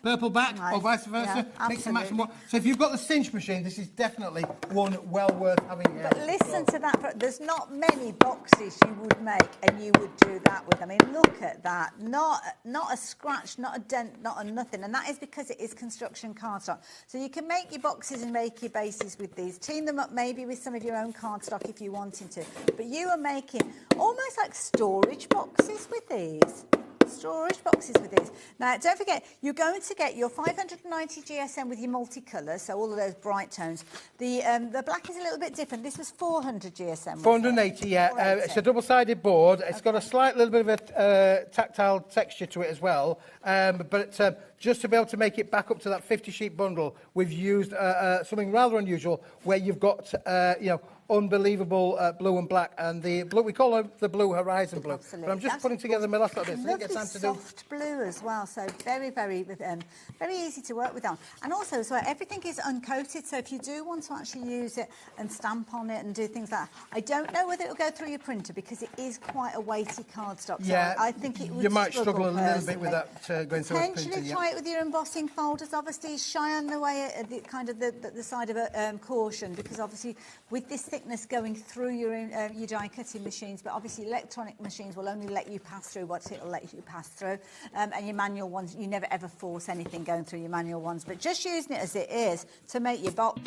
purple back, Nice. or vice versa. Yeah, Mix and match them absolutely. up. So if you've got the cinch machine, this is definitely one well worth having. But listen to that. There's not many boxes you would make and you would do that with. I mean, look at that. Not a scratch, not a dent, not a nothing. And that is because it is construction cardstock. So you can make your boxes and make your bases with these. Team them up maybe with some of your own cardstock if you wanted to. But you are making almost like storage boxes with these. Storage boxes with these. Now, don't forget, you're going to get your 590 GSM with your multicolours, so all of those bright tones. The black is a little bit different. This was 400 GSM. 480, yeah. 480. It's a double-sided board. It's got a slight little bit of a tactile texture to it as well. But just to be able to make it back up to that 50-sheet bundle, we've used something rather unusual, where you've got, unbelievable blue and black, and the blue, we call it the blue horizon blue. Absolutely. But I'm just putting together my last little bit. So I didn't get time to do. Soft blue as well, so very easy to work with on. And also, so everything is uncoated, so if you do want to actually use it and stamp on it and do things like that, I don't know whether it'll go through your printer because it is quite a weighty cardstock. So Yeah, I think it would you might struggle a little personally. bit with that going through a printer. Potentially try it with your embossing folders. Obviously, shy on the way at the side of a caution, because obviously with this thickness going through your die cutting machines, but obviously electronic machines will only let you pass through what it'll let you pass through, and your manual ones, you never ever force anything going through your manual ones, but just using it as it is to make your box.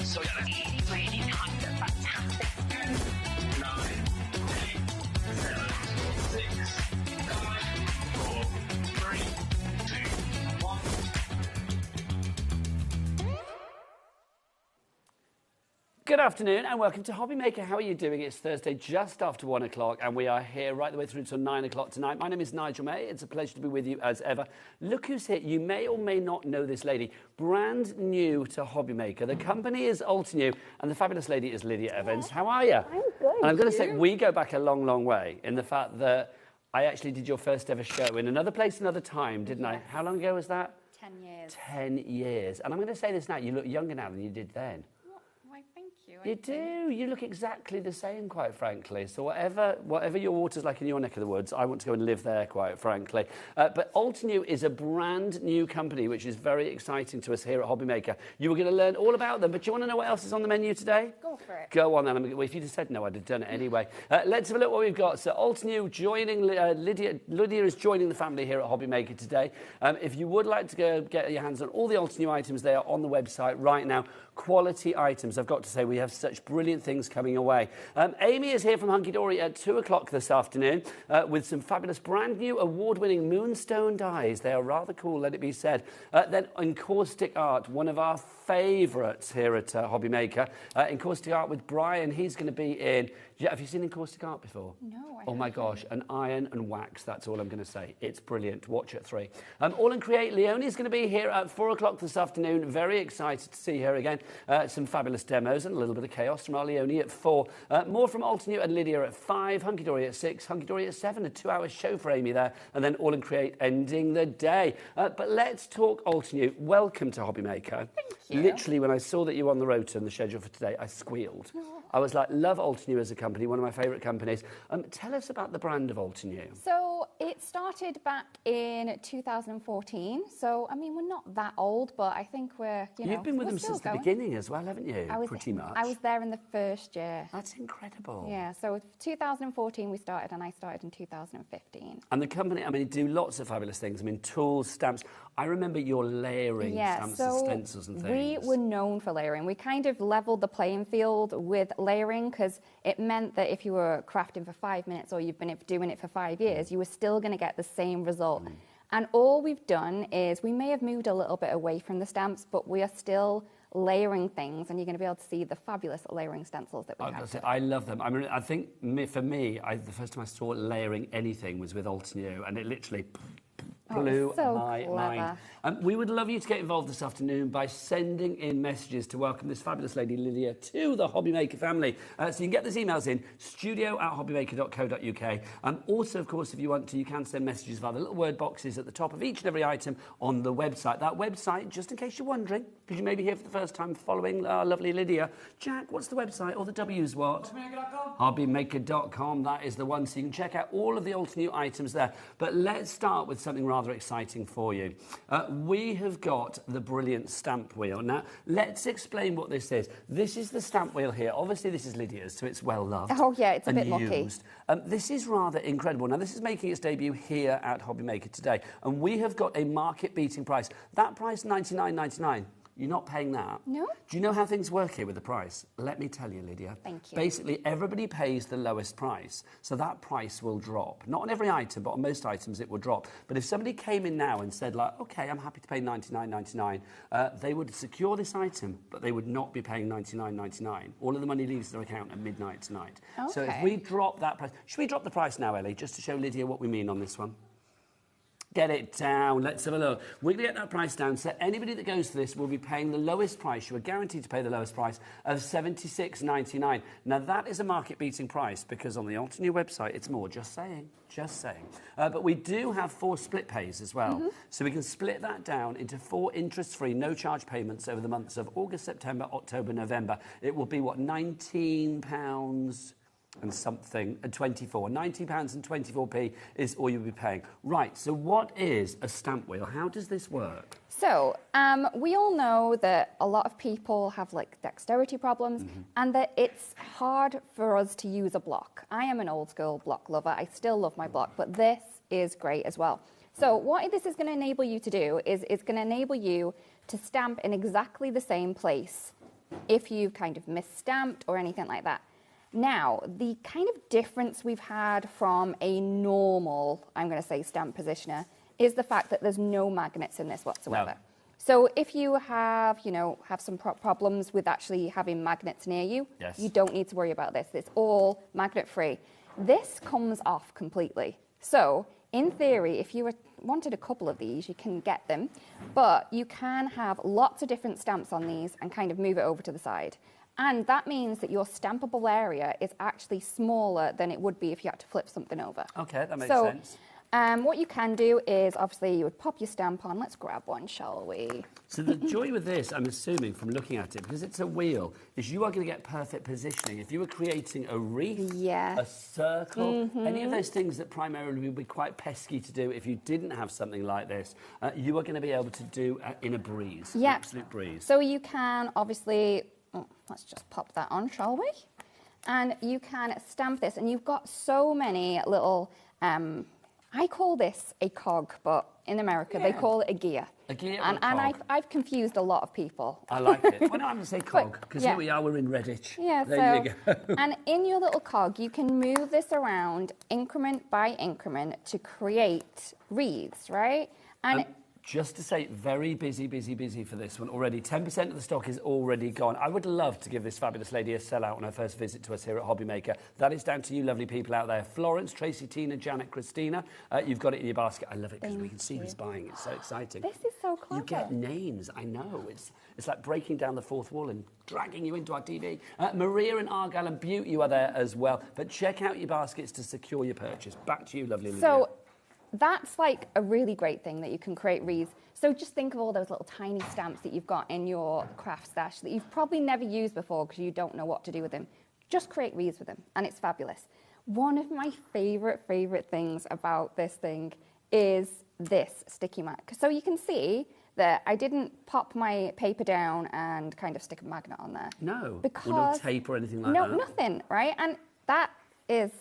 So yeah, that's really kind of fantastic. 9, 8, 7, 6, 5, 4, 3, 2, 1. Good afternoon and welcome to HobbyMaker. How are you doing? It's Thursday just after 1 o'clock and we are here right the way through till 9 o'clock tonight. My name is Nigel May. It's a pleasure to be with you as ever. Look who's here. You may or may not know this lady. Brand new to HobbyMaker. The company is Altenew and the fabulous lady is Lydia Evans. How are you? I'm good. And I'm going to say we go back a long, long way in the fact that I actually did your first ever show in another place, another time, didn't I? How long ago was that? 10 years. 10 years. And I'm going to say this now. You look younger now than you did then. Why, thank you. You do. You look exactly the same, quite frankly. So whatever your water's like in your neck of the woods, I want to go and live there, quite frankly. But Altenew is a brand new company, which is very exciting to us here at HobbyMaker. You were going to learn all about them, but do you want to know what else is on the menu today? Go for it. Go on then. Well, if you'd have said no, I'd have done it anyway. Let's have a look what we've got. So Altenew joining, Lydia is joining the family here at HobbyMaker today. If you would like to go get your hands on all the Altenew items, they are on the website right now. Quality items. I've got to say, we have such brilliant things coming away. Amy is here from Hunky Dory at 2 o'clock this afternoon with some fabulous brand new award-winning moonstone dies. They are rather cool, let it be said. Then Encaustic Art, one of our favourites here at HobbyMaker. Encaustic Art with Brian. He's going to be in... Have you seen Encaustic Art before? No, I Oh my haven't. gosh, an iron and wax, that's all I'm going to say. It's brilliant. Watch at 3. Aall and Create, Leonie's going to be here at 4 o'clock this afternoon. Very excited to see her again. Some fabulous demos and a little bit of chaos from our Leonie at 4. More from Altenew and Lydia at 5. Hunky Dory at 6. Hunky Dory at 7. A 2-hour show for Amy there. And then Aall and Create ending the day. But let's talk Altenew. Welcome to HobbyMaker. Thank you. Literally, when I saw that you were on the rota and the schedule for today, I squealed. I was like, love Altenew as a company, one of my favourite companies. Tell us about the brand of Altenew. So it started back in 2014. So, I mean, we're not that old, but I think we're, You've been with we're them still since the going. beginning as well, haven't you? Pretty much. I was there in the first year. That's incredible. Yeah, so 2014 we started and I started in 2015. And the company, I mean, do lots of fabulous things. I mean, tools, stamps. I remember your layering stamps and stencils and things. We were known for layering. We kind of leveled the playing field with layering because it meant meant that if you were crafting for 5 minutes or you've been doing it for 5 years, you were still going to get the same result. And all we've done is we may have moved a little bit away from the stamps, but we are still layering things, and you're going to be able to see the fabulous layering stencils that we have. I love them. I mean, I think for me, the first time I saw layering anything was with Altenew, and it literally blew my mind. We would love you to get involved this afternoon by sending in messages to welcome this fabulous lady, Lydia, to the HobbyMaker family. So you can get those emails in, studio@hobbymaker.co.uk. Also, of course, if you want to, you can send messages via the little word boxes at the top of each and every item on the website. That website, just in case you're wondering, because you may be here for the first time following our lovely Lydia. Jack, what's the website? Or the W's what? HobbyMaker.com. That is the one. So you can check out all of the Altenew items there. But let's start with something rather exciting for you. We have got the brilliant stamp wheel. Now, let's explain what this is. This is the stamp wheel here. Obviously, this is Lydia's, so it's well loved. Oh, yeah, it's a bit mucky. This is rather incredible. Now, this is making its debut here at HobbyMaker today, and we have got a market-beating price. That price, $99.99. You're not paying that. No. Do you know how things work here with the price? Let me tell you, Lydia. Thank you. Basically, everybody pays the lowest price, so that price will drop. Not on every item, but on most items it will drop. But if somebody came in now and said, like, OK, I'm happy to pay $99.99, they would secure this item, but they would not be paying $99.99. All of the money leaves their account at midnight tonight. Okay. So if we drop that price... Should we drop the price now, Ellie, just to show Lydia what we mean on this one? Get it down. Let's have a look. We're going to get that price down. So anybody that goes for this will be paying the lowest price. You are guaranteed to pay the lowest price of $76.99. Now, that is a market-beating price because on the Altenew website, it's more. Just saying. Just saying. But we do have 4 split pays as well. So we can split that down into 4 interest-free, no-charge payments over the months of August, September, October, November. It will be, what, £19... and something, and 24. £19 and 24p is all you'll be paying. Right, so what is a stamp wheel? How does this work? So, we all know that a lot of people have like dexterity problems and that it's hard for us to use a block. I am an old school block lover. I still love my block, but this is great as well. So what this is going to enable you to do is it's going to enable you to stamp in exactly the same place if you've kind of misstamped or anything like that. Now, the kind of difference we've had from a normal, I'm going to say, stamp positioner is the fact that there's no magnets in this whatsoever. No. So if you have, have some problems with actually having magnets near you, you don't need to worry about this. It's all magnet-free. This comes off completely. So in theory, if you wanted a couple of these, you can get them, but you can have lots of different stamps on these and kind of move it over to the side. And that means that your stampable area is actually smaller than it would be if you had to flip something over. OK, that makes sense. What you can do is, obviously, you would pop your stamp on. Let's grab one, shall we? So the joy with this, I'm assuming, from looking at it, because it's a wheel, is you are going to get perfect positioning. If you were creating a wreath, a circle, any of those things that primarily would be quite pesky to do if you didn't have something like this, you are going to be able to do in a breeze, an absolute breeze. So you can, obviously... let's just pop that on, shall we? And you can stamp this, and you've got so many little, I call this a cog, but in America they call it a gear. A gear and I've confused a lot of people. I like it. Well, no, I'm going to say cog, because here we are, we're in Redditch. Yeah, there you go. And in your little cog, you can move this around increment by increment to create wreaths, right? And just to say, very busy for this one already. 10% of the stock is already gone. I would love to give this fabulous lady a sellout on her first visit to us here at HobbyMaker. That is down to you lovely people out there. Florence, Tracy, Tina, Janet, Christina. You've got it in your basket. I love it because we can see who's buying. It's so exciting. This is so clever. You get names, I know. It's like breaking down the fourth wall and dragging you into our TV. Maria and Argyle and Butte, you are there as well. But check out your baskets to secure your purchase. Back to you, lovely Lydia. So, that's like a really great thing that you can create wreaths. So just think of all those little tiny stamps that you've got in your craft stash that you've probably never used before because you don't know what to do with them. Just create wreaths with them, and it's fabulous. One of my favorite things about this thing is this sticky mat. So you can see that I didn't pop my paper down and kind of stick a magnet on there. No, because or no tape or anything like that. No, nothing, right? And that is...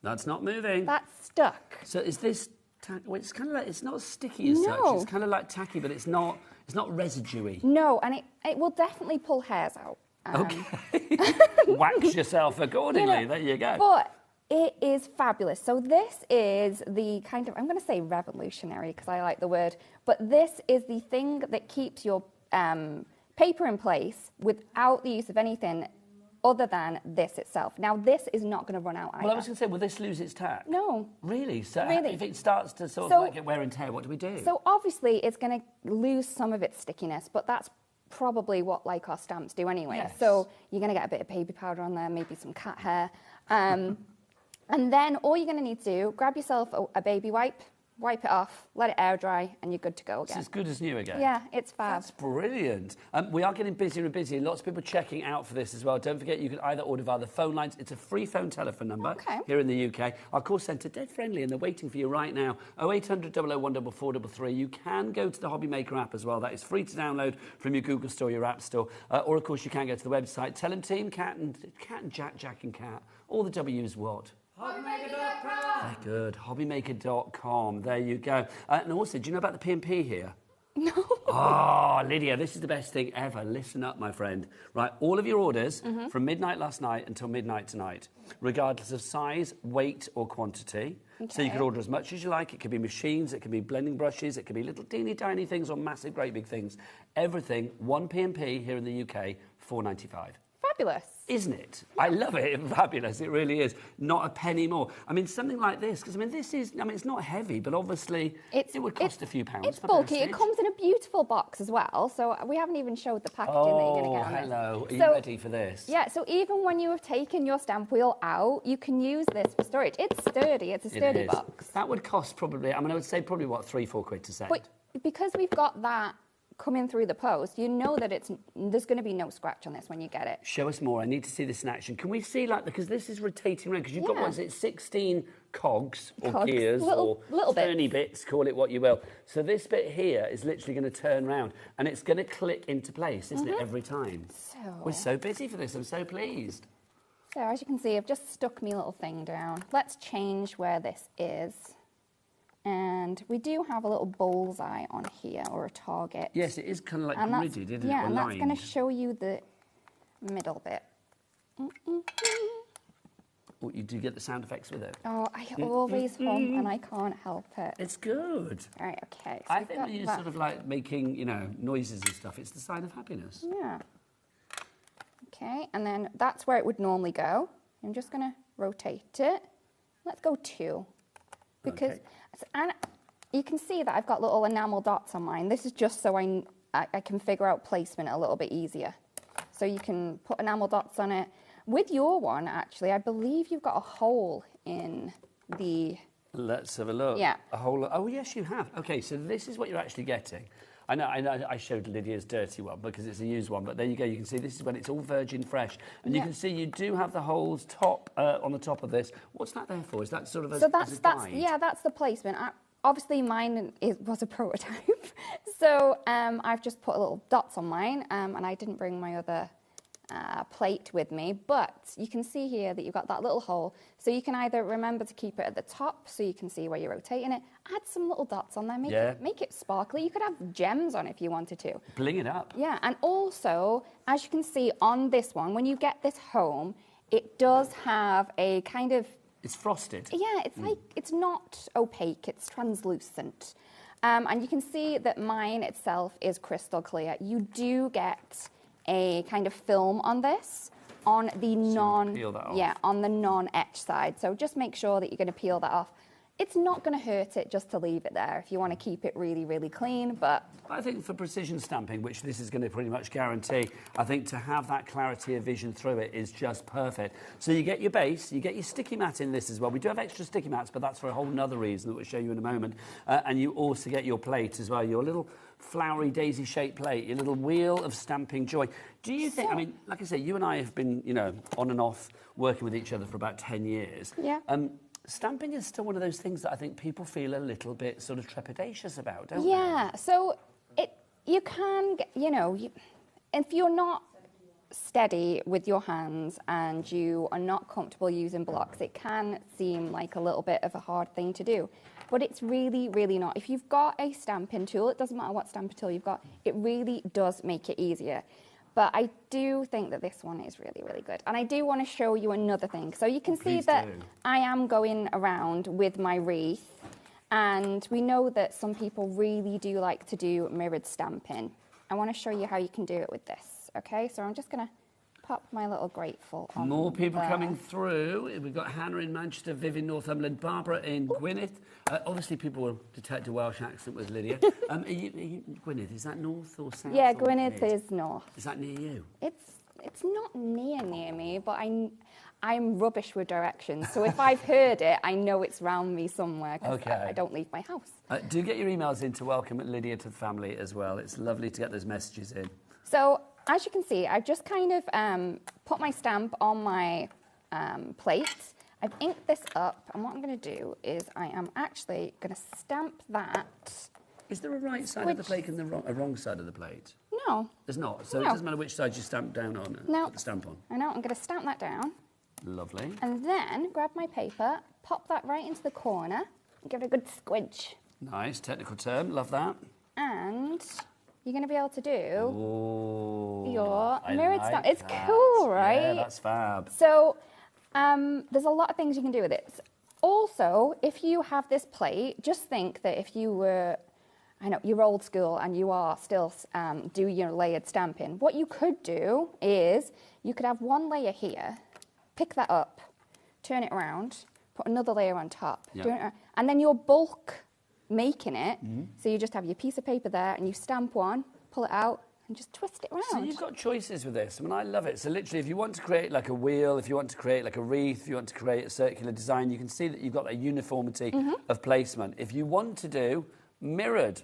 That's not moving. That's stuck. So is this... well, it's kind of like... It's not sticky as such. It's kind of like tacky, but it's not residuey. No, and it will definitely pull hairs out. Okay. Wax yourself accordingly. There you go. But it is fabulous. So this is the kind of, I'm going to say revolutionary because I like the word, but this is the thing that keeps your paper in place without the use of anything other than this itself. Now, this is not going to run out either. Well, I was going to say, will this lose its tack? No. Really? So Really. if it starts to sort of like get wear and tear, what do we do? So obviously it's going to lose some of its stickiness, but that's probably what like our stamps do anyway. Yes. So you're going to get a bit of baby powder on there, maybe some cat hair. And then all you're going to need to do, grab yourself a baby wipe, wipe it off, let it air dry, and you're good to go again. It's as good as new again. Yeah, it's fab. That's brilliant. We are getting busier and busier. Lots of people checking out for this as well. Don't forget, you can either order via the phone lines. It's a free phone telephone number here in the UK. Our call centre, dead friendly, and they're waiting for you right now. 0800 001 4433. You can go to the HobbyMaker app as well. That is free to download from your Google Store, your App Store. Or, of course, you can go to the website. Tell them, team, Cat and Jack, Jack and Cat. All the W's what? HobbyMaker.com. Very good. HobbyMaker.com. There you go. And also, do you know about the P&P here? No. Oh, Lydia, this is the best thing ever. Listen up, my friend. Right, all of your orders from midnight last night until midnight tonight, regardless of size, weight or quantity. Okay. So you can order as much as you like. It could be machines, it could be blending brushes, it could be little teeny tiny things or massive, great big things. Everything, one P&P here in the UK, $4.95. Fabulous. Isn't it? I love it. It's fabulous. It really is. Not a penny more. I mean, something like this, because, I mean, this is, I mean, it's not heavy, but obviously it would cost a few pounds. It's bulky. It comes in a beautiful box as well, so we haven't even showed the packaging that you're going to get on hello. this. Are you ready for this? Yeah, so even when you have taken your stamp wheel out, you can use this for storage. It's sturdy. It's a sturdy box. That would cost probably, I mean, I would say probably, what, £3-4 to send? But because we've got that coming through the post, you know that there's going to be no scratch on this when you get it. Show us more. I need to see this in action. Can we see, like, because this is rotating around, because you've got, what is it, 16 cogs or gears or turny bits, call it what you will. So this bit here is literally going to turn around and it's going to click into place, isn't it, every time? So we're so busy for this. I'm so pleased. So as you can see, I've just stuck my little thing down. Let's change where this is. And we do have a little bullseye on here, or a target. Yes, it is kind of like gridded, isn't it? Yeah, and that's going to show you the middle bit. Oh, you do get the sound effects with it. Oh, I always hum, and I can't help it. It's good. All right, okay. So I think when you're sort of like making, you know, noises and stuff, it's the sign of happiness. Yeah. Okay, and then that's where it would normally go. I'm just going to rotate it. Let's go 2. Because, and you can see that I've got little enamel dots on mine. This is just so I can figure out placement a little bit easier. So you can put enamel dots on it. With your one, actually, I believe you've got a hole in the... Let's have a look. Yeah. A hole. Oh, yes, you have. Okay, so this is what you're actually getting. I know I showed Lydia's dirty one because it's a used one, but there you go. You can see this is when it's all virgin fresh. And you can see you do have the holes on the top of this. What's that there for? Is that sort of as a guide? Yeah, that's the placement. Obviously, mine was a prototype. So I've just put little dots on mine, and I didn't bring my other plate with me, but you can see here that you've got that little hole, so you can either remember to keep it at the top so you can see where you're rotating it, add some little dots on there, make it sparkly. You could have gems on it if you wanted to. Bling it up. Yeah, and also, as you can see on this one, when you get this home, it does have a kind of... It's frosted. Yeah, it's like, it's not opaque, it's translucent. And you can see that mine itself is crystal clear. You do get a kind of film on this on the on the non-etch side. So just make sure that you're going to peel that off. It's not going to hurt it just to leave it there if you want to keep it really, really clean, but... I think for precision stamping, which this is going to pretty much guarantee, I think to have that clarity of vision through it is just perfect. So you get your base, you get your sticky mat in this as well. We do have extra sticky mats, but that's for a whole nother reason that we'll show you in a moment. And you also get your plate as well, your little flowery daisy-shaped plate, your little wheel of stamping joy. Do you think, I mean, like I say, you and I have been, you know, on and off working with each other for about 10 years. Yeah. Stamping is still one of those things that I think people feel a little bit sort of trepidatious about, don't they? Yeah, so you can, you know, if you're not steady with your hands and you are not comfortable using blocks, it can seem like a little bit of a hard thing to do. But it's really, really not. If you've got a stamping tool, it doesn't matter what stamping tool you've got, it really does make it easier. but I do think that this one is really, really good. And I do want to show you another thing. So you can see Please that do. I am going around with my wreath, and we know that some people really do like to do mirrored stamping. I want to show you how you can do it with this, okay? So I'm just going to pop my little grateful on More people there. coming through. We've got Hannah in Manchester, Viv in Northumberland, Barbara in Gwynedd. Obviously, people will detect a Welsh accent with Lydia. Gwynedd, is that north or south? Yeah, or Gwynedd mid? is north. Is that near you? It's not near me, but I'm rubbish with directions. So if I've heard it, I know it's round me somewhere because Okay. I don't leave my house. Do get your emails in to welcome Lydia to the family as well. It's lovely to get those messages in. So as you can see, I've just kind of put my stamp on my plate. I've inked this up, and what I'm going to do is I am actually going to stamp that. Is there a right side of the plate and a wrong side of the plate? No. There's not. So No. it doesn't matter which side you stamp down on and No. put the stamp on. I know, I'm going to stamp that down. Lovely. And then grab my paper, pop that right into the corner, and give it a good squidge. Nice, technical term. Love that. And you're going to be able to do Oh, your I mirrored like stamp. It's that. cool, right? Yeah, that's fab. So there's a lot of things you can do with it. Also, if you have this plate, just think that if you were, I know, you're old school and you are still do your layered stamping, what you could do is you could have one layer here, pick that up, turn it around, put another layer on top, Yeah. do it, and then you're bulk making it. So you just have your piece of paper there and you stamp one, pull it out, and just twist it around. So you've got choices with this. I mean, I love it. So literally, if you want to create like a wheel, if you want to create like a wreath, if you want to create a circular design, you can see that you've got a uniformity of placement. If you want to do mirrored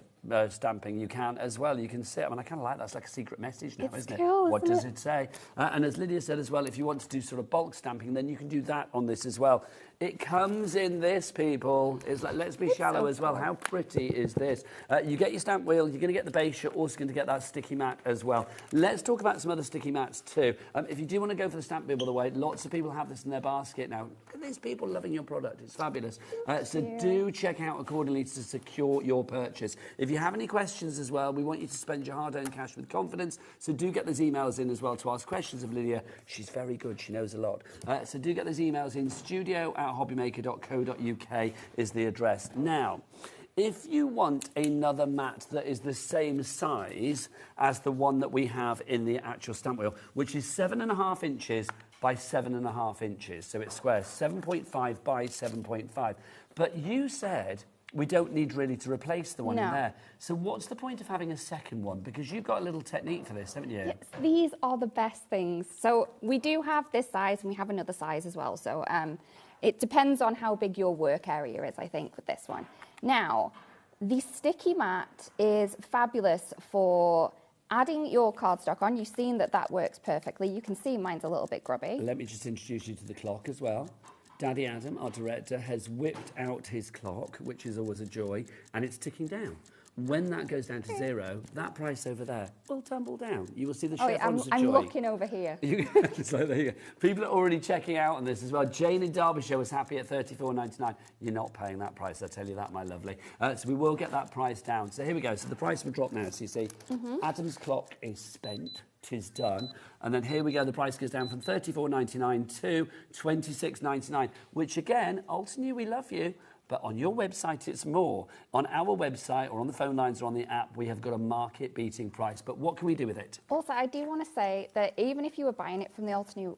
stamping, you can as well. You can see it. I mean, I kind of like that. It's like a secret message now, It's isn't cool, it? What isn't does it? it say? And as Lydia said as well, if you want to do sort of bulk stamping, then you can do that on this as well. It comes in this, people. It's like, let's be shallow so as well. cool. How pretty is this? You get your stamp wheel, you're going to get the base, you're also going to get that sticky mat as well. Let's talk about some other sticky mats too. If you do want to go for the stamp wheel, by the way, lots of people have this in their basket now. Look at these people loving your product. It's fabulous. So do check out accordingly to secure your purchase. If you have any questions as well, we want you to spend your hard-earned cash with confidence. So do get those emails in as well to ask questions of Lydia. She's very good. She knows a lot. So do get those emails in. studio@hobbymaker.co.uk is the address. Now, if you want another mat that is the same size as the one that we have in the actual stamp wheel, which is 7.5 inches by 7.5 inches, so it's square, 7.5 by 7.5. But you said we don't need really to replace the one in No. there. So what's the point of having a second one? Because you've got a little technique for this, haven't you? Yes, these are the best things. So we do have this size and we have another size as well. So it depends on how big your work area is, I think, with this one. Now, the sticky mat is fabulous for adding your cardstock on. You've seen that that works perfectly. You can see mine's a little bit grubby. Let me just introduce you to the clock as well. Daddy Adam, our director, has whipped out his clock, which is always a joy, and it's ticking down. When that goes down to zero, that price over there will tumble down. You will see the Oh, yeah, chevrons of I'm joy. looking over here. It's like, there you go. People are already checking out on this as well. Jane in Derbyshire was happy at $34.99. You're not paying that price, I tell you that, my lovely. So we will get that price down. So here we go. So the price will drop now. So you see, Adam's clock is spent. 'Tis done. And then here we go. The price goes down from $34.99 to $26.99, which again, Altenew, we love you. But on your website, it's more. On our website or on the phone lines or on the app, we have got a market-beating price. But what can we do with it? Also, I do want to say that even if you were buying it from the Altenew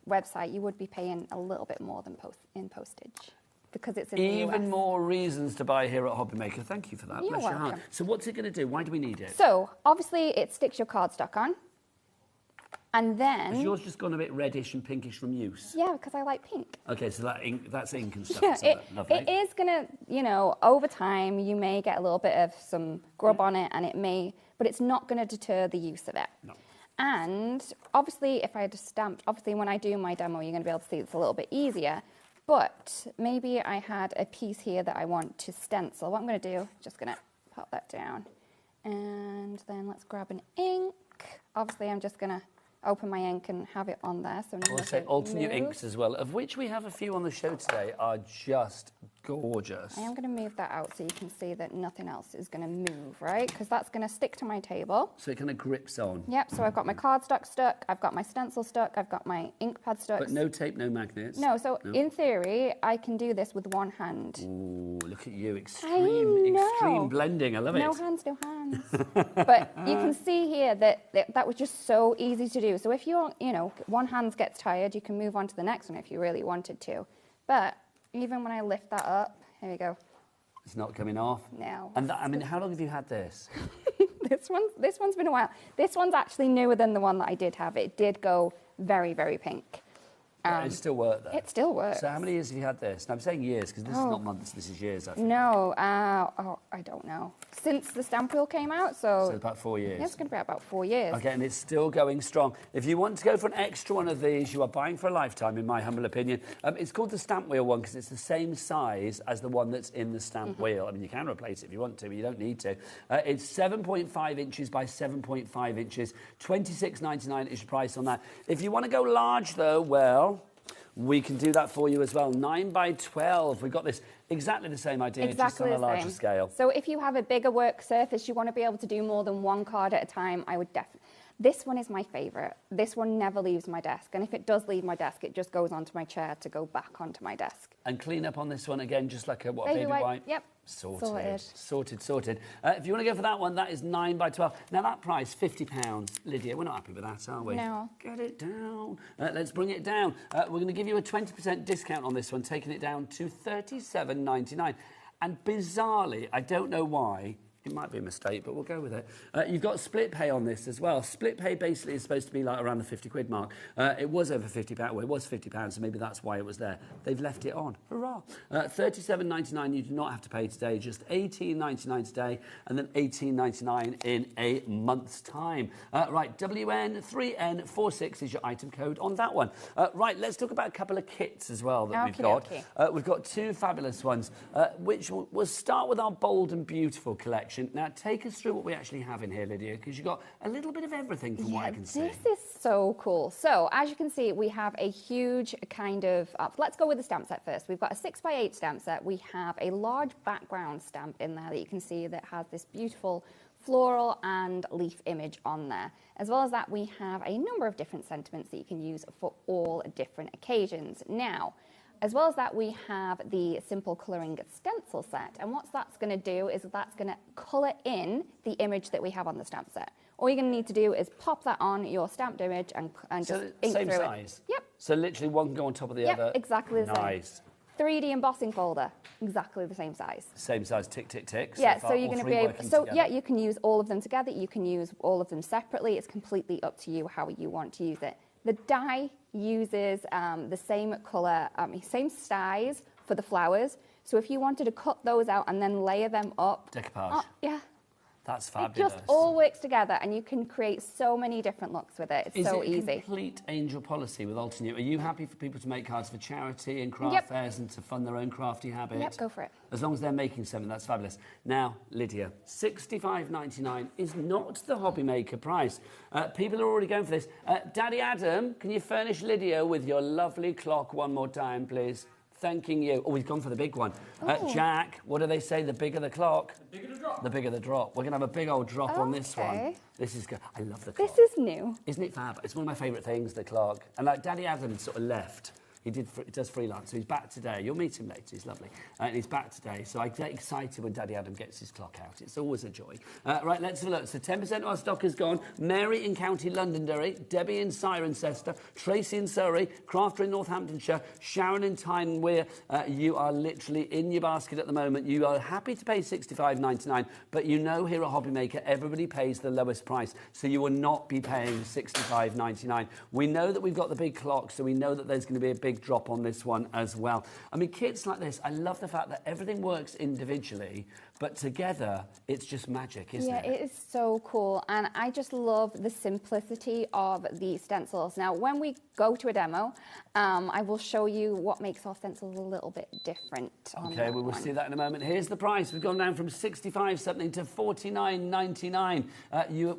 website, you would be paying a little bit more than postage because it's in the Even US. more reasons to buy here at HobbyMaker. Thank you for that. You're Bless your heart. welcome. So what's it going to do? Why do we need it? So, obviously, it sticks your cardstock on. And Has then... yours just gone a bit reddish and pinkish from use? Yeah, because I like pink. Okay, so that's ink and stuff. Yeah, isn't it? Lovely. it is going to, you know, over time, you may get a little bit of some grub on it, and it may, but it's not going to deter the use of it. No. And obviously, if I had stamped, obviously, when I do my demo, you're going to be able to see it's a little bit easier. But maybe I had a piece here that I want to stencil. What I'm going to do, just going to pop that down. And then let's grab an ink. Obviously, I'm just going to open my ink and have it on there. So I want to say Altenew inks as well, of which we have a few on the show today, are just Gorgeous. I am going to move that out so you can see that nothing else is going to move, right? Because that's going to stick to my table. So it kind of grips on. Yep, so I've got my cardstock stuck, I've got my stencil stuck, I've got my ink pad stuck. But no tape, no magnets. No, so in theory, I can do this with one hand. Ooh, look at you. Extreme blending. I love it. No hands, no hands. But you can see here that was just so easy to do. So if one hand gets tired, you can move on to the next one if you really wanted to. But even when I lift that up, here we go. It's not coming off. No. And I mean, how long have you had this? This one's been a while. This one's actually newer than the one that I did have. It did go very, very pink. It still works, though. It still works. So how many years have you had this? And I'm saying years because this is not months, this is years, I think. No, I don't know. Since the Stampwheel came out, so about 4 years. Yeah, it's going to be about 4 years. Okay, and it's still going strong. If you want to go for an extra one of these, you are buying for a lifetime, in my humble opinion. It's called the Stampwheel one because it's the same size as the one that's in the Stampwheel. I mean, you can replace it if you want to, but you don't need to. It's 7.5 inches by 7.5 inches. $26.99 is your price on that. If you want to go large, though, well, we can do that for you as well. 9 by 12. We've got this exactly the same idea, just on a larger scale. So if you have a bigger work surface, you want to be able to do more than one card at a time, I would definitely... This one is my favourite. This one never leaves my desk. And if it does leave my desk, it just goes onto my chair to go back onto my desk. And clean up on this one again, just like a baby wipe. Yep. Sorted. If you want to go for that one, that is 9 by 12. Now, that price, £50. Lydia, we're not happy with that, are we? No. Get it down. Let's bring it down. We're going to give you a 20% discount on this one, taking it down to $37.99. And bizarrely, I don't know why, it might be a mistake, but we'll go with it. You've got split pay on this as well. Split pay basically is supposed to be like around the 50 quid mark. It was over £50. Well, it was £50, so maybe that's why it was there. They've left it on. Hurrah. $37.99 you do not have to pay today, just $18.99 today, and then $18.99 in a month's time. Right, WN3N46 is your item code on that one. Right, let's talk about a couple of kits as well that we've got. We've got two fabulous ones, which we'll start with our Bold and Beautiful collection. Now, take us through what we actually have in here, Lydia, because you've got a little bit of everything from what I can see. This is so cool. So, as you can see, we have a huge kind of... let's go with the stamp set first. We've got a 6x8 stamp set. We have a large background stamp in there that you can see that has this beautiful floral and leaf image on there. As well as that, we have a number of different sentiments that you can use for all different occasions. Now, as well as that, we have the simple colouring stencil set. And what that's going to do is that's going to colour in the image that we have on the stamp set. All you're going to need to do is pop that on your stamped image and just ink through it. Same size? Yep. So literally one can go on top of the other? Yep, exactly the same. Nice. 3D embossing folder, exactly the same size. Same size, tick, tick, tick. Yeah, so you're going to be able... So, yeah, you can use all of them together. You can use all of them separately. It's completely up to you how you want to use it. The die uses the same colour, same size for the flowers. So if you wanted to cut those out and then layer them up... Decoupage. Yeah. That's fabulous. It just all works together and you can create so many different looks with it. It's so easy. Is it a complete angel policy with Altenew? Are you happy for people to make cards for charity and craft fairs and to fund their own crafty habit? Yep, go for it. As long as they're making something, that's fabulous. Now, Lydia, $65.99 is not the HobbyMaker price. People are already going for this. Daddy Adam, can you furnish Lydia with your lovely clock one more time, please? Thanking you. Oh, we've gone for the big one. Jack, what do they say? The bigger the clock? The bigger the drop. The bigger the drop. We're going to have a big old drop on this one. This is good. I love the clock. This is new. Isn't it fab? It's one of my favourite things, the clock. And like Daddy Adam sort of left. He does freelance, so he's back today. You'll meet him later, he's lovely. And he's back today, so I get excited when Daddy Adam gets his clock out. It's always a joy. Right, let's have a look. So 10% of our stock is gone. Mary in County Londonderry, Debbie in Cirencester, Tracy in Surrey, Crafter in Northamptonshire, Sharon in Tyne-Wear. You are literally in your basket at the moment. You are happy to pay $65.99, but you know here at HobbyMaker, everybody pays the lowest price, so you will not be paying $65.99. We know that we've got the big clock, so we know that there's going to be a big drop on this one as well. I mean, kits like this, I love the fact that everything works individually, but together, it's just magic, isn't it? Yeah, it is so cool, and I just love the simplicity of the stencils. Now, when we go to a demo, I will show you what makes our stencils a little bit different. Okay, we will see that in a moment. Here's the price. We've gone down from 65 something to $49.99.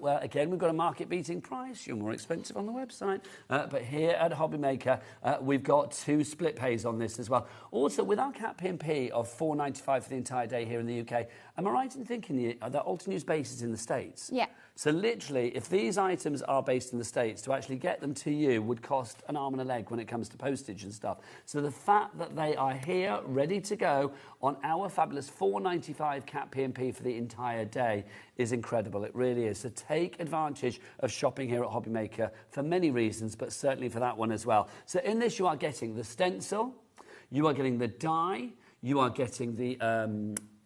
Well, again, we've got a market-beating price. You're more expensive on the website. But here at HobbyMaker, we've got got 2 split pays on this as well. Also, with our cap P&P of $4.95 for the entire day here in the UK, am I right in thinking that Altenew's base is in the States? Yeah. So literally, if these items are based in the States, to actually get them to you would cost an arm and a leg when it comes to postage and stuff. So the fact that they are here, ready to go, on our fabulous $4.95 cap P&P for the entire day is incredible. It really is. So take advantage of shopping here at HobbyMaker for many reasons, but certainly for that one as well. So in this, you are getting the stencil, you are getting the die, you are getting the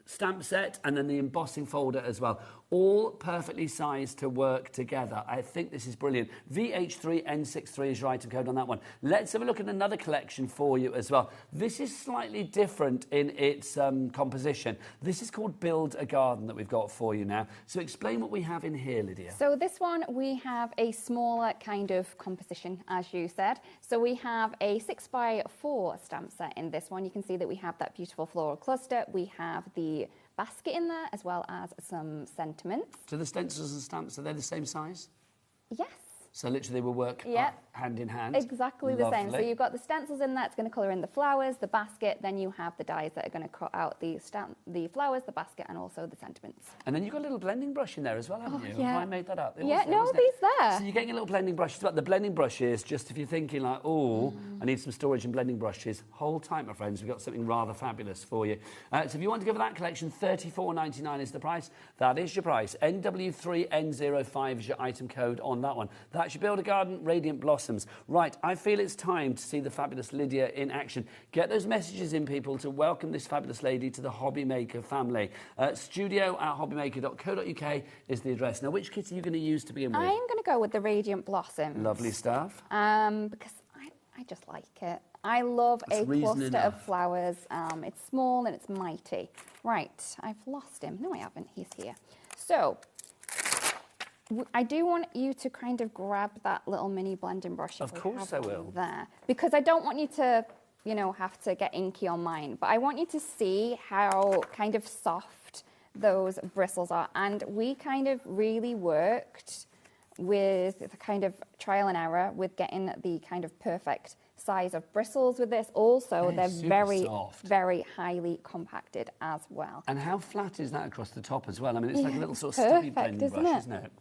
stamp set, and then the embossing folder as well. All perfectly sized to work together. I think this is brilliant. VH3N63 is your item code on that one. Let's have a look at another collection for you as well. This is slightly different in its composition. This is called Build a Garden that we've got for you now. So explain what we have in here, Lydia. So this one, we have a smaller kind of composition, as you said. So we have a 6x4 stamp set in this one. You can see that we have that beautiful floral cluster. We have the basket in there, as well as some sentiments. So the stencils and stamps, are they the same size? Yes. So literally they will work hand in hand. Exactly the same. So Lovely. you've got the stencils in there, it's going to colour in the flowers, the basket, then you have the dies that are going to cut out the flowers, the basket, and also the sentiments. And then you've got a little blending brush in there as well, haven't you? yeah. Have I made that up? It was Yeah, there, no, wasn't it? these there. So you're getting a little blending brush as well. The blending brush is just if you're thinking like, oh, I need some storage and blending brushes, hold tight, my friends. We've got something rather fabulous for you. So if you want to go for that collection, $34.99 is the price. That is your price. NW3N05 is your item code on that one. That's your Build a Garden Radiant Blossoms. Right, I feel it's time to see the fabulous Lydia in action. Get those messages in, people, to welcome this fabulous lady to the HobbyMaker family. studio@hobbymaker.co.uk is the address. Now, which kit are you going to use to begin with? I'm going to go with the Radiant Blossoms. Lovely stuff. Because I just like it. I love That's a reason cluster enough. of flowers. It's small and it's mighty. Right, I've lost him. No, I haven't. He's here. So, I do want you to kind of grab that little mini blending brush. Of course I will. There. Because I don't want you to, have to get inky on mine. But I want you to see how kind of soft those bristles are. And we kind of really worked with the kind of trial and error with getting the kind of perfect size of bristles with this. Also, They're they're super very, soft. very highly compacted as well. And how flat is that across the top as well? I mean, it's like a Yeah, little sort it's of stubby perfect, blending isn't brush, it? isn't it?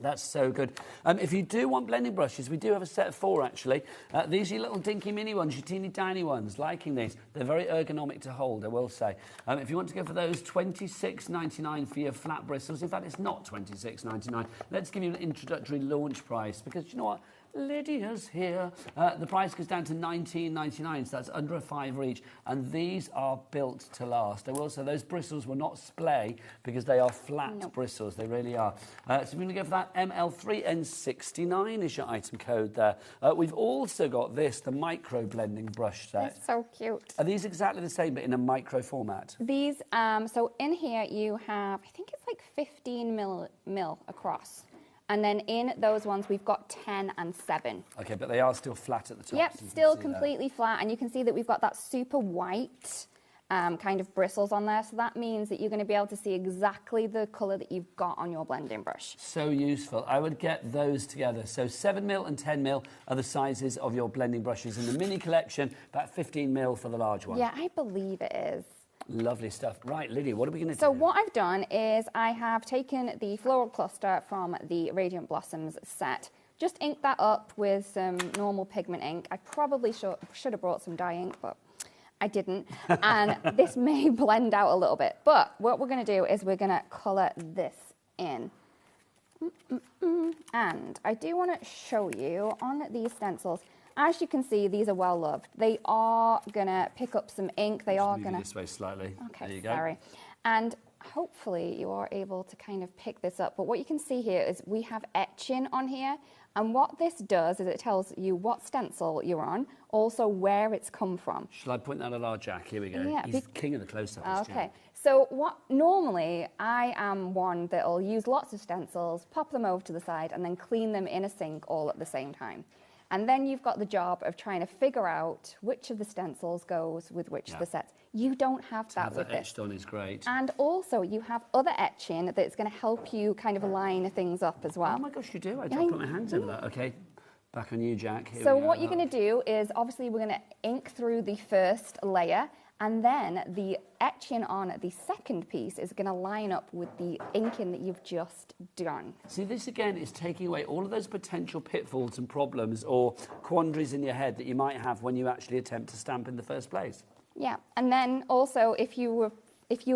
That's so good. If you do want blending brushes, we do have a set of 4, actually. These are your little dinky mini ones, your teeny tiny ones. Liking these. They're very ergonomic to hold, I will say. If you want to go for those, $26.99 for your flat bristles. In fact, it's not $26.99. Let's give you an introductory launch price, because you know what? Lydia's here. The price goes down to $19.99, so that's under a £5 each. And these are built to last. I will say those bristles will not splay because they are flat bristles. They really are. So we're going to go for that. ML3N69 is your item code there. We've also got this, the micro blending brush set. It's so cute. Are these exactly the same, but in a micro format? These, so in here you have, I think it's like 15 mil across. And then in those ones, we've got 10 and 7. Okay, but they are still flat at the top. Yep, so you can still see completely flat. And you can see that we've got that super white kind of bristles on there. So that means that you're going to be able to see exactly the colour that you've got on your blending brush. So useful. I would get those together. So 7mm and 10mm are the sizes of your blending brushes in the mini collection, about 15mm for the large one. Yeah, I believe it is. Lovely stuff. Right, Lydia, what are we going to do? So what I've done is I have taken the floral cluster from the Radiant Blossoms set, just inked that up with some normal pigment ink. I probably should have brought some dye ink, but I didn't. And this may blend out a little bit. But what we're going to do is we're going to colour this in. And I do want to show you on these stencils. As you can see, these are well loved. They are going to pick up some ink. They are going to... this way slightly. Okay, there you go. sorry. And hopefully you are able to kind of pick this up. But what you can see here is we have etching on here. And what this does is it tells you what stencil you're on, also where it's come from. Shall I point that at our Jack? Here we go. Yeah, He's king of the close-ups. Okay. So what normally I am one that'll use lots of stencils, pop them over to the side, and then clean them in a sink all at the same time. And then you've got the job of trying to figure out which of the stencils goes with which of the sets. You don't have that with this. Etched on is great. And also you have other etching that's going to help you kind of line things up as well. Oh my gosh, you do. I don't put my hands over that. Okay. Back on you, Jack. Here So we go. what you're going to do is, obviously, we're going to ink through the first layer, and then the etching on the second piece is going to line up with the inking that you've just done. See, this again is taking away all of those potential pitfalls and problems or quandaries in your head that you might have when you actually attempt to stamp in the first place. Yeah, and then also, if you were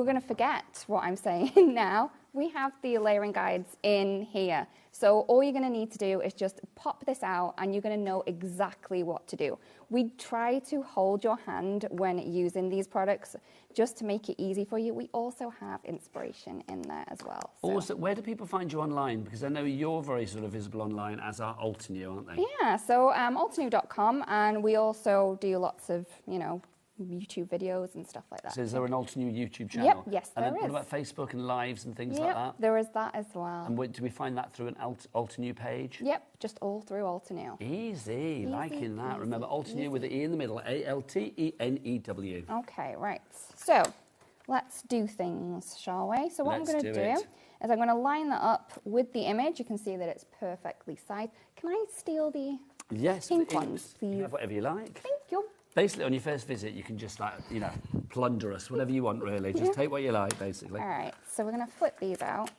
going to forget what I'm saying now, we have the layering guides in here. So all you're going to need to do is just pop this out and you're going to know exactly what to do. We try to hold your hand when using these products just to make it easy for you. We also have inspiration in there as well. So. Also, where do people find you online? Because I know you're very sort of visible online, as are Altenew, aren't they? Yeah, so Altenew.com, and we also do lots of, you know, YouTube videos and stuff like that. So is there an Altenew YouTube channel? Yep, yes, and then there what is. about Facebook and lives and things Yep, like that? there is that as well. And do we find that through an Altenew page? Yep, just all through Altenew. Easy, liking that. easy, Remember, Altenew with the E in the middle, A-L-T-E-N-E-W. Okay, right. So let's do things, shall we? So what Let's I'm going to do do it. is I'm going to line that up with the image. You can see that it's perfectly sized. Can I steal the Yes, pink please. ones, You please? have whatever you like. Thank you. Basically, on your first visit, you can just, like, you know, plunder us, whatever you want, really. Just take what you like, basically. All right, so we're going to flip these out.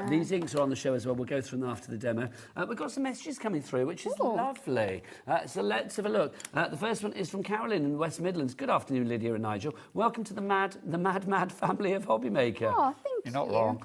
These inks are on the show as well. We'll go through them after the demo. We've got some messages coming through, which is lovely. So let's have a look. The first one is from Carolyn in the West Midlands. Good afternoon, Lydia and Nigel. Welcome to the mad family of HobbyMaker. Oh, thank You're not you. wrong.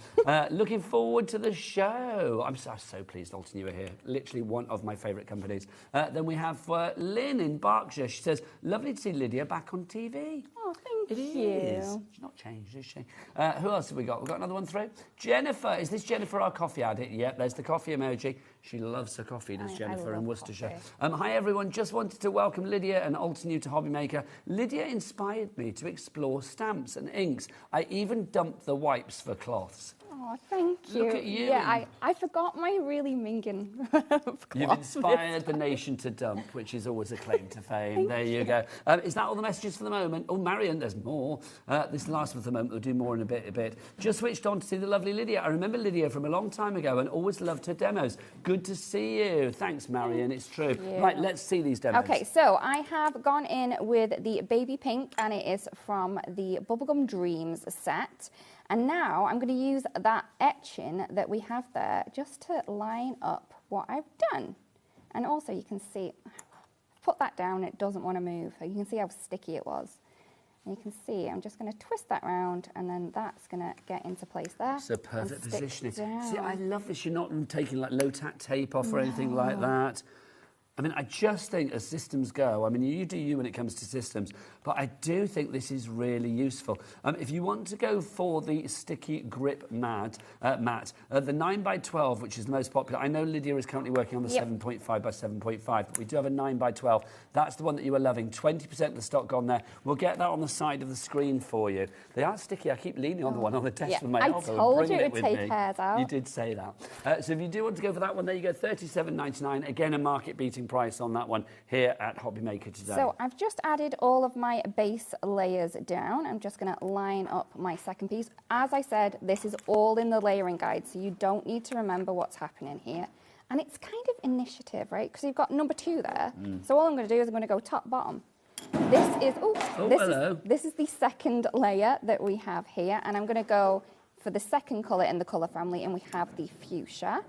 Looking forward to the show. I'm so pleased Altenew are here. Literally one of my favourite companies. Then we have Lynn in Berkshire. She says, lovely to see Lydia back on TV. Oh, thank It you. is. She's not changed, is she? Who else have we got? We've got another one through. Jennifer. Is this Jennifer, our coffee addict? Yep, there's the coffee emoji. She loves her coffee, does Jennifer in love Worcestershire. coffee. Hi, everyone. Just wanted to welcome Lydia and Altenew to HobbyMaker. Lydia inspired me to explore stamps and inks. I even dumped the wipes for cloths. Oh, thank you. Look at you. Yeah, I forgot my really minging. You've inspired the nation to dump, which is always a claim to fame. There you go. Is that all the messages for the moment? Oh, Marion, there's more. This last one for the moment. We'll do more in a bit. Just switched on to see the lovely Lydia. I remember Lydia from a long time ago and always loved her demos. Good to see you. Thanks, Marion. It's true. Right, let's see these demos. Okay, so I have gone in with the baby pink, and it is from the Bubblegum Dreams set. And now I'm going to use that etching that we have there just to line up what I've done. And also you can see, put that down, it doesn't want to move. You can see how sticky it was. And you can see, I'm just going to twist that round, and then that's going to get into place there. So perfect and stick positioning. down. See, I love this. You're not taking like low-tack tape off or anything like that. I mean, I just think as systems go, I mean, you do you when it comes to systems, but I do think this is really useful. If you want to go for the sticky grip mat, the 9x12, which is the most popular, I know Lydia is currently working on the 7.5 by 7.5, but we do have a 9x12. That's the one that you are loving. 20% of the stock gone there. We'll get that on the side of the screen for you. They are sticky. I keep leaning on the one on the desk with my elbow. I told you it it would take hairs out. You did say that. So if you do want to go for that one, there you go, $37.99. Again, a market-beating price on that one here at HobbyMaker today. So I've just added all of my base layers down. I'm just going to line up my second piece. As I said, this is all in the layering guide, so you don't need to remember what's happening here. And it's kind of initiative, right? Because you've got number 2 there. So all I'm going to do is I'm going to go top, bottom. This is the second layer that we have here, and I'm going to go for the second colour in the colour family, and we have the fuchsia.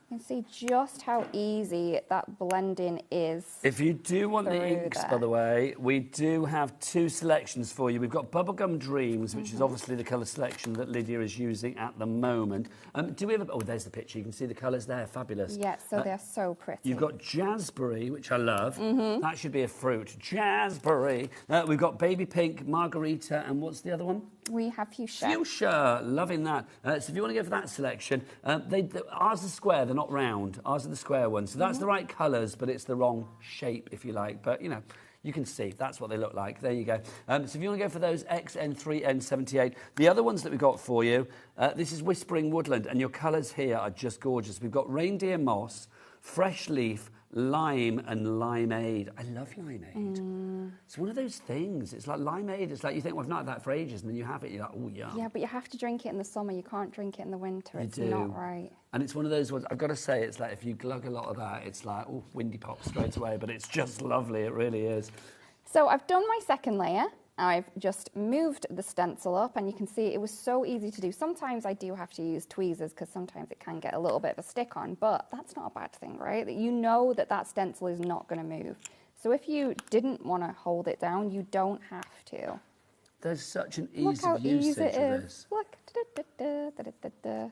You can see just how easy that blending is. If you do want the inks, by the way, we do have 2 selections for you. We've got Bubblegum Dreams, which is obviously the colour selection that Lydia is using at the moment. Do we have oh, there's the picture. You can see the colours there. Fabulous. Yeah, so they're so pretty. You've got Jazzberry, which I love. That should be a fruit. Jazzberry. We've got Baby Pink, Margarita, and what's the other one? We have fuchsia. Fuchsia, loving that. So if you want to go for that selection, ours are square, they're not round. Ours are the square ones. So that's the right colours, but it's the wrong shape, if you like. But, you know, you can see that's what they look like. There you go. So if you want to go for those XN3, N78, the other ones that we've got for you, this is Whispering Woodland, and your colours here are just gorgeous. We've got Reindeer Moss, Fresh Leaf, lime and limeade. I love limeade. It's one of those things. It's like limeade. It's like you think, well, I've not had that for ages, and then you have it, you're like, oh, yeah. Yeah, but you have to drink it in the summer. You can't drink it in the winter. It's do. not right. And it's one of those ones, I've got to say, it's like if you glug a lot of that, it's like, oh, windy pop straight away, but it's just lovely. It really is. So I've done my second layer. I've just moved the stencil up, and you can see it was so easy to do. Sometimes I do have to use tweezers because sometimes it can get a little bit of a stick on, but that's not a bad thing, right? That you know that that stencil is not going to move. So if you didn't want to hold it down, you don't have to. There's such an Look ease how of usage easy it of is. this. Look.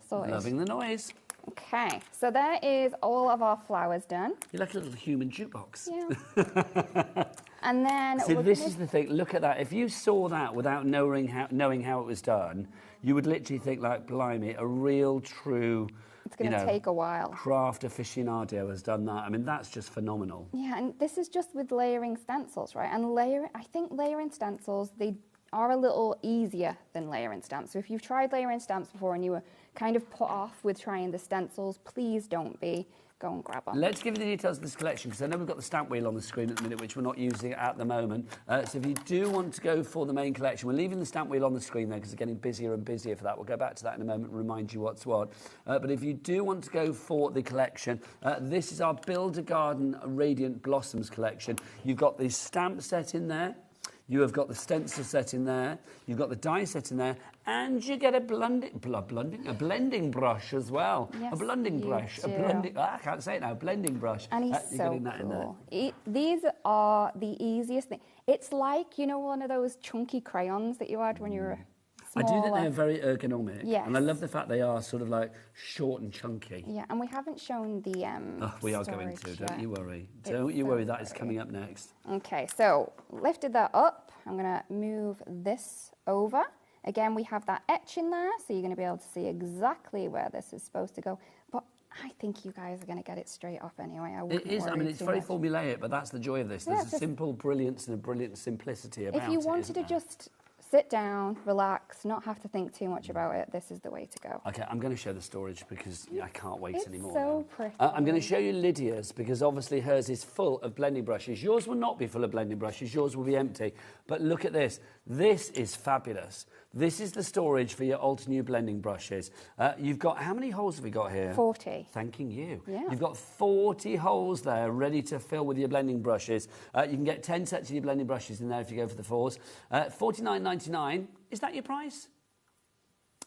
Sorted. Loving the noise. Okay, so there is all of our flowers done. You're like a little human jukebox. Yeah. And then See, this is the thing. Look at that. If you saw that without knowing how it was done, you would literally think, like, blimey, a real, true, it's going to take a while. Craft aficionado has done that. I mean, that's just phenomenal. Yeah, and this is just with layering stencils, right? And I think layering stencils, they are a little easier than layering stamps. So if you've tried layering stamps before and you were kind of put off with trying the stencils, please don't be. Go and grab them. Let's give you the details of this collection, because I know we've got the stamp wheel on the screen at the minute, which we're not using at the moment. So if you do want to go for the main collection, we're leaving the stamp wheel on the screen there because it's getting busier and busier for that. We'll go back to that in a moment and remind you what's what. But if you do want to go for the collection, this is our Build a Garden Radiant Blossoms collection. You've got the stamp set in there. You have got the stencil set in there, you've got the die set in there, and you get a blending brush as well. Yes, a blending you brush. do. I can't say it now, blending brush. And he's you're so getting that in there. cool. These are the easiest thing. It's like, you know, one of those chunky crayons that you had when you were I smaller. do think they're very ergonomic. Yes. And I love the fact they are sort of like short and chunky. Yeah, and we haven't shown the We are going to, storage don't yet. you worry. It's Don't you so worry, that is pretty. coming up next. Okay, so lifted that up. I'm going to move this over. Again, we have that etch in there, so you're going to be able to see exactly where this is supposed to go. But I think you guys are going to get it straight off anyway. It is, I mean, it's very formulaic, but that's the joy of this. Yeah, There's a just- simple brilliance and a brilliant simplicity about it. If you wanted isn't to there? just sit down, relax, not have to think too much about it, this is the way to go. Okay, I'm going to show the storage because I can't wait It's anymore. so now. pretty. I'm going to show you Lydia's because obviously hers is full of blending brushes. Yours will not be full of blending brushes. Yours will be empty. But look at this. This is fabulous. This is the storage for your Altenew blending brushes. You've got, how many holes have we got here? 40. Thanking you. Yeah. You've got 40 holes there ready to fill with your blending brushes. You can get 10 sets of your blending brushes in there if you go for the fours. $49.99. Is that your price?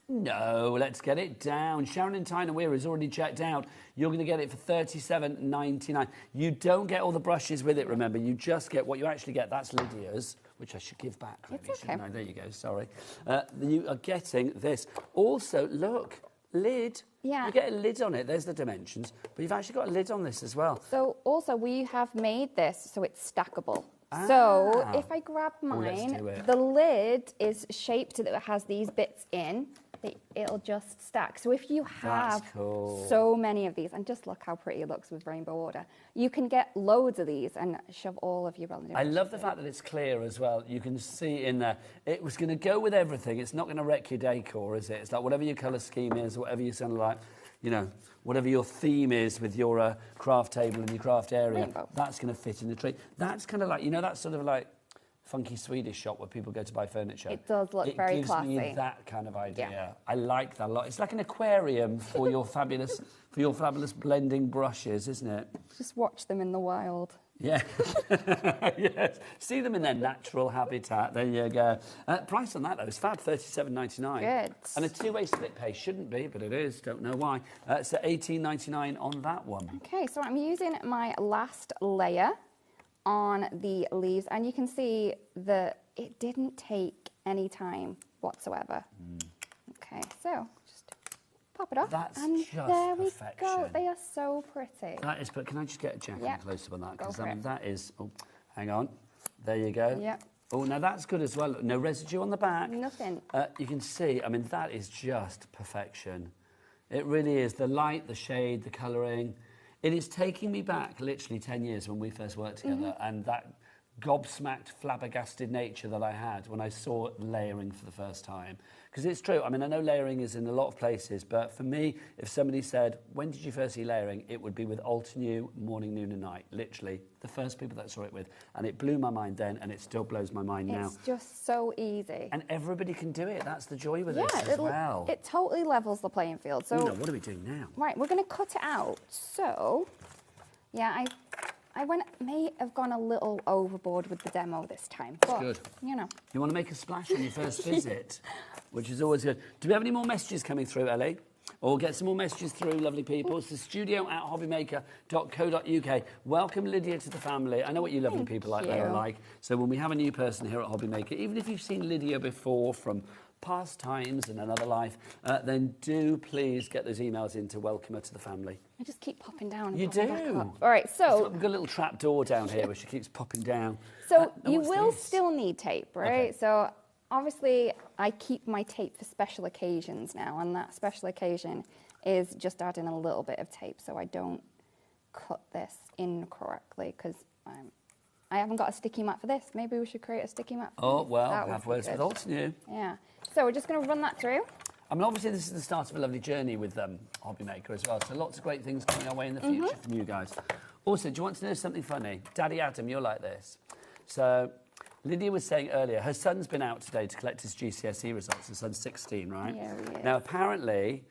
No, let's get it down. Sharon and Tyner Weir has already checked out. You're going to get it for $37.99. You don't get all the brushes with it, remember. You just get what you actually get. That's Lydia's, which I should give back, really, It's okay. shouldn't I? There you go, sorry. You are getting this. Also, look, lid. Yeah. You get a lid on it. There's the dimensions. But you've actually got a lid on this as well. So also we have made this so it's stackable. So Ah. if I grab let's mine, do it. the lid is shaped so that it has these bits in. It'll just stack. So if you have cool. so many of these, and just look how pretty it looks with rainbow order, you can get loads of these and shove all of your blending I love brushes the in. fact that it's clear as well. You can see in there. It was going to go with everything. It's not going to wreck your decor, is it? It's like whatever your colour scheme is, whatever you sound like, you know, whatever your theme is with your craft table and your craft area, Rainbow. that's going to fit in the tree. That's kind of like, you know, that's sort of like funky Swedish shop where people go to buy furniture. It does look very It gives me classy. that kind of idea. Yeah. I like that a lot. It's like an aquarium for your fabulous blending brushes, isn't it? Just watch them in the wild. Yeah, yes. See them in their natural habitat. There you go. Price on that though is fab, $37.99. Good. And a two-way split pay shouldn't be, but it is. Don't know why. So $18.99 on that one. Okay, so I'm using my last layer on the leaves, and you can see that it didn't take any time whatsoever. Okay, so just pop it off. That's and just there we go. perfection. They are so pretty. That is, but can I just get a jack Yeah. on close up on that? Go Because for I mean, it. that is, oh, hang on. There you go. Yeah. Oh, now that's good as well. No residue on the back. Nothing. You can see, I mean, that is just perfection. It really is. The light, the shade, the colouring. It is taking me back literally 10 years when we first worked together, and that gobsmacked, flabbergasted nature that I had when I saw layering for the first time. Because it's true, I mean, I know layering is in a lot of places, but for me, if somebody said, when did you first see layering? It would be with Altenew, morning, noon and night, literally, the first people that I saw it with. And it blew my mind then, and it still blows my mind now. It's just so easy. And everybody can do it, that's the joy with this as well. It totally levels the playing field. So, what are we doing now? Right, we're going to cut it out. So, yeah, I may have gone a little overboard with the demo this time. But, good. You know. You want to make a splash on your first visit, which is always good. Do we have any more messages coming through, Ellie? Or get some more messages through, lovely people. It's the studio@hobbymaker.co.uk. Welcome, Lydia, to the family. I know what you lovely people like there are like. So when we have a new person here at HobbyMaker, even if you've seen Lydia before from past times and another life, then do please get those emails in to welcome her to the family. I just keep popping down. And You popping do? Back up. All right, so... We've got a little trap door down here where she keeps popping down. So you what's will this? still need tape, right? Okay. So obviously I keep my tape for special occasions now, and that special occasion is just adding a little bit of tape so I don't cut this incorrectly, because I haven't got a sticky mat for this. Maybe we should create a sticky mat for this. Well, That would have be words with good. Altenew. Yeah. So we're just going to run that through. I mean, obviously, this is the start of a lovely journey with HobbyMaker as well. So lots of great things coming our way in the future from you guys. Also, do you want to know something funny? Daddy Adam, you're like this. So Lydia was saying earlier, her son's been out today to collect his GCSE results. Her son's 16, right? Yeah, he is. Now, apparently,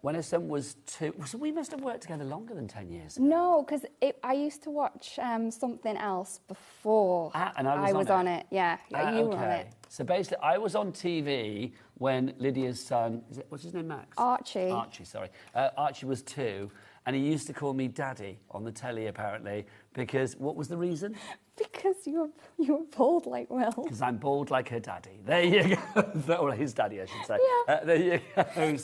when her son was 2... So we must have worked together longer than 10 years. No, because I used to watch something else before and I was on it. Yeah, you were on it. So basically, I was on TV when Lydia's son, what's his name, Max? Archie. Archie, sorry. Archie was 2, and he used to call me Daddy on the telly, apparently, because, what was the reason? Because you were bald like Will. Because I'm bald like her daddy. There you go. Or his daddy, I should say. Yeah. There you go.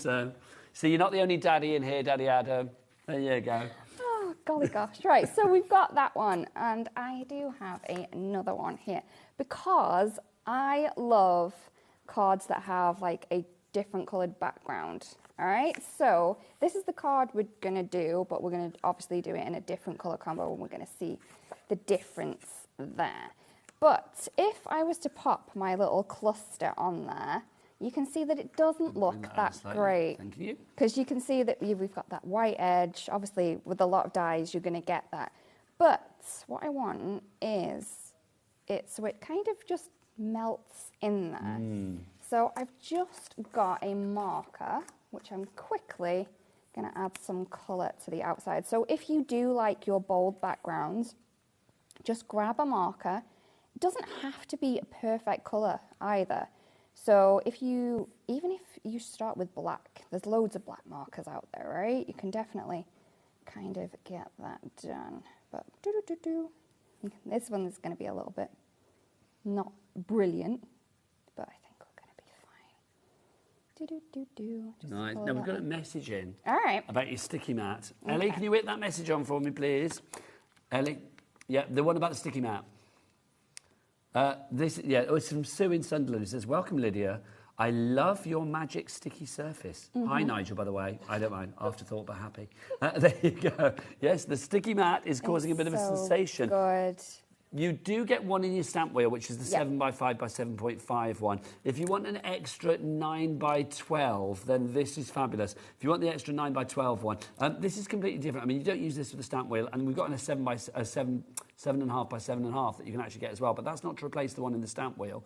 So you're not the only daddy in here, Daddy Adam. There you go. Oh, golly gosh. Right, so we've got that one, and I do have another one here, because I love cards that have like a different coloured background. All right, so this is the card we're going to do, but we're going to obviously do it in a different colour combo, and we're going to see the difference there. But if I was to pop my little cluster on there, you can see that it doesn't look that great. Thank you. Because you can see that we've got that white edge. Obviously, with a lot of dyes, you're going to get that. But what I want is so it kind of just melts in there. So I've just got a marker, which I'm quickly going to add some colour to the outside. So if you do like your bold backgrounds, just grab a marker. It doesn't have to be a perfect colour either. So even if you start with black, there's loads of black markers out there, right? You can definitely kind of get that done. But this one is going to be a little bit not brilliant, but I think we're going to be fine. Nice. Now, we've got a message in about your sticky mat. Okay. Ellie, can you hit that message on for me, please? Ellie? Yeah, the one about the sticky mat. It's from Sue in Sunderland. It says, welcome, Lydia. I love your magic sticky surface. Hi, Nigel, by the way. I don't mind. Afterthought, but happy. There you go. Yes, the sticky mat is causing a bit of a sensation. Good. You do get one in your stamp wheel, which is the 7x5 by 7.5 one. If you want an extra 9x12, then this is fabulous. If you want the extra 9x12 one, this is completely different. I mean, you don't use this for the stamp wheel, and we've got a 7.5 by 7.5 that you can actually get as well. But that's not to replace the one in the stamp wheel,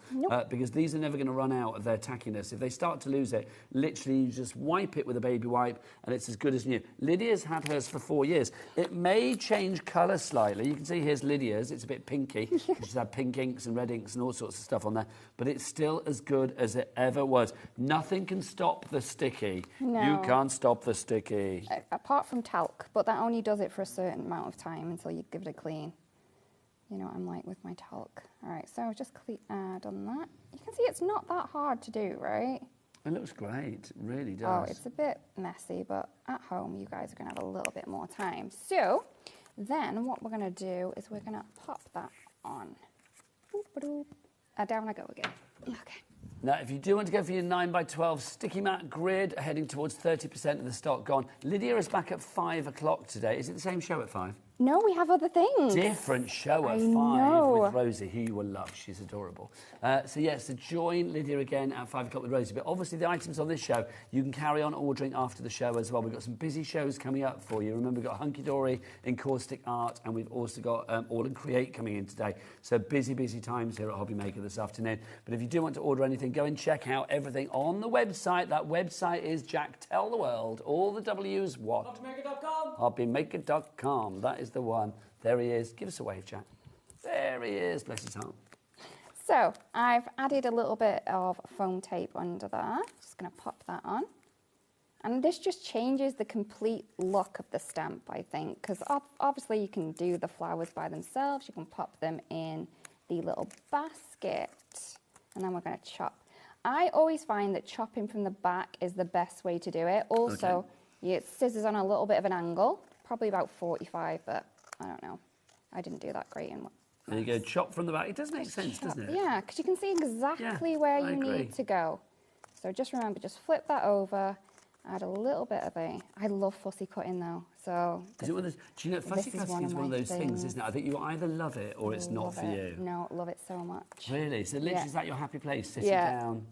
because these are never going to run out of their tackiness. If they start to lose it, literally you just wipe it with a baby wipe, and it's as good as new. Lydia's had hers for 4 years. It may change colour slightly. You can see here's Lydia's. It's a bit pinky. She's had pink inks and red inks and all sorts of stuff on there. But it's still as good as it ever was. Nothing can stop the sticky. No. You can't stop the sticky. Apart from talc, but that only does it for a certain amount of time until you give it a clean. You know what I'm like with my talc. All right, so just add on that. You can see it's not that hard to do, right? It looks great. It really does. Oh, it's a bit messy, but at home you guys are going to have a little bit more time. So then what we're going to do is we're going to pop that on. Down I go again. Okay. Now, if you do want to go for your 9x12 sticky mat grid, heading towards 30% of the stock gone. Lydia is back at 5 o'clock today. Is it the same show at 5? No, we have other things. Different show at 5 with Rosie, who you will love. She's adorable. So join Lydia again at 5 o'clock with Rosie. But obviously the items on this show, you can carry on ordering after the show as well. We've got some busy shows coming up for you. Remember, we've got Hunky Dory, Encaustic Art, and we've also got Aall and Create coming in today. So busy times here at HobbyMaker this afternoon. But if you do want to order anything, go and check out everything on the website. That website is Jack Tell the World. All the W's what? HobbyMaker.com. HobbyMaker.com. That is the one. There he is. Give us a wave, Jack. There he is. Bless his heart. So I've added a little bit of foam tape under there. Just going to pop that on. And this just changes the complete look of the stamp, I think, because obviously you can do the flowers by themselves. You can pop them in the little basket. And then we're going to chop. I always find that chopping from the back is the best way to do it. Also, you get scissors on a little bit of an angle, probably about 45, but I don't know. I didn't do that great in There you go, chop from the back. It does make sense, doesn't it? Yeah, because you can see exactly where you need to go. So just remember, just flip that over, add a little bit of I love fussy cutting though. So is it one of those, do you know, fussy cutting is one of those things, isn't it? I think you either love it or it's not for you. No, love it so much. Really? So literally, is that your happy place? Sitting down,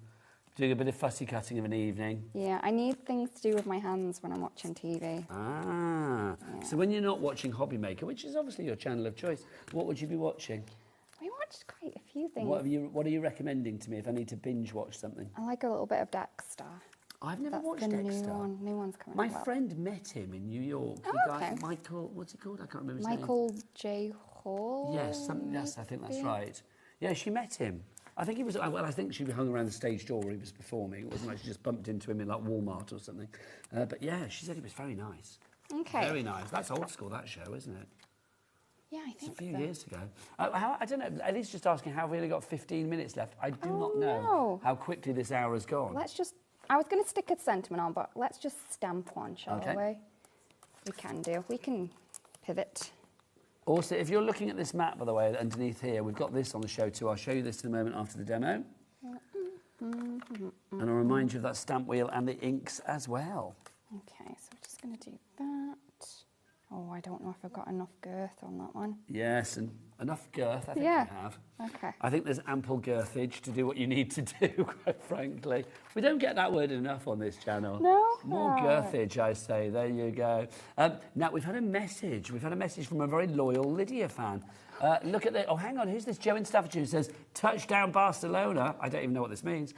doing a bit of fussy cutting of an evening? Yeah, I need things to do with my hands when I'm watching TV. So when you're not watching HobbyMaker, which is obviously your channel of choice, what would you be watching? We watched quite a few things. What are you recommending to me if I need to binge watch something? I like a little bit of Dexter. I've never watched the Dexter. New one's coming My friend met him in New York. Oh, the guy, Michael, what's he called? I can't remember his name. Michael J. Hall? Yes, I think that's right. Yeah, she met him. I think he was, well, I think she hung around the stage door where he was performing. It wasn't like she just bumped into him in like Walmart or something. But yeah, she said he was very nice. Okay. Very nice. That's old school, that show, isn't it? Yeah, I think it's a few years ago. I don't know, Ellie's just asking how we only got 15 minutes left. I do not know how quickly this hour has gone. I was going to stick a sentiment on, but let's just stamp one, shall we? We can pivot. Also, if you're looking at this map, by the way, underneath here, we've got this on the show too. I'll show you this in a moment after the demo. And I'll remind you of that stamp wheel and the inks as well. Okay, so we're just going to do that. Oh, I don't know if I've got enough girth on that one. Yes, and enough girth, I think you have. Okay. I think there's ample girthage to do what you need to do, quite frankly. We don't get that word enough on this channel. No? More girthage, I say. There you go. Now, we've had a message. We've had a message from a very loyal Lydia fan. Look at the... Oh, hang on. Who's this? Joe in Staffordshire who says, touchdown Barcelona. I don't even know what this means.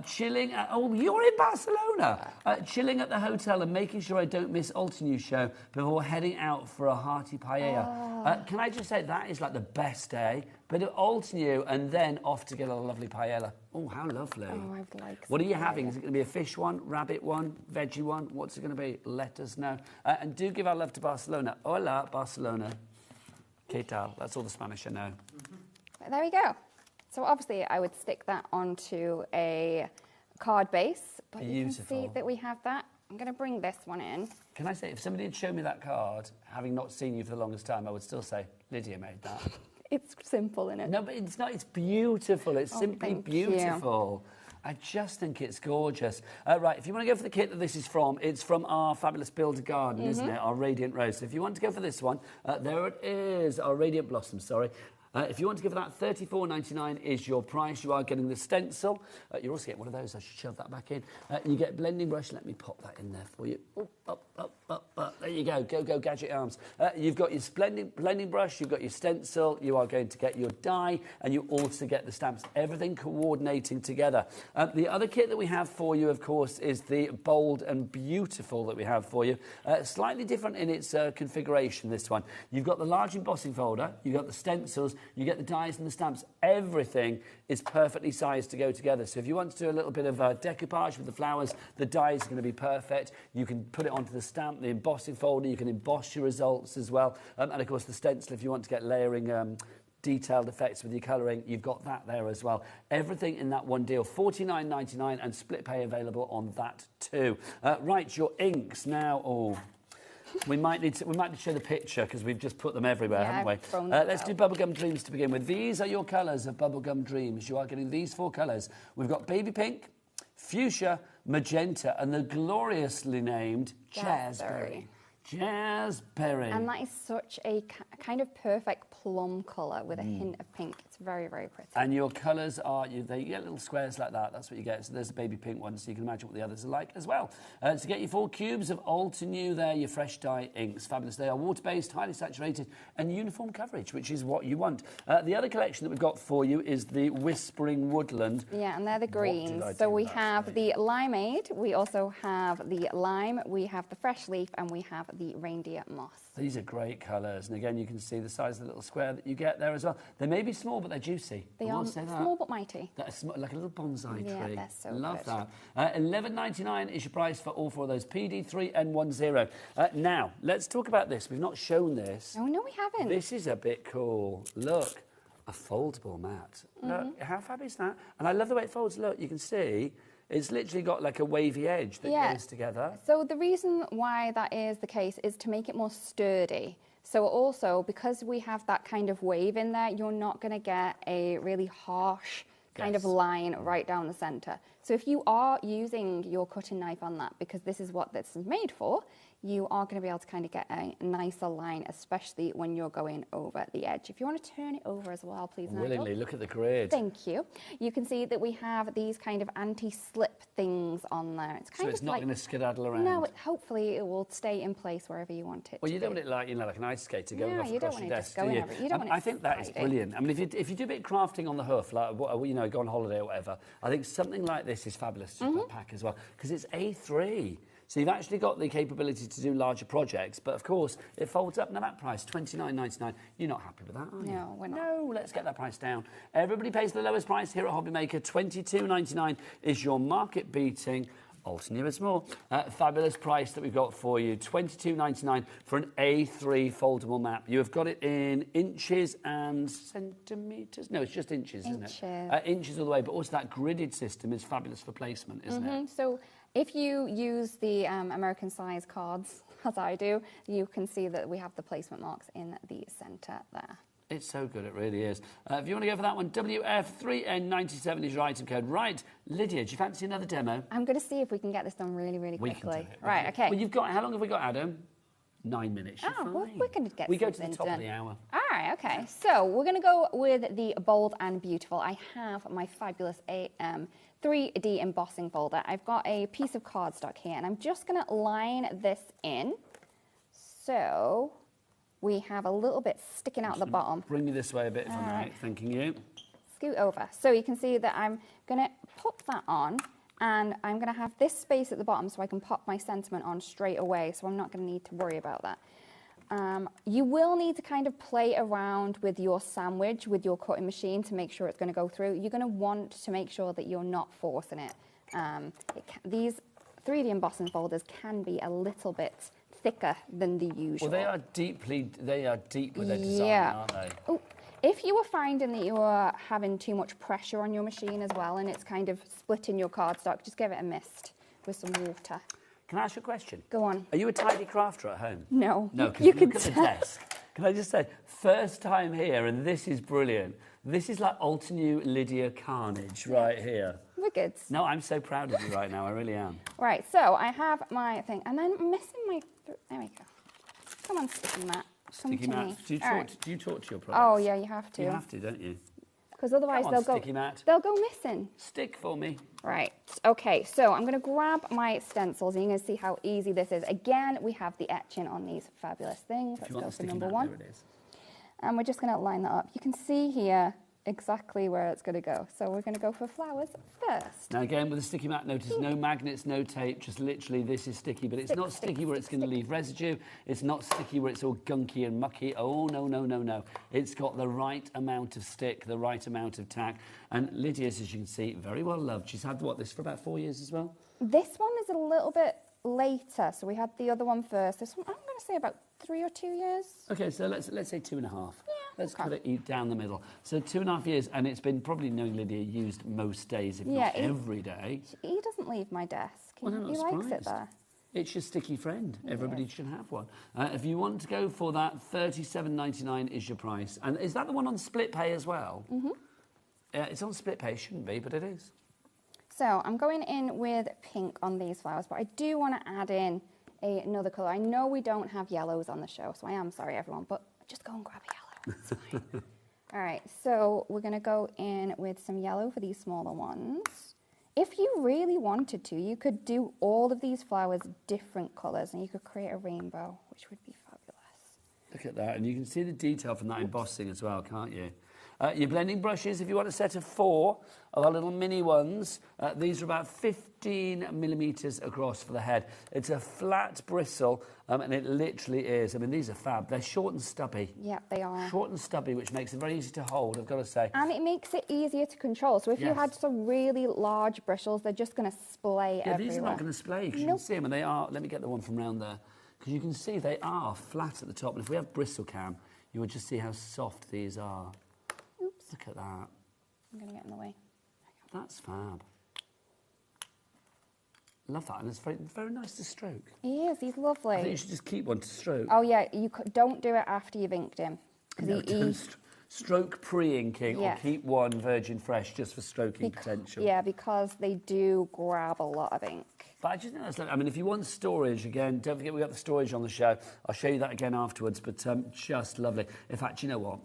Chilling at... Oh, you're in Barcelona. Chilling at the hotel and making sure I don't miss Altenew show before heading out for a hearty paella. Can I just say, that is like the best day. Bit of Altenew and then off to get a lovely paella. Oh, how lovely. Oh, I'd like What are you having? Is it going to be a fish one, rabbit one, veggie one? What's it going to be? Let us know. And do give our love to Barcelona. Hola, Barcelona. ¿Qué tal? That's all the Spanish I know. There we go. So obviously I would stick that onto a card base. But you can see that we have that. I'm going to bring this one in. Can I say, if somebody had shown me that card, having not seen you for the longest time, I would still say, Lydia made that. It's simple, isn't it? No, but it's not. It's beautiful. It's simply beautiful. I just think it's gorgeous. Right, if you want to go for the kit that this is from, it's from our fabulous Builder Garden, isn't it? Our Radiant Rose. So if you want to go for this one, there it is, our Radiant Blossom, sorry. If you want to go for that, $34.99 is your price. You are getting the stencil. You're also getting one of those. I should shove that back in. You get a blending brush. Let me pop that in there for you. Up. There you go. Go, gadget arms. You've got your blending brush. You've got your stencil. You are going to get your die. And you also get the stamps. Everything coordinating together. The other kit that we have for you, of course, is the Bold and Beautiful that we have for you. Slightly different in its configuration, this one. You've got the large embossing folder. You've got the stencils. You get the dies and the stamps. Everything is perfectly sized to go together. So if you want to do a little bit of decoupage with the flowers, the die is going to be perfect. You can put it onto the stamp, the embossing folder. You can emboss your results as well. And of course, the stencil, if you want to get layering detailed effects with your colouring, you've got that there as well. Everything in that one deal. $49.99 and split pay available on that too. Right, your inks now. Oh. We might need to show the picture because we've just put them everywhere, haven't we? Let's do Bubblegum Dreams to begin with. These are your colours of Bubblegum Dreams. You are getting these 4 colours. We've got Baby Pink, Fuchsia, Magenta, and the gloriously named Jazzberry. Jazzberry. And that is such a kind of perfect plum colour with a hint of pink. It's very, very pretty. And your colours are, you get little squares like that. That's what you get. So there's a baby pink one, so you can imagine what the others are like as well. To get your 4 cubes of Altenew there, your fresh dye inks. Fabulous. They are water-based, highly saturated, and uniform coverage, which is what you want. The other collection that we've got for you is the Whispering Woodland. Yeah, and they're the greens. So we have the limeade, we also have the lime, we have the fresh leaf, and we have the reindeer moss. These are great colours, and again, you can see the size of the little square that you get there as well. They may be small, but they're juicy. They are small but mighty. That's like a little bonsai tree. They're so Love good. that. $11.99 is your price for all 4 of those. PD3N10. Now, let's talk about this. We've not shown this. Oh, no, we haven't. This is a bit cool. Look, a foldable mat. Look, how fab is that? And I love the way it folds. Look, you can see it's literally got like a wavy edge that goes together. So the reason why that is the case is to make it more sturdy. So also, because we have that kind of wave in there, you're not going to get a really harsh kind of line right down the centre. So if you are using your cutting knife on that, because this is what this is made for, you are going to be able to kind of get a nicer line, especially when you're going over the edge. If you want to turn it over as well, please, Nigel. Willingly, look at the grid. Thank you. You can see that we have these kind of anti-slip things on there. It's kind So it's of not like, going to skedaddle around? no, hopefully it will stay in place wherever you want it Well, to you be. don't want it like, like an ice skater going No, off you don't across want your it just desk, do going you? over. You don't want it I think that is sliding. brilliant. I mean, if you do a bit of crafting on the hoof, like, go on holiday or whatever, I think something like this is fabulous to pack as well, because it's A3. So you've actually got the capability to do larger projects, but of course, it folds up. Now that price, $29.99, you're not happy with that, are you? No, we're not. No, let's get that price down. Everybody pays the lowest price here at HobbyMaker. $22.99 is your market-beating Altenew is more. Fabulous price that we've got for you. $22.99 for an A3 foldable map. You have got it in inches and centimetres. No, it's just inches, isn't it? Inches all the way, but also that gridded system is fabulous for placement, isn't it? So if you use the American size cards, as I do, you can see that we have the placement marks in the centre there. It's so good, it really is. If you want to go for that one, WF3N97 is your item code. Right, Lydia, do you fancy another demo? I'm going to see if we can get this done really, really quickly. We can do it. Right, okay. Well, you've got, how long have we got, Adam? 9 minutes. You're well, fine. we can get We go to the something top done. of the hour. All right, okay. So we're going to go with the Bold and Beautiful. I have my fabulous 3D embossing folder. I've got a piece of cardstock here, and I'm just going to line this in. So we have a little bit sticking out the bottom. Bring me this way a bit, if I'm right, thanking you. Scoot over. So you can see that I'm going to pop that on, and I'm going to have this space at the bottom so I can pop my sentiment on straight away, so I'm not going to need to worry about that. You will need to kind of play around with your sandwich, with your cutting machine, to make sure it's going to go through. You're going to want to make sure that you're not forcing it. These 3D embossing folders can be a little bit thicker than the usual. Well, they are deep with their design, aren't they? Oh, if you were finding that you were having too much pressure on your machine as well, and it's kind of splitting your cardstock, just give it a mist with some water. Can I ask you a question? Go on. Are you a tidy crafter at home? No. No, because you look could at the desk. Can I just say, first time here, and this is brilliant. This is like Altenew Lydia Carnage right here. We're good. No, I'm so proud of you right now. I really am. Right, so I have my thing, and then I'm missing my... There we go. Come on, Sticky Mat. Come Sticky to Mat. me. Do you talk to your products? Oh, yeah, you have to. You have to, don't you? Because otherwise Come on, Sticky Mat. they'll go missing. Stick for me. Right, okay, so I'm going to grab my stencils, and you're going to see how easy this is. Again, we have the etching on these fabulous things. Let's go for number one. There it is. And we're just going to line that up. You can see here exactly where it's going to go. So we're going to go for flowers first. Now again, with the Sticky Mat, notice no magnets, no tape, just literally this is sticky, but it's not sticky where it's going to leave residue. It's not sticky where it's all gunky and mucky. Oh, no, no, no, no. It's got the right amount of stick, the right amount of tack. And Lydia's, as you can see, very well loved. She's had, this for about 4 years as well? This one is a little bit later. So we had the other one first. This one, I'm going to say about 3 or 2 years. Okay, so let's say 2.5. Yeah. Let's okay. cut it down the middle. So 2.5 years, and it's been probably, knowing Lydia, used most days, if not every day. He doesn't leave my desk. Well, I'm not he surprised. likes it there. It's your sticky friend. Everybody should have one. If you want to go for that, $37.99 is your price. And is that the one on split pay as well? Mm-hmm. It's on split pay. Shouldn't be, but it is. So I'm going in with pink on these flowers, but I do want to add in another colour. I know we don't have yellows on the show, so I am sorry, everyone, but just go and grab a yellow. It's fine. All right, so we're going to go in with some yellow for these smaller ones. If you really wanted to, you could do all of these flowers different colours, and you could create a rainbow, which would be fabulous. Look at that, and you can see the detail from that embossing as well, can't you? Your blending brushes, if you want a set of 4 of our little mini ones, these are about 15 millimetres across for the head. It's a flat bristle, and it literally is. I mean, these are fab. They're short and stubby. Yeah, they are. Short and stubby, which makes it very easy to hold, I've got to say. And it makes it easier to control. So if you had some really large bristles, they're just going to splay everywhere. These are not going to splay, because you can see them, and they are... Let me get the one from round there. Because you can see they are flat at the top. And if we have bristle cam, you would just see how soft these are. Oops. Look at that. I'm going to get in the way. That's fab. Love that, and it's very, very nice to stroke. He is, he's lovely. I think you should just keep one to stroke. Oh yeah, don't do it after you've inked him. No, don't stroke pre-inking, Yes. or keep one virgin fresh just for stroking potential. Yeah, because they do grab a lot of ink. But I just think that's, I mean, if you want storage, again, don't forget we've got the storage on the show. I'll show you that again afterwards, but just lovely. In fact, you know what?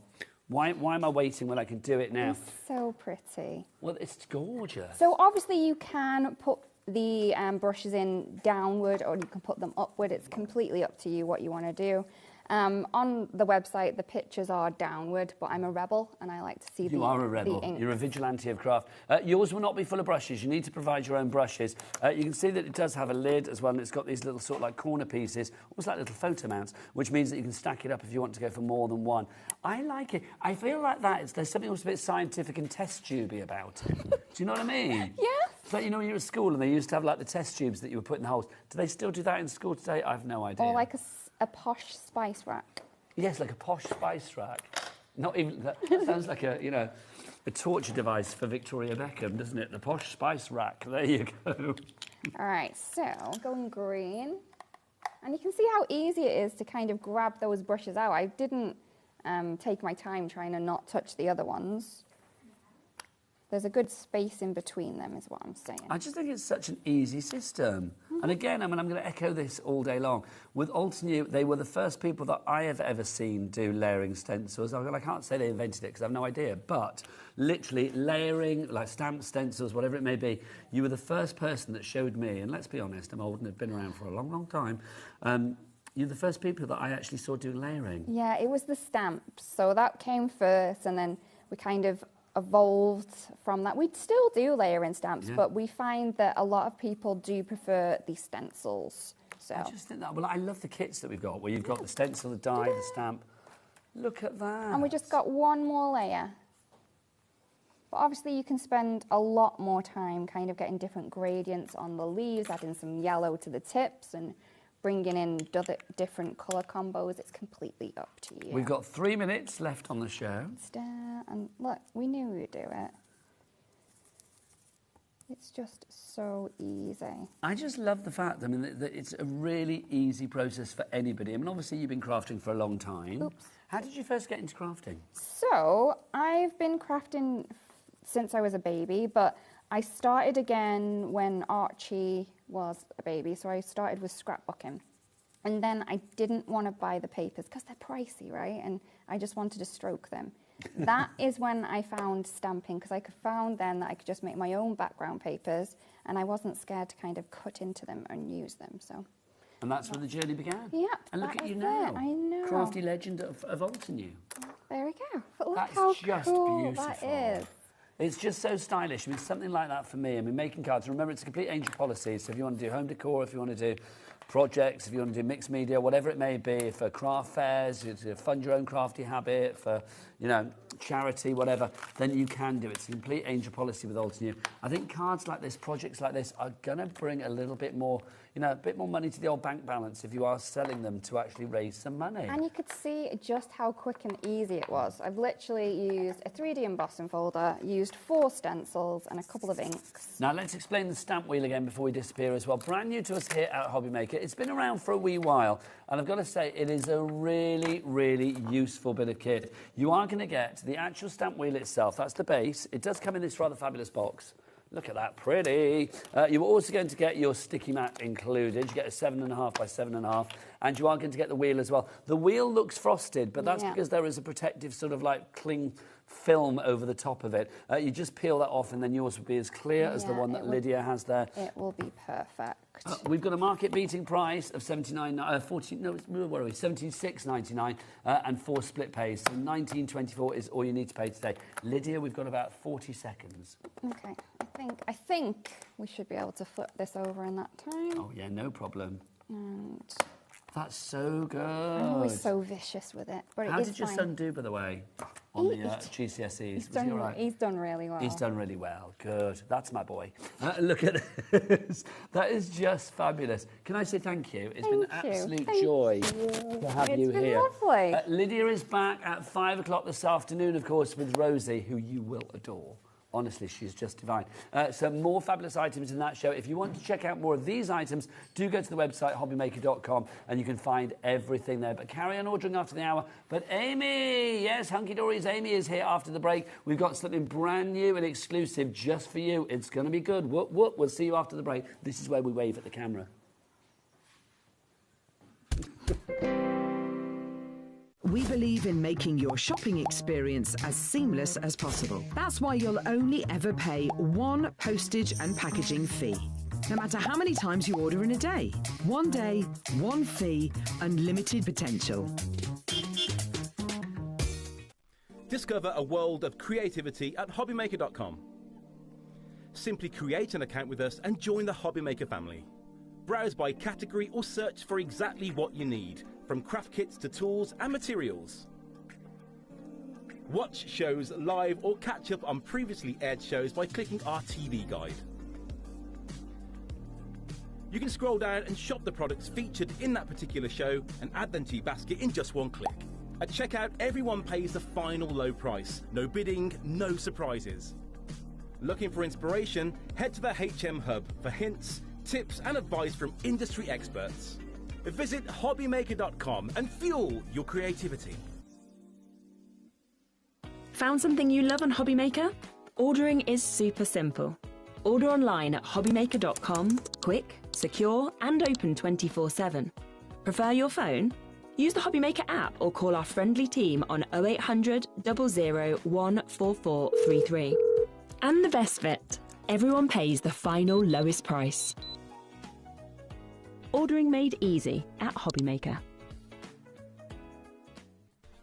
Why am I waiting when I can do it now? It's so pretty. Well, it's gorgeous. So obviously you can put the brushes in downward, or you can put them upward. It's completely up to you what you want to do. On the website, the pictures are downward, but I'm a rebel and I like to see the ink. You are a rebel. You're a vigilante of craft. Yours will not be full of brushes. You need to provide your own brushes. You can see that it does have a lid as well, and it's got these little sort of like corner pieces, almost like little photo mounts, which means that you can stack it up if you want to go for more than one. I like it. I feel like that. There's something almost a bit scientific and test tubey about it. Do you know what I mean? Yeah. It's like, you know, when you were at school and they used to have like the test tubes that you were putting in the holes. Do they still do that in school today? I have no idea. Or like a posh spice rack. Yes, like a posh spice rack. Not even that sounds like a, you know, a torture device for Victoria Beckham, doesn't it? The posh spice rack. There you go. All right, so going green. And you can see how easy it is to kind of grab those brushes out. I didn't take my time trying to not touch the other ones. There's a good space in between them, is what I'm saying. I just think it's such an easy system. And again, I mean, I'm going to echo this all day long. With Altenew, they were the first people that I have ever seen do layering stencils. I can't say they invented it because I have no idea, but literally layering, like stamp stencils, whatever it may be, you were the first person that showed me, and let's be honest, I'm old and have been around for a long, long time, you're the first people that I actually saw do layering. Yeah, it was the stamps. So that came first, and then we kind of evolved from that. We still do layering stamps, but we find that a lot of people do prefer the stencils. So I just think that, well, I love the kits that we've got, where you've got the stencil, the die, the stamp. Look at that. And we just got one more layer. But obviously you can spend a lot more time kind of getting different gradients on the leaves, adding some yellow to the tips and bringing in different colour combos. It's completely up to you. We've got 3 minutes left on the show. And look, we knew we would do it. It's just so easy. I just love the fact, I mean, that it's a really easy process for anybody. I mean, obviously you've been crafting for a long time. Oops. How did you first get into crafting? So, I've been crafting since I was a baby, but I started again when Archie was a baby, so I started with scrapbooking. And then I didn't want to buy the papers because they're pricey, right? And I just wanted to stroke them. That is when I found stamping, because I found then that I could just make my own background papers, and I wasn't scared to kind of cut into them and use them. So. And that's where the journey began? Yeah. And look at you it. now. I know. Crafty legend of Altenew. There we go. But look That's how just cool beautiful. that is. It's just so stylish. I mean, something like that for me. I mean, making cards. Remember, it's a complete angel policy. So if you want to do home decor, if you want to do projects, if you want to do mixed media, whatever it may be, for craft fairs, to fund your own crafty habit, for, you know, charity, whatever, then you can do it. It's a complete angel policy with Altenew. I think cards like this, projects like this, are going to bring a little bit more, you know, a bit more money to the old bank balance if you are selling them to actually raise some money. And you could see just how quick and easy it was. I've literally used a 3D embossing folder, used 4 stencils and a couple of inks. Now, let's explain the stamp wheel again before we disappear as well. Brand new to us here at HobbyMaker. It's been around for a wee while, and I've got to say, it is a really, really useful bit of kit. You are going to get the actual stamp wheel itself. That's the base. It does come in this rather fabulous box. Look at that, pretty. You're also going to get your sticky mat included. You get a 7.5 by 7.5, and you are going to get the wheel as well. The wheel looks frosted, but that's because there is a protective sort of like cling film over the top of it. You just peel that off, and then yours will be as clear as the one that Lydia has there. It will be perfect. We've got a market-beating price of $76.99 and 4 split pays. So $19.24 is all you need to pay today. Lydia, we've got about 40 seconds. Okay, I think we should be able to flip this over in that time. Oh yeah, no problem. And that's so good. I'm always so vicious with it, but How it is did your fine. son do, by the way, on the GCSEs? He's Was he all right? He's done really well. He's done really well. Good. That's my boy. Look at this. That is just fabulous. Can I say thank you? It's been an absolute joy to have you here. It's been lovely. Lydia is back at 5 o'clock this afternoon, of course, with Rosie, who you will adore. Honestly, she's just divine. Some more fabulous items in that show. If you want to check out more of these items, do go to the website, hobbymaker.com, and you can find everything there. But carry on ordering after the hour. But Amy, yes, Hunky Dory's Amy is here after the break. We've got something brand new and exclusive just for you. It's going to be good. Whoop, whoop. We'll see you after the break. This is where we wave at the camera. We believe in making your shopping experience as seamless as possible. That's why you'll only ever pay one postage and packaging fee, no matter how many times you order in a day. One day, one fee, unlimited potential. Discover a world of creativity at HobbyMaker.com. Simply create an account with us and join the HobbyMaker family. Browse by category or search for exactly what you need, from craft kits to tools and materials. Watch shows live or catch up on previously aired shows by clicking our TV guide. You can scroll down and shop the products featured in that particular show and add them to your basket in just one click. At checkout, everyone pays the final low price. No bidding, no surprises. Looking for inspiration? Head to the HM Hub for hints, tips and advice from industry experts. Visit hobbymaker.com and fuel your creativity. Found something you love on HobbyMaker? Ordering is super simple. Order online at hobbymaker.com, quick, secure and open 24/7. Prefer your phone? Use the HobbyMaker app or call our friendly team on 0800 00 14433. And the best bit, everyone pays the final lowest price. Ordering made easy at HobbyMaker.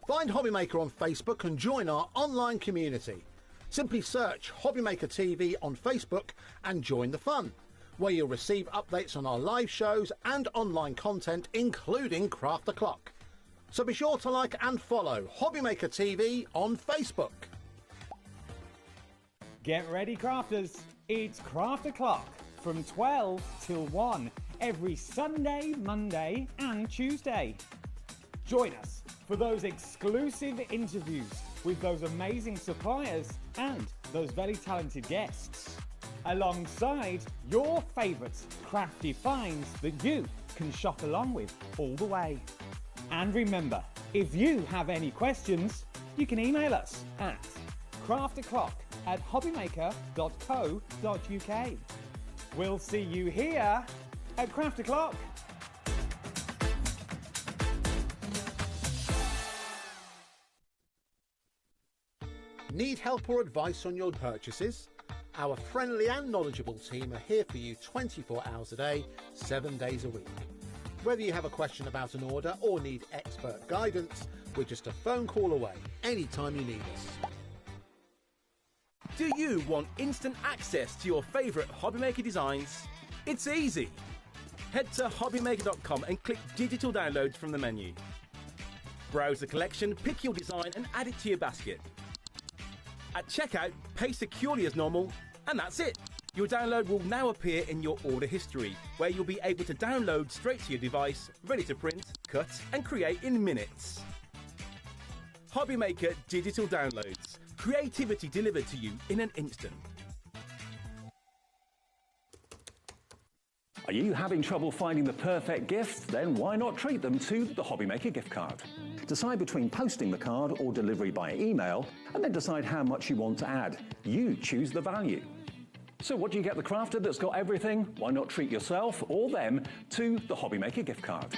Find HobbyMaker on Facebook and join our online community. Simply search HobbyMaker TV on Facebook and join the fun, where you'll receive updates on our live shows and online content, including Craft the Clock. So be sure to like and follow HobbyMaker TV on Facebook. Get ready, crafters. It's Craft O'Clock from 12 till 1 every Sunday, Monday and Tuesday. Join us for those exclusive interviews with those amazing suppliers and those very talented guests, alongside your favourite crafty finds that you can shop along with all the way. And remember, if you have any questions, you can email us at craftoclock@hobbymaker.co.uk. We'll see you here at Craft O'Clock. Need help or advice on your purchases? Our friendly and knowledgeable team are here for you 24 hours a day, 7 days a week. Whether you have a question about an order or need expert guidance, we're just a phone call away anytime you need us. Do you want instant access to your favourite HobbyMaker designs? It's easy. Head to hobbymaker.com and click digital downloads from the menu. Browse the collection, pick your design and add it to your basket. At checkout, pay securely as normal, and that's it. Your download will now appear in your order history, where you'll be able to download straight to your device, ready to print, cut and create in minutes. HobbyMaker digital downloads. Creativity delivered to you in an instant. Are you having trouble finding the perfect gift? Then why not treat them to the HobbyMaker gift card? Decide between posting the card or delivery by email, and then decide how much you want to add. You choose the value. So what do you get the crafter that's got everything? Why not treat yourself or them to the HobbyMaker gift card?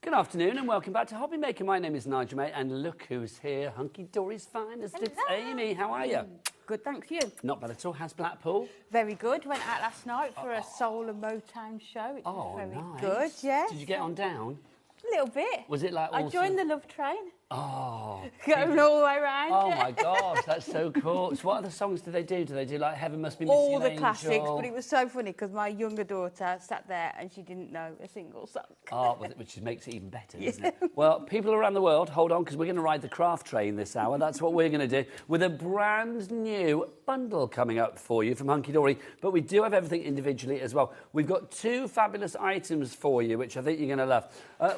Good afternoon and welcome back to HobbyMaker. My name is Nigel, mate, and look who's here. Hunky Dory's finest. It's Amy. How are you? Good, thanks, you. Not bad at all. How's Blackpool? Very good. Went out last night for a soul and Motown show. It was very nice. good, yeah. Did you get on down? A little bit. Was it like I awesome? joined the love train. Oh. Going all the way around. Oh my gosh, that's so cool. So what other songs do they do? Do they do like Heaven Must Be Missing All an the Angel? classics, but it was so funny because my younger daughter sat there and she didn't know a single song. Oh, which makes it even better, doesn't it? Well, people around the world, hold on, because we're going to ride the craft train this hour. That's what we're going to do with a brand new bundle coming up for you from Hunky Dory. But we do have everything individually as well. We've got 2 fabulous items for you, which I think you're going to love.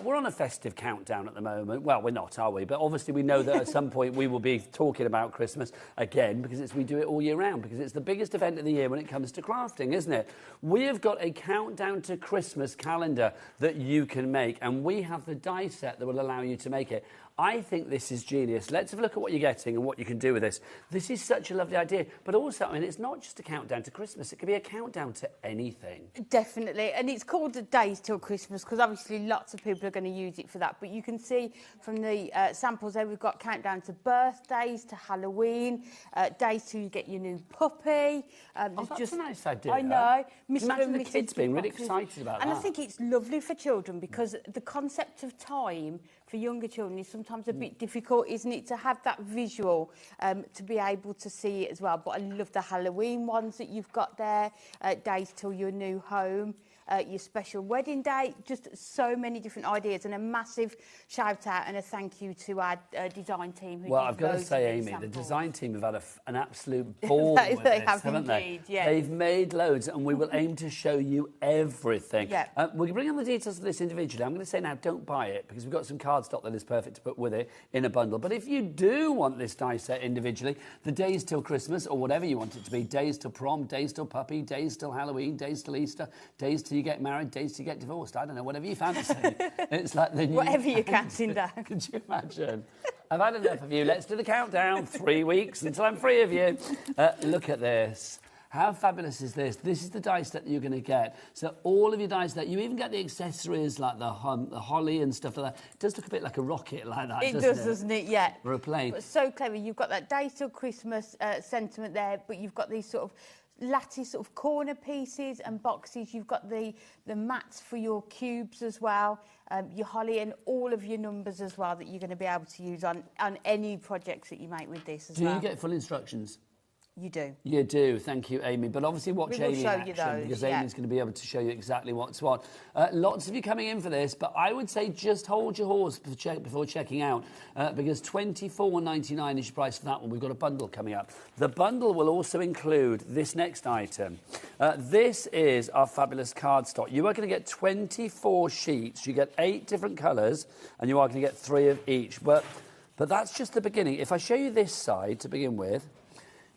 We're on a festive countdown at the moment. Well, we're not, are we? But obviously we know that at some point we will be talking about Christmas again because we do it all year round, because it's the biggest event of the year when it comes to crafting, isn't it? We have got a countdown to Christmas calendar that you can make, and we have the die set that will allow you to make it. I think this is genius. Let's have a look at what you're getting and what you can do with this. This is such a lovely idea. But also, I mean, it's not just a countdown to Christmas. It could be a countdown to anything. Definitely. And it's called the Days Till Christmas because obviously lots of people are going to use it for that. But you can see from the samples there, we've got countdown to birthdays, to Halloween, days till you get your new puppy. That's a nice idea. I know. Imagine the kids being really excited about that. And I think it's lovely for children because the concept of time for younger children is sometimes a bit difficult, isn't it, to have that visual to be able to see it as well. But I love the Halloween ones that you've got there, days till your new home, your special wedding day, just so many different ideas, and a massive shout out and a thank you to our design team. Well, I've got to say, Amy, the design team have had an absolute ball with they this, have haven't indeed, they? yeah. They've made loads, and we will aim to show you everything. Yeah. We'll bring on the details of this individually. I'm going to say now, don't buy it, because we've got some cardstock that is perfect to put with it in a bundle. But if you do want this die set individually, the days till Christmas, or whatever you want it to be, days till prom, days till puppy, days till Halloween, days till Easter, days till you get married, days till you get divorced, I don't know, whatever you fancy. It's like the new... Whatever you're counting down. Could you imagine? I've had enough of you. Let's do the countdown. 3 weeks until I'm free of you. Look at this. How fabulous is this? This is the die set that you're going to get. So all of your die set, you even get the accessories like the holly and stuff like that. It does look a bit like a rocket like that, doesn't it? Yeah. Or a plane. But so clever. You've got that days till Christmas sentiment there, but you've got these sort of lattice sort of corner pieces and boxes. You've got the mats for your cubes as well, your holly, and all of your numbers as well that you're going to be able to use on any projects that you make with this as well. Do you get full instructions? You do. You do, thank you, Amy. But obviously watch Amy in action, because Amy's going to be able to show you exactly what's what. Lots of you coming in for this, but I would say just hold your horse before checking out, because $24.99 is your price for that one. We've got a bundle coming up. The bundle will also include this next item. This is our fabulous cardstock. You are going to get 24 sheets. You get 8 different colours, and you are going to get 3 of each. But that's just the beginning. If I show you this side to begin with,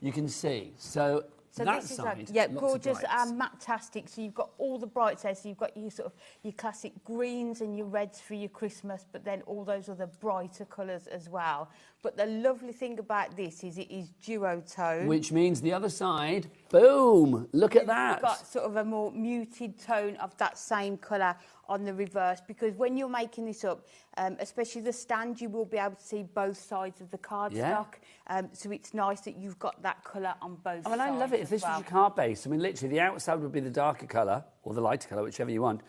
you can see. So that this side, is like, gorgeous, brights. matte-tastic. So you've got all the brights there. So you've got your sort of your classic greens and your reds for your Christmas, but then all those other brighter colours as well. But the lovely thing about this is it is duotone. Which means the other side, boom, look at that. You've got sort of a more muted tone of that same colour on the reverse, because when you're making this up, especially the stand, you will be able to see both sides of the cardstock. So it's nice that you've got that colour on both sides. I love it. If this was your card base, I mean, literally, the outside would be the darker colour, or the lighter colour, whichever you want.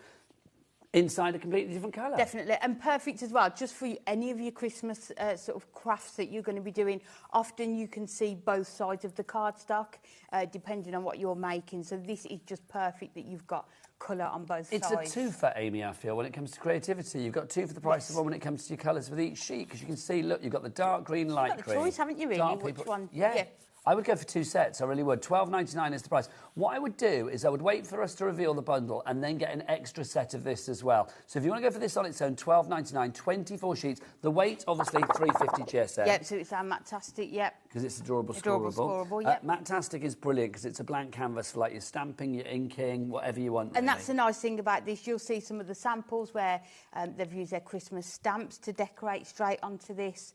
Inside a completely different colour. Definitely, and perfect as well, just for any of your Christmas sort of crafts that you're going to be doing. Often you can see both sides of the cardstock, depending on what you're making. So this is just perfect that you've got colour on both sides. It's a two for Amy, I feel, when it comes to creativity. You've got 2 for the price of one when it comes to your colours with each sheet, because you can see, look, you've got the dark green, light green. You've got the choice, haven't you, really? Which one? Yeah. I would go for 2 sets, I really would. $12.99 is the price. What I would do is I would wait for us to reveal the bundle and then get an extra set of this as well. So if you want to go for this on its own, $12.99, 24 sheets. The weight, obviously, 350 GSM. Yep, so it's our Matastic, yep. Because it's adorable scorable, yep. Matastic is brilliant because it's a blank canvas for like your stamping, your inking, whatever you want. And that's the nice thing about this. You'll see some of the samples where they've used their Christmas stamps to decorate straight onto this.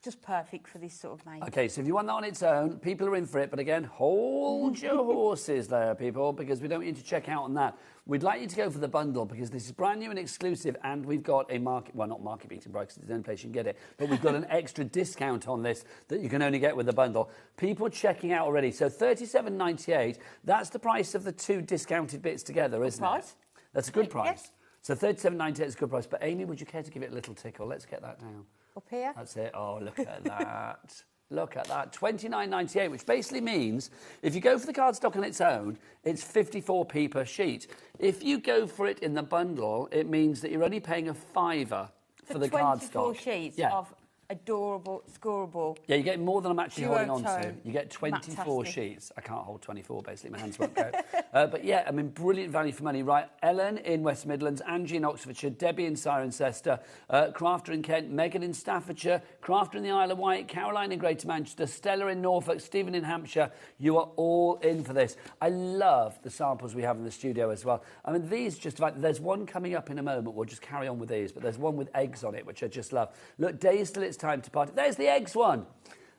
Just perfect for this sort of make. Okay, so if you want that on its own, people are in for it. But again, hold your horses there, people, because we don't want you to check out on that. We'd like you to go for the bundle because this is brand new and exclusive, and we've got a market, well, not market beating price, because it's the only place you can get it, but we've got an extra discount on this that you can only get with the bundle. People checking out already. So $37.98, that's the price of the 2 discounted bits together, isn't it? That's a good price. Yes. So $37.98 is a good price. But Amy, would you care to give it a little tickle? Let's get that down. Up here? That's it. Oh, look at that. Look at that. $29.98, which basically means if you go for the cardstock on its own, it's 54p per sheet. If you go for it in the bundle, it means that you're only paying a $5 for the cardstock. 24 sheets of adorable, scoreable. Yeah, you get more than I'm actually holding on to. duotone. You get 24 Fantastic. sheets. I can't hold 24, basically. My hands won't go. But yeah, I mean, brilliant value for money, right? Ellen in West Midlands, Angie in Oxfordshire, Debbie in Cirencester, Crafter in Kent, Megan in Staffordshire, Crafter in the Isle of Wight, Caroline in Greater Manchester, Stella in Norfolk, Stephen in Hampshire. You are all in for this. I love the samples we have in the studio as well. I mean, these just about, there's one coming up in a moment. We'll just carry on with these, but there's one with eggs on it, which I just love. Look, days till it's time to party. There's the eggs one.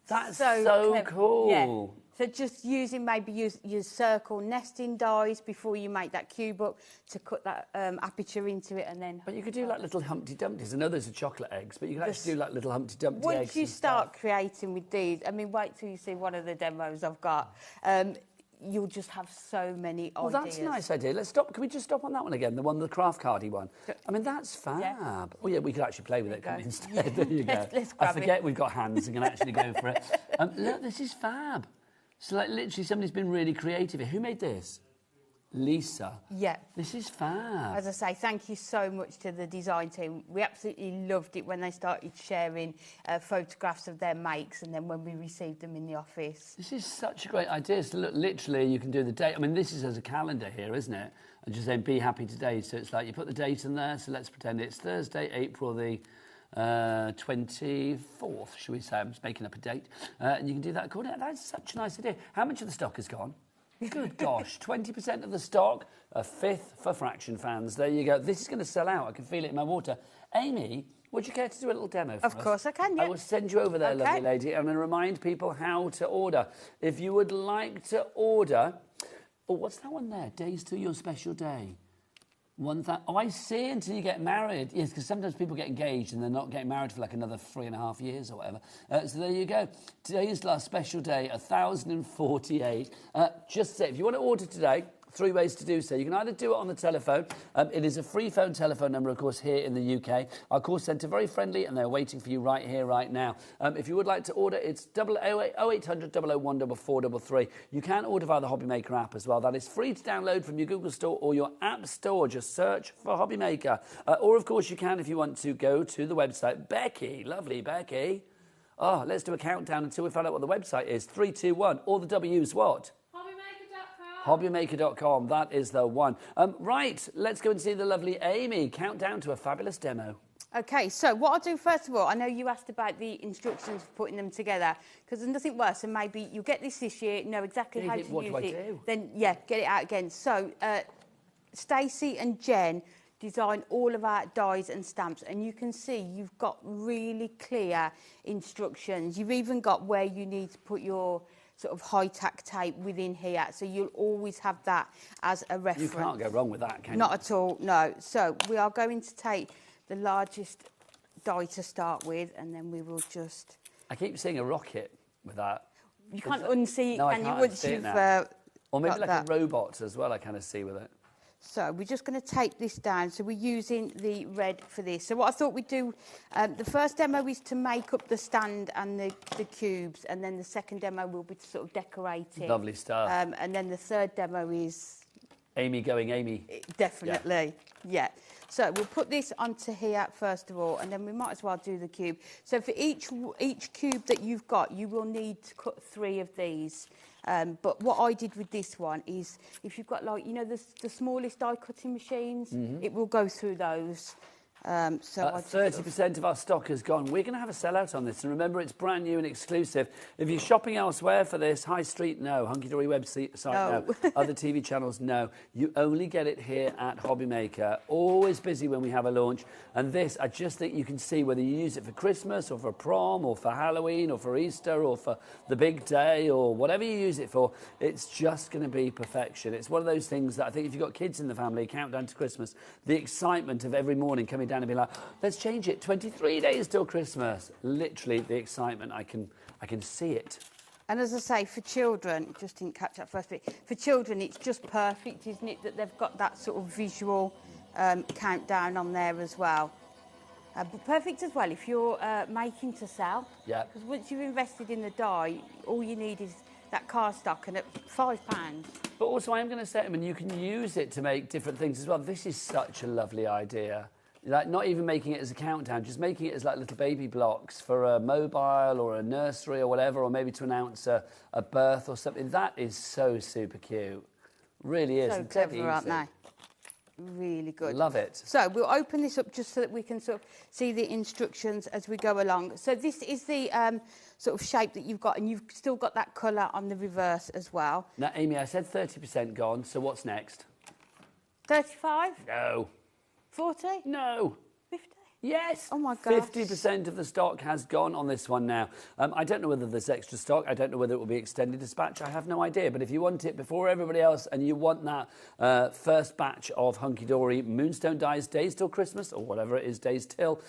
That's so cool. Yeah. So just using maybe your circle nesting dies before you make that cube up to cut that aperture into it, and then. But you could do like little Humpty Dumptys. I know those are chocolate eggs, but you could actually do like little Humpty Dumpty eggs. Once you start creating with these, I mean, wait till you see one of the demos I've got. You'll just have so many ideas. Well, that's a nice idea. Let's stop. Can we just stop on that one again? The one, the craft cardy one. I mean, that's fab. Yeah. Oh, yeah, we could actually play with it instead. Yeah. There you go. Let's I forget we've got hands and can actually go for it. Look, this is fab. So, like, literally, somebody's been really creative here. Who made this? Lisa. Yeah. This is fab. As I say, thank you so much to the design team. We absolutely loved it when they started sharing photographs of their makes, and then when we received them in the office. This is such a great idea. So look, literally, you can do the date. I mean, this is as a calendar here, isn't it? And just saying, be happy today. So it's like you put the date in there. So let's pretend it's Thursday, April the 24th, shall we say? I'm just making up a date. And you can do that accordingly. That's such a nice idea. How much of the stock has gone? Good gosh, 20% of the stock, a fifth for Fraction fans. There you go. This is going to sell out. I can feel it in my water. Amy, would you care to do a little demo for us? Of course I can, yeah. I will send you over there, lovely lady, and remind people how to order. If you would like to order... Oh, what's that one there? Days to your special day. Oh, I see, until you get married. Yes, because sometimes people get engaged and they're not getting married for like another 3.5 years or whatever. So there you go. Today's last special day, 1,048. Just say, if you want to order today, 3 ways to do so. You can either do it on the telephone. It is a free phone telephone number, of course, here in the UK. Our call centre, very friendly, and they're waiting for you right here, right now. If you would like to order, it's 0800 001 4433. You can order via the HobbyMaker app as well. That is free to download from your Google Store or your App Store. Just search for HobbyMaker. Or, of course, you can, if you want to, go to the website. Becky, lovely Becky. Oh, let's do a countdown until we find out what the website is. 3, 2, 1. All the W's what? HobbyMaker.com, that is the one. Right, let's go and see the lovely Amy. Countdown to a fabulous demo. OK, so what I'll do first of all, I know you asked about the instructions for putting them together, because there's nothing worse than maybe you'll get this year, know exactly how to use it. Then, yeah, get it out again. So, Stacey and Jen design all of our dies and stamps, and you can see you've got really clear instructions. You've even got where you need to put your sort of high-tack tape within here, so you'll always have that as a reference. You can't go wrong with that, can you? Not at all, no. So we are going to take the largest die to start with, and then we will just... I keep seeing a rocket with that. You can't unsee it, no, can you? Once you've or maybe like a robot as well, I kind of see with it. So we're just going to tape this down. So we're using the red for this. So what I thought we'd do, the first demo is to make up the stand and the cubes, and then the second demo will be to sort of decorate it. Lovely stuff. And then the third demo is... Amy going Amy. Definitely, yeah. So we'll put this onto here first of all, and then we might as well do the cube. So for each cube that you've got, you will need to cut 3 of these. But what I did with this one is, if you've got, like, you know, the smallest die cutting machines, it will go through those. So 30% of our stock has gone. We're going to have a sellout on this, and remember, it's brand new and exclusive. If you're shopping elsewhere for this, High Street, no. Hunky Dory website, no. Other TV channels, no. You only get it here at HobbyMaker. Always busy when we have a launch. And this, I just think you can see whether you use it for Christmas or for prom or for Halloween or for Easter or for the big day or whatever you use it for, it's just going to be perfection. It's one of those things that I think if you've got kids in the family, countdown to Christmas, the excitement of every morning coming down and be like, let's change it, 23 days till Christmas. Literally the excitement, I can see it. And as I say, for children, just didn't catch that first bit, for children it's just perfect, isn't it, that they've got that sort of visual countdown on there as well. But perfect as well if you're making to sell. Yeah. Because once you've invested in the die, all you need is that cardstock, and at £5. But also I'm going to say, I mean, you can use it to make different things as well. This is such a lovely idea. Like, not even making it as a countdown, just making it as like little baby blocks for a mobile or a nursery or whatever, or maybe to announce a birth or something. That is so super cute. Really is. So clever, aren't they? Really good. Love it. So we'll open this up just so that we can sort of see the instructions as we go along. So this is the sort of shape that you've got, and you've still got that colour on the reverse as well. Now, Amy, I said 30% gone, so what's next? 35? No. 40? No. 50? Yes. Oh my gosh. 50% of the stock has gone on this one now. I don't know whether there's extra stock. I don't know whether it will be extended dispatch. I have no idea. But if you want it before everybody else and you want that first batch of Hunky Dory Moonstone dies, Days Till Christmas, or whatever it is, Days Till,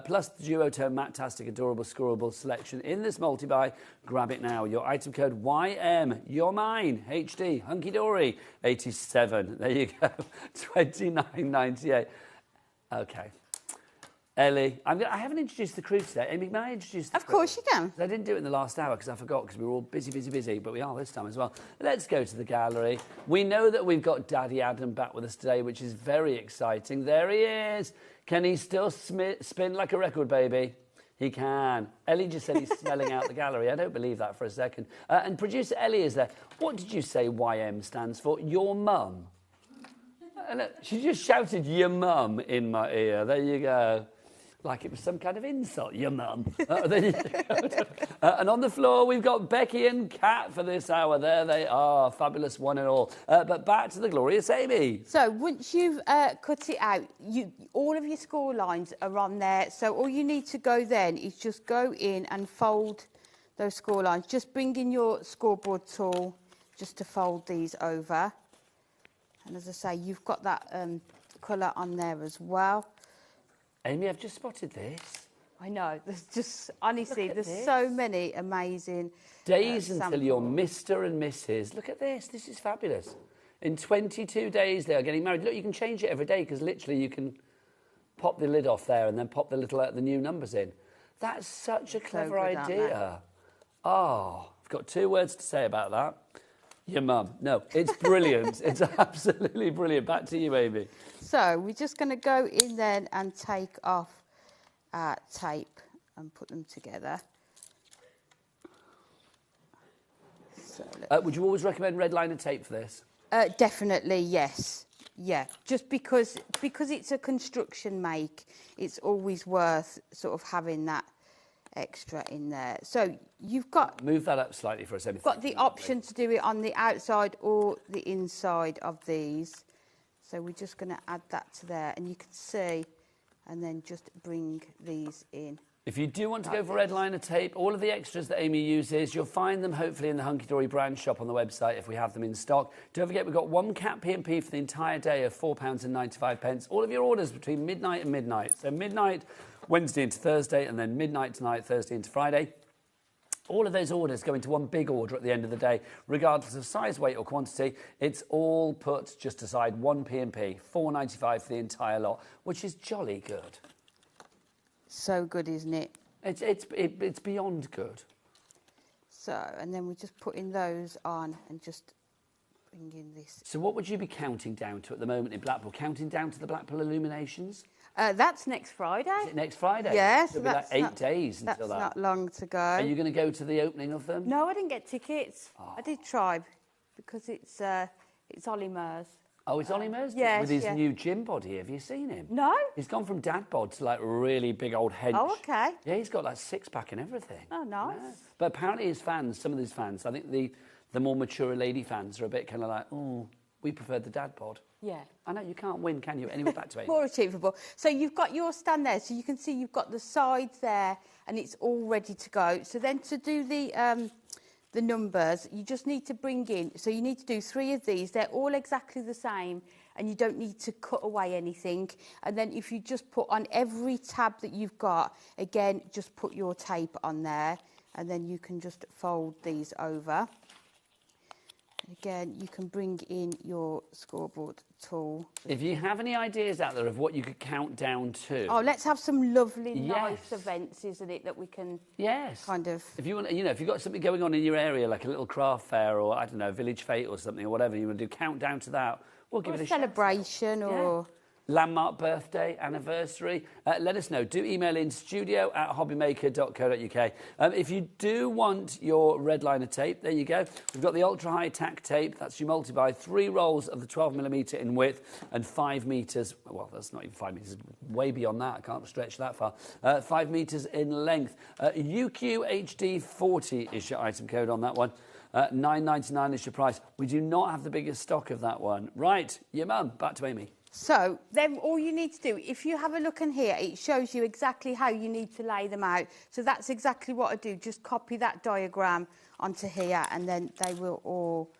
plus the Duotone Matte-tastic Adorable Scorable selection in this multi-buy, grab it now. Your item code YM, you're mine, HD, Hunky Dory, 87. There you go, 29.98. Okay. Ellie, I haven't introduced the crew today. Amy, may I introduce the crew? Of course you can. I didn't do it in the last hour because I forgot, because we were all busy, but we are this time as well. Let's go to the gallery. We know that we've got Daddy Adam back with us today, which is very exciting. There he is. Can he still spin like a record, baby? He can. Ellie just said he's smelling out the gallery. I don't believe that for a second. And producer Ellie is there. What did you say YM stands for? Your mum. Look, she just shouted your mum in my ear. There you go. Like it was some kind of insult, your mum. There you go. And on the floor, we've got Becky and Kat for this hour. There they are, fabulous one and all. But back to the glorious Amy. So once you've cut it out, all of your score lines are on there. So all you need to go then is just go in and fold those score lines. Just bring in your scoreboard tool just to fold these over. And as I say, you've got that colour on there as well. Amy, I've just spotted this. I know. There's just, honestly, there's so many amazing days until samples. you're Mr. and Mrs. Look at this. This is fabulous. In 22 days, they are getting married. Look, you can change it every day because literally you can pop the lid off there and then pop the new numbers in. That's such a clever idea. Oh, I've got 2 words to say about that. Your mum. No, it's brilliant. It's absolutely brilliant. Back to you, Amy. So we're just going to go in then and take off our tape and put them together. So would you always recommend red liner tape for this? Definitely, yes. Yeah, just because it's a construction make, it's always worth sort of having that extra in there. So you've got... Move that up slightly for a second. You've got the option to do it on the outside or the inside of these. So we're just going to add that to there, and you can see, and then just bring these in. If you do want to go for red liner tape, all of the extras that Amy uses, you'll find them hopefully in the Hunky Dory brand shop on the website if we have them in stock. Don't forget, we've got 1 cat P&P for the entire day of £4.95. All of your orders between midnight and midnight. So midnight, Wednesday into Thursday, and then midnight tonight, Thursday into Friday. All of those orders go into one big order at the end of the day, regardless of size, weight or quantity. It's all put just aside 1 P&P, £4.95 for the entire lot, which is jolly good. So good, isn't it? It's beyond good. So, and then we're just putting those on and just bring in this. So what would you be counting down to at the moment in Blackpool? Counting down to the Blackpool illuminations? That's next Friday. Is it next Friday? Yes. It'll be like 8 days until That's that. not long to go. Are you going to go to the opening of them? No, I didn't get tickets. I did try because it's Ollie Murs. Oh, it's Ollie Murs? Yes, with his yeah. new gym body. Have you seen him? No. He's gone from dad bod to like really big old hench. Oh, okay. Yeah, he's got like six-pack and everything. Oh, nice. Yeah. But apparently his fans, some of his fans, I think the more mature lady fans are a bit kind of like, oh, we prefer the dad bod. Yeah. I know, you can't win, can you? Anyway, back to it. More achievable. So you've got your stand there, so you can see you've got the sides there, and it's all ready to go. So then to do the numbers, you just need to bring in, so you need to do 3 of these. They're all exactly the same, and you don't need to cut away anything. And then if you just put on every tab that you've got, again, just put your tape on there, and then you can just fold these over. And again, you can bring in your scoreboard tool. If you have any ideas out there of what you could count down to... Oh, let's have some lovely, nice Yes. events, isn't it, that we can Yes. kind of... If you want, you know, if you've got something going on in your area, like a little craft fair or, I don't know, village fete or something or whatever, you want to do countdown to that, we'll give Or it a a shout. celebration or... Landmark birthday, anniversary, let us know. Do email in studio@hobbymaker.co.uk. If you do want your red liner tape, there you go. We've got the ultra high tack tape. That's your multi-buy. 3 rolls of the 12mm in width and 5 metres. Well, that's not even 5 metres. Way beyond that. I can't stretch that far. 5 metres in length. UQHD40 is your item code on that one. $9.99 is your price. We do not have the biggest stock of that one. Right, your mum. Back to Amy. So then all you need to do, if you have a look in here, it shows you exactly how you need to lay them out. So that's exactly what I do. Just copy that diagram onto here and then they will all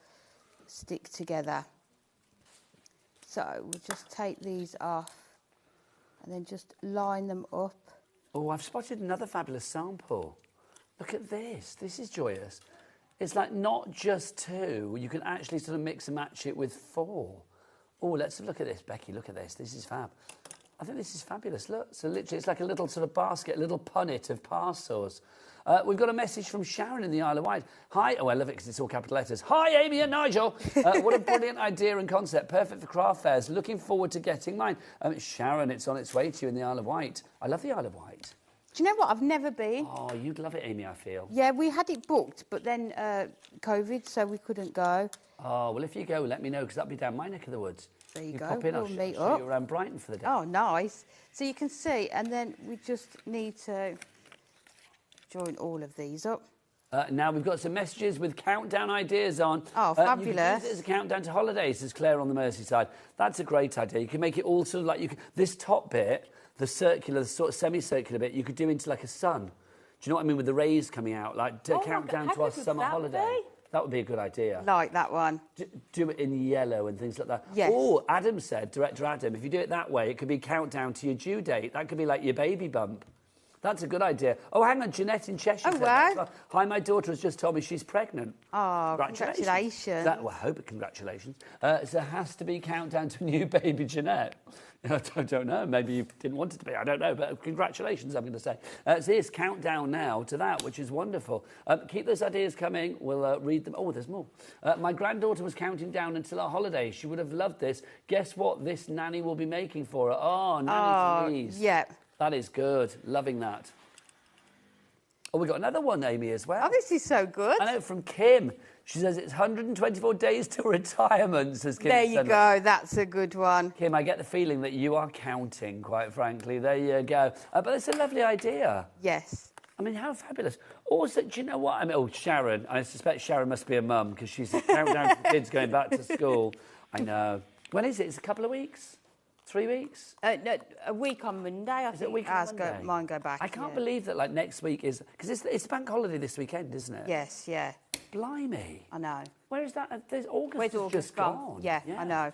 stick together. So we'll just take these off and then just line them up. Oh, I've spotted another fabulous sample. Look at this. This is joyous. It's like not just 2. You can actually sort of mix and match it with 4. Oh, let's look at this, Becky. Look at this. This is fab. I think this is fabulous. Look, so literally it's like a little sort of basket, a little punnet of parcels. We've got a message from Sharon in the Isle of Wight. Hi. Oh, I love it because it's all capital letters. Hi, Amy and Nigel. What a brilliant idea and concept. Perfect for craft fairs. Looking forward to getting mine. Sharon, it's on its way to you in the Isle of Wight. I love the Isle of Wight. Do you know what? I've never been. Oh, you'd love it, Amy, I feel. Yeah, we had it booked, but then COVID, so we couldn't go. Oh, well, if you go, let me know, because that'll be down my neck of the woods. There you go. Pop in, I'll We'll show meet you up. around Brighton for the day. Oh, nice. So you can see, and then we just need to join all of these up. Now we've got some messages with countdown ideas on. Oh, You can fabulous. use it as a countdown to holidays, says Claire on the Merseyside. That's a great idea. You can make it all sort of like, this top bit, the circular, the sort of semicircular bit, you could do into like a sun. Do you know what I mean, with the rays coming out, like to count down to our summer holiday? That would be a good idea. Like that one. Do it in yellow and things like that. Yes. Oh, Adam said, director Adam, if you do it that way, it could be countdown to your due date. That could be like your baby bump. That's a good idea. Oh, hang on, Jeanette in Cheshire. Oh, wow. Hi, my daughter has just told me she's pregnant. Oh, congratulations. Well, I hope it, congratulations. So it has to be countdown to new baby Jeanette. I don't know. Maybe you didn't want it to be. I don't know. But congratulations, I'm going to say. So here's countdown now to that, which is wonderful. Keep those ideas coming. We'll read them. Oh, there's more. My granddaughter was counting down until our holiday. She would have loved this. Guess what this nanny will be making for her? Oh, nanny Louise. Yeah. That is good. Loving that. Oh, we got another one, Amy, as well. Oh, this is so good. I know, from Kim. She says it's 124 days till retirement, says Kim. There you go. That's a good one. Kim, I get the feeling that you are counting, quite frankly. There you go. But it's a lovely idea. Yes. I mean, how fabulous. Also, do you know what? I mean, oh, Sharon. I suspect Sharon must be a mum because she's counting down to the kids going back to school. I know. When is it? It's a couple of weeks? 3 weeks? No, a week on Monday, I think. Is it a week on Monday? Mine go back. I can't believe that, like, next week is... Because it's bank holiday this weekend, isn't it? Yes, yeah. Blimey. I know. Where is that? There's August. Where's has August just gone. Yeah, I know.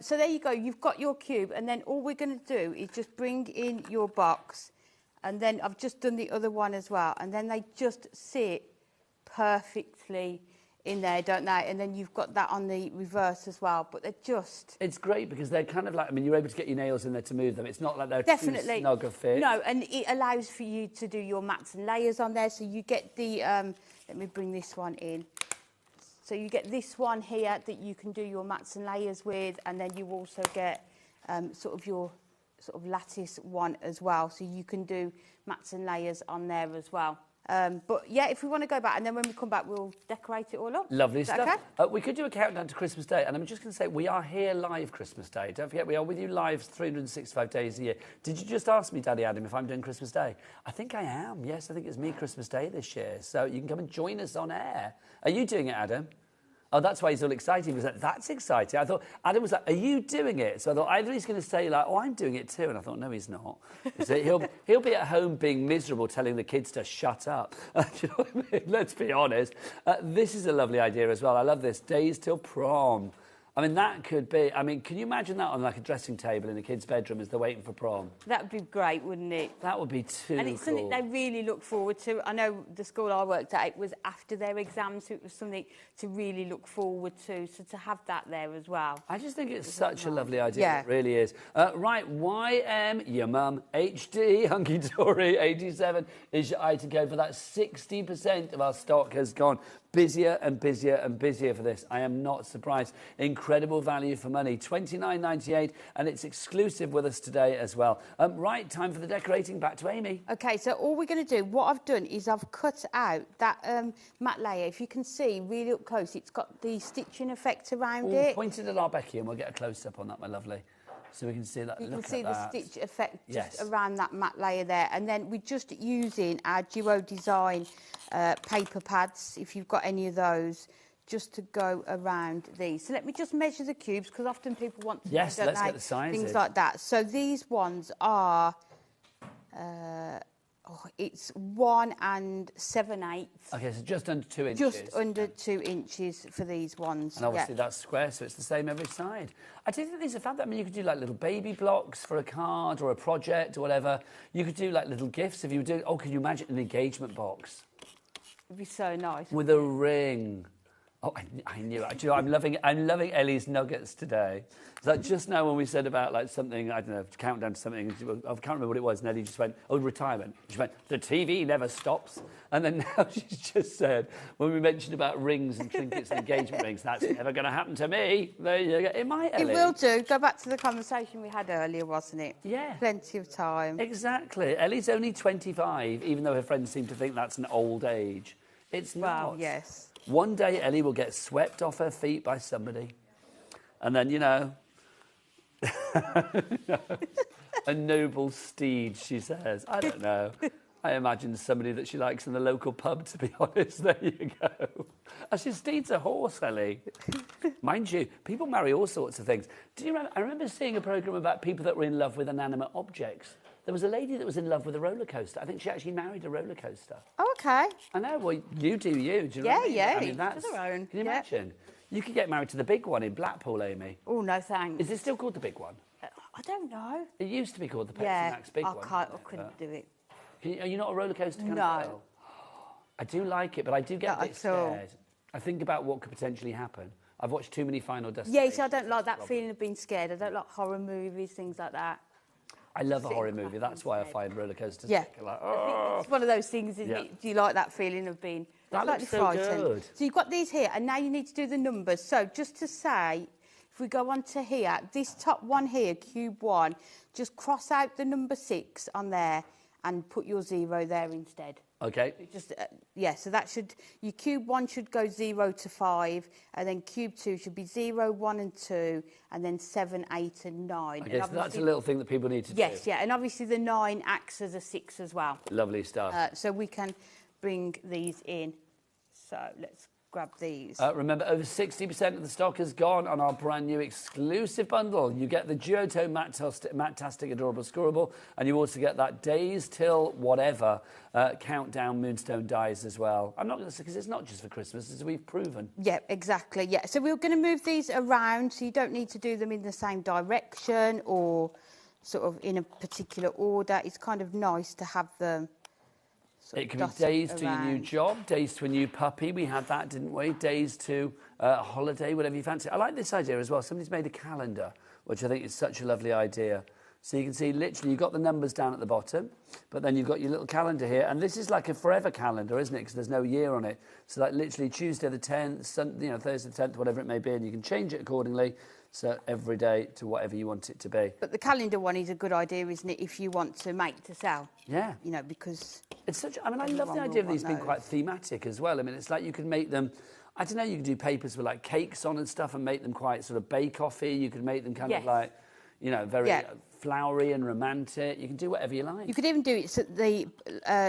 So there you go. You've got your cube, and then all we're going to do is just bring in your box, and then I've just done the other one as well, and then they just sit perfectly in there, don't they? And then you've got that on the reverse as well, but they're just... It's great because they're kind of like, I mean, you're able to get your nails in there to move them. It's not like they're Definitely. too snug a fit. No, and it allows for you to do your mats and layers on there, so you get the... let me bring this one in. So you get this one here that you can do your mats and layers with, and then you also get sort of your lattice one as well. So you can do mats and layers on there as well. But yeah, if we want to go back, and then when we come back, we'll decorate it all up. Lovely Is that stuff. okay? We could do a countdown to Christmas Day, and I'm just going to say we are here live Christmas Day. Don't forget, we are with you live 365 days a year. Did you just ask me, Daddy Adam, if I'm doing Christmas Day? I think I am. Yes, I think it's me Christmas Day this year. So you can come and join us on air. Are you doing it, Adam? Oh, that's why he's all excited. He was like, that's exciting. I thought, Adam was like, are you doing it? So I thought either he's going to say like, oh, I'm doing it too. And I thought, no, he's not. So he'll be at home being miserable, telling the kids to shut up. Do you know what I mean? Let's be honest. This is a lovely idea as well. I love this. Days till prom. I mean, that could be... I mean, can you imagine that on, like, a dressing table in a kid's bedroom as they're waiting for prom? That would be great, wouldn't it? That would be too And it's something they really look forward to. I know the school I worked at, it was after their exams, so it was something to really look forward to. So to have that there as well. I just think it's such a lovely idea. Yeah. It really is. Right, YM, your mum, HD, Hunky Dory, 87 is your item code for that. 60% of our stock has gone. Busier and busier and busier for this. I am not surprised. Incredible value for money. $29.98, and it's exclusive with us today as well. Right, time for the decorating. Back to Amy. Okay, so all we're going to do, what I've done is I've cut out that matte layer. If you can see really up close, it's got the stitching effect around it. Point it at our Becky and we'll get a close-up on that, my lovely. So we can see that. You Look can see at the that. stitch effect just Yes. around that matte layer there. And then we're just using our Duo Design paper pads, if you've got any of those, just to go around these. So let me just measure the cubes, because often people want to Yes, don't let's they, get the sizes. things like that. So these ones are, it's 1 7/8. Okay, so just under 2 inches. Just under 2 inches for these ones. And obviously yeah. that's square, so it's the same every side. I do think these are fab. I mean, you could do like little baby blocks for a card or a project or whatever. You could do like little gifts if you were doing... Oh, can you imagine an engagement box? It'd be so nice. With a ring. Oh, I knew it. Do you know, I'm loving Ellie's nuggets today. It's like just now when we said about like something, I don't know, countdown to something, I can't remember what it was, and Ellie just went, oh, retirement. She went, the TV never stops. And then now she's just said, when we mentioned about rings and trinkets and engagement rings, that's never going to happen to me. There you go. It might, Ellie. It will do. Go back to the conversation we had earlier, wasn't it? Yeah. Plenty of time. Exactly. Ellie's only 25, even though her friends seem to think that's an old age. It's not. Well, yes. One day Ellie will get swept off her feet by somebody. And then, you know, a noble steed, she says. I don't know. I imagine somebody that she likes in the local pub, to be honest. There you go. Actually, steed's a horse, Ellie. Mind you, people marry all sorts of things. Do you remember? I remember seeing a programme about people that were in love with inanimate objects. There was a lady that was in love with a roller coaster. I think she actually married a roller coaster. Oh, okay. I know. Well, you do you. Do you know what I mean? Yeah. I mean, Each that's... to their own. Can you Yeah. imagine? You could get married to the big one in Blackpool, Amy. Oh, no, thanks. Is it still called the big one? I don't know. It used to be called the Pepsi Yeah, Max Big I One. can't. I wasn't it? couldn't do it. Are you not a roller coaster kind No. of girl? I do like it, but I do get Not a bit at all. scared. I think about what could potentially happen. I've watched too many Final Yeah, Destinations. you see, I don't like that feeling of being scared. I don't like horror movies, things like that. I love a Sit horror back movie. That's why I instead. find roller coasters Yeah. like, oh. It's one of those things, isn't Yeah. it? Do you like that feeling of being That slightly looks so frightened? good. So you've got these here, and now you need to do the numbers. So just to say, if we go on to here, this top one here, cube 1, just cross out the number 6 on there and put your 0 there instead. Okay. Just yeah, so that should, your cube 1 should go 0 to 5, and then cube 2 should be 0, 1 and 2, and then 7, 8 and 9. Okay, so that's a little thing that people need to do. Yes, yeah, and obviously the 9 acts as a 6 as well. Lovely stuff. So we can bring these in. So let's grab these. Remember, over 60% of the stock has gone on our brand new exclusive bundle. You get the Duotone Matte-tastic Adorable Scoreable, and you also get that Days Till Whatever Countdown Moonstone dies as well. I'm not going to say, because it's not just for Christmas, as we've proven. Yeah, exactly, yeah. So we're going to move these around, so you don't need to do them in the same direction or sort of in a particular order. It's kind of nice to have them sort It of can be dotted days to your new around. job, days to a new puppy. We had that, didn't we? Days to a holiday, whatever you fancy. I like this idea as well. Somebody's made a calendar, which I think is such a lovely idea. So you can see literally you've got the numbers down at the bottom, but then you've got your little calendar here. And this is like a forever calendar, isn't it? Because there's no year on it. So like literally Tuesday the 10th, Thursday the 10th, whatever it may be, and you can change it accordingly. So every day to whatever you want it to be. But the calendar one is a good idea, isn't it, if you want to make to sell? Yeah. You know, because... It's such... I mean, I love the idea of these being quite thematic as well. I mean, it's like you can make them... I don't know, you can do papers with like cakes on and stuff and make them quite sort of bake-off-y. You could make them kind of like, you know, very flowery and romantic. You can do whatever you like. You could even do it so the,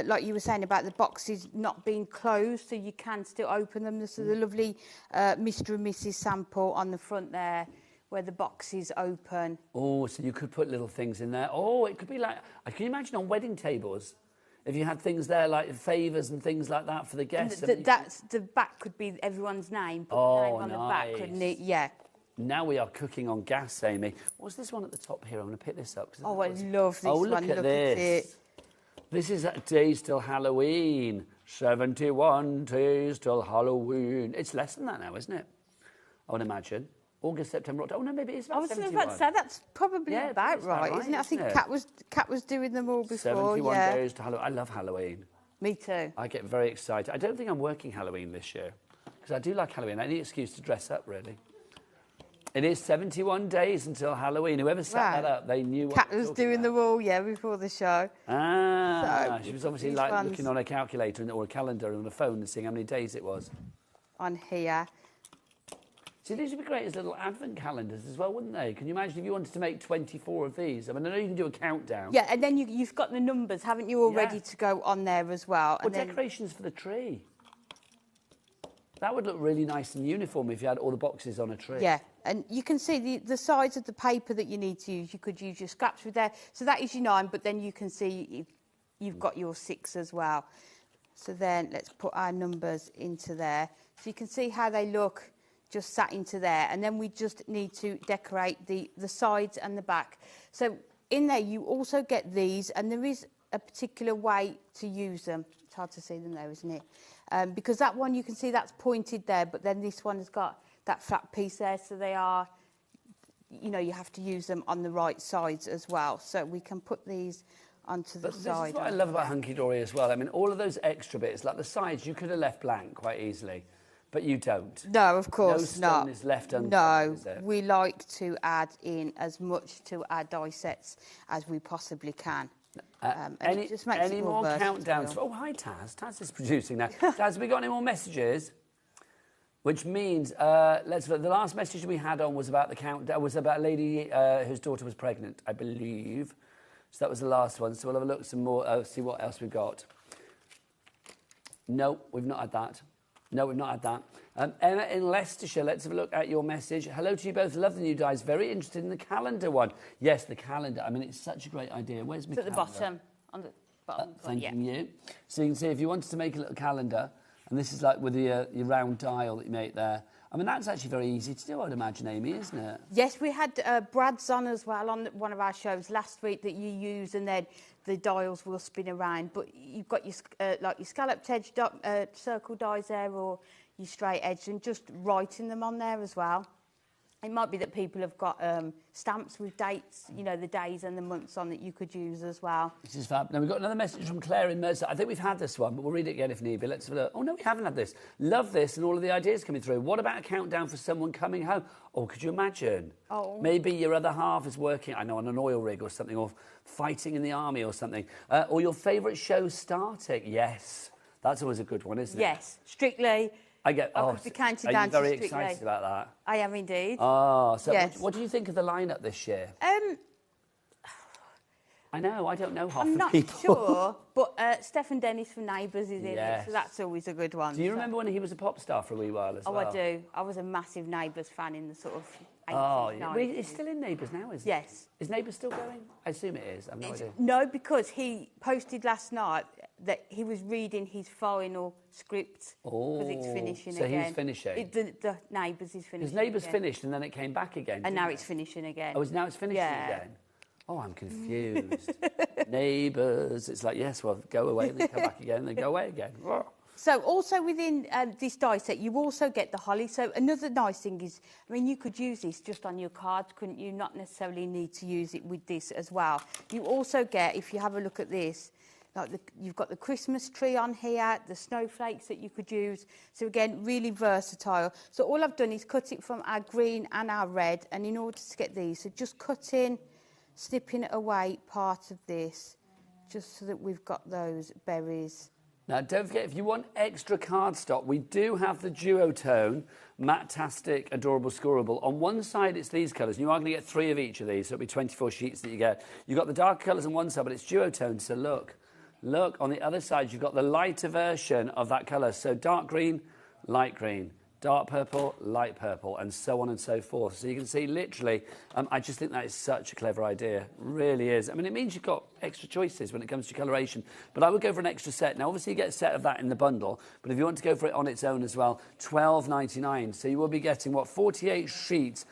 like you were saying about the boxes not being closed, so you can still open them. There's the lovely Mr. and Mrs. sample on the front there, where the box is open. Oh, so you could put little things in there. Oh, it could be like... Can you imagine on wedding tables, if you had things there like favours and things like that for the guests? That's the back could be everyone's name. Put the name on the back, couldn't it? Yeah. Now we are cooking on gas, Amy. What's this one at the top here? I'm going to pick this up. Oh, I love this one. Oh, look at this. This is days till Halloween. 71 days till Halloween. It's less than that now, isn't it? I would imagine. August, September, October. Oh, no, maybe it is about 71. I was about to say, that's probably about right, isn't it? I think Kat was doing them all before, 71 days to Halloween. I love Halloween. Me too. I get very excited. I don't think I'm working Halloween this year, because I do like Halloween. Any excuse to dress up, really. It is 71 days until Halloween. Whoever set that up, they knew what Kat was doing them all, before the show. Ah, so she was obviously like looking on a calculator or a calendar on a phone and seeing how many days it was. On here. See, these would be great as little advent calendars as well, wouldn't they? Can you imagine if you wanted to make 24 of these? I mean, I know you can do a countdown. Yeah, and then you've got the numbers, haven't you, all ready to go on there as well? Or decorations for the tree. That would look really nice and uniform if you had all the boxes on a tree. Yeah, and you can see the size of the paper that you need to use. You could use your scraps with there. So that is your 9, but then you can see you've got your 6 as well. So then let's put our numbers into there. So you can see how they look just sat into there. And then we just need to decorate the sides and the back. So in there you also get these, and there is a particular way to use them. It's hard to see them there, isn't it? Because that one, you can see that's pointed there, but then this one has got that flat piece there, so they are, you know, you have to use them on the right sides as well. So we can put these onto the side. This is what I love about Hunky Dory as well. I mean, all of those extra bits, like the sides, you could have left blank quite easily, but you don't. No, of course not. No stone is left undone, No, is it? we like to add in as much to our die sets as we possibly can. And it just makes any it more versatile. countdowns? Oh, hi, Taz. Taz is producing now. Taz, have we got any more messages? Which means, the last message we had on was about the countdown, was about a lady whose daughter was pregnant, I believe. So that was the last one. So we'll have a look some more, see what else we've got. No, we've not had that. No, we've not had that. Emma in Leicestershire, let's have a look at your message. Hello to you both. Love the new dies. Very interested in the calendar one. Yes, the calendar. I mean, it's such a great idea. Where's my It's at the calendar? bottom. On the bottom. Thanking you. So you can see if you wanted to make a little calendar, and this is like with your round dial that you make there. I mean, that's actually very easy to do, I'd imagine, Amy, isn't it? Yes, we had Brad's on as well on one of our shows last week that you use, and then the dials will spin around. But you've got your like your scalloped edge circle dies there, or your straight edge, and just writing them on there as well. It might be that people have got stamps with dates, you know, the days and the months on that you could use as well. This is fab. Now, we've got another message from Claire in Mercer. I think we've had this one, but we'll read it again if need be. Let's have a look. Oh, no, we haven't had this. Love this and all of the ideas coming through. What about a countdown for someone coming home? Oh, could you imagine? Oh. Maybe your other half is working, I know, on an oil rig or something, or fighting in the army or something. Or your favourite show starting. Yes. That's always a good one, isn't it? Yes, Strictly. I get. I could be counting down to Are you very Strictly. excited about that? I am indeed. Oh, so Yes. what do you think of the lineup this year? I know, I don't know half I'm the not people. sure, but Stephen Dennis from Neighbours is in it, Yes. so that's always a good one. Do you remember when he was a pop star for a wee while as well? Oh, I do. I was a massive Neighbours fan in the sort of 80s, Oh, yeah. 90s. Well, he's still in Neighbours now, isn't he? Yes. Is Neighbours still going? I assume it is. I've no idea. No, because he posted last night that he was reading his final script because it's finishing so again. he's finishing? The Neighbours is finishing. Because Neighbours again. finished and then it came back again. And didn't now it? it's finishing again. Oh, now it's finishing again? Oh, I'm confused. Neighbours. It's like, yes, well, go away and then come back again and then go away again. Oh. So also within this die set, you also get the holly. So another nice thing is, I mean, you could use this just on your cards, couldn't you? Not necessarily need to use it with this as well. You also get, if you have a look at this, like you've got the Christmas tree on here, the snowflakes that you could use. So again, really versatile. So all I've done is cut it from our green and our red. And in order to get these, so just cutting, snipping away part of this, just so that we've got those berries. Now, don't forget, if you want extra cardstock, we do have the duotone, Matte-tastic, Adorable Scoreable. On one side, it's these colours, and you are going to get 3 of each of these, so it'll be 24 sheets that you get. You've got the dark colours on one side, but it's duotone, so look, on the other side, you've got the lighter version of that colour. So dark green, light green, dark purple, light purple, and so on and so forth. So you can see, literally, I just think that is such a clever idea. Really is. I mean, it means you've got extra choices when it comes to coloration. But I would go for an extra set. Now, obviously, you get a set of that in the bundle. But if you want to go for it on its own as well, $12.99. So you will be getting, what, 48 sheets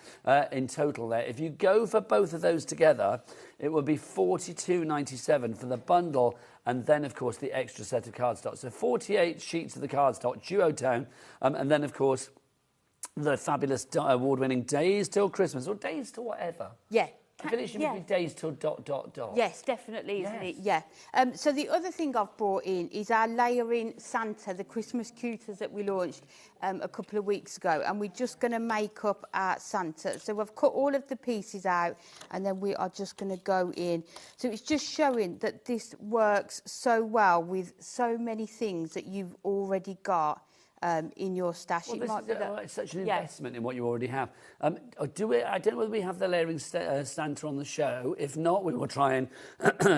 in total there. If you go for both of those together, it will be $42.97 for the bundle, and then, of course, the extra set of cardstock. So 48 sheets of the cardstock, duotone, and then, of course, the fabulous award-winning Days Till Christmas, or Days Till whatever. Yeah. I feel it should be Days Till ... Yes, definitely, isn't it? Yeah. So the other thing I've brought in is our layering Santa, the Christmas cuties that we launched a couple of weeks ago, and we're just going to make up our Santa. So we've cut all of the pieces out, and then we are just going to go in. So it's just showing that this works so well with so many things that you've already got in your stash. Well, it's such an investment in what you already have. I don't know whether we have the layering Santa on the show. If not, we will try and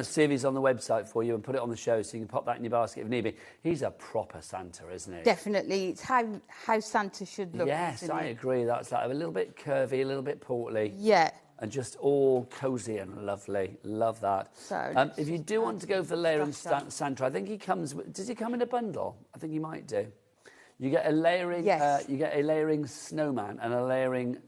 see if he's on the website for you and put it on the show so you can pop that in your basket if need be. He's a proper Santa, isn't he? Definitely. It's how Santa should look. Yes, I agree. That's like a little bit curvy, a little bit portly. Yeah. And just all cosy and lovely. Love that. So if you do want to go for the layering Santa, I think he comes... Does he come in a bundle? I think he might do. You get a layering, you get a layering snowman and a layering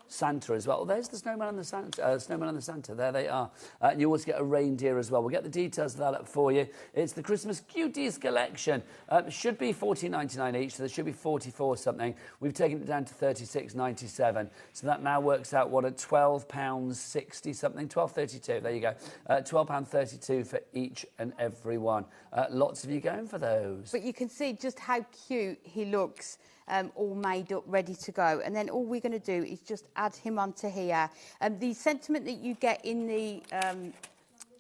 Santa as well. Oh, there's the snowman and the Santa. There they are. And you also get a reindeer as well. We'll get the details of that up for you. It's the Christmas Cuties collection. It should be $14.99 each, so there should be 44 something. We've taken it down to $36.97. So that now works out, what, at £12.60 something? £12.32. There you go. £12.32 for each and every one. Lots of you going for those. But you can see just how cute he looks. All made up, ready to go. And then all we're going to do is just add him onto here. The sentiment that you get in the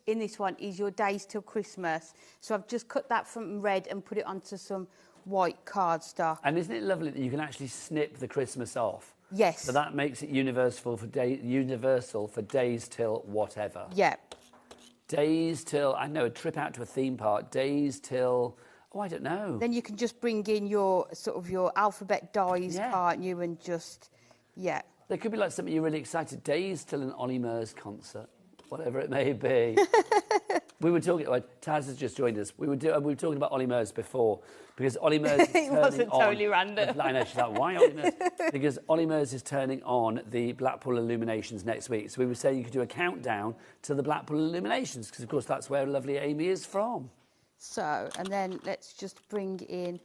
in this one is your Days Till Christmas. So I've just cut that from red and put it onto some white cardstock. And isn't it lovely that you can actually snip the Christmas off? Yes. So that makes it universal for days till whatever. Yeah. Days till, I know, a trip out to a theme park. Days till... Oh, I don't know. Then you can just bring in your sort of your alphabet dies, can't you? And just, There could be like something you're really excited. Days till an Ollie Murs concert, whatever it may be. We were talking. Taz has just joined us. We were talking about Ollie Murs before because Ollie Murs is turning on. It wasn't totally random. I know, she's like, why Ollie Murs? Because Ollie Murs is turning on the Blackpool Illuminations next week. So we were saying you could do a countdown to the Blackpool Illuminations because, of course, that's where lovely Amy is from. So, and then let's just bring in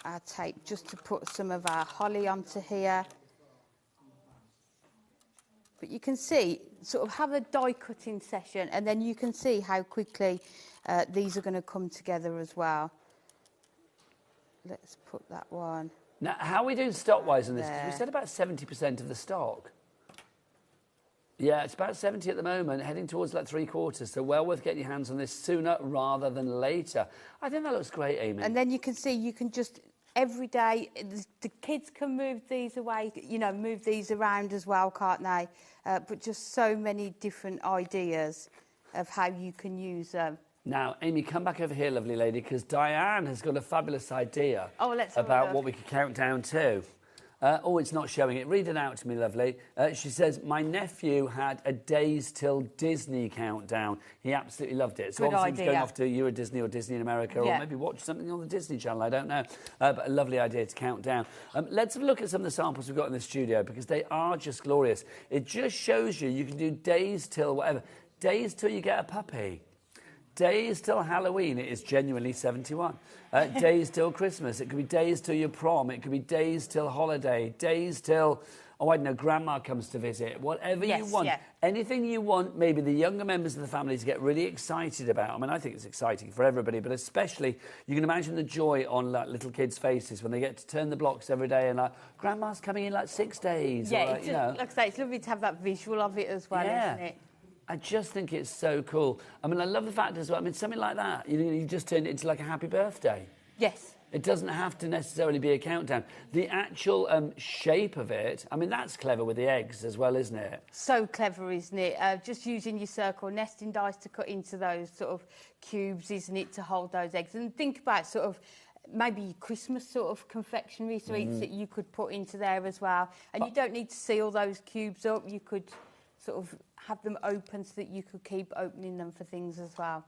our tape just to put some of our holly onto here. But you can see, sort of have a die cutting session and then you can see how quickly these are going to come together as well. Let's put that one. Now, how are we doing stock-wise on this? Because we said about 70% of the stock. Yeah, it's about 70 at the moment, heading towards like 3/4. So well worth getting your hands on this sooner rather than later. I think that looks great, Amy. And then you can see, you can just, every day, the kids can move these away, you know, move these around as well, can't they? But just so many different ideas of how you can use them. Now, Amy, come back over here, lovely lady, because Diane has got a fabulous idea about what we could count down to. Oh, it's not showing it. Read it out to me, lovely. She says, my nephew had a Days Till Disney countdown. He absolutely loved it. So Good obviously idea. He was going off to Euro Disney or Disney in America, or maybe watch something on the Disney Channel, I don't know. But a lovely idea to count down. Let's have a look at some of the samples we've got in the studio, because they are just glorious. It just shows you can do days till whatever. Days till you get a puppy. days till Halloween, it is genuinely 71. Days till Christmas, it could be days till your prom, it could be days till holiday, days till, oh, I don't know, grandma comes to visit, whatever you want. Yeah. Anything you want, maybe the younger members of the family to get really excited about. I mean, I think it's exciting for everybody, but especially, you can imagine the joy on like, little kids' faces when they get to turn the blocks every day and like, grandma's coming in like 6 days. Yeah, or, it's just, like I say, it's lovely to have that visual of it as well, isn't it? I just think it's so cool. I mean, I love the fact as well, I mean, something like that, you just turn it into like a happy birthday. Yes. It doesn't have to necessarily be a countdown. The actual shape of it, I mean, that's clever with the eggs as well, isn't it? So clever, isn't it? Just using your circle nesting dice to cut into those sort of cubes, isn't it, to hold those eggs. And think about sort of maybe Christmas sort of confectionery sweets that you could put into there as well. And you don't need to seal those cubes up. You could sort of have them open so that you could keep opening them for things as well.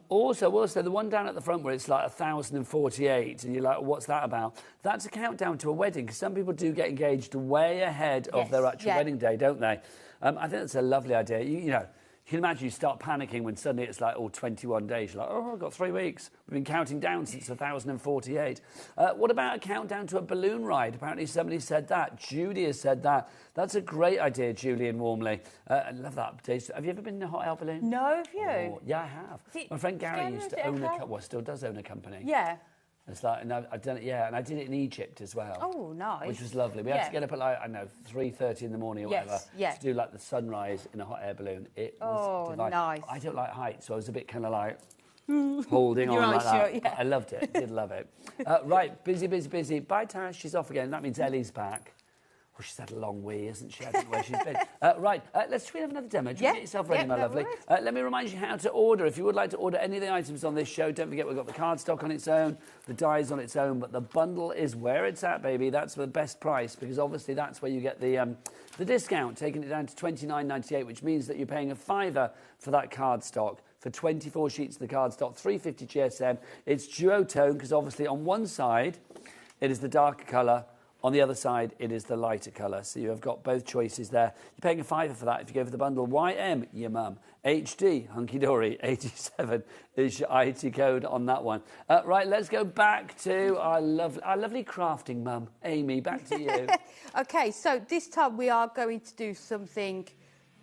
Also, the one down at the front where it's like 1,048 and you're like, what's that about? That's a countdown to a wedding, because some people do get engaged way ahead of their actual wedding day, don't they? I think that's a lovely idea. You know, you can imagine you start panicking when suddenly it's like, 21 days. You're like, oh, I've got 3 weeks. We've been counting down since 1,048. What about a countdown to a balloon ride? Apparently somebody said that. Judy has said that. That's a great idea, Julian Warmly. I love that. Have you ever been in a hot air balloon? No, have you? Oh, yeah, I have. My friend Gary used to own still does own a company. Yeah. It's like, and I've done it, and I did it in Egypt as well. Oh, nice. Which was lovely. We had to get up at like, I don't know, 3:30 in the morning or whatever to do like the sunrise in a hot air balloon. It was divine. Nice. I don't like heights, so I was a bit kind of like holding on like that. Yeah. I loved it. Did love it. Right, busy. Bye, Tara. She's off again. That means Ellie's back. Oh, she's had a long wee, hasn't she? I don't know where she's been. Should we have another demo? Do you get yourself ready, my lovely? Let me remind you how to order. If you would like to order any of the items on this show, don't forget we've got the cardstock on its own, the dies on its own, but the bundle is where it's at, baby. That's the best price, because obviously that's where you get the discount, taking it down to $29.98, which means that you're paying £5 for that cardstock. For 24 sheets of the cardstock, 350 GSM. It's duotone, because obviously on one side it is the darker colour. On the other side, it is the lighter colour. So you have got both choices there. You're paying £5 for that if you go for the bundle. YM, your mum. HD, Hunky Dory, 87 is your IT code on that one. Right, let's go back to our lovely crafting mum. Amy, back to you. OK, so this time we are going to do something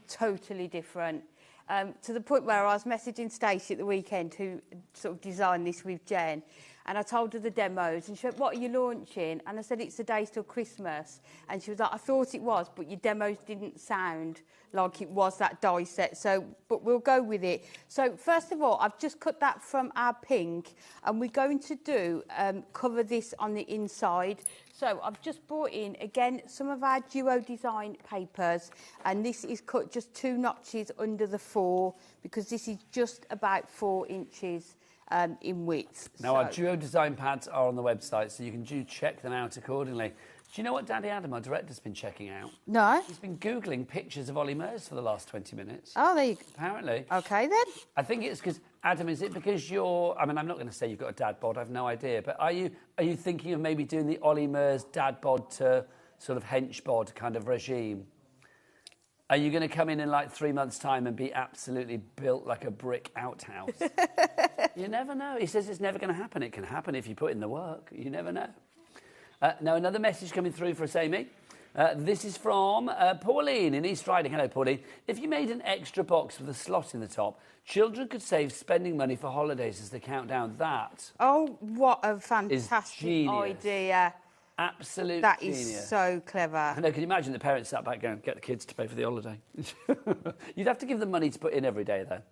totally different. To the point where I was messaging Stacey at the weekend, who sort of designed this with Jen, and I told her the demos, and she went, what are you launching? And I said, it's the days till Christmas. And she was like, I thought it was, but your demos didn't sound like it was that die set, but we'll go with it. So first of all, I've just cut that from our pink, and we're going to do cover this on the inside. So I've just brought in, again, some of our Duo Design papers, and this is cut just 2 notches under the 4, because this is just about 4 inches in width. Now, our Duo Design pads are on the website, so you can check them out accordingly. Do you know what Daddy Adam, our director's been checking out? No. He's been Googling pictures of Ollie Murs for the last 20 minutes. Oh, there you go. Apparently. OK, then. I think it's because, Adam, is it because you're... I mean, I'm not going to say you've got a dad bod, I've no idea, but are you thinking of maybe doing the Ollie Murs dad bod to sort of hench bod kind of regime? Are you going to come in like 3 months' time and be absolutely built like a brick outhouse? You never know. He says it's never going to happen. It can happen if you put in the work. You never know. Now, another message coming through for us, Amy. This is from Pauline in East Riding. Hello, Pauline. If you made an extra box with a slot in the top, children could save spending money for holidays as they count down. That Oh, what a fantastic genius. idea. Absolute That genius. is so clever. I know, can you imagine the parents sat back going, get the kids to pay for the holiday? You'd have to give them money to put in every day, though.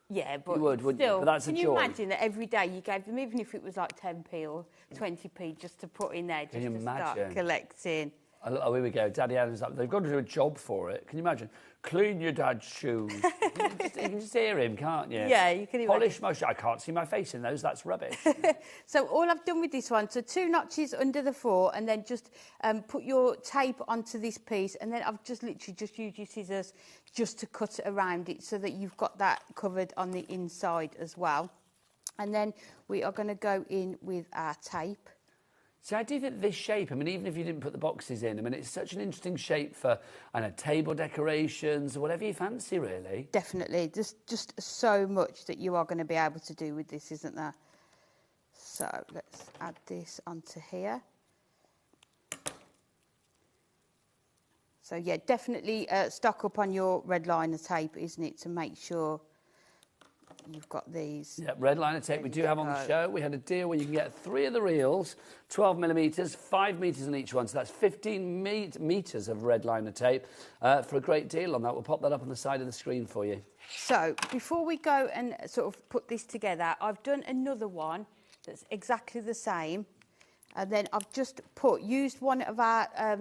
Yeah, but You would, wouldn't you? still, But that's a can you joy. imagine that every day you gave them, even if it was like 10p or 20p, just to put in there, just Can you to start imagine? collecting? Oh, here we go. Daddy Adam's up. They've got to do a job for it. Can you imagine? Clean your dad's shoes. you can just hear him, can't you? Yeah, you can imagine. Polish my shoes. I can't see my face in those. That's rubbish. So all I've done with this one, so 2 notches under the 4, and then just put your tape onto this piece, and then I've just literally just used your scissors just to cut around it so that you've got that covered on the inside as well. And then we are going to go in with our tape. See, I do think this shape, I mean, even if you didn't put the boxes in, I mean, it's such an interesting shape for, I don't know, table decorations or whatever you fancy, really. Definitely. There's just so much that you are going to be able to do with this, isn't there? So let's add this onto here. So, yeah, definitely stock up on your red liner tape, isn't it, to make sure you've got these. Yeah, red liner tape we do have on the show. We had a deal where you can get 3 of the reels, 12 millimetres, 5 metres on each one. So that's 15 metres of red liner tape for a great deal on that. We'll pop that up on the side of the screen for you. So before we go and sort of put this together, I've done another one that's exactly the same. And then I've just used one of our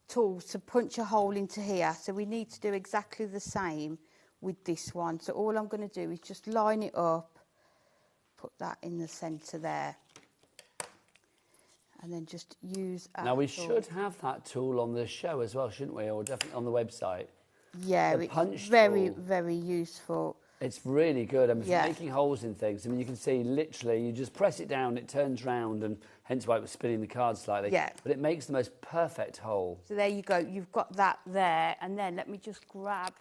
tools to punch a hole into here. So we need to do exactly the same with this one. So all I'm going to do is just line it up, put that in the centre there, and then just use our Now we tool. should have that tool on the show as well, shouldn't we? Or definitely on the website. Yeah, The it's punch very, tool. very useful. It's really good. I mean, Yeah. for making holes in things. I mean, you can see literally, you just press it down, it turns round, and hence why it was spinning the card slightly. Yeah. But it makes the most perfect hole. So there you go. You've got that there. And then let me just grab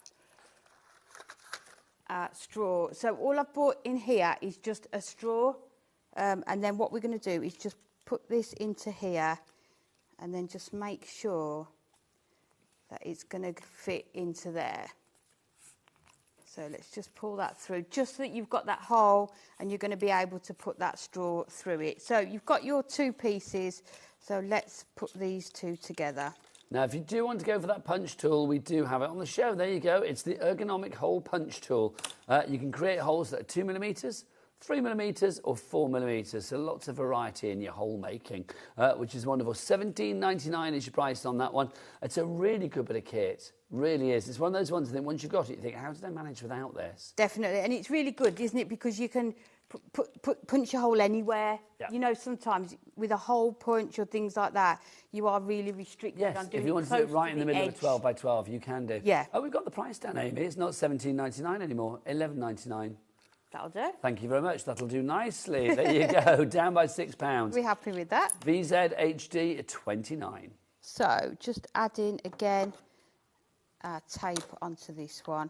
straw. So all I've brought in here is just a straw. And then what we're going to do is just put this into here and then just make sure that it's going to fit into there. So let's just pull that through, just so that you've got that hole and you're going to be able to put that straw through it. So you've got your 2 pieces. So let's put these 2 together. Now, if you do want to go for that punch tool, we do have it on the show. There you go. It's the ergonomic hole punch tool. You can create holes that are 2 millimetres, 3 millimetres or 4 millimetres. So lots of variety in your hole making, which is wonderful. $17.99 is your price on that one. It's a really good bit of kit. Really is. It's one of those ones, I think, once you've got it, you think, how did I manage without this? Definitely. And it's really good, isn't it? Because you can punch a hole anywhere. Yeah. You know, sometimes with a hole punch or things like that, you are really restricted Yes, on doing if you want to do it right in the middle of a 12 by 12, you can do. Yeah. Oh, we've got the price down, Amy. It's not $17.99 anymore, $11.99. That'll do. Thank you very much. That'll do nicely. There you go. Down by £6. We're happy with that. VZHD at 29. So just adding again tape onto this one.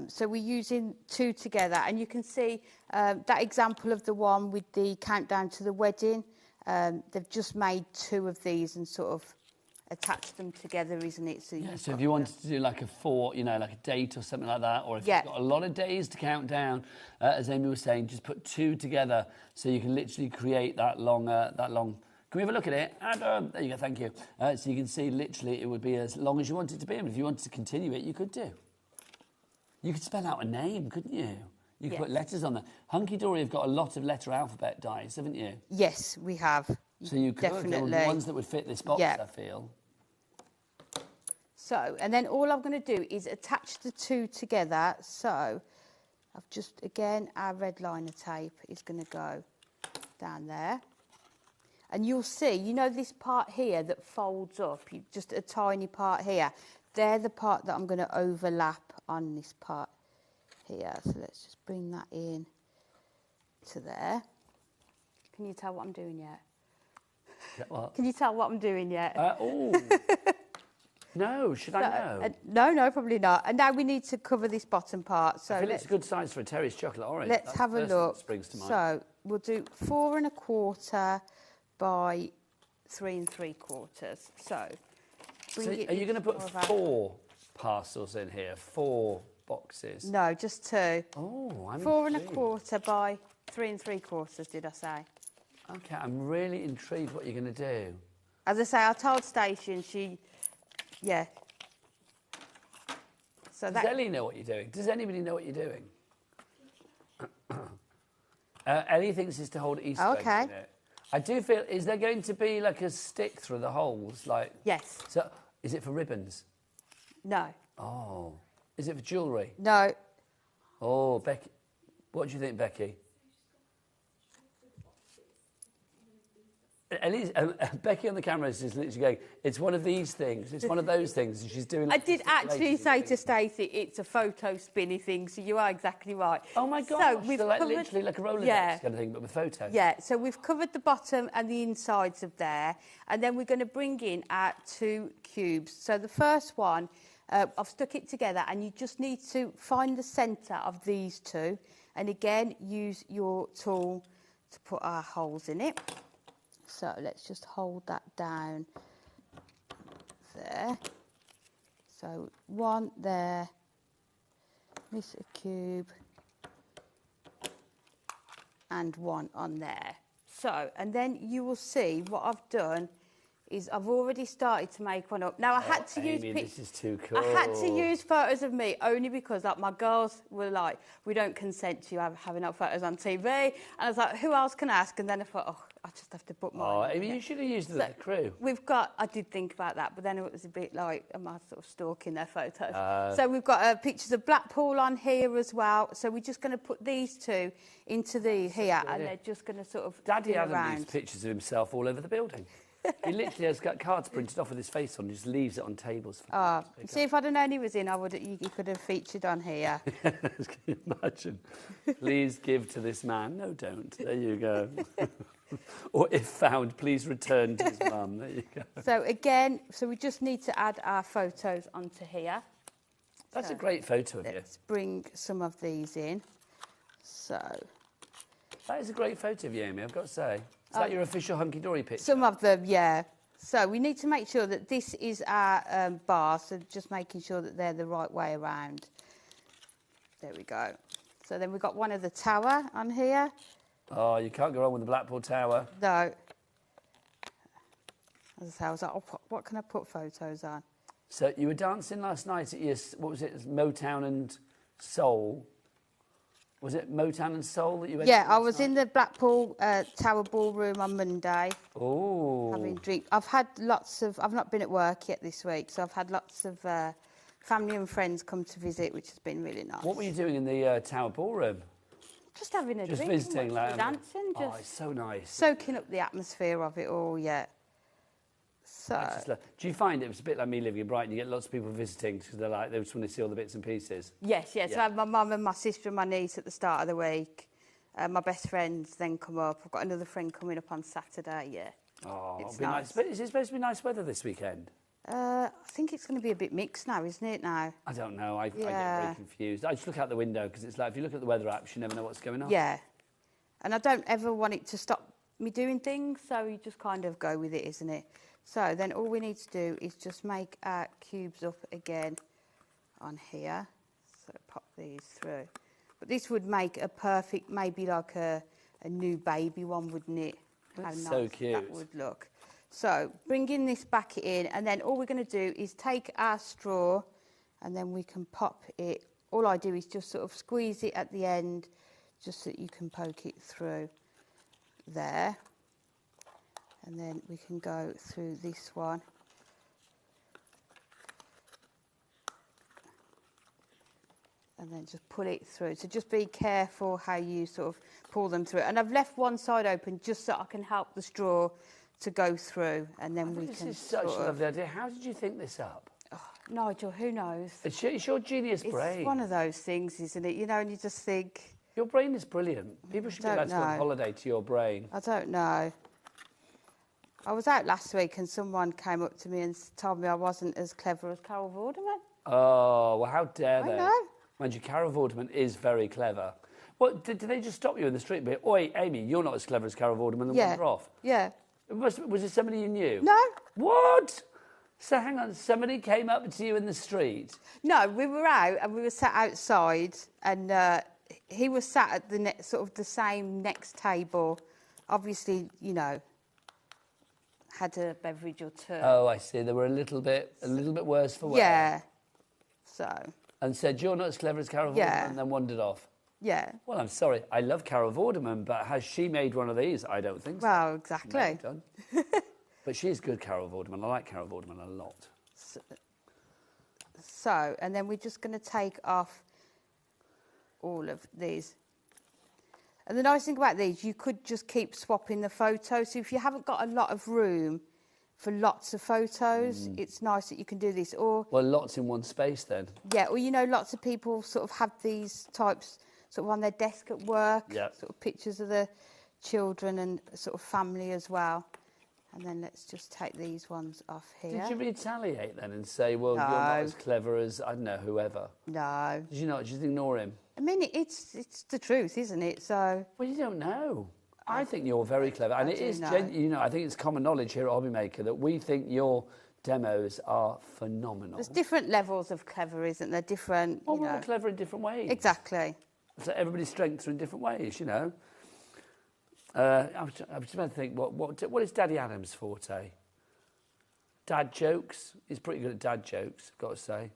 So we're using 2 together, and you can see that example of the one with the countdown to the wedding. They've just made 2 of these and sort of attached them together, isn't it? So, Yeah, so if you wanted to do like a 4, you know, like a date or something like that, or if you've got a lot of days to count down, as Amy was saying, just put 2 together so you can literally create that long. Can we have a look at it? Adam, there you go, thank you. So you can see literally it would be as long as you want it to be, and if you wanted to continue it, you could do. You could spell out a name, couldn't you? You could put letters on there. Hunky Dory have got a lot of letter alphabet dies, haven't you? Yes, we have. So you could. Definitely. There were ones that would fit this box, Yeah. I feel. So, and then all I'm going to do is attach the 2 together. So I've just, again, our red liner tape is going to go down there. And you'll see, you know this part here that folds up, just a tiny part here. They're the part that I'm going to overlap on this part here. So let's just bring that in to there. Can you tell what I'm doing yet? What? Can you tell what I'm doing yet? Oh. No, should I know? No, probably not. And now we need to cover this bottom part. So I feel it's a good size for a Terry's chocolate orange. Let's That's have the a first thing that look. springs to mind. So we'll do 4 1/4 by 3 3/4. So, So are you going to put 4 parcels in here? 4 boxes? No, just 2. Oh, I'm 4 intrigued. 1/4 by 3 3/4. Did I say? Okay, I'm really intrigued what you're going to do. As I say, I told Station yeah. So Does Ellie know what you're doing? Does anybody know what you're doing? Ellie thinks it's to hold Easter eggs in it. I do feel, is there going to be like a stick through the holes? Like Yes. So, is it for ribbons? No. Oh. Is it for jewellery? No. Oh, Becky. What do you think, Becky? Ellie's, Becky on the camera is just literally going, it's one of these things, it's one of those things. And she's doing. I did actually say to Stacey, it's a photo spinny thing, so you are exactly right. Oh my gosh, So we've like covered, literally like a roller yeah, kind of thing, but with photos. Yeah, so we've covered the bottom and the insides of there, and then we're going to bring in our 2 cubes. So the first one, I've stuck it together, and you just need to find the centre of these 2, and again, use your tool to put our holes in it. So let's just hold that down there. So 1 there, miss a cube, and 1 on there. So, and then you will see what I've done is I've already started to make one up. Now, I had to Amy, use... this is too cool. I had to use photos of me only because like, my girls were like, we don't consent to you having our photos on TV. And I was like, who else can I ask? And then I thought, oh, I just have to put mine. Oh, Amy, you should have used the crew. We've got, I did think about that, but then it was a bit like, am I sort of stalking their photos? So we've got pictures of Blackpool on here as well. So we're just going to put these 2 into the here, and they're just going to sort of Daddy around. Adam leaves pictures of himself all over the building. He literally has got cards printed off with his face on, just leaves it on tables. See, if I'd have known he was in, you could have featured on here. Can you imagine? Please give to this man. No, don't. There you go. Or if found, please return to his mum. There you go. So again, we just need to add our photos onto here. That's a great photo of you. Let's bring some of these in. So that is a great photo of you, Amy, I've got to say. Is that your official Hunky Dory picture? Some of them, yeah. So we need to make sure that this is our bar, so just making sure that they're the right way around. There we go. So then we've got one of the tower on here. Oh, you can't go wrong with the Blackpool Tower. No. As I was like, what can I put photos on? So you were dancing last night at your, what was it, Motown and Soul? Was it Motown and Soul that you went to? Yeah, I was in the Blackpool Tower Ballroom on Monday. Oh. Having a drink. I've had lots of... I've not been at work yet this week, so I've had lots of family and friends come to visit, which has been really nice. What were you doing in the Tower Ballroom? Just having a drink. Just visiting, like... dancing, just... Oh, it's so nice. Soaking up the atmosphere of it all, yeah. So... Do you find it was a bit like me living in Brighton? You get lots of people visiting because they just want to see all the bits and pieces. Yes. So I have my mum and my sister and my niece at the start of the week. My best friends then come up. I've got another friend coming up on Saturday, yeah. Oh, it's it'll be nice. Is it supposed to be nice weather this weekend? I think it's going to be a bit mixed now, isn't it, now? I don't know. I get very confused. I just look out the window because it's like, if you look at the weather apps, you never know what's going on. Yeah. And I don't ever want it to stop me doing things, so you just kind of go with it, isn't it? So then all we need to do is just make our cubes up again on here. So pop these through. But this would make a perfect, maybe like a new baby one, wouldn't it? That's how so nice cute. that would look. So bringing this back in, and then all we're going to do is take our straw, and then we can pop it. All I do is just sort of squeeze it at the end, just so that you can poke it through there. And then we can go through this one. And then just pull it through. So just be careful how you sort of pull them through. And I've left one side open just so I can help the straw to go through, and then we can. This is such a lovely idea. How did you think this up? Oh, Nigel, who knows? It's your genius brain. It's one of those things, isn't it? You know, and you just think... Your brain is brilliant. People should be allowed to go on holiday to your brain. I don't know. I was out last week and someone came up to me and told me I wasn't as clever as Carol Vorderman. Oh, well, how dare they? I know. Mind you, Carol Vorderman is very clever. What, did they just stop you in the street and be, oi, Amy, you're not as clever as Carol Vorderman, and wander off? Yeah. Was it somebody you knew? No. What? So hang on, somebody came up to you in the street? No, we were out and we were sat outside, and he was sat at the sort of the same next table. Obviously, you know, had a beverage or two. Oh, I see. They were a little bit worse for wear. Yeah. So. And said, you're not as clever as Carol Vorderman, and then wandered off. Yeah. Well, I'm sorry. I love Carol Vorderman, but has she made one of these? I don't think so. Well, exactly. Done. But she is good, Carol Vorderman. I like Carol Vorderman a lot. So, and then we're just going to take off all of these. And the nice thing about these, you could just keep swapping the photos. So if you haven't got a lot of room for lots of photos, it's nice that you can do this. Or Well, lots in one space then. yeah, or you know, lots of people sort of have these types sort of on their desk at work, Yep. sort of pictures of the children and sort of family as well. And then let's just take these ones off here. Did you retaliate then and say, well, you're not as clever as, I don't know, whoever? No. Did you not? Did you ignore him? I mean, it's the truth, isn't it? So Well, you don't know. I think you're very clever. And it do is, know. you know, I think it's common knowledge here at HobbyMaker that we think your demos are phenomenal. there's different levels of clever, isn't there? Different, Well, you we're know. all clever in different ways. Exactly. So everybody's strengths are in different ways, you know. I was just trying to think, what is Daddy Adam's forte? Dad jokes. He's pretty good at dad jokes, I've got to say.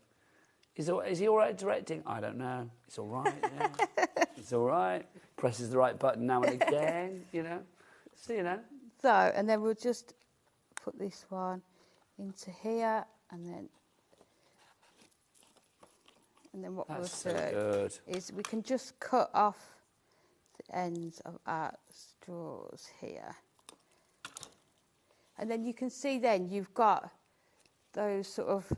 Is he all right at directing? I don't know. It's all right, yeah. It's all right. Presses the right button now and again, you know. So, you know. So, and then we'll just put this one into here, and then what That's we'll so do good. is we can just cut off the ends of our straws here. And then you can see then you've got those sort of,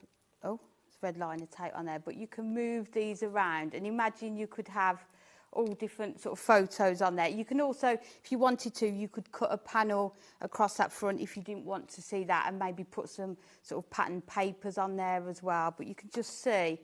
oh, it's red liner tape on there, but you can move these around and imagine you could have all different sort of photos on there. You can also, if you wanted to, you could cut a panel across that front if you didn't want to see that, and maybe put some sort of pattern papers on there as well. But you can just see.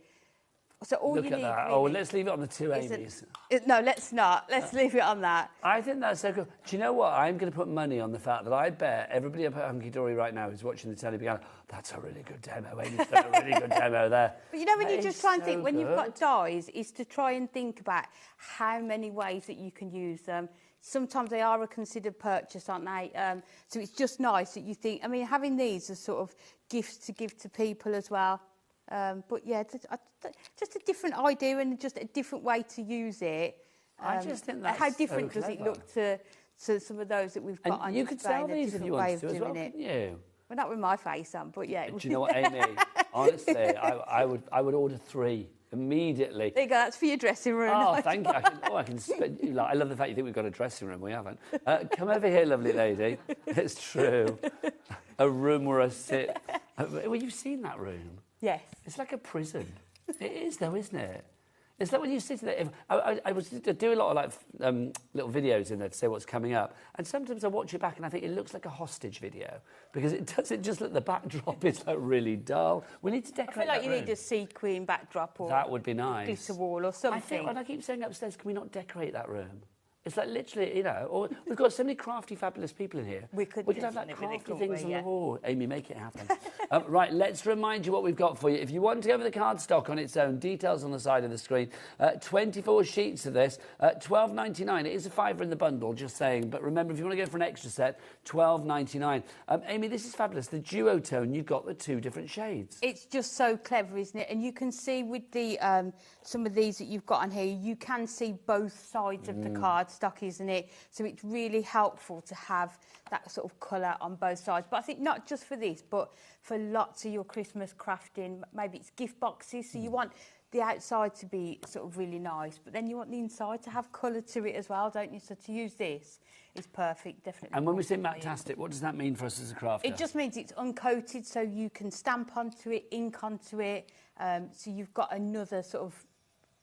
So all Look you at need that. really Oh, let's leave it on the two isn't- Amy's. No, let's not. Let's leave it on that. I think that's so good. Do you know what? I'm going to put money on the fact that I bet everybody up at Hunky Dory right now who's watching the telly began, that's a really good demo. Amy's done a really good demo there. But you know, when That you just is try and so think, when you've got good. dies, is to try and think about how many ways that you can use them. Sometimes they are a considered purchase, aren't they? So it's just nice that you think, I mean, having these as sort of gifts to give to people as well. But yeah, just a different idea and just a different way to use it. I just think that's how different so does it clever. look to some of those that we've got on And you could display sell and a these if different you way wanted of to as well, doing it. couldn't you? Well, not with my face on, but yeah. Do you know what, Amy? Honestly, I would order 3 immediately. There you go, that's for your dressing room. Oh, thank you. I can I love the fact you think we've got a dressing room. We haven't. Come over here, lovely lady. It's true. A room where I sit. Well, you've seen that room. Yes. It's like a prison. It is, though, isn't it? It's like when you sit there. I was doing a lot of little videos in there to say what's coming up, and sometimes I watch it back and I think it looks like a hostage video because it doesn't just look the backdrop is like really dull. We need to I decorate. feel like that you need room. a sequin backdrop or That would be nice. glitter wall or I something. think, and I keep saying upstairs, can we not decorate that room? It's like literally, you know, or we've got so many crafty, fabulous people in here. We could have like definitely, crafty couldn't things we? on Yeah. the wall. Amy, make it happen. Right, let's remind you what we've got for you. If you want to go over the cardstock on its own, details on the side of the screen. 24 sheets of this, $12.99. It is a £5 in the bundle, just saying. But remember, if you want to go for an extra set, $12.99. Amy, this is fabulous. The duotone, you've got the 2 different shades. It's just so clever, isn't it? And you can see with the some of these that you've got on here, you can see both sides of the cardstock, isn't it? So it's really helpful to have that sort of colour on both sides. But I think not just for this, but for lots of your Christmas crafting. Maybe it's gift boxes, so you want the outside to be sort of really nice, but then you want the inside to have colour to it as well, don't you? So to use this is perfect, definitely. And when we say Mactastic, what does that mean for us as a crafter? It just means it's uncoated, so you can stamp onto it, ink onto it. So you've got another sort of,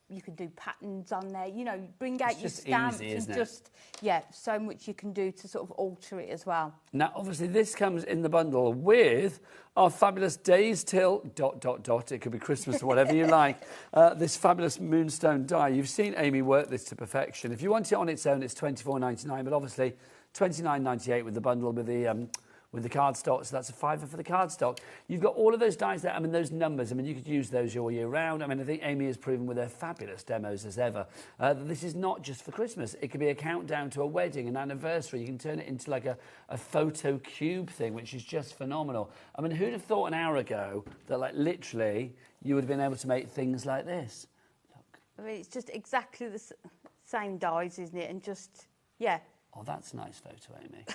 you can do patterns on there, you know, bring out It's your just stamps easy, and isn't it? just, yeah, so much you can do to sort of alter it as well. Now, obviously, this comes in the bundle with our fabulous days till ... It could be Christmas or whatever you like. This fabulous moonstone die. You've seen Amy work this to perfection. If you want it on its own, it's $24.99, but obviously $29.98 with the bundle with the cardstock, so that's a £5 for the cardstock. You've got all of those dies there, I mean, those numbers, I mean, you could use those all year round. I mean, I think Amy has proven with her fabulous demos as ever that this is not just for Christmas. It could be a countdown to a wedding, an anniversary. You can turn it into like a photo cube thing, which is just phenomenal. I mean, who'd have thought an hour ago that, like, literally, you would have been able to make things like this? Look. I mean, it's just exactly the same dies, isn't it? And just, yeah. Oh, that's a nice photo, Amy.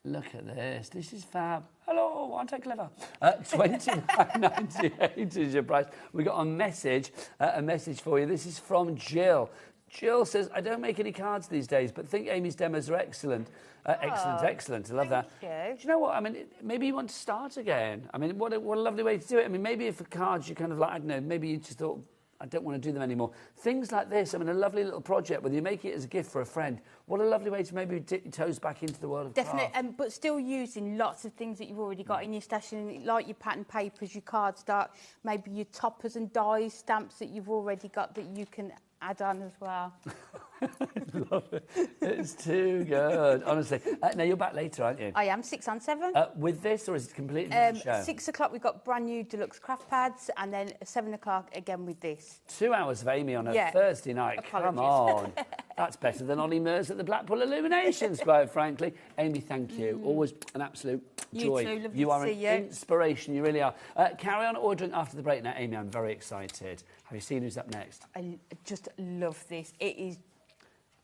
Look at this. This is fab. Hello, aren't I clever? $29.98 is your price. We got a message for you. This is from Jill. Jill says, I don't make any cards these days, but think Amy's demos are excellent. Excellent. I love that. Thank you. Do you know what? I mean, maybe you want to start again. I mean, what a lovely way to do it. I mean, maybe if for cards you kind of like, I don't know, maybe you just thought, I don't want to do them anymore. Things like this, I mean, a lovely little project, whether you make it as a gift for a friend, what a lovely way to maybe dip your toes back into the world of Definitely, craft. but still using lots of things that you've already got in your stash, like your pattern papers, your cardstock, maybe your toppers and dies, stamps that you've already got that you can add on as well. Love it. It's too good, honestly. Now, you're back later, aren't you? I am, 6 on 7. With this, or is it completely different show? 6 o'clock, we've got brand new deluxe craft pads, and then 7 o'clock again with this. 2 hours of Amy on a Thursday night. Apologies. Come on. That's better than Ollie Mers at the Blackpool Illuminations, quite frankly. Amy, thank you. Always an absolute joy. You too, lovely You to are see an you. inspiration, you really are. Carry on ordering after the break now, Amy. I'm very excited. Have you seen who's up next? I just love this. It is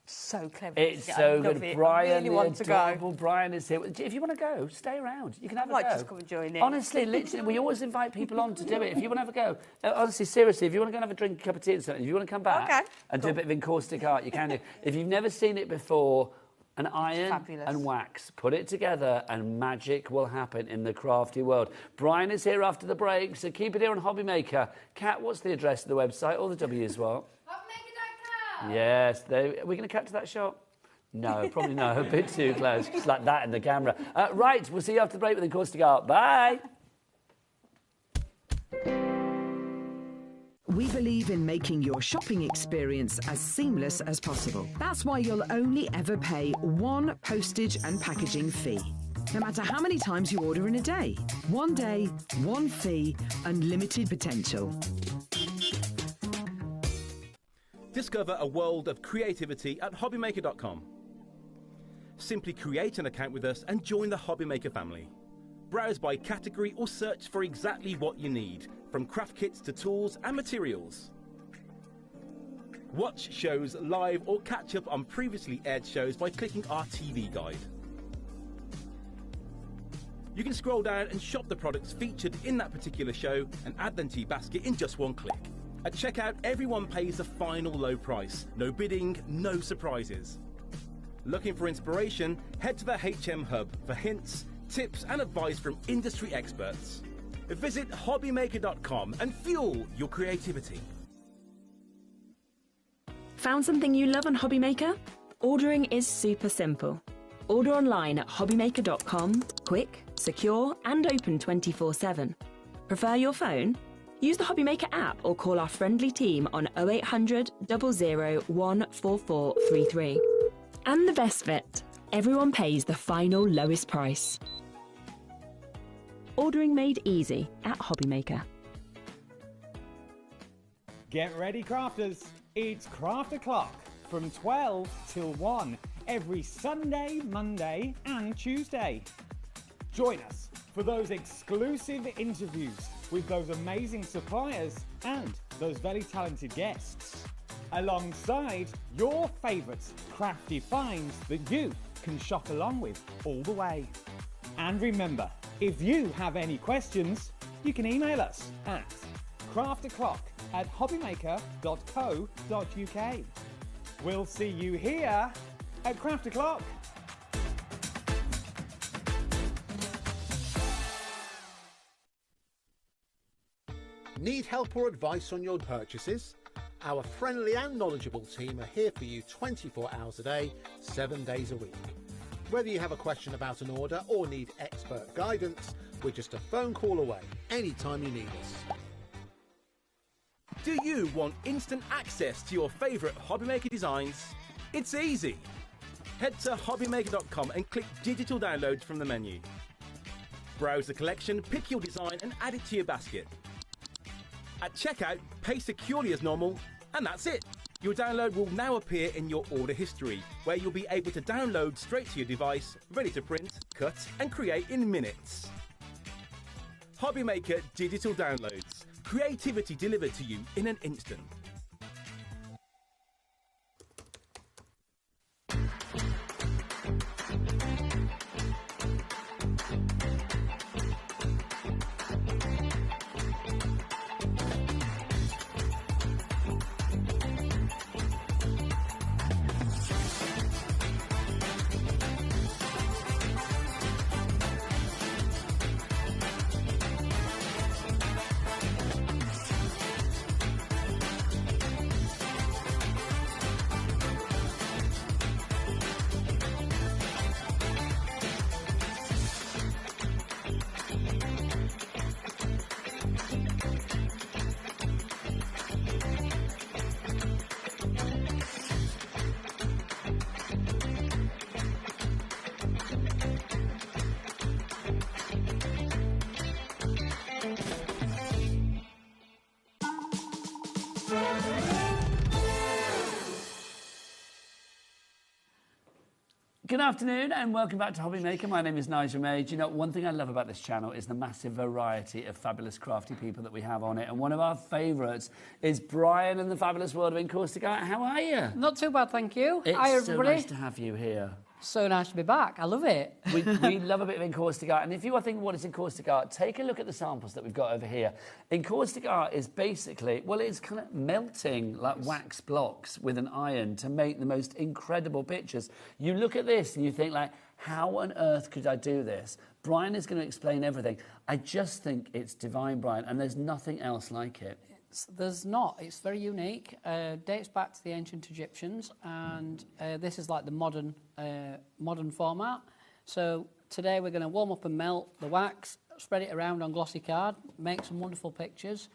so clever. It's I so love good. it. Brian, I really want the to go. adorable Brian is here. If you want to go, stay around. You can have a might go. just come and join in. Honestly, literally, we always invite people on to do it. If you want to have a go, honestly, seriously, if you want to go and have a drink, a cup of tea or something, if you want to come back and do a bit of encaustic art, you can do. If you've never seen it before, an iron Fabulous. and wax, put it together and magic will happen in the crafty world. Brian is here after the break, so keep it here on HobbyMaker. Kat, what's the address of the website? All the W's what? HobbyMaker.com. Yes, are we going to cut to that shot? No, probably no. A bit too close. Just like that in the camera. Right, we'll see you after the break with Encaustic Art. Bye. We believe in making your shopping experience as seamless as possible. That's why you'll only ever pay one postage and packaging fee. No matter how many times you order in a day. One day, one fee, unlimited potential. Discover a world of creativity at HobbyMaker.com. Simply create an account with us and join the HobbyMaker family. Browse by category or search for exactly what you need, from craft kits to tools and materials. Watch shows live or catch up on previously aired shows by clicking our TV guide. You can scroll down and shop the products featured in that particular show and add them to your basket in just one click. At checkout, everyone pays a final low price. No bidding, no surprises. Looking for inspiration? Head to the HM Hub for hints, tips and advice from industry experts. Visit HobbyMaker.com and fuel your creativity. Found something you love on HobbyMaker? Ordering is super simple. Order online at HobbyMaker.com, quick, secure and open 24/7. Prefer your phone? Use the HobbyMaker app or call our friendly team on 0800 001 4433. And the best bit, everyone pays the final lowest price. Ordering made easy at HobbyMaker. Get ready, crafters. It's Craft O'Clock from 12 till 1 every Sunday, Monday and Tuesday. Join us for those exclusive interviews with those amazing suppliers and those very talented guests, alongside your favourite crafty finds that you can shop along with all the way. And remember, if you have any questions, you can email us at craftoclock@hobbymaker.co.uk. We'll see you here at Craft O'Clock. Need help or advice on your purchases? Our friendly and knowledgeable team are here for you 24 hours a day, 7 days a week. Whether you have a question about an order or need expert guidance, we're just a phone call away anytime you need us. Do you want instant access to your favourite HobbyMaker designs? It's easy. Head to HobbyMaker.com and click digital downloads from the menu. Browse the collection, pick your design and add it to your basket. At checkout, pay securely as normal, and that's it. Your download will now appear in your order history, where you'll be able to download straight to your device, ready to print, cut and create in minutes. HobbyMaker Digital Downloads. Creativity delivered to you in an instant. Good afternoon and welcome back to HobbyMaker. My name is Nigel Mage. You know, one thing I love about this channel is the massive variety of fabulous crafty people that we have on it. And one of our favourites is Brian in the fabulous world of Encaustic Art. How are you? Not too bad, thank you. It's Hi, so everybody. nice to have you here. So nice to be back. I love it. We love a bit of Encaustic Art. And if you are thinking what is Encaustic Art, take a look at the samples that we've got over here. Encaustic Art is basically, well, it's kind of melting like wax blocks with an iron to make the most incredible pictures. You look at this and you think like, how on earth could I do this? Brian is going to explain everything. I just think it's divine, Brian, and there's nothing else like it. There's not. It's very unique. Dates back to the ancient Egyptians, and this is like the modern format. So today we're going to warm up and melt the wax, spread it around on glossy card, make some wonderful pictures.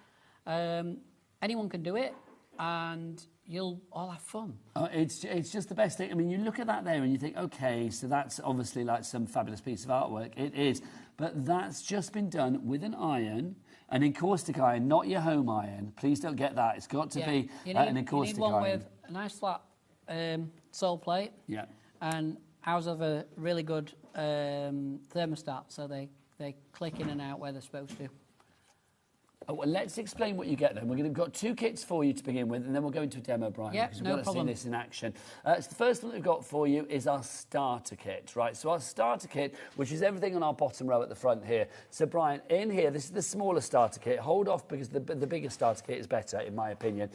Anyone can do it, and you'll all have fun. It's just the best thing. I mean, you look at that there and you think, okay, so that's obviously like some fabulous piece of artwork. It is, but that's just been done with an iron. An encaustic iron, not your home iron. Please don't get that. It's got to be an encaustic iron. You need one with a nice flat sole plate. Yeah. And ours have a really good thermostat, so they click in and out where they're supposed to. Oh, well, let's explain what you get then. We've got two kits for you to begin with, and then we'll go into a demo, Brian, Yep, because no we've got problem. to see this in action. So the first one that we've got for you is our starter kit, right? So our starter kit, which is everything on our bottom row at the front here. So, Brian, in here, this is the smaller starter kit. Hold off because the bigger starter kit is better, in my opinion.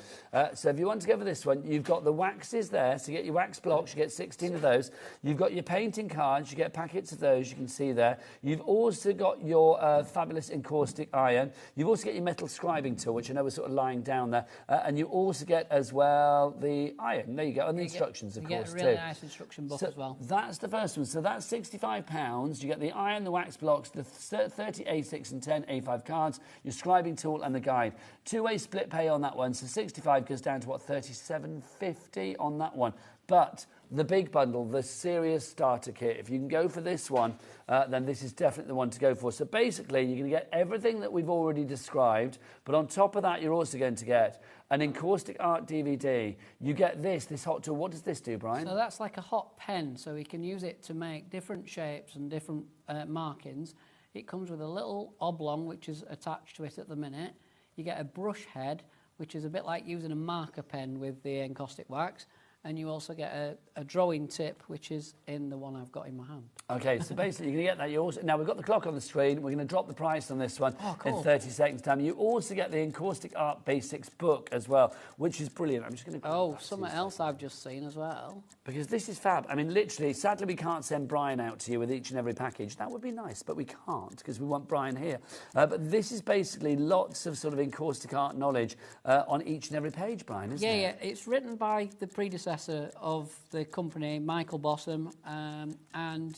So if you want to go for this one, you've got the waxes there. So you get your wax blocks, you get 16 of those. You've got your painting cards, you get packets of those, you can see there. You've also got your fabulous encaustic iron. You've also got your metal scribing tool, which I know is sort of lying down there, and you also get as well the iron. There you go, and the instructions, of course, You get a really too. nice instruction book So as well. that's the first one. So that's £65. You get the iron, the wax blocks, the 30 A6 and 10 A5 cards, your scribing tool, and the guide. Two-way split pay on that one. So 65 goes down to what, 37.50 on that one. But the big bundle, the serious starter kit, if you can go for this one, then this is definitely the one to go for. So basically, you're going to get everything that we've already described, but on top of that, you're also going to get an Encaustic Art DVD. You get this hot tool. What does this do, Brian? So that's like a hot pen, so we can use it to make different shapes and different markings. It comes with a little oblong, which is attached to it at the minute. You get a brush head, which is a bit like using a marker pen with the encaustic wax. And you also get a drawing tip, which is in the one I've got in my hand. Okay, so basically you're going to get that. You also, now, we've got the clock on the screen. We're going to drop the price on this one in 30 seconds' time. You also get the Encaustic Art Basics book as well, which is brilliant. I'm just going to... Oh, something else I've just seen as well. Because this is fab. I mean, literally, sadly, we can't send Brian out to you with each and every package. That would be nice, but we can't because we want Brian here. But this is basically lots of sort of Encaustic Art knowledge on each and every page, Brian, isn't it? Yeah. It's written by the predecessor of the company, Michael Bossum, and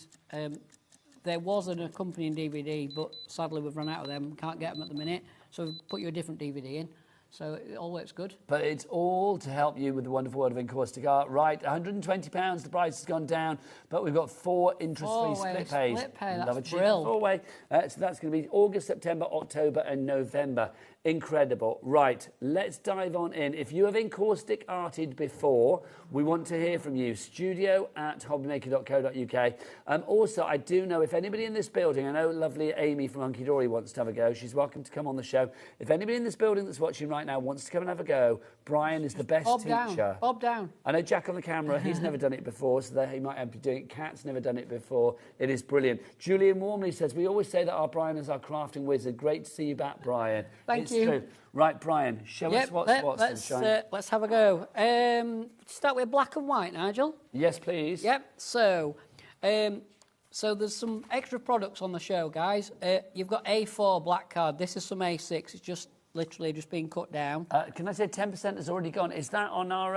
there was an accompanying DVD, but sadly we've run out of them, can't get them at the minute, so we've put you a different DVD in. So it all works good. But it's all to help you with the wonderful world of Encaustic Art. Right, £120, the price has gone down, but we've got 4 interest-free split pays. Split pay, Love that's a cheaper 4-way. So that's going to be August, September, October and November. Incredible. Right, let's dive on in. If you have encaustic arted before, we want to hear from you. studio@hobbymaker.co.uk. Also, I do know if anybody in this building, I know lovely Amy from Hunky Dory wants to have a go. She's welcome to come on the show. If anybody in this building that's watching right now wants to come and have a go, Brian is the best teacher. Bob down. I know Jack on the camera, he's never done it before, so that he might have to do it. Kat's never done it before. It is brilliant. Julian Warmley says, we always say that our Brian is our crafting wizard. Great to see you back, Brian. Thank It's you. true. Right, Brian, show us what's sunshine. Let's have a go. Start with black and white, Nigel. Yes, please. Yep. So there's some extra products on the show, guys. You've got A4 black card. This is some A6. It's just literally just being cut down. Can I say 10% has already gone? Is that on our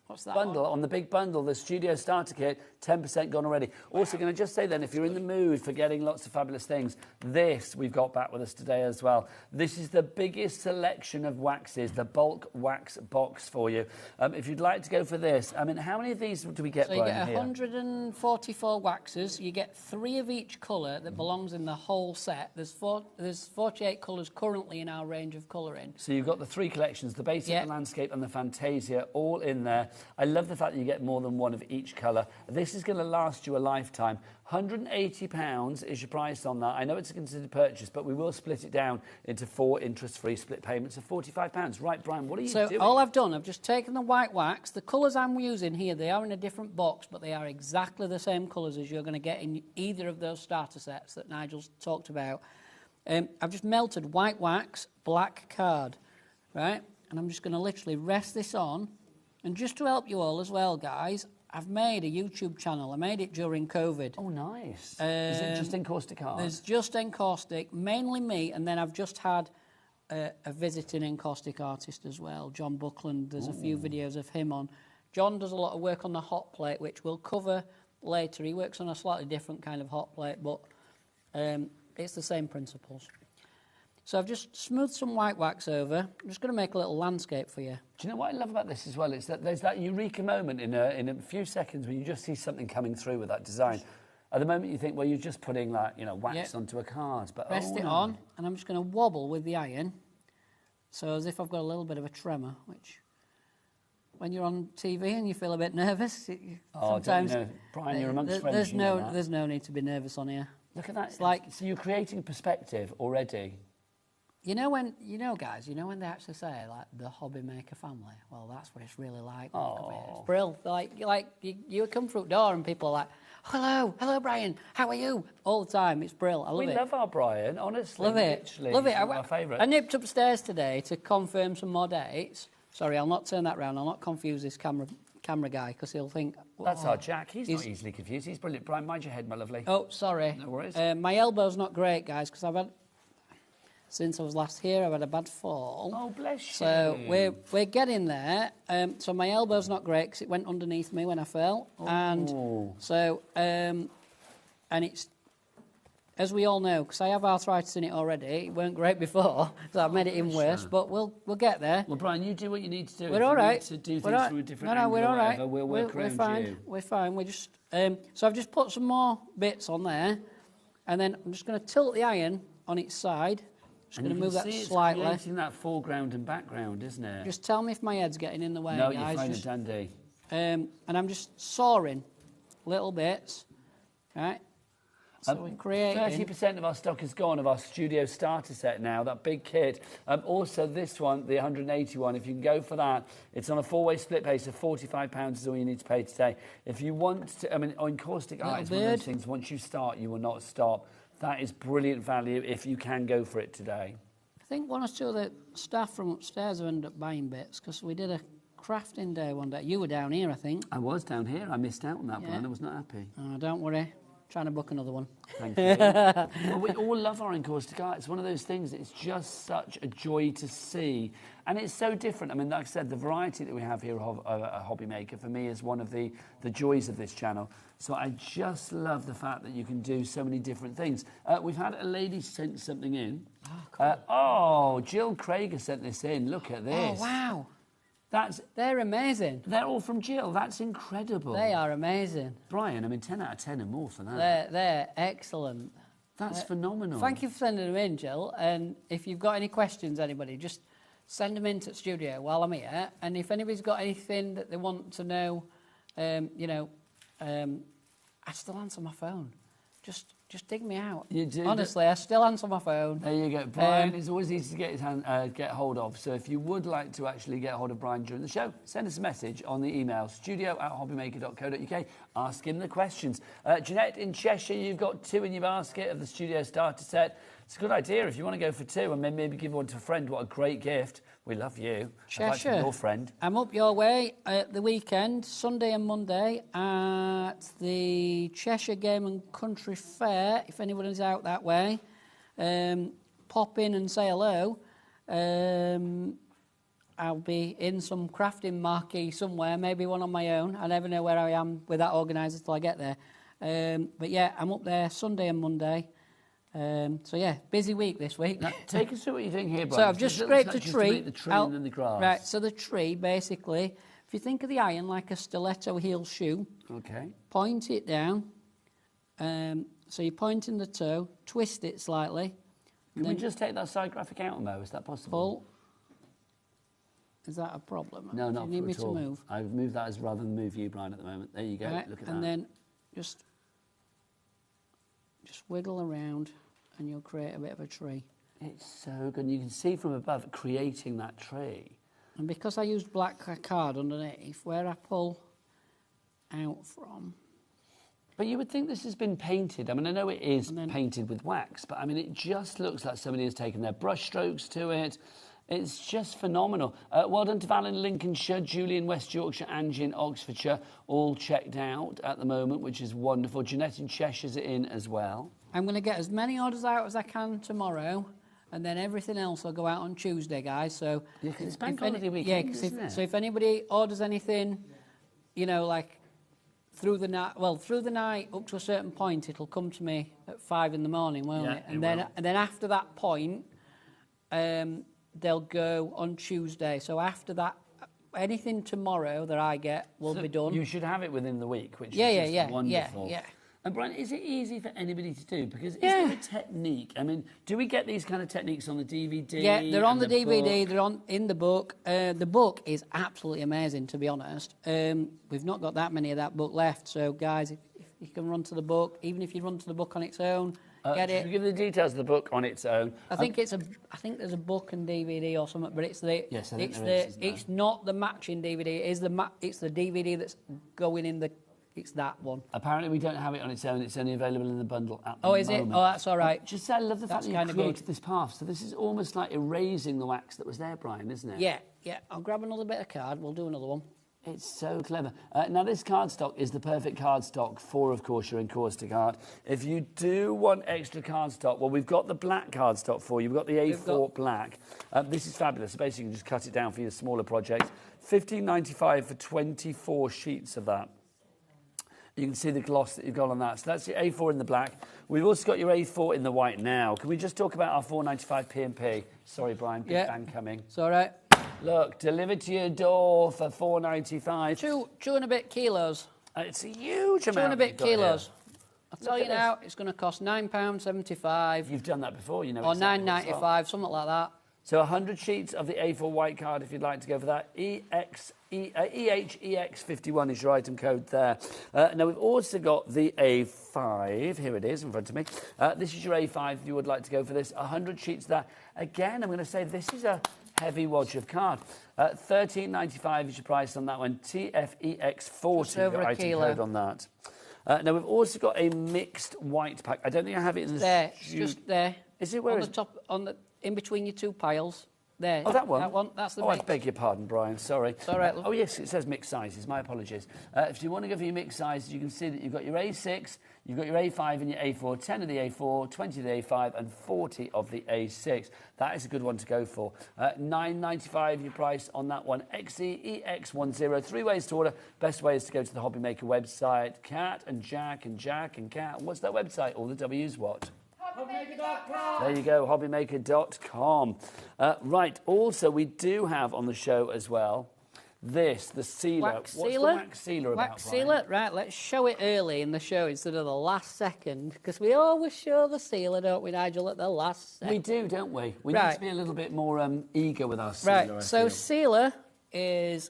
What's that bundle, on the big bundle, the studio starter kit? 10% gone already. Also, can I just say then, if you're in the mood for getting lots of fabulous things, this we've got back with us today as well. This is the biggest selection of waxes, the bulk wax box for you. If you'd like to go for this, I mean, how many of these do we get, So you Brian, get 144 waxes. You get 3 of each colour that belongs in the whole set. There's 48 colours currently in our range of colouring. So you've got the 3 collections, the basic, the landscape and the Fantasia, all in there. I love the fact that you get more than one of each colour. This is going to last you a lifetime. £180 is your price on that. I know it's a considered purchase, but we will split it down into 4 interest-free split payments of £45. Right, Brian, what are you doing? So all I've done, I've just taken the white wax. The colours I'm using here, they are in a different box, but they are exactly the same colours as you're going to get in either of those starter sets that Nigel's talked about. I've just melted white wax, black card, right? And I'm just going to literally rest this on. And just to help you all as well, guys, I've made a YouTube channel. I made it during COVID. Oh, nice. Is it just Encaustic Art? There's just Encaustic, mainly me, and then I've just had a visiting Encaustic artist as well, John Buckland. There's a few videos of him on. John does a lot of work on the hot plate, which we'll cover later. He works on a slightly different kind of hot plate, but it's the same principles. So I've just smoothed some white wax over. I'm just going to make a little landscape for you. Do you know what I love about this as well? It's that there's that eureka moment in a few seconds when you just see something coming through with that design. At the moment you think, well, you're just putting like, wax onto a card. But rest it on, and I'm just going to wobble with the iron. So as if I've got a little bit of a tremor, which when you're on TV and you feel a bit nervous, sometimes... Don't you know, Brian, you're amongst friends. There's no need to be nervous on here. Look at that. It's like, so you're creating perspective already. Guys, when they actually say, like, the HobbyMaker family, well, that's what it's really like. It's brilliant. Like you come through the door and people are like, hello, Brian, how are you? All the time. It's brilliant. I love it. We love our Brian, honestly. Love it. Literally, love it. He's one of our favourites. I nipped upstairs today to confirm some more dates. Sorry, I'll not turn that round. I'll not confuse this camera guy because he'll think... That's our Jack. He's not easily confused. He's brilliant. Brian, mind your head, my lovely. Oh, sorry. No worries. My elbow's not great, guys, because I've had... Since I was last here, I've had a bad fall. Oh, bless you. So we're getting there. So my elbow's not great because it went underneath me when I fell. Oh. And so, and it's, as we all know, because I have arthritis in it already, it weren't great before, so I've made it even worse, but we'll get there. Well, Brian, you do what you need to do. We're all right. To do things from a different angle we're all right. Whatever, we'll work around we're fine. you. We're fine. We're just, so I've just put some more bits on there, and then I'm just going to tilt the iron on its side. Just going to move that slightly. It's creating that foreground and background, isn't it? Just tell me if my head's getting in the way, no, guys. No, you're fine and dandy. And I'm just sawing little bits, right? So we're creating... 30% of our stock is gone of our studio starter set now, that big kit. Also this one, the 181, if you can go for that, it's on a 4-way split base of £45 is all you need to pay today. If you want to, Encaustic Art is one of those things, once you start, you will not stop. That is brilliant value if you can go for it today. I think one or two of the staff from upstairs have ended up buying bits because we did a crafting day one day. You were down here, I think. I was down here. I missed out on that, Brian. I was not happy. Oh, don't worry. Trying to book another one. Thank you. Well, we all love our Encaustic Art. It's one of those things, it's just such a joy to see. And it's so different. Like I said, the variety that we have here at HobbyMaker, for me, is one of the joys of this channel. So I just love the fact that you can do so many different things. We've had a lady sent something in. Oh, cool. Jill Craig has sent this in. Look at this. Oh, wow. They're amazing. They're all from Jill. That's incredible. They are amazing. Brian, 10 out of 10 and more for that. They're excellent. That's phenomenal. Thank you for sending them in, Jill. And if you've got any questions, anybody, just send them into the studio while I'm here. And if anybody's got anything that they want to know, I still answer my phone. Just dig me out. You do. Honestly, I still answer my phone. There you go. Brian is always easy to get hold of. So if you would like to actually get hold of Brian during the show, send us a message on the email, studio@hobbymaker.co.uk. Ask him the questions. Jeanette in Cheshire, you've got 2 in your basket of the studio starter set. It's a good idea if you want to go for 2 and maybe give one to a friend. What a great gift. We love you. Cheshire. I'd like to be your friend. I'm up your way at the weekend, Sunday and Monday, at the Cheshire Game and Country Fair. If anybody's out that way, pop in and say hello. I'll be in some crafting marquee somewhere, maybe one on my own. I never know where I am with that organised till I get there. But yeah, I'm up there Sunday and Monday. So yeah, busy week this week. Now, take us through what you're doing here, Brian. So I've just scraped a tree. The tree and then the grass. Right, so the tree, basically, if you think of the iron like a stiletto heel shoe, okay, point it down. So you're pointing the toe, twist it slightly. Can we just take that side graphic out, Mo? Is that possible? Pull. Is that a problem? No, Do not you need me at all. to move? I've moved that as rather than move you, Brian, at the moment. There you go. Right, Look at and that. then just wiggle around and you'll create a bit of a tree. It's so good. And you can see from above creating that tree. And because I used black card underneath, where I pull out from... But you would think this has been painted. I mean, I know it is painted with wax, but I mean, it just looks like somebody has taken their brush strokes to it. It's just phenomenal. Well done to Val in Lincolnshire, Julie in West Yorkshire, Angie in Oxfordshire, all checked out at the moment, which is wonderful. Jeanette in Cheshire's in as well. I'm going to get as many orders out as I can tomorrow, and then everything else will go out on Tuesday, guys. So yeah, because it's bank holiday weekend, yeah, isn't it? So if anybody orders anything, you know, like through the night, up to a certain point, it'll come to me at 5 in the morning, won't it? And then after that point, they'll go on Tuesday. So after that, anything tomorrow that I get will be done. You should have it within the week, which is just wonderful. Yeah. And Brian, is it easy for anybody to do? Because is there a technique? I mean, do we get these kind of techniques on the DVD? Yeah, they're on the DVD. book? They're in the book. The book is absolutely amazing, to be honest. We've not got that many of that book left. So, guys, if you can run to the book, even if you run to the book on its own, get it. Give the details of the book on its own. I think there's a book and DVD or something, but it's the Yes, I think it's there the is, isn't there? it's not the matching DVD. It's the DVD that's going in the. It's that one. Apparently, we don't have it on its own. It's only available in the bundle at the moment. Oh, is it? Oh, that's all right. Just say, I love the fact that you kinda created good. this path. So this is almost like erasing the wax that was there, Brian, isn't it? Yeah. I'll grab another bit of card. We'll do another one. It's so clever. Now, this cardstock is the perfect cardstock for, of course, your Encaustic Art. If you do want extra cardstock, well, we've got the black cardstock for you. We've got the A4 black. This is fabulous. So basically, you can just cut it down for your smaller projects. $15.95 for 24 sheets of that. You can see the gloss that you've got on that. So that's your A4 in the black. We've also got your A4 in the white now. Can we just talk about our $4.95 P&P? Sorry, Brian, big bang coming. It's all right. Look, delivered to your door for $4.95. Two and a bit kilos. It's a huge amount. 2 and a bit you've got here. kilos. I'll tell you now, it's going to cost £9.75. You've done that before, you know. Or exactly what's £9.95, what. something like that. So 100 sheets of the A4 white card if you'd like to go for that. EHEX51 is your item code there. Now, we've also got the A5. Here it is in front of me. This is your A5 if you would like to go for this. 100 sheets there. Again, I'm going to say this is a heavy wad of card. $13.95 is your price on that one. TFEX40, your item code on that. Now, we've also got a mixed white pack. I don't think I have it in the... There, it's just there. Is it? Where on is the top, in between your two piles. There. Oh, that one? That one, that's the I mix. beg your pardon, Brian, sorry. It's all right, love. Oh, yes, it says mixed sizes. My apologies. If you want to go for your mixed sizes, you can see that you've got your A6, you've got your A5 and your A4, 10 of the A4, 20 of the A5, and 40 of the A6. That is a good one to go for. $9.95 your price on that one. XEEX10. 3 ways to order. Best way is to go to the HobbyMaker website. Cat and Jack and Jack and Cat. What's that website? All the W's what? HobbyMaker.com. There you go, HobbyMaker.com. Right, also we do have on the show as well the sealer. Wax What's sealer? the wax sealer about, Wax Brian? sealer? Right, let's show it early in the show instead of the last second, because we always show the sealer, don't we, Nigel, at the last second? We do, don't we? We need to be a little bit more eager with our sealer. Right, I so feel. sealer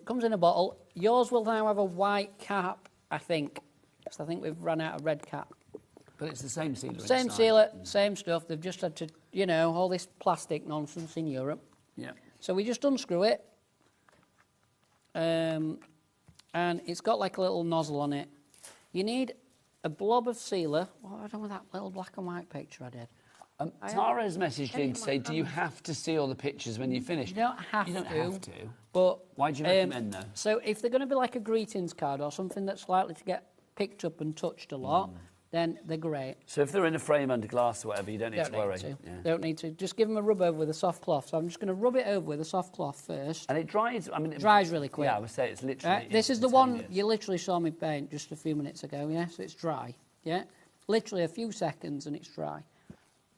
comes in a bottle. Yours will now have a white cap, I think, because I think we've run out of red cap. But it's the same sealer Same inside. sealer, same stuff. They've just had to, you know, all this plastic nonsense in Europe. Yeah. So we just unscrew it. And it's got like a little nozzle on it. You need a blob of sealer. What have I done with that little black and white picture I did? Tara has messaged in to say, do you have to seal the pictures when you finish? You don't have to. You don't have to. But why do you recommend, though? So if they're going to be like a greetings card or something that's likely to get picked up and touched a lot, then they're great. So if they're in a frame under glass or whatever, you don't need to worry. Don't need to. Just give them a rub over with a soft cloth. So I'm just going to rub it over with a soft cloth first. And it dries, I mean... It dries really quick. Yeah, I would say it's literally... Right? This is the one you literally saw me paint just a few minutes ago, yeah? So it's dry, yeah? Literally a few seconds and it's dry.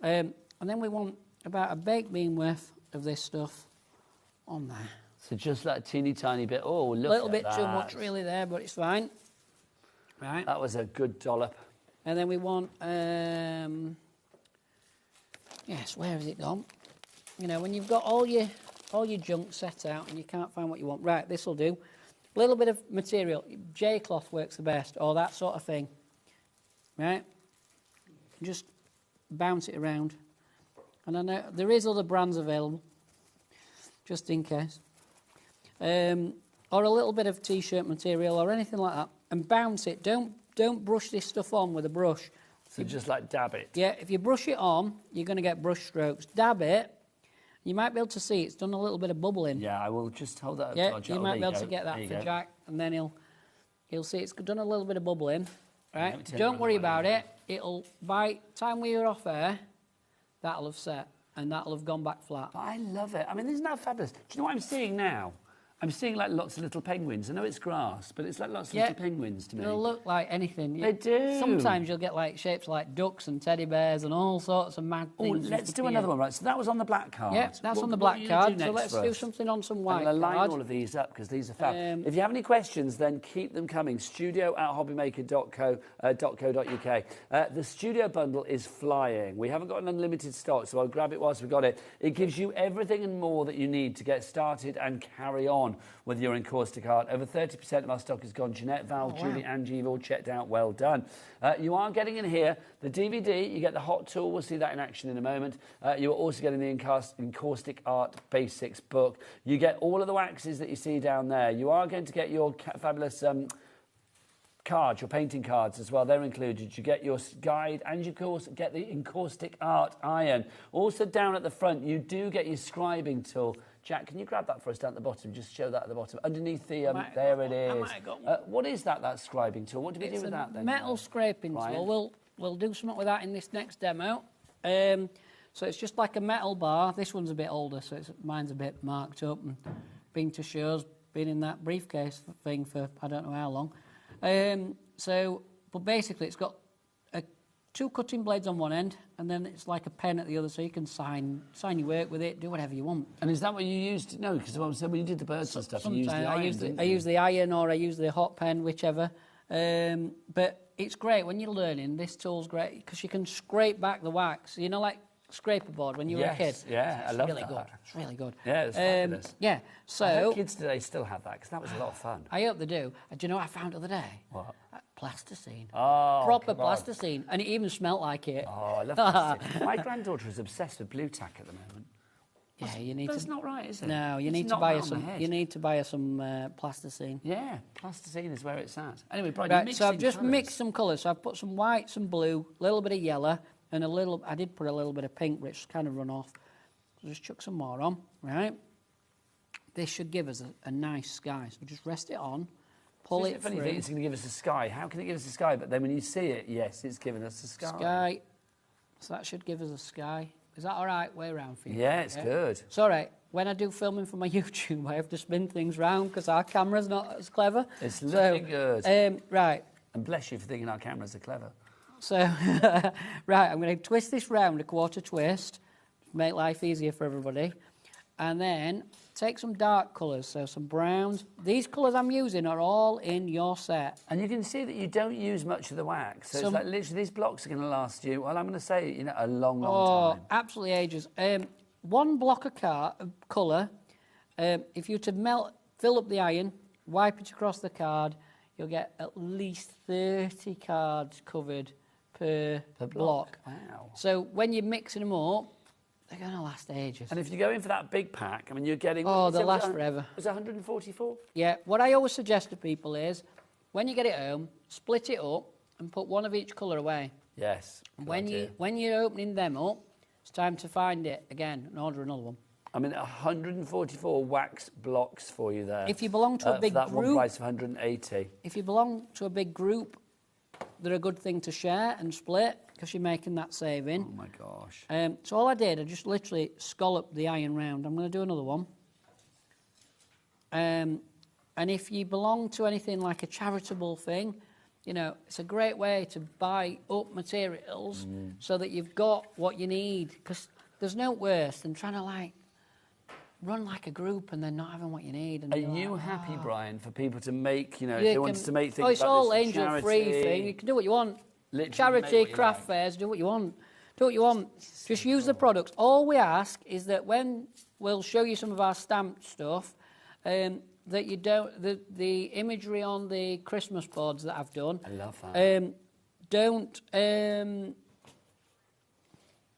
And then we want about a baked bean worth of this stuff on there. So just that teeny tiny bit. Oh, look at that. A little bit too much really there, but it's fine. Right. That was a good dollop. And then we want, yes, where has it gone? You know, when you've got all your all your junk set out and you can't find what you want. Right, this will do. A little bit of material. J-cloth works the best, or that sort of thing. Right? Just bounce it around. And I know there is other brands available, just in case. Or a little bit of T-shirt material or anything like that. And bounce it. Don't brush this stuff on with a brush. So just like dab it? Yeah, if you brush it on, you're going to get brush strokes. Dab it. You might be able to see it's done a little bit of bubbling. Yeah, I will just hold that up yeah, to our Jack. you might be able to go. get that There for you go. Jack, and then he'll see it's done a little bit of bubbling. Right? Yeah, Don't worry about it. It'll, by the time we're off air, that'll have set, and that'll have gone back flat. But I love it. I mean, isn't that fabulous? Do you know what I'm seeing now? I'm seeing like lots of little penguins. I know it's grass, but it's like lots of little penguins to me. They'll look like anything. They do. Sometimes you'll get like shapes like ducks and teddy bears and all sorts of mad Oh, things. let's do another one, right? So that was on the black card. Yeah, that's on the What are black you gonna card. do So next let's for do us? something on some white I'm going to line card. all of these up because these are fab. If you have any questions, then keep them coming. studio@hobbymaker.co.uk. The studio bundle is flying. We haven't got an unlimited stock, so I'll grab it whilst we've got it. It gives you everything and more that you need to get started and carry on with your Encaustic Art. Over 30% of our stock is gone. Jeanette, Val, Julie, Angie, you've all checked out. Well done. You are getting in here the DVD. You get the hot tool. We'll see that in action in a moment. You're also getting the Encaustic Art Basics book. You get all of the waxes that you see down there. You are going to get your fabulous cards, your painting cards as well. They're included. You get your guide and, of course, get the Encaustic Art iron. Also down at the front, you do get your scribing tool. Jack, can you grab that for us down at the bottom? Just show that at the bottom. Underneath the... there it is. What is that scribing tool? What do we do with that then? Metal scraping tool. We'll do something with that in this next demo. So it's just like a metal bar. This one's a bit older, so mine's a bit marked up. And been to shows, been in that briefcase thing for I don't know how long. But basically it's got two cutting blades on one end, and then it's like a pen at the other, so you can sign your work with it, do whatever you want. And is that what you used? No, because when you did the birds and stuff, you used the iron, I use the iron, or I use the hot pen, whichever. But it's great when you're learning. This tool's great because you can scrape back the wax. You know, like scraper board when you were a kid. Yeah, I love really that. Good. It's really good. Yeah, it's fabulous. Yeah, so... I hope kids today still have that, because that was a lot of fun. I hope they do. Do you know what I found the other day? What? Plasticine. Oh, proper plasticine. And it even smelt like it. Oh, I love plasticine. My granddaughter is obsessed with blue tack at the moment. Yeah, you need That's not right, is it? No, you need to buy her some. You need to buy her some plasticine. Yeah, plasticine is where it's at. Anyway, Brian, right, so I've just mixed some colours. So I've put some white, some blue, a little bit of yellow, and I did put a little bit of pink, which kind of run off. So just chuck some more on, right? This should give us a nice sky. So just rest it on, pull it through. Funny thing, it's going to give us a sky. How can it give us a sky? But then when you see it, yes, it's giving us a sky. Sky. So that should give us a sky. Is that all right? Way around for you? Yeah, it's good. It's all right. When I do filming for my YouTube, I have to spin things round because our camera's not as clever. It's looking good. Right. And bless you for thinking our cameras are clever. So, right, I'm going to twist this round a quarter twist, make life easier for everybody. And then take some dark colours, so some browns. These colours I'm using are all in your set. And you can see that you don't use much of the wax. So it's like literally these blocks are going to last you, well, I'm going to say, a long, long time. Absolutely ages. One block of colour, if you were to fill up the iron, wipe it across the card, you'll get at least 30 cards covered per block. Wow. So when you're mixing them up, they're going to last ages. And if you go in for that big pack, I mean, you're getting... Oh, they'll last forever. Was it 144? Yeah. What I always suggest to people is, when you get it home, split it up and put one of each colour away. Yes. When you're opening them up, it's time to find it again and order another one. I mean, 144 wax blocks for you there. If you belong to a big for that group... one price of 180. If you belong to a big group, they're a good thing to share and split because you're making that saving. Oh, my gosh. So all I just literally scalloped the iron round. I'm going to do another one. And if you belong to anything like a charitable thing, it's a great way to buy up materials so that you've got what you need. Because there's no worse than trying to, run like a group and then not having what you need. And Are you happy, Brian, for people to make, if you they wanted to make things it's like all this for angel-free charity? thing. You can do what you want. Literally Charity, make what you craft like. fairs, do what you want. Do what you want. Just use the products. All we ask is that when we'll show you some of our stamped stuff, that you don't, the imagery on the Christmas boards that I've done. I love that. Don't,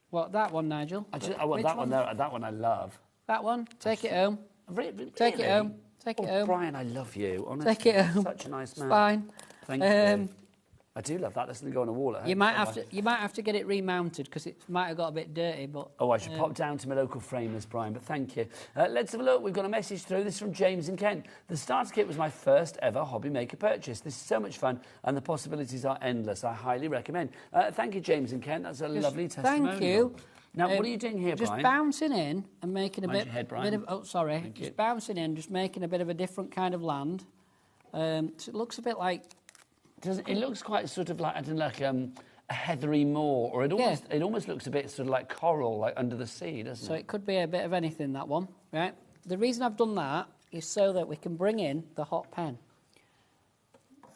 what, that one, Nigel? I want that one there. That one I love. That one? Take it home. Really? Take it home. Take it home. Brian, I love you. Honestly, Take it home. Such a nice man. It's fine. Thank you. I do love that. That's going to go on a wall at home. You might have to get it remounted because it might have got a bit dirty. But oh, I should pop down to my local framers, Brian. But thank you. Let's have a look. We've got a message through. This is from James in Kent. The starter kit was my first ever HobbyMaker purchase. This is so much fun, and the possibilities are endless. I highly recommend. Thank you, James in Kent. That's a lovely testimonial. Thank you. Now, what are you doing here, just Brian? Just bouncing in and making a bit of... Oh, sorry. Thank just you. bouncing in, just making a bit of a different kind of land. So it looks a bit like... It looks quite sort of like, I don't know, like a heathery moor, or it almost looks a bit sort of like coral, like under the sea, doesn't it? So it could be a bit of anything, that one, right? The reason I've done that is so that we can bring in the hot pen.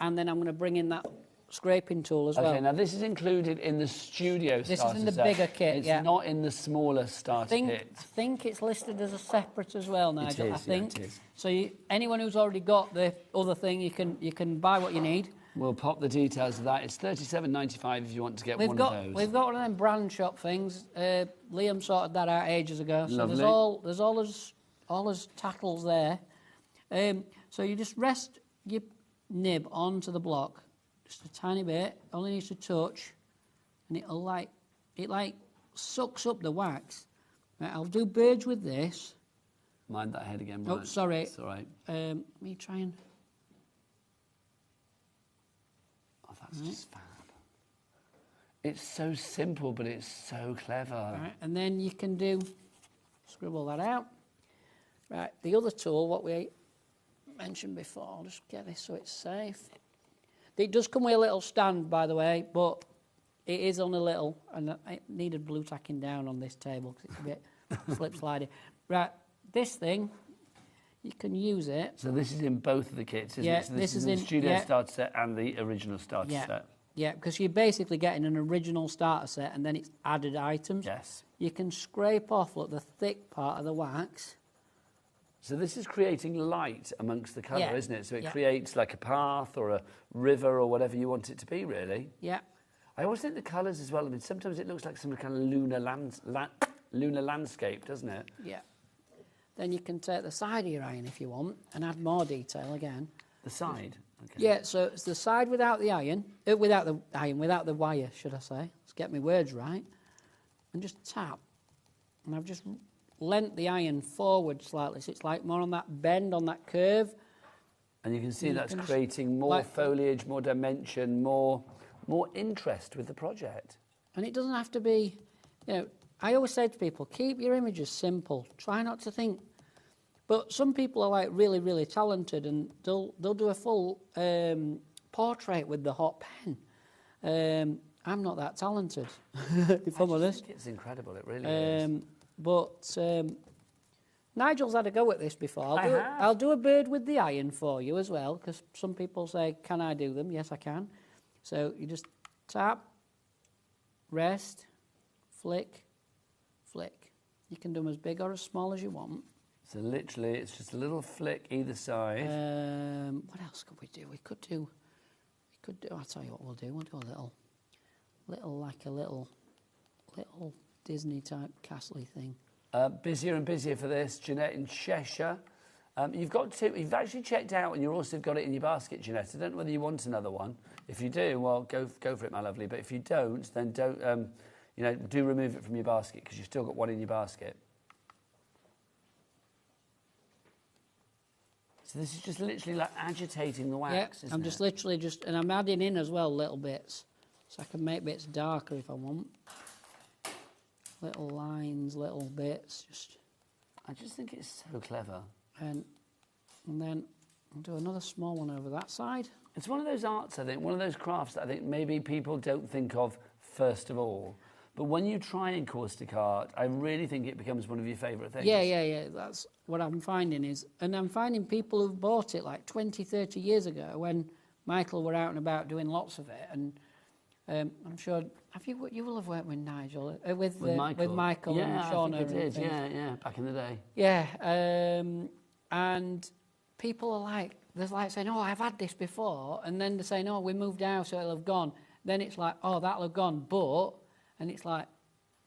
And then I'm going to bring in that scraping tool as well. Okay, now this is included in the studio starter set. This is in the bigger kit, It's not in the smaller starter kit. I think it's listed as a separate as well, Nigel. It is, I think. yeah, it is. So anyone who's already got the other thing, you can buy what you need. We'll pop the details of that. It's $37.95 if you want to get one of those. We've got one of them brand shop things. Liam sorted that out ages ago. So Lovely. there's all his tackles there. So you just rest your nib onto the block, just a tiny bit. Only needs to touch, and it sucks up the wax. Right, I'll do birds with this. Mind that head again, Brian. Oh, sorry. It's all right. Let me try and... That's just fab. It's so simple, but it's so clever. Right, and then you can scribble that out. Right, the other tool, what we mentioned before, I'll just get this so it's safe. It does come with a little stand, by the way, but it is on a little, and I needed blue tacking down on this table because it's a bit slip-slidey. Right, this thing, you can use it. So this is in both of the kits, isn't yeah, it? So this is in the studio starter set and the original starter set. Yeah, because you're basically getting an original starter set and then it's added items. Yes. You can scrape off, look, the thick part of the wax. So this is creating light amongst the colour, isn't it? So it creates like a path or a river or whatever you want it to be, really. Yeah. I always think the colours as well, I mean, sometimes it looks like some kind of lunar landscape, doesn't it? Yeah. Then you can take the side of your iron if you want and add more detail again. The side? Okay. Yeah, so it's the side without the iron, without the wire, should I say. Let's get my words right. And just tap. And I've just lent the iron forward slightly, so it's like more on that bend, on that curve. And you can see that's creating more foliage, more dimension, more interest with the project. And it doesn't have to be, I always say to people, keep your images simple. Try not to think. But some people are like really, really talented and they'll do a full portrait with the hot pen. I'm not that talented, if I'm honest. It's incredible, it really is. But Nigel's had a go at this before. I'll do a bird with the iron for you as well, because some people say, can I do them? Yes, I can. So you just tap, rest, flick, flick. You can do them as big or as small as you want. So literally, it's just a little flick either side. What else could we do? We could do. I'll tell you what we'll do. We'll do a little Disney type castle-y thing. Busier and busier for this, Jeanette in Cheshire. You've actually checked out, and you've also got it in your basket, Jeanette. I don't know whether you want another one. If you do, well, go for it, my lovely. But if you don't, then don't. Do remove it from your basket because you've still got one in your basket. So this is just literally like agitating the wax, isn't it? I'm just literally and I'm adding in as well little bits. So I can make bits darker if I want. Little lines, little bits, I just think it's so clever. And then I'll do another small one over that side. It's one of those arts, I think, one of those crafts that I think maybe people don't think of first of all. But when you try Encaustic Art, I really think it becomes one of your favourite things. Yeah. That's what I'm finding and I'm finding people who've bought it like 20, 30 years ago when Michael were out and about doing lots of it. And I'm sure You will have worked with Nigel, with Michael. Michael and Shauna. I think I did. and Yeah, back in the day. Yeah, and people are like, there's like saying, oh, I've had this before, and then they're saying, oh, we moved out, so it'll have gone. Then it's like, oh, that'll have gone, but, and it's like,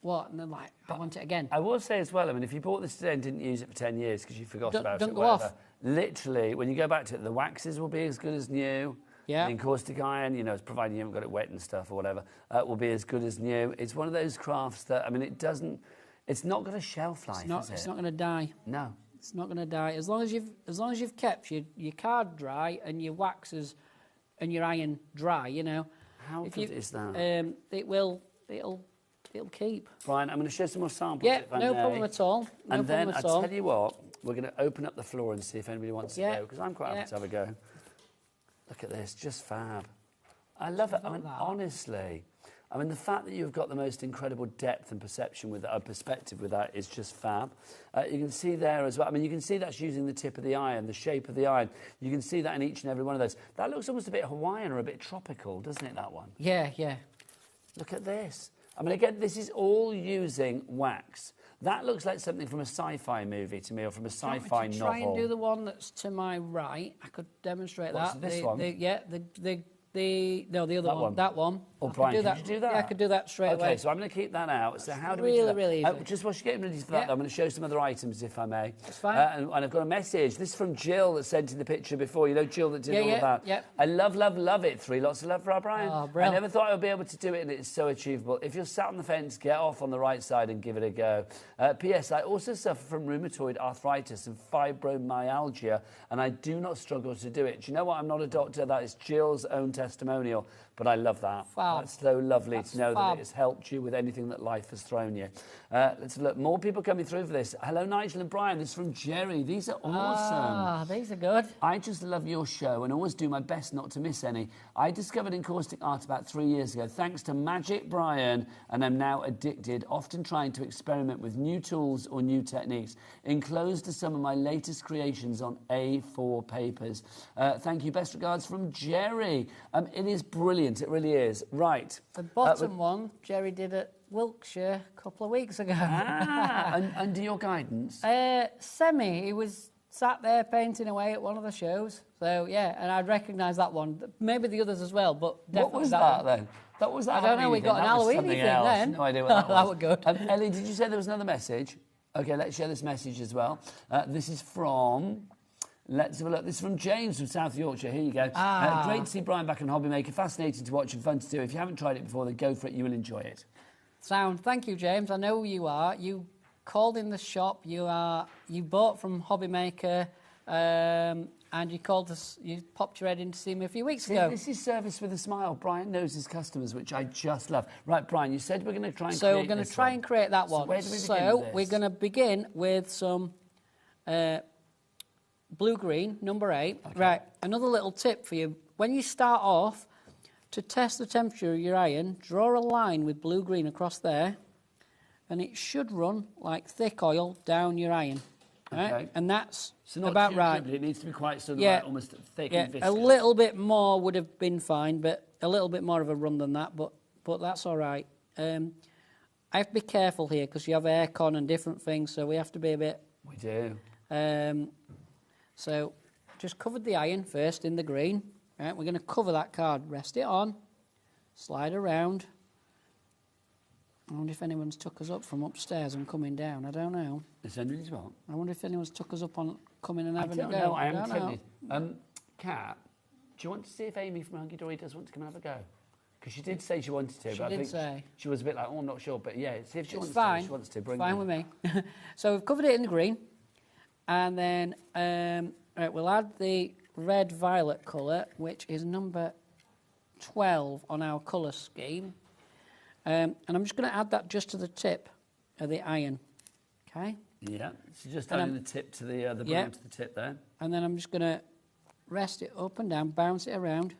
what? And then like, I want it again. I will say as well, I mean, if you bought this today and didn't use it for 10 years because you forgot about don't it, go whatever, off. literally, when you go back to it, the waxes will be as good as new. Yeah. The encaustic iron, you know, providing you haven't got it wet and stuff or whatever, will be as good as new. It's one of those crafts that, I mean, it's not got a shelf life, is it? It's not going to die. No. It's not going to die as long as you've kept your card dry and your waxes and your iron dry. You know. How good is that? It'll keep. Brian, I'm going to show some more samples. Yeah, if I no may. problem at all. No and then problem at I'll all. tell you what, we're going to open up the floor and see if anybody wants to go because I'm quite happy to have a go. Look at this, just fab. I love it. I mean, honestly. I mean, the fact that you've got the most incredible depth and perception with that, perspective with that is just fab. You can see there as well. I mean, you can see that's using the tip of the iron, the shape of the iron. You can see that in each and every one of those. That looks almost a bit Hawaiian or a bit tropical, doesn't it, that one? Yeah. Look at this. I mean, again, this is all using wax. That looks like something from a sci-fi movie to me, or from a sci-fi novel. Try and do the one that's to my right. I could demonstrate What's that. This one? The other one. That one. Oh, Brian, could you do that? Yeah, I could do that straight away. Okay, so I'm going to keep that out. So how do we really, do that? really easy. Just while you're getting ready for that, I'm going to show some other items, if I may. That's fine. And I've got a message. This is from Jill that sent in the picture before. You know Jill that did all of that? Yeah. I love it. 3 lots of love for our Brian. Oh, I brilliant. never thought I would be able to do it, and it's so achievable. If you're sat on the fence, get off on the right side and give it a go. P.S. I also suffer from rheumatoid arthritis and fibromyalgia, and I do not struggle to do it. Do you know what? I'm not a doctor. That is Jill's own testimonial. But I love that. Fab. That's so lovely to know that fab. it has helped you with anything that life has thrown you. Let's look. More people coming through for this. Hello, Nigel and Brian. This is from Jerry. These are awesome. These are good. I just love your show and always do my best not to miss any. I discovered Encaustic Art about 3 years ago thanks to Magic Brian, and I'm now addicted, often trying to experiment with new tools or new techniques. Enclosed are some of my latest creations on A4 papers. Thank you. Best regards from Jerry. It is brilliant. It really is. Right. The bottom one, Jerry did at Wiltshire a couple of weeks ago. And under your guidance? Semi. He was sat there painting away at one of the shows. So, yeah, and I'd recognise that one. Maybe the others as well, but definitely What was that that one. then? That was that I don't know, we Halloween got an thing. That was Halloween something thing else. then. No idea what that was. That was good. Ellie, did you say there was another message? Okay, let's share this message as well. This is from... Let's have a look. This is from James from South Yorkshire. Here you go. Great to see Brian back on HobbyMaker. Fascinating to watch and fun to do. If you haven't tried it before, then go for it. You will enjoy it. Sound. Thank you, James. I know who you are. You called in the shop. You bought from HobbyMaker, and you called us. You popped your head in to see me a few weeks ago. This is service with a smile. Brian knows his customers, which I just love. Right, Brian, you said we're going to try and So create we're going this to try one. and create that So one. where do we begin with this? We're going to begin with some blue-green, number 8. Okay. Right, another little tip for you. When you start off, to test the temperature of your iron, draw a line with blue-green across there, and it should run like thick oil down your iron. Right? Okay. And that's So not about too right. dribbly, it needs to be quite sort of like almost thick and viscous. A little bit more would have been fine, but a little bit more of a run than that, but that's all right. I have to be careful here because you have aircon and different things, so we have to be a bit... We do. So just covered the iron first in the green. Right, we're going to cover that card, rest it on, slide around. I wonder if anyone's took us up from upstairs and coming down. I don't know. Is anybody's what? I wonder if anyone's took us up on coming and having a go. I don't know. I am don't tempted. Kat, do you want to see if Amy from Hunky Dory does want to come and have a go? Because she did say she wanted to, but I think she was a bit like, oh, I'm not sure. But yeah, see if she wants to. She wants to. Bring fine with me. So we've covered it in the green. And then right, we'll add the red-violet colour, which is number 12 on our colour scheme. And I'm just going to add that just to the tip of the iron. Okay? Yeah, so just adding the tip to the brown to the tip there. And then I'm just going to rest it up and down, bounce it around.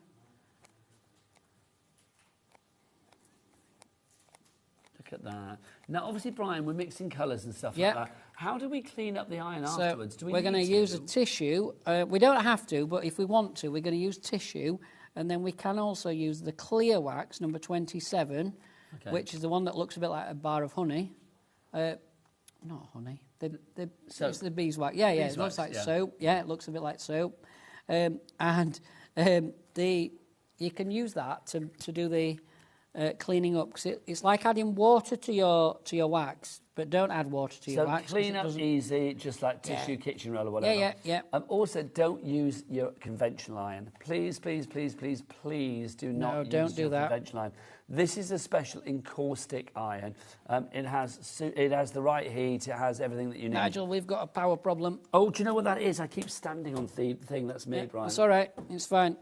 Look at that. Now, obviously, Brian, we're mixing colours and stuff like that. How do we clean up the iron afterwards? Do we're going to use a tissue. We don't have to, but if we want to, we're going to use tissue. And then we can also use the clear wax, number 27. which is the one that looks a bit like a bar of honey. Not honey. It's the beeswax. Yeah, it looks like soap. Yeah, it looks a bit like soap. You can use that to do the cleaning up, because it's like adding water to your wax, but don't add water to your wax. So clean up easy, just like tissue, kitchen roll or whatever. Yeah. Also, don't use your conventional iron. Please do not use your conventional iron. This is a special encaustic iron. It has the right heat. It has everything that you need. Nigel, we've got a power problem. Oh, do you know what that is? I keep standing on the thing. That's me, Brian. It's all right. It's fine.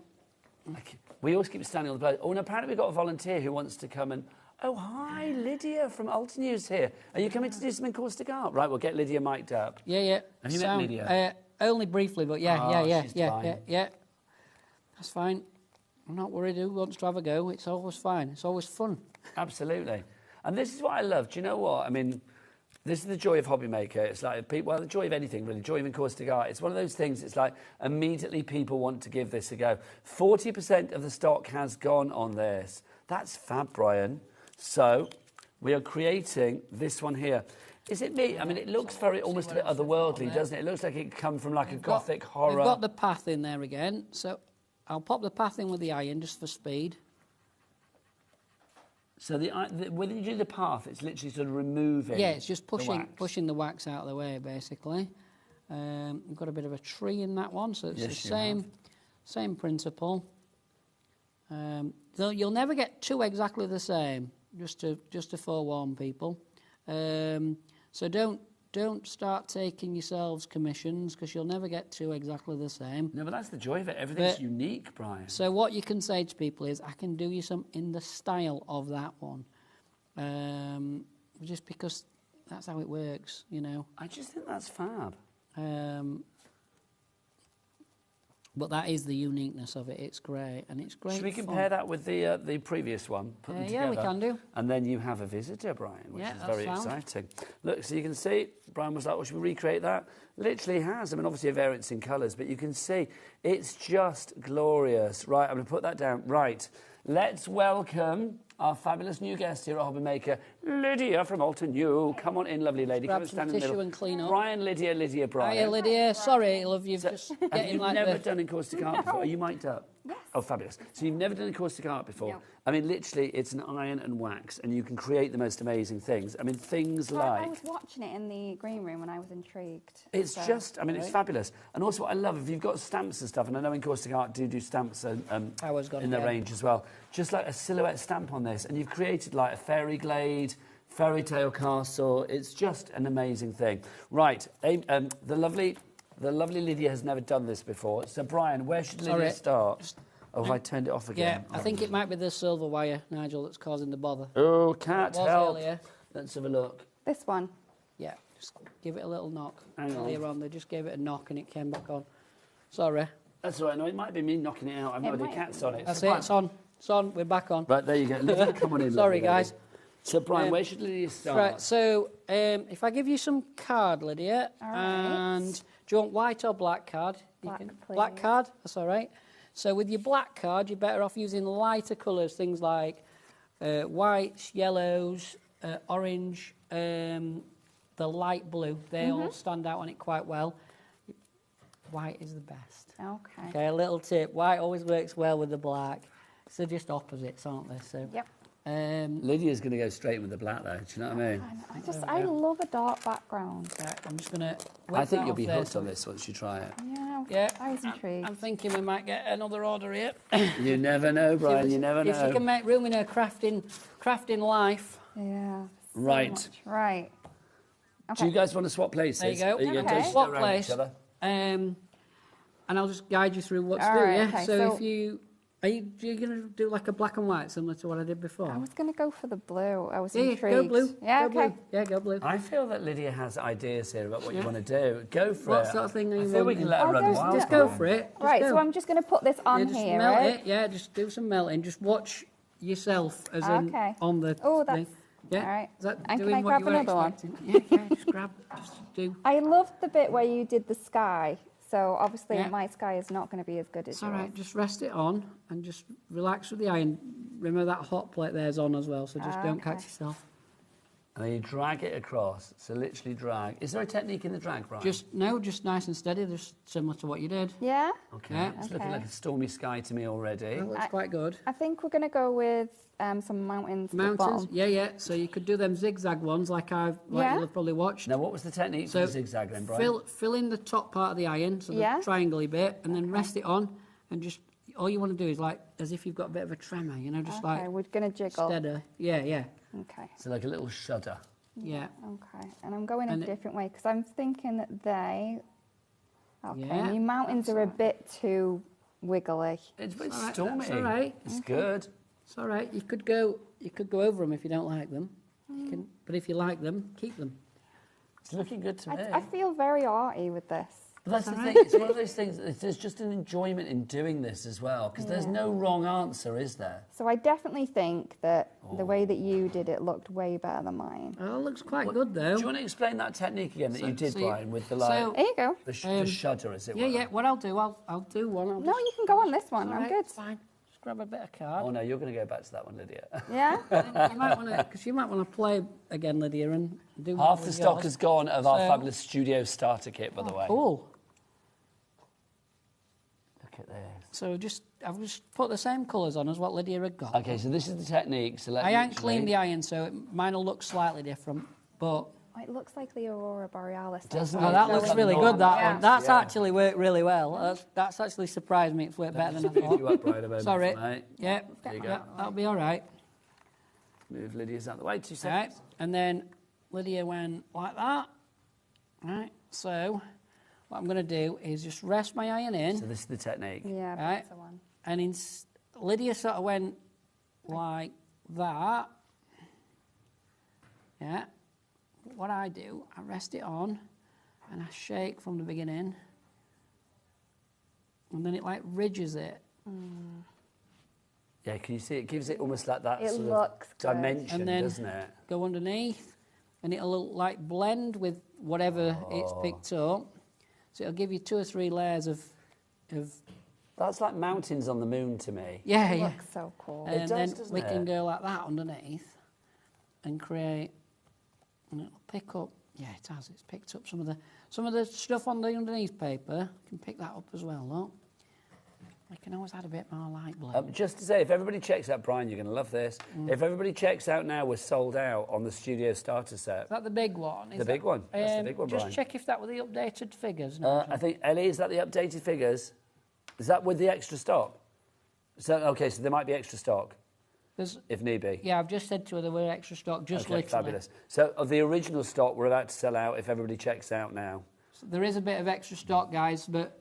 We always keep standing on the plate. Oh, and apparently we've got a volunteer who wants to come and... Oh, hi, Lydia from Altenew's here. Are you coming to do some encaustic art? Right, we'll get Lydia mic'd up. Yeah. Have you met Lydia? Only briefly, but yeah. That's fine. I'm not worried who wants to have a go. It's always fine. It's always fun. Absolutely. And this is what I love. Do you know what? I mean, this is the joy of HobbyMaker. It's like, the joy of anything, really, joy of encaustic art. It's one of those things, it's like immediately people want to give this a go. 40% of the stock has gone on this. That's fab, Brian. So we are creating this one here. Is it me? I mean, it looks almost a bit otherworldly, doesn't it? It looks like it could come from like a gothic horror. We've got the path in there again, so I'll pop the path in with the iron just for speed. So when you do the path, it's literally sort of removing. Yeah, it's just pushing the wax out of the way, basically. We've got a bit of a tree in that one, so it's the same principle. Though you'll never get two exactly the same. Just to forewarn people. So don't start taking yourselves commissions, because you'll never get two exactly the same. No, but that's the joy of it. Everything's unique, Brian. So what you can say to people is, I can do you some in the style of that one. Just because that's how it works, you know. I just think that's fab. But that is the uniqueness of it. It's great, and it's great. Should we compare that with the previous one? Put them together. Yeah, we can do. And then you have a visitor, Brian, which is very exciting. Look, so you can see, Brian was like, well, should we recreate that? Literally has. I mean, obviously a variance in colours, but you can see it's just glorious. Right, I'm going to put that down. Right, let's welcome our fabulous new guest here at HobbyMaker, Lydia from Altenew. Come on in, lovely lady. Grab Come and some stand in the tissue middle. and clean up. Brian, Lydia, Brian. Hiya, Lydia. Sorry, love, you've just Have you like never done encaustic art before? Are you mic'd up? Yes. Oh, fabulous. So you've never done encaustic art before? No. I mean, literally, it's an iron and wax, and you can create the most amazing things. I mean, things like... I was watching it in the green room and I was intrigued. It's just, I mean, it's fabulous. And also what I love, if you've got stamps and stuff, and I know encaustic art do stamps in the range as well, just like a silhouette stamp on this, and you've created like a fairy glade, fairy tale castle. It's just an amazing thing. Right, the lovely Lydia has never done this before. So, Brian, where should Lydia start? Oh, have I turned it off again? Yeah, I think it might be the silver wire, Nigel, that's causing the bother. Oh, can't help. Earlier. Let's have a look. This one? Yeah, just give it a little knock. Hang on. Earlier on, they just gave it a knock and it came back on. Sorry. That's all right. No, it might be me knocking it out. I've no idea. Cat's on it. That's it. It's on. It's on. We're back on. Right, there you go. Lydia, come on in. Sorry, guys. So, Brian, where should Lydia start? Right, so if I give you some card, Lydia, all right. And do you want white or black card? Black, please. Black card, that's all right. So with your black card, you're better off using lighter colours, things like whites, yellows, orange, the light blue. They all stand out on it quite well. White is the best. Okay. Okay, a little tip. White always works well with the black. So they're just opposites, aren't they? So. Yep. Lydia's going to go straight with the black, though. Do you know what I mean? I love a dark background. Right, I'm just going to... I think you'll be hooked on this once you try it. Yeah, I was intrigued. I'm thinking we might get another order here. You never know, Brian, you never know. If you can make room in her crafting life. Yeah. So right. much. Right. Okay. Do you guys want to swap places? There you go. Are you going Okay. to Swap around place. each other? And I'll just guide you through what to All do, right, yeah? okay, So so- if you... Are you going to do like a black and white similar to what I did before? I was going to go for the blue. I was Yeah, intrigued. go blue. Yeah, go okay. Blue. Yeah, go blue. I feel that Lydia has ideas here about what you want to do. Go for What it. sort of thing are you I feel we wanting? can let her I'll run just- wild. Just go Brian. for it. Just Right, go. so I'm just going to put this on just here, melt right? it. Yeah, just do some melting. Just watch yourself as in Okay. on the Oh, that's... thing. Yeah. All right. Is that And doing can I what grab you were another one? expecting? Yeah, just grab. Just do. I loved the bit where you did the sky. So obviously Yeah. my sky is not going to be as good as It's all yours. right, just rest it on and just relax with the iron. Remember that hot plate there's on as well, so just don't catch Okay. yourself. And then you drag it across. So literally drag. Is there a technique in the drag, Brian? Just nice and steady, just similar to what you did. Yeah? Okay. Yeah. It's looking Okay. like a stormy sky to me already. That looks quite good. I think we're going to go with some mountains. at the Mountains, bottom. yeah. So you could do them zigzag ones like Yeah. you'll have probably watched. Now, what was the technique for So the zigzag then, Brian? fill in the top part of the iron, so the Yeah. triangle-y bit, and then rest it on, and just all you want to do is like as if you've got a bit of a tremor, you know, just Okay, we're going to jiggle. steady. Yeah. Okay. So like a little shudder. Yeah. Okay. And I'm going And a different way because I'm thinking that they... Okay, Yeah, my mountains are a bit too wiggly. It's all right, stormy. that's all right. It's good. It's all right. You could go over them if you don't like them. You can, but if you like them, keep them. It's looking good to me. I feel very arty with this. But that's the all thing. right. It's one of those things. There's just an enjoyment in doing this as well, because there's no wrong answer, is there? So I definitely think that the way that you did it looked way better than mine. Oh, it looks quite good though. Do you want to explain that technique again that you did, so Brian, with the so- There you go. the shudder, as it were? Yeah. What I'll do, I'll do one. I'll No, you can go on this one. I'm good. It's fine. Just grab a bit of card. Oh no, you're going to go back to that one, Lydia. Yeah? you might want to play again, Lydia, and do Half one the with stock yours. has gone of our So- fabulous studio starter kit, by the way. Cool. Look at this. So I've just put the same colours on as what Lydia had got. Okay, so this is the technique. So I ain't cleaned the iron, so mine will look slightly different. But Oh, it looks like the Aurora Borealis. Doesn't oh, it? that Looks looks like really the good. That Northern one. That's Lights, yeah. actually worked really well. That's actually surprised me. It's worked better than I thought. You up, Brian, a moment, Sorry. mate. Yeah. There you go. Yeah, that'll be all right. Move Lydia's out of the way. 2 All right. seconds. And then Lydia went like that. Right. So what I'm going to do is just rest my iron in. So this is the technique. Yeah, Right. that's the one. And Lydia sort of went like that. Yeah. What I do, I rest it on and I shake from the beginning. And then it like ridges it. Yeah, can you see? It gives it almost like that It sort looks of good. dimension, And then doesn't it? go underneath and it'll like blend with whatever it's picked up. So it'll give you 2 or 3 layers of That's like mountains on the moon to me. yeah, It yeah. looks so cool. And does, then doesn't we it? can go like that underneath and create, and it'll pick up. Yeah, it has. It's picked up some of the stuff on the underneath paper. You can pick that up as well. Look, we can always add a bit more light blue. Just to say, if everybody checks out, Brian, you're going to love this. If everybody checks out now, we're sold out on the studio starter set. Is that the big one? The big one. That's the big one, Just Brian. check if that were the updated figures. I think, Ellie, is that the updated figures? Is that with the extra stock? So, okay, so there might be extra stock, There's, if need be. yeah, I've just said to her there were extra stock, just Okay, literally. fabulous. So, of the original stock, we're about to sell out if everybody checks out now. So there is a bit of extra stock, guys, but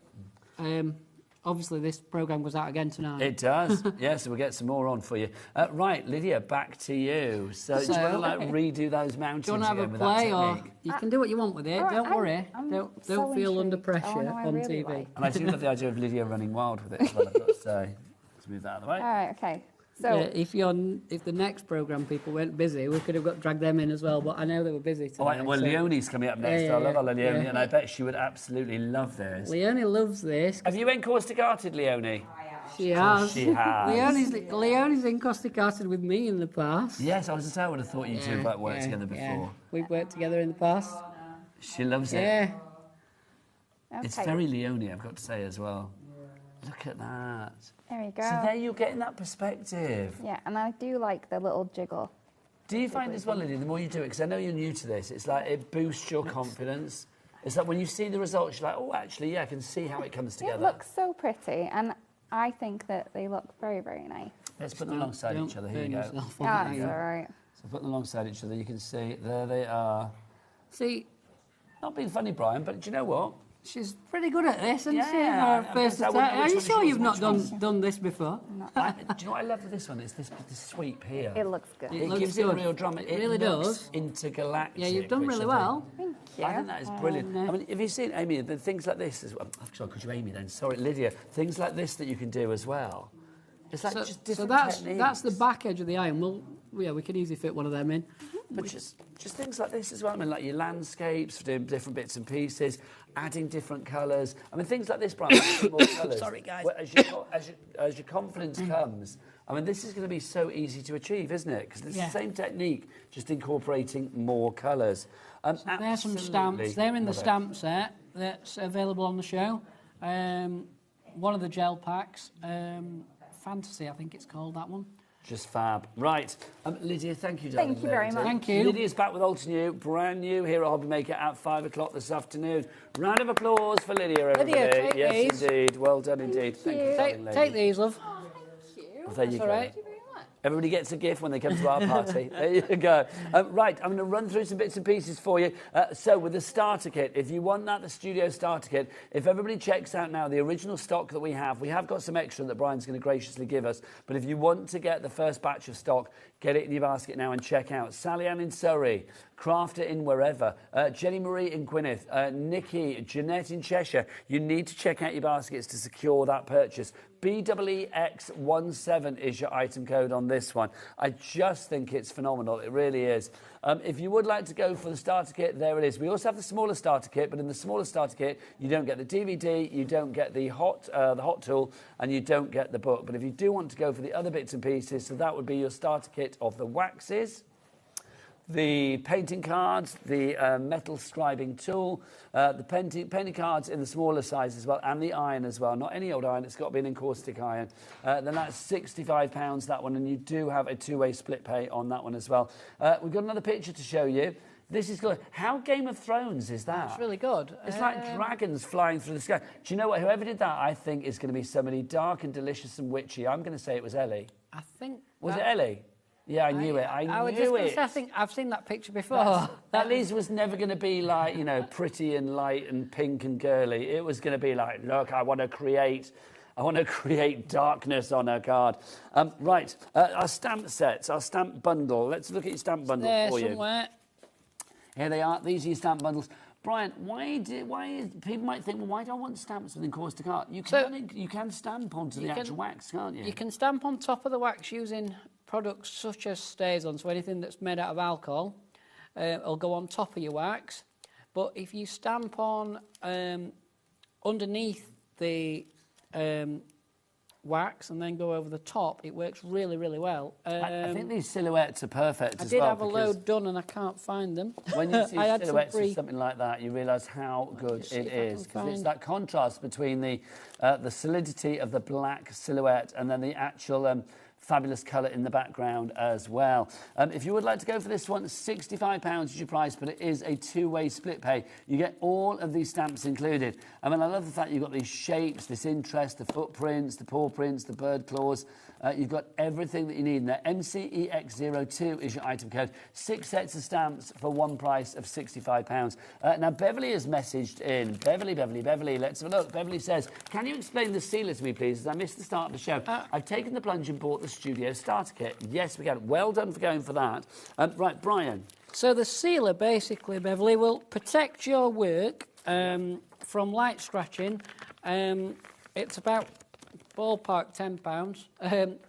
obviously this programme goes out again tonight. It does. Yeah, so we'll get some more on for you. Right, Lydia, back to you. So do you want to like redo those mountains Do you want to have a again with that play, or technique? you can do what you want with it? All right, Don't worry. I'm Don't so feel under intrigued. pressure Oh, no, I on really TV. like. And I do love the idea of Lydia running wild with it as well, I've got to say. Let's move that out of the way. All right, okay. So, Yeah, if the next programme people weren't busy, we could have dragged them in as well. But I know they were busy Oh, today. well, so- Leonie's coming up next. Yeah, I love yeah, our Leonie, yeah. and I bet she would absolutely love this. Leonie loves this. Have you Encaustic Arted, Leonie? She has. She has. Leonie's Encaustic Arted with me in the past. Yes, I was going to say, I would have thought you two have like, worked together before. Yeah. We've worked together in the past. She loves it. Yeah. okay. It's very Leonie, I've got to say as well. Look at that. There we go. So there you're getting that perspective. Yeah, and I do like the little jiggle. Do you find as well, Lydia, the more you do it, because I know you're new to this, it's like it boosts your confidence. It's like when you see the results, you're like, oh, actually, yeah, I can see how it comes together. It looks so pretty, and I think that they look very, very nice. Let's put them alongside Don't each other. Here burn you go. yourself on Yeah, that. that's all right. So put them alongside each other. You can see, there they are. See, Not being funny, Brian, but do you know what? she's pretty good at this, isn't she? Yeah, Her I first guess I wouldn't know attempt. Are which you one sure she you've was, not which done this before? Do you know what I love with this one? It's this sweep here. It looks good. It It looks gives it a good. real drum. It really looks does. intergalactic. Yeah, you've done which really I think- well. Thank you. I think that is brilliant. I mean, have you seen, Amy, the things like this as well? Sorry, could you Amy then? Sorry, Lydia. Things like this that you can do as well. It's like just different techniques. That's the back edge of the iron. we can easily fit one of them in. But just things like this as well. I mean, like your landscapes, doing different bits and pieces, adding different colours. I mean, things like this, Brian, more colours. Sorry, guys. As your confidence comes, I mean, this is going to be so easy to achieve, isn't it? Because it's the same technique, just incorporating more colours. There's some stamps. They're in the stamp set that's available on the show. One of the gel packs, Fantasy, I think it's called, that one. Just fab. Right. Lydia, thank you, darling. Thank you very much. Thank you. Lydia's back with Altenew, brand new here at HobbyMaker at 5 o'clock this afternoon. Round of applause for Lydia, everybody. Lydia, take yes, these. indeed. Well done indeed. Thank you, darling lady. Take these, love. Oh, thank you. Well, there you That's go. all right. Everybody gets a gift when they come to our party. There you go. Right, I'm going to run through some bits and pieces for you. So with the starter kit, if you want that, the studio starter kit, if everybody checks out now the original stock that we have got some extra that Brian's going to graciously give us. But if you want to get the first batch of stock, get it in your basket now and check out Sally Ann in Surrey, Craft It in wherever, Jenny Marie in Gwynedd, Nikki, Jeanette in Cheshire. You need to check out your baskets to secure that purchase. BEEX17 is your item code on this one. I just think it's phenomenal. It really is. If you would like to go for the starter kit, there it is. We also have the smaller starter kit, but in the smaller starter kit, you don't get the DVD, you don't get the hot tool, and you don't get the book. But if you do want to go for the other bits and pieces, so that would be your starter kit of the waxes, the painting cards, the metal scribing tool, the penny cards in the smaller size as well, and the iron as well. Not any old iron, it's got to be an encaustic iron. Then that's £65, that one, and you do have a two-way split pay on that one as well. We've got another picture to show you. This is good. How Game of Thrones is that? It's really good. It's like dragons flying through the sky. Do you know what? Whoever did that, I think, is going to be somebody dark and delicious and witchy. I'm going to say it was Ellie. I think... Was it Ellie? Yeah, I knew it. I was knew just gonna it. say, I think I've seen that picture before. Ellie's was never going to be like, you know, pretty and light and pink and girly. It was going to be like, look, I want to create darkness on her card. Right, our stamp sets, our stamp bundle. Let's look at your stamp bundle for you. Somewhere. Here they are. These are your stamp bundles. Brian, people might think, well, why do I want stamps with Encaustic Art? You can stamp onto the actual wax, can't you? You can stamp on top of the wax using products such as StazOn, so anything that's made out of alcohol will go on top of your wax. But if you stamp on underneath the wax and then go over the top, it works really, really well. I think these silhouettes are perfect as well. I did have a load done and I can't find them. When you see silhouettes of something like that, you realise how good it is. Because it's that contrast between the solidity of the black silhouette and then the actual fabulous colour in the background as well. If you would like to go for this one, £65 is your price, but it is a two-way split pay. You get all of these stamps included. I mean, I love the fact you've got these shapes, this interest, the footprints, the paw prints, the bird claws. You've got everything that you need in there. MCEX02 is your item code. 6 sets of stamps for one price of £65. Now, Beverly has messaged in. Beverly, let's have a look. Beverly says, can you explain the sealer to me, please, as I missed the start of the show? I've taken the plunge and bought the studio starter kit. Yes, we can. Well done for going for that. Right, Brian. So the sealer, basically, Beverly, will protect your work from light scratching. It's about ballpark £10,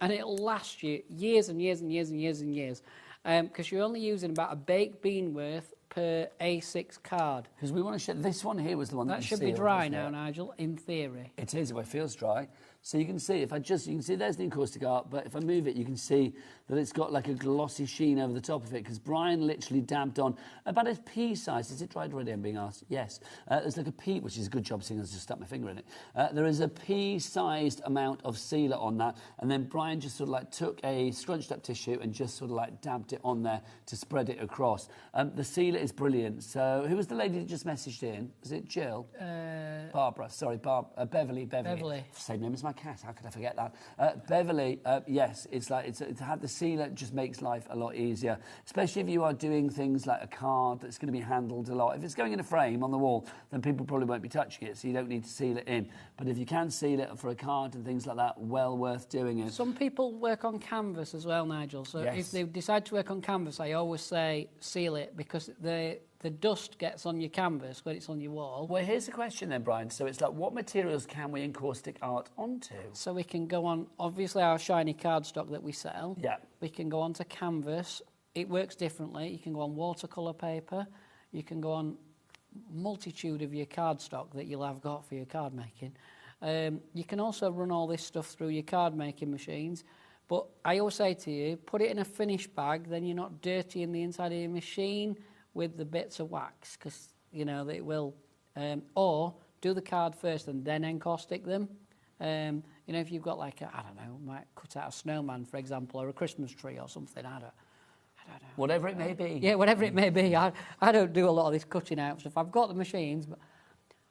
and it'll last you years and years and years and years and years, because you're only using about a baked bean worth per A6 card. Because we want to show this one here was the one that should be dry now, Nigel, in theory. It is, well, it feels dry. So you can see, you can see there's the Encaustic Art, but if I move it, you can see that it's got like a glossy sheen over the top of it, because Brian literally dabbed on about a pea size. Is it dried already, I'm being asked? Yes. There's like a pea, which is a good job seeing as I just stuck my finger in it. There is a pea-sized amount of sealer on that, and then Brian just sort of like took a scrunched up tissue and just sort of like dabbed it on there to spread it across. The sealer is brilliant. So who was the lady that just messaged in? Was it Jill? Barbara, sorry, Beverly. Same name as my cat, how could I forget that? Beverly, yes, it's had the sealer, just makes life a lot easier, especially if you are doing things like a card that's going to be handled a lot. If it's going in a frame on the wall, then people probably won't be touching it, so you don't need to seal it in. But if you can seal it for a card and things like that, well worth doing it. Some people work on canvas as well, Nigel, so if they decide to work on canvas, I always say seal it, because the the dust gets on your canvas when it's on your wall. Well, here's the question then, Brian. So it's like, what materials can we encaustic art onto? So we can go on, obviously, our shiny cardstock that we sell. Yeah. We can go onto canvas. It works differently. You can go on watercolour paper. You can go on multitude of your cardstock that you'll have got for your card making. You can also run all this stuff through your card making machines. But I always say to you, put it in a finished bag, then you're not dirtying the inside of your machine with the bits of wax, because, you know, it will... or do the card first and then encaustic them. You know, if you've got like, I don't know, might cut out a snowman, for example, or a Christmas tree or something, I don't know. Whatever it may be. Yeah, whatever it may be. I don't do a lot of this cutting out stuff. I've got the machines, but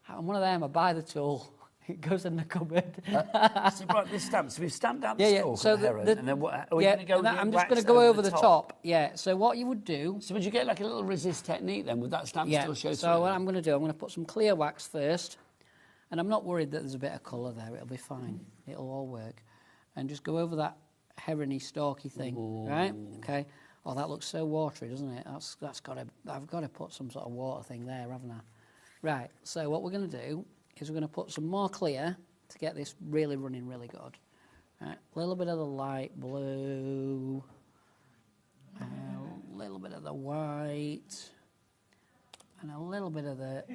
I'm one of them, I buy the tool. It goes in the cupboard. So, right, this stamp. So we've stamped out the stalk so of the heron, and then what? Are we yeah, going to go? I'm just going to go over the top. Yeah. So what you would do? So would you get like a little resist technique then? Would that stamp still show? So what I'm going to do, I'm going to put some clear wax first, and I'm not worried that there's a bit of colour there. It'll be fine. It'll all work, and just go over that herony stalky thing, right? Okay. Oh, that looks so watery, doesn't it? That's got to. I've got to put some sort of water thing there, haven't I? Right. So what we're going to do is we're going to put some more clear to get this really running really good. Right, a little bit of the light blue, a little bit of the white, and a little bit of the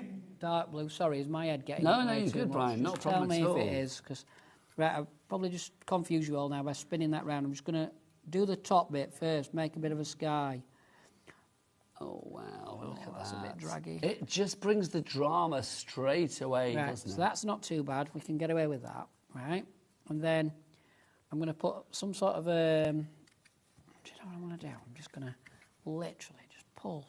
dark blue. Sorry, is my head getting... No, way you're too good, much? Brian. Not a Just tell problem me at all. if it is, because I've probably just confused you all now by spinning that round. I'm just going to do the top bit first, make a bit of a sky. Oh, wow, look at that's that. a bit draggy. It just brings the drama straight away, Right, doesn't so it? that's not too bad. We can get away with that, right? And then I'm going to put some sort of... do you know what I want to do? I'm just going to literally just pull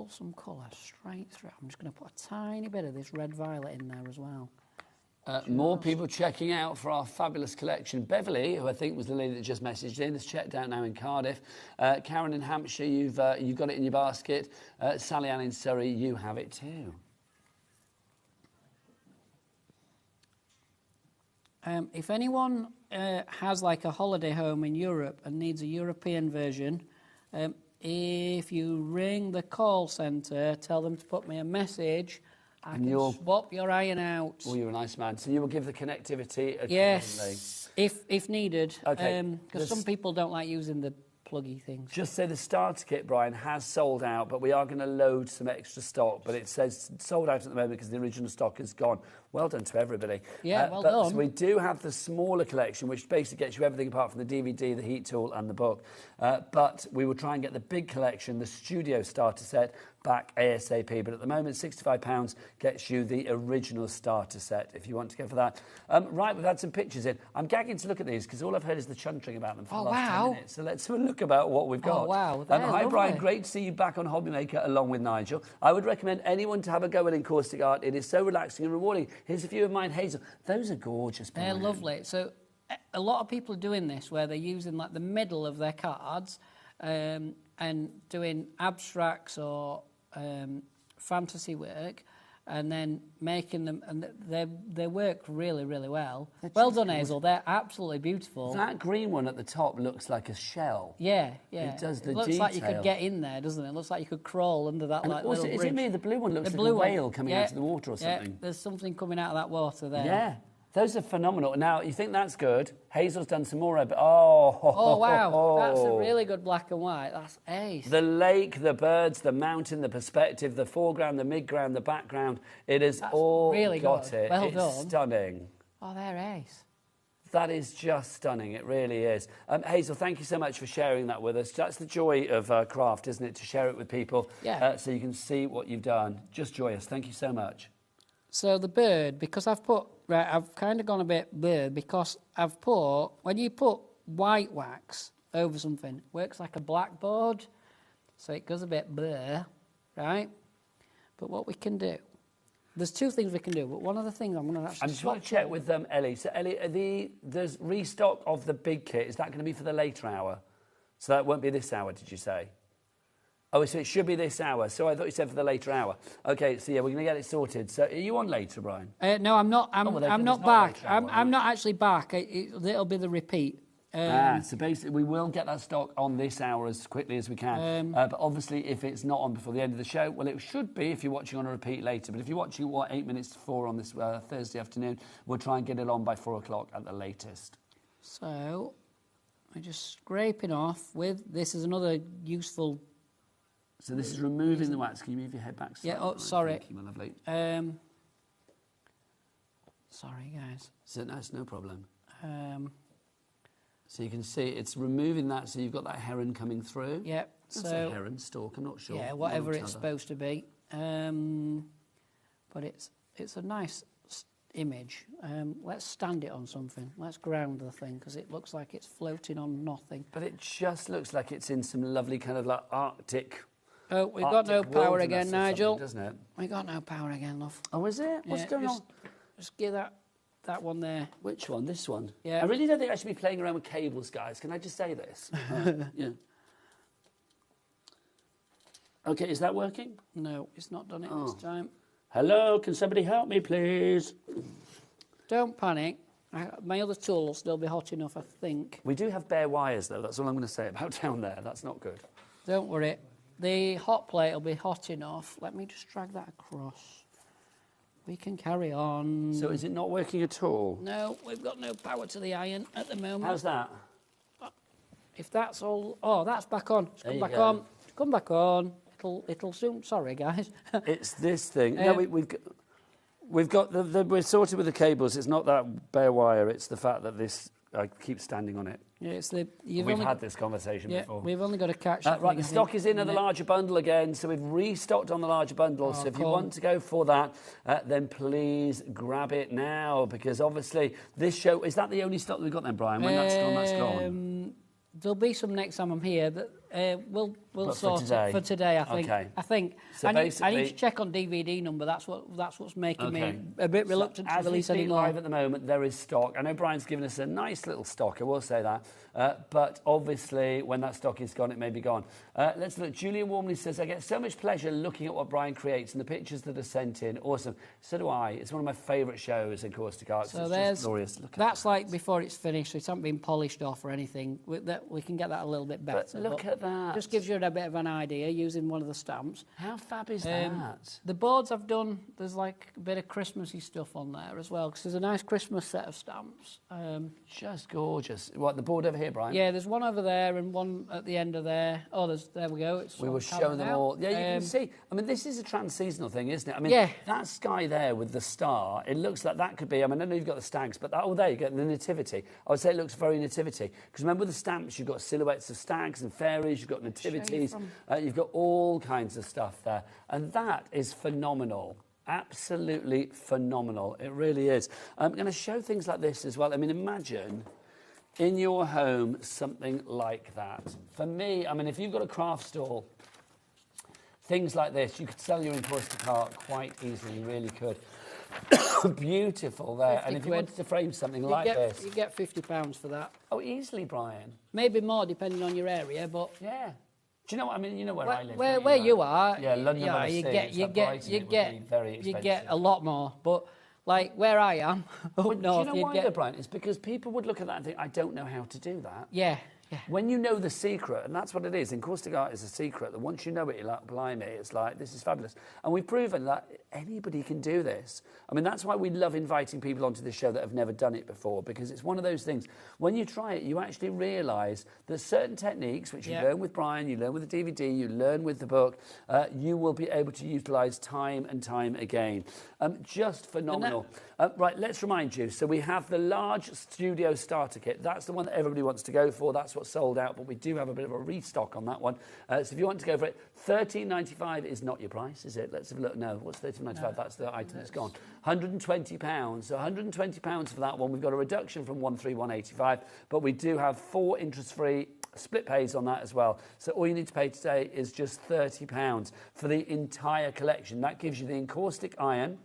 some colour straight through. I'm just going to put a tiny bit of this red violet in there as well. More people checking out for our fabulous collection. Beverly, who I think was the lady that just messaged in, is checked out now in Cardiff. Karen in Hampshire, you've got it in your basket. Sally Ann in Surrey, you have it too. If anyone has like a holiday home in Europe and needs a European version, if you ring the call centre, tell them to put me a message, I can swap your iron out. Oh, you're a nice man. So you will give the connectivity accordingly. Yes, if needed. Okay. Because some people don't like using the pluggy things. Just say the starter kit, Brian, has sold out, but we are going to load some extra stock. But it says sold out at the moment because the original stock is gone. Well done to everybody. Yeah, well done. So we do have the smaller collection, which basically gets you everything apart from the DVD, the heat tool and the book. But we will try and get the big collection, the studio starter set, back ASAP. But at the moment, £65 gets you the original starter set, if you want to go for that. Right, we've had some pictures in. I'm gagging to look at these because all I've heard is the chuntering about them for the last 10 minutes. So let's have a look about what we've got. Oh, wow. Hi, Brian. Great to see you back on HobbyMaker along with Nigel. I would recommend anyone to have a go at encaustic art. It is so relaxing and rewarding. Here's a few of mine, Hazel. Those are gorgeous, Brian. They're lovely. So a lot of people are doing this where they're using like the middle of their cards and doing abstracts or fantasy work and then making them, and they work really, really well. Well done, Hazel. They're absolutely beautiful. That green one at the top looks like a shell. Yeah, yeah. It does the It looks detail. like you could get in there, doesn't it? It looks like you could crawl under that And like also, little is bridge. it me? The blue one looks The like blue a whale one, coming out of the water or something. Yeah, there's something coming out of that water there. Yeah. Those are phenomenal. Now, you think that's good. Hazel's done some more. Oh, wow. That's a really good black and white. That's ace. The lake, the birds, the mountain, the perspective, the foreground, the midground, the background. It has all really got good. it. Well it's done. Stunning. Oh, they're ace. That is just stunning. It really is. Hazel, thank you so much for sharing that with us. That's the joy of craft, isn't it? To share it with people so you can see what you've done. Just joyous. Thank you so much. So the bird, because I've kind of gone a bit bird because I've put, when you put white wax over something, it works like a blackboard, so it goes a bit blur, right? But what we can do, there's two things we can do, but one of the things I'm going to actually... I just want to check with Ellie. So, Ellie, there's restock of the big kit. Is that going to be for the later hour? So that won't be this hour, did you say? Oh, so it should be this hour. So I thought you said for the later hour. Okay, so yeah, we're going to get it sorted. So are you on later, Brian? No, I'm not. I'm not back. I'm not actually back. It'll be the repeat. So basically, we will get that stock on this hour as quickly as we can. But obviously, if it's not on before the end of the show, well, it should be if you're watching on a repeat later. But if you're watching, 8 minutes to 4 on this Thursday afternoon, we'll try and get it on by 4 o'clock at the latest. So, I'm just scraping off with, this is another useful... So this is removing the wax. Can you move your head back slightly? Yeah, oh, sorry. Thank you, my lovely. Sorry, guys. So that's no problem. So you can see it's removing that, so you've got that heron coming through. Yep. That's a heron, stork, I'm not sure. Yeah, whatever it's supposed to be. But it's a nice image. Let's stand it on something. Let's ground the thing, because it looks like it's floating on nothing. But it just looks like it's in some lovely kind of like Arctic... Oh, we've got no power again, Nigel. Doesn't it? We got no power again, love. Oh, is it? What's going on? Just give that one there. Which one? This one? Yeah. I really don't think I should be playing around with cables, guys. Can I just say this? Yeah. Okay, is that working? No, it's not done it this time. Hello, can somebody help me, please? Don't panic. My other tool will still be hot enough, I think. We do have bare wires, though. That's all I'm going to say about down there. That's not good. Don't worry. The hot plate will be hot enough. Let me just drag that across. We can carry on. So is it not working at all? No, we've got no power to the iron at the moment. How's that? If that's all... Oh, that's back on. It's come back on. It's come back on. It'll soon... Sorry, guys. It's this thing. No, we've got... we're sorted with the cables. It's not that bare wire. It's the fact that this... I keep standing on it. Yeah, it's We've had this conversation before. We've only got to catch... right, the stock is in at the larger bundle again, so we've restocked on the larger bundle. So if you want to go for that, then please grab it now, because obviously this show... Is that the only stock that we've got then, Brian? When that's gone, that's gone. There'll be some next time I'm here, but we'll sort it for today, I think. Okay. I think. So I need to check on DVD number. That's what's making me a bit reluctant to release any more. Live at the moment, there is stock. I know Brian's given us a nice little stock, I will say that. But obviously, when that stock is gone, it may be gone. Let's look. Julian Warmley says, I get so much pleasure looking at what Brian creates and the pictures that are sent in. Awesome. So do I. It's one of my favourite shows, Encaustic Art. So it's just glorious. Look at that's like before it's finished, so it hasn't been polished off or anything. We can get that a little bit better. But look at that. Just gives you a bit of an idea using one of the stamps. How fab is that? The boards I've done, there's like a bit of Christmassy stuff on there as well, because there's a nice Christmas set of stamps. Just gorgeous. What, the board over here, Brian? Yeah, there's one over there and one at the end of there. Oh, there we go. We were showing them all. Yeah, you can see. I mean, this is a trans-seasonal thing, isn't it? I mean, that sky there with the star, it looks like that could be, I mean, I know you've got the stags, but there you go, the nativity. I would say it looks very nativity. Because remember the stamps, you've got silhouettes of stags and fairies, you've got nativities, you've got all kinds of stuff there. And that is phenomenal. Absolutely phenomenal. It really is. I'm going to show things like this as well. I mean, imagine in your home something like that. For me, I mean, if you've got a craft stall, things like this, you could sell your Encaustic Art quite easily. You really could. Beautiful there. And if you wanted to frame something like this... You get £50 for that. Oh, easily, Brian. Maybe more, depending on your area, but... Yeah. Do you know what I mean? You know where I live. Where you are, yeah, London, you get a lot more. But like where I am, do you know why, though, Brian? It's because people would look at that and think, I don't know how to do that. Yeah. When you know the secret, and that's what it is, Encaustic Art is a secret, that once you know it, you're like, blimey, it's like, this is fabulous. And we've proven that anybody can do this. I mean, that's why we love inviting people onto this show that have never done it before, because it's one of those things, when you try it, you actually realise that certain techniques, which you learn with Brian, you learn with the DVD, you learn with the book, you will be able to utilise time and time again. Just phenomenal. Right, let's remind you, so we have the large studio starter kit. That's the one that everybody wants to go for. That's what's sold out, but we do have a bit of a restock on that one. So if you want to go for it, $13.95 is not your price, is it? Let's have a look. No, what's $13.95? No, that's the item that's gone. £120. So £120 for that one. We've got a reduction from $131.85, but we do have 4 interest-free split pays on that as well. So all you need to pay today is just £30 for the entire collection. That gives you the encaustic iron,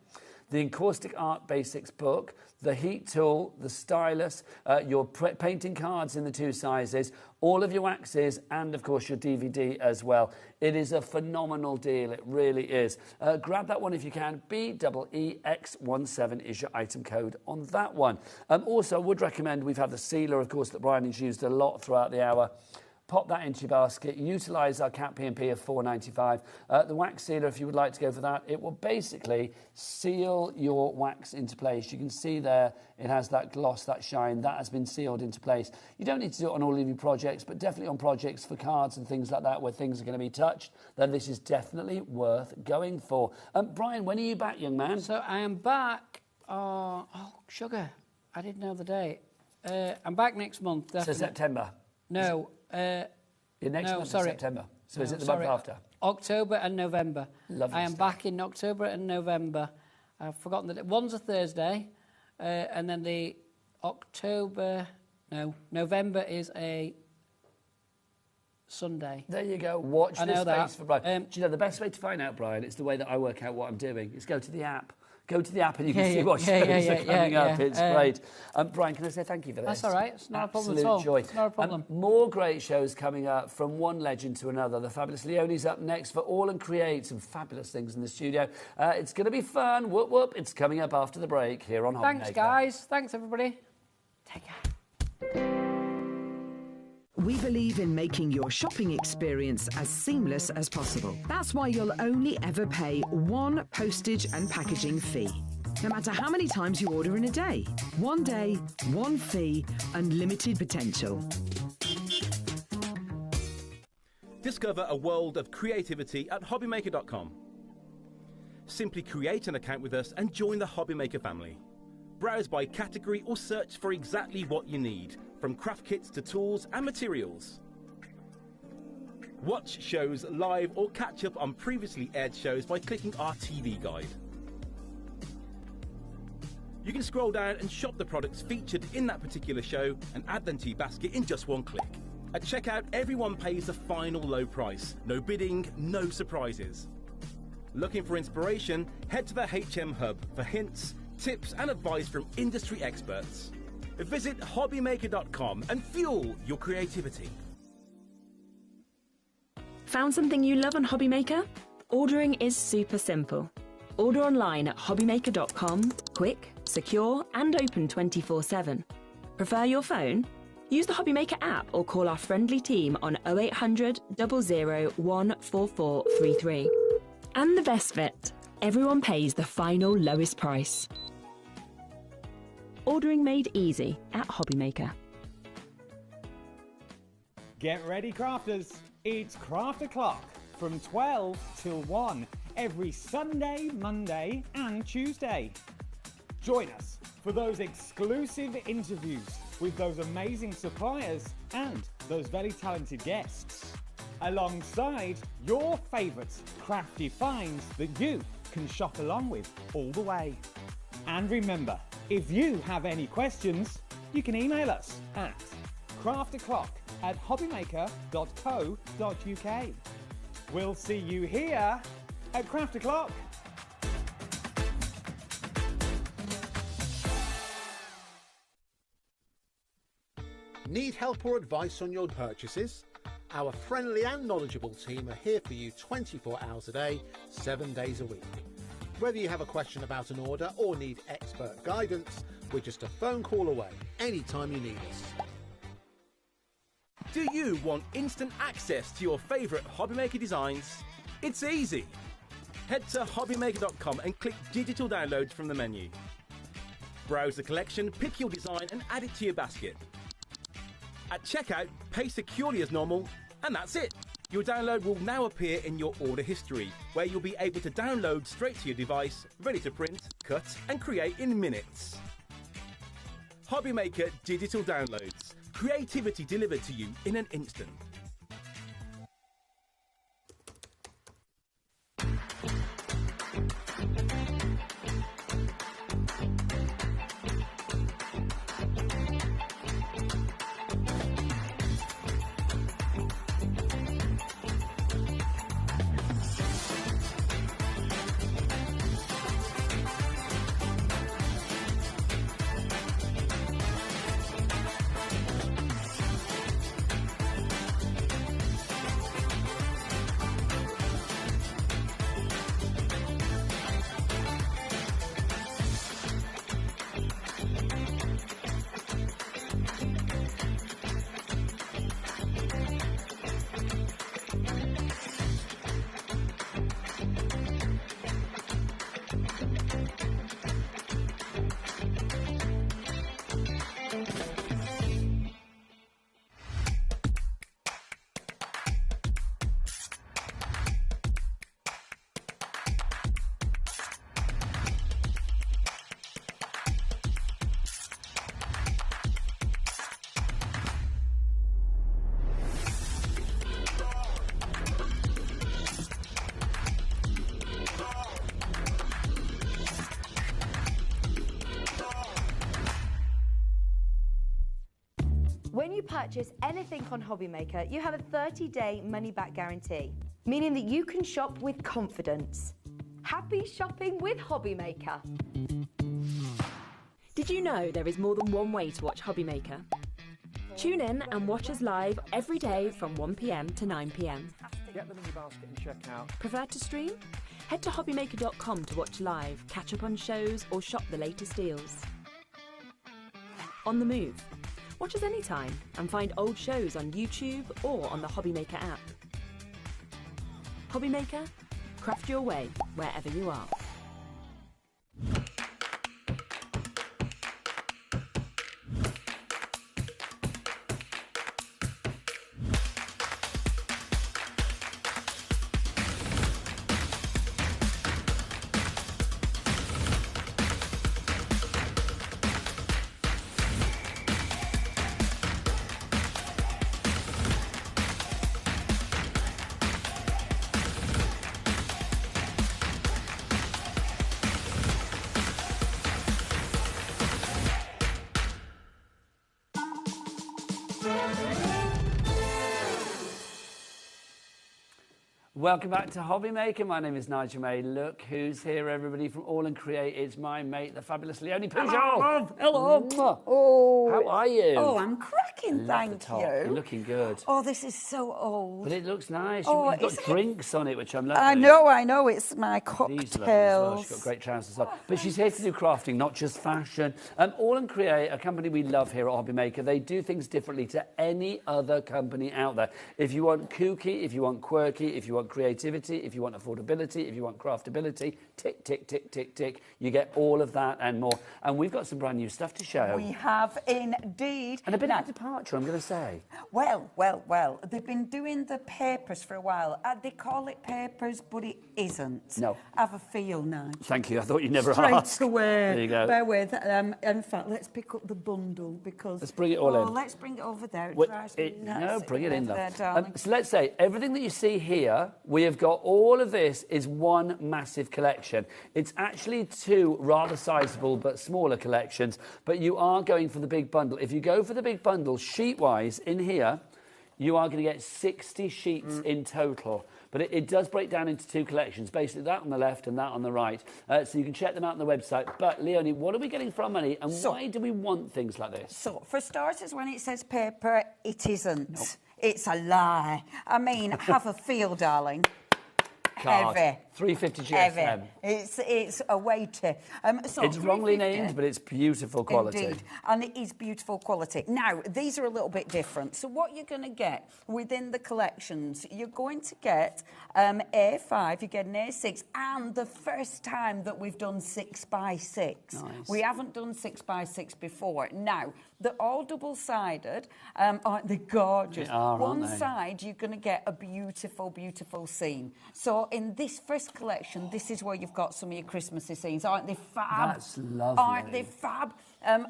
the Encaustic Art Basics book, the heat tool, the stylus, your painting cards in the 2 sizes, all of your waxes, and of course your DVD as well. It is a phenomenal deal, it really is. Grab that one if you can. BEEX17 is your item code on that one. Also, I would recommend, we've had the sealer, of course, that Brian has used a lot throughout the hour. Pop that into your basket. Utilise our Cat P&P of $4.95. The wax sealer, if you would like to go for that, it will basically seal your wax into place. You can see there it has that gloss, that shine. That has been sealed into place. You don't need to do it on all of your projects, but definitely on projects for cards and things like that where things are going to be touched, then this is definitely worth going for. Brian, when are you back, young man? So I am back. Sugar. I didn't know the date. I'm back next month. Definitely. So September? No. Your next month is September. So is it the month after? October and November. Lovely I am stuff. back in October and November. I've forgotten that one's a Thursday, and then the November is a Sunday. There you go. Watch this space for Brian. Do you know the best way to find out, Brian? It's the way that I work out what I'm doing. Is go to the app. Go to the app and you can see what shows are coming up. It's great. Brian, can I say thank you for this? That's all right. It's not a problem at all. Joy. It's not a problem. More great shows coming up from one legend to another. The fabulous Leonie's up next for Aall and Create. Some fabulous things in the studio. It's going to be fun. Whoop, whoop. It's coming up after the break here on HobbyMaker. Thanks, guys. Thanks, everybody. Take care. We believe in making your shopping experience as seamless as possible. That's why you'll only ever pay one postage and packaging fee. No matter how many times you order in a day. One day, one fee, unlimited potential. Discover a world of creativity at HobbyMaker.com. Simply create an account with us and join the HobbyMaker family. Browse by category or search for exactly what you need, from craft kits to tools and materials. Watch shows live or catch up on previously aired shows by clicking our TV guide. You can scroll down and shop the products featured in that particular show and add them to your basket in just one click. At checkout, everyone pays the final low price. No bidding, no surprises. Looking for inspiration? Head to the HM Hub for hints, tips and advice from industry experts. Visit HobbyMaker.com and fuel your creativity. Found something you love on HobbyMaker? Ordering is super simple. Order online at HobbyMaker.com, quick, secure and open 24/7. Prefer your phone? Use the HobbyMaker app or call our friendly team on 0800 00 14433. And the best bit, everyone pays the final lowest price. Ordering made easy at HobbyMaker. Get ready, crafters. It's Craft O'Clock from 12 till 1 every Sunday, Monday and Tuesday. Join us for those exclusive interviews with those amazing suppliers and those very talented guests, alongside your favourite crafty finds that you can shop along with all the way. And remember, if you have any questions, you can email us at craftoclock@hobbymaker.co.uk. We'll see you here at Craft O'Clock. Need help or advice on your purchases? Our friendly and knowledgeable team are here for you 24 hours a day, 7 days a week. Whether you have a question about an order or need expert guidance, we're just a phone call away anytime you need us. Do you want instant access to your favourite HobbyMaker designs? It's easy. Head to HobbyMaker.com and click digital downloads from the menu. Browse the collection, pick your design and add it to your basket. At checkout, pay securely as normal, and that's it. Your download will now appear in your order history, where you'll be able to download straight to your device, ready to print, cut and create in minutes. HobbyMaker Digital Downloads. Creativity delivered to you in an instant. purchase anything on HobbyMaker, you have a 30-day money-back guarantee, meaning that you can shop with confidence. Happy shopping with HobbyMaker. Did you know there is more than one way to watch HobbyMaker? Tune in and watch us live every day from 1 p.m. to 9 p.m. Get them in your basket and check out. Prefer to stream? Head to hobbymaker.com to watch live, catch up on shows, or shop the latest deals. On the move. Watch us anytime and find old shows on YouTube or on the HobbyMaker app. HobbyMaker, craft your way wherever you are. Welcome back to HobbyMaker. My name is Nigel May. Look who's here, everybody, from Aall and Create. It's my mate, the fabulous Leonie Pujol. Hello. Oh, How are you? Oh, I'm cracking, Love the thank top. you. You're looking good. Oh, this is so old. But it looks nice. Oh, You've got isn't it? drinks on it, which I'm loving. I know, it's my These are lovely as well. cocktails. She's got great trousers on. But she's here to do crafting, not just fashion. Aall and Create, a company we love here at HobbyMaker, they do things differently to any other company out there. If you want kooky, if you want quirky, if you want creativity, if you want affordability, if you want craftability, tick, tick, tick, tick, tick, you get all of that and more. And we've got some brand new stuff to show. We have indeed. And a bit of a departure, I'm going to say. Well, they've been doing the papers for a while. They call it papers, but it isn't. No. Have a feel now. Thank you. I thought you'd never Straight ask. away. There you go. Bear with. In fact, let's pick up the bundle because... Let's bring it all in. Let's bring it over there. Wait, drives me nuts. no, bring it in, There, though. darling. So let's say everything that you see here, we have got all of this is one massive collection. It's actually two rather sizable but smaller collections, but you are going for the big bundle. If you go for the big bundle, sheet-wise, in here, you are going to get 60 sheets in total. But it does break down into two collections, basically that on the left and that on the right. So you can check them out on the website. But, Leonie, what are we getting for our money and why do we want things like this? So, for starters, when it says paper, it isn't. Nope. It's a lie. I mean, have a feel, darling. Card. Heavy. 350 GSM. Heavy. It's a weighty. So it's wrongly named, but it's beautiful quality. Indeed, and it is beautiful quality. Now, these are a little bit different. So what you're going to get within the collections, you're going to get A5, you get an A6, and the first time that we've done 6x6. Nice. We haven't done 6x6 before. Now, they're all double-sided. Aren't they gorgeous? They are, One aren't they? side, you're going to get a beautiful, beautiful scene. So in this first collection, this is where you've got some of your Christmassy scenes. Aren't they fab? That's lovely. Aren't they fab?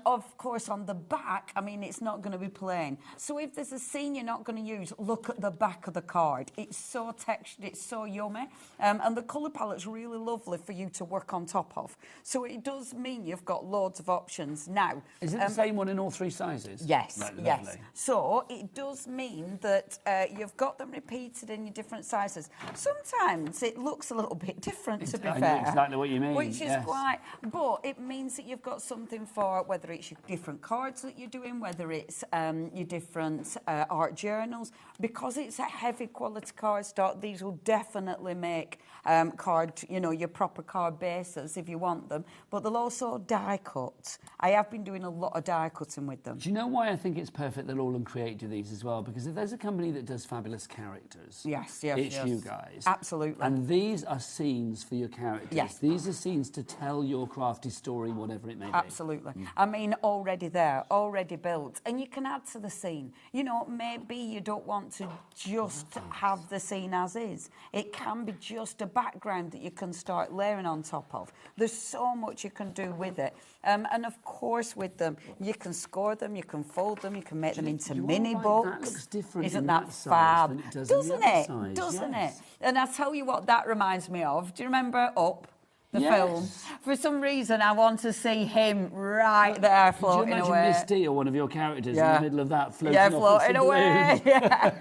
Of course, on the back, I mean, it's not going to be plain. So if there's a scene you're not going to use, look at the back of the card. It's so textured, it's so yummy. And the colour palette's really lovely for you to work on top of. So it does mean you've got loads of options. Now... Is it the same one in all three sizes? Yes, Right, yes. lovely. So it does mean that you've got them repeated in your different sizes. Sometimes it looks a little bit different, to be I know fair. exactly what you mean, Which is yes. quite... But it means that you've got something for whether it's your different cards that you're doing, whether it's your different art journals. Because it's a heavy quality cardstock, these will definitely make your proper card bases if you want them. But they'll also die cut. I have been doing a lot of die cutting with them. Do you know why I think it's perfect that Aall and Create do these as well? Because if there's a company that does fabulous characters, yes, it's you guys. Absolutely. And these are scenes for your characters. Yes. These are scenes to tell your crafty story, whatever it may be. Absolutely. I mean, already there, already built. And you can add to the scene. You know, maybe you don't want to just have the scene as is. It can be just a background that you can start layering on top of. There's so much you can do with it. And of course, with them, you can score them, you can fold them, you can make them into mini books. That looks different. Isn't in that size fab? than it does Doesn't in the other it? size. Doesn't Yes. it? And I'll tell you what that reminds me of. Do you remember Up? the film. For some reason, I want to see him right there floating away. Could you away. imagine Misty or one of your characters in the middle of that floating off floating away.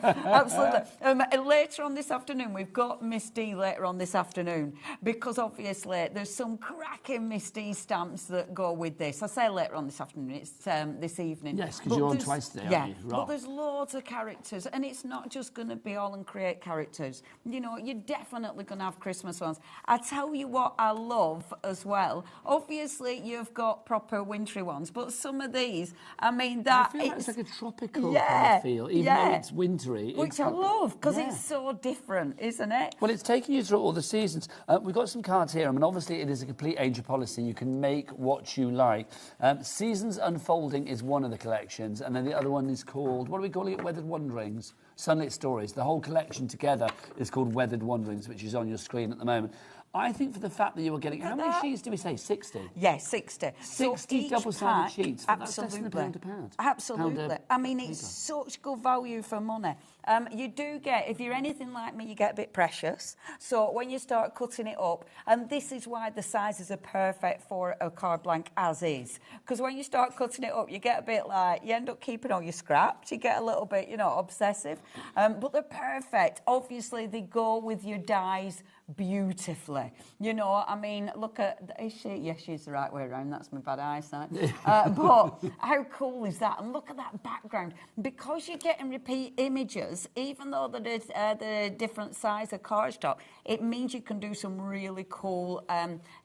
Absolutely. Later on this afternoon, we've got Miss D later on this afternoon, because obviously there's some cracking Miss D stamps that go with this. I say later on this afternoon, it's this evening. Yes, because you're on twice today, aren't you? But there's loads of characters, and it's not just going to be Aall and Create characters. You know, you're definitely going to have Christmas ones. I tell you what I love as well. Obviously, you've got proper wintry ones, but some of these, I mean, that I feel like it's like a tropical kind of feel, even though it's wintry. Which I love, because it's so different, isn't it? Well, it's taking you through all the seasons. We've got some cards here. I mean, obviously, it is a complete age of policy. You can make what you like. Seasons Unfolding is one of the collections, and then the other one is called, what are we calling it? Weathered Wanderings. Sunlit Stories. The whole collection together is called Weathered Wanderings, which is on your screen at the moment. I think for the fact that you were getting... How many sheets do we say? 60? Yes, 60. 60 double-sided sheets. Absolutely. That's less than £1 a pound. Absolutely. I mean, it's such good value for money. You do get, if you're anything like me, you get a bit precious. So when you start cutting it up, and this is why the sizes are perfect for a card blank as is. Because when you start cutting it up, you get a bit like, you end up keeping all your scraps. You get a little bit, you know, obsessive. But they're perfect. Obviously, they go with your dies beautifully. You know, I mean, look at, is she? Yes, she's the right way around. That's my bad eyesight. But how cool is that? And look at that background. Because you're getting repeat images, even though there's the different size of cardstock, it means you can do some really cool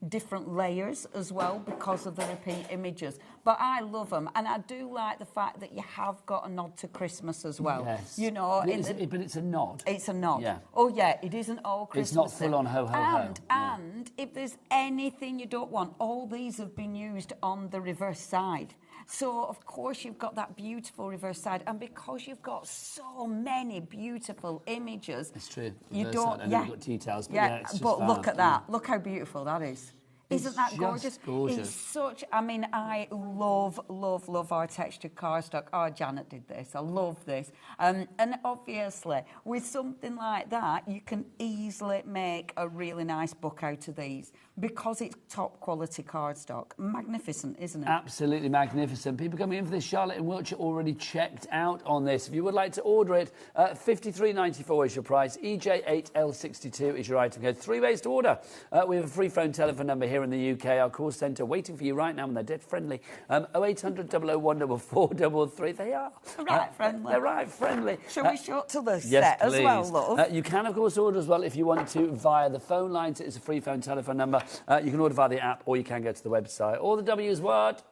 different layers as well because of the repeat images. But I love them, and I do like the fact that you have got a nod to Christmas as well. Yes. You know, but it's a nod. It's a nod. Yeah. Oh yeah, it isn't all Christmas. It's not full on ho ho ho. And if there's anything you don't want, all these have been used on the reverse side. So, of course, you've got that beautiful reverse side. And because you've got so many beautiful images... It's true. You don't... You've got details, but it's just but look at that. Look how beautiful that is. Isn't that gorgeous? Gorgeous? It's such... I mean, I love, love, love our textured cardstock. Oh, Janet did this. I love this. And obviously, with something like that, you can easily make a really nice book out of these because it's top quality cardstock. Magnificent, isn't it? Absolutely magnificent. People coming in for this. Charlotte in Wiltshire already checked out on this. If you would like to order it, $53.94 is your price. EJ8L62 is your item code. 3 ways to order. We have a free phone telephone number here in the UK. Our call centre waiting for you right now, and they're dead friendly. 0800 001 4433. They are. Right friendly. They're right friendly. Shall we short to the yes, set please. as well, love? You can, of course, order as well if you want to via the phone lines. It's a free phone telephone number. You can order via the app, or you can go to the website. All the W's what?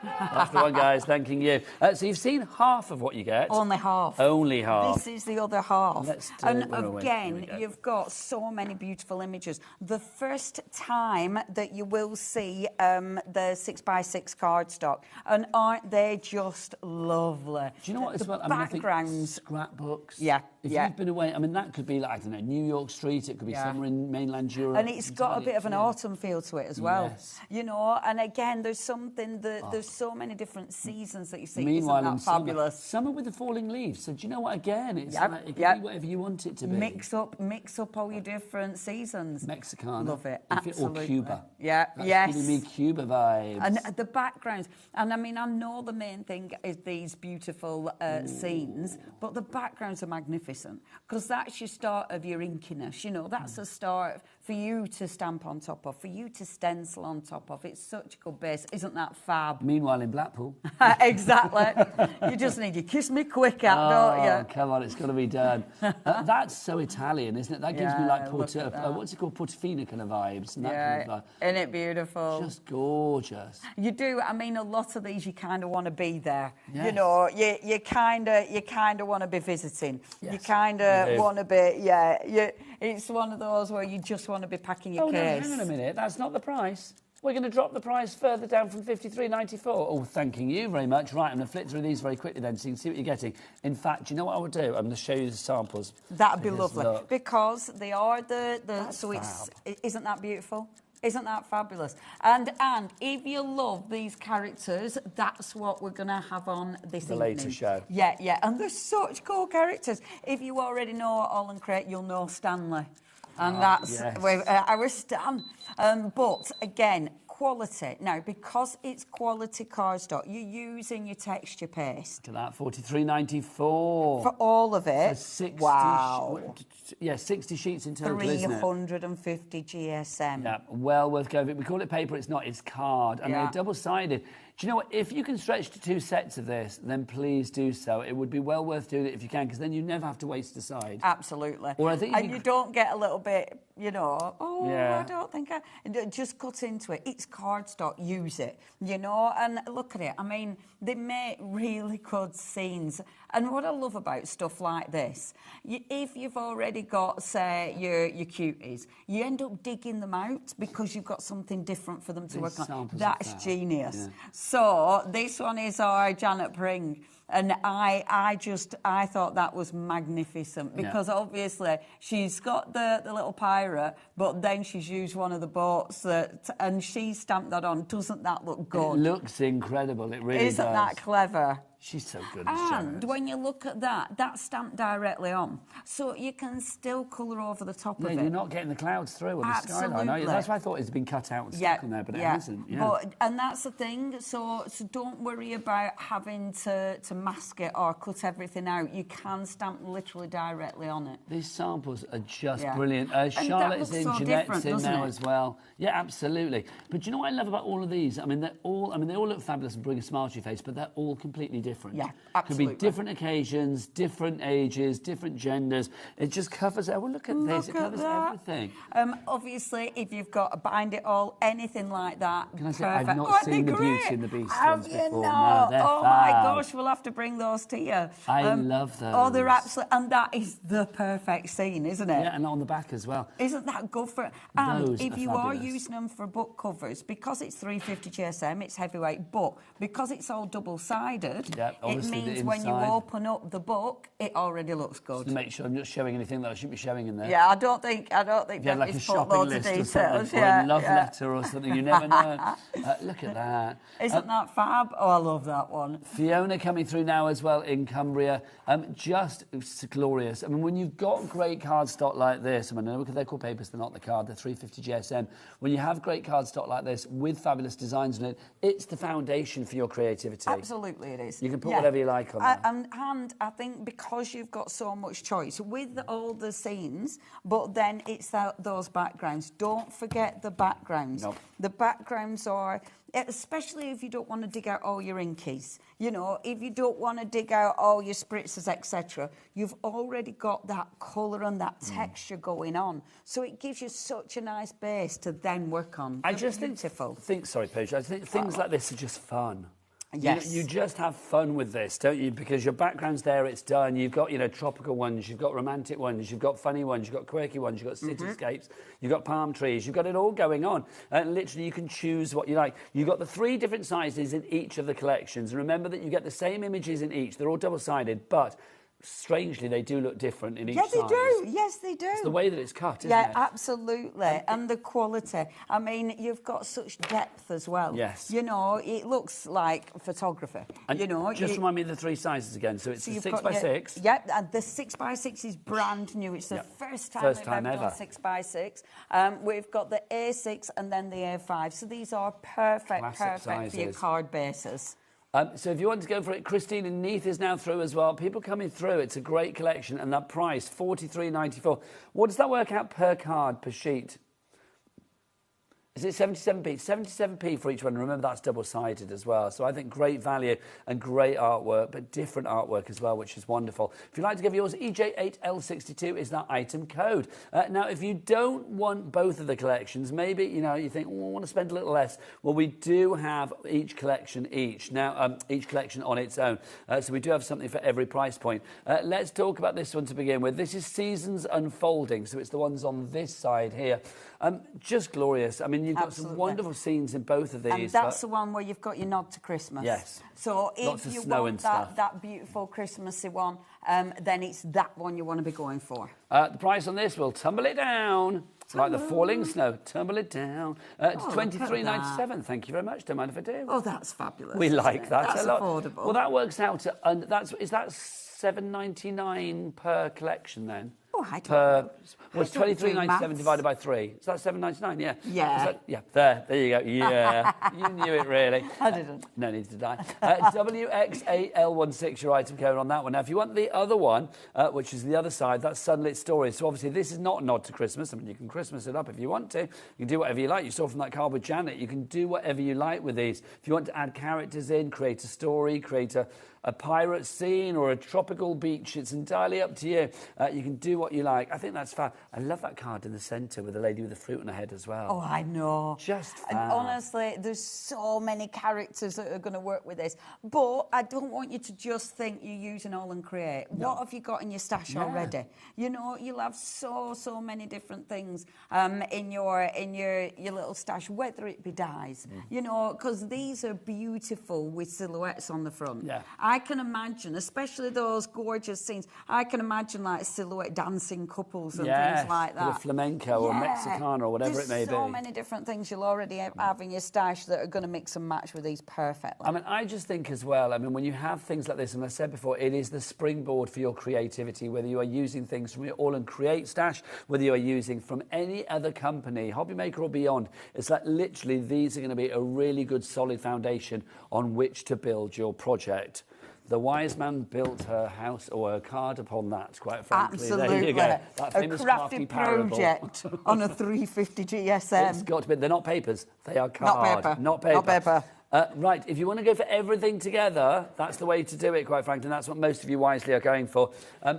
That's the one, guys. Thanking you. So you've seen half of what you get. Only half. Only half. This is the other half. And again, go. You've got so many beautiful images. The first time that you will see the 6x6 cardstock, and aren't they just lovely? Do you know what? The backgrounds. I think scrapbooks. Yeah. If you've been away, I mean, that could be like, I don't know, New York Street. It could be somewhere in mainland Europe. And it's got a bit of an autumn feel to it as well. Yes. You know, and again, there's something that there's so many different seasons that you see. Meanwhile, isn't that fabulous? Summer with the falling leaves. So do you know what? Again, it's like it can be whatever you want it to be. Mix up all your different seasons. Mexicana. Love it. Or Absolutely. Cuba. Yeah. That's giving me Cuba vibes. And the backgrounds. And I mean, I know the main thing is these beautiful scenes, but the backgrounds are magnificent because that's your start of your inkiness. You know, that's the start for you to stamp on top of, for you to stencil on top of. It's such a good base. Isn't that fab? Meanwhile, in Blackpool. Exactly. You just need your kiss me quick out, don't you? Come on, it's got to be done. That's so Italian, isn't it? That gives me like what's it called, Portofino kind of vibes. And that kind of, isn't it beautiful? Just gorgeous. You do. I mean, a lot of these you kind of want to be there. Yes. You know, you kind of want to be visiting. Yes, you kind of want to be, it's one of those where you just want to be packing your case. No, hang on a minute. That's not the price. We're going to drop the price further down from $53.94. Oh, thanking you very much. Right, I'm going to flit through these very quickly then so you can see what you're getting. In fact, do you know what I would do? I'm going to show you the samples. That'd be lovely. Look. Because they are isn't that beautiful? Isn't that fabulous? And if you love these characters, that's what we're going to have on this evening. The later show. Yeah. And they're such cool characters. If you already know Aall and Create, you'll know Stanley. And that's yes. with our stand. But again, quality. Now, because it's quality cardstock, you're using your texture paste. Look at that, $43.94. For all of it? For 60 wow. 60 sheets in total, isn't it? 350 GSM. Yeah, well worth going. We call it paper, it's not, it's card. And they're double-sided. Do you know what? If you can stretch to 2 sets of this, then please do so. It would be well worth doing it if you can, because then you never have to waste a side. Absolutely. Or I think you don't get a little bit, I don't think just cut into it. It's cardstock, use it, and look at it. I mean, they make really good scenes. And what I love about stuff like this, if you've already got, say, your cuties, you end up digging them out because you've got something different for them to work on. That's genius. Yeah. So this one is our Janet Pring. And I thought that was magnificent because obviously she's got the little pirate, but then she's used one of the boats and she stamped that on. Doesn't that look good? It looks incredible. It really does. Isn't that clever? She's so good. And when you look at that, that's stamped directly on. So you can still colour over the top of it. You're not getting the clouds through or the skyline, are you? That's why I thought it's been cut out and stuck on there, but it hasn't. Yeah. And that's the thing. So don't worry about having to mask it or cut everything out. You can stamp literally directly on it. These samples are just brilliant. Charlotte's in, Jeanette's in now as well. Yeah, absolutely. But do you know what I love about all of these? I mean, they all look fabulous and bring a smile to your face, but they're all completely different. Yeah, absolutely. Could be different occasions, different ages, different genders. It just covers it. Well, look at this. It covers everything. Obviously, if you've got a bind it all, anything like that, can I say, I've not seen the Beauty and the Beast ones before. No, they're oh my gosh, we'll have to bring those to you. I love those. Oh, they're absolutely, and that is the perfect scene, isn't it? Yeah, and on the back as well. Isn't that good for it? And those if you fabulous. are using them for book covers, because it's 350 GSM, it's heavyweight, but because it's all double-sided, it means when you open up the book, it already looks good. Just to make sure I'm not showing anything that I shouldn't be showing in there. Yeah, I don't think yeah, like a shopping list or something, or a love letter or something. You never know. Look at that. Isn't that fab? Oh, I love that one. Fiona coming through now as well in Cumbria. Just glorious. I mean, when you've got great cardstock like this, I mean, they're called papers, they're not the card, they're 350 GSM. When you have great cardstock like this with fabulous designs in it, it's the foundation for your creativity. Absolutely it is. You can put whatever you like on there. And I think because you've got so much choice with all the scenes, but then it's those backgrounds. Don't forget the backgrounds. Nope. The backgrounds are, especially if you don't want to dig out all your inkies, if you don't want to dig out all your spritzers, etc., you've already got that colour and that texture going on. So it gives you such a nice base to then work on. I just beautiful. Sorry, Paige, I think things like this are just fun. Yes. You just have fun with this, don't you? Because your background's there, it's done. You've got, tropical ones, you've got romantic ones, you've got funny ones, you've got quirky ones, you've got cityscapes, you've got palm trees, you've got it all going on. And literally, you can choose what you like. You've got the 3 different sizes in each of the collections. And remember that you get the same images in each. They're all double-sided, but strangely, they do look different in each size. They do. Yes, they do. It's the way that it's cut, isn't it? Yeah, absolutely. And the quality. I mean, you've got such depth as well. Yes. It looks like photography. And just remind me of the 3 sizes again. So it's the 6x6. Yeah, and the 6x6 is brand new. It's the first time we've ever done 6x6. We've got the A6 and then the A5. So these are perfect for your card bases. So if you want to go for it, Christine and Neath is now through as well. People coming through. It's a great collection. And that price, $43.94. What does that work out per card, per sheet? Is it 77p? 77p for each one. Remember, that's double-sided as well. So I think great value and great artwork, but different artwork as well, which is wonderful. If you'd like to give yours, EJ8L62 is that item code. Now, if you don't want both of the collections, maybe, you think, I want to spend a little less. Well, we do have each collection each collection on its own. So we do have something for every price point. Let's talk about this one to begin with. This is Seasons Unfolding. So it's the ones on this side here. Just glorious. I mean, you've got some wonderful scenes in both of these. And that's the one where you've got your nod to Christmas. Yes. So if you want that beautiful Christmassy one, then it's that one you want to be going for. The price on this will tumble it down. It's like the falling snow. Tumble it down. To $23.97. Thank you very much. Don't mind if I do. Oh, that's fabulous. We like that that's a lot. Affordable. Well, that works out to, is that $7.99 per collection then? Oh, I don't per. know. Well, it's I don't do $23.97 maths. divided by 3. So that's $7.99. Yeah. Yeah. Is that- yeah. There you go. Yeah. You knew it really. I didn't. No need to die. WX8L16, your item code on that one. Now, if you want the other one, which is the other side, that's Sunlit Stories. So obviously, this is not a nod to Christmas. I mean, you can Christmas it up if you want to. You can do whatever you like. You saw from that card with Janet. You can do whatever you like with these. If you want to add characters in, create a story, create a pirate scene or a tropical beach, it's entirely up to you. You can do what you like. I think that's fab. I love that card in the centre with the lady with the fruit on her head as well. Oh, I know. Just fab. And honestly, there's so many characters that are going to work with this. But I don't want you to just think you're using Aall and Create. No. What have you got in your stash already? You know, you'll have so many different things in your little stash, whether it be dyes. You know, because these are beautiful with silhouettes on the front. Yeah. I can imagine, especially those gorgeous scenes, I can imagine like silhouette dancing couples and things like that. With flamenco or Mexicana or whatever it may be. There's so many different things you'll already have in your stash that are going to mix and match with these perfectly. I mean, I just think as well, I mean, when you have things like this, and I said before, it is the springboard for your creativity, whether you are using things from your Aall and Create stash, whether you are using from any other company, HobbyMaker or beyond. It's like literally these are going to be a really good solid foundation on which to build your project. The wise man built her house or her card upon that, quite frankly. Absolutely. There you go. That famous a crafty crafted parable. project on a 350 GSM. It's got to be. They're not papers. They are card. Not paper. Not paper. Right, if you want to go for everything together, that's the way to do it, quite frankly, and that's what most of you wisely are going for.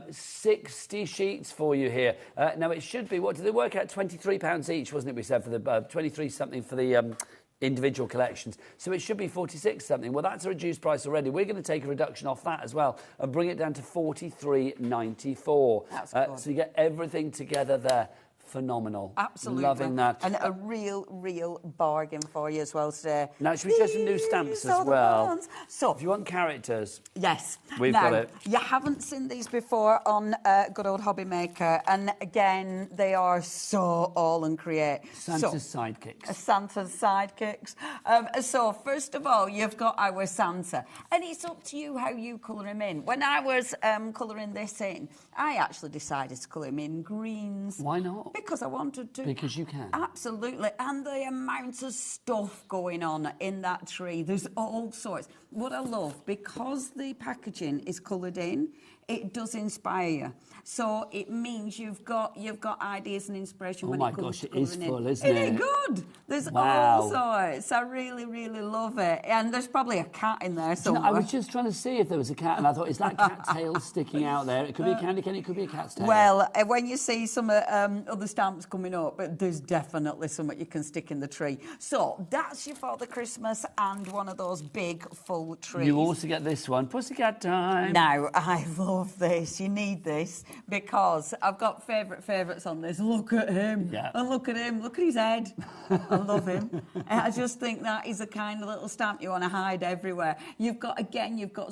60 sheets for you here. Now, it should be, what did they work out? £23 each, wasn't it, we said, for the 23-something for the individual collections. So it should be 46-something. Well, that's a reduced price already. We're going to take a reduction off that as well and bring it down to $43.94. That's good. So you get everything together there. Phenomenal. Absolutely. Loving that. And a real bargain for you as well today. Now, should we show some new stamps These are as the well? ones. So, if you want characters, yes. we've now, got it. You haven't seen these before on good old HobbyMaker. And again, they are so Aall and Create. Santa's sidekicks. Santa's sidekicks. So, first of all, you've got our Santa. And it's up to you how you colour him in. When I was colouring this in, I actually decided to colour him in greens. Why not? Because I wanted to. Because you can. Absolutely. And the amount of stuff going on in that tree, there's all sorts. What I love, because the packaging is coloured in, it does inspire you. So it means you've got ideas and inspiration when it comes to colouring in. Oh my gosh, it is full, isn't it? Isn't it good? There's Wow. all sorts. I really love it. And there's probably a cat in there You know, somewhere. I was just trying to see if there was a cat, and I thought, is that cat tail sticking out there? It could be a candy cane, it could be a cat's tail. Well, when you see some other stamps coming up, there's definitely something you can stick in the tree. So that's your Father Christmas and one of those big full trees. You also get this one, Pussycat Time. Now, I love this. You need this because I've got favourites on this. Look at him. Yeah. And look at him. Look at his head. I love him. I just think that is the kind of little stamp you want to hide everywhere. You've got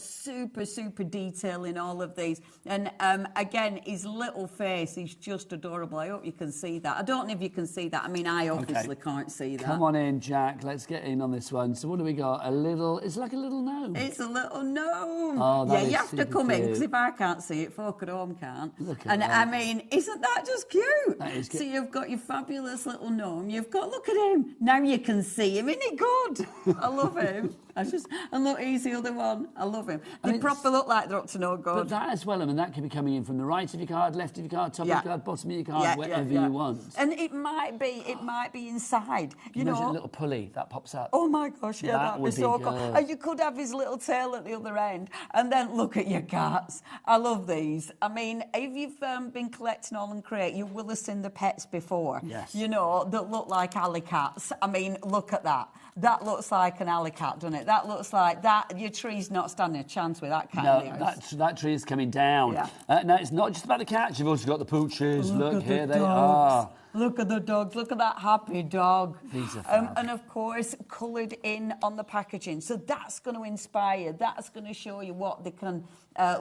super detail in all of these. And again, his little face is just adorable. I hope you can see that. I don't know if you can see that. I mean, I obviously can't see that. Come on in, Jack. Let's get in on this one. So what do we got? It's like a little gnome. It's a little gnome. Oh, that yeah, is you have to super come in cute. because if I can't see it, folk at home can't. Look at and that. I mean, isn't that just cute? That is cute. So you've got your fabulous little gnome. You've got, look at him. Now you can see him. Isn't he good? I love him. And look, he's the other one. I love him. They proper look like they're up to no good. But that as well, I mean, that could be coming in from the right of your card, left of your card, top of your card, bottom of your card, wherever you want. And it might be inside. You know, a little pulley that pops up. Oh my gosh, yeah, that'd be would so be cool. good. And you could have his little tail at the other end. And then look at your cats. I love these. I mean, if you've been collecting Aall and Create, you will have seen the pets before. Yes. You know, that look like alley cats. I mean, look at that. That looks like an alley cat, doesn't it? That looks like that. Your tree's not standing a chance with that cat in the house. that tree is coming down. Yeah. Now, it's not just about the cats. You've also got the pooches. Look, at here the they dogs. are. Look at the dogs. Look at that happy dog. These are fab. And of course, coloured in on the packaging. So that's going to inspire you. That's going to show you what they can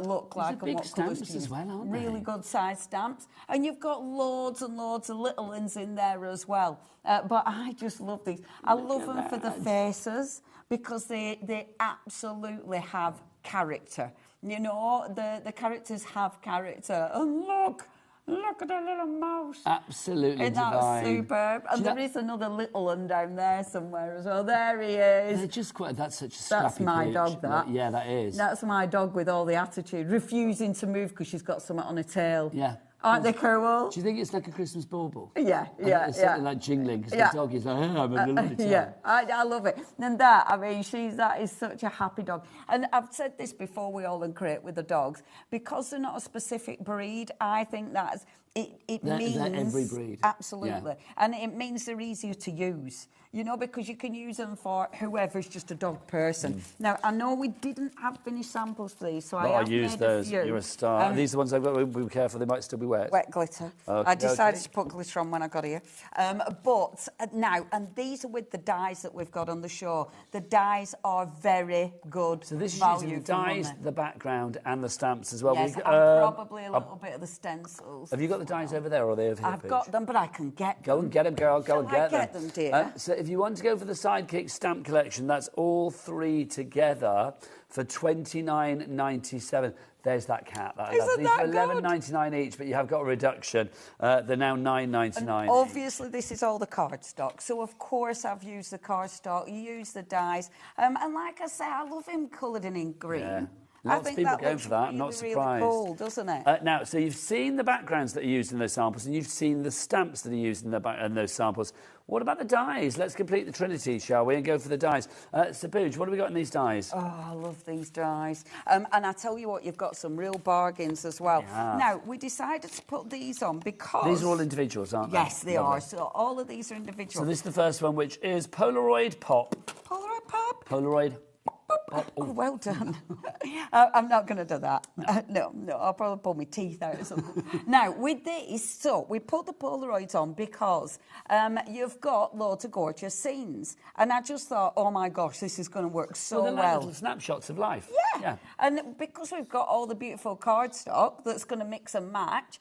look like and big what colours stamps to use. as well, aren't they? Really good size stamps. And you've got loads and loads of little ones in there as well. But I just love these. I love them for the faces because they absolutely have character. You know, the characters have character. And look, Look at a little mouse. Absolutely Isn't that divine. superb? And there is another little one down there somewhere as well. There he is. They're just quite. That's such a scrappy That's my creature. dog, that. Yeah, that is. That's my dog with all the attitude, refusing to move because she's got something on her tail. Yeah. Aren't they cool? Do you think it's like a Christmas bauble? Yeah, I think it's something like jingling, because the dog is like, oh, I'm a little bit yeah, I love it. And that, I mean, that is such a happy dog. And I've said this before, we Aall and Create with the dogs, because they're not a specific breed, I think that's, it means... They're every breed. Absolutely. Yeah. And it means they're easier to use, you know, because you can use them for whoever's just a dog person. Now, I know we didn't have finished samples for these, so I have used made those. a few. You're a star. These are the ones I've got. Be careful, they might still be wet. Wet glitter. Okay, I decided to put glitter on when I got here. But now, and these are with the dies that we've got on the show. The dies are very good. So this is value using the for dies, money. the background, and the stamps as well. Yes, and probably a little bit of the stencils. Have you got the dies over there, or are they over here? I've got them, but I can get them. Go and get them, girl. Go and get them. Get them, dear. So if you want to go for the Sidekick stamp collection, that's all three together for $29.97. There's that cat. These are $11.99 each, but you have got a reduction. They're now $9.99. Obviously, this is all the cardstock. So, of course, I've used the cardstock. You use the dies. And like I say, I love him coloured in green. Yeah. Lots of people going for that. I'm not surprised. Really cool, doesn't it? Now, so you've seen the backgrounds that are used in those samples, and you've seen the stamps that are used in those samples. What about the dies? Let's complete the trinity, shall we, and go for the dies. Sabuj, what have we got in these dies? Oh, I love these dies. And I tell you what, you've got some real bargains as well. Yeah. Now, we decided to put these on because... These are all individuals, aren't they? Yes, they are. So all of these are individual. So this is the first one, which is Polaroid Pop. Polaroid Pop? Polaroid Oh, well done. I'm not going to do that. No, I'll probably pull my teeth out or something. Now, with this, so we put the Polaroids on because you've got loads of gorgeous scenes. And I just thought, oh my gosh, this is going to work so well. Little snapshots of life. Yeah. And because we've got all the beautiful cardstock that's going to mix and match,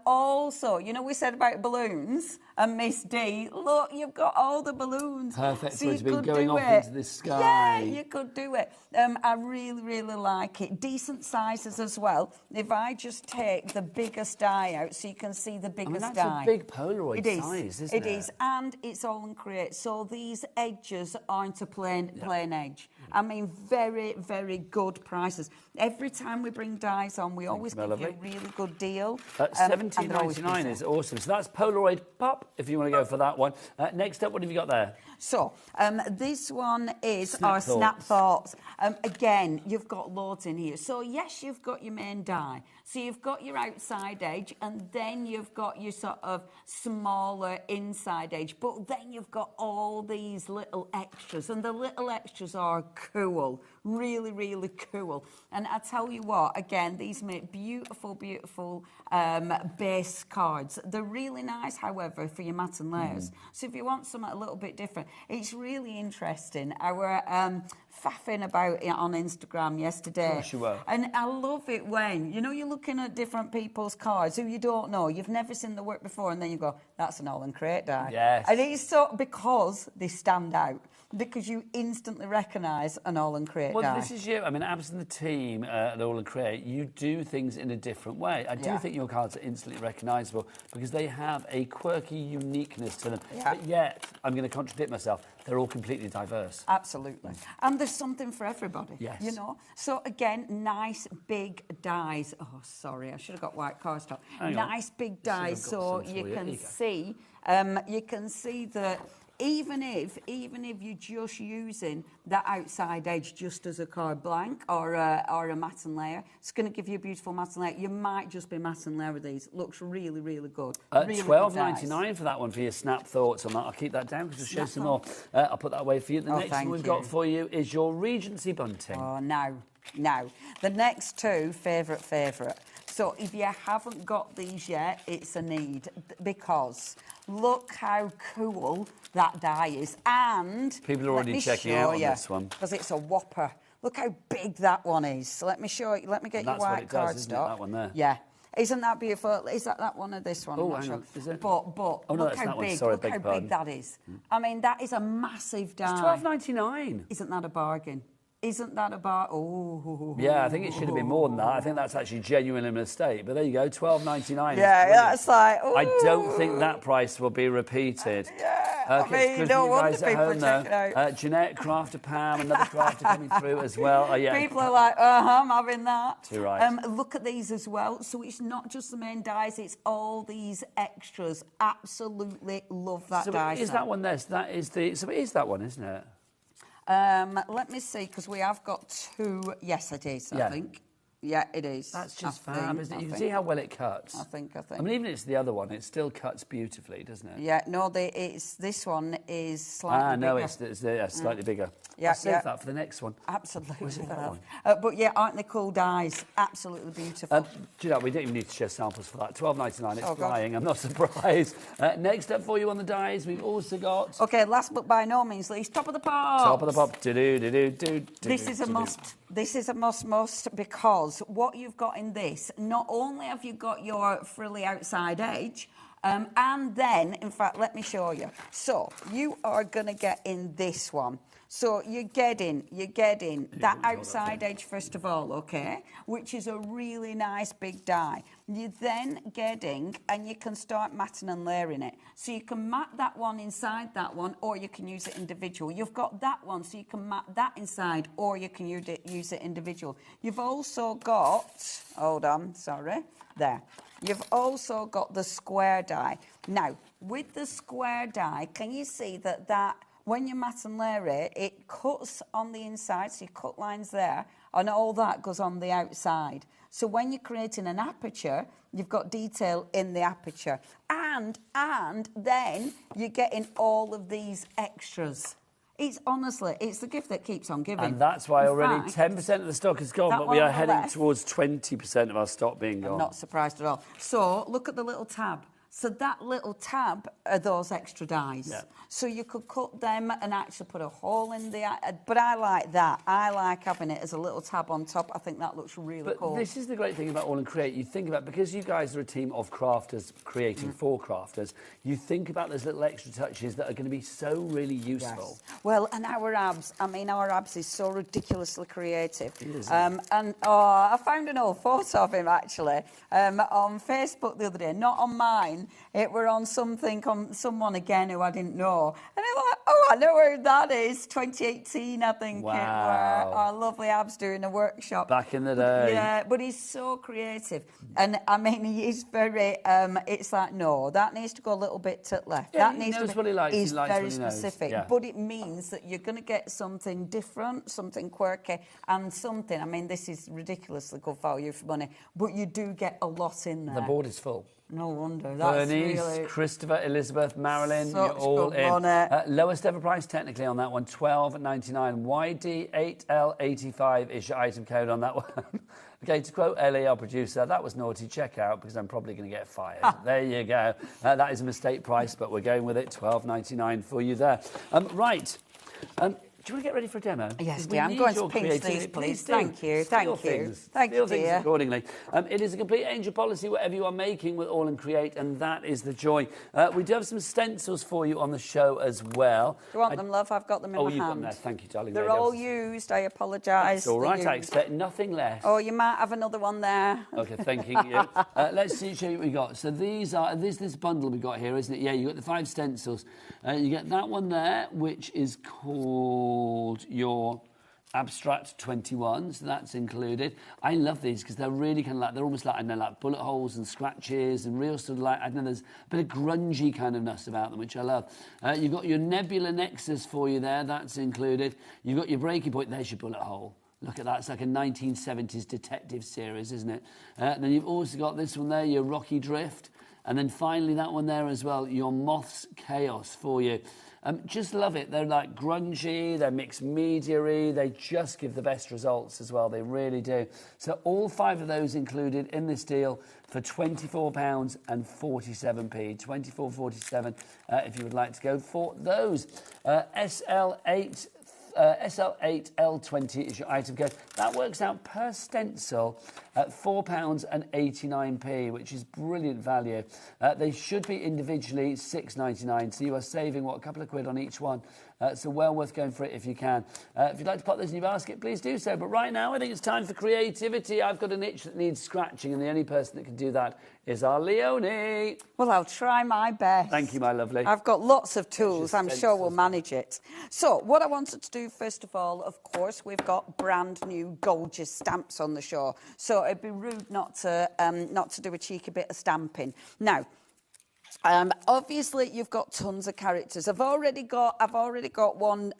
also, you know, we said about balloons and Miss D, look, you've got all the balloons. Perfect so for it to be going off into the sky. Yeah, you could do it. I really, really like it. Decent sizes as well. If I just take the biggest die out so you can see the biggest die. That's a big Polaroid size, isn't it? It is, and it's Aall and Create. So these edges aren't a plain edge. I mean, very, very good prices. Every time we bring dies on, we always give you a really good deal. $17.99 is awesome. So that's Polaroid Pop, if you want to go for that one. Next up, what have you got there? So, this one is our Snap Thoughts. Again, you've got loads in here. So, yes, you've got your main die. So, you've got your outside edge, and then you've got your sort of smaller inside edge. But then you've got all these little extras, and the little extras are cool. Really, really cool. And I tell you what, again, these make beautiful, beautiful base cards. They're really nice, however, for your matte and layers. So if you want something a little bit different, it's really interesting. I were faffing about it on Instagram yesterday. Of course you were. And I love it when, you know, you're looking at different people's cards who you don't know, you've never seen the work before, and then you go, that's an Aall and Create die. Yes. And it's so, because they stand out. Because you instantly recognise an Aall and Create die. Well, this is you. I mean, Abs and the team at Aall and Create, you do things in a different way. I do think your cards are instantly recognisable because they have a quirky uniqueness to them. Yeah. But yet, I'm going to contradict myself, they're all completely diverse. Absolutely. And there's something for everybody. Yes. You know? So, again, nice big dies. Oh, sorry, I should have got white cardstock. Nice big dies so you can see that even if you're just using that outside edge just as a card blank or a matte and layer, it's going to give you a beautiful matte and layer. You might just be matte and layer with these. Looks really, really good. Really $12.99 for that one, for your Snap Thoughts on that. I'll keep that down because we'll show some more. I'll put that away for you. The next one we've got for you is your Regency bunting. Oh, now. The next two, favourite. So if you haven't got these yet, it's a need because look how cool that die is. And people are already checking out on this one because it's a whopper. Look how big that one is. So let me show you. Let me get you white cardstock. That one there. Yeah. Isn't that beautiful? Is that one or this one? Oh, hang on. Is it? But oh, no, look how big. Sorry, look how big that is. I mean, that is a massive die. It's $12.99. Isn't that a bargain? Isn't that about... Oh. Yeah, I think it should have been more than that. I think that's actually genuinely a mistake. But there you go, $12.99. Yeah, that's like... Ooh. I don't think that price will be repeated. Yeah, Okay, I mean, no wonder people check it out. Jeanette, Crafter Pam, another crafter coming through as well. Oh, yeah. People are like, I'm having that. Too right. Look at these as well. So it's not just the main dies, it's all these extras. Absolutely love that die. Is that one there? So it is that one, isn't it? Let me see, because we have got two. Yes, it is, I think. Yeah, it is. That's just fab, isn't it? You can see how well it cuts. I think. I mean, even if it's the other one, it still cuts beautifully, doesn't it? Yeah, no, this one is slightly bigger. It's slightly bigger. Yeah, I'll save that for the next one. Absolutely. Was it that one? But yeah, aren't they cool dies? Absolutely beautiful. Do you know, we don't even need to share samples for that. $12.99, it's flying. I'm not surprised. Next up for you on the dies, we've also got... OK, last but by no means least, top of the pop. Top of the pop. This is a must. This is a must because what you've got in this, not only have you got your frilly outside edge, and then, in fact, let me show you. So you are going to get in this one. So you're getting that outside edge first of all, okay, which is a really nice big die. You're then getting, and you can start matting and layering it. So you can mat that one inside that one, or you can use it individual. You've got that one, so you can mat that inside, or you can use it individual. You've also got, hold on, sorry, there. You've also got the square die. Now, with the square die, can you see that when you mat and layer it, it cuts on the inside, so you cut lines there, and all that goes on the outside. So when you're creating an aperture, you've got detail in the aperture. And then you're getting all of these extras. It's honestly, it's the gift that keeps on giving. And that's why already 10% of the stock is gone, but we are heading towards 20% of our stock being gone. I'm not surprised at all. So look at the little tab. So that little tab are those extra dies. Yeah. So you could cut them and actually put a hole in the... But I like that. I like having it as a little tab on top. I think that looks really cool. But this is the great thing about Aall and Create. You think about, because you guys are a team of crafters creating for crafters, you think about those little extra touches that are going to be so really useful. Yes. Well, and our abs, our abs is so ridiculously creative. It is. And I found an old photo of him, actually, on Facebook the other day, not on mine. It were on someone again who I didn't know. And I'm like, I know where that is. 2018, I think. Wow. It were our lovely abs doing a workshop. Back in the day. Yeah, but he's so creative. And, he is very... it's like, no, that needs to go a little bit to the left. Yeah, that needs knows to be, what he likes. He's he likes very what he knows. specific. Yeah. But it means that you're going to get something different, something quirky, and something... this is ridiculously good value for money, but you do get a lot in there. The board is full. No wonder. That's Bernice, really... Christopher, Elizabeth, Marilyn, Such you're all good in. money. Lowest ever price technically on that one, $12.99. YD8L85 is your item code on that one. Okay, to quote Ellie, our producer, that was naughty, check out, because I'm probably going to get fired. There you go. That is a mistake price, but we're going with it, $12.99 for you there. Right. Do you want to get ready for a demo? Yes, dear. I'm going to pinch these, please. Thank you. Thank you. Thank you, things dear. accordingly. It is a complete angel policy, whatever you are making with Aall and Create, and that is the joy. We do have some stencils for you on the show as well. Do you want them, love? I've got them in my hand. Oh, you've got them there. Thank you, darling. They're all used. I apologise. It's all right. I expect nothing less. Oh, you might have another one there. OK, thank you. Let's show you what we got. So these are this bundle we got here, isn't it? Yeah, you got the 5 stencils. You get that one there, which is called your Abstract 21, so that's included. I love these because they're really kind of like, they're almost like, I know, like bullet holes and scratches and real sort of like, I don't know, there's a bit of grungy kind of ness about them, which I love. You've got your Nebula Nexus for you there, that's included. You've got your breaking point, there's your bullet hole. Look at that, it's like a 1970s detective series, isn't it? Then you've also got this one there, your Rocky Drift. And then finally that one there as well, your Moth's Chaos for you. Just love it. They're like grungy, they're mixed media-y, they just give the best results as well, they really do. So all 5 of those included in this deal for £24.47. £24.47 if you would like to go for those. SL8 SL8L20 is your item code. That works out per stencil at £4.89, which is brilliant value. They should be individually £6.99, so you are saving, a couple of quid on each one. So well worth going for it if you can. If you'd like to pop those in your basket, please do so. But right now, I think it's time for creativity. I've got an itch that needs scratching, and the only person that can do that is our Leonie. Well, I'll try my best. Thank you, my lovely. I've got lots of tools. I'm sure we'll manage it. So, what I wanted to do, first of all, of course, we've got brand new gorgeous stamps on the show. So it'd be rude not to do a cheeky bit of stamping. Now, obviously, you've got tons of characters. I've already got one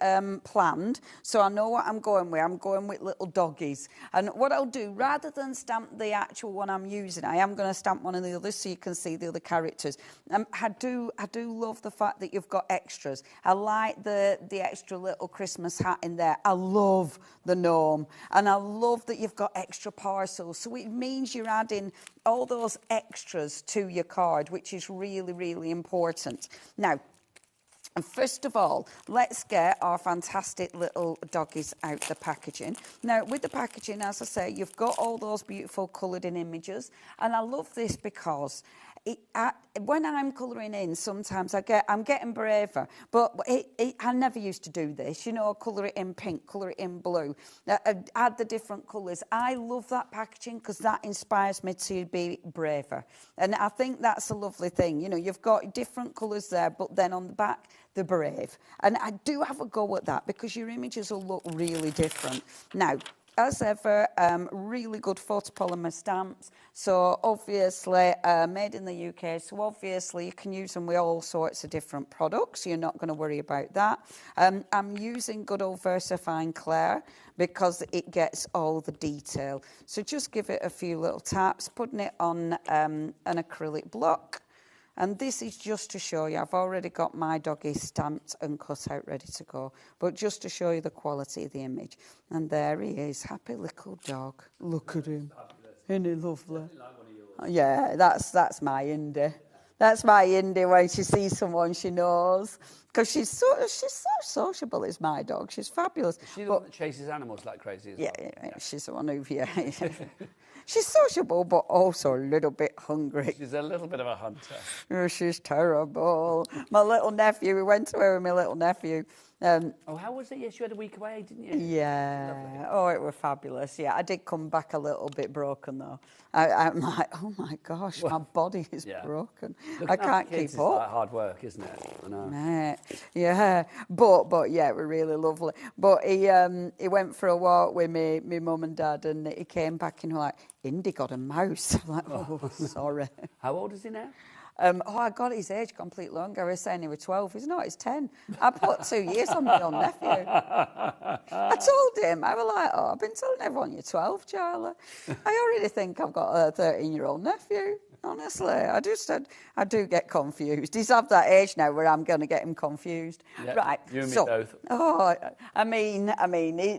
planned, so I know what I'm going with. I'm going with little doggies. And what I'll do, rather than stamp the actual one I'm using, I am going to stamp one of the others so you can see the other characters. I do love the fact that you've got extras. I like the extra little Christmas hat in there. I love the gnome, and I love that you've got extra parcels. So it means you're adding all those extras to your card, which is really, really important. Now, first of all, let's get our fantastic little doggies out the packaging. Now, with the packaging, as I say, you've got all those beautiful coloured in images, and I love this because when I'm colouring in, sometimes I'm getting braver, but I never used to do this, colour it in pink, colour it in blue, add the different colours. I love that packaging because that inspires me to be braver, and I think that's a lovely thing. You've got different colours there, but then on the back, they're brave, and I do have a go at that because your images will look really different. Now, as ever, really good photopolymer stamps. So obviously made in the UK. So obviously you can use them with all sorts of different products. You're not going to worry about that. I'm using good old VersaFine Clair because it gets all the detail. So just give it a few little taps, putting it on an acrylic block. And this is just to show you, I've already got my doggy stamped and cut out, ready to go. But just to show you the quality of the image. And there he is, happy little dog. Look at him. Isn't he lovely? Yeah, that's my Indy. That's my Indy when she sees someone she knows. Because she's so sociable, is my dog. She's fabulous. Is she the one that chases animals like crazy as well? Yeah, she's the one who, She's sociable, but also a little bit hungry. She's a little bit of a hunter. Oh, she's terrible. My little nephew, we went to her with my little nephew. How was it? Yes, you had a week away, didn't you? Yeah. Lovely. Oh, it was fabulous. Yeah, I did come back a little bit broken, though. I'm like, oh, my gosh, my body is broken. I can't keep up. It's like hard work, isn't it? I know. Yeah. But yeah, it was really lovely. But he went for a walk with me mum and dad, and he came back and he was like, Indy got a mouse. I'm like, oh, sorry. How old is he now? I got his age completely wrong. I was saying he was 12. He's not, he's 10. I put 2 years on my own nephew. I told him, I was like, I've been telling everyone you're 12, Charlie. I already think I've got a 13-year-old nephew. Honestly, I do get confused. He's of that age now where I'm going to get him confused. Yep, right. You and me both. Oh, I mean,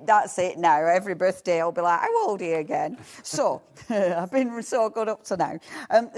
that's it now. Every birthday I'll be like, how old are you again? So, I've been so good up to now.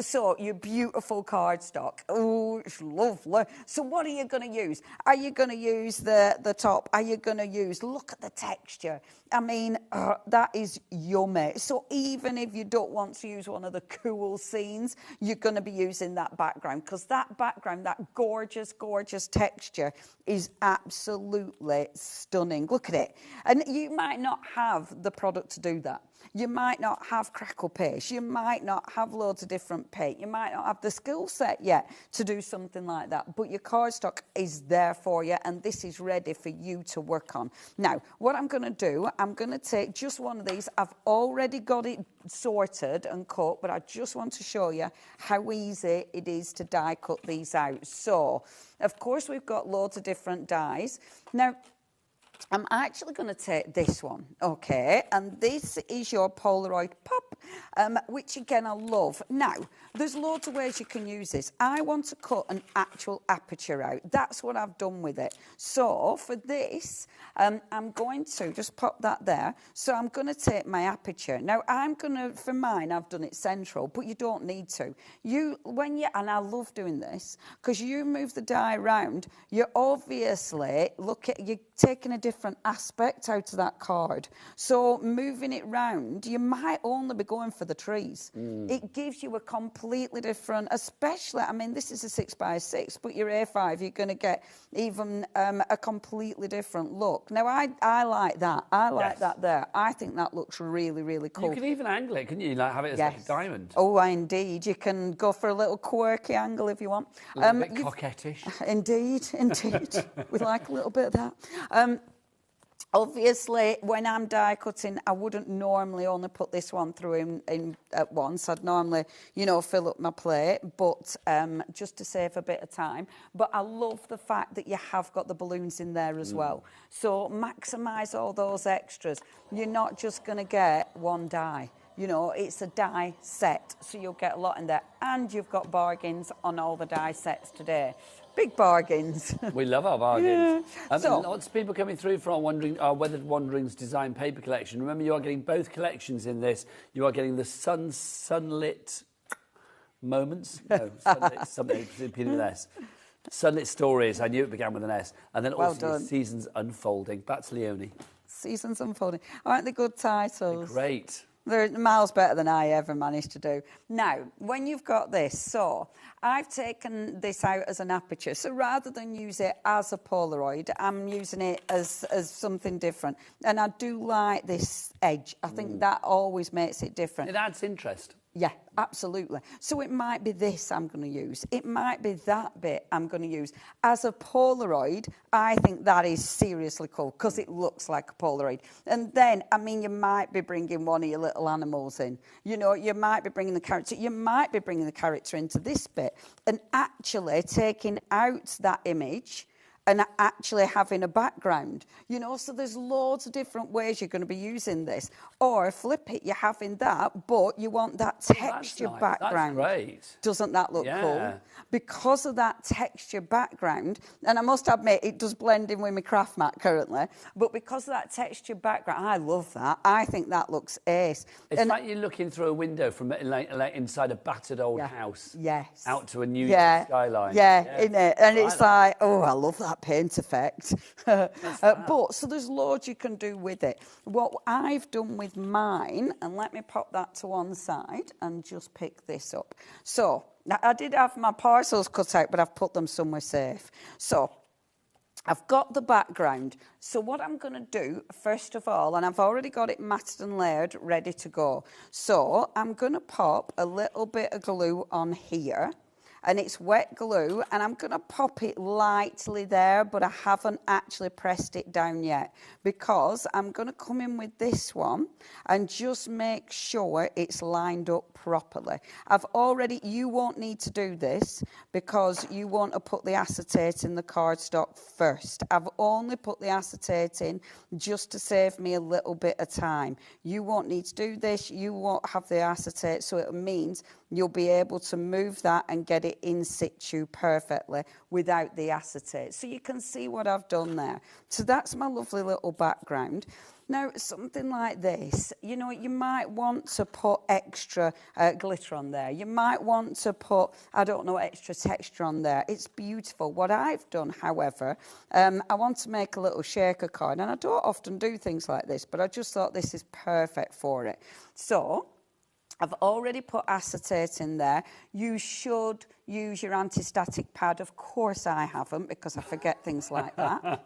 So, your beautiful cardstock. Oh, it's lovely. So, what are you going to use? Are you going to use the top? Are you going to use, look at the texture. I mean, that is yummy. So, even if you don't want to use one of the cool scenes, you're going to be using that background because that background, that gorgeous, gorgeous texture is absolutely stunning. Look at it. And you might not have the product to do that. You might not have crackle paste. You might not have loads of different paint. You might not have the skill set yet to do something like that. But your cardstock is there for you, and this is ready for you to work on. Now, what I'm going to do, I'm going to take just one of these. I've already got it sorted and cut, but I just want to show you how easy it is to die cut these out. So, of course, we've got loads of different dies. Now, I'm actually going to take this one, okay? And this is your Polaroid Pop which again I love. Now, there's loads of ways you can use this. I want to cut an actual aperture out. That's what I've done with it. So for this, I'm going to just pop that there. So I'm going to take my aperture. Now, for mine, I've done it central, but you don't need to. And I love doing this, because you move the die around, you're obviously you're taking a different aspect out of that card. So moving it round, you might only be going for the trees. It gives you a completely different, especially, I mean, this is a 6x6, but your A5, you're going to get even a completely different look. Now, I like that. I like that there. I think that looks really, really cool. You can even angle it, couldn't you? Like have it as like a diamond. Oh, indeed. You can go for a little quirky angle if you want. A little bit coquettish. Indeed. We like a little bit of that. Obviously, when I'm die cutting, I wouldn't normally only put this one through in at once. I'd normally, fill up my plate, but just to save a bit of time. But I love the fact that you have got the balloons in there as well. So maximise all those extras. You're not just going to get one die. It's a die set, so you'll get a lot in there. And you've got bargains on all the die sets today. Big bargains. We love our bargains. Yeah. So, lots of people coming through for our Weathered Wanderings design paper collection. Remember, you are getting both collections in this. You are getting the sunlit moments. No, sunlit, something beginning with an S. Sunlit stories. I knew it began with an S. And then also Seasons Unfolding. Back to Leonie. Seasons Unfolding. Aren't they good titles? They're great. They're miles better than I ever managed to do. Now, when you've got this, so I've taken this out as an aperture. So rather than use it as a Polaroid, I'm using it as something different. And I do like this edge. I think that always makes it different. It adds interest. Yeah, absolutely. So it might be this I'm going to use. It might be that bit I'm going to use. As a Polaroid, I think that is seriously cool because it looks like a Polaroid. And then, I mean, you might be bringing one of your little animals in. You might be bringing the character. You might be bringing the character into this bit and actually taking out that image and actually having a background, so there's loads of different ways you're going to be using this. Or flip it, you're having that, but you want that texture background. That's great. Doesn't that look cool? Because of that texture background, and I must admit, it does blend in with my craft mat currently, but because of that texture background, I love that. I think that looks ace. It's like you're looking through a window from like inside a battered old house. Yes. Out to a new skyline. Yeah, in it. And it's like, oh, I love that paint effect. But so there's loads you can do with it. What I've done with mine, and let me pop that to one side and just pick this up. So now I did have my parcels cut out, but I've put them somewhere safe. So I've got the background. So what I'm going to do, first of all, and I've already got it matted and layered, ready to go. So I'm going to pop a little bit of glue on here. And it's wet glue, and I'm going to pop it lightly there, but I haven't actually pressed it down yet because I'm going to come in with this one and just make sure it's lined up properly. You won't need to do this because you want to put the acetate in the cardstock first. I've only put the acetate in just to save me a little bit of time. You won't need to do this. You won't have the acetate, so it means you'll be able to move that and get it in situ perfectly without the acetate. So you can see what I've done there. So that's my lovely little background. Now, something like this, you might want to put extra glitter on there. You might want to put, extra texture on there. It's beautiful. What I've done, however, I want to make a little shaker card. And I don't often do things like this, but I just thought this is perfect for it. So I've already put acetate in there. You should use your anti-static pad. Of course I haven't because I forget things like that,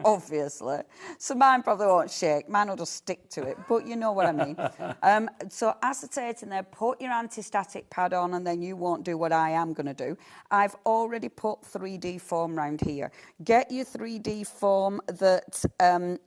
obviously. So mine probably won't shake. Mine will just stick to it, but you know what I mean. So acetate in there, put your anti-static pad on, and then you won't do what I am going to do. I've already put 3D foam round here. Get your 3D foam that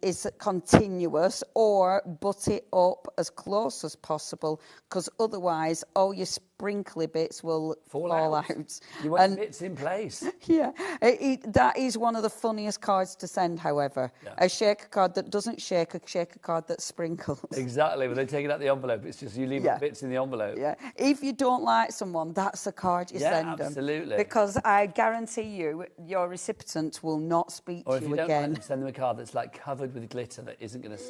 is continuous, or butt it up as close as possible, because otherwise all your sprinkly bits will fall out. You want your bits in place. Yeah, that is one of the funniest cards to send, however. Yeah. A shaker card that doesn't shake, a shaker card that sprinkles. Exactly, when they take it out the envelope, it's just you leave the bits in the envelope. Yeah, if you don't like someone, that's the card you send them. Absolutely. Because I guarantee you, your recipient will not speak Or to if you you don't again. like them, send them a card that's like covered with glitter that isn't going to...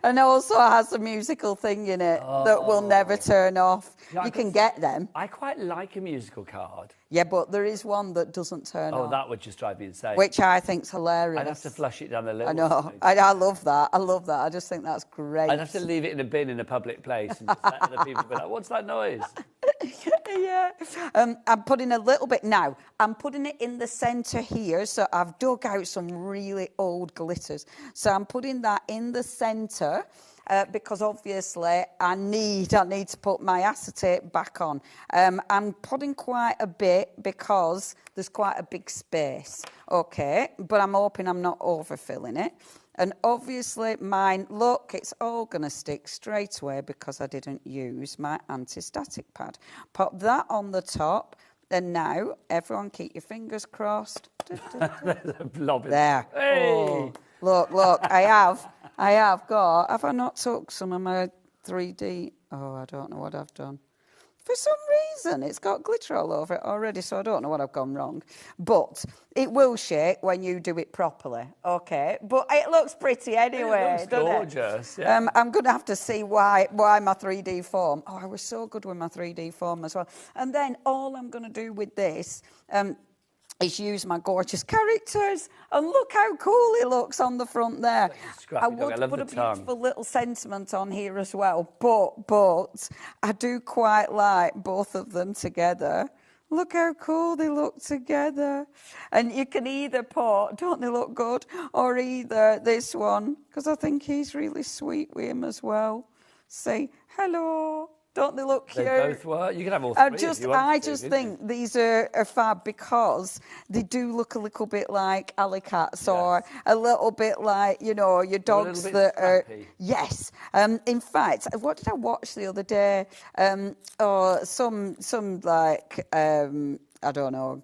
And also has a musical thing in it that will never turn off. Yeah, you can get them. I quite like a musical card. Yeah, but there is one that doesn't turn off. Oh, that would just drive me insane. Which I think's hilarious. I'd have to flush it down the little... I know. I love that. I love that. I just think that's great. I'd have to leave it in a bin in a public place and just let other people be like, what's that noise? Yeah. I'm putting a little bit... Now, I'm putting it in the centre here, so I've dug out some really old glitters. So I'm putting that in the centre... because obviously I need to put my acetate back on. I'm putting quite a bit because there's quite a big space, okay? But I'm hoping I'm not overfilling it. And obviously mine, look, it's all going to stick straight away because I didn't use my anti-static pad. Pop that on the top. And now, everyone keep your fingers crossed. There's a blob in there. Hey! Oh, look, I have got... Have I not took some of my 3D? Oh, I don't know what I've done. For some reason, it's got glitter all over it already, so I don't know what I've gone wrong. But it will shake when you do it properly, okay? But it looks pretty anyway, it looks doesn't gorgeous, it? yeah. I'm going to have to see why my 3D foam... Oh, I was so good with my 3D foam as well. And then all I'm going to do with this... is use my gorgeous characters, and look how cool it looks on the front there. I would put a beautiful little sentiment on here as well, but I do quite like both of them together. Look how cool they look together. And you can either put, don't they look good, or either this one, because I think he's really sweet with him as well. Say, hello. Don't they look cute? They both work. You can have all three if you want I to, just didn't think these are fab because they do look a little bit like alley cats or a little bit like, you know, your dogs that are... Yes. In fact, what did I watch the other day? Some like, I don't know,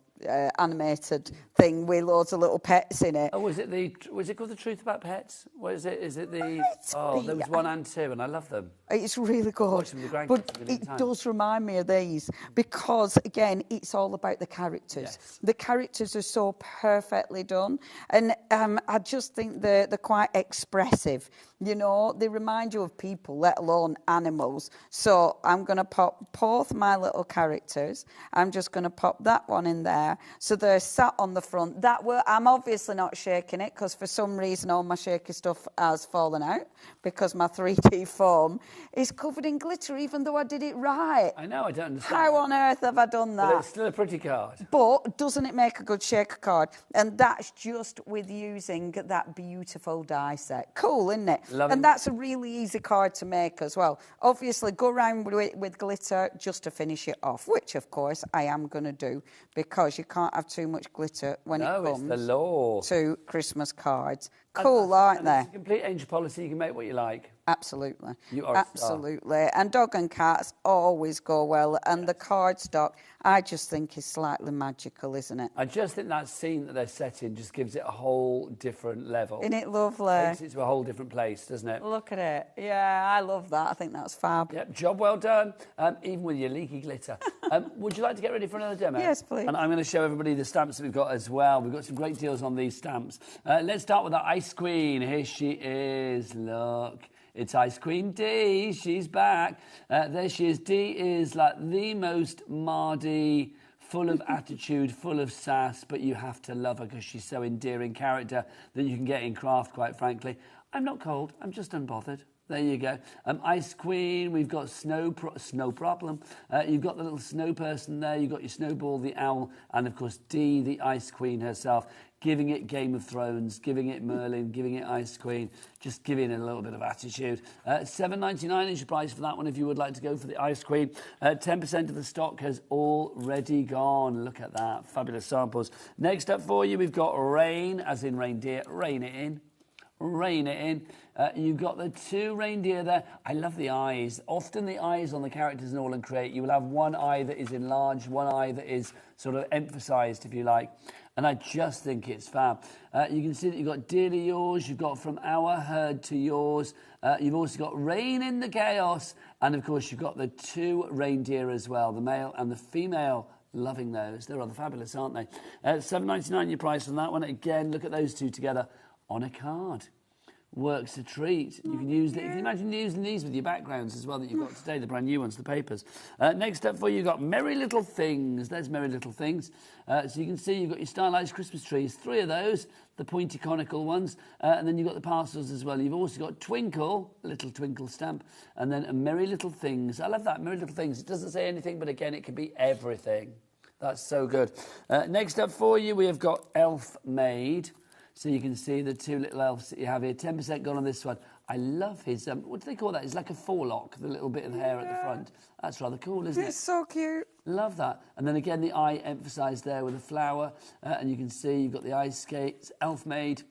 animated thing with loads of little pets in it. Oh, was it called The Truth About Pets? What is it? Is it the... Oh, there was 1 and 2, and I love them. It's really good. But it does remind me of these because, again, it's all about the characters. Yes. The characters are so perfectly done. And I just think they're quite expressive. You know, they remind you of people, let alone animals. So I'm going to pop both my little characters. I'm just going to pop that one in there. So they're sat on the front. I'm obviously not shaking it because for some reason all my shaky stuff has fallen out because my 3D foam is covered in glitter even though I did it right. I know, I don't understand. How on earth have I done that? But it's still a pretty card. But doesn't it make a good shaker card? And that's just with using that beautiful die set. Cool, isn't it? And that's a really easy card to make as well. Obviously, go around with glitter just to finish it off, which, of course, I am going to do because you can't have too much glitter when it comes it's the law. to Christmas cards. Cool, aren't they? It's a complete angel policy. You can make what you like. Absolutely. You are absolutely. And dog and cats always go well. And the cardstock, I just think is slightly magical, isn't it? I just think that scene that they're set in just gives it a whole different level. Isn't it lovely? Takes it to a whole different place, doesn't it? Look at it. Yeah, I love that. I think that's fab. Yep, job well done, even with your leaky glitter. Would you like to get ready for another demo? Yes, please. And I'm going to show everybody the stamps that we've got as well. We've got some great deals on these stamps. Let's start with our Ice Queen. Here she is. Look. It's Ice Queen D. She's back. There she is. D is like the most Mardy, full of attitude, full of sass, but you have to love her because she's so endearing character that you can get in craft, quite frankly. I'm not cold. I'm just unbothered. There you go. Ice Queen, we've got Snow Problem. You've got the little snow person there. You've got your Snowball, the owl, and, of course, Dee, the Ice Queen herself, giving it Game of Thrones, giving it Merlin, giving it Ice Queen, just giving it a little bit of attitude. $7.99 is your price for that one if you would like to go for the Ice Queen. 10% of the stock has already gone. Look at that. Fabulous samples. Next up for you, we've got Rain, as in reindeer. Rain it in. rein it in. You've got the 2 reindeer there. I love the eyes. Often the eyes on the characters in Aall and Create, you will have one eye that is enlarged, one eye that is sort of emphasised, if you like. And I just think it's fab. You can see that you've got Dearly Yours, you've got From Our Herd to Yours, you've also got Reign in the Chaos, and of course you've got the 2 reindeer as well, the male and the female. Loving those. They're rather fabulous, aren't they? $7.99 your price on that one. Again, look at those 2 together on a card. Works a treat. You can use. You can imagine using these with your backgrounds as well that you've got today, the brand new ones, the papers. Next up for you, you've got Merry Little Things. There's Merry Little Things. So you can see you've got your stylised Christmas trees, 3 of those, the pointy conical ones, and then you've got the parcels as well. You've also got Twinkle, a little twinkle stamp, and then a Merry Little Things. I love that, Merry Little Things. It doesn't say anything, but again, it can be everything. That's so good. Next up for you, we have got Elf Made. So you can see the 2 little elves that you have here. 10% gone on this one. I love his, what do they call that? It's like a forelock, the little bit of hair at the front. That's rather cool, isn't it? It's so cute. Love that. And then again, the eye emphasised there with a flower. And you can see you've got the ice skates, Elf Made,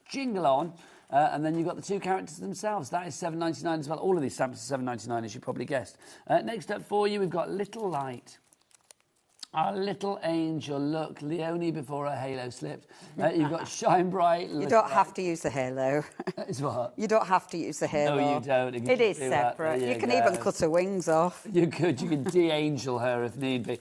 Jingle On. And then you've got the 2 characters themselves. That is $7.99 as well. All of these stamps are $7.99, as you probably guessed. Next up for you, we've got Little Light. Our little angel, look, Leonie before her halo slipped. You've got Shine Bright. You don't have to use the halo. It's what? You don't have to use the halo. No, you don't. It is separate. You can even cut her wings off. You could. You can de-angel her if need be.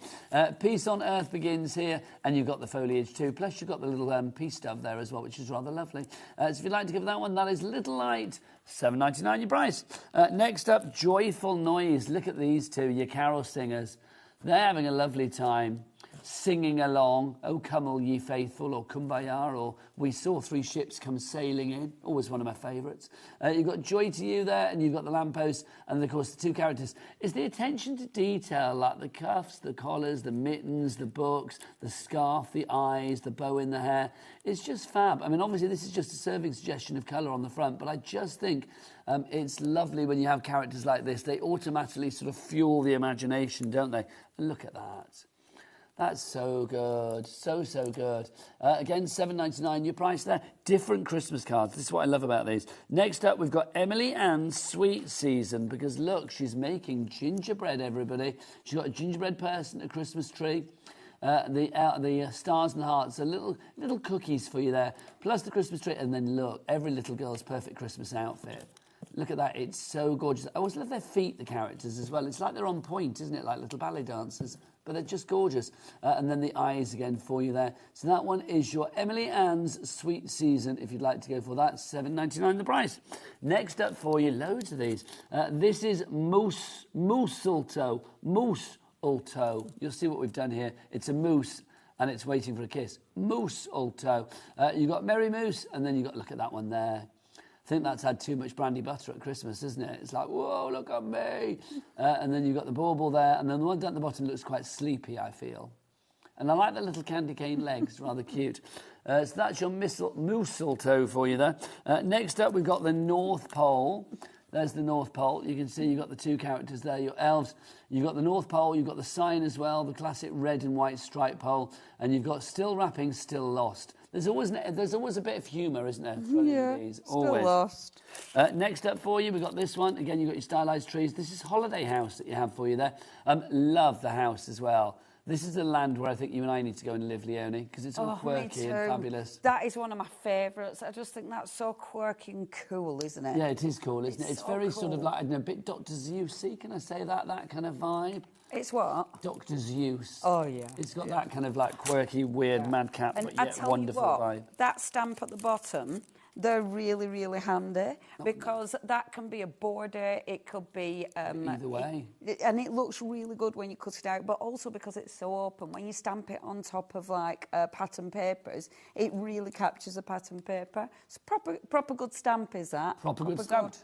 Peace on Earth begins here, and you've got the foliage too. Plus, you've got the little peace dove there as well, which is rather lovely. So if you'd like to give that one, that is Little Light. $7.99 your price. Next up, Joyful Noise. Look at these 2, your carol singers. They're having a lovely time, singing along, Oh Come All Ye Faithful, or Kumbaya, or We Saw 3 Ships Come Sailing In, always one of my favourites. You've got Joy to You there, and you've got the lamppost, and of course the 2 characters. It's the attention to detail, like the cuffs, the collars, the mittens, the books, the scarf, the eyes, the bow in the hair. It's just fab. I mean, obviously this is just a serving suggestion of colour on the front, but I just think it's lovely when you have characters like this. They automatically sort of fuel the imagination, don't they? And look at that. That's so good. So good. Again, $7.99 your price there. Different Christmas cards. This is what I love about these. Next up, we've got Emily Ann's Sweet Season, because look, she's making gingerbread, everybody. She's got a gingerbread person, a Christmas tree. The stars and hearts, so little cookies for you there, plus the Christmas tree, and then look, every little girl's perfect Christmas outfit. Look at that, it's so gorgeous. I always love their feet, the characters, as well. It's like they're on point, isn't it, like little ballet dancers, but they're just gorgeous. And then the eyes again for you there. So that one is your Emily Ann's Sweet Season, if you'd like to go for that. $7.99 the price. Next up for you, loads of these. This is Moussalto. Moussalto. You'll see what we've done here. It's a moose, and it's waiting for a kiss. Moussalto. You've got Merry Moose, and then you've got, look at that one there. I think that's had too much brandy butter at Christmas, isn't it? It's like, whoa, look at me. And then you've got the bauble there, and then the one down at the bottom looks quite sleepy, I feel. And I like the little candy cane legs, rather cute. So that's your Moussalto for you there. Next up, we've got the North Pole. There's the North Pole. You can see you've got the 2 characters there, your elves. You've got the North Pole, you've got the sign as well, the classic red and white striped pole, and you've got Still Wrapping, Still Lost. There's always a bit of humour, isn't there? Yeah, these. Still Always. Lost. Next up for you, we've got this one. Again, you've got your stylised trees. This is Holiday House that you have for you there. Love the house as well. This is the land where I think you and I need to go and live, Leonie, because it's all quirky and fabulous. That is one of my favourites. I just think that's so quirky and cool, isn't it? Yeah, it is cool, isn't it? It's so very cool. sort of like, I don't know, a bit Dr. Zeus-y, can I say that? That kind of vibe. It's what? Dr. Zeus. Oh, yeah. It's got that kind of like quirky, weird, madcap, And but I yet tell wonderful you what, vibe. that stamp at the bottom, they're really, really handy because that can be a border, it could be... Either way. And it looks really good when you cut it out, but also because it's so open, when you stamp it on top of like pattern papers, it really captures the pattern paper. It's proper good stamp, is that? Proper good stamp.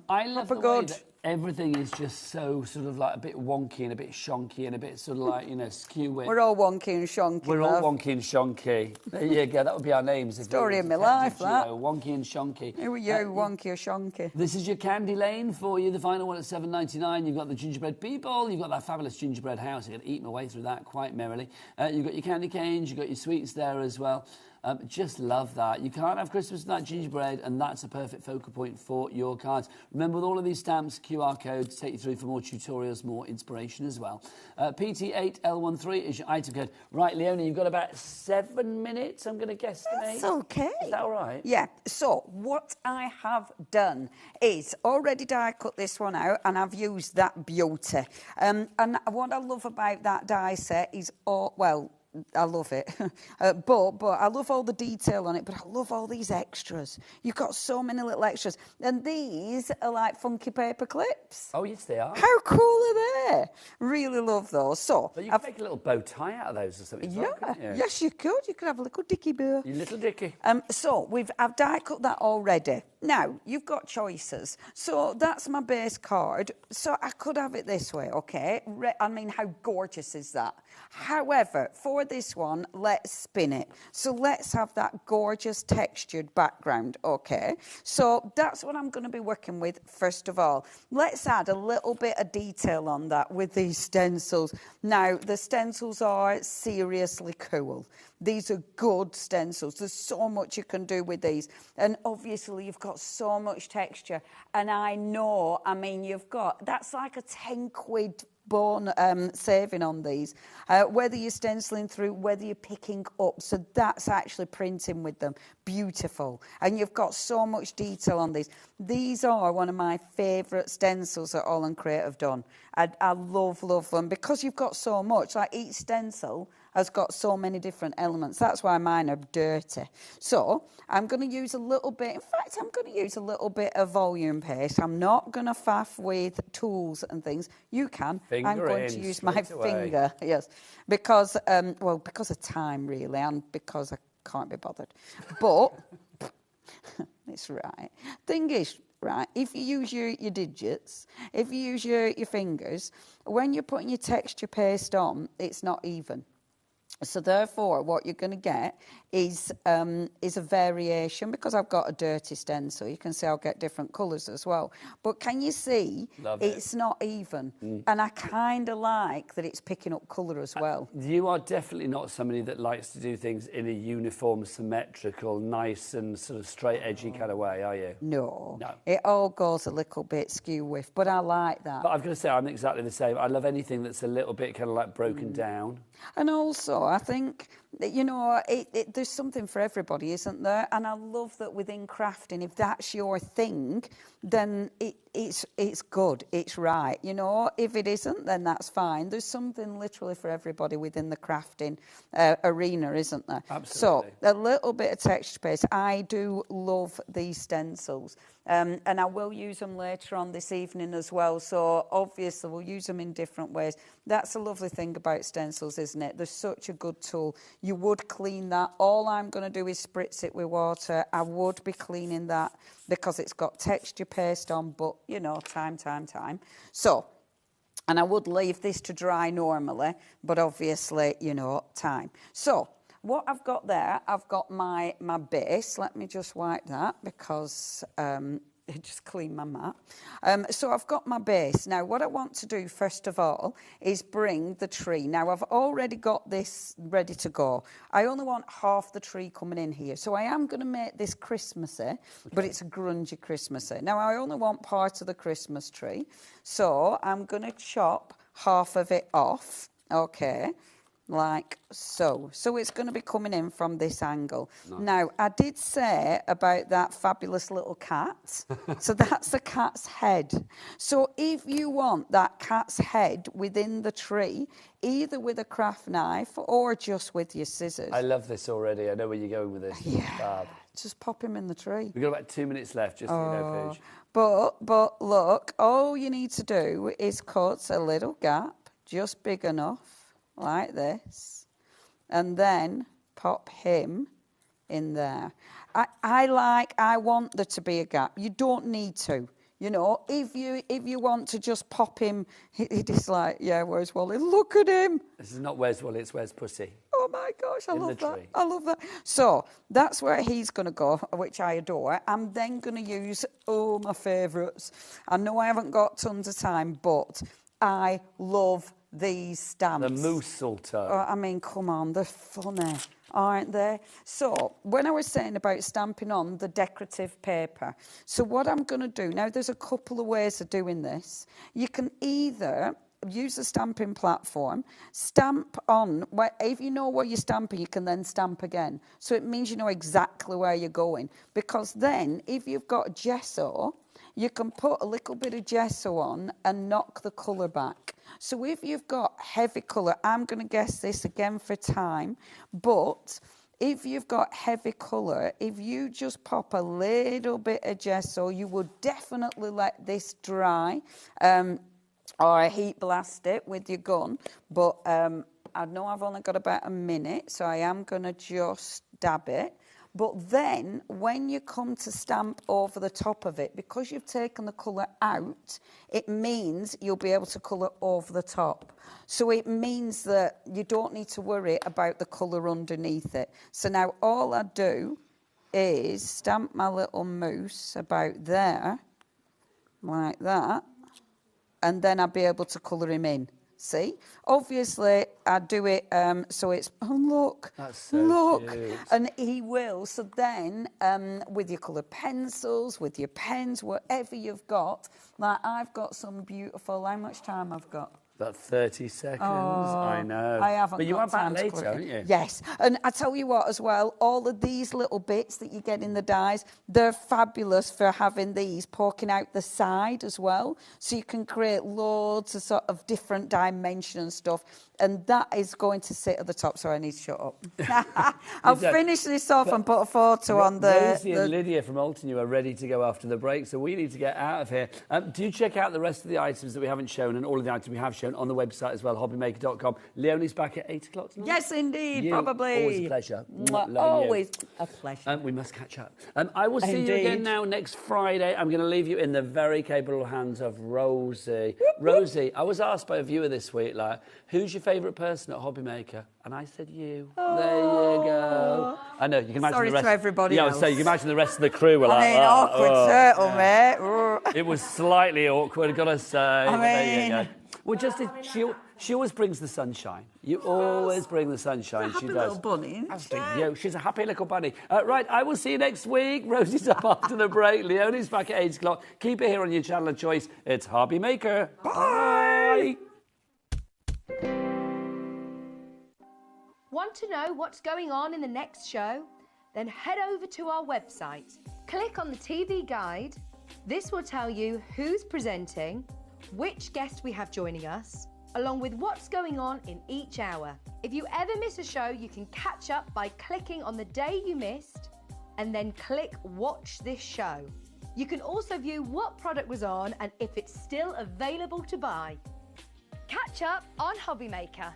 I love the way good. that everything is just so sort of like a bit wonky and a bit shonky and a bit sort of like, you know, skew-wit. We're all wonky and shonky, We're all wonky and shonky. There you go, that would be our names. Story of my life, that. Wonky and shonky. Who are you, wonky or shonky? This is your Candy Lane for you, the final one at $7.99. You've got the gingerbread people, you've got that fabulous gingerbread house. I'm going to eat my way through that quite merrily. You've got your candy canes, you've got your sweets there as well. Just love that. You can't have Christmas without gingerbread, and that's a perfect focal point for your cards. Remember, with all of these stamps, QR codes take you through for more tutorials, more inspiration as well. PT8L13 is your item code. Right, Leonie, you've got about 7 minutes, I'm going to guess. That's okay. Is that all right? Yeah. So what I have done is already die cut this one out, and I've used that beauty. And what I love about that die set is, I love it, but I love all the detail on it, but I love all these extras. You've got so many little extras. And these are like funky paper clips. Oh, yes, they are. How cool are they? Really love those. So But you can make a little bow tie out of those or something. Yeah, couldn't you? yes, you could. You could have a little dicky bow. You little dicky. So I've die cut that already. Now, you've got choices. So that's my base card. So I could have it this way, okay? I mean, how gorgeous is that? However, for this one, let's spin it. So let's have that gorgeous textured background, okay? So that's what I'm going to be working with first of all. Let's add a little bit of detail on that with these stencils. Now, the stencils are seriously cool. These are good stencils. There's so much you can do with these. And obviously, you've got so much texture. And I know, I mean, that's like a 10 quid bone saving on these. Whether you're stenciling through, whether you're picking up. So that's actually printing with them. Beautiful. And you've got so much detail on these. These are one of my favourite stencils that Aall and Create have done. I love them because you've got so much. Like each stencil has got so many different elements. That's why mine are dirty. So I'm going to use a little bit. In fact, I'm going to use a little bit of volume paste. I'm not going to faff with tools and things. You can. I'm going to use my finger. Yes, because of time really, and because I can't be bothered. But it's right. Thing is, right, if you use your digits, if you use your fingers, when you're putting your texture paste on, it's not even. So therefore, what you're going to get is a variation, because I've got a dirty stencil. You can see I'll get different colours as well. But can you see it's not even? And I kind of like that it's picking up colour as well. You are definitely not somebody that likes to do things in a uniform, symmetrical, nice and sort of straight, edgy kind of way, are you? No. It all goes a little bit skew-whiff, but I like that. But I've got to say, I'm exactly the same. I love anything that's a little bit kind of like broken down. And also, I think, you know, there's something for everybody, isn't there? And I love that within crafting, if that's your thing, then it's good, it's right. You know, if it isn't, then that's fine. There's something literally for everybody within the crafting arena, isn't there? Absolutely. So, a little bit of texture paste. I do love these stencils. And I will use them later on this evening as well. So, obviously, we'll use them in different ways. That's a lovely thing about stencils, isn't it? They're such a good tool. You would clean that. All I'm going to do is spritz it with water. I would be cleaning that because it's got texture paste on, but, you know, time. So, and I would leave this to dry normally, but obviously, you know, time. So, what I've got there, I've got my base. Let me just wipe that because it just cleaned my mat. So I've got my base. Now, what I want to do, first of all, is bring the tree. Now, I've already got this ready to go. I only want half the tree coming in here. So I am going to make this Christmassy, but it's a grungy Christmassy. Now, I only want part of the Christmas tree. So I'm going to chop half of it off, okay, like so. So it's going to be coming in from this angle. Nice. Now, I did say about that fabulous little cat. So that's the cat's head. So if you want that cat's head within the tree, either with a craft knife or just with your scissors. I love this already. I know where you're going with this. Yeah. Just pop him in the tree. We've got about 2 minutes left, just so you know, Paige. But look, all you need to do is cut a little gap, just big enough, like this, and then pop him in there. I want there to be a gap. You don't need to. You know, if you want to just pop him, it's like, yeah, where's Wally? Look at him. This is not where's Wally, it's where's Pussy. Oh my gosh, I love that. I love that. So that's where he's going to go, which I adore. I'm then going to use, my favourites. I know I haven't got tons of time, but I love these stamps. The mousse salto. I mean, come on, they're funny, aren't they? So, when I was saying about stamping on the decorative paper, so what I'm going to do, now there's a couple of ways of doing this. You can either use a stamping platform, stamp on, if you know where you're stamping, you can then stamp again. So it means you know exactly where you're going. Because then, if you've got gesso, you can put a little bit of gesso on and knock the colour back. So if you've got heavy colour, I'm going to guess this again for time, but if you've got heavy colour, if you just pop a little bit of gesso, you would definitely let this dry, or heat blast it with your gun. But I know I've only got about a minute, so I am going to just dab it. But then, when you come to stamp over the top of it, because you've taken the colour out, it means you'll be able to colour over the top. So it means that you don't need to worry about the colour underneath it. So now all I do is stamp my little mousse about there, like that, and then I'll be able to colour him in. See? Obviously, I do it so it's, oh, look. That's so look. cute. And he will. So then, with your coloured pencils, with your pens, whatever you've got, like I've got some beautiful, how much time I've got? About 30 seconds, I know. I haven't But you got are back time to later, click. aren't you? Yes. And I tell you what as well, all of these little bits that you get in the dies, they're fabulous for having these poking out the side as well. So you can create loads of sort of different dimension and stuff. And that is going to sit at the top. Sorry, I need to shut up. I'll finish this off and put a photo on the... Rosie and Lydia from Altenew are ready to go after the break, so we need to get out of here. Do check out the rest of the items that we haven't shown and all of the items we have shown on the website as well, hobbymaker.com. Leonie's back at 8 o'clock tonight. Yes, indeed, You, probably. Always a pleasure. Loving you. Always a pleasure. We must catch up. I will see you Indeed. again now next Friday. I'm going to leave you in the very capable hands of Rosie. Rosie, I was asked by a viewer this week, like, who's your favourite person at HobbyMaker? And I said you. Oh. There you go. I know, you can imagine Sorry the rest. to everybody yeah, else. So you can imagine the rest of the crew were like, awkward turtle, mate. It was slightly awkward, I've got to say. But there you go. mean- Well, just she always brings the sunshine. You always bring the sunshine. Happy She does. little bunny, isn't she? Yeah, she's a happy little bunny. Right, I will see you next week. Rosie's up after the break. Leonie's back at 8 o'clock. Keep it here on your channel of choice. It's HobbyMaker. Bye. Want to know what's going on in the next show? Then head over to our website. Click on the TV guide. This will tell you who's presenting, which guest we have joining us, along with what's going on in each hour. If you ever miss a show, you can catch up by clicking on the day you missed and then click Watch This Show. You can also view what product was on and if it's still available to buy. Catch up on HobbyMaker.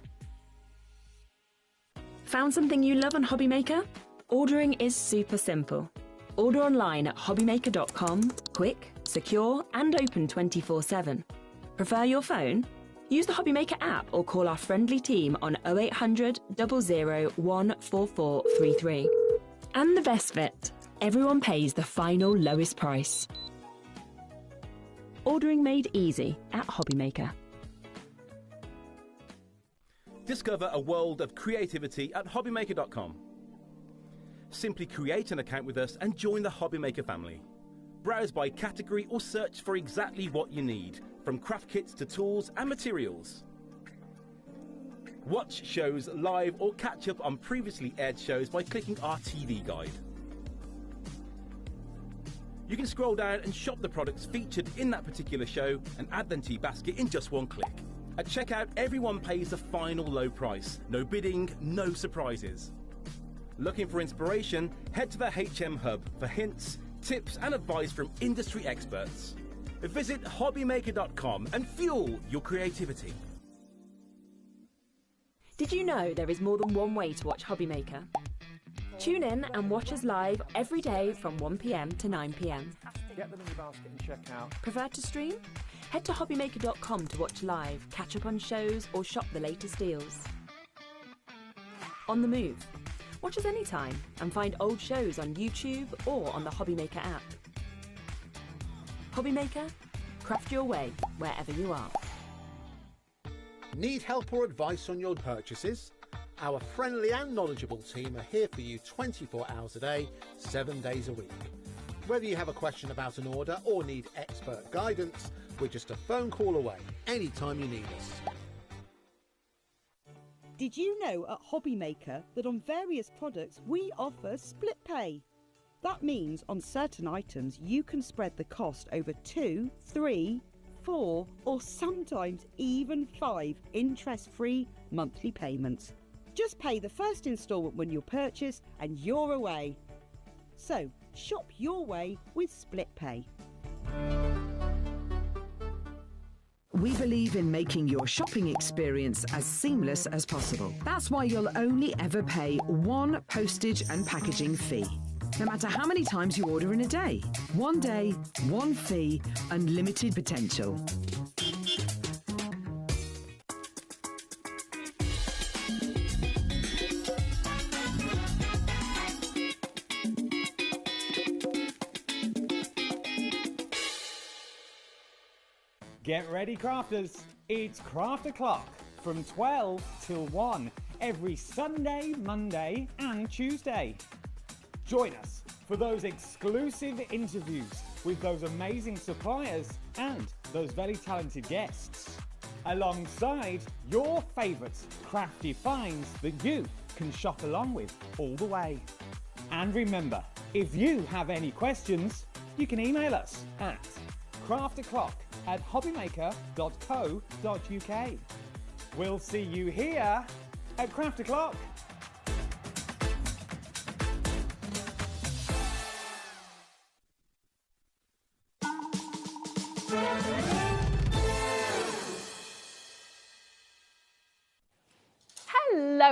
Found something you love on HobbyMaker? Ordering is super simple. Order online at hobbymaker.com, quick, secure and open 24/7. Prefer your phone? Use the HobbyMaker app or call our friendly team on 0800 00 14433. And the best bit, everyone pays the final lowest price. Ordering made easy at HobbyMaker. Discover a world of creativity at hobbymaker.com. Simply create an account with us and join the HobbyMaker family. Browse by category or search for exactly what you need, from craft kits to tools and materials. Watch shows live or catch up on previously aired shows by clicking our TV guide. You can scroll down and shop the products featured in that particular show and add them to your basket in just one click. At checkout, everyone pays the final low price. No bidding, no surprises. Looking for inspiration? Head to the HM Hub for hints, tips and advice from industry experts. Visit hobbymaker.com and fuel your creativity. Did you know there is more than one way to watch HobbyMaker? Tune in and watch us live every day from 1 p.m. to 9 p.m. Get them in your basket and check out. Prefer to stream? Head to hobbymaker.com to watch live, catch up on shows or shop the latest deals. On the move? Watch us anytime and find old shows on YouTube or on the HobbyMaker app. HobbyMaker, craft your way wherever you are. Need help or advice on your purchases? Our friendly and knowledgeable team are here for you 24 hours a day, 7 days a week. Whether you have a question about an order or need expert guidance, we're just a phone call away anytime you need us. Did you know at HobbyMaker that on various products we offer split pay? That means on certain items you can spread the cost over 2, 3, 4 or sometimes even 5 interest-free monthly payments. Just pay the first instalment when you purchase and you're away. So shop your way with split pay. We believe in making your shopping experience as seamless as possible. That's why you'll only ever pay one postage and packaging fee. No matter how many times you order in a day. One day, one fee, unlimited potential. Get ready, crafters. It's Craft O'Clock from 12 till 1 every Sunday, Monday and Tuesday. Join us for those exclusive interviews with those amazing suppliers and those very talented guests, alongside your favourite crafty finds that you can shop along with all the way. And remember, if you have any questions, you can email us at craftoclock@hobbymaker.co.uk. We'll see you here at Craft O'Clock.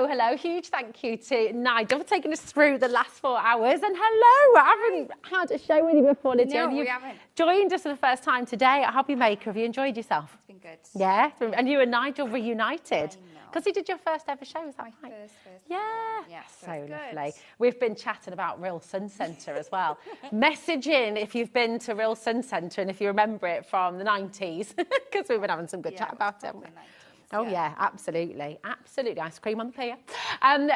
Hello. Huge thank you to Nigel for taking us through the last 4 hours. And hello, I haven't had a show with you before, Lydia. No, we haven't. Joined us for the first time today at HobbyMaker. Have you enjoyed yourself? It's been good. Yeah, and you and Nigel reunited. Because you did your first ever show, is that right? First. Yeah, so so it's lovely. good. We've been chatting about Real Sun Centre as well. Message in if you've been to Real Sun Centre and if you remember it from the 90s, because we've been having some good chat about it. Oh yeah, absolutely. Ice cream on the pier.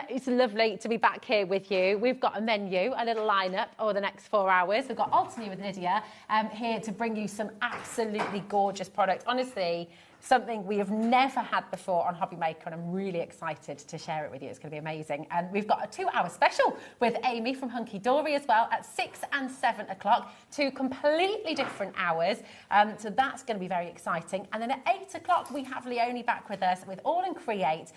It's lovely to be back here with you. We've got a menu, a little lineup over the next 4 hours. We've got Altenew with Lydia here to bring you some absolutely gorgeous products. Honestly, something we have never had before on HobbyMaker, and I'm really excited to share it with you. It's going to be amazing. And we've got a 2-hour special with Amy from Hunky Dory as well at 6 and 7 o'clock, 2 completely different hours. So that's going to be very exciting. And then at 8 o'clock, we have Leonie back with us with Aall and Create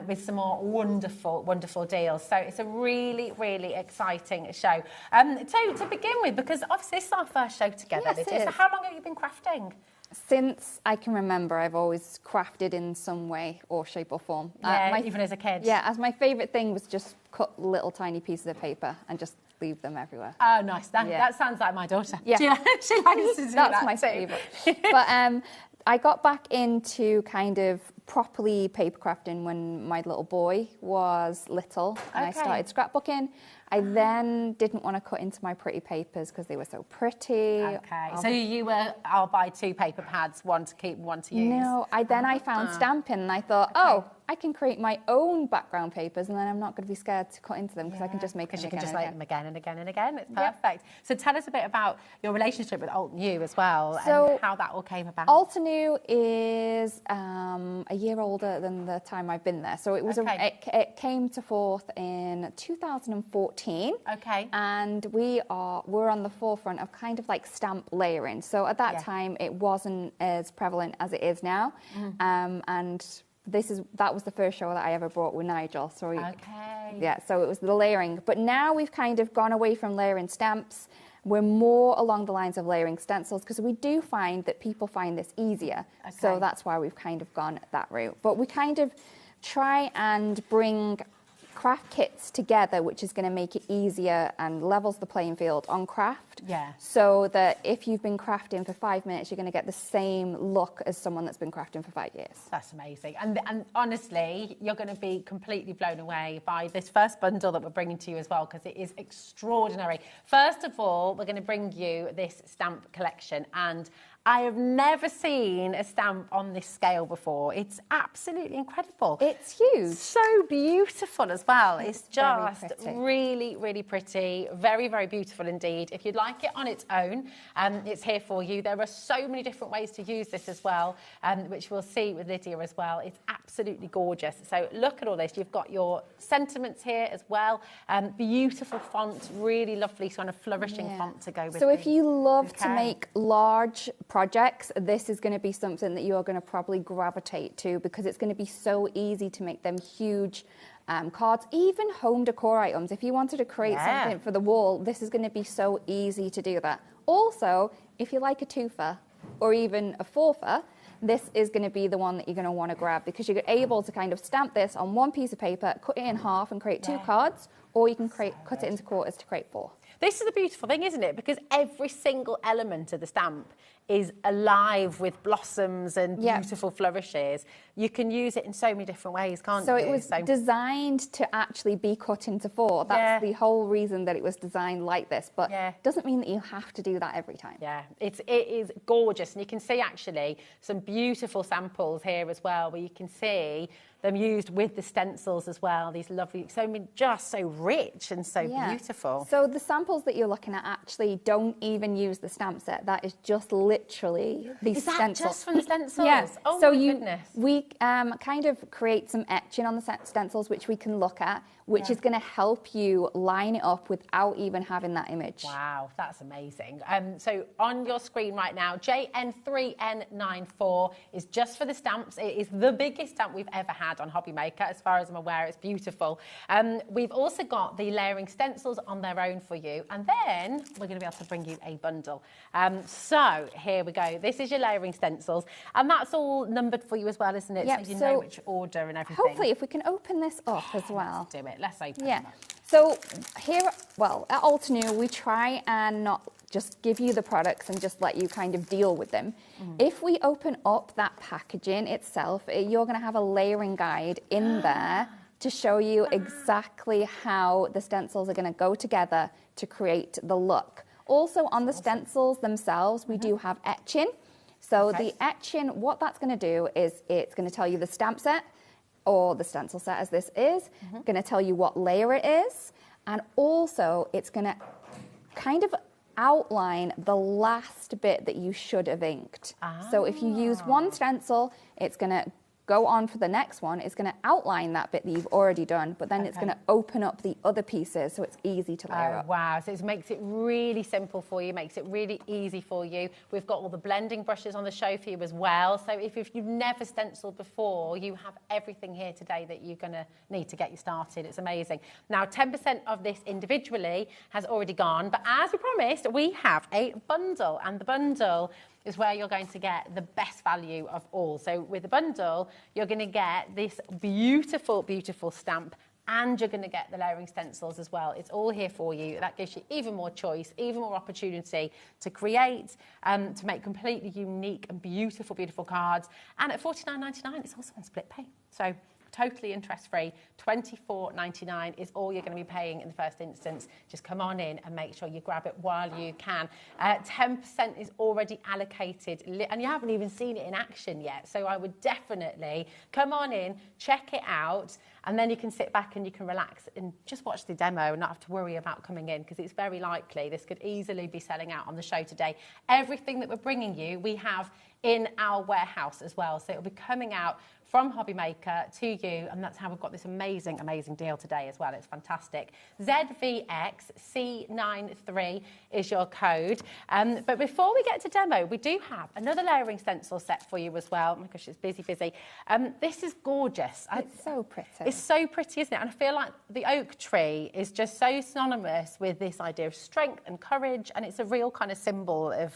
with some more wonderful deals. So it's a really, really exciting show. So to begin with, because obviously this is our first show together, Yes, Lydia. it So is. how long have you been crafting? Since I can remember, I've always crafted in some way or shape or form. Yeah, even as a kid. Yeah, as my favourite thing was just cut little tiny pieces of paper and just leave them everywhere. Oh, nice. That Yeah. that sounds like my daughter. Yeah. She likes to do That's that my too. favourite. But I got back into kind of properly paper crafting when my little boy was little, and I Okay. started scrapbooking. I then didn't want to cut into my pretty papers because they were so pretty. Okay. So you were, I'll buy 2 paper pads, one to keep, one to use. No, I found stamping and I thought, oh, I can create my own background papers and then I'm not going to be scared to cut into them because I can just make them Because you again can just and make again. them again and again and again. It's perfect. So tell us a bit about your relationship with Altenew as well, So, and how that all came about. Altenew is a year older than the time I've been there. So it was it came to forth in 2014. Okay. And we're on the forefront of kind of like stamp layering. So at that time it wasn't as prevalent as it is now. And that was the first show that I ever brought with Nigel. So so it was the layering. But now we've kind of gone away from layering stamps. We're more along the lines of layering stencils because we do find that people find this easier. So that's why we've kind of gone that route. But we kind of try and bring craft kits together, which is going to make it easier and levels the playing field on craft. Yeah. So that if you've been crafting for 5 minutes, you're going to get the same look as someone that's been crafting for 5 years. That's amazing. And honestly, you're going to be completely blown away by this first bundle that we're bringing to you as well, because it is extraordinary. First of all, we're going to bring you this stamp collection, and I have never seen a stamp on this scale before. It's absolutely incredible. It's huge. So beautiful as well. It's very just pretty. really, really pretty. Very, very beautiful indeed. If you'd like it on its own, it's here for you. There are so many different ways to use this as well, which we'll see with Lydia as well. It's absolutely gorgeous. So look at all this. You've got your sentiments here as well. Beautiful font, really lovely kind of flourishing font to go with. So if you love to make large projects, this is going to be something that you're going to probably gravitate to, because it's going to be so easy to make them huge cards, even home decor items. If you wanted to create something for the wall, this is going to be so easy to do that. Also, if you like a twofer or even a fourfer, this is going to be the one that you're going to want to grab, because you're able to kind of stamp this on one piece of paper, cut it in half and create 2 cards, or you can cut it into quarters to create 4. This is the beautiful thing, isn't it? Because every single element of the stamp is alive with blossoms and beautiful flourishes. You can use it in so many different ways, can't you? So it was designed to actually be cut into 4. That's the whole reason that it was designed like this. But doesn't mean that you have to do that every time. Yeah, it is gorgeous. And you can see actually some beautiful samples here as well, where you can see them used with the stencils as well. These lovely, just so rich and so beautiful. So the samples that you're looking at actually don't even use the stamp set. That is just literally the stencils. Is that just from the stencils? Yes. Oh so my goodness. We kind of create some etching on the stencils, which we can look at, which is going to help you line it up without even having that image. Wow, that's amazing. So on your screen right now, JN3N94 is just for the stamps. It is the biggest stamp we've ever had on HobbyMaker, as far as I'm aware. It's beautiful. We've also got the layering stencils on their own for you, and then we're going to be able to bring you a bundle. So here we go. This is your layering stencils, and that's all numbered for you as well, isn't it? Yep, So you know which order and everything. Hopefully, if we can open this up as well. Let's do it. Let's open Yeah. them up. So here, at Altenew, we try and not just give you the products and just let you kind of deal with them. If we open up that packaging itself, you're going to have a layering guide in there to show you exactly how the stencils are going to go together to create the look. Also, on the stencils themselves, we do have etching. So the etching, what that's going to do is it's going to tell you the stamp set, or the stencil set as this is, going to tell you what layer it is, and also it's going to kind of outline the last bit that you should have inked. So if you use one stencil, it's going to go on for the next one. It's going to outline that bit that you've already done, but then it's going to open up the other pieces so it's easy to layer up. Wow, so it makes it really simple for you, makes it really easy for you. We've got all the blending brushes on the show for you as well. So if you've never stenciled before, you have everything here today that you're going to need to get you started. It's amazing. Now, 10% of this individually has already gone, but as we promised, we have a bundle, and the bundle is where you're going to get the best value of all. So with the bundle, you're going to get this beautiful, beautiful stamp, and you're going to get the layering stencils as well. It's all here for you. That gives you even more choice, even more opportunity to create, to make completely unique and beautiful, beautiful cards. And at $49.99, it's also on split pay. So totally interest-free. $24.99 is all you're going to be paying in the first instance. Just come on in and make sure you grab it while you can. 10% is already allocated, and you haven't even seen it in action yet. So I would definitely come on in, check it out, and then you can sit back and you can relax and just watch the demo and not have to worry about coming in, because it's very likely this could easily be selling out on the show today. Everything that we're bringing you, we have in our warehouse as well. So it'll be coming out from HobbyMaker to you, and that's how we've got this amazing, amazing deal today as well. It's fantastic. ZVXC93 is your code. But before we get to demo, we do have another layering stencil set for you as well. Oh my gosh, it's busy, busy. This is gorgeous. It's so pretty. It's so pretty, isn't it? And I feel like the oak tree is just so synonymous with this idea of strength and courage, and it's a real kind of symbol of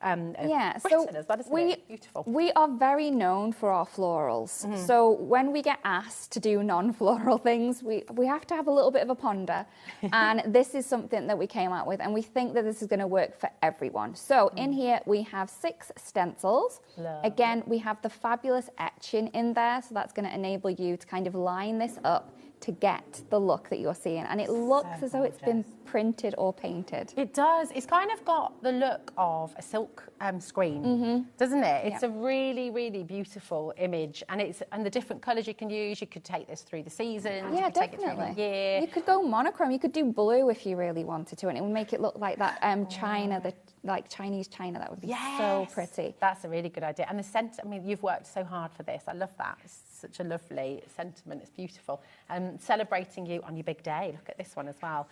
yeah, Britain so as well, isn't it? Beautiful. We are very known for our florals. So when we get asked to do non-floral things, we have to have a little bit of a ponder. And this is something that we came out with, and we think that this is going to work for everyone. So in here we have 6 stencils. Lovely. Again, we have the fabulous etching in there, so that's going to enable you to kind of line this up to get the look that you're seeing, and it looks as though it's been printed or painted. It does. It's kind of got the look of a silk screen, doesn't it? It's a really, really beautiful image, and the different colours you can use. You could take this through the seasons. Yeah, you could take it through the year. You could go monochrome. You could do blue if you really wanted to, and it would make it look like that china, like Chinese china. That would be so pretty. That's a really good idea. And the scent, I mean, you've worked so hard for this. I love that. It's such a lovely sentiment. It's beautiful. Celebrating you on your big day. Look at this one as well.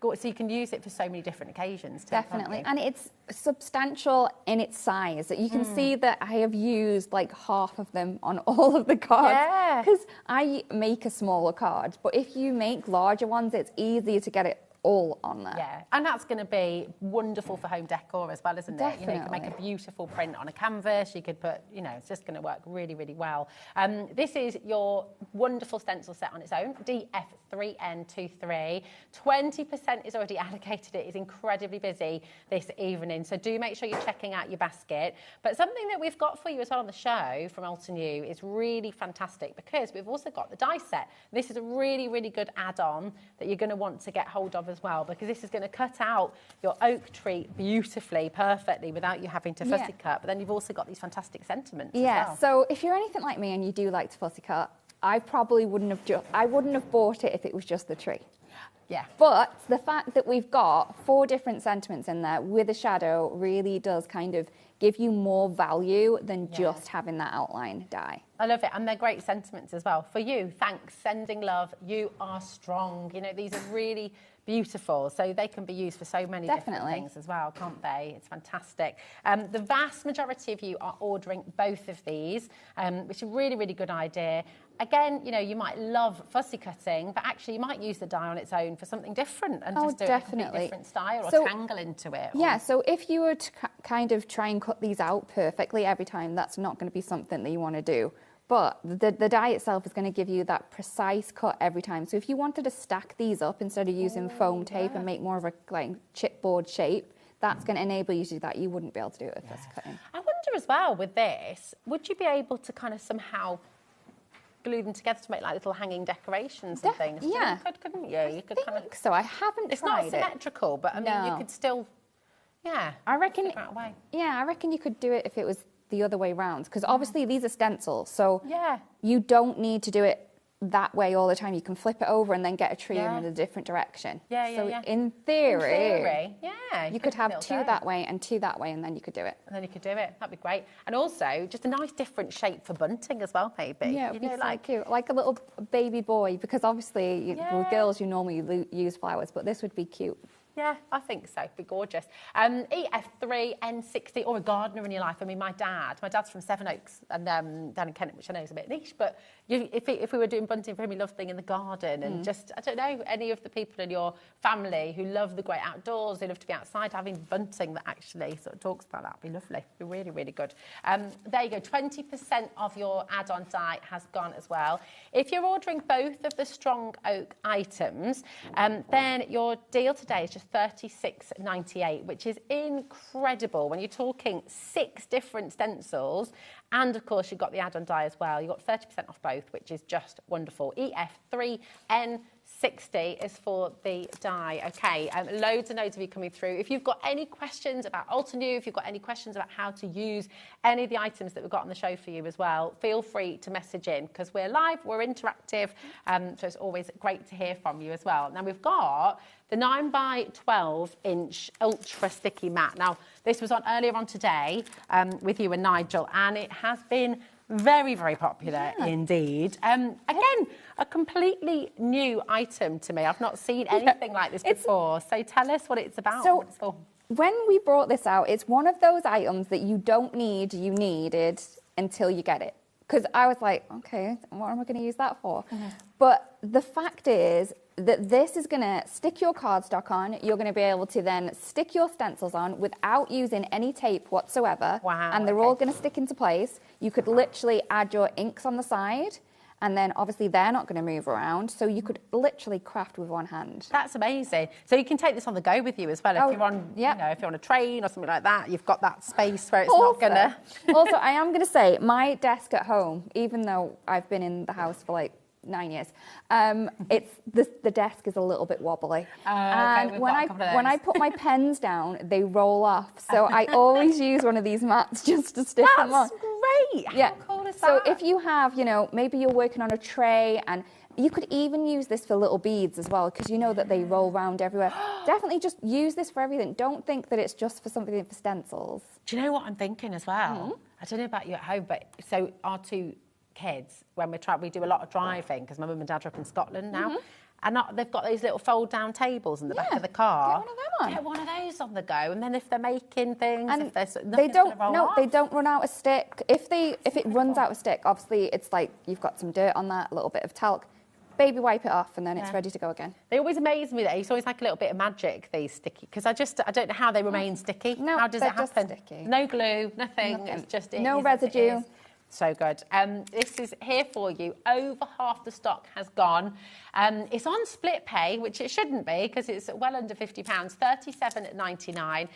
So you can use it for so many different occasions too, Definitely. And it's substantial in its size. You can see that I have used like half of them on all of the cards. Because I make a smaller card, but if you make larger ones, it's easier to get it all on there. Yeah, and that's going to be wonderful for home decor as well, isn't it? You know, you can make a beautiful print on a canvas. You could put, you know, it's just going to work really, really well. This is your wonderful stencil set on its own, DF3N23. 20% is already allocated. It is incredibly busy this evening, so do make sure you're checking out your basket. But something that we've got for you as well on the show from Altenew is really fantastic, because we've also got the die set. This is a really, really good add-on that you're going to want to get hold of as well, because this is going to cut out your oak tree beautifully, perfectly, without you having to fussy cut. But then you've also got these fantastic sentiments as well. So if you're anything like me and you do like to fussy cut, I probably wouldn't have bought it if it was just the tree. Yeah. But the fact that we've got 4 different sentiments in there with a shadow really does kind of give you more value than just having that outline die. I love it, and they're great sentiments as well. For you, thanks, sending love, you are strong. You know, these are really beautiful, so they can be used for so many different things as well, can't they? It's fantastic. The vast majority of you are ordering both of these, which is a really, really good idea. Again, you know, you might love fussy cutting, but actually you might use the die on its own for something different and just do a completely different style or tangle into it. Yeah, so if you were to kind of try and cut these out perfectly every time, that's not going to be something that you want to do. But the die itself is going to give you that precise cut every time. So if you wanted to stack these up instead of using foam tape and make more of a like chipboard shape, that's going to enable you to do that. You wouldn't be able to do it with fussy cutting. I wonder as well with this, would you be able to kind of somehow glue them together to make like little hanging decorations and things? Yeah. You could, couldn't you? You could kind of. So I haven't It's tried not symmetrical, but I mean, you could still. Yeah. I reckon. Figure out a way. Yeah, I reckon you could do it if it was the other way round, because obviously these are stencils, so you don't need to do it that way all the time. You can flip it over and then get a tree in a different direction. In theory, you could have 2 that way and 2 that way, and then you could do it. And then you could do it. That'd be great. And also, just a nice different shape for bunting as well, maybe. Yeah, it'd be so cute. Like a little baby boy, because obviously with girls you normally use flowers, but this would be cute. Yeah, I think so. It'd be gorgeous. EF3, N60, or a gardener in your life. I mean, my dad's from Sevenoaks and down in Kent, which I know is a bit niche, but if we were doing bunting for him, he loved being in the garden and just, I don't know, any of the people in your family who love the great outdoors, who love to be outside, having bunting that actually sort of talks about that would be lovely. It'd be really, really good. There you go. 20% of your add-on die has gone as well. If you're ordering both of the strong oak items, then your deal today is just $36.98, which is incredible when you're talking 6 different stencils, and of course you've got the add-on die as well. You've got 30% off both, which is just wonderful. EF3N60 is for the die. Okay, loads and loads of you coming through. If you've got any questions about Altenew, if you've got any questions about how to use any of the items that we've got on the show for you as well, feel free to message in, because we're live, we're interactive, so it's always great to hear from you as well. Now we've got the 9x12-inch ultra sticky mat. Now, this was on earlier on today with you and Nigel, and it has been very, very popular indeed. Again, a completely new item to me. I've not seen anything like this before. So tell us what it's about. So what it's for. When we brought this out, it's one of those items that you don't need, you needed until you get it. Because I was like, okay, what am I going to use that for? But the fact is that this is going to stick your cardstock on. You're going to be able to then stick your stencils on without using any tape whatsoever. Wow. And they're all going to stick into place. You could literally add your inks on the side, and then obviously they're not going to move around, so you could literally craft with one hand. That's amazing. So you can take this on the go with you as well. If you're on, you know, if you're on a train or something like that, you've got that space where it's not gonna. Also, I am going to say, my desk at home, even though I've been in the house for like 9 years. It's the desk is a little bit wobbly, okay, and when I put my pens down, they roll off. So I always use one of these mats just to stick them on. That's great. Yeah. How cool is So that? if you have, you know, maybe you're working on a tray, and you could even use this for little beads as well, because you know that they roll around everywhere. Definitely just use this for everything. Don't think that it's just for something for stencils. Do you know what I'm thinking as well? I don't know about you at home, but so our two kids, when we do a lot of driving, because my mum and dad are up in Scotland now, and they've got those little fold-down tables in the back of the car. Get one of them on. Get one of those on the go, and then if they're making things, And if there's they don't off. they don't run out of stick. If it runs out of stick, obviously it's like you've got some dirt on that, a little bit of talc. Baby wipe it off, and then it's ready to go again. They always amaze me that it's always like a little bit of magic, these sticky, because I don't know how they remain sticky. No, how does it they're just happen? sticky. No glue, nothing. It's just it no is as it residue. is. So good. This is here for you. Over half the stock has gone. It's on split pay, which it shouldn't be because it's well under £50, £37.99,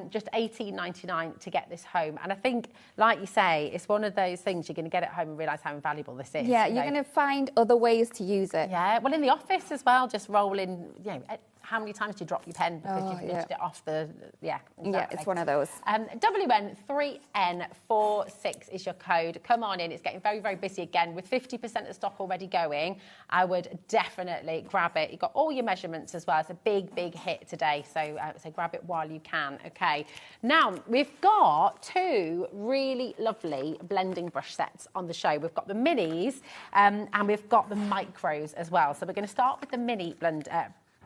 just £18.99 to get this home. And I think, like you say, it's one of those things you're going to get at home and realise how invaluable this is. Yeah, you're going to find other ways to use it. Yeah, well, in the office as well, just rolling, you know, how many times do you drop your pen because you've lifted it off the... Yeah, exactly. Yeah, it's one of those. WN3N46 is your code. Come on in. It's getting very, very busy again. With 50% of stock already going, I would definitely grab it. You've got all your measurements as well. It's a big, big hit today, so grab it while you can. Okay. Now, we've got two really lovely blending brush sets on the show. We've got the minis and we've got the micros as well. So we're going to start with the mini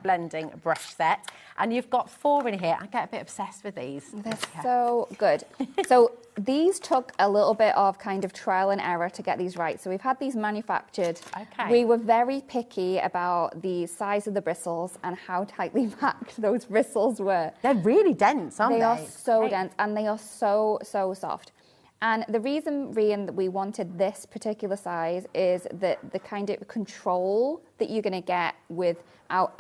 blending brush set, and you've got 4 in here. I get a bit obsessed with these. They're so good. So these took a little bit of kind of trial and error to get these right. So we've had these manufactured. Okay. We were very picky about the size of the bristles and how tightly packed those bristles were. They're really dense, aren't they? They are so dense, and they are so, so soft. And the reason, Rian, that we wanted this particular size is that the kind of control that you're going to get without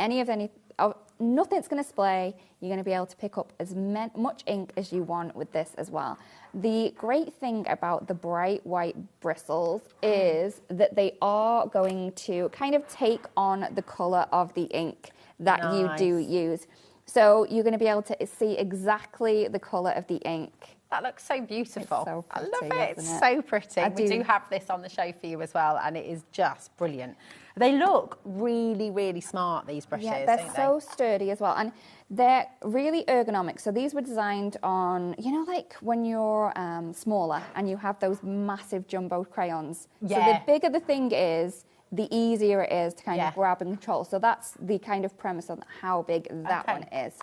nothing's going to splay. You're going to be able to pick up as much ink as you want with this as well. The great thing about the bright white bristles is that they are going to kind of take on the colour of the ink that you do use. So you're going to be able to see exactly the colour of the ink. That looks so beautiful. It's so pretty, I love it. It's isn't it? so pretty. We do do have this on the show for you as well, and it is just brilliant. They look really, really smart, these brushes. Yeah, they're don't so sturdy as well, and they're really ergonomic. So these were designed on, you know, like when you're smaller and you have those massive jumbo crayons. Yeah. So the bigger the thing is, the easier it is to kind of grab and control. So that's the kind of premise on how big that one is.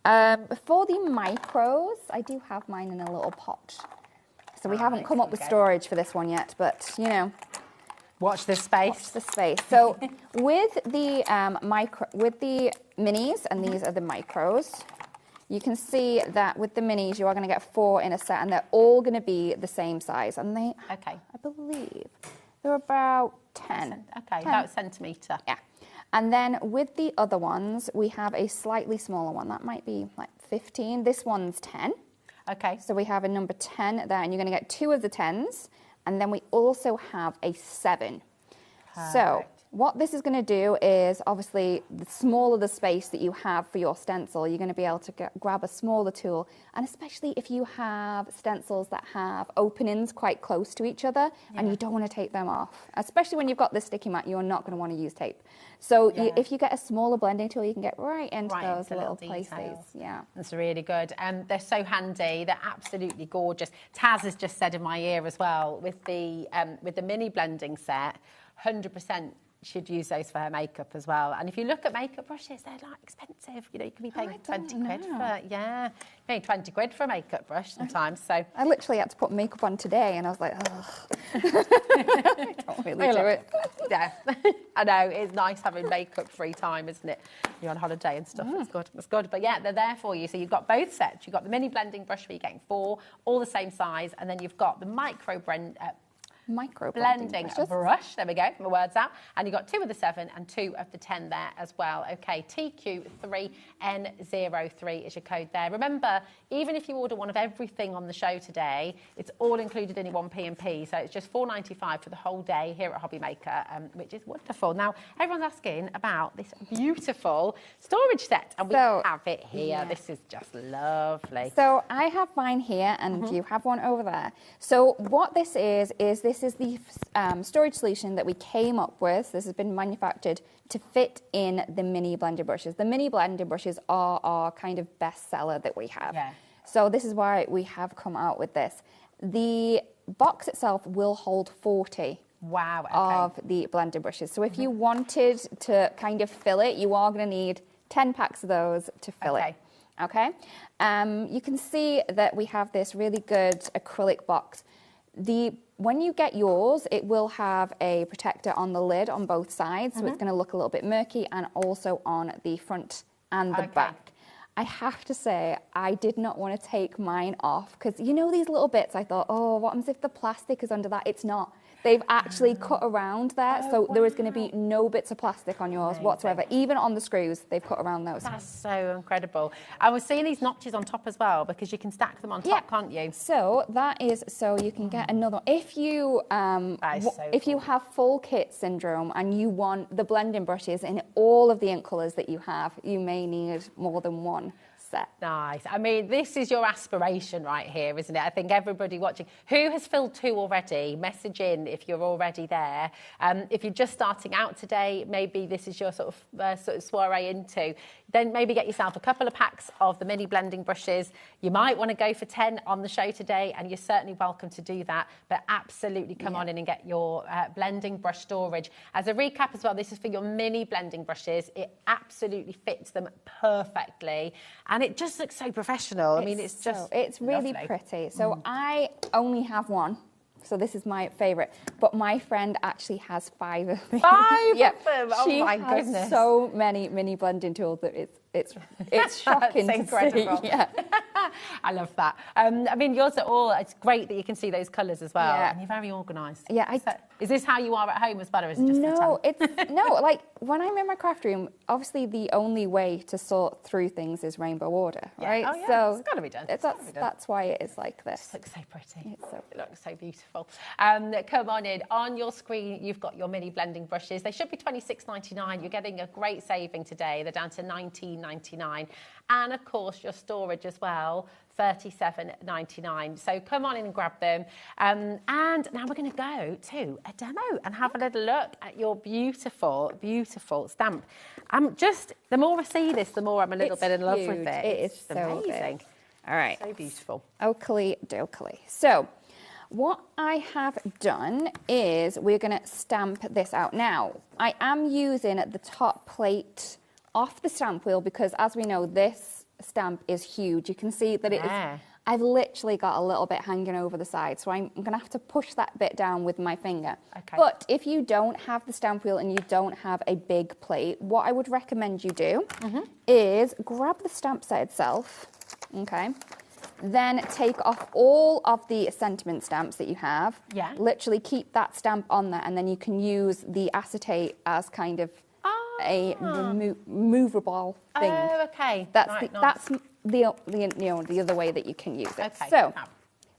For the micros, I do have mine in a little pot. So we haven't come up with storage for this one yet, but, you know. Watch this space. Watch the space. So with the with the minis, and these are the micros, you can see that with the minis, you are going to get 4 in a set, and they're all going to be the same size. And they, I believe, they're about 10. Okay, about a centimetre. Yeah. And then with the other ones, we have a slightly smaller one. That might be like 15. This one's 10. Okay. So we have a number 10 there, and you're going to get 2 of the 10s. And then we also have a 7. So what this is going to do is, obviously, the smaller the space that you have for your stencil, you're going to be able to grab a smaller tool. And especially if you have stencils that have openings quite close to each other, and you don't want to take them off. Especially when you've got this sticky mat, you're not going to want to use tape. So if you get a smaller blending tool, you can get right into those little places. Yeah. That's really good. And they're so handy. They're absolutely gorgeous. Taz has just said in my ear as well, with the mini blending set, 100% should use those for her makeup as well. And if you look at makeup brushes, they're like expensive. You know, you can be paying 20 quid for paying 20 quid for a makeup brush sometimes. So I literally had to put makeup on today, and I was like, oh, I don't really do it. Yeah, I know, it's nice having makeup-free time, isn't it? You're on holiday and stuff, it's good, it's good. But yeah, they're there for you. So you've got both sets. You've got the mini blending brush where you're getting 4, all the same size, and then you've got the micro micro blending brushes. brush. There we go, my words out. And you've got 2 of the 7 and 2 of the 10 there as well. Okay, TQ3N03 is your code there. Remember, even if you order one of everything on the show today, it's all included in your 1P&P. So it's just $4.95 for the whole day here at HobbyMaker, which is wonderful. Now, everyone's asking about this beautiful storage set, and we have it here. Yeah. This is just lovely. So I have mine here, and you have one over there. So what this is this is the storage solution that we came up with. This has been manufactured to fit in the mini blender brushes. The mini blender brushes are our kind of best seller that we have. Yeah. So this is why we have come out with this. The box itself will hold 40 wow, okay. of the blender brushes. So if you wanted to kind of fill it, you are going to need 10 packs of those to fill it. Okay. You can see that we have this really good acrylic box. When you get yours, it will have a protector on the lid on both sides, so it's going to look a little bit murky, and also on the front and the back. I have to say, I did not want to take mine off, because you know these little bits, I thought, oh, what happens if the plastic is under that? It's not. They've actually cut around there, so there is going to be no bits of plastic on yours whatsoever. Even on the screws, they've cut around those. That's so incredible. I was seeing these notches on top as well, because you can stack them on top, can't you? So that is so you can get another. If you if you have full kit syndrome and you want the blending brushes in all of the ink colours that you have, you may need more than one set. Nice. I mean, this is your aspiration right here, isn't it? I think everybody watching who has filled 2 already, message in if you're already there. If you're just starting out today, maybe this is your sort of soiree into, then maybe get yourself a couple of packs of the mini blending brushes. You might want to go for 10 on the show today, and you're certainly welcome to do that, but absolutely come on in and get your blending brush storage. As a recap as well, this is for your mini blending brushes. It absolutely fits them perfectly, and it just looks so professional. I mean, it's really pretty. So I only have one. So this is my favourite. But my friend actually has 5 of these. 5 of them? Oh my goodness. goodness. So many mini blending tools that it's shocking to incredible. see. Yeah. I love that. I mean, yours are all, it's great that you can see those colours as well. Yeah. And you're very organised. Yeah. Is this how you are at home as well, or is it just No, like when I'm in my craft room, obviously the only way to sort through things is rainbow order, right? Oh, yeah. So it's got to be done. That's why it is like this. It looks so pretty. It looks so beautiful. Come on in. On your screen, you've got your mini blending brushes. They should be $26.99. You're getting a great saving today. They're down to $19.99. And of course, your storage as well, $37.99. So come on in and grab them. And now we're going to go to a demo and have a little look at your beautiful, beautiful stamp. The more I see this, the more I'm a little bit in love with it. It is so amazing. Big. All right. So beautiful. Oakley dokley. So what I have done is we're going to stamp this out. Now, I am using the top plate off the stamp wheel because, as we know, this stamp is huge. You can see that it is. I've literally got a little bit hanging over the side, so I'm going to have to push that bit down with my finger. Okay. But if you don't have the stamp wheel and you don't have a big plate, what I would recommend you do is grab the stamp set itself, okay, then take off all of the sentiment stamps that you have. Yeah. Literally keep that stamp on there, and then you can use the acetate as kind of a removable thing. Oh, okay. That's the other way that you can use it. Okay. So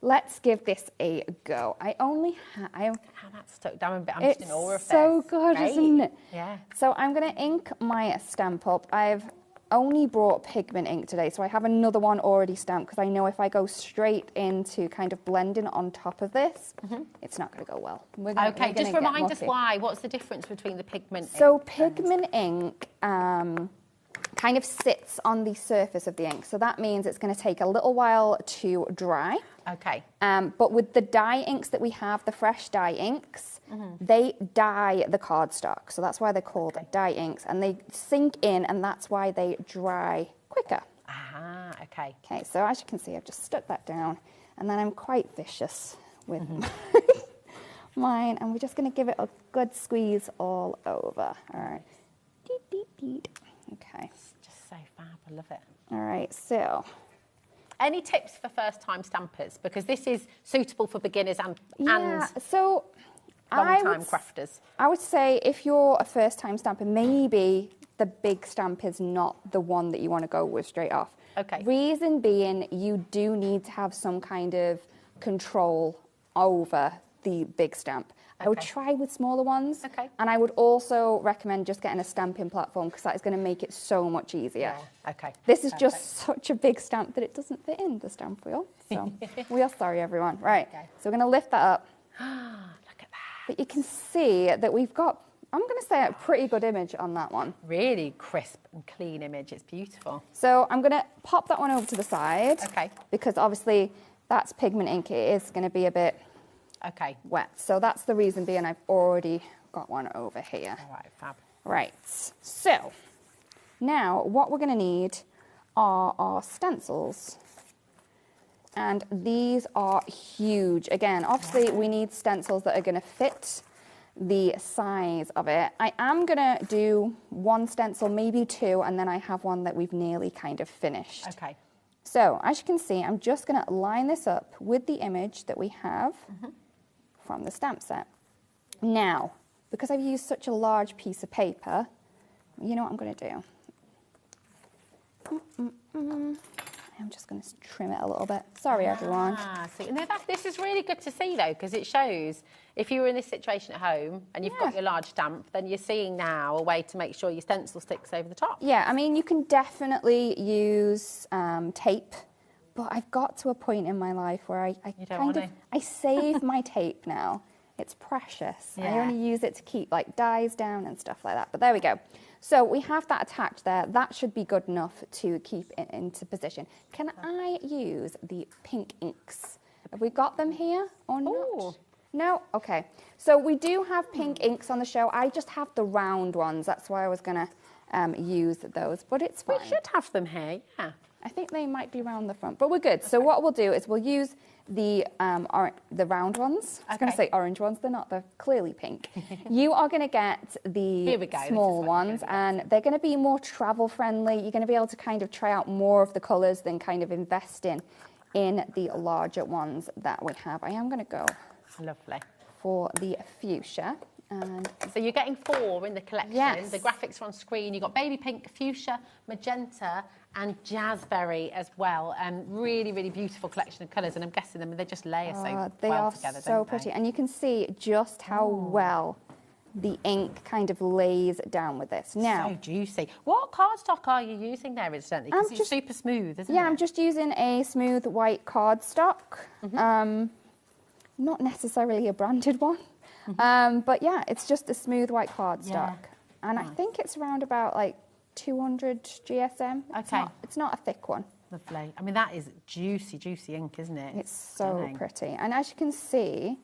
let's give this a go. I only have. How that's stuck down a bit. I'm just in awe of this. It's so good, isn't it? Yeah. So I'm going to ink my stamp up. I've only brought pigment ink today, so I have another one already stamped because I know if I go straight into kind of blending on top of this, it's not going to go well. Okay, just remind us why. What's the difference between the pigment ink? So pigment ink kind of sits on the surface of the ink, so that means it's going to take a little while to dry. Okay. But with the dye inks that we have, the fresh dye inks, they dye the cardstock. So that's why they're called dye inks. And they sink in, and that's why they dry quicker. Ah, okay. Okay, so as you can see, I've just stuck that down. And then I'm quite vicious with mine. And we're just going to give it a good squeeze all over. All right. Okay. It's just so fab. I love it. All right, so... Any tips for first-time stampers? Because this is suitable for beginners and so long-time crafters. I would say if you're a first-time stamper, maybe the big stamp is not the one that you want to go with straight off. Okay. Reason being, you do need to have some kind of control over the big stamp. I would try with smaller ones. Okay. And I would also recommend just getting a stamping platform because that is going to make it so much easier. Yeah. Okay. This is just such a big stamp that it doesn't fit in the stamp wheel. So we are sorry, everyone. Right. Okay. So we're going to lift that up. Look at that. But you can see that we've got, I'm going to say, a pretty good image on that one. Really crisp and clean image. It's beautiful. So I'm going to pop that one over to the side. Okay. Because obviously that's pigment ink. It is going to be a bit wet. So that's the reason being I've already got one over here. All right, fab. Right. So now what we're going to need are our stencils. And these are huge. Again, obviously we need stencils that are going to fit the size of it. I am going to do one stencil, maybe two, and then I have one that we've nearly kind of finished. Okay. So as you can see, I'm just going to line this up with the image that we have from the stamp set. Now, because I've used such a large piece of paper, you know what I'm going to do? I'm just going to trim it a little bit. Sorry, everyone. See, no, this is really good to see, though, because it shows if you were in this situation at home and you've got your large stamp, then you're seeing now a way to make sure your stencil sticks over the top. Yeah, I mean, you can definitely use tape, but I've got to a point in my life where I save my tape now. It's precious. I only use it to keep like dies down and stuff like that. But there we go. So we have that attached there. That should be good enough to keep it into position. Can I use the pink inks? Have we got them here or not? No? Okay. So we do have pink inks on the show. I just have the round ones. That's why I was going to use those, but it's fine. We should have them here, yeah. I think they might be round the front, but we're good. So what we'll do is we'll use the round ones. I was going to say orange ones. They're not. They're clearly pink. You are going to get the small ones, and they're going to be more travel friendly. You're going to be able to kind of try out more of the colours than kind of investing in the larger ones that we have. I am going to go for the fuchsia. And so you're getting 4 in the collection. Yes. The graphics are on screen. You've got baby pink, fuchsia, magenta, and jazzberry as well. Really, really beautiful collection of colours. And I'm guessing them, they just layer so they well are together. so pretty. And you can see just how well the ink kind of lays down with this. Now, so juicy. What cardstock are you using there, incidentally? Because it's super smooth, isn't it? Yeah, I'm just using a smooth white cardstock. Not necessarily a branded one. But yeah, it's just a smooth white cardstock. And I think it's around about like 200 GSM. It's not a thick one. Lovely. I mean, that is juicy, juicy ink, isn't it? It's so pretty. And as you can see,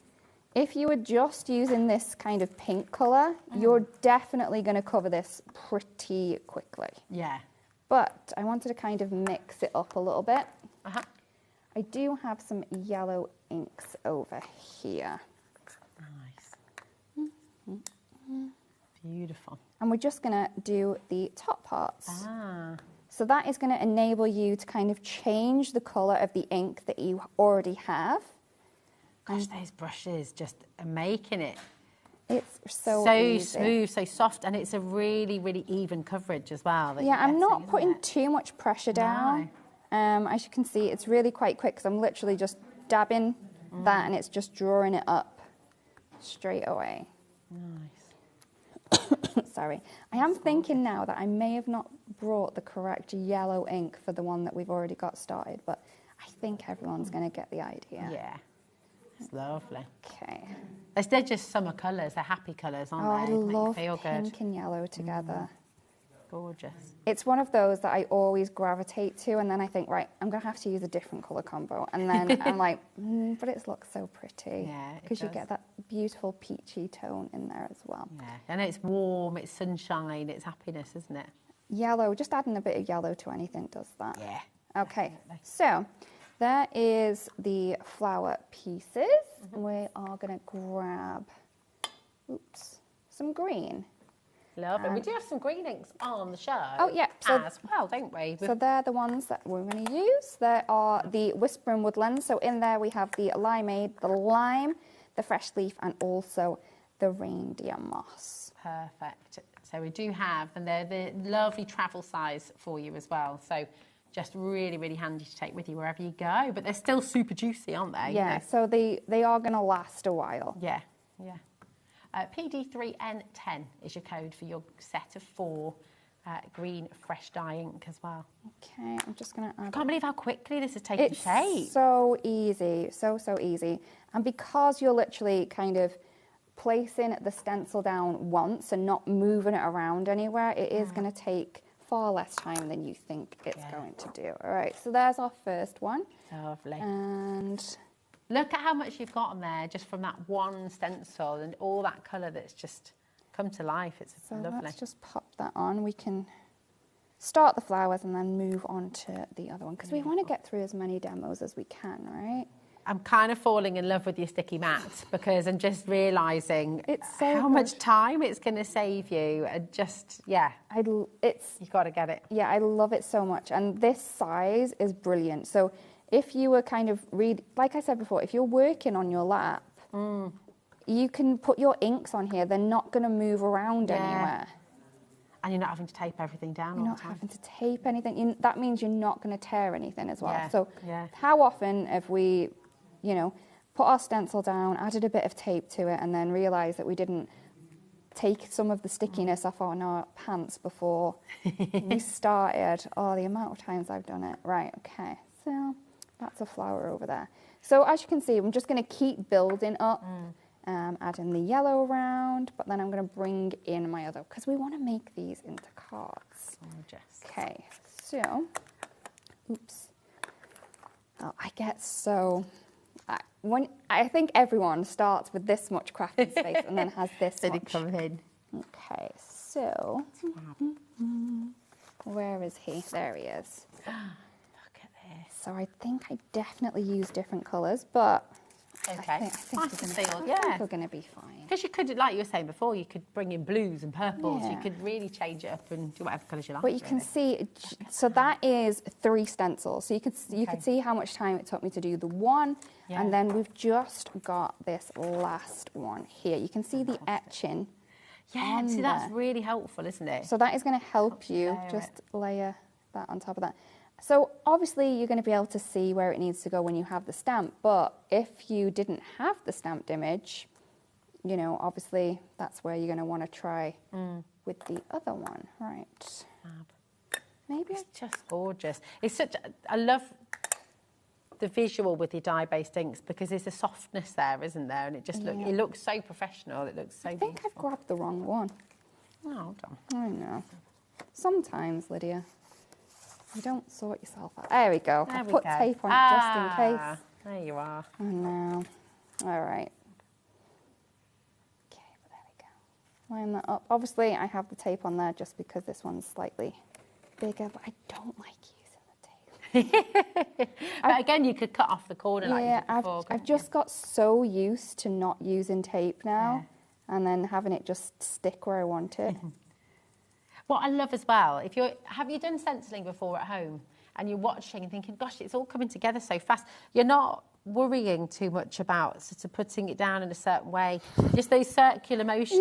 if you were just using this kind of pink colour, you're definitely going to cover this pretty quickly. Yeah. But I wanted to kind of mix it up a little bit. I do have some yellow inks over here. Beautiful. And we're just going to do the top parts. So that is going to enable you to kind of change the colour of the ink that you already have. Gosh, those brushes just are making it. It's so easy. Smooth, so soft, and it's a really, really even coverage as well. Yeah, I'm not putting too much pressure down. As you can see, it's really quite quick because I'm literally just dabbing that and it's just drawing it up straight away. Nice. Sorry. I am thinking now that I may have not brought the correct yellow ink for the one that we've already got started, but I think everyone's going to get the idea. Yeah. It's lovely. Okay. They're just summer colours. They're happy colours, aren't they? I love feel pink good. and yellow together. Gorgeous. It's one of those that I always gravitate to, and then I think, right, I'm going to have to use a different colour combo. And then I'm like, but it looks so pretty. Yeah, because you get that beautiful peachy tone in there as well. Yeah, and it's warm, it's sunshine, it's happiness, isn't it? Yellow, just adding a bit of yellow to anything does that. Yeah. Okay, so there is the flower pieces. We are going to grab, some green. Love it. We do have some green inks on the show. Oh, yeah. So, as well, don't we? So they're the ones that we're going to use. There are the Whispering Woodlands. So in there we have the limeade, the lime, the fresh leaf, and also the reindeer moss. Perfect. So we do have, and they're the lovely travel size for you as well. So just really, really handy to take with you wherever you go. But they're still super juicy, aren't they? Yeah, so they are going to last a while. Yeah, yeah. PD3N10 is your code for your set of 4 green fresh dye ink as well. Okay, I'm just going to add... I can't believe how quickly this has taken shape. It's so easy, so easy. And because you're literally kind of placing the stencil down once and not moving it around anywhere, it is going to take far less time than you think it's going to do. All right, so there's our first one. Lovely. And... look at how much you've got on there just from that one stencil and all that colour that's just come to life. It's so lovely. Let's just pop that on. We can start the flowers and then move on to the other one because we want to get through as many demos as we can, right? I'm kind of falling in love with your sticky mats because I'm just realising how good. much time it's going to save you. And just, yeah. You've got to get it. Yeah, I love it so much. And this size is brilliant. So if you were kind of like I said before, if you're working on your lap, you can put your inks on here. They're not going to move around anywhere. And you're not having to tape everything down You're all not the time. having to tape anything. That means you're not going to tear anything as well. Yeah, So yeah. how often have we, you know, put our stencil down, added a bit of tape to it, and then realised that we didn't take some of the stickiness off on our pants before we started? Oh, the amount of times I've done it. Right, okay. So... that's a flower over there. So as you can see, I'm just going to keep building up, adding the yellow around, but then I'm going to bring in my other, because we want to make these into cards. Gorgeous. Okay, so, oops. Oh, I get so, I think everyone starts with this much crafting space and then has this much. Come in. Okay, so, where is he? There he is. So I think I definitely use different colours, but okay. I think we're going to be fine. Because you could, like you were saying before, you could bring in blues and purples. Yeah. You could really change it up and do whatever colours you like. But you can see, so that is 3 stencils. So you could see how much time it took me to do the one, and then we've just got this last one here. You can see the etching. Yeah, see, that's really helpful, isn't it? So that is going to help you just layer that on top of that. So obviously you're going to be able to see where it needs to go when you have the stamp, but if you didn't have the stamped image, you know, obviously that's where you're going to want to try with the other one. Right. Maybe it's just gorgeous. It's such, I love the visual with your dye-based inks because there's a softness there, isn't there? And it just it looks so professional. It looks so beautiful. I've grabbed the wrong one. Oh, hold on. I know. Sometimes, Lydia. You don't sort yourself out. There we go. I put tape on it just in case. There you are. Oh no. All right. Okay, but there we go. Line that up. Obviously, I have the tape on there just because this one's slightly bigger, but I don't like using the tape. But again, you could cut off the corner like you did before. I've just got so used to not using tape now and then having it just stick where I want it. What I love as well, have you done stenciling before at home and you're watching and thinking, gosh, it's all coming together so fast. You're not worrying too much about sort of putting it down in a certain way. Just those circular motions,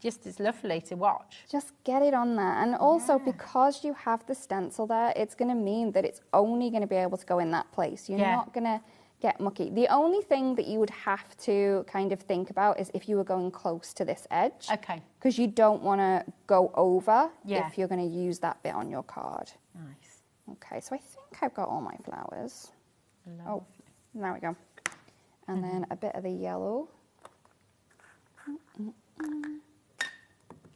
it's lovely to watch. Just get it on there. And also because you have the stencil there, it's going to mean that it's only going to be able to go in that place. You're not going to get mucky. The only thing that you would have to kind of think about is if you were going close to this edge. Okay. Because you don't want to go over if you're going to use that bit on your card. Nice. Okay, so I think I've got all my flowers. Lovely. Oh, there we go. And then a bit of the yellow.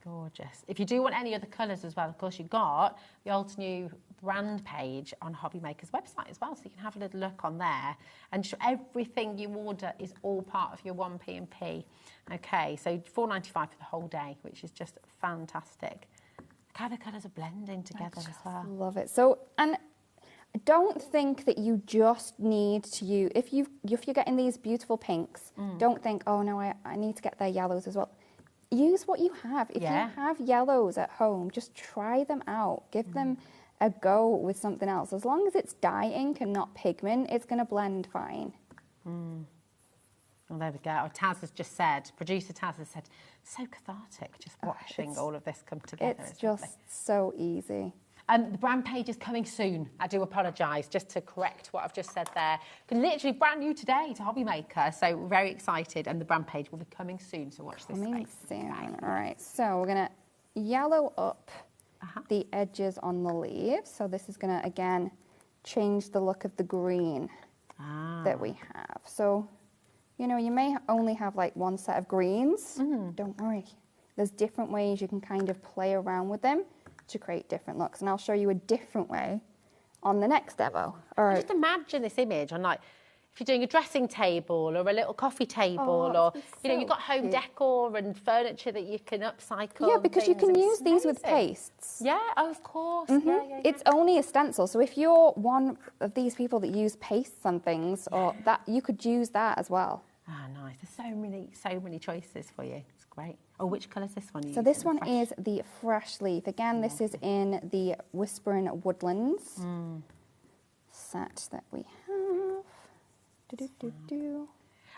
Gorgeous. If you do want any other colours as well, of course, you've got the Altenew brand page on HobbyMaker's website as well, so you can have a little look on there. And everything you order is all part of your 1P&P. Okay, so $4.95 for the whole day, which is just fantastic. Look how the colours are blending together as well. Love it. So, and don't think that you just need to use, if you're getting these beautiful pinks, don't think, oh no, I need to get their yellows as well. use what you have. If Yeah. you have yellows at home, just try them out. Give them a go with something else. As long as it's dye ink and not pigment, it's going to blend fine. Well, there we go. Oh, Taz has just said, producer Taz has said, so cathartic just watching all of this come together. It's just so easy. The brand page is coming soon. I do apologise, just to correct what I've just said there. Literally brand new today to HobbyMaker, so we're very excited, and the brand page will be coming soon, so watch this Coming space. soon. All right, so we're going to yellow up the edges on the leaves. So this is going to, again, change the look of the green that we have. So, you know, you may only have like one set of greens. Don't worry. There's different ways you can kind of play around with them to create different looks. And I'll show you a different way on the next demo. All right. Just imagine this image on, like, if you're doing a dressing table or a little coffee table, or, you know, you've got home decor and furniture that you can upcycle. Yeah, because you can use these with amazing. pastes. Yeah, of course. It's only a stencil, so if you're one of these people that use pastes on things, or that, you could use that as well. Ah, nice. There's so many choices for you. It's great. Oh, which colour is this one? So this one is the Fresh Leaf. Again, this is in the Whispering Woodlands set that we have.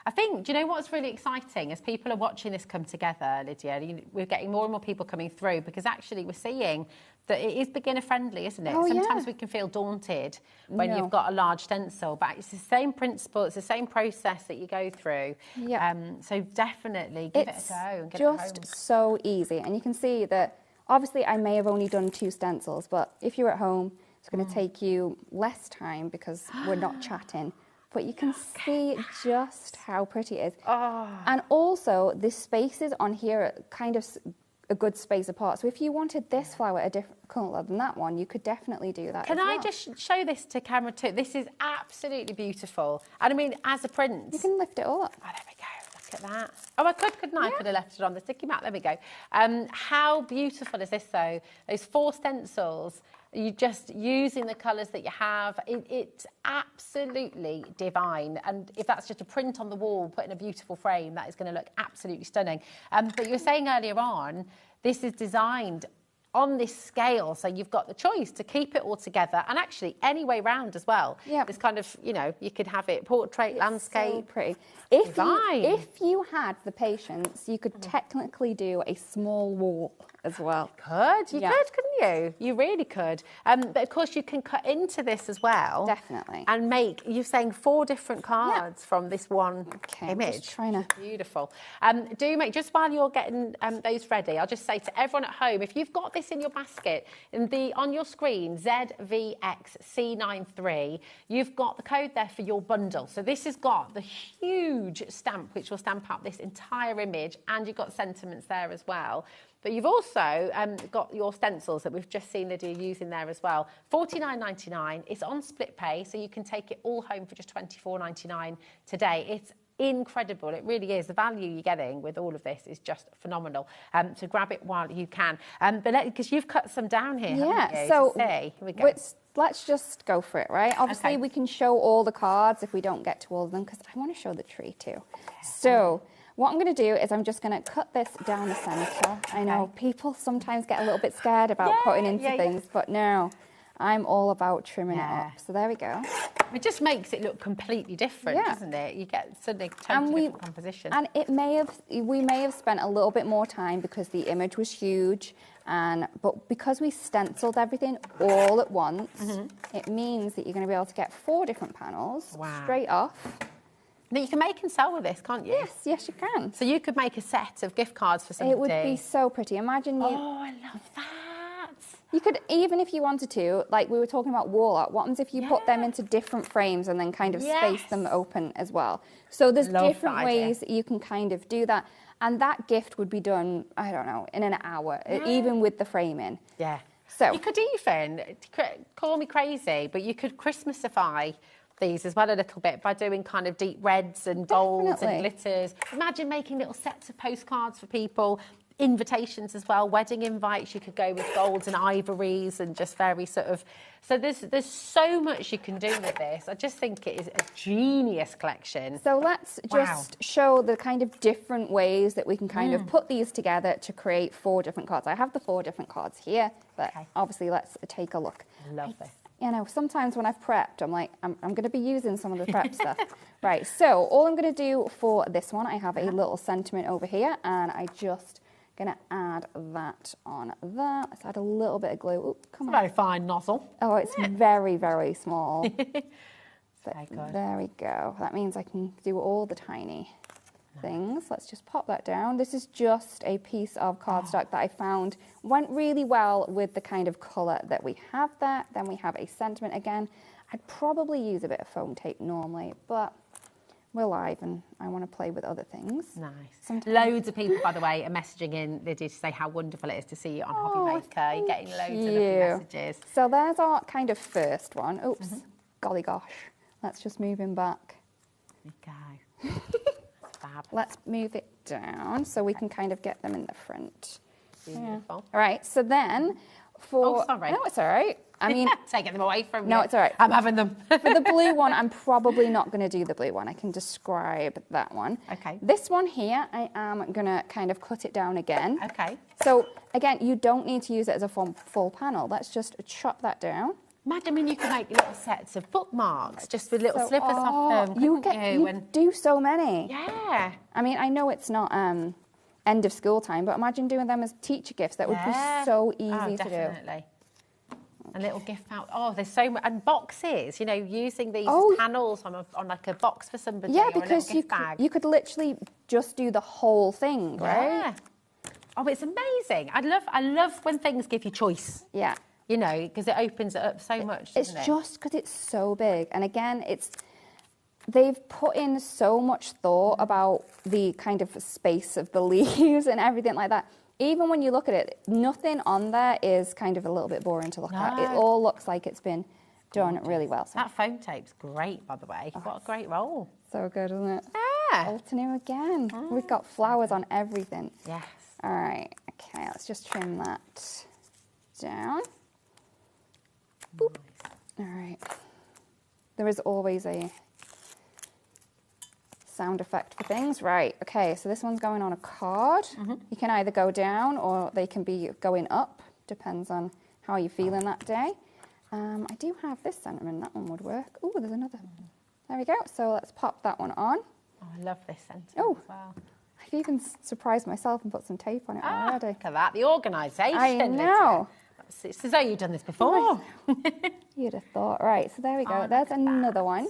I think, do you know what's really exciting? As people are watching this come together, Lydia, we're getting more and more people coming through, because actually we're seeing that it is beginner friendly, isn't it? Oh, Sometimes yeah. we can feel daunted when No. you've got a large stencil, but it's the same principle, it's the same process that you go through. Yeah. So definitely give It's it a go and get it home. just so easy. And you can see that, obviously I may have only done 2 stencils, but if you're at home, it's going to take you less time because we're not chatting. But you can see just how pretty it is. And also, the spaces on here are kind of a good space apart. So if you wanted this flower a different colour than that one, you could definitely do that. Can as I well. just show this to camera too? This is absolutely beautiful. And I mean, as a print. You can lift it all up. Oh, there we go. Look at that. Oh, I could, couldn't I? I could have left it on the sticky mat. There we go. How beautiful is this, though? Those 4 stencils, you just using the colours that you have. It's absolutely divine. And if that's just a print on the wall, put in a beautiful frame, that is going to look absolutely stunning. But you were saying earlier on, this is designed on this scale, so you've got the choice to keep it all together, and actually any way round as well. Yeah, it's kind of, you know, you could have it portrait, landscape. So pretty. If divine. if you had the patience, you could technically do a small wall as well. You could, couldn't you? You really could. But of course, you can cut into this as well. Definitely. And make, you're saying 4 different cards from this one image. Just trying to. Beautiful. Do make, just while you're getting those ready, I'll just say to everyone at home, if you've got this in your basket, on your screen, ZVXC93, you've got the code there for your bundle. So this has got the huge stamp, which will stamp out this entire image, and you've got sentiments there as well. But you've also got your stencils that we've just seen Lydia using there as well. $49.99. It's on split pay, so you can take it all home for just $24.99 today. It's incredible. It really is. The value you're getting with all of this is just phenomenal. So grab it while you can. But because you've cut some down here, haven't you? So here we go. let's just go for it, right? Obviously, we can show all the cards if we don't get to all of them, because I want to show the tree too. So what I'm going to do is I'm just going to cut this down the centre. I know people sometimes get a little bit scared about cutting into things, but no, I'm all about trimming it up. So there we go. It just makes it look completely different, doesn't it? You get suddenly totally different composition. And we may have spent a little bit more time because the image was huge, but because we stenciled everything all at once, it means that you're going to be able to get 4 different panels straight off. Now you can make and sell with this, can't you? Yes, you can. So you could make a set of gift cards for somebody. It would be so pretty. Imagine you. Oh, I love that. You could, even if you wanted to, like we were talking about wall art, what happens if you put them into different frames and then kind of space them open as well? So there's different ways that you can kind of do that. And that gift would be done, I don't know, in an hour, even with the framing. Yeah. So you could even, call me crazy, but you could Christmasify these as well a little bit by doing kind of deep reds and golds and glitters. Imagine making little sets of postcards for people. invitations as well, wedding invites. You could go with golds and ivories and just very sort of... So there's so much you can do with this. I just think it is a genius collection. So let's just show the kind of different ways that we can kind of put these together to create 4 different cards. I have the 4 different cards here, but obviously let's take a look. I love this. You know, sometimes when I've prepped, I'm like, I'm going to be using some of the prep stuff. Right, so all I'm going to do for this one, I have a little sentiment over here, and I just going to add that on there. Let's add a little bit of glue. Ooh, come on. Very fine nozzle. Oh, it's very, very small. Very good. There we go. That means I can do all the tiny things. Let's just pop that down. This is just a piece of cardstock that I found went really well with the kind of colour that we have there. Then we have a sentiment again. I'd probably use a bit of foam tape normally, but we're live and I want to play with other things. Nice. Loads of people, by the way, are messaging in, Lydia, to say how wonderful it is to see you on HobbyMaker. You're getting loads of lovely messages. So there's our kind of first one. Oops, golly gosh. Let's just move him back. There we go. Fab. Let's move it down so we can kind of get them in the front. Beautiful. All right, so then for... Oh, sorry. No, it's all right. I mean... Taking them away from you. No, it's all right. I'm having them. For the blue one, I'm probably not going to do the blue one. I can describe that one. Okay. This one here, I am going to kind of cut it down again. Okay. So, again, you don't need to use it as a full panel. Let's just chop that down. I mean, you can make little sets of bookmarks just with little slippers off them. You do so many. Yeah. I mean, I know it's not end of school time, but imagine doing them as teacher gifts. That would be so easy to do. Definitely. A little gift pouch. Oh, there's so much. And boxes, you know, using these as panels on like a box for somebody. Yeah, or because a little gift bag. you could literally just do the whole thing, right? Yeah. Oh, it's amazing. I love when things give you choice. Yeah. You know, because it opens it up so much, It's doesn't it? just because it's so big. And again, they've put in so much thought about the kind of space of the leaves and everything like that. Even when you look at it, nothing on there is kind of a little bit boring to look at. It all looks like it's been done really well. So. That foam tape's great, by the way. What a great roll. So good, isn't it? Yeah. Altenew again. We've got flowers on everything. Yes. All right. Okay, let's just trim that down. Boop. All right. There is always a sound effect for things. Right, okay, so this one's going on a card. You can either go down or they can be going up, depends on how you're feeling that day. I do have this sentiment, that one would work. Oh, there's another. There we go, so let's pop that one on. Oh, I love this sentiment as well. I've even surprised myself and put some tape on it already. Look at that, the organisation. I know. It's as though you've done this before. You'd have thought. Right, so there we go. There's another one.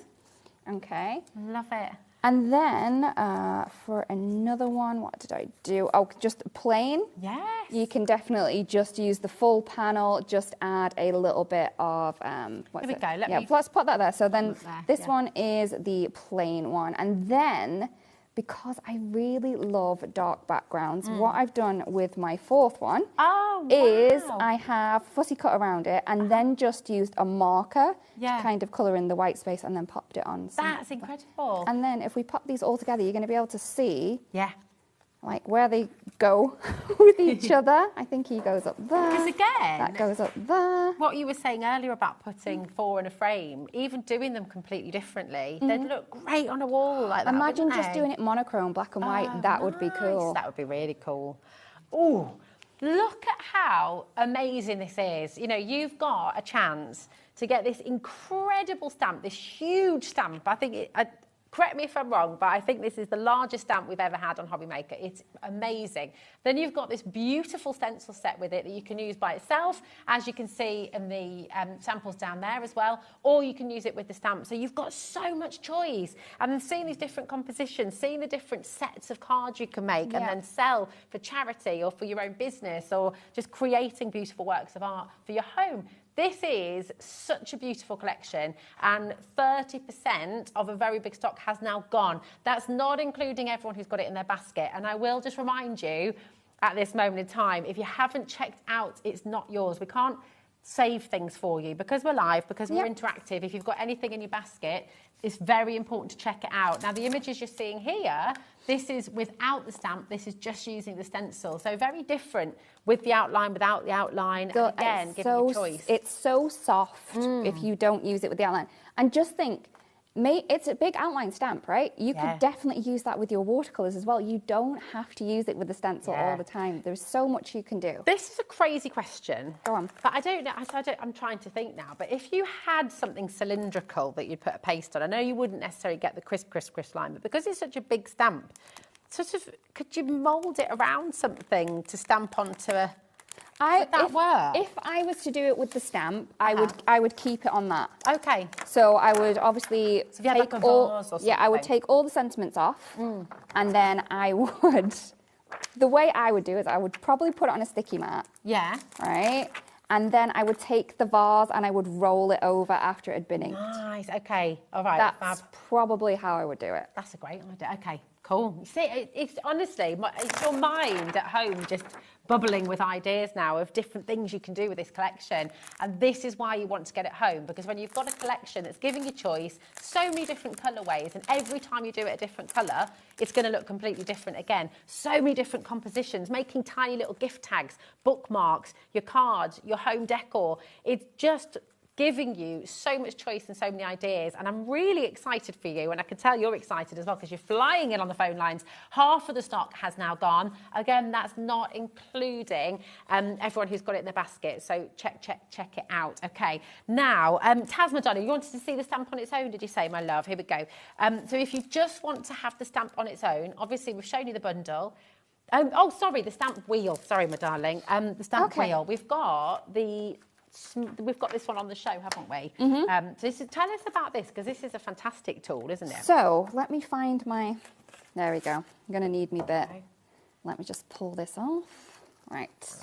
Okay. Love it. And then for another one, what did I do? Oh, just plain. Yes. You can definitely just use the full panel, just add a little bit of... what's Here we it? go. Let's put that there. So then this yeah. one is the plain one. And then, because I really love dark backgrounds, what I've done with my fourth one is I have fussy cut around it and then just used a marker to kind of colour in the white space and then popped it on. That's incredible. And then if we pop these all together, you're going to be able to see like where they go with each other. I think he goes up there. Because again, that goes up there. What you were saying earlier about putting four in a frame, even doing them completely differently, they'd look great on a wall like that. Imagine wouldn't just they? doing it monochrome, black and white. That would be cool. That would be really cool. Oh, look at how amazing this is. You know, you've got a chance to get this incredible stamp, this huge stamp. I think correct me if I'm wrong, but I think this is the largest stamp we've ever had on HobbyMaker. It's amazing. Then you've got this beautiful stencil set with it that you can use by itself, as you can see in the samples down there as well, or you can use it with the stamp. So you've got so much choice. And then seeing these different compositions, seeing the different sets of cards you can make and then sell for charity or for your own business or just creating beautiful works of art for your home. This is such a beautiful collection, and 30% of a very big stock has now gone. That's not including everyone who's got it in their basket. And I will just remind you at this moment in time, if you haven't checked out It's Not Yours, we can't save things for you because we're live, because we're interactive. If you've got anything in your basket, it's very important to check it out. Now, the images you're seeing here, this is without the stamp. This is just using the stencil. So very different with the outline, without the outline. So and again, giving you choice. It's so soft if you don't use it with the outline. And just think, it's a big outline stamp, right? You could definitely use that with your watercolours as well. You don't have to use it with the stencil all the time. There's so much you can do. This is a crazy question. Go on. But I don't know. I'm trying to think now. But if you had something cylindrical that you'd put a paste on, I know you wouldn't necessarily get the crisp line, but because it's such a big stamp, sort of, could you mould it around something to stamp onto a... Would that work? If I was to do it with the stamp, I would keep it on that. Okay. So I would obviously take I would take all the sentiments off, and then I would. The way I would do is I would probably put it on a sticky mat. Yeah. Right. And then I would take the vase and I would roll it over after it had been inked. Nice. Okay. All right. That's probably how I would do it. That's a great idea. Okay. Cool. You see, it's honestly, it's your mind at home just bubbling with ideas now of different things you can do with this collection. And this is why you want to get it home, because when you've got a collection that's giving you choice, so many different colourways, and every time you do it a different colour, it's going to look completely different again. So many different compositions, making tiny little gift tags, bookmarks, your cards, your home decor. It's just giving you so much choice and so many ideas, and I'm really excited for you, and I can tell you're excited as well because you're flying in on the phone lines. Half of the stock has now gone. Again, that's not including everyone who's got it in their basket, so check it out. Okay, now, Taz Madonna, you wanted to see the stamp on its own, did you say, my love? Here we go. So if you just want to have the stamp on its own, obviously we've shown you the bundle. The stamp wheel. Sorry, my darling. The stamp wheel. We've got this one on the show, haven't we? So tell us about this, because this is a fantastic tool, isn't it? So let me find my... There we go. I'm going to need me bit. Let me just pull this off. Right.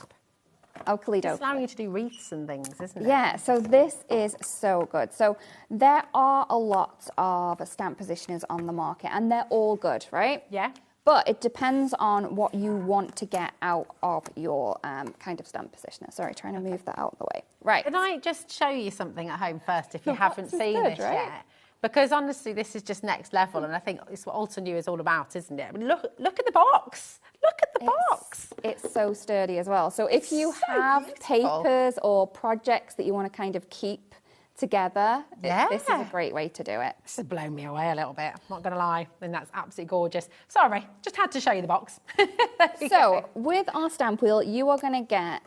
Oakley doke. It's allowing you to do wreaths and things, isn't it? Yeah, so this is so good. So there are a lot of stamp positioners on the market, and they're all good, right? Yeah. But it depends on what you want to get out of your kind of stamp positioner. Sorry, trying to move that out of the way. Right. Can I just show you something at home first if you haven't seen this yet? Because honestly, this is just next level, and I think it's what Altenew is all about, isn't it? I mean, look at the box. Look at the box. It's so sturdy as well. So if you have papers or projects that you want to kind of keep together, this is a great way to do it. This has blown me away a little bit, I'm not going to lie. I mean, that's absolutely gorgeous. Sorry, just had to show you the box. So with our stamp wheel, you are going to get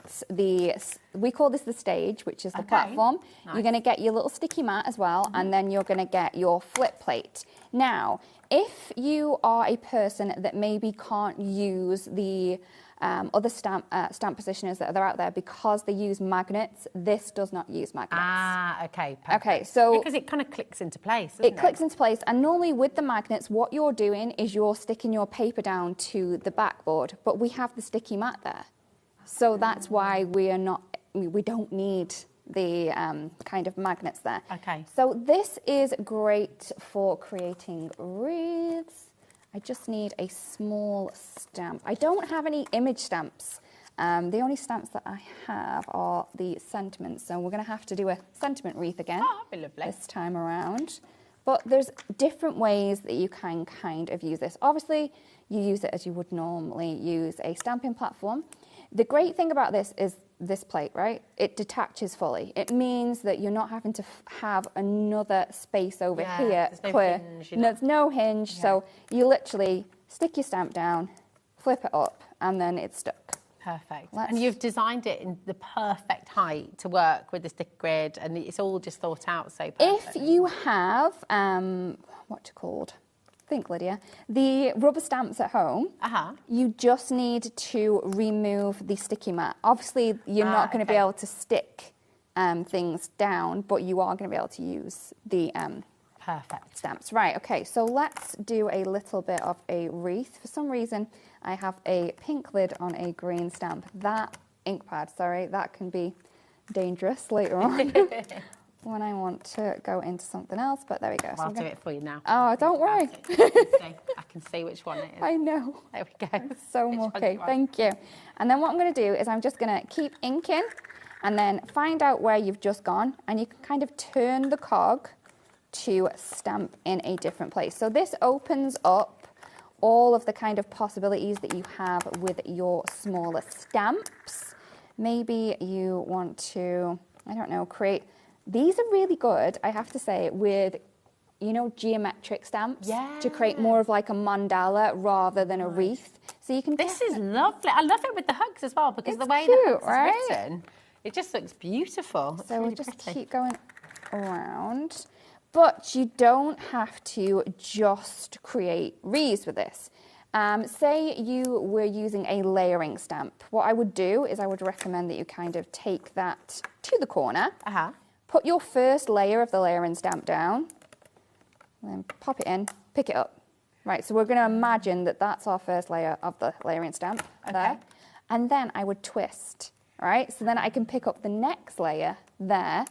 we call this the stage, which is the platform. Nice. You're going to get your little sticky mat as well, and then you're going to get your flip plate. Now, if you are a person that maybe can't use the other stamp positioners that are out there because they use magnets, this does not use magnets. Ah, okay, perfect. Okay, so... Because it kind of clicks into place, doesn't it? It clicks into place, and normally with the magnets, what you're doing is you're sticking your paper down to the backboard, but we have the sticky mat there. So that's why we don't need the kind of magnets there. Okay. So this is great for creating wreaths. I just need a small stamp. I don't have any image stamps. The only stamps that I have are the sentiments. So we're going to have to do a sentiment wreath again this time around. But there's different ways that you can kind of use this. Obviously, you use it as you would normally use a stamping platform. The great thing about this is this plate, right? It detaches fully. It means that you're not having to have another space over here. There's no hinge, There's no hinge, so you literally stick your stamp down, flip it up, and then it's stuck. Perfect. And you've designed it in the perfect height to work with the stick grid, and it's all just thought out so perfectly. If you have, what's it called? Think, Lydia. The rubber stamps at home, you just need to remove the sticky mat. Obviously, you're not going to be able to stick things down, but you are going to be able to use the perfect stamps. Right, okay, so let's do a little bit of a wreath. For some reason, I have a pink lid on a green stamp. That ink pad, sorry, that can be dangerous later on. When I want to go into something else, but there we go. Well, so I'll do it for you now. Oh, don't worry. I can see which one it is. I know. There we go. So mucky. Thank you. And then what I'm going to do is I'm just going to keep inking, and then find out where you've just gone, and you can kind of turn the cog to stamp in a different place. So this opens up all of the kind of possibilities that you have with your smaller stamps. Maybe you want to, I don't know, create, these are really good, I have to say, with, you know, geometric stamps, to create more of like a mandala rather than a wreath. So you can. This is lovely. I love it with the hugs as well, because the way cute, the hugs right? is written, it just looks beautiful. It's So really we'll just pretty. keep going around. But you don't have to just create wreaths with this. Say you were using a layering stamp. What I would do is I would recommend that you kind of take that to the corner, put your first layer of the layering stamp down, and then pop it in, pick it up. Right, so we're going to imagine that that's our first layer of the layering stamp there. And then I would twist, right? So then I can pick up the next layer there,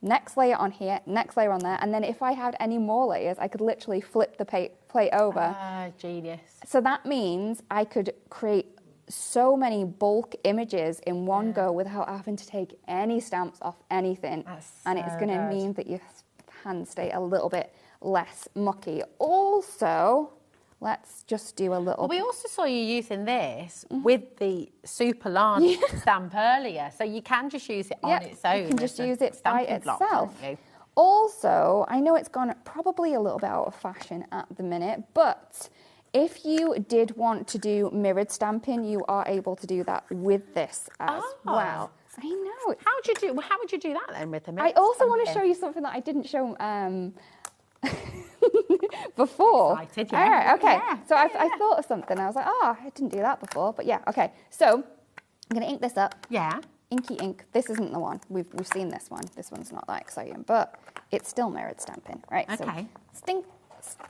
next layer on here, next layer on there, and then if I had any more layers, I could literally flip the plate over. Ah, genius. So that means I could create so many bulk images in one go without having to take any stamps off anything. And it's going to mean that your hands stay a little bit less mucky. Also, let's just do a little... Well, we also saw you using this with the super large stamp earlier, so you can just use it on its own. You can just as a use it by stamping block, itself. can't you? Also, I know it's gone probably a little bit out of fashion at the minute, but if you did want to do mirrored stamping, you are able to do that with this as well. I know. How would you do that then with the I mirrored also want to stamping? show you something that I didn't show before. Excited, All right, okay. So I thought of something. I was like, oh, I didn't do that before. But yeah, okay. So I'm going to ink this up. Yeah. Inky ink. This isn't the one. We've seen this one. This one's not that exciting, but it's still mirrored stamping, right? Okay. So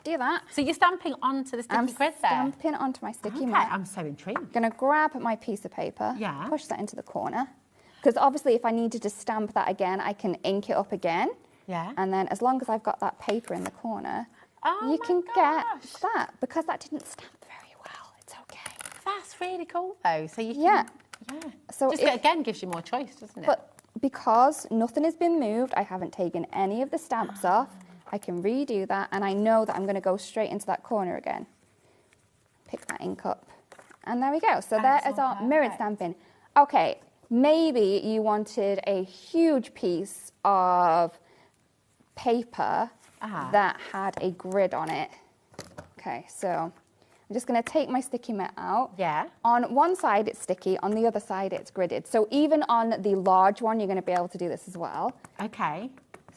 do that. So you're stamping onto the sticky grid there? I'm stamping onto my sticky Okay, mat. I'm so intrigued. I'm going to grab my piece of paper, push that into the corner. Because obviously if I needed to stamp that again, I can ink it up again. Yeah. And then as long as I've got that paper in the corner, you can get that. Because that didn't stamp very well, it's okay. That's really cool though. So you can, So just again gives you more choice, doesn't it? But because nothing has been moved, I haven't taken any of the stamps off, I can redo that, and I know that I'm going to go straight into that corner again. Pick that ink up. And there we go. So there is our mirrored stamping. Okay, maybe you wanted a huge piece of paper that had a grid on it. Okay, so I'm just going to take my sticky mat out. Yeah. On one side it's sticky, on the other side it's gridded. So even on the large one, you're going to be able to do this as well. Okay.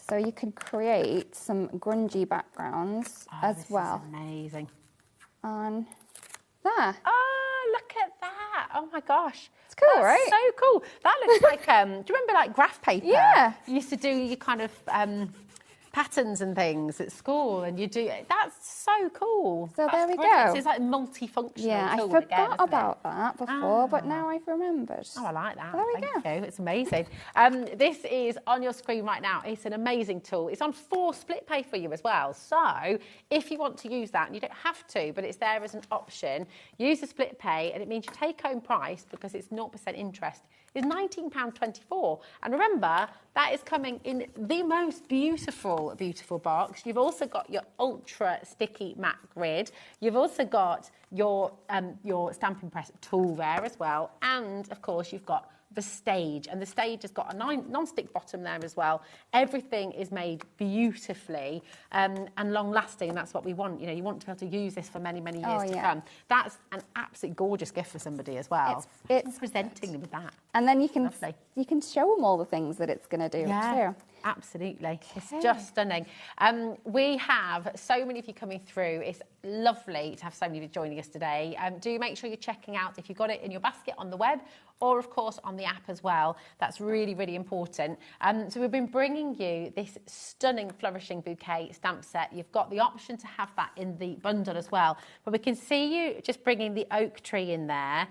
So you can create some grungy backgrounds as well. Is amazing. On there. Oh, look at that. Oh my gosh. It's cool, That's right? so cool. That looks like, do you remember like graph paper? Yeah. You used to do your kind of patterns and things at school, and you do, that's so cool. So there we brilliant. go. So it's like multifunctional. Yeah, I tool forgot again, isn't it? about that before, but now I've remembered. Oh, I like that. There we Thank go. you. It's amazing. This is on your screen right now. It's an amazing tool. It's on 4 split pay for you as well. So if you want to use that, and you don't have to, but it's there as an option, use the split pay, and it means your take-home price, because it's 0% interest, is £19.24. And remember, that is coming in the most beautiful, beautiful box. You've also got your ultra sticky matte grid. You've also got your stamping press tool there as well. And of course, you've got the stage, and the stage has got a non-stick bottom there as well. Everything is made beautifully and long-lasting, and that's what we want. You know, you want to be able to use this for many, many years to come. That's an absolutely gorgeous gift for somebody as well. It's presenting them with that. And then you can show them all the things that it's going to do too. Absolutely. It's just stunning. We have so many of you coming through. It's lovely to have so many of you joining us today. Do make sure you're checking out if you've got it in your basket on the web, or of course on the app as well. That's really, really important. So we've been bringing you this stunning Flourishing Bouquet stamp set. You've got the option to have that in the bundle as well. But we can see you just bringing the oak tree in there.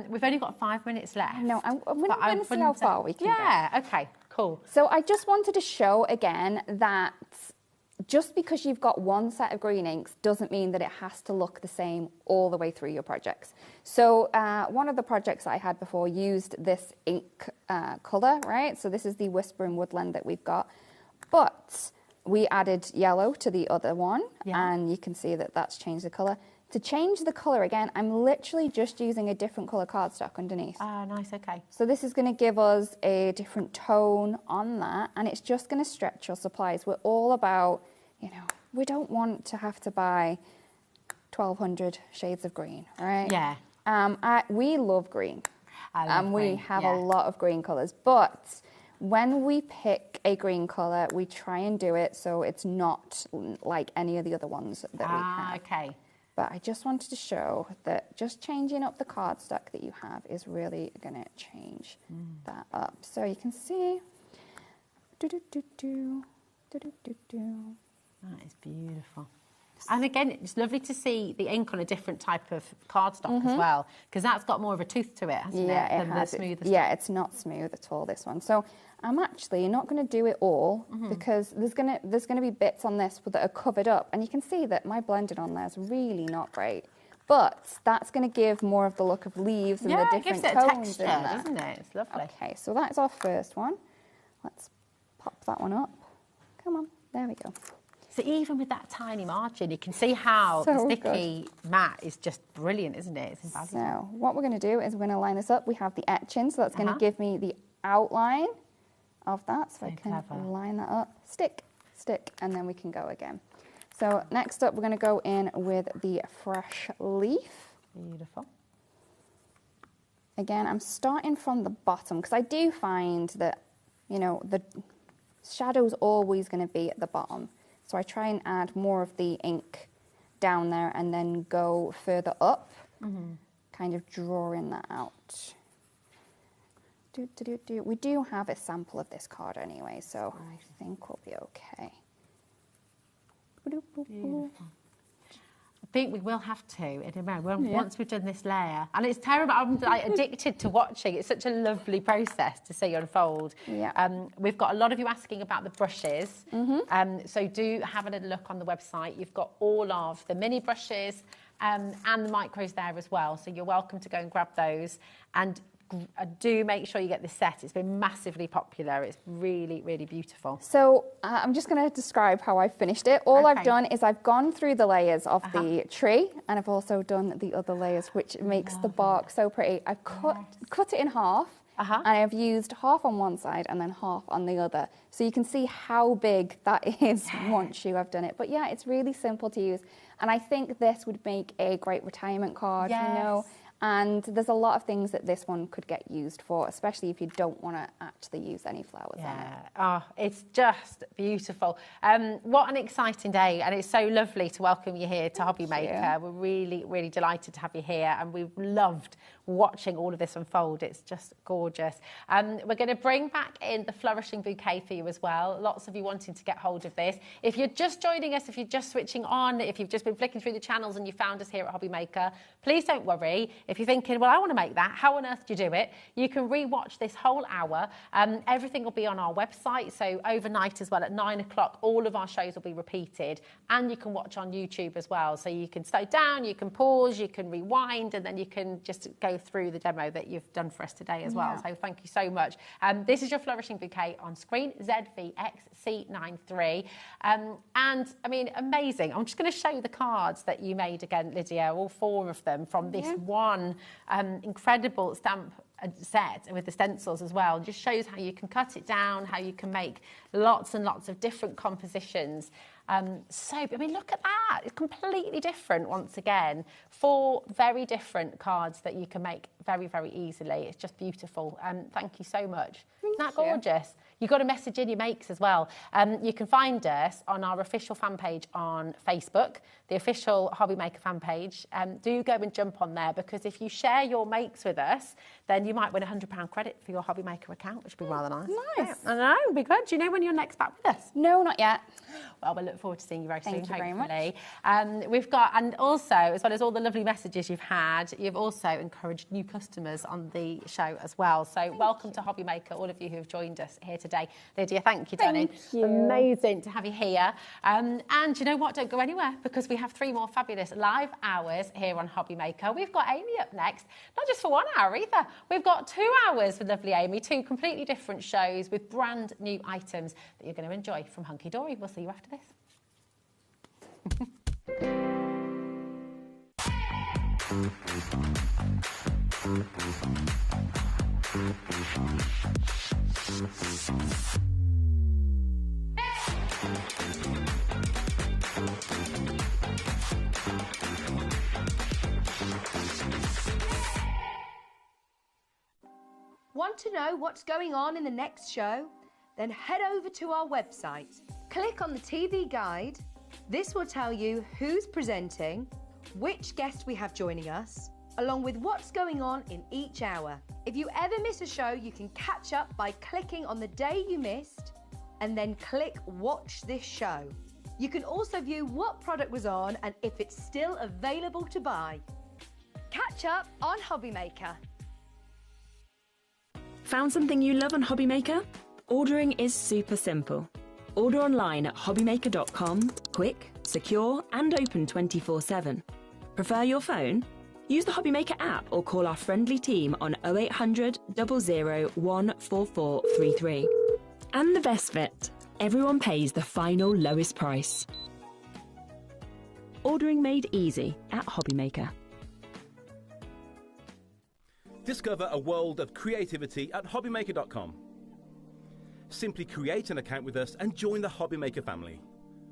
We've only got 5 minutes left. No, I'm going to see how far we can get. Okay, cool. So I just wanted to show again that just because you've got one set of green inks doesn't mean that it has to look the same all the way through your projects. So one of the projects I had before used this ink colour, right? So this is the Whispering Woodland that we've got. But we added yellow to the other one, and you can see that that's changed the colour. To change the colour again, I'm literally just using a different colour cardstock underneath. Ah, nice, okay. So this is going to give us a different tone on that, and it's just going to stretch your supplies. We're all about, you know, we don't want to have to buy 1,200 shades of green, right? Yeah. We love green, and we green, have a lot of green colours, but when we pick a green colour, we try and do it so it's not like any of the other ones that we have. Okay. But I just wanted to show that just changing up the cardstock that you have is really going to change that up. So you can see. Do-do-do-do, do-do-do-do. That is beautiful. And again, it's lovely to see the ink on a different type of cardstock as well, because that's got more of a tooth to it, hasn't it? Than the smooth. Yeah, it's not smooth at all, this one. So I'm actually not going to do it all because there's gonna be bits on this that are covered up, and you can see that my blending on there is really not great. But that's going to give more of the look of leaves and the different tones it tones texture, in there, doesn't it? It's lovely. Okay, so that's our first one. Let's pop that one up. Come on, there we go. So even with that tiny margin, you can see how the sticky mat is just brilliant, isn't it? It's invaluable. So what we're going to do is we're going to line this up. We have the etching, so that's going to give me the outline of that. So I can line that up, stick, and then we can go again. So next up, we're going to go in with the fresh leaf. Beautiful. Again, I'm starting from the bottom because I do find that, you know, the shadow's always going to be at the bottom. So I try and add more of the ink down there and then go further up, kind of drawing that out. We do have a sample of this card anyway, so I think we'll be okay. Beautiful. I think we will have to in a moment once we've done this layer. And it's terrible. I'm like addicted to watching. It's such a lovely process to see unfold. Yeah. We've got a lot of you asking about the brushes. So do have a little look on the website. You've got all of the mini brushes and the micros there as well. So you're welcome to go and grab those. And do make sure you get this set. It's been massively popular. It's really, really beautiful. So I'm just going to describe how I finished it. All I've done is I've gone through the layers of the tree, and I've also done the other layers, which makes the bark so pretty. I've cut it in half, and I've used half on one side and then half on the other. So you can see how big that is once you have done it. But yeah, it's really simple to use. And I think this would make a great retirement card, you know. And there's a lot of things that this one could get used for, especially if you don't want to actually use any flowers on it. Oh, it's just beautiful. What an exciting day, and it's so lovely to welcome you here to HobbyMaker. We're really, really delighted to have you here, and we've loved watching all of this unfold. It's just gorgeous. We're going to bring back in the flourishing bouquet for you as well. Lots of you wanting to get hold of this. If you're just joining us, if you're just switching on, if you've just been flicking through the channels and you found us here at HobbyMaker, please don't worry. If you're thinking, well, I want to make that, how on earth do you do it? You can re-watch this whole hour. Everything will be on our website, so overnight as well at 9 o'clock, all of our shows will be repeated, and you can watch on YouTube as well. So you can slow down, you can pause, you can rewind, and then you can just go through the demo that you've done for us today as well. So thank you so much. This is your flourishing bouquet on screen, ZVXC93. And I mean, amazing. I'm just going to show you the cards that you made again, Lydia, all 4 of them from this one incredible stamp set with the stencils as well. It just shows how you can cut it down, how you can make lots and lots of different compositions. So, I mean, look at that. It's completely different once again. 4 very different cards that you can make very, very easily. It's just beautiful. Thank you so much. Isn't that gorgeous? You've got to message in your makes as well. You can find us on our official fan page on Facebook, the official HobbyMaker fan page. Do go and jump on there, because if you share your makes with us, then you might win £100 credit for your HobbyMaker account, which would be rather nice. Nice. I know, it'd be good. Do you know when you're next back with us? No, not yet. Well, we'll look forward to seeing you very soon, Thank you very much. We've got, and also, as well as all the lovely messages you've had, you've also encouraged new customers on the show as well. So welcome to HobbyMaker, all of you who have joined us here today. today. Lydia, thank you, darling. Thank you. Amazing to have you here. And you know what? Don't go anywhere, because we have 3 more fabulous live hours here on HobbyMaker. We've got Amy up next, not just for 1 hour either. We've got 2 hours with lovely Amy, 2 completely different shows with brand new items that you're going to enjoy from Hunky Dory. We'll see you after this. Want to know what's going on in the next show? Then head over to our website. Click on the TV guide. This will tell you who's presenting, which guest we have joining us, along with what's going on in each hour. If you ever miss a show, you can catch up by clicking on the day you missed and then click Watch This Show. You can also view what product was on and if it's still available to buy. Catch up on HobbyMaker. Found something you love on HobbyMaker? Ordering is super simple. Order online at hobbymaker.com, quick, secure and open 24/7. Prefer your phone? Use the HobbyMaker app or call our friendly team on 0800 00 14433. And the best bit, everyone pays the final lowest price. Ordering made easy at HobbyMaker. Discover a world of creativity at hobbymaker.com. Simply create an account with us and join the HobbyMaker family.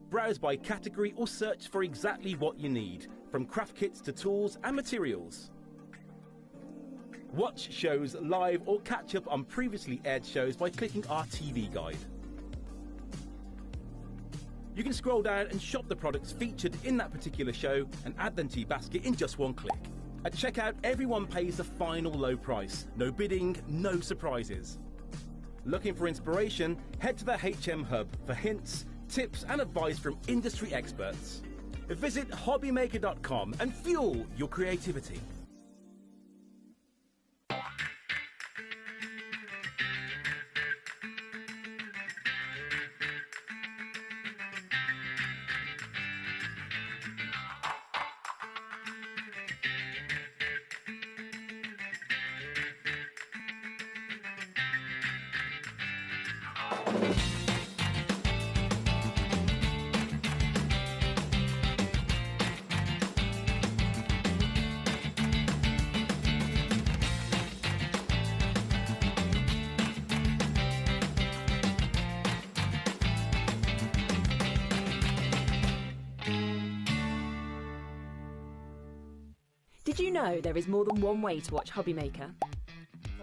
Browse by category or search for exactly what you need, from craft kits to tools and materials. Watch shows live or catch up on previously aired shows by clicking our TV guide. You can scroll down and shop the products featured in that particular show and add them to your basket in just one click. At checkout, everyone pays the final low price. No bidding, no surprises. Looking for inspiration? Head to the HM Hub for hints, tips and advice from industry experts. Visit hobbymaker.com and fuel your creativity. Did you know there is more than one way to watch HobbyMaker?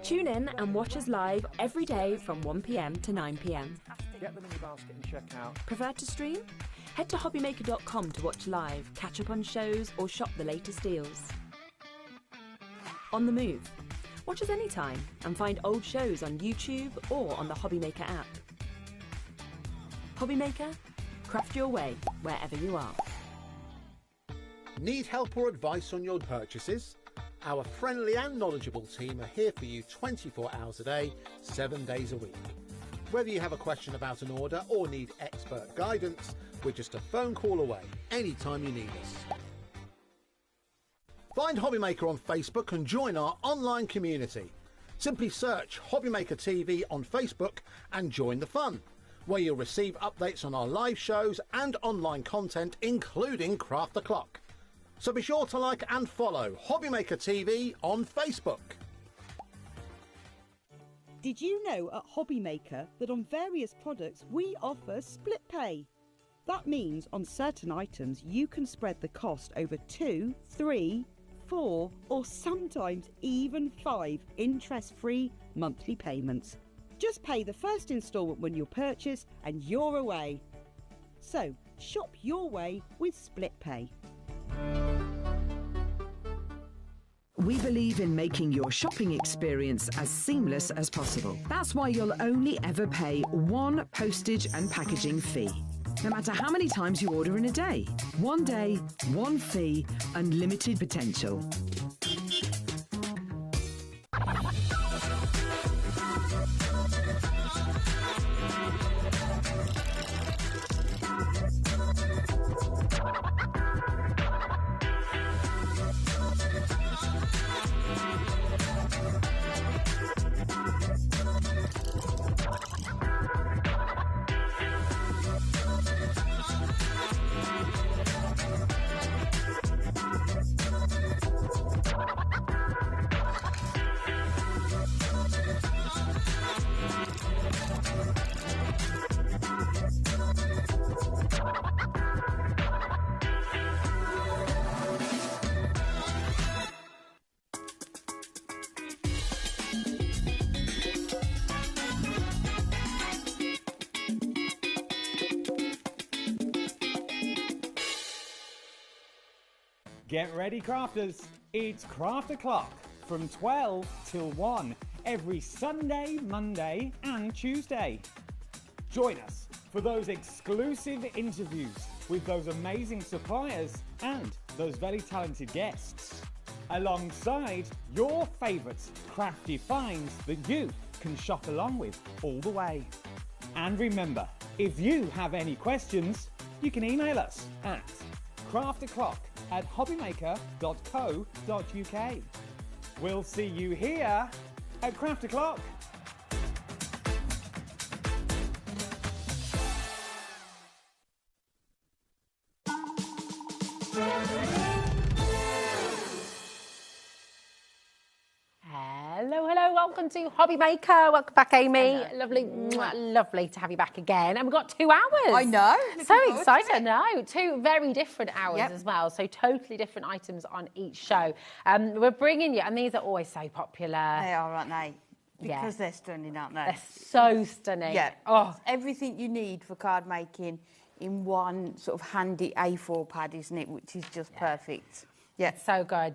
Tune in and watch us live every day from 1 PM to 9 PM. Get them in your basket and check out. Prefer to stream? Head to hobbymaker.com to watch live, catch up on shows or shop the latest deals. On the move? Watch us anytime and find old shows on YouTube or on the HobbyMaker app. HobbyMaker? Craft your way wherever you are. Need help or advice on your purchases? Our friendly and knowledgeable team are here for you 24 hours a day, 7 days a week. Whether you have a question about an order or need expert guidance, we're just a phone call away anytime you need us. Find HobbyMaker on Facebook and join our online community. Simply search HobbyMaker TV on Facebook and join the fun, where you'll receive updates on our live shows and online content, including Craft the Clock. So be sure to like and follow HobbyMaker TV on Facebook. Did you know at HobbyMaker that on various products we offer split pay? That means on certain items you can spread the cost over 2, 3, 4 or sometimes even 5 interest-free monthly payments. Just pay the first instalment when you purchase and you're away. So shop your way with split pay. We believe in making your shopping experience as seamless as possible. That's why you'll only ever pay one postage and packaging fee. No matter how many times you order in a day. One day, one fee, unlimited potential. Get ready, crafters. It's Craft O'Clock from 12 till 1 every Sunday, Monday and Tuesday. Join us for those exclusive interviews with those amazing suppliers and those very talented guests, alongside your favourite crafty finds that you can shop along with all the way. And remember, if you have any questions, you can email us at craftoclock@hobbymaker.co.uk. We'll see you here at Craft O'Clock. Hello, welcome to HobbyMaker. Welcome back, Amy. Lovely, lovely to have you back again. And we've got 2 hours. I know. So excited. No, 2 very different hours as well. So totally different items on each show. We're bringing you, and these are always so popular. They are, aren't they? Because they're stunning, aren't they? They're so stunning. Yeah. Oh, everything you need for card making in one sort of handy A4 pad, isn't it? Which is just perfect. Yeah, so good.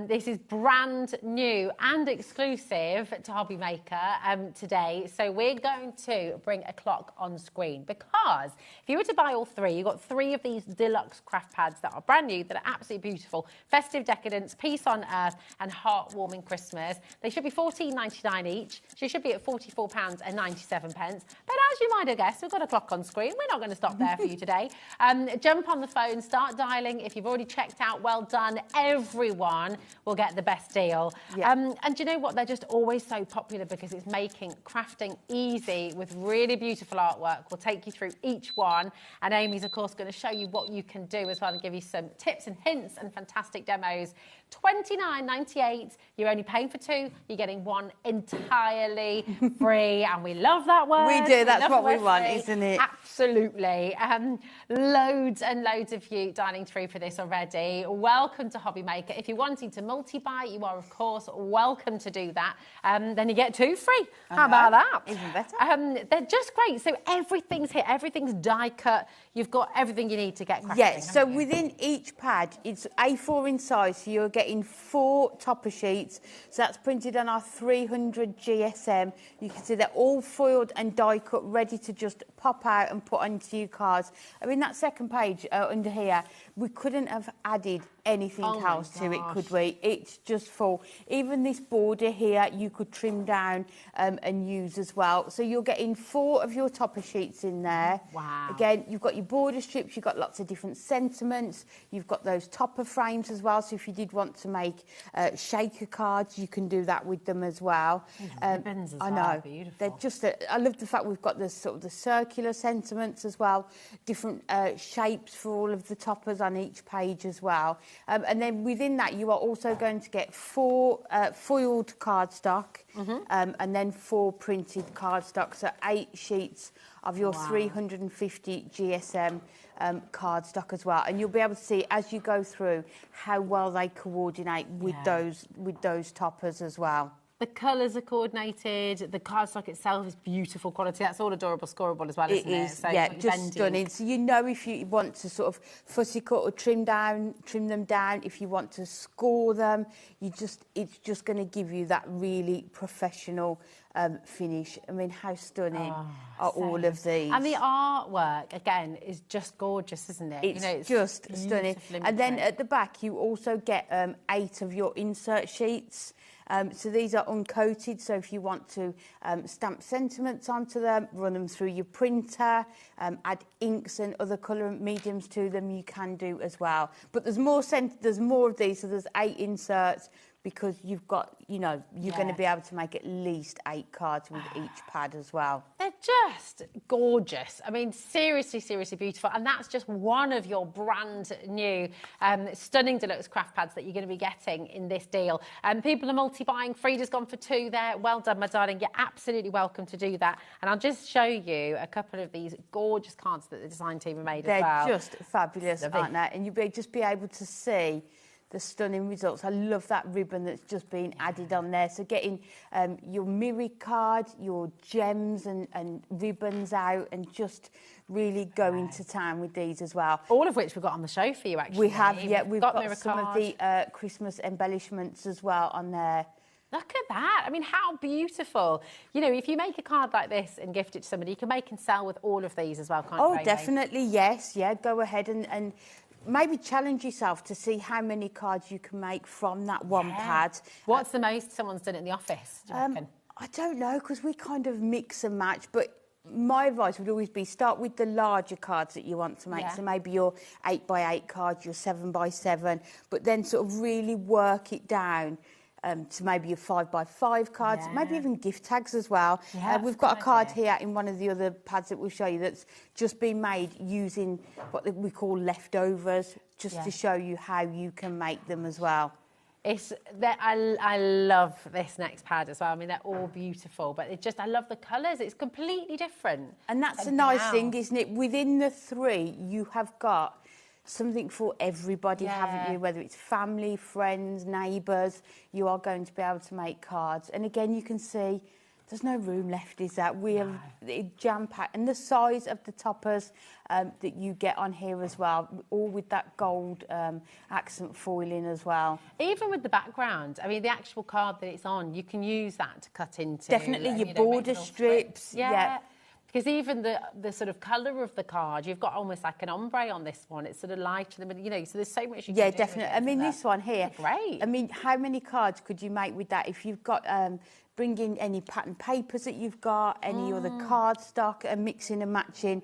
This is brand new and exclusive to HobbyMaker today. So we're going to bring a clock on screen because if you were to buy all 3, you've got 3 of these deluxe craft pads that are brand new, that are absolutely beautiful. Festive Decadence, Peace on Earth and Heartwarming Christmas. They should be $14.99 each. So you should be at £44.97. But as you might have guessed, we've got a clock on screen. We're not going to stop there for you today. Jump on the phone, start dialing. If you've already checked out, well done. Everyone will get the best deal. Yeah. And do you know what? They're just always so popular because it's making crafting easy with really beautiful artwork. We'll take you through each one. And Amy's, of course, going to show you what you can do as well and give you some tips and hints and fantastic demos. $29.98. You're only paying for 2. You're getting 1 entirely free. And we love that word. We do. That's what we want, isn't it? Absolutely. Loads and loads of you dialing through for this already. Welcome to HobbyMaker. If you're wanting to multi-buy, you are, of course, welcome to do that. Then you get 2 free. How about that? Even better. They're just great. So everything's here. Everything's die cut. You've got everything you need to get crafting. Yeah, so within each pad, it's A4 in size, so you're getting 4 topper sheets. So that's printed on our 300 GSM. You can see they're all foiled and die cut, ready to just pop out and put onto your cards. I mean, that second page under here, we couldn't have added anything else to it, could we? It's just full. Even this border here, you could trim down and use as well. So you're getting 4 of your topper sheets in there. Wow. Again, you've got your border strips, you've got lots of different sentiments. You've got those topper frames as well. So if you did want to make shaker cards, you can do that with them as well. Ribbons as I well. know. Beautiful. They're just, I love the fact we've got the sort of the circular sentiments as well. Different shapes for all of the toppers on each page as well. And then within that, you are also going to get 4 foiled cardstock and then 4 printed cardstock. So 8 sheets of your 350 GSM cardstock as well. And you'll be able to see as you go through how well they coordinate with those toppers as well. The colours are coordinated. The cardstock itself is beautiful quality. That's all adorable, scoreable as well, isn't it? It is, So yeah, just stunning. So you know if you want to sort of fussy cut or trim them down, if you want to score them, it's just going to give you that really professional finish. I mean, how stunning are all of these? And the artwork, again, is just gorgeous, isn't it? It's just stunning. And then at the back, you also get 8 of your insert sheets. So these are uncoated, so if you want to stamp sentiments onto them, run them through your printer, add inks and other colour mediums to them, you can do as well. But there's more of these, so there's 8 inserts, because you've got, you're going to be able to make at least 8 cards with each pad as well. They're just gorgeous. I mean, seriously, seriously beautiful. And that's just one of your brand new stunning deluxe craft pads that you're going to be getting in this deal. People are multi-buying. Frida's gone for 2 there. Well done, my darling. You're absolutely welcome to do that. And I'll just show you a couple of these gorgeous cards that the design team have made as well. They're just fabulous, aren't they? And you'll just be able to see the stunning results. I love that ribbon that's just been added on there. So getting your mirror card, your gems and ribbons out, and just really going to town with these as well. All of which we've got on the show for you, actually. We have, yeah. We've got mirror some card. of the Christmas embellishments as well on there. Look at that. I mean, how beautiful. You know, if you make a card like this and gift it to somebody, you can make and sell with all of these as well, can't you? Oh, definitely, yes. Yeah, go ahead and maybe challenge yourself to see how many cards you can make from that one pad. What's the most someone's done in the office, do you reckon? I don't know, because we kind of mix and match, but my advice would always be start with the larger cards that you want to make. Yeah. So maybe your 8x8 cards, your 7x7, but then sort of really work it down to maybe your 5x5 cards, maybe even gift tags as well. Yeah, we've got a card here in one of the other pads that we'll show you that's just been made using what we call leftovers, just to show you how you can make them as well. I love this next pad as well. I mean, they're all beautiful, but I love the colours. It's completely different. And that's a nice thing, isn't it? Within the three, you have got something for everybody, haven't you? Whether it's family, friends, neighbours, you are going to be able to make cards. And again, you can see there's no room left, is that? We have it jam-packed. And the size of the toppers that you get on here as well, all with that gold accent foiling as well. Even with the background, I mean, the actual card that it's on, you can use that to cut into. Definitely, your border strips. Yeah. Because even the sort of colour of the card, you've got almost like an ombre on this one. It's sort of lighter than, you know, so there's so much you can do. Definitely. I mean, this one here. Great. I mean, how many cards could you make with that? If you've got, bring in any pattern papers that you've got, any other card stock, and mixing and matching.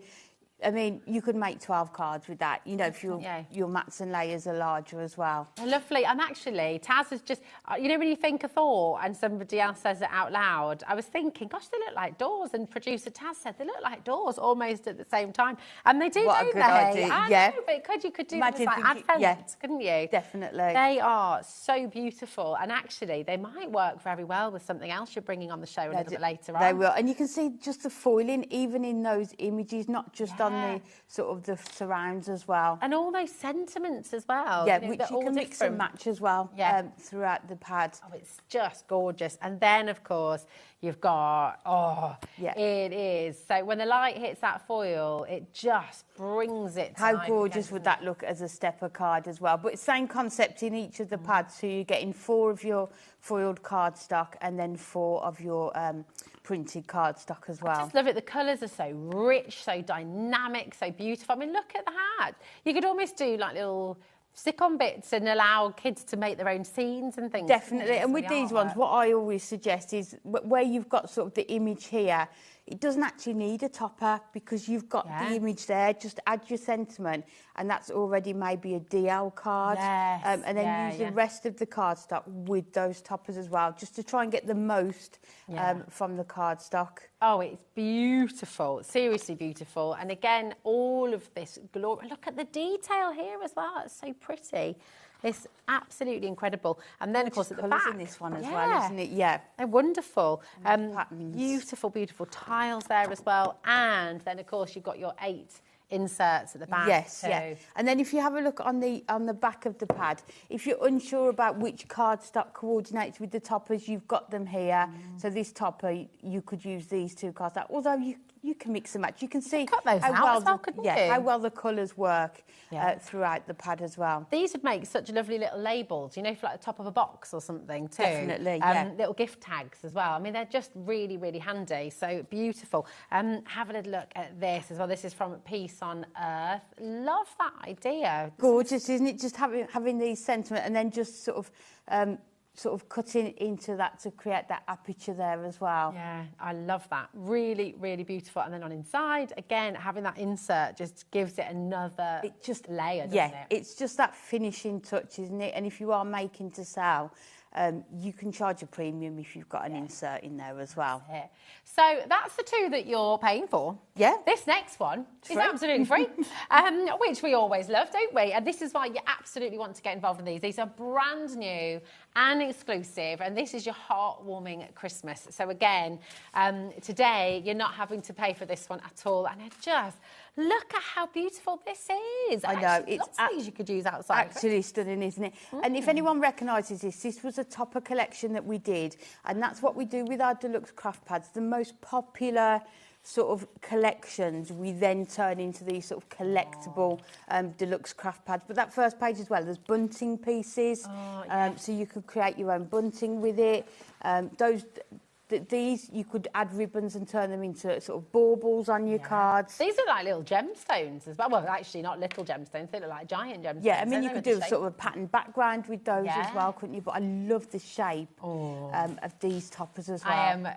I mean, you could make 12 cards with that, you know, if your mats and layers are larger as well. Oh, lovely. And actually, Taz has just, you know, when you think a thought and somebody else says it out loud, I was thinking, gosh, they look like doors. And producer Taz said they look like doors almost at the same time. And they do, what don't a good they? idea. I know, but you could do them as like advent, couldn't you? Definitely. They are so beautiful. And actually, they might work very well with something else you're bringing on the show a little bit later on. They will. And you can see just the foiling, even in those images, not just on the sort of the surrounds as well. And all those sentiments as well. Yeah, you know, which you can mix and match as well throughout the pad. Oh, it's just gorgeous. And then, of course, you've got, it is. So when the light hits that foil, it just brings it to life. How gorgeous would that look as a stepper card as well? But same concept in each of the pads. So you're getting 4 of your foiled cardstock and then 4 of your printed cardstock as well. I just love it. The colours are so rich, so dynamic, so beautiful. I mean, look at that. You could almost do like little stick-on bits and allow kids to make their own scenes and things. Definitely. And with these ones, what I always suggest is where you've got sort of the image here, it doesn't actually need a topper because you've got the image there. Just add your sentiment, and that's already maybe a DL card. Yes, and then use the rest of the cardstock with those toppers as well, just to try and get the most from the cardstock. Oh, it's beautiful, seriously beautiful. And again, all of this glory. Look at the detail here as well. It's so pretty. It's absolutely incredible. And then, of course, at the back, in this one as well, isn't it? Yeah. They're wonderful. Patterns. Beautiful, beautiful tiles there as well. And then, of course, you've got your 8 inserts at the back. Yes, too. yeah. And then if you have a look on the back of the pad, if you're unsure about which cardstock coordinates with the toppers, you've got them here. So this topper, you could use these 2 cardstock. Although you can mix and match. You can see cut those out as well, couldn't you? how well the colours work throughout the pad as well. These would make such lovely little labels, you know, for like the top of a box or something too. Definitely, yeah. Little gift tags as well. I mean, they're just really, really handy. So beautiful. Have a little look at this as well. This is from Peace on Earth. Love that idea. Gorgeous, isn't it? Just having these sentiment and then just sort of cutting into that to create that aperture there as well. Yeah, I love that. Really, really beautiful. And then on inside, again, having that insert just gives it another layer, doesn't it? It's just that finishing touch, isn't it? And if you are making to sell, you can charge a premium if you've got an insert in there as well. So that's the 2 that you're paying for. Yeah. This next one is absolutely free, which we always love, don't we? And this is why you absolutely want to get involved in these. These are brand new and exclusive, and this is your heartwarming Christmas. So again, today you're not having to pay for this one at all, and I just Look at how beautiful this is. I know, Actually, it's lots of these you could use outside. absolutely stunning, isn't it? And if anyone recognises this was a topper collection that we did, and that's what we do with our deluxe craft pads. The most popular sort of collections we then turn into these sort of collectible deluxe craft pads. But that first page as well, there's bunting pieces, so you could create your own bunting with it. These, you could add ribbons and turn them into sort of baubles on your cards. These are like little gemstones as well. Well, actually not little gemstones, they look like giant gemstones. Yeah, I mean, you could do sort of a patterned background with those as well, couldn't you? But I love the shape of these toppers as well. I am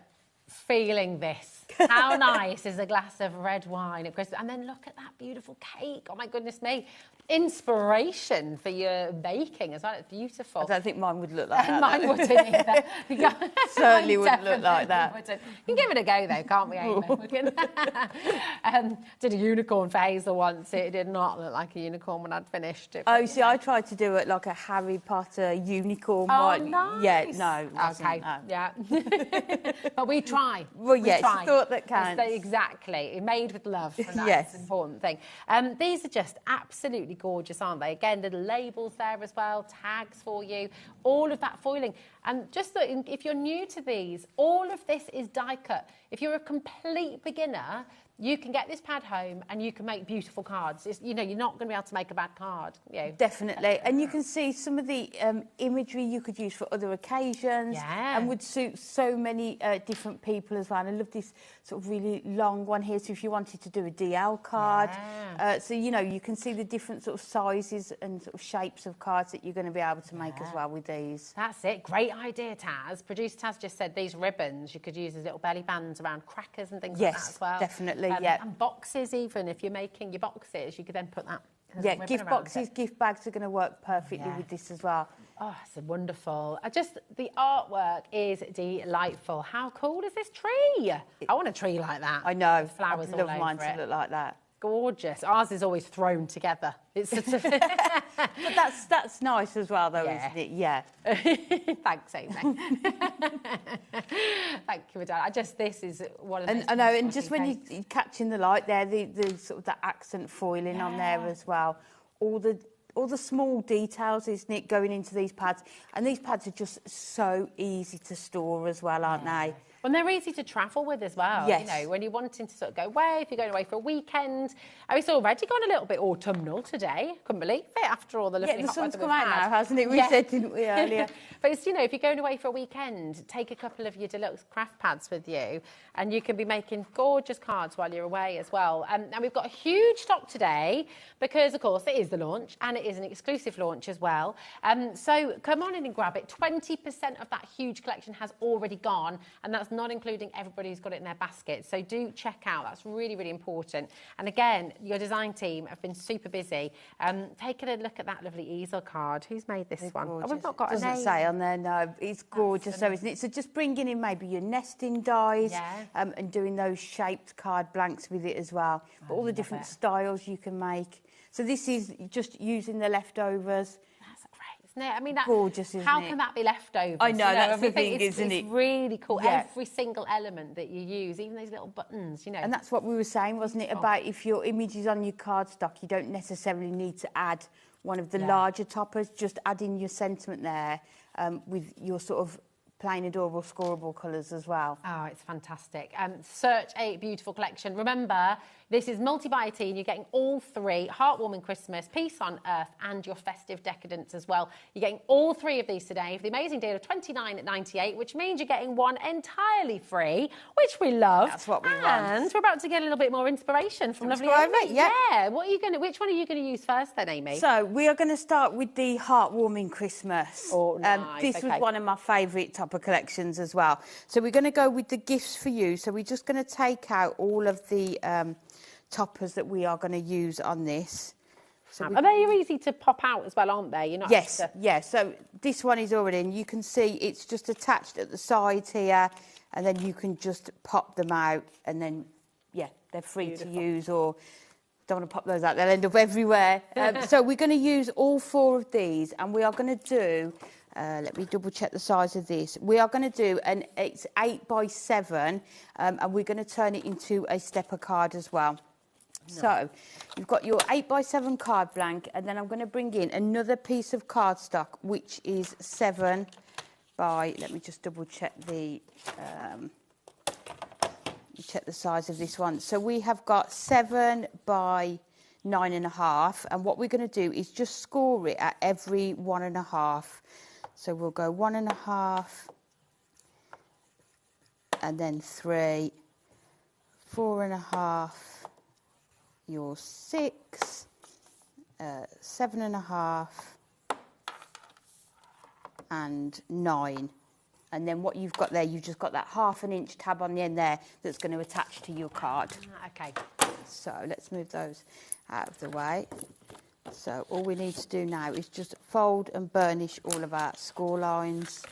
feeling this. How nice is a glass of red wine at Christmas? And then look at that beautiful cake. Oh, my goodness me. Inspiration for your baking as well. It's beautiful. I don't think mine would look like that. Mine wouldn't either. Certainly wouldn't look like that. Wouldn't. We can give it a go, though, can't we, Amy? We can. Did a unicorn for Hazel once. It did not look like a unicorn when I'd finished it. Oh, see, I tried to do it like a Harry Potter unicorn one. Nice. Yeah, no. Okay, yeah. But we try. Well, yes, try. thought that counts. Exactly. Made with love. And that's Yes. the important thing. These are just absolutely gorgeous, aren't they? Again, little labels there as well, tags for you, all of that foiling. And just that if you're new to these, all of this is die cut. If you're a complete beginner, you can get this pad home and you can make beautiful cards. You're not going to be able to make a bad card. Definitely. And you can see some of the imagery you could use for other occasions and would suit so many different people as well. And I love this sort of really long one here. So if you wanted to do a DL card, so, you can see the different sort of sizes and sort of shapes of cards that you're going to be able to make as well with these. That's it. Great idea, Taz. Producer Taz just said these ribbons you could use as little belly bands around crackers and things like that as well. Definitely. And boxes even, if you're making your boxes, you could then put that. Gift boxes, gift bags are going to work perfectly with this as well. Oh, it's wonderful. The artwork is delightful. How cool is this tree? I want a tree like that. I know. With flowers I'd love all mine over to look like that. Gorgeous. Ours is always thrown together. It's sort of but that's nice as well, though, isn't it? Yeah. Thanks, Amy. Thank you, Madonna. This is one of the I know, and just when you're catching the light there, the sort of the accent foiling on there as well, all the small details, isn't it, going into these pads? And these pads are just so easy to store as well, aren't they? Well, they're easy to travel with as well. Yes. When you're wanting to sort of go away, if you're going away for a weekend. It's already gone a little bit autumnal today. Couldn't believe it after all the lovely the hot sun's weather come we've out had. now, hasn't it? We said, didn't we, earlier? But it's, if you're going away for a weekend, take a couple of your deluxe craft pads with you and you can be making gorgeous cards while you're away as well. And we've got a huge stock today because, of course, it is the launch and it is an exclusive launch as well. So come on in and grab it. 20% of that huge collection has already gone, and that's not including everybody's got it in their basket. So do check out. That's really, really important. And again, your design team have been super busy. Taking a look at that lovely easel card. Who's made this one? Gorgeous. Oh, we've not got a name. Doesn't say on there, no. It's gorgeous, though, isn't it? So just bringing in maybe your nesting dies and doing those shaped card blanks with it as well. But all the different styles you can make. So this is just using the leftovers. Isn't it? I mean, gorgeous, isn't how it? can that be leftovers? I know, that's the thing, isn't it? it? It's really cool. Yeah. Every single element that you use, even those little buttons, And that's what we were saying, wasn't it? About if your image is on your cardstock, you don't necessarily need to add one of the larger toppers. Just add in your sentiment there with your sort of plain, adorable, scoreable colours as well. Oh, it's fantastic. Search a beautiful collection. Remember, this is multi-buy teen. You're getting all three: Heartwarming Christmas, Peace on Earth, and your Festive Decadence as well. You're getting all three of these today for the amazing deal of $29.98, which means you're getting one entirely free, which we love. That's what we want. And we're about to get a little bit more inspiration from lovely Amy. Yeah. Which one are you going to use first then, Amy? So we are going to start with the Heartwarming Christmas. Oh, nice. This was one of my favourite topper collections as well. So we're going to go with the gifts for you. So we're just going to take out all of the toppers that we are going to use on this. So are they easy to pop out as well, aren't they? You're not So this one is already in. You can see it's just attached at the sides here, and then you can just pop them out, and then they're free to use. Or don't want to pop those out; they'll end up everywhere. So we're going to use all four of these, and we are going to do. Let me double check the size of this. We are going to do it's 8 by 7, and we're going to turn it into a stepper card as well. So you've got your 8x7 card blank, and then I'm going to bring in another piece of cardstock, which is 7 by, let me just double check the size of this one. So we have got 7 by 9.5, and what we're going to do is just score it at every 1.5. So we'll go 1.5, and then 3, 4.5, your 6, 7.5, and 9. And then what you've got there, you've just got that 1/2 inch tab on the end there that's going to attach to your card. Okay. So let's move those out of the way. So all we need to do now is just fold and burnish all of our score lines.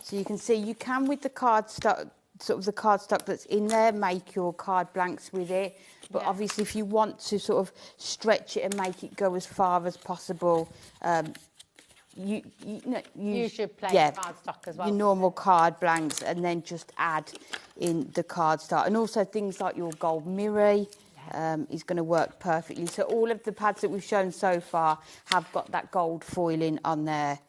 So you can see you can, with the cardstock, sort of the cardstock that's in there, make your card blanks with it. But obviously if you want to sort of stretch it and make it go as far as possible, you should play cardstock as well. Your normal card blanks, and then just add in the cardstock. And also things like your gold mirror is going to work perfectly. So all of the pads that we've shown so far have got that gold foiling on there.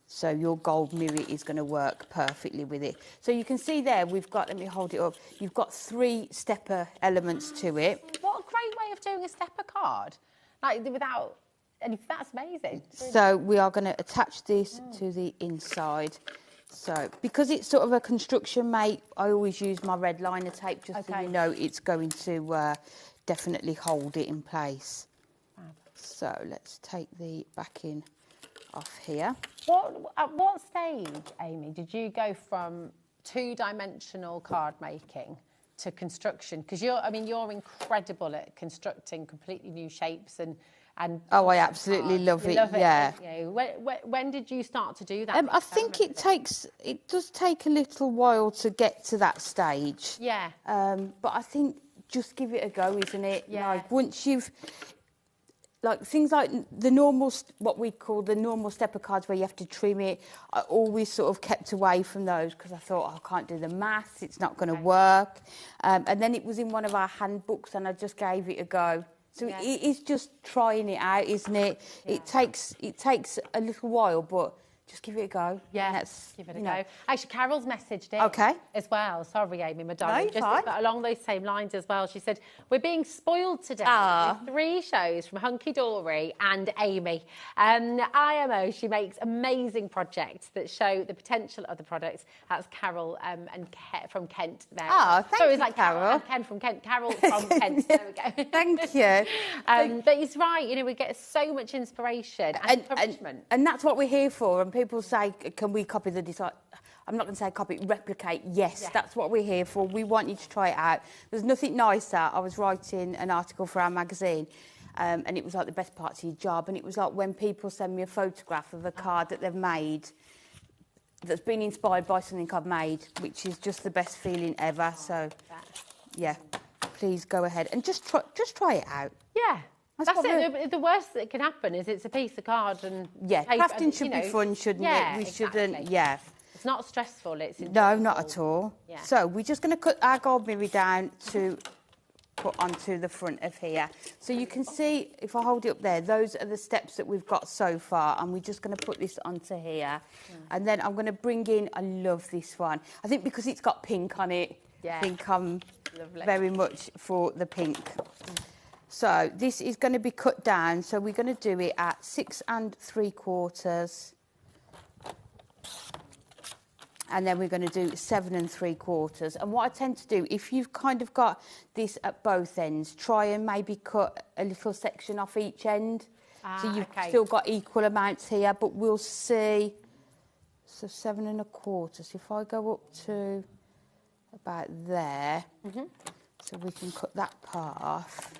So your gold mirror is going to work perfectly with it. So you can see there we've got, let me hold it up, you've got 3 stepper elements to it. What a great way of doing a stepper card. Like, without... And that's amazing. So we are going to attach this to the inside. So because it's sort of a construction mate, I always use my red liner tape just so you know it's going to definitely hold it in place. So let's take the backing off here. At what stage, Amy, did you go from 2-dimensional card making to construction? Because you're incredible at constructing completely new shapes and oh, I absolutely love it. Yeah. When did you start to do that? I think it does take a little while to get to that stage. Yeah. But I think just give it a go, isn't it? Yeah. Like once you've, like things like the normal, what we call the normal stepper cards where you have to trim it, I always sort of kept away from those because I thought, I can't do the maths, it's not going to work. And then it was in one of our handbooks and I just gave it a go. So it is just trying it out, isn't it? Yeah. It takes a little while, but just give it a go. Yeah, give it a go. Actually, Carol's messaged in as well. Sorry, Amy, my darling. No, just along those same lines as well. She said, we're being spoiled today with 3 shows from Hunky Dory and Amy. IMO, she makes amazing projects that show the potential of the products. That's Carol and from Kent there. Oh, thank you, it was like Carol. And Ken from Kent. Carol from Kent. There we go. Thank you. But it's right, we get so much inspiration and encouragement. And that's what we're here for. And people say, can we copy the design? I'm not going to say copy, replicate. Yes, that's what we're here for. We want you to try it out. There's nothing nicer. I was writing an article for our magazine and it was like the best parts of your job. And it was like when people send me a photograph of a card that they've made that's been inspired by something I've made, which is just the best feeling ever. So, yeah, please go ahead and just try it out. Yeah. That's it. The worst that can happen is it's a piece of card and crafting should be fun, shouldn't it? We shouldn't. Yeah. It's not stressful. It's no, not at all. Yeah. So we're just going to cut our gold mirror down to put onto the front of here. So you can see if I hold it up there, those are the steps that we've got so far, and we're just going to put this onto here, and then I'm going to bring in. I love this one. I think because it's got pink on it. Yeah. I think I'm very much for the pink. So this is going to be cut down. So we're going to do it at 6 3/4. And then we're going to do 7 3/4. And what I tend to do, if you've kind of got this at both ends, try and maybe cut a little section off each end. So you've still got equal amounts here, but we'll see. So 7 1/4. So if I go up to about there, so we can cut that part off.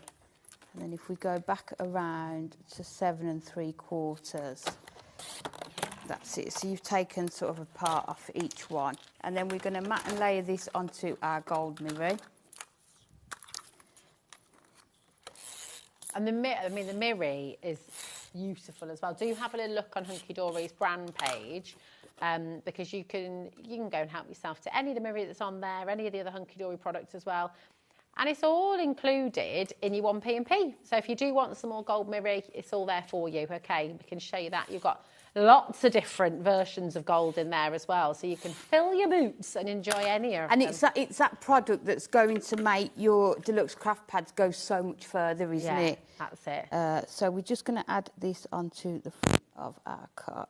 And then if we go back around to 7 3/4, that's it. So you've taken sort of a part off each one. And then we're going to mat and layer this onto our gold mirror. And the Miri is beautiful as well. Do have a little look on Hunky Dory's brand page, because you can go and help yourself to any of the Miri that's on there, any of the other Hunky Dory products as well. And it's all included in your 1p&p. So if you do want some more gold Miri, it's all there for you. Okay, we can show you that. You've got lots of different versions of gold in there as well, so you can fill your boots and enjoy any of them. And it's that product that's going to make your deluxe craft pads go so much further, isn't it? That's it. So we're just going to add this onto the front of our card.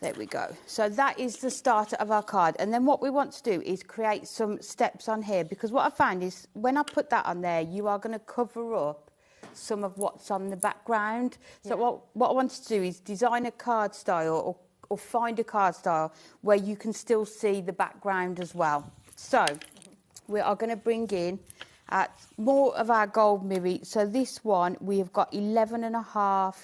There we go. So that is the starter of our card. And then what we want to do is create some steps on here, because what I found is when I put that on there, you are going to cover up some of what's on the background. So what I wanted to do is design a card style or find a card style where you can still see the background as well. So we are going to bring in more of our gold Miri. So this one, we have got 11.5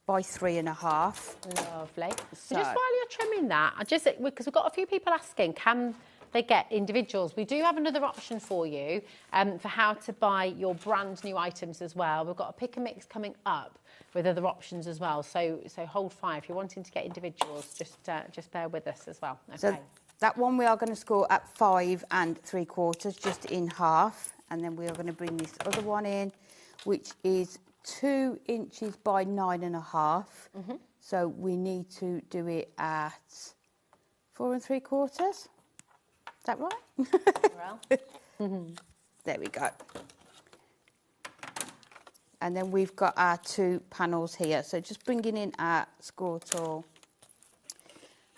by 3.5. Lovely. So just while you're trimming that, because we've got a few people asking, can they get individuals? We do have another option for you for how to buy your brand new items as well. We've got a pick and mix coming up with other options as well. So hold fire. If you're wanting to get individuals, just bear with us as well. Okay. So that one we are going to score at 5 3/4, just in half. And then we are going to bring this other one in, which is 2 inches by 9.5. So we need to do it at 4 3/4. Is that right? There we go. And then we've got our 2 panels here. So just bringing in our score tool.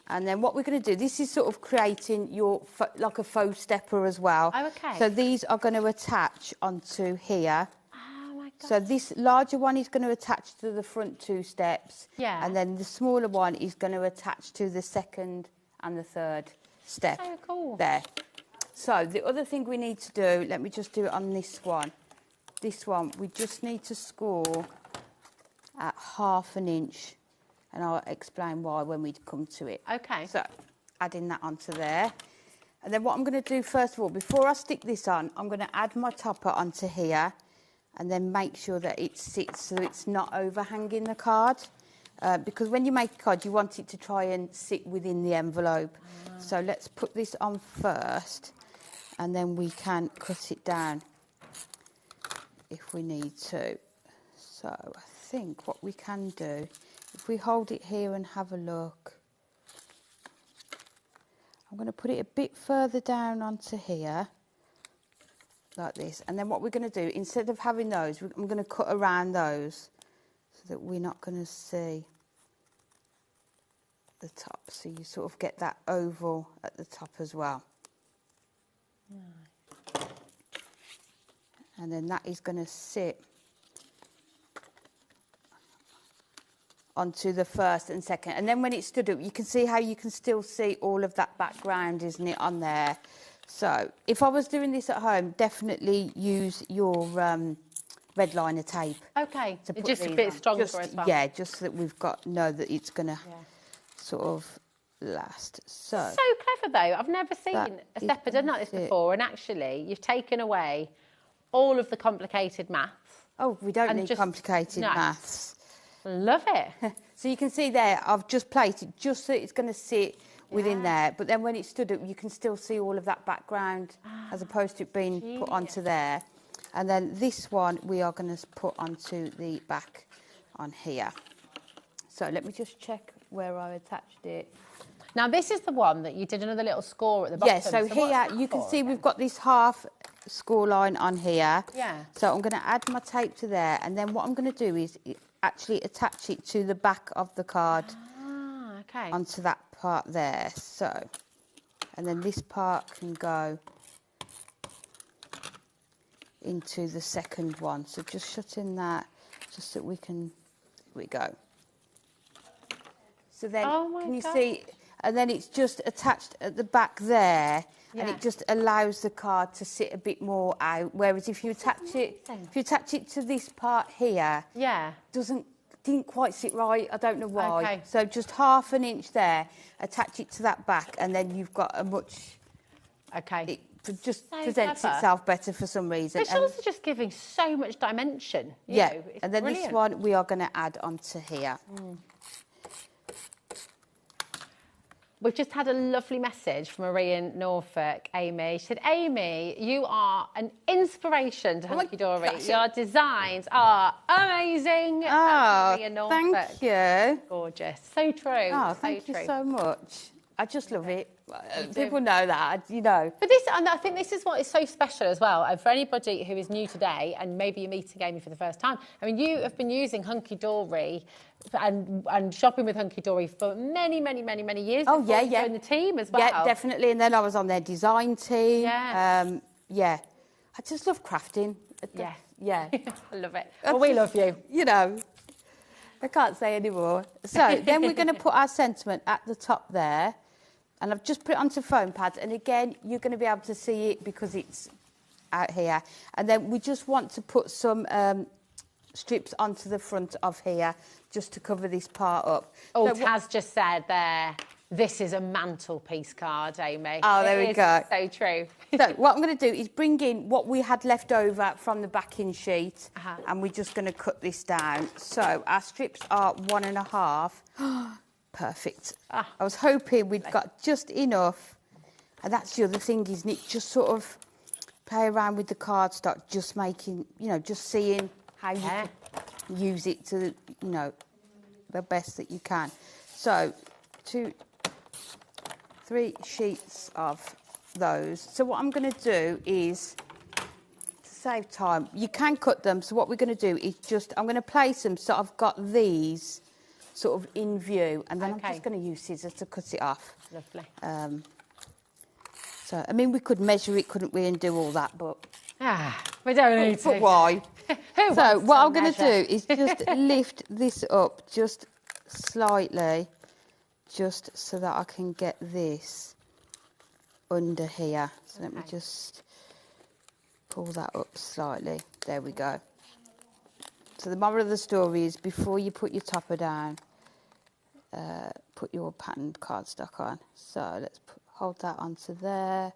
And then what we're going to do, this is sort of creating like a faux stepper as well. Oh, okay. So these are going to attach onto here. So this larger one is going to attach to the front 2 steps. Yeah. And then the smaller one is going to attach to the second and the third step. So cool. There. So the other thing we need to do, let me just do it on this one. This one, we just need to score at 1/2 inch. And I'll explain why when we come to it. Okay. So adding that onto there. And then what I'm going to do first of all, before I stick this on, I'm going to add my topper onto here. And then make sure that it sits so it's not overhanging the card. Because when you make a card, you want it to try and sit within the envelope. So let's put this on first, and then we can cut it down if we need to. So I think what we can do, if we hold it here and have a look, I'm going to put it a bit further down onto here. Like this. And then what we're going to do, instead of having those, I'm going to cut around those so that we're not going to see the top. So you sort of get that oval at the top as well. And then that is going to sit onto the first and second. And then when it's stood up, you can see how you can still see all of that background, isn't it, on there? So if I was doing this at home, definitely use your red liner tape. Okay, just a bit stronger as well. Yeah, just so that we've know that it's going to sort of last. So clever though. I've never seen a stepper done like this before, and actually you've taken away all of the complicated maths. Oh, we don't need complicated maths. Love it. So you can see there, I've just placed it just so it's going to sit within there, but then when it stood up, you can still see all of that background as opposed to it being put onto there. And then this one we are going to put onto the back on here. So let me just check where I attached it. Now this is the one that you did another little score at the bottom. Yeah, so here you can see we've got this half score line on here. Yeah. So I'm going to add my tape to there, and then what I'm going to do is actually attach it to the back of the card. Okay. Onto that part there. So, and then this part can go into the second one. So just shutting that, just so we can. Here we go. So then, can you see? And then it's just attached at the back there, and it just allows the card to sit a bit more out. Whereas if you attach it to this part here, didn't quite sit right. I don't know why. Okay. So just 1/2 inch there, attach it to that back, and then you've got a much. Okay. just So presents clever. itself better for some reason. It's also just giving so much dimension. You Yeah, know, it's and then brilliant. this one we are going to add onto here. We've just had a lovely message from Marie in Norfolk, Amy. She said, Amy, you are an inspiration to Hunky Dory. Your designs are amazing. That's Marie in Norfolk. Thank you. Gorgeous. So true. Oh, so thank you true. so much. I just love it. People know that, you know. But this, and I think this is what is so special as well. And for anybody who is new today, and maybe you're meeting Amy for the first time, I mean, you have been using Hunky Dory and shopping with Hunky Dory for many, many, many, many years. Oh, before yeah, you yeah. joined the team as well. Yeah, definitely. And then I was on their design team. Yeah. Yeah. I just love crafting. Yeah. Yeah. I love it. Well, we love you. You know, I can't say any more. So then we're going to put our sentiment at the top there. And I've just put it onto foam pads. And again, you're going to be able to see it because it's out here. And then we just want to put some strips onto the front of here just to cover this part up. Oh, So Taz just said there, this is a mantelpiece card, Amy. Oh, there we go. So true. So what I'm going to do is bring in what we had left over from the backing sheet, and we're just going to cut this down. So our strips are 1.5. Perfect. I was hoping we'd got just enough, and that's the other thing, isn't it? Just sort of play around with the cardstock, just making, you know, just seeing how you can use it to, you know, the best that you can. So 2, 3 sheets of those. So what I'm going to do is, to save time, you can cut them. So what we're going to do is just, I'm going to place them so I've got these sort of in view, and then I'm just going to use scissors to cut it off. Lovely. So, I mean, we could measure it, couldn't we, and do all that, but... we don't need to. But why? Who So wants what to I'm going to measure? do is just lift this up just slightly, just so that I can get this under here. So let me just pull that up slightly. There we go. So the moral of the story is, before you put your topper down, put your patterned cardstock on. So let's hold that onto there.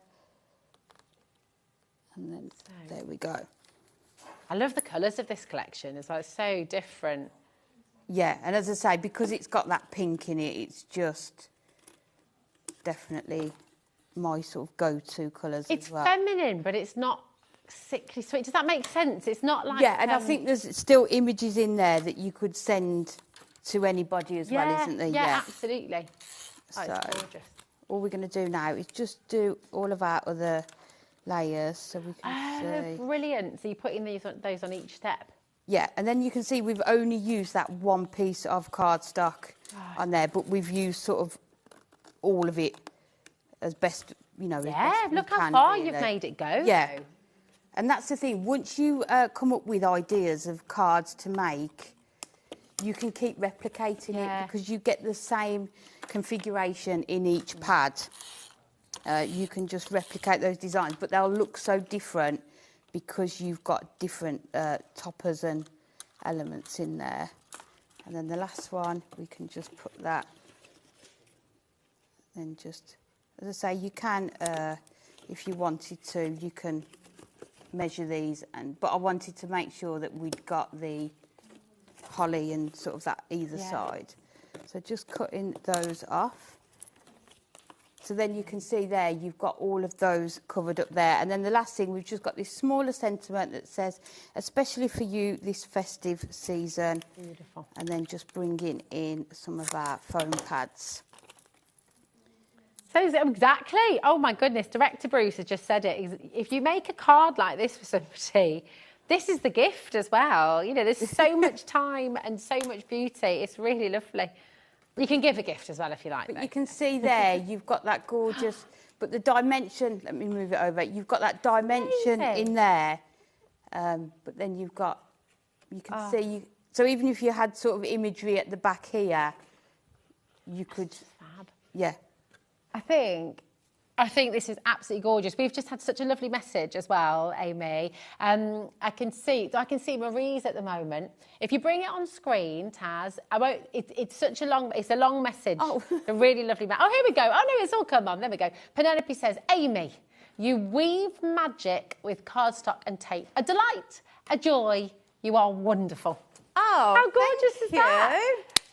And then there we go. I love the colours of this collection. It's like so different. Yeah, and as I say, because it's got that pink in it, it's just definitely my sort of go-to colours It's as well. feminine, but it's not sickly sweet. Does that make sense? It's not like... Yeah, and I think there's still images in there that you could send to anybody as well, isn't there? Yeah, absolutely. Oh, it's So, gorgeous. all we're going to do now is just do all of our other layers so we can see. Brilliant. So you're putting those on each step. Yeah, and then you can see we've only used that one piece of cardstock on there, but we've used sort of all of it as best, you know, as Yeah, best we look how can, far really. you've made it go. Yeah. And that's the thing, once you come up with ideas of cards to make, you can keep replicating it because you get the same configuration in each pad. You can just replicate those designs, but they'll look so different because you've got different toppers and elements in there. And then the last one, we can just put that, and just, as I say, you can, if you wanted to, you can measure these, but I wanted to make sure that we'd got the holly and sort of that either side. So just cutting those off. So then you can see there, you've got all of those covered up there. And then the last thing, we've just got this smaller sentiment that says, especially for you this festive season. Beautiful. And then just bringing in some of our foam pads. So exactly. Oh my goodness. Director Bruce has just said it. If you make a card like this for somebody, this is the gift as well. You know, there's so much time and so much beauty. It's really lovely. You can give a gift as well if you like. But you can see there, you've got that gorgeous, but the dimension, let me move it over, you've got that dimension in there, but then you've got, you can see, so even if you had sort of imagery at the back here, you could, fab. Yeah. I think this is absolutely gorgeous. We've just had such a lovely message as well, Amy. I can see Marie's at the moment. If you bring it on screen, Taz, I won't. It's a long message. Oh, a really lovely. Oh, here we go. Oh no, it's all come on. There we go. Penelope says, Amy, You weave magic with cardstock and tape. A delight, a joy. You are wonderful. Oh, how gorgeous is that?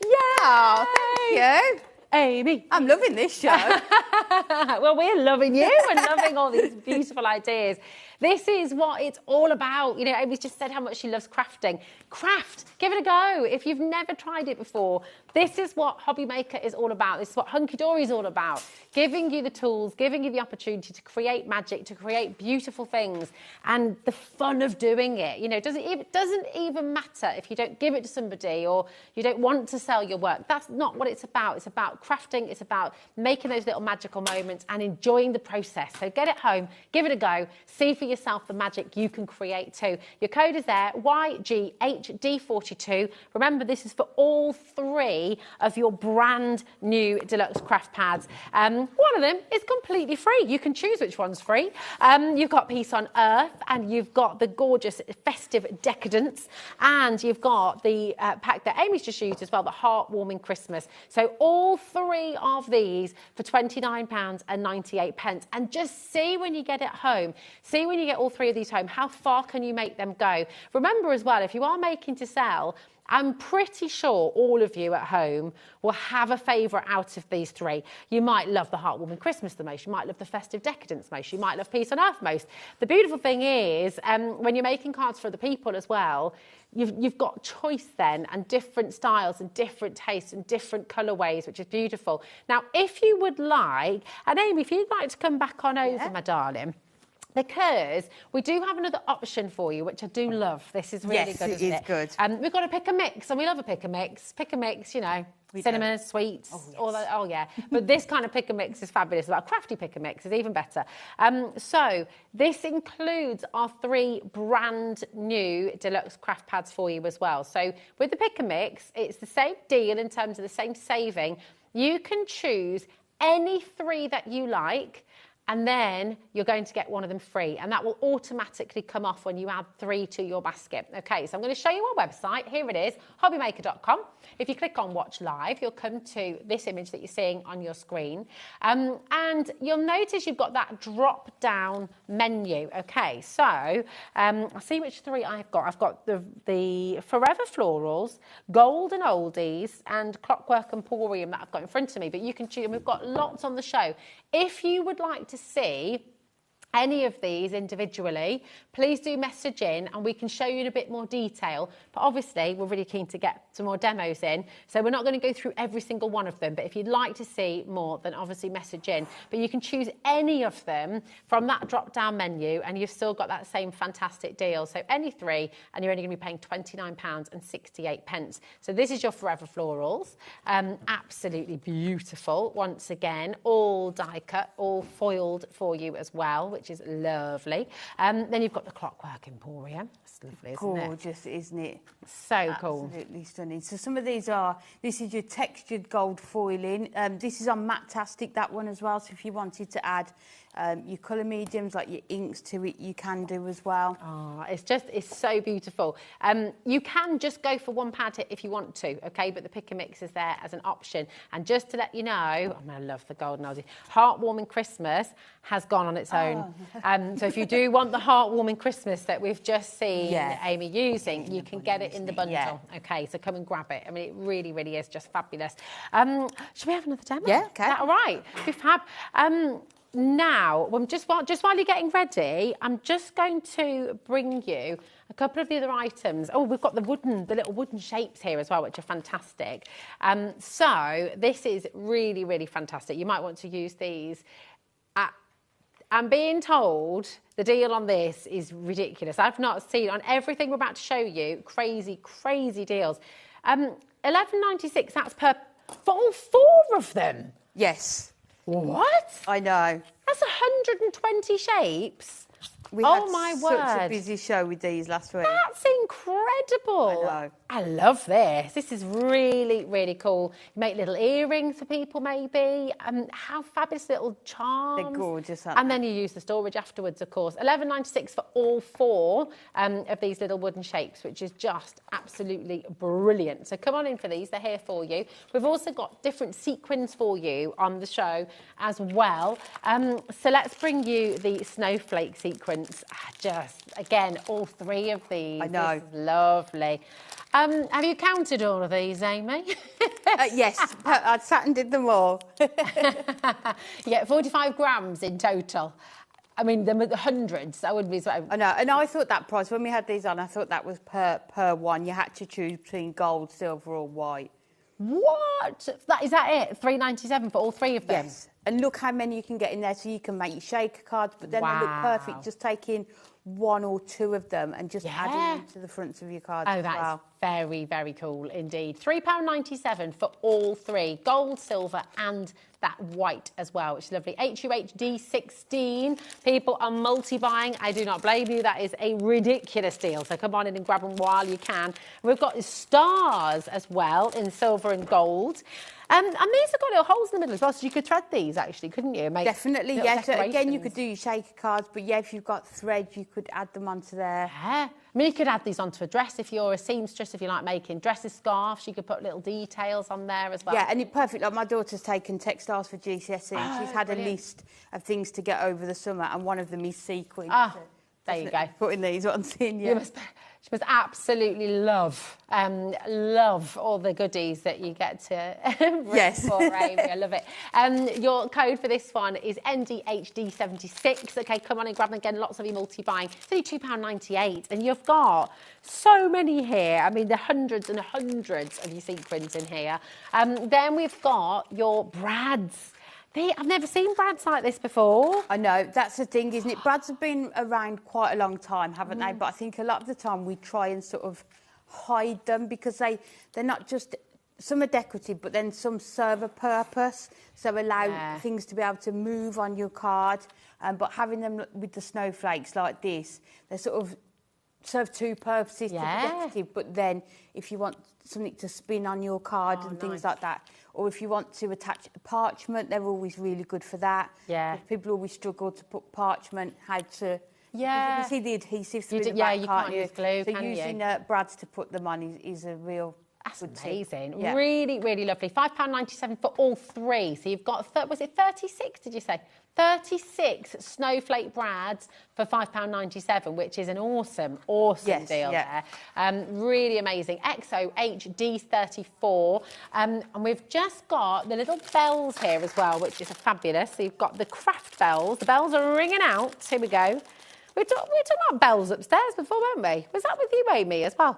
Yeah. Thank you. Amy. I'm loving this show. Well, we're loving you and loving all these beautiful ideas. This is what it's all about. You know, Amy's just said how much she loves crafting. Craft, give it a go. If you've never tried it before, this is what HobbyMaker is all about. This is what Hunky Dory is all about. Giving you the tools, giving you the opportunity to create magic, to create beautiful things, and the fun of doing it. You know, it doesn't even matter if you don't give it to somebody or you don't want to sell your work. That's not what it's about. It's about crafting. It's about making those little magical moments and enjoying the process. So get it home, give it a go, see for yourself the magic you can create too. Your code is there, YGHD42. Remember, this is for all 3 of your brand new deluxe craft pads. One of them is completely free. You can choose which one's free. You've got Peace on Earth, and you've got the gorgeous Festive Decadence, and you've got the pack that Amy's just used as well, the Heartwarming Christmas. So all 3 of these for £29.98. And just see when you get it home, see when you get all 3 of these home, how far can you make them go? Remember as well, if you are making to sell, I'm pretty sure all of you at home will have a favourite out of these 3. You might love the Heartwarming Christmas the most. You might love the Festive Decadence most. You might love Peace on Earth most. The beautiful thing is, when you're making cards for other people as well, you've got choice then, and different styles and different tastes and different colourways, which is beautiful. Now, if you would like, and Amy, if you'd like to come back on over, my darling, because we do have another option for you, which I do love. This is really good, isn't it? Yes, it is good. We've got a pick a mix, and we love a pick a mix. Pick a mix, you know, cinnamon, sweets, all that. Oh, yeah. But this kind of pick a mix is fabulous. Like a crafty pick a mix is even better. So this includes our 3 brand new deluxe craft pads for you as well. So with the pick a mix, it's the same deal in terms of the same saving. You can choose any 3 that you like, and then you're going to get one of them free, and that will automatically come off when you add 3 to your basket. Okay, so I'm going to show you our website. Here it is, hobbymaker.com. If you click on Watch Live, you'll come to this image that you're seeing on your screen, and you'll notice you've got that drop-down menu. Okay, so I'll see which 3 I've got. I've got the Forever Florals, Golden Oldies, and Clockwork Emporium that I've got in front of me, but you can choose, and we've got lots on the show. If you would like to see any of these individually, please do message in and we can show you in a bit more detail. But obviously, we're really keen to get some more demos in, so we're not going to go through every single one of them. But if you'd like to see more, then obviously message in. But you can choose any of them from that drop-down menu, and you've still got that same fantastic deal. So any 3, and you're only going to be paying £29.68. So this is your Forever Florals. Absolutely beautiful. Once again, all die cut, all foiled for you as well, which is lovely. Then you've got the Clockwork Emporium. It's lovely, isn't it? Gorgeous, isn't it? So cool. Absolutely stunning. So some of these are, this is your textured gold foiling. This is on Matte-tastic, that one as well. So if you wanted to add your colour mediums, like your inks to it, you can do as well. Oh, it's so beautiful. You can just go for 1 pad if you want to, okay? But the pick and mix is there as an option. And just to let you know, I'm going to love the Golden Aussie. Heartwarming Christmas has gone on its own. So if you do want the Heartwarming Christmas that we've just seen Amy using, you can get it in the bundle. Yeah. Okay, so come and grab it. I mean, it really, really is just fabulous. Should we have another demo? Yeah, okay. Is that all right? Be fab. Now, just while you're getting ready, I'm just going to bring you a couple of the other items. Oh, we've got the little wooden shapes here as well, which are fantastic. So this is really, really fantastic. You might want to use these. I'm being told the deal on this is ridiculous. I've not seen on everything we're about to show you crazy, crazy deals. £11.96. That's for all 4 of them. Yes. What? I know. That's 120 shapes. We Oh, had my such a word. busy show with these last week. That's incredible. I know. I love this. This is really, really cool. You make little earrings for people, maybe. How fabulous little charms. They're gorgeous, aren't And then you use the storage afterwards, of course. $11.96 for all 4 of these little wooden shapes, which is just absolutely brilliant. So come on in for these. They're here for you. We've also got different sequins for you on the show as well. So let's bring you the snowflake sequence. Just, again, all 3 of these. I know. This is lovely. Have you counted all of these, Amy? Yes, I sat and did them all. You get 45 grams in total. I mean, there were hundreds. That would be... I know, and I thought that price, when we had these on, I thought that was per one. You had to choose between gold, silver or white. What? Is that it? $3.97 for all 3 of them? Yes. And look how many you can get in there, so you can make your shaker cards, but then they look perfect. Just taking 1 or 2 of them and just adding them to the fronts of your cards Oh, as that's well. very, very cool indeed. £3.97 for all 3. Gold, silver and that white as well, which is lovely. HUHD16. People are multi-buying. I do not blame you. That is a ridiculous deal. So come on in and grab them while you can. We've got stars as well in silver and gold. And these have got little holes in the middle as well, so you could thread these actually, couldn't you? Make Definitely, little yes. So again, you decorations. could do your shaker cards, but yeah, if you've got thread, you could add them onto there. Yeah. I mean, you could add these onto a dress if you're a seamstress, if you like making dresses, scarves. You could put little details on there as well. Yeah, and it's perfect. Like my daughter's taken textiles for GCSE, and she's had brilliant. a list of things to get over the summer, and one of them is sequins. Ah, there you go. Putting these ones in, yeah. She must absolutely love all the goodies that you get to bring Yes. for Amy. I love it. Your code for this one is NDHD76. Okay, come on and grab them again. Lots of you multi-buying. It's only £2.98, and you've got so many here. I mean, there are hundreds and hundreds of your sequins in here. Then we've got your brads. I've never seen brads like this before. I know, that's the thing, isn't it? Brads have been around quite a long time, haven't they? But I think a lot of the time we try and sort of hide them because they're not just... Some are decorative, but then some serve a purpose. So allow things to be able to move on your card. But having them with the snowflakes like this, they sort of serve 2 purposes to be decorative. But then if you want something to spin on your card and things like that, or if you want to attach parchment, they're always really good for that. Yeah. People always struggle to put parchment, how to... Yeah. You can see the adhesive through You the do- back, yeah, you can't can't you? use glue, so can you? using brads to put them on is a real... That's good tip. amazing. Yeah. Really, really lovely. £5.97 for all 3. So you've got, was it 36, did you say? 36 snowflake brads for £5.97, which is an awesome deal there. Really amazing. XOHD34. And we've just got the little bells here as well, which is fabulous. So you've got the craft bells. The bells are ringing out. Here we go. We were talking about bells upstairs before, weren't we? Was that with you, Amy, as well?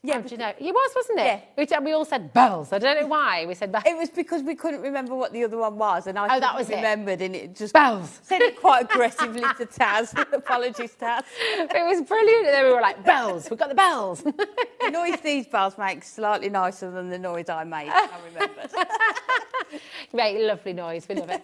Yeah, do you know? It was, wasn't it? Yeah. We all said bells. I don't know why we said bells. It was because we couldn't remember what the other one was, and I that was remembered, and it just bells. said it quite aggressively to Taz. Apologies, Taz. It was brilliant, and then we were like, bells. We've got the bells. The noise these bells make slightly nicer than the noise I made. I remembered. You make a lovely noise. We love it.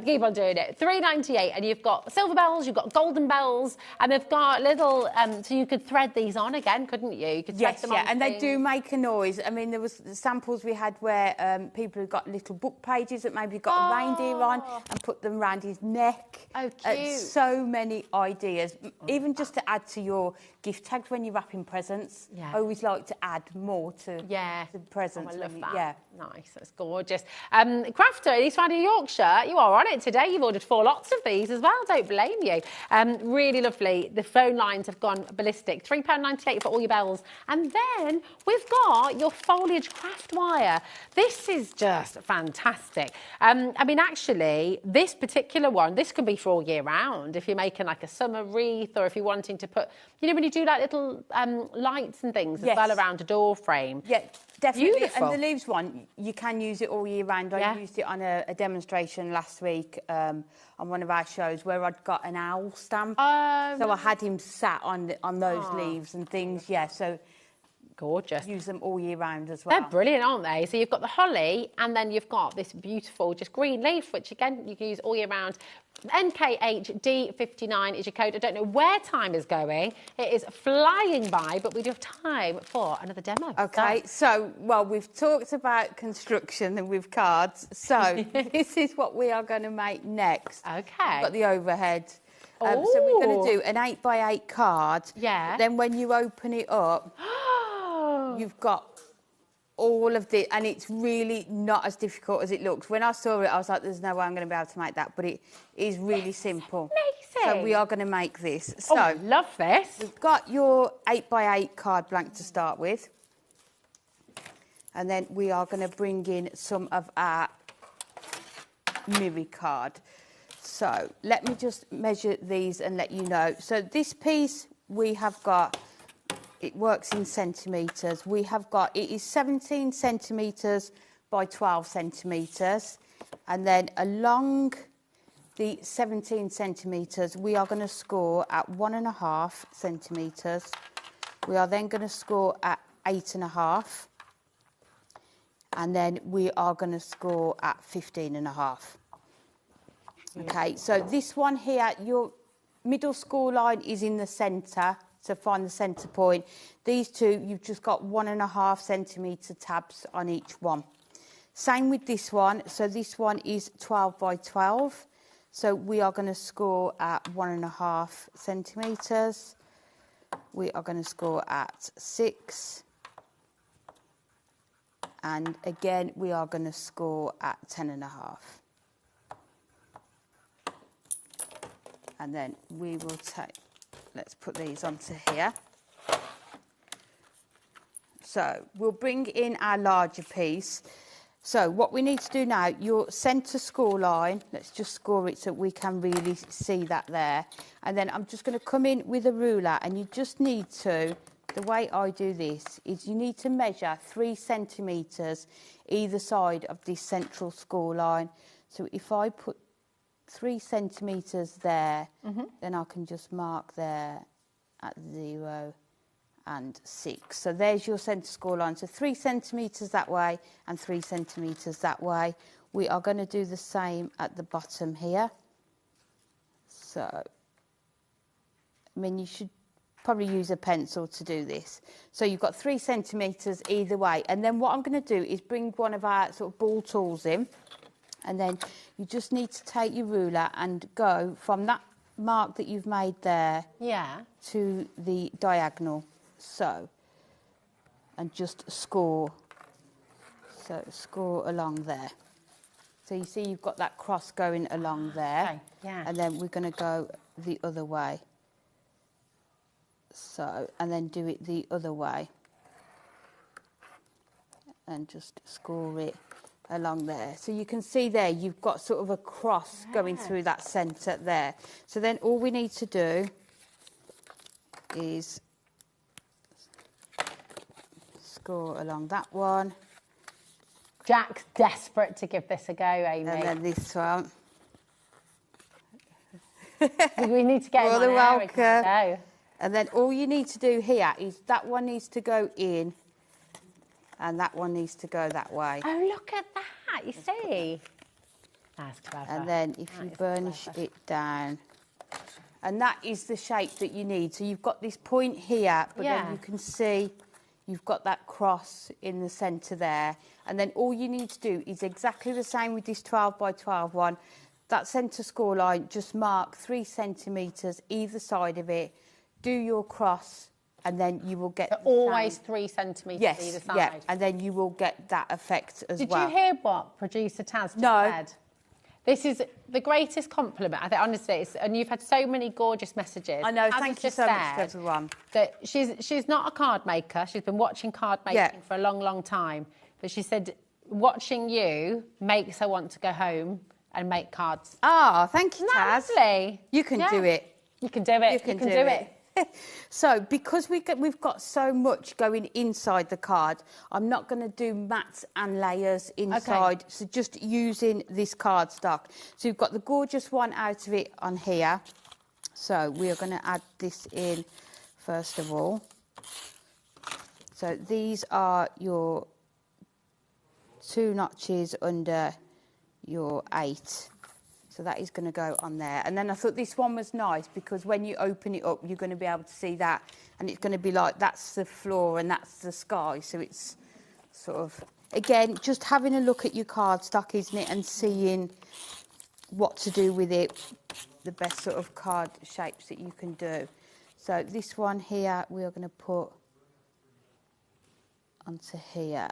Keep on doing it. $3.98, and you've got silver bells, you've got golden bells, and they've got little. So you could thread these on again, couldn't you? You could thread them on and they things. do make a noise. I mean, there was the samples we had where people had got little book pages that maybe got a reindeer on and put them round his neck. Oh, cute. So many ideas, even just to add to your gift tags when you're wrapping presents. Yeah. I always like to add more to the presents. I love when that. Yeah. Nice, that's gorgeous. Crafter in East Riding, Yorkshire, you are on it today. You've ordered 4 lots of these as well, don't blame you. Really lovely. The phone lines have gone ballistic. £3.98 for all your bells. And then we've got your foliage craft wire. This is just fantastic. I mean, actually, this particular one, this can be for all year round. If you're making like a summer wreath, or if you're wanting to put, you know, when you do like little lights and things as well around a door frame. Yeah, definitely. Beautiful. And the leaves one, you can use it all year round. I used it on a demonstration last week on one of our shows where I'd got an owl stamp. So I had him sat on those leaves and things. Yeah, so Gorgeous. Use them all year round as well. They're brilliant, aren't they? So you've got the holly, and then you've got this beautiful just green leaf, which again you can use all year round. NKHD59 is your code. I don't know where time is going. It is flying by, but we do have time for another demo. Okay, so, well, we've talked about construction and with cards. So this is what we are going to make next. Okay. We've got the overhead. So we're going to do an 8x8 card. Yeah. Then when you open it up, you've got all of the, and it's really not as difficult as it looks. When I saw it, I was like, there's no way I'm going to be able to make that, but it is really simple. Amazing. So we are going to make this. So love this. We've got your 8x8 card blank to start with. And then we are going to bring in some of our mirror card. So let me just measure these and let you know. So this piece we have got, it works in centimetres. We have got, it is 17 centimetres by 12 centimetres. And then along the 17 centimetres, we are going to score at 1.5 centimetres. We are then going to score at 8.5. And then we are going to score at 15.5. Okay, so this one here, your middle score line is in the centre, so find the centre point. These two, you've just got 1.5 centimetre tabs on each one. Same with this one, so this one is 12 by 12. So we are going to score at 1.5 centimetres. We are going to score at 6. And again, we are going to score at 10.5. And then we will take, let's put these onto here. So we'll bring in our larger piece. So what we need to do now, your centre score line, let's just score it so we can really see that there. And then I'm just going to come in with a ruler, and you just need to, the way I do this is you need to measure 3 centimetres either side of this central score line. So if I put 3 centimetres there, then I can just mark there at 0 and 6. So there's your centre score line. So 3 centimetres that way and 3 centimetres that way. We are going to do the same at the bottom here. So, I mean, you should probably use a pencil to do this. So you've got 3 centimetres either way. And then what I'm going to do is bring one of our sort of ball tools in. And then you just need to take your ruler and go from that mark that you've made there to the diagonal. So, and just score. So score along there. So you see you've got that cross going along there. Okay, yeah. And then we're going to go the other way. So, and then do it the other way. And just score it along there. So you can see there you've got sort of a cross going through that centre there. So then all we need to do is score along that one. Jack's desperate to give this a go, Amy. And then this one. We need to get him on air, welcome. And then all you need to do here is that one needs to go in and that one needs to go that way. Oh, look at that, you see? That's clever. And then if you burnish it down, and that is the shape that you need. So you've got this point here, but then you can see you've got that cross in the centre there. And then all you need to do is exactly the same with this 12 by 12 one. That centre score line, just mark 3 centimetres either side of it, do your cross, and then you will get always 3 centimetres either side. Yeah, and then you will get that effect as well. Did you hear what producer Taz just said? This is the greatest compliment, I think, honestly. And you've had so many gorgeous messages. I know, Taz thank has you just so much to said everyone. That she's not a card maker. She's been watching card making for a long, long time. But she said watching you makes her want to go home and make cards. Ah, thank you, Taz. Lovely. You can do it. You can do it. You can do it. So, because we've got so much going inside the card, I'm not going to do mats and layers inside. So just using this cardstock. So you've got the gorgeous one out of it on here. So we are going to add this in first of all. So these are your 2 notches under your 8. So that is going to go on there. And then I thought this one was nice because when you open it up, you're going to be able to see that. And it's going to be like, that's the floor and that's the sky. So it's sort of, again, just having a look at your cardstock, isn't it? And seeing what to do with it, the best sort of card shapes that you can do. So this one here, we are going to put onto here.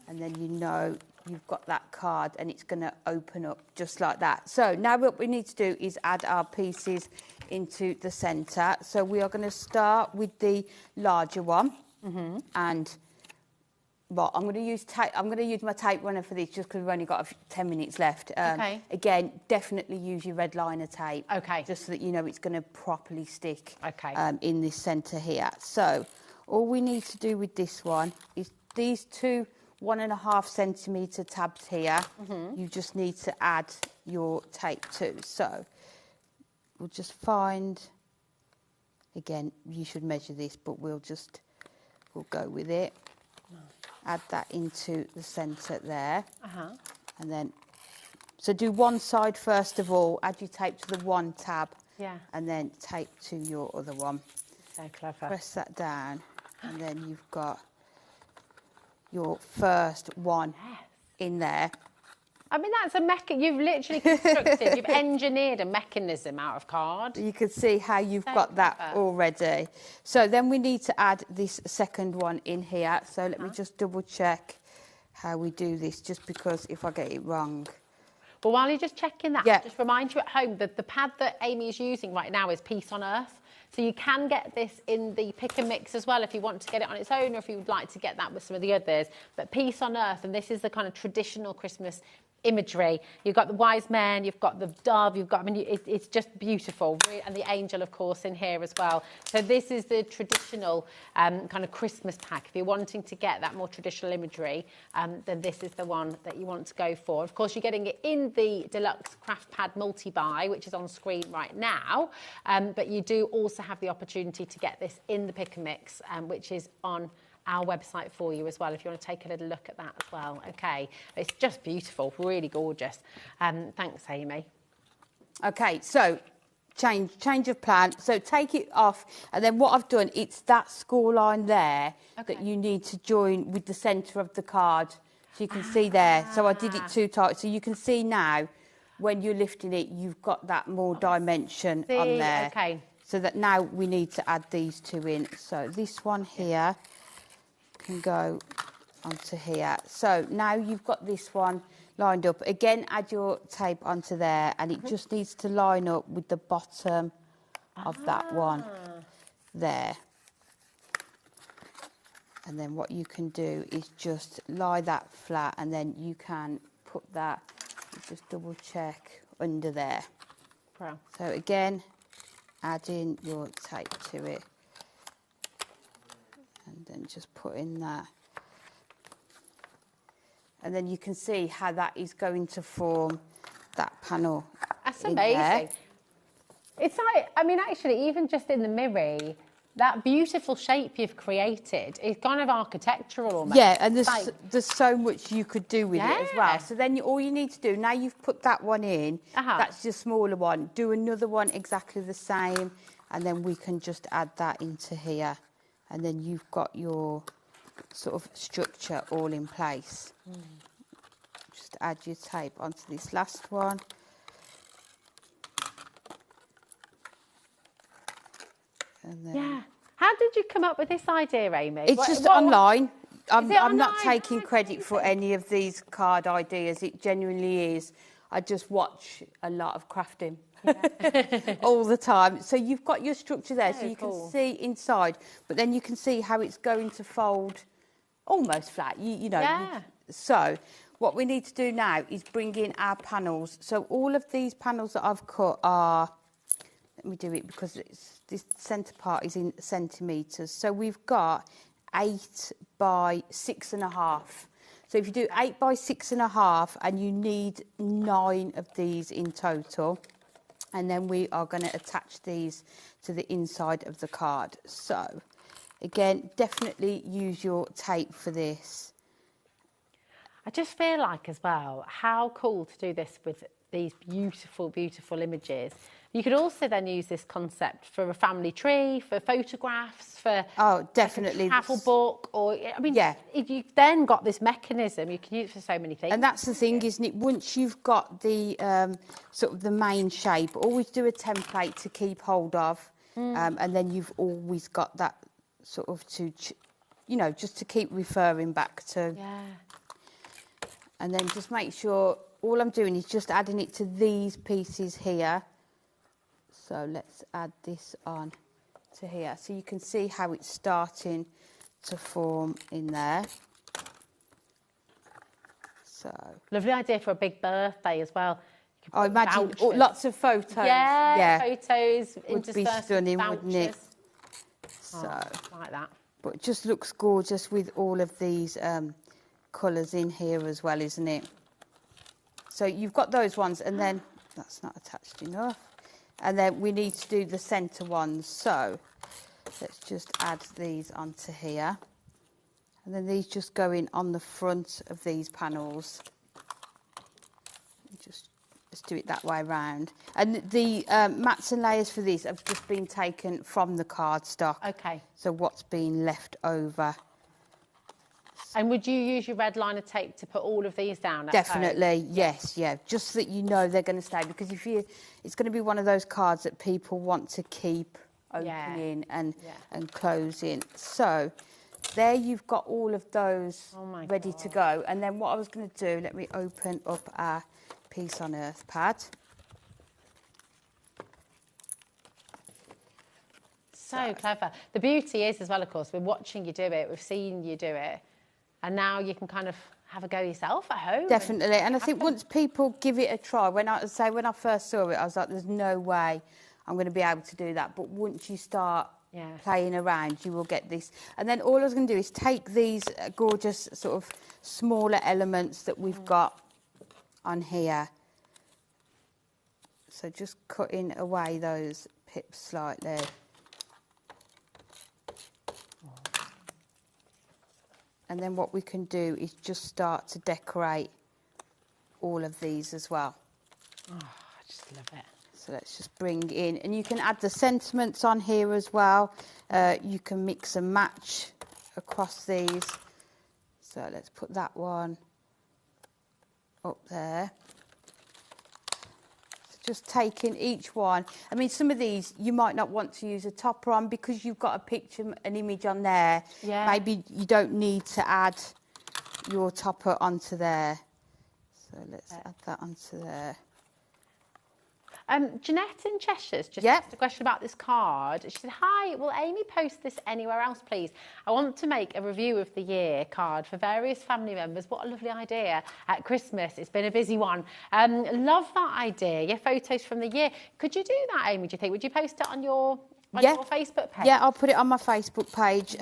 And then you know you've got that card and it's going to open up just like that. So now what we need to do is add our pieces into the centre. So we are going to start with the larger one. And well, I'm going to use tape. I'm going to use my tape runner for this just because we've only got 10 minutes left. Okay. Again, definitely use your red liner tape. Okay. Just so that you know it's going to properly stick. Okay. In this centre here. So all we need to do with this one is these 2 1.5 centimetre tabs here. You just need to add your tape to. So we'll just find. Again, you should measure this, but we'll go with it. Add that into the centre there. And then, so do one side first of all, add your tape to the one tab. Yeah. And then tape to your other one. So clever. Press that down, and then you've got your first one in there. I mean, that's a you've literally constructed, you've engineered a mechanism out of card. You can see how you've got that already. So then we need to add this second one in here. So let me just double check how we do this, just because if I get it wrong. But while you're just checking that, Yeah. I'll just remind you at home that the pad that Amy is using right now is Peace on Earth. So you can get this in the pick and mix as well if you want to get it on its own, or if you would like to get that with some of the others. But Peace on Earth, and this is the kind of traditional Christmas imagery. You've got the wise men, you've got the dove, you've got, I mean, it's just beautiful. And the angel, of course, in here as well. So this is the traditional kind of Christmas pack. If you're wanting to get that more traditional imagery, then this is the one that you want to go for. Of course, you're getting it in the Deluxe Craft Pad Multi-Buy, which is on screen right now. But you do also have the opportunity to get this in the pick and mix, which is on our website for you as well, if you want to take a little look at that as well. Okay, it's just beautiful, really gorgeous. Thanks, Amy. Okay, so change of plan. So take it off, and then what I've done, it's that score line there that you need to join with the centre of the card. So you can see there. So I did it too tight. So you can see now, when you're lifting it, you've got that more dimension on there. Okay. So that now we need to add these 2 in. So this one here can go onto here. So now you've got this one lined up. Again, add your tape onto there, and it just needs to line up with the bottom of that one there. And then what you can do is just lie that flat, and then you can put that, just double check, under there. Wow. So again, add in your tape to it. And then just put in that. And then you can see how that is going to form that panel. That's in amazing. there. It's like, I mean, actually, even just in the mirror, that beautiful shape you've created is kind of architectural almost. Yeah, and there's so much you could do with it as well. Yeah. So then all you need to do, now you've put that one in, that's your smaller one, do another one exactly the same, and then we can just add that into here. And then you've got your sort of structure all in place. Just add your tape onto this last one. And then Yeah. How did you come up with this idea, Amy? it's just online. I'm not online? taking credit for any of these card ideas. It genuinely is. I just watch a lot of crafting all the time. So you've got your structure there, so you can see inside, but then you can see how it's going to fold almost flat. You know. Yeah. So what we need to do now is bring in our panels. So all of these panels that I've cut are, let me do it because this centre part is in centimetres. So we've got 8 by 6.5. So if you do 8 by 6.5, and you need 9 of these in total, and then we are going to attach these to the inside of the card. So Again, definitely use your tape for this. I just feel like as well, how cool to do this with these beautiful, beautiful images. You could also then use this concept for a family tree, for photographs, for definitely like a travel book, or I mean, yeah. If you've then got this mechanism, you can use it for so many things. And that's the thing, isn't it? Once you've got the sort of the main shape, always do a template to keep hold of, and then you've always got that sort of just to keep referring back to. Yeah. And then just make sure all I'm doing is just adding it to these pieces here. So let's add this on to here. So you can see how it's starting to form in there. So lovely idea for a big birthday as well. I imagine lots of photos. Yeah, photos would be interspersed with stunning, wouldn't it? vouchers. So Like that. But it just looks gorgeous with all of these colours in here as well, isn't it? So you've got those ones, and then that's not attached enough. And then we need to do the centre ones. So let's just add these onto here. And then these just go in on the front of these panels. Let's do it that way round. And the mats and layers for these have just been taken from the cardstock. Okay. So what's been left over. And would you use your red liner tape to put all of these down? Definitely, yes, yeah. Just so that you know they're going to stay, because it's going to be one of those cards that people want to keep opening and closing. So there you've got all of those ready to go. And then what I was going to do, let me open up our piece on earth pad. So clever. The beauty is as well, of course, we're watching you do it, we've seen you do it, and now you can kind of have a go yourself at home. Definitely, and I think once people give it a try, when I first saw it, I was like, there's no way I'm going to be able to do that. But once you start playing around, you will get this. And then all I was going to do is take these gorgeous sort of smaller elements that we've got on here. So just cutting away those pips slightly. And then what we can do is just start to decorate all of these as well. Oh, I just love it. So let's just bring in, and you can add the sentiments on here as well. You can mix and match across these. So let's put that one up there. Just taking each one. I mean, some of these you might not want to use a topper on because you've got a picture, an image on there. Yeah. Maybe you don't need to add your topper onto there. So let's add that onto there. Jeanette in Cheshire's just asked a question about this card. She said, hi, will Amy post this anywhere else, please? I want to make a review of the year card for various family members. What a lovely idea. At Christmas, it's been a busy one. Love that idea. Your photos from the year. Could you do that, Amy, do you think? Would you post it on your your Facebook page? Yeah, I'll put it on my Facebook page.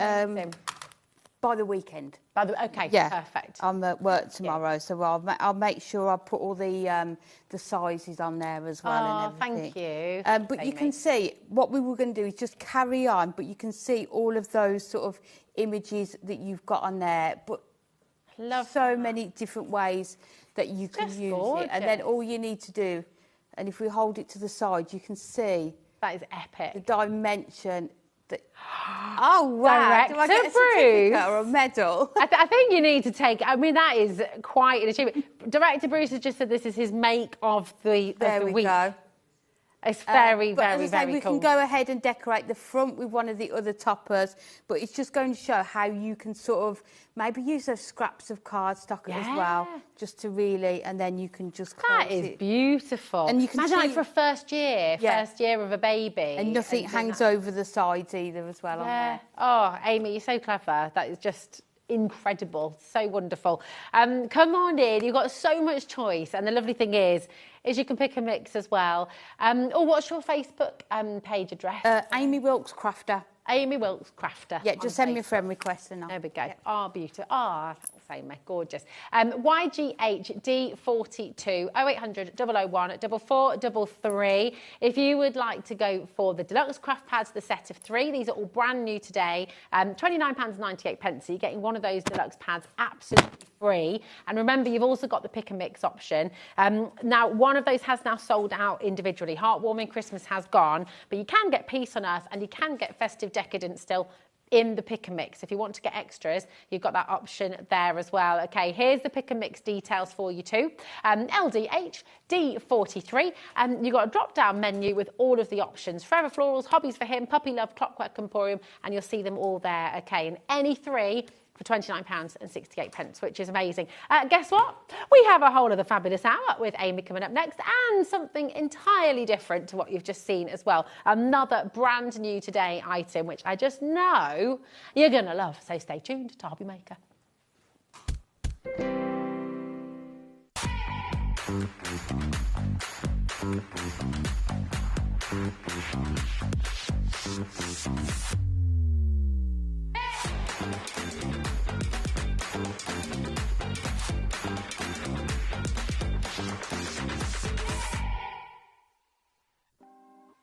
By the weekend. Okay, perfect. I'm at work tomorrow, so I'll make sure I put all the sizes on there as well. Oh, and everything. thank you. But you can see what we were going to do is just carry on, but you can see all of those sort of images that you've got on there. But so many different ways that you can use it, and then all you need to do, and if we hold it to the side, you can see that is epic. The dimension. Oh wow! Director Do I get a certificate Bruce. or a medal? I think you need to take. I mean, that is quite an achievement. Director Bruce has just said this is his make of the week. Go. It's very, but very, as I say, very we cool. can go ahead and decorate the front with one of the other toppers, but it's just going to show how you can sort of maybe use those scraps of cardstock as well, just to really, and then you can just close That is beautiful. And you can imagine see, like for a first year of a baby. And nothing hangs over the sides either as well on there. Oh, Amy, you're so clever. That is just incredible, so wonderful. Come on in, you've got so much choice, and the lovely thing is you can pick a mix as well. What's your Facebook page address? Amy Wilkes Crafter. Amy Wilkes Crafter. Yeah, just send me a friend request and there we go. Oh, beautiful. Oh, thanks, Amy. Gorgeous. YGHD42 0800 001 4433. If you would like to go for the deluxe craft pads, the set of 3, these are all brand new today. £29.98. So you're getting one of those deluxe pads absolutely free. And remember, you've also got the pick and mix option. Now, one of those has now sold out individually. Heartwarming Christmas has gone, but you can get Peace on Earth and you can get Festive Decadence still in the pick and mix. If you want to get extras, you've got that option there as well. Okay, here's the pick and mix details for you too. LDHD43, you've got a drop-down menu with all of the options. Forever Florals, Hobbies for Him, Puppy Love, Clockwork Emporium, and you'll see them all there. Okay, and any 3 for £29.68, which is amazing. Guess what? We have a whole other fabulous hour with Amy coming up next, and something entirely different to what you've just seen as well. Another brand new today item, which I just know you're going to love. So stay tuned to HobbyMaker.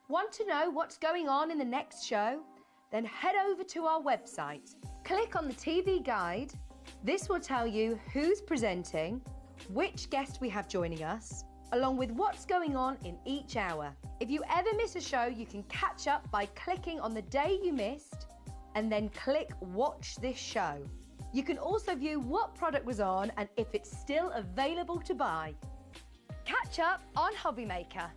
Want to know what's going on in the next show? Then head over to our website. Click on the TV guide. This will tell you who's presenting, which guest we have joining us, along with what's going on in each hour. If you ever miss a show, you can catch up by clicking on the day you missed and then click Watch This Show. You can also view what product was on and if it's still available to buy. Catch up on HobbyMaker.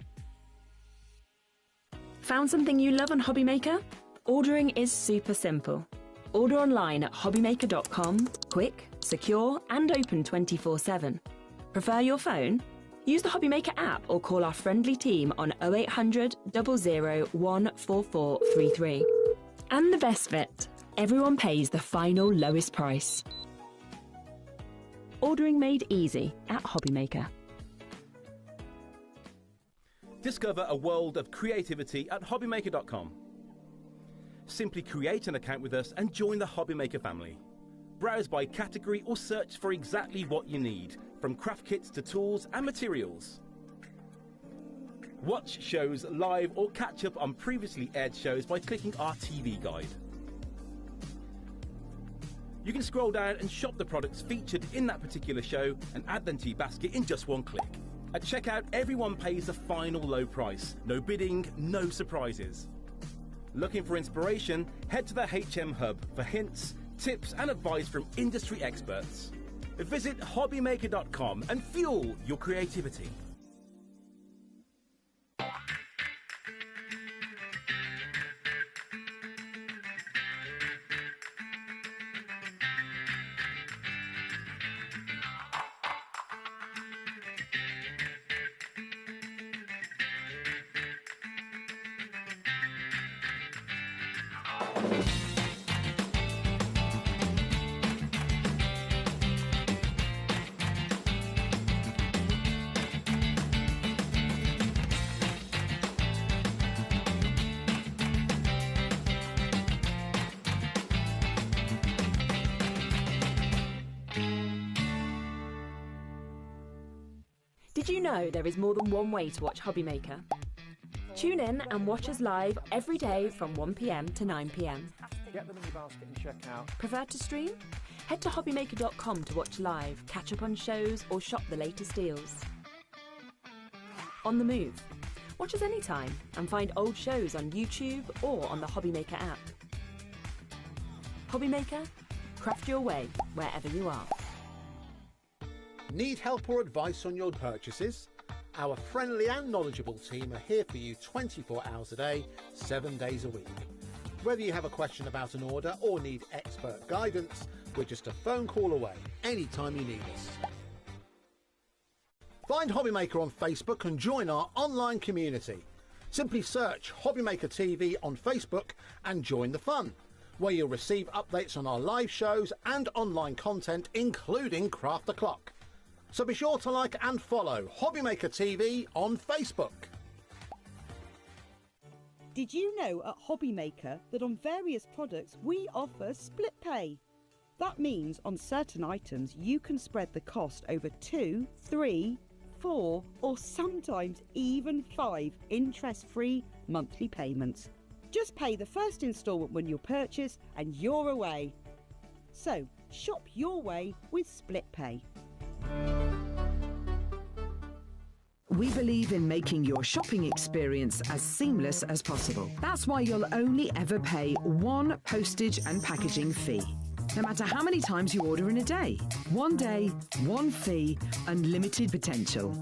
Found something you love on HobbyMaker? Ordering is super simple. Order online at hobbymaker.com, quick, secure and open 24/7. Prefer your phone? Use the HobbyMaker app or call our friendly team on 0800 001 4433. And the best bit, everyone pays the final lowest price. Ordering made easy at HobbyMaker. Discover a world of creativity at hobbymaker.com. Simply create an account with us and join the HobbyMaker family. Browse by category or search for exactly what you need, from craft kits to tools and materials. Watch shows live or catch up on previously aired shows by clicking our TV guide. You can scroll down and shop the products featured in that particular show and add them to your basket in just one click. At checkout, everyone pays the final low price. No bidding, no surprises. Looking for inspiration? Head to the HM Hub for hints, tips and advice from industry experts. Visit hobbymaker.com and fuel your creativity. Did you know there is more than one way to watch HobbyMaker? Tune in and watch us live every day from 1 PM to 9 PM. Get them in your basket and check out. Prefer to stream? Head to hobbymaker.com to watch live, catch up on shows or shop the latest deals. On the move? Watch us anytime and find old shows on YouTube or on the HobbyMaker app. HobbyMaker, craft your way wherever you are. Need help or advice on your purchases? Our friendly and knowledgeable team are here for you 24 hours a day, 7 days a week. Whether you have a question about an order or need expert guidance, we're just a phone call away anytime you need us. Find HobbyMaker on Facebook and join our online community. Simply search HobbyMaker TV on Facebook and join the fun, where you'll receive updates on our live shows and online content, including Craft the Clock. So be sure to like and follow HobbyMaker TV on Facebook. Did you know at HobbyMaker that on various products we offer split pay? That means on certain items you can spread the cost over 2, 3, 4 or sometimes even 5 interest-free monthly payments. Just pay the first instalment when you purchase and you're away. So shop your way with split pay. We believe in making your shopping experience as seamless as possible. That's why you'll only ever pay one postage and packaging fee. No matter how many times you order in a day. One day, one fee, unlimited potential.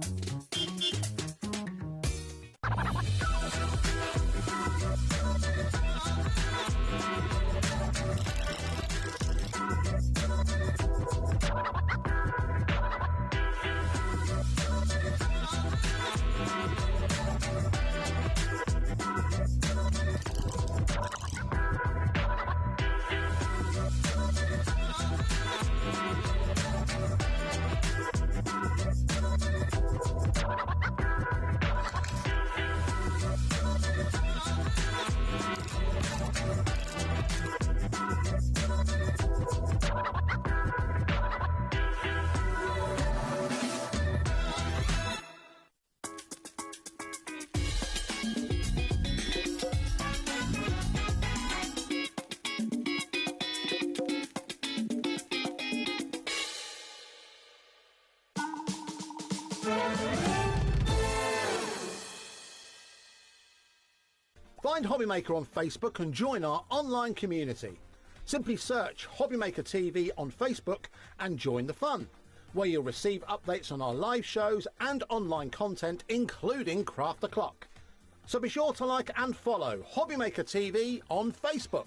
Find HobbyMaker on Facebook and join our online community. Simply search HobbyMaker TV on Facebook and join the fun, where you'll receive updates on our live shows and online content, including Craft the Clock. So be sure to like and follow HobbyMaker TV on Facebook.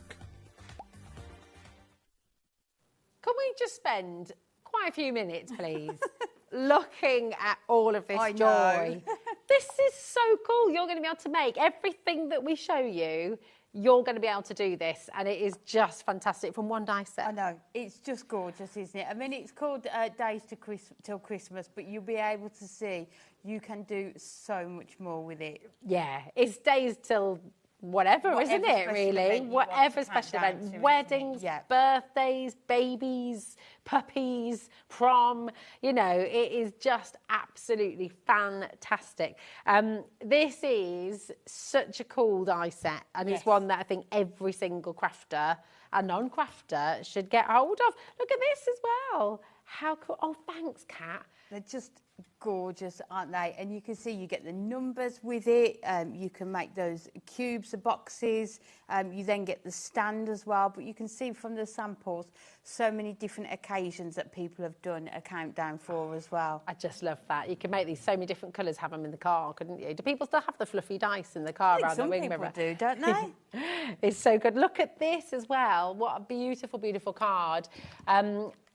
Can we just spend quite a few minutes, please, looking at all of this joy? This is so cool. You're going to be able to make everything that we show you. You're going to be able to do this, and it is just fantastic from one die set. I know, it's just gorgeous, isn't it? I mean, it's called Days Till Christmas, but you'll be able to see you can do so much more with it. Yeah, it's days till whatever isn't it, really? Whatever special event. Weddings, birthdays, babies, puppies, prom, you know, it is just absolutely fantastic. This is such a cool die set, and it's one that I think every single crafter and non-crafter should get hold of. Look at this as well. How cool. Oh, thanks, Kat. They're just gorgeous, aren't they? And you can see you get the numbers with it. You can make those cubes, the boxes. You then get the stand as well. But you can see from the samples so many different occasions that people have done a countdown for as well. I just love that. You can make these so many different colours, have them in the car, couldn't you? Do people still have the fluffy dice in the car around the wing mirror? Some people do, don't they? It's so good. Look at this as well. What a beautiful, beautiful card.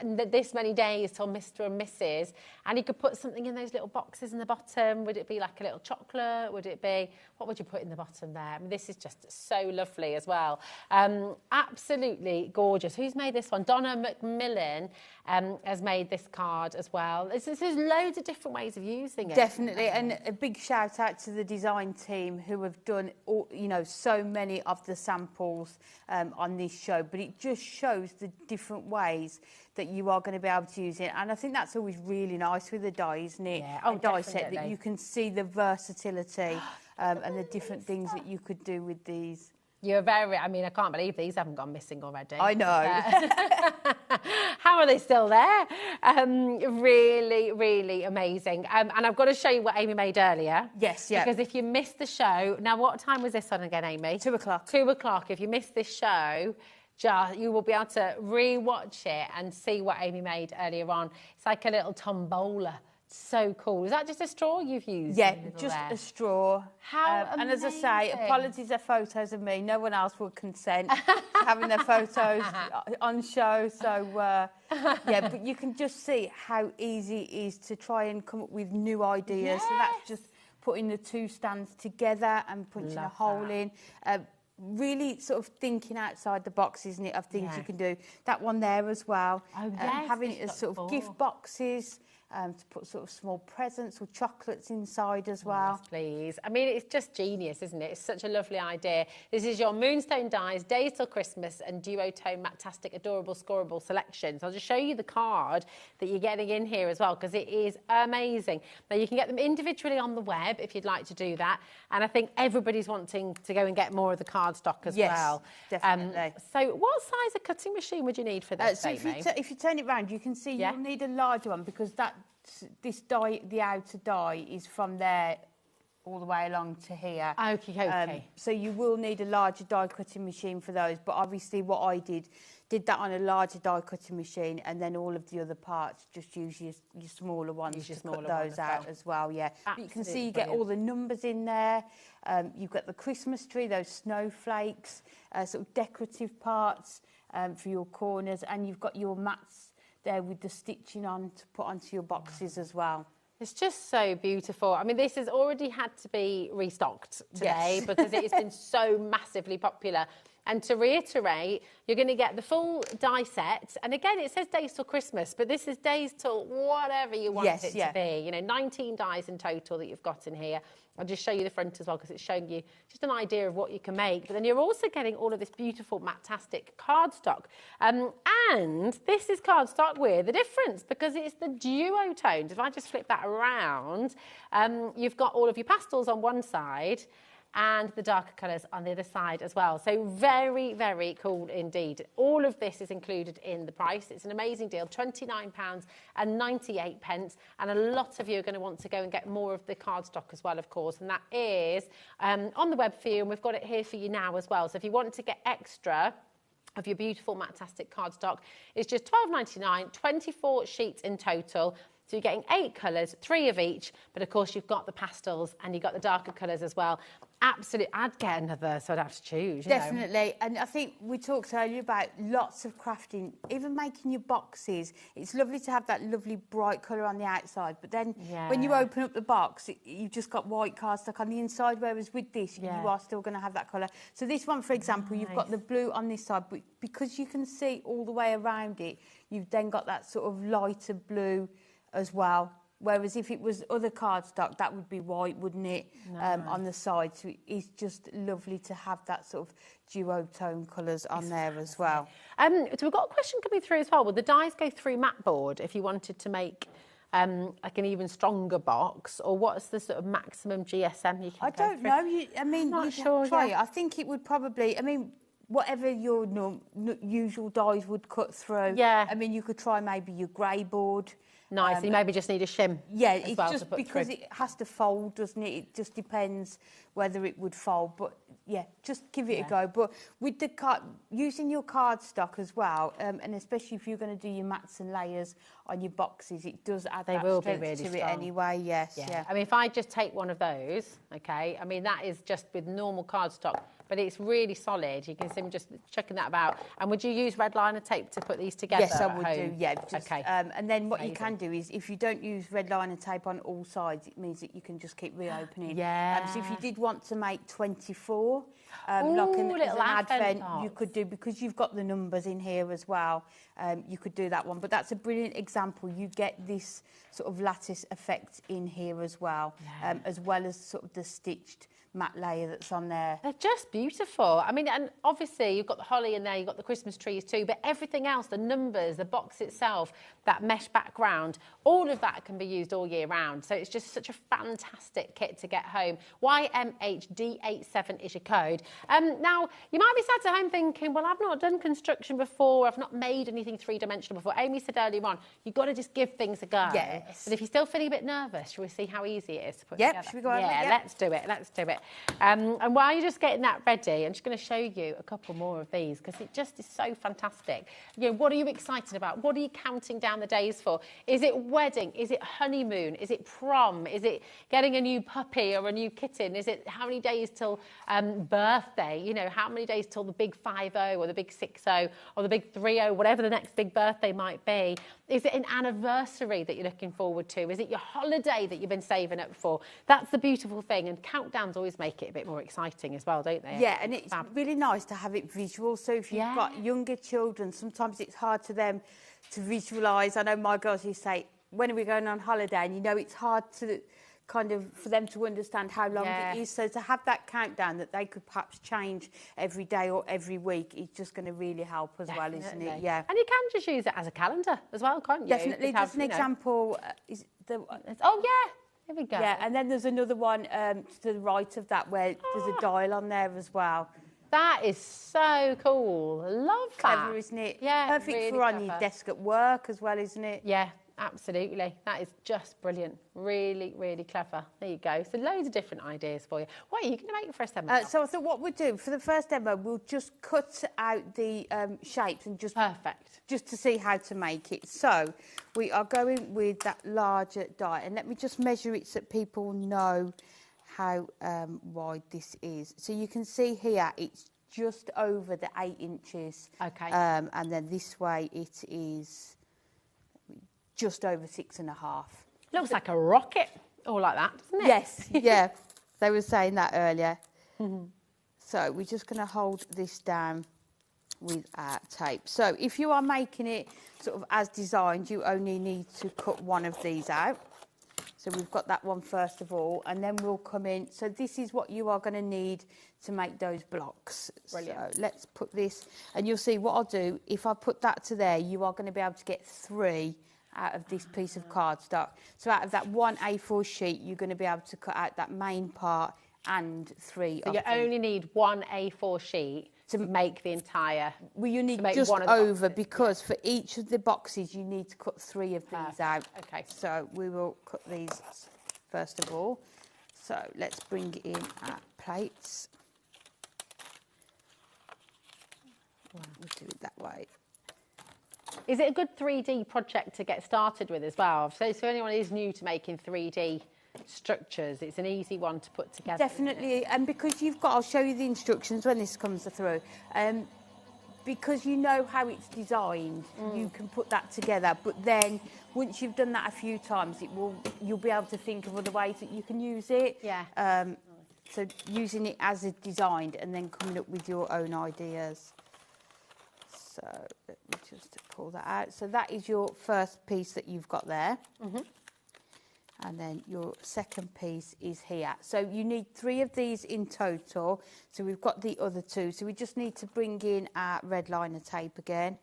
This many days till Mr. and Mrs. And you could put something in those little boxes in the bottom. Would it be like a little chocolate? Would it be, what would you put in the bottom there? I mean, this is just so lovely as well. Absolutely gorgeous. Who's made this one? Donna McMillan has made this card as well. There's loads of different ways of using it. Definitely, and a big shout out to the design team who have done, so many of the samples on this show. But it just shows the different ways that you are going to be able to use it, and I think that's always really nice with a die, isn't it? Yeah, a die set that you can see the versatility and the different things that you could do with these. I mean, I can't believe these haven't gone missing already. I know. How are they still there? Really, really amazing. And I've got to show you what Amy made earlier. Yes, yeah. Because if you missed the show, now what time was this on again, Amy? 2 o'clock. 2 o'clock. If you missed this show, you will be able to re-watch it and see what Amy made earlier on. It's like a little tombola. So cool. Is that just a straw you've used? Yeah, just a straw. How and as I say, apologies are photos of me. No one else will consent to having their photos on show. So, yeah, but you can just see how easy it is to try and come up with new ideas. So that's just putting the two stands together and punching a hole in. Really sort of thinking outside the box, isn't it, of things you can do. That one there as well. Oh, yes, having it as sort of gift boxes. to put sort of small presents or chocolates inside as well. Yes, please. I mean, it's just genius, isn't it? It's such a lovely idea. This is your Moonstone Dies, Days Till Christmas and Duotone Matastic Adorable Scoreable Selections. I'll just show you the card that you're getting in here as well, because it is amazing. Now, you can get them individually on the web if you'd like to do that. And I think everybody's wanting to go and get more of the cardstock as well. Yes, definitely. So what size of cutting machine would you need for this, So if you turn it round, you can see you'll need a larger one, because this die, the outer die, is from there all the way along to here. Okay. So you will need a larger die cutting machine for those. But obviously what I did that on a larger die cutting machine, and then all of the other parts, just use your smaller ones to cut those out as well, yeah. But you can see you get all the numbers in there. You've got the Christmas tree, those snowflakes, sort of decorative parts for your corners, and you've got your mats there with the stitching on to put onto your boxes as well. It's just so beautiful. I mean, this has already had to be restocked today because it has been so massively popular. And to reiterate, you're going to get the full die set. And again, it says Days Till Christmas, but this is Days Till whatever you want it to be. You know, 19 dies in total that you've got in here. I'll just show you the front as well, because it's showing you just an idea of what you can make. But then you're also getting all of this beautiful Matastic cardstock. And this is cardstock with a difference, because it's the duotones. If I just flip that around, you've got all of your pastels on one side and the darker colours on the other side as well. So very, very cool indeed. All of this is included in the price. It's an amazing deal, £29.98. And a lot of you are going to want to go and get more of the cardstock as well, of course. And that is on the web for you, and we've got it here for you now as well. So if you want to get extra of your beautiful Matastic cardstock, it's just £12.99, 24 sheets in total. So you're getting 8 colours, 3 of each, but of course you've got the pastels and you've got the darker colours as well. Absolutely, I'd get another, so I'd have to choose. Definitely, and I think we talked earlier about lots of crafting, even making your boxes. It's lovely to have that lovely bright colour on the outside, but then when you open up the box, you've just got white cardstock on the inside, whereas with this, you are still going to have that colour. So this one, for example, you've got the blue on this side, but because you can see all the way around it, you've then got that sort of lighter blue as well. Whereas if it was other cardstock, that would be white, wouldn't it, on the side? So it's just lovely to have that sort of duotone colours on there as well. So we've got a question coming through as well. Would the dies go through mat board if you wanted to make like an even stronger box? Or what's the sort of maximum GSM you can I don't know. I mean, not you sure, try it. I think it would probably, I mean, whatever your usual dies would cut through. Yeah. I mean, you could try maybe your grey board. Nice, you maybe just need a shim. Yeah, as it's well just to put because through. it has to fold, doesn't it? It just depends whether it would fold. But yeah, just give it a go. But with the using your cardstock as well, and especially if you're going to do your mats and layers on your boxes, it does add that strength to it anyway. Yes, yeah. I mean, if I just take one of those, okay, I mean, that is just with normal cardstock, but it's really solid. You can see me just checking that about. And would you use red liner tape to put these together? Yes, I would at home? do, yeah. Just, okay. And then what you can do is, if you don't use red liner tape on all sides, it means that you can just keep reopening. So if you did want to make 24, like an advent, you could do, because you've got the numbers in here as well, you could do that one. But that's a brilliant example. You get this sort of lattice effect in here as well as sort of the stitched matte layer that's on there. They're just beautiful. I mean, and obviously you've got the holly in there, you've got the Christmas trees too, but everything else, the numbers, the box itself, that mesh background, all of that can be used all year round. So it's just such a fantastic kit to get home. YMHD87 is your code. Now, you might be sat at home thinking, well, I've not done construction before, I've not made anything three-dimensional before. Amy said earlier on, you've got to just give things a go. Yes. But if you're still feeling a bit nervous, shall we see how easy it is to put together? Should we go over it? Let's do it, let's do it. And while you're just getting that ready, I'm just going to show you a couple more of these, because it just is so fantastic. You know, what are you excited about? What are you counting down the days for? Is it wedding? Is it honeymoon? Is it prom? Is it getting a new puppy or a new kitten? Is it how many days till birthday? You know, how many days till the big 5-0 or the big 6-0 or the big 3-0, whatever the next big birthday might be? Is it an anniversary that you're looking forward to? Is it your holiday that you've been saving up for? That's the beautiful thing, and countdowns always make it a bit more exciting as well, don't they? Yeah, and it's really nice to have it visual. So if you've got younger children, sometimes it's hard to them to visualise. I know my girls used to say, when are we going on holiday? And you know, it's hard to kind of for them to understand how long it is. So to have that countdown that they could perhaps change every day or every week is just going to really help as well, isn't it? Yeah. And you can just use it as a calendar as well, can't you? Definitely. Just have, Just an example. Is the, oh yeah. There we go. Yeah, and then there's another one to the right of that where there's a dial on there as well. That is so cool. Love that. Clever, isn't it? Yeah, perfect really for on clever. your desk at work as well, isn't it? Yeah, absolutely. That is just brilliant. Really, really clever. There you go. So loads of different ideas for you. What are you going to make for us, Emma? So I thought what we'll do for the first demo, we'll just cut out the shapes and just just to see how to make it. So we are going with that larger die, and let me just measure it so that people know how wide this is. So you can see here it's just over the 8 inches. Okay. And then this way it is just over 6.5. Looks like a rocket, all like that, doesn't it? Yes, yeah. They were saying that earlier. So we're just going to hold this down with our tape. So if you are making it sort of as designed, you only need to cut one of these out. So we've got that one first of all, and then we'll come in. So this is what you are going to need to make those blocks. Brilliant. So let's put this, and you'll see what I'll do. If I put that to there, you are going to be able to get 3 out of this piece of cardstock. So out of that one A4 sheet, you're going to be able to cut out that main part and 3 So of you the... only need one A4 sheet to make the entire... Well, you need make just one of the over, boxes. because for each of the boxes, you need to cut 3 of these out. Okay. So we will cut these first of all. So let's bring in our plates. We'll do it that way. Is it a good 3D project to get started with as well? So if anyone is new to making 3D structures, it's an easy one to put together. Definitely, and because you've got, I'll show you the instructions when this comes through. Because you know how it's designed, you can put that together. But then, once you've done that a few times, you'll be able to think of other ways that you can use it. Yeah. So using it as it's designed, and then coming up with your own ideas. So let me just pull that out. So that is your first piece that you've got there. And then your second piece is here. So you need 3 of these in total. So we've got the other 2. So we just need to bring in our red liner tape again.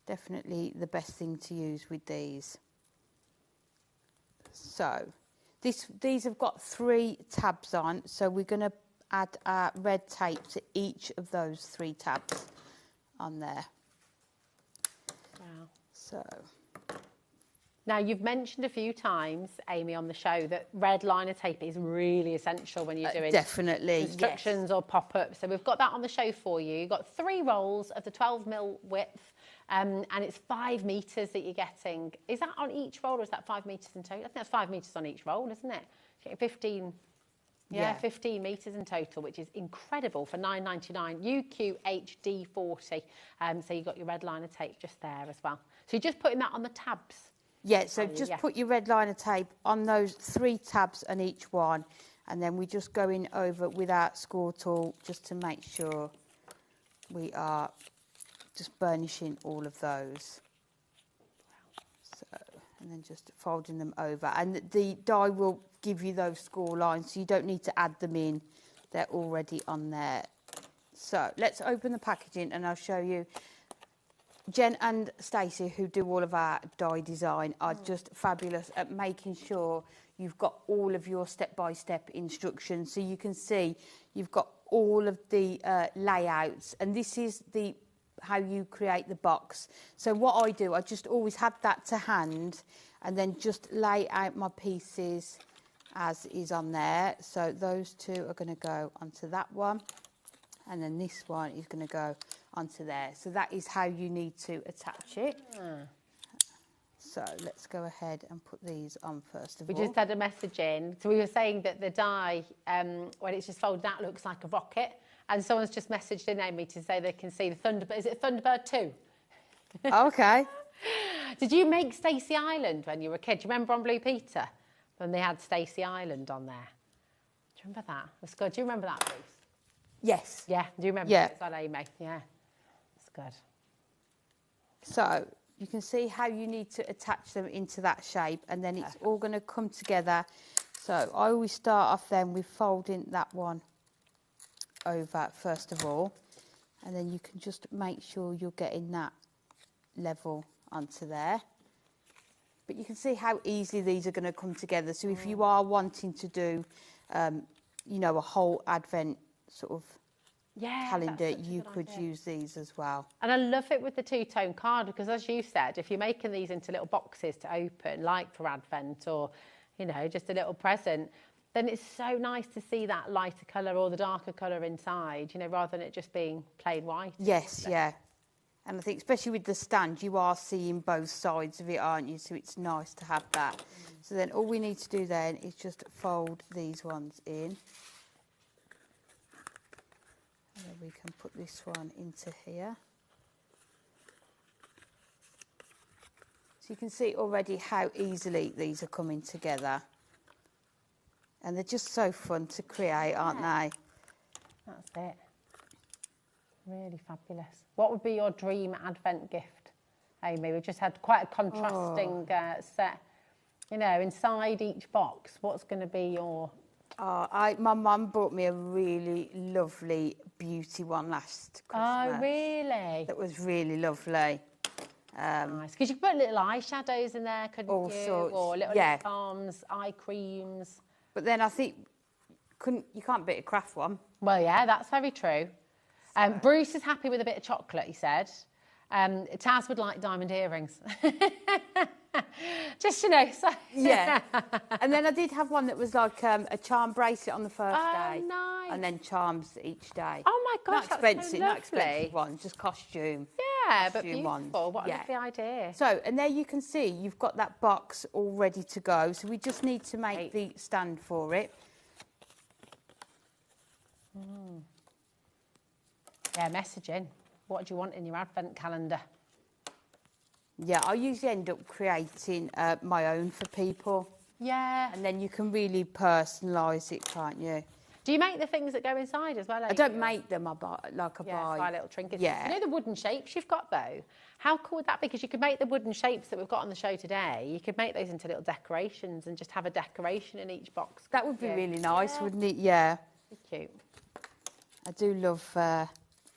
Definitely the best thing to use with these. So these have got 3 tabs on. So we're going to add our red tape to each of those 3 tabs on there. Wow. So... Now, you've mentioned a few times, Amy, on the show that red liner tape is really essential when you're doing definitely, instructions or pop-ups. So we've got that on the show for you. You've got 3 rolls of the 12mm width, and it's 5 metres that you're getting. Is that on each roll, or is that 5 metres in total? I think that's 5 metres on each roll, isn't it? You're getting 15... Yeah, 15 metres in total, which is incredible for $9.99. UQHD40. So you've got your red liner tape just there as well. So you're just putting that on the tabs. Yeah, so just put your red liner tape on those 3 tabs on each one, and then we're just going over with our score tool just to make sure we are just burnishing all of those. So, and then just folding them over. And the die will give you those score lines, so you don't need to add them in. They're already on there. So let's open the packaging and I'll show you. Jen and Stacey, who do all of our die design, are just fabulous at making sure you've got all of your step-by-step instructions. So you can see you've got all of the layouts, and this is how you create the box. So what I do, I just always have that to hand, and then just lay out my pieces as is on there. So those 2 are going to go onto that one, and then this one is going to go onto there. So that is how you need to attach it. So let's go ahead and put these on first of all. We just had a message in. So we were saying that the die, when it's just folded out, looks like a rocket. And someone's just messaged in, Amy, to say they can see the Thunderbird. Is it Thunderbird 2? Okay. Did you make Stacey Island when you were a kid? Do you remember on Blue Peter when they had Stacey Island on there? Do you remember that? That's good. Do you remember that, Bruce? Yes. Yeah. Do you remember Yeah. that, Amy? Yeah. That's good. So you can see how you need to attach them into that shape, and then it's all going to come together. So I always start off then with folding that one over first of all, and then you can just make sure you're getting that level onto there. But you can see how easily these are going to come together. So if you are wanting to do, you know, a whole Advent sort of calendar, you could use these as well. And I love it with the two-tone card because, as you said, if you're making these into little boxes to open, like for Advent or, you know, just a little present, then it's so nice to see that lighter colour or the darker colour inside, you know, rather than it just being plain white. Yes, yeah. And I think especially with the stand, you are seeing both sides of it, aren't you? So it's nice to have that. So then all we need to do then is just fold these ones in. And then we can put this one into here. So you can see already how easily these are coming together. And they're just so fun to create, aren't they? That's it. Really fabulous. What would be your dream Advent gift, Amy? We've just had quite a contrasting set. You know, inside each box, what's going to be your... my mum bought me a really lovely beauty one last Christmas. Oh, really? That was really lovely. Nice, because you could put little eyeshadows in there, couldn't all you? Sorts. Or little lip balms, eye creams. But then I think you can't beat a craft one. Well, yeah, that's very true. Bruce is happy with a bit of chocolate, he said. Taz would like diamond earrings. Just, you know. So. Yeah. And then I did have one that was like a charm bracelet on the first day. Oh, nice. And then charms each day. Oh, my gosh, not that's expensive, so not expensive lovely. ones, just costume. Yeah, but costume beautiful. ones. What a lovely idea. So, and there you can see you've got that box all ready to go. So we just need to make the stand for it. Yeah, messaging. What do you want in your Advent calendar? Yeah, I usually end up creating my own for people. Yeah. And then you can really personalise it, can't you? Do you make the things that go inside as well? I don't make them, I buy. Buy little trinkets. Yeah. You know the wooden shapes you've got though? How cool would that be? Because you could make the wooden shapes that we've got on the show today, you could make those into little decorations and just have a decoration in each box. That would be really nice, wouldn't it? Yeah. Cute. I do love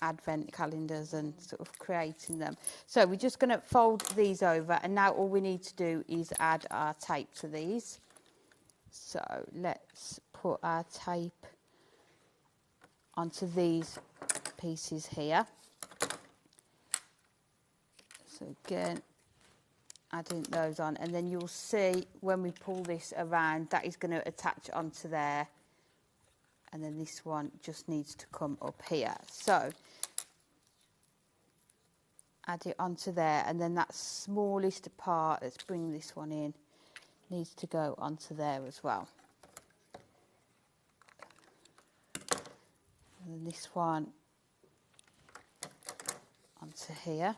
Advent calendars and sort of creating them. So we're just going to fold these over, and now all we need to do is add our tape to these. So let's put our tape onto these pieces here. So again, adding those on, and then you'll see when we pull this around, that is going to attach onto there. And then this one just needs to come up here. So add it onto there, and then that smallest part, let's bring this one in, needs to go onto there as well. And then this one onto here.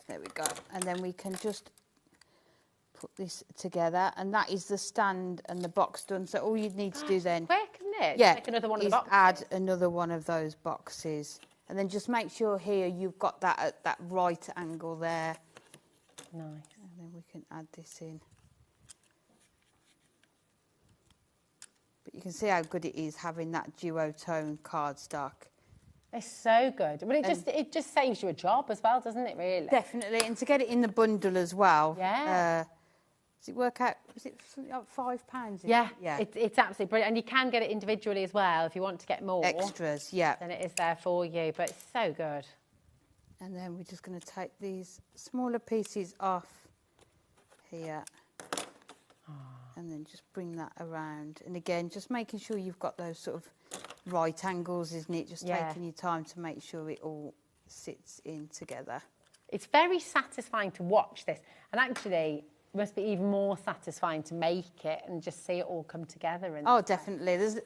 There we go. And then we can just put this together, and that is the stand and the box done. So all you'd need to do then, quick, isn't it? yeah, Make another one of is the boxes. add another one of those boxes, and then just make sure here you've got that at that right angle there. Nice. And then we can add this in. But you can see how good it is having that duotone cardstock. It's so good. Well, it just saves you a job as well, doesn't it, really? Definitely, and to get it in the bundle as well. Yeah. Does it work out, was it something like £5? Yeah, Yeah. it's absolutely brilliant. And you can get it individually as well if you want to get more. Extras, yeah. Then it is there for you, but it's so good. And then we're just going to take these smaller pieces off here. And then just bring that around. And again, just making sure you've got those sort of right angles, isn't it? Just taking your time to make sure it all sits in together. It's very satisfying to watch this. And actually, it must be even more satisfying to make it and just see it all come together. And oh, definitely.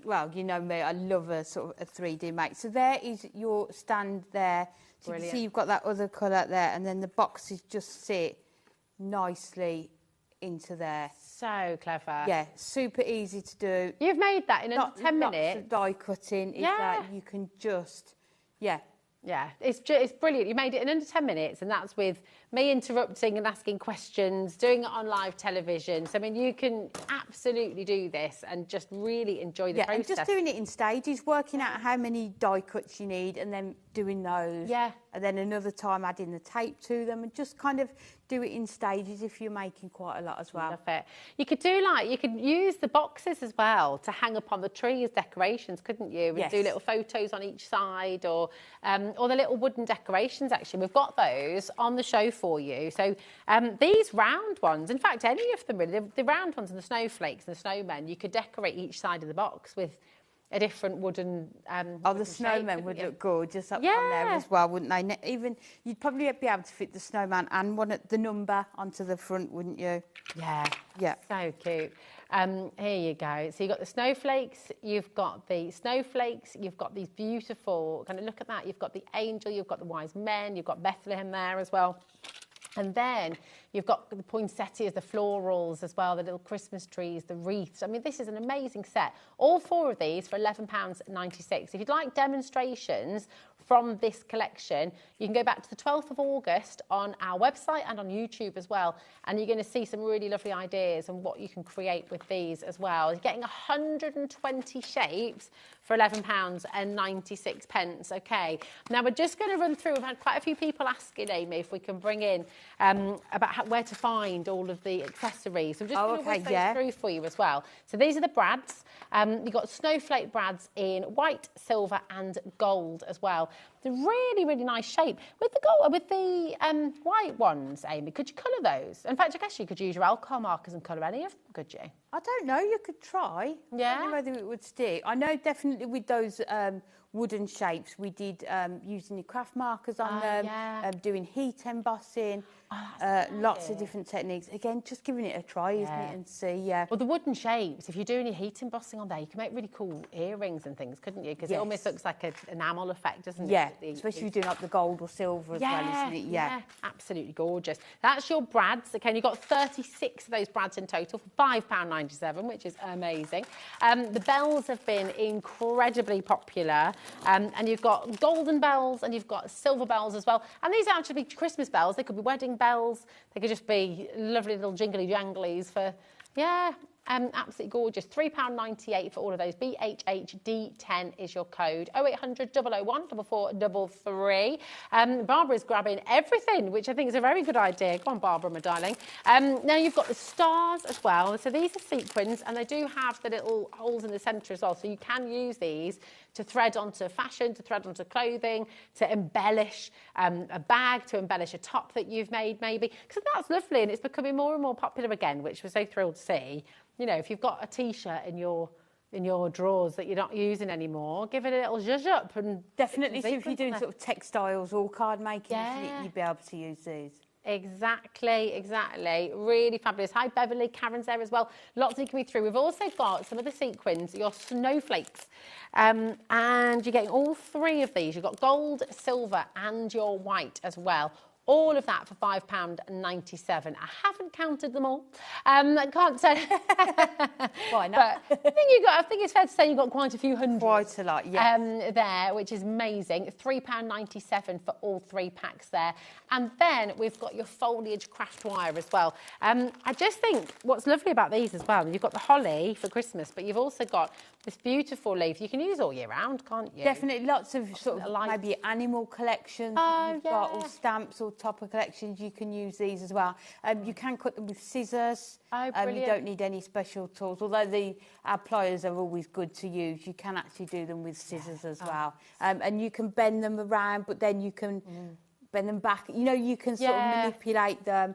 Well, you know me, I love a sort of a 3D make. So there is your stand there. So you can see you've got that other colour there, and then the boxes just sit nicely into there. So clever. Yeah, super easy to do. You've made that in under 10 minutes. Lots of die cutting is that you can just, Yeah, it's brilliant. You made it in under 10 minutes, and that's with me interrupting and asking questions, doing it on live television. So, I mean, you can absolutely do this and just really enjoy the process. And just doing it in stages, working out how many die cuts you need and then doing those. Yeah. And then another time adding the tape to them, and just kind of do it in stages if you're making quite a lot as well. Love it. You could you could use the boxes as well to hang up on the tree as decorations, couldn't you? And Yes. do little photos on each side, or the little wooden decorations. Actually, we've got those on the show for you. So these round ones, in fact, any of them really, the round ones and the snowflakes and the snowmen, you could decorate each side of the box with a different wooden the snowmen would look gorgeous up on there as well, wouldn't they? Even you'd probably be able to fit the snowman and the number onto the front, wouldn't you? Yeah. Yeah. So cute. Here you go. So you've got the snowflakes, you've got these beautiful, kind of look at that, you've got the angel, you've got the wise men, you've got Bethlehem there as well. And then you've got the poinsettias, the florals as well, the little Christmas trees, the wreaths. I mean, this is an amazing set. All 4 of these for £11.96. If you'd like demonstrations from this collection, you can go back to the 12th of August on our website and on YouTube as well. And you're going to see some really lovely ideas and what you can create with these as well. You're getting 120 shapes for £11.96. Okay. Now we're just going to run through. We've had quite a few people asking, Amy, if we can bring in about where to find all of the accessories. So I'm just going to whiz those through for you as well. So these are the brads. You've got snowflake brads in white, silver and gold as well. They're really, really nice shape. With the gold, with the white ones, Amy, could you colour those? In fact, I guess you could use your alcohol markers and colour any of them, could you? I don't know, you could try. Yeah. I don't know whether it would stick. I know definitely with those wooden shapes, we did using the craft markers on them, doing heat embossing, lots of different techniques. Again, just giving it a try, isn't it, and see, Well, the wooden shapes, if you're doing your heat embossing on there, you can make really cool earrings and things, couldn't you? Because it almost looks like an enamel effect, doesn't it? Yeah, especially doing up the gold or silver as well, isn't it? Yeah, absolutely gorgeous. That's your brads. Okay, you've got 36 of those brads in total for £5.97, which is amazing. The bells have been incredibly popular. And you've got golden bells and you've got silver bells as well. And these are actually Christmas bells. They could be wedding bells. They could just be lovely little jingly janglies for, absolutely gorgeous. £3.98 for all of those. BHHD10 is your code. 0800 001 4433. Barbara's grabbing everything, which I think is a very good idea. Go on, Barbara, my darling. Now you've got the stars as well. So these are sequins, and they do have the little holes in the centre as well. So you can use these to thread onto fashion, to thread onto clothing, to embellish a bag, to embellish a top that you've made maybe. Because that's lovely, and it's becoming more and more popular again, which we're so thrilled to see. You know, if you've got a T-shirt in your drawers that you're not using anymore, give it a little zhuzh up. And definitely, so if you're doing sort of textiles or card making, you'd be able to use these. Exactly. Really fabulous. Hi, Beverly. Karen's there as well. Lots of coming through. We've also got some of the sequins, your snowflakes. And you're getting all 3 of these. You've got gold, silver and your white as well. All of that for £5.97. I haven't counted them all. I can't say. Why not? But I think it's fair to say you've got quite a few hundred. Quite a lot, yeah. There, which is amazing. £3.97 for all 3 packs there. And then we've got your foliage craft wire as well. I just think what's lovely about these as well, you've got the holly for Christmas, but you've also got this beautiful leaf. You can use all year round, can't you? Definitely, lots of sort of maybe animal collections you've got, or stamps or topper collections. You can use these as well. You can cut them with scissors. Oh, brilliant. You don't need any special tools, although our pliers are always good to use. You can actually do them with scissors as well. And you can bend them around, but then you can bend them back. You know, you can sort of manipulate them.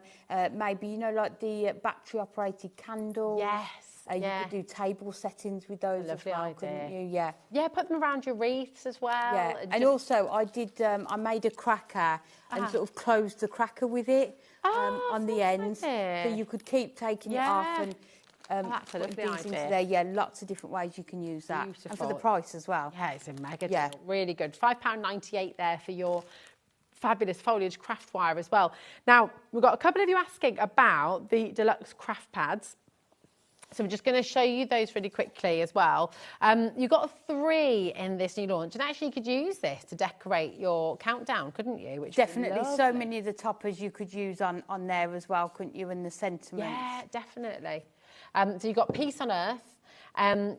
Maybe, you know, like the battery-operated candles. Yes. You could do table settings with those as well, couldn't you? Yeah. Yeah, put them around your wreaths as well. Yeah, and also I made a cracker and sort of closed the cracker with it on the end. So you could keep taking it off and that's a lovely things into idea. there. Yeah, lots of different ways you can use that. Beautiful. And for the price as well. Yeah, it's a mega deal. Really good. £5.98 there for your fabulous foliage craft wire as well. Now, we've got a couple of you asking about the deluxe craft pads. So we're just going to show you those really quickly as well. You've got 3 in this new launch, and actually you could use this to decorate your countdown, couldn't you? Which Definitely, so many of the toppers you could use on there as well, couldn't you, and the sentiments. Yeah, definitely. So you've got Peace on Earth.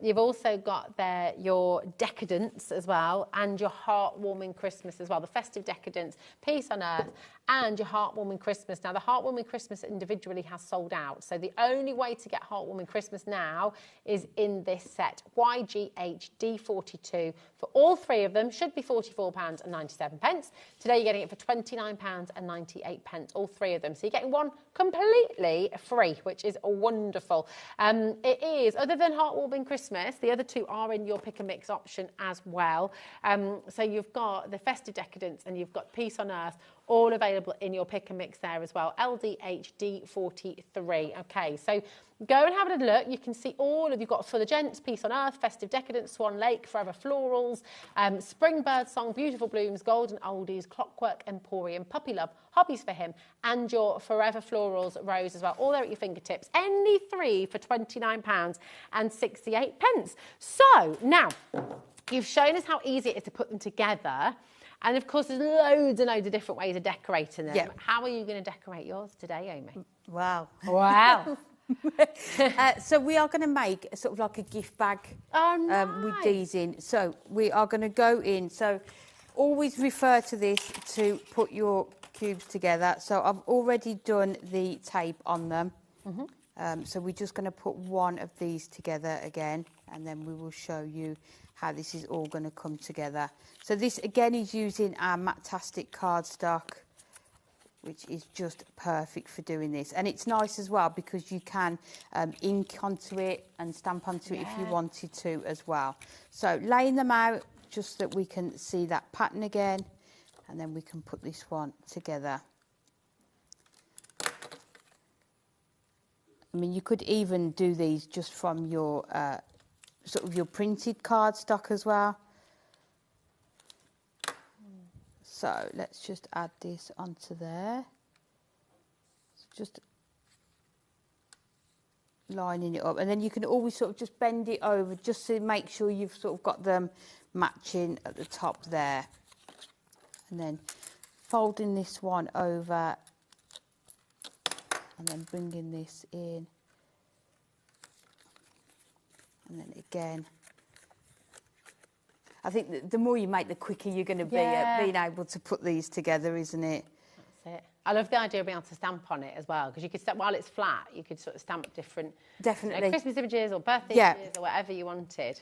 You've also got there your Decadence as well, and your Heartwarming Christmas as well. The Festive Decadence, Peace on Earth, and your Heartwarming Christmas. Now, the Heartwarming Christmas individually has sold out, so the only way to get Heartwarming Christmas now is in this set, YGHD42. For all 3 of them, should be £44.97. Today, you're getting it for £29.98, all 3 of them. So you're getting one completely free, which is wonderful. It is, other than Heartwarming Christmas, the other 2 are in your pick and mix option as well. So you've got the Festive Decadence and you've got Peace on Earth, all available in your pick and mix there as well. LDHD43. Okay, so go and have a look. You can see all of, you've got for the gents, Peace on Earth, Festive Decadence, Swan Lake, Forever Florals, Spring Bird Song, Beautiful Blooms, Golden Oldies, Clockwork Emporium, Puppy Love, Hobbies for Him, and your Forever Florals Rose as well. All there at your fingertips. Any 3 for £29.68. So now, you've shown us how easy it is to put them together. And of course, there's loads and loads of different ways of decorating them. Yep. How are you going to decorate yours today, Amy? Wow. Wow. So we are going to make sort of like a gift bag with these in. So we are going to go in. So always refer to this to put your cubes together. So I've already done the tape on them. So we're just going to put one of these together again, and then we will show you how this is all going to come together. So this again is using our Matastic cardstock, which is just perfect for doing this. And it's nice as well because you can ink onto it and stamp onto it if you wanted to as well. So laying them out just so that we can see that pattern again, and then we can put this one together. I mean, you could even do these just from your sort of your printed cardstock as well. So let's just add this onto there. Just lining it up, and then you can always sort of just bend it over just to make sure you've sort of got them matching at the top there, and then folding this one over and then bringing this in, and then again. I think the more you make, the quicker you're going to be at being able to put these together, isn't it? That's it. I love the idea of being able to stamp on it as well, because you could stamp, while it's flat, you could sort of stamp different Christmas images or birthday images or whatever you wanted.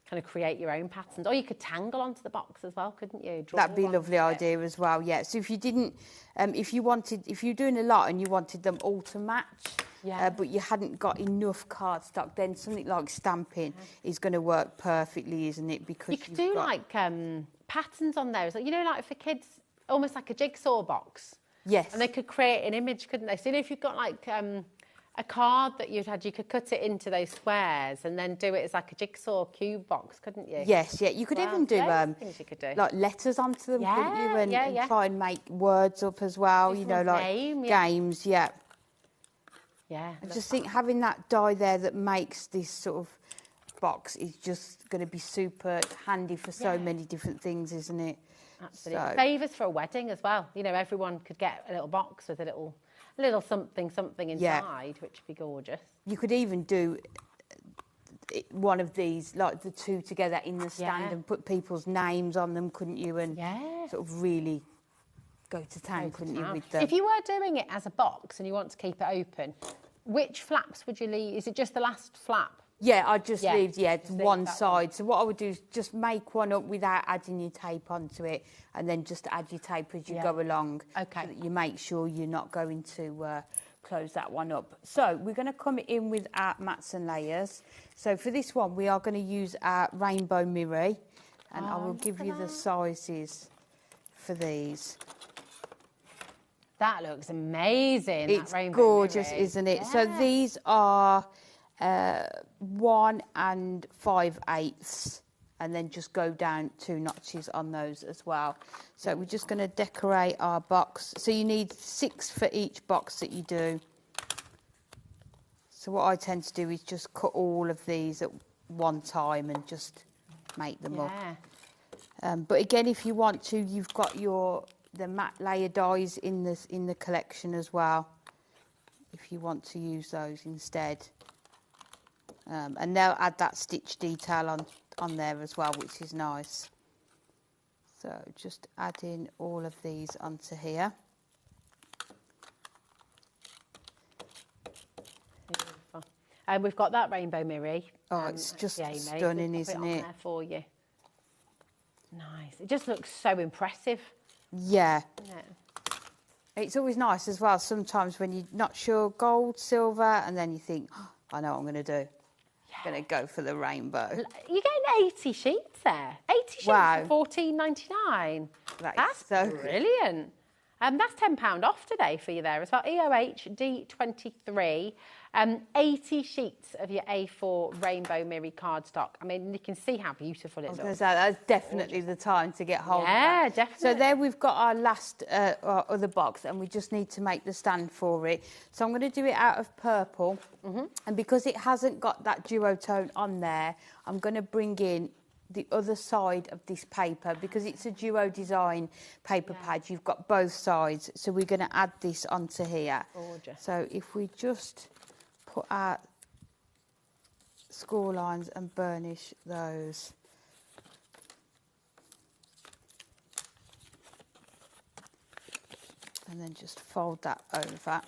Kind of create your own patterns. Or you could tangle onto the box as well, couldn't you? That'd be a lovely idea as well, yeah. So if you didn't, if you're doing a lot and you wanted them all to match, but you hadn't got enough cardstock, then something like stamping is going to work perfectly, isn't it? Because you could do like patterns on those, like, you know, like for kids, almost like a jigsaw box. Yes. And they could create an image, couldn't they? So if you've got like a card that you'd had, you could cut it into those squares and then do it as like a jigsaw cube box, couldn't you? Yes, yeah. You could even do, things you could do like letters onto them, couldn't you? And try and make words up as well, you know, like games, Yeah, I just think having that die there that makes this sort of box is just going to be super handy for so many different things, isn't it? Absolutely. So. Favours for a wedding as well. You know, everyone could get a little box with a little something inside, which would be gorgeous. You could even do one of these, like the 2 together in the stand and put people's names on them, couldn't you? And sort of really go to town, couldn't you, with them? If you were doing it as a box and you want to keep it open, which flaps would you leave? Is it just the last flap? Yeah, I'd just leave one side. So what I would do is just make one up without adding your tape onto it, and then just add your tape as you go along. Okay. So that you make sure you're not going to close that one up. So we're going to come in with our mats and layers. So for this one, we are going to use our rainbow mirror, and I will give you the sizes for these. That looks amazing. It's gorgeous, isn't it? So these are 1 5/8, and then just go down 2 notches on those as well. So we're just going to decorate our box. So you need 6 for each box that you do. So what I tend to do is just cut all of these at one time and just make them up. But again, if you want to, you've got the matte layer dies in the collection as well, if you want to use those instead. And they'll add that stitch detail on there as well, which is nice. So just adding all of these onto here. Beautiful. And we've got that rainbow mirror. Oh, it's just stunning, isn't it? There for you. Nice. It just looks so impressive. Yeah. Yeah. It's always nice as well, sometimes when you're not sure, gold, silver, and then you think, oh, I know what I'm going to do. I'm going to go for the rainbow. You're getting 80 sheets there. 80 sheets Wow. for $14.99. That's so brilliant. That's £10 off today for you there as well. EOH D23, 80 sheets of your A4 rainbow mirror cardstock. I mean, you can see how beautiful it looks. That's definitely the time to get hold of Yeah, that. definitely. So there we've got our last our other box, and we just need to make the stand for it. So I'm going to do it out of purple, and because it hasn't got that duotone on there, I'm going to bring in the other side of this paper. Because it's a duo design paper pad, you've got both sides, so we're going to add this onto here. Gorgeous. So if we just put our score lines and burnish those. And then just fold that over.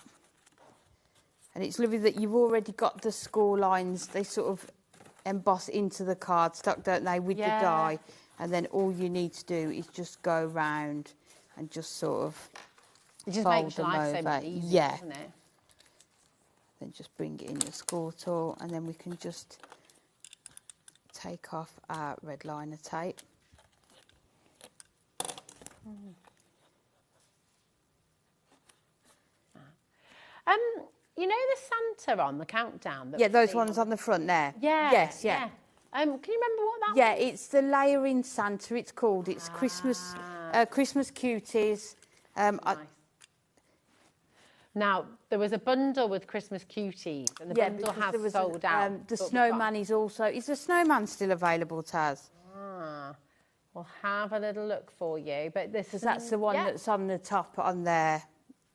And it's lovely that you've already got the score lines. They sort of emboss into the cardstock, don't they, with the die? And then all you need to do is just go round and just sort of It just fold makes them life over. so much easier, Yeah. doesn't it? Then just bring it in your score tool, and then we can just take off our red liner tape. You know the Santa on the countdown? Yeah, those ones on the front there. Yeah. Yes, yeah. Can you remember what that Yeah, was? it's the layering Santa, it's called. It's Christmas Cuties. Now, there was a bundle with Christmas Cuties, and the bundle because has there was sold out. the but we've snowman is also... Is the snowman still available, Taz? We'll have a little look for you. But this is... That's the one that's on the top on there.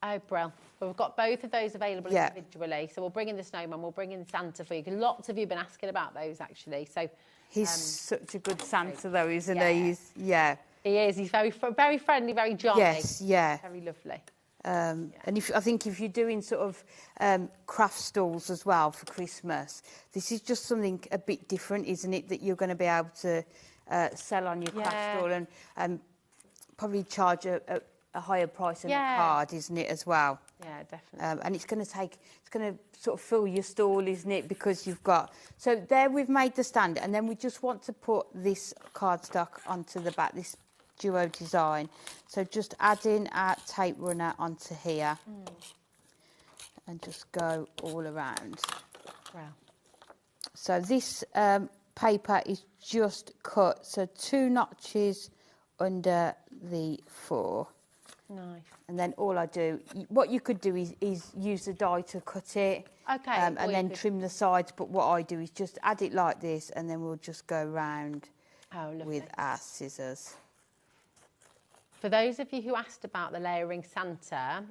Oh, brill. Well, we've got both of those available Yeah. individually. So we'll bring in the snowman, we'll bring in Santa for you. Because lots of you have been asking about those, actually. So He's such a good Santa, though, isn't Yeah. he? He is. He's very friendly, very jolly. Yes, yeah. Very lovely. And I think if you're doing sort of craft stalls as well for Christmas, this is just something a bit different, isn't it? That you're going to be able to sell on your craft stall and probably charge a higher price on a card, isn't it, as well? Yeah, definitely. And it's going to sort of fill your stall, isn't it? Because you've got... So there we've made the stand, and then we just want to put this cardstock onto the back, this duo design. So just adding our tape runner onto here and just go all around. Wow. So this paper is just cut, so 2 notches under the 4. Nice. And then all I do, what you could do is use the die to cut it. Okay. And then trim the sides, but what I do is just add it like this, and then we'll just go round with our scissors. For those of you who asked about the layering Santa,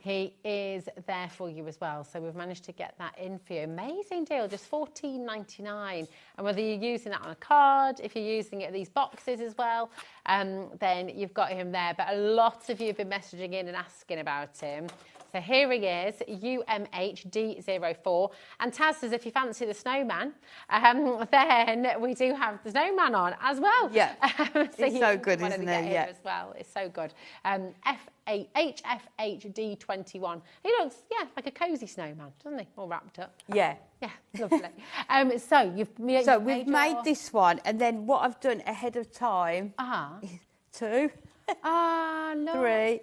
he is there for you as well. So we've managed to get that in for you. Amazing deal, just $14.99. And whether you're using that on a card, if you're using it in these boxes as well, then you've got him there. But a lot of you have been messaging in and asking about him. So here he is, UMHD04. And Taz says if you fancy the snowman, then we do have the snowman on as well. Yeah, so it's so good, isn't it? Yeah, as well. It's so good. HFHD21. He looks, like a cosy snowman, doesn't he? All wrapped up. Yeah. Yeah, lovely. So we've made this one, and then what I've done ahead of time is 2, 3,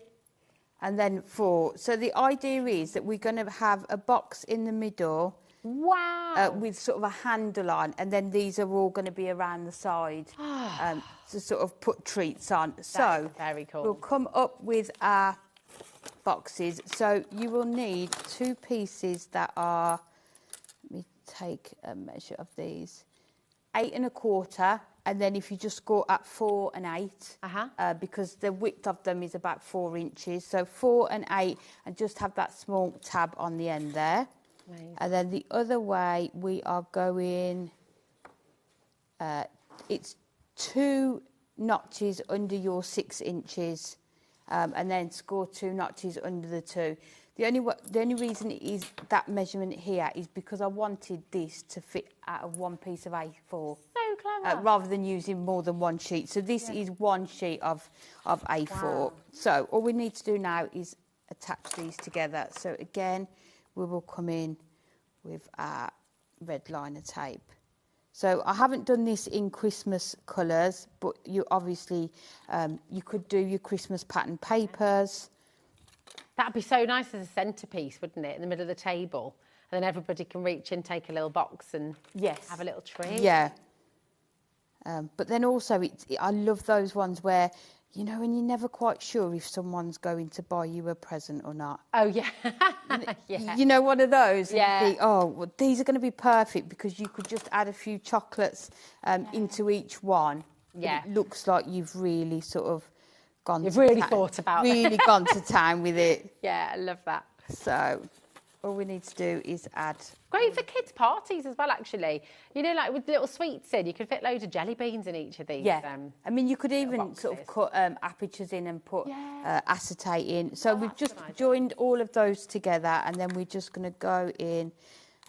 and then 4. So the idea is that we're going to have a box in the middle. Wow. With sort of a handle on, and then these are all going to be around the side to sort of put treats on. That's very cool. We'll come up with our boxes. So you will need 2 pieces that are take a measure of these. 8 1/4, and then if you just go at 4 and 8, because the width of them is about 4 inches, so 4 and 8, and just have that small tab on the end there. Amazing. And then the other way we are going, it's 2 notches under your 6 inches, and then score 2 notches under the 2. The only reason it is that measurement here is because I wanted this to fit out of one piece of A4. So clever. Rather than using more than one sheet. So this is one sheet of A4. Wow. So all we need to do now is attach these together. So again, we will come in with our red liner tape. So I haven't done this in Christmas colours, but you obviously, you could do your Christmas pattern papers. That'd be so nice as a centrepiece, wouldn't it, in the middle of the table? And then everybody can reach in, take a little box and have a little tree. Yeah. But then also, I love those ones where, you know, and you're never quite sure if someone's going to buy you a present or not. Oh, yeah. You know, one of those? Yeah. You think, oh, well, these are going to be perfect because you could just add a few chocolates into each one. Yeah. But it looks like you've really sort of gone You've to really thought about it. really gone to town with it. Yeah, I love that. So all we need to do is add. Great for kids' parties as well, actually. You know, like with little sweets in, you could fit loads of jelly beans in each of these. Yeah, I mean, you could even sort of cut apertures in and put acetate in. So we've just joined all of those together, and then we're just going to go in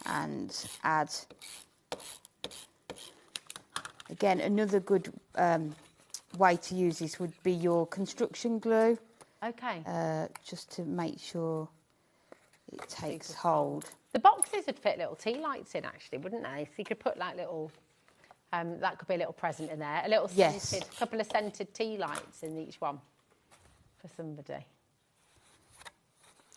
and add. Again, another good way to use this would be your construction glue. Okay. Just to make sure it takes hold. The boxes would fit little tea lights in, actually, wouldn't they? So you could put like little, that could be a little present in there. A little scented, couple of scented tea lights in each one for somebody.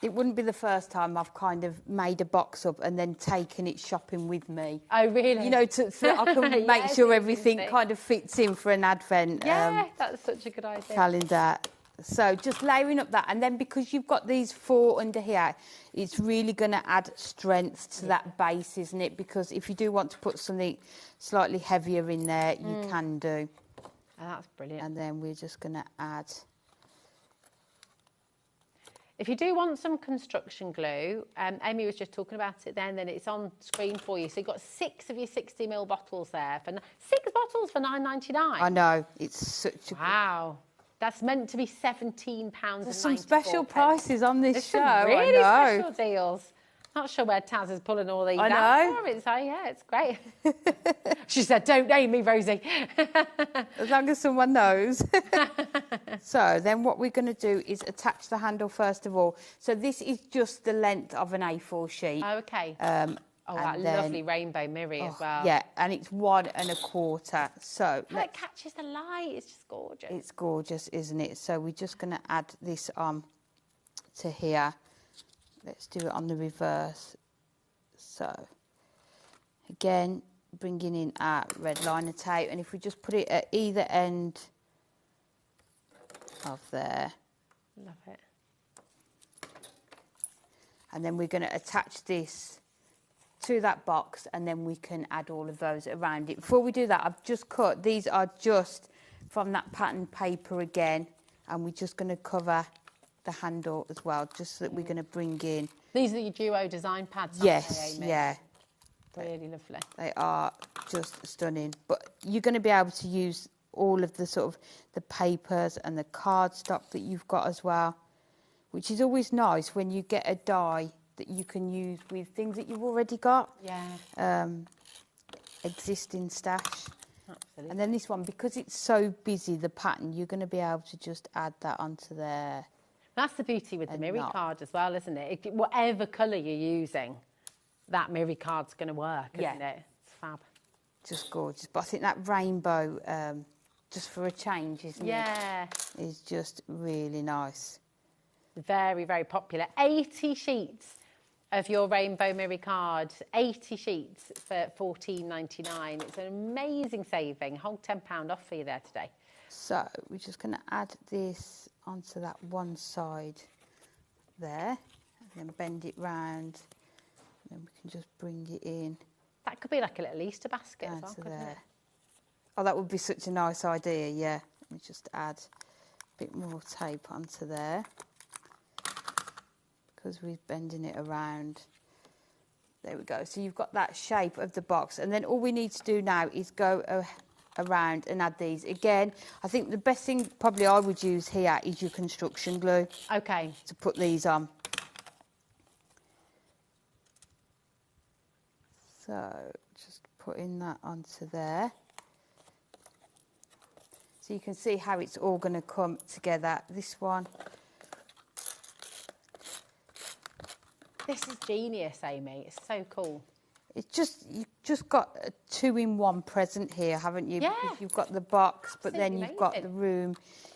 It wouldn't be the first time I've kind of made a box up and then taken it shopping with me. Oh, really? You know, so I can make sure everything kind of fits in for an Advent that's such a good idea. calendar. So just layering up that, and then because you've got these 4 under here, it's really going to add strength to that base, isn't it? Because if you do want to put something slightly heavier in there, you can do. Oh, that's brilliant. And then we're just going to add. If you do want some construction glue, Amy was just talking about it then it's on screen for you. So you've got 6 of your 60ml bottles there. 6 bottles for $9.99. I know, it's such a wow. That's meant to be £17. There's some special prices on this show. Some really I know. special deals. Not sure where Taz is pulling all these I out know. for it. So yeah, it's great. She said, "Don't name me, Rosie." As long as someone knows. So then what we're going to do is attach the handle first of all. So this is just the length of an A4 sheet. Oh, okay. Oh, that then- lovely rainbow mirror as well. Yeah, and it's 1 1/4. So How it catches the light. It's just gorgeous. it's gorgeous, isn't it? So we're just going to add this on to here. Let's do it on the reverse. So again, bringing in our red liner tape, and if we just put it at either end of there, Love it. and then we're going to attach this to that box, and then we can add all of those around it. Before we do that, I've just cut, these are just from that pattern paper again, and we're just going to cover the handle as well, just so that we're going to bring in. These are your duo design pads, aren't Yes, they, Amy? yeah. Really lovely. They are just stunning. But you're going to be able to use all of the sort of the papers and the cardstock that you've got as well, which is always nice when you get a die that you can use with things that you've already got. Yeah. Existing stash. Absolutely. And then this one, because it's so busy, the pattern, you're going to be able to just add that onto there. That's the beauty with the And mirror not- card as well, isn't it? Whatever colour you're using, that mirror card's going to work, isn't it? It's fab. Just gorgeous. But I think that rainbow, just for a change, isn't Yeah. it? Is just really nice. Very, very popular. 80 sheets of your rainbow mirror card. 80 sheets for $14.99. It's an amazing saving. A whole £10 off for you there today. So we're just going to add this onto that one side there, and then bend it round, and then we can just bring it in. That could be like a little Easter basket as well, couldn't it? Oh, that would be such a nice idea, yeah. Let me just add a bit more tape onto there because we're bending it around. There we go. So you've got that shape of the box, and then all we need to do now is go around and add these. Again, I think the best thing probably I would use here is your construction glue. Okay. To put these on. So just putting that onto there. So you can see how it's all going to come together. This one. This is genius, Amy. It's so cool. It's just, you've just got a 2-in-1 present here, haven't you? Yeah. Because you've got the box, but then Absolutely you've got amazing. the room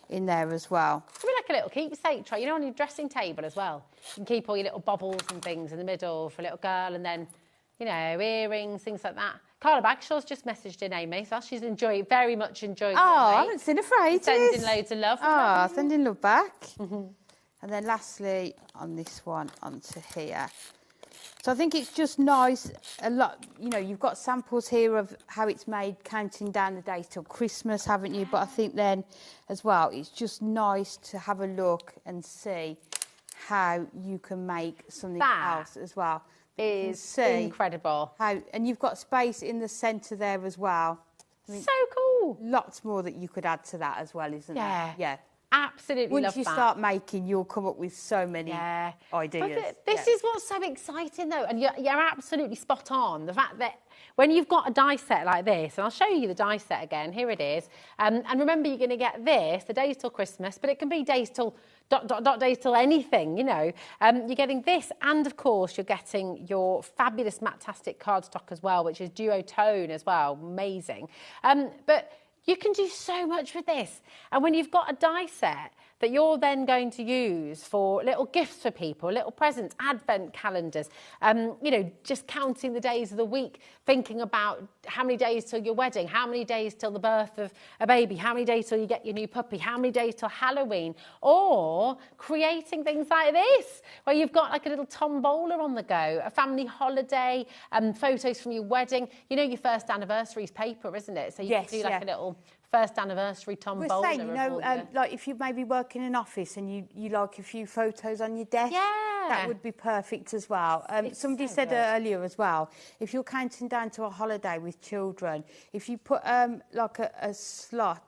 in there as well. It's really like a little keepsake tray, you know, on your dressing table as well. You can keep all your little baubles and things in the middle for a little girl, and then, you know, earrings, things like that. Carla Bagshaw's just messaged in, Amy, so she's very much enjoying it. I haven't seen her for ages. Sending loads of love. Sending love back. And then lastly, on this one, onto here. So I think it's just nice, a lot, you know, you've got samples here of how it's made, counting down the days till Christmas, haven't you? But I think then, as well, it's just nice to have a look and see how you can make something else as well. Is incredible. And you've got space in the centre there as well. I mean, so cool. Lots more that you could add to that as well, isn't there? Yeah. Absolutely Once love you that. start making, you'll come up with so many ideas. But this is what's so exciting, though, and you're absolutely spot on. The fact that when you've got a die set like this, and I'll show you the die set again, here it is, and remember you're going to get this, the days till Christmas, but it can be days till days till anything, you know. You're getting this, and of course you're getting your fabulous Matastic cardstock as well, which is duotone as well, amazing. But you can do so much with this. And when you've got a die set that you're then going to use for little gifts for people, little presents, advent calendars, you know, just counting the days of the week, thinking about how many days till your wedding, how many days till the birth of a baby, how many days till you get your new puppy, how many days till Halloween, or creating things like this, where you've got like a little tombola on the go, a family holiday, photos from your wedding. You know, your first anniversary's paper, isn't it? So you can do like a little first anniversary tombola. We're saying, you know, like if you maybe work in an office and you like a few photos on your desk, that would be perfect as well. Somebody said earlier as well, if you're counting down to a holiday with children, if you put like a slot,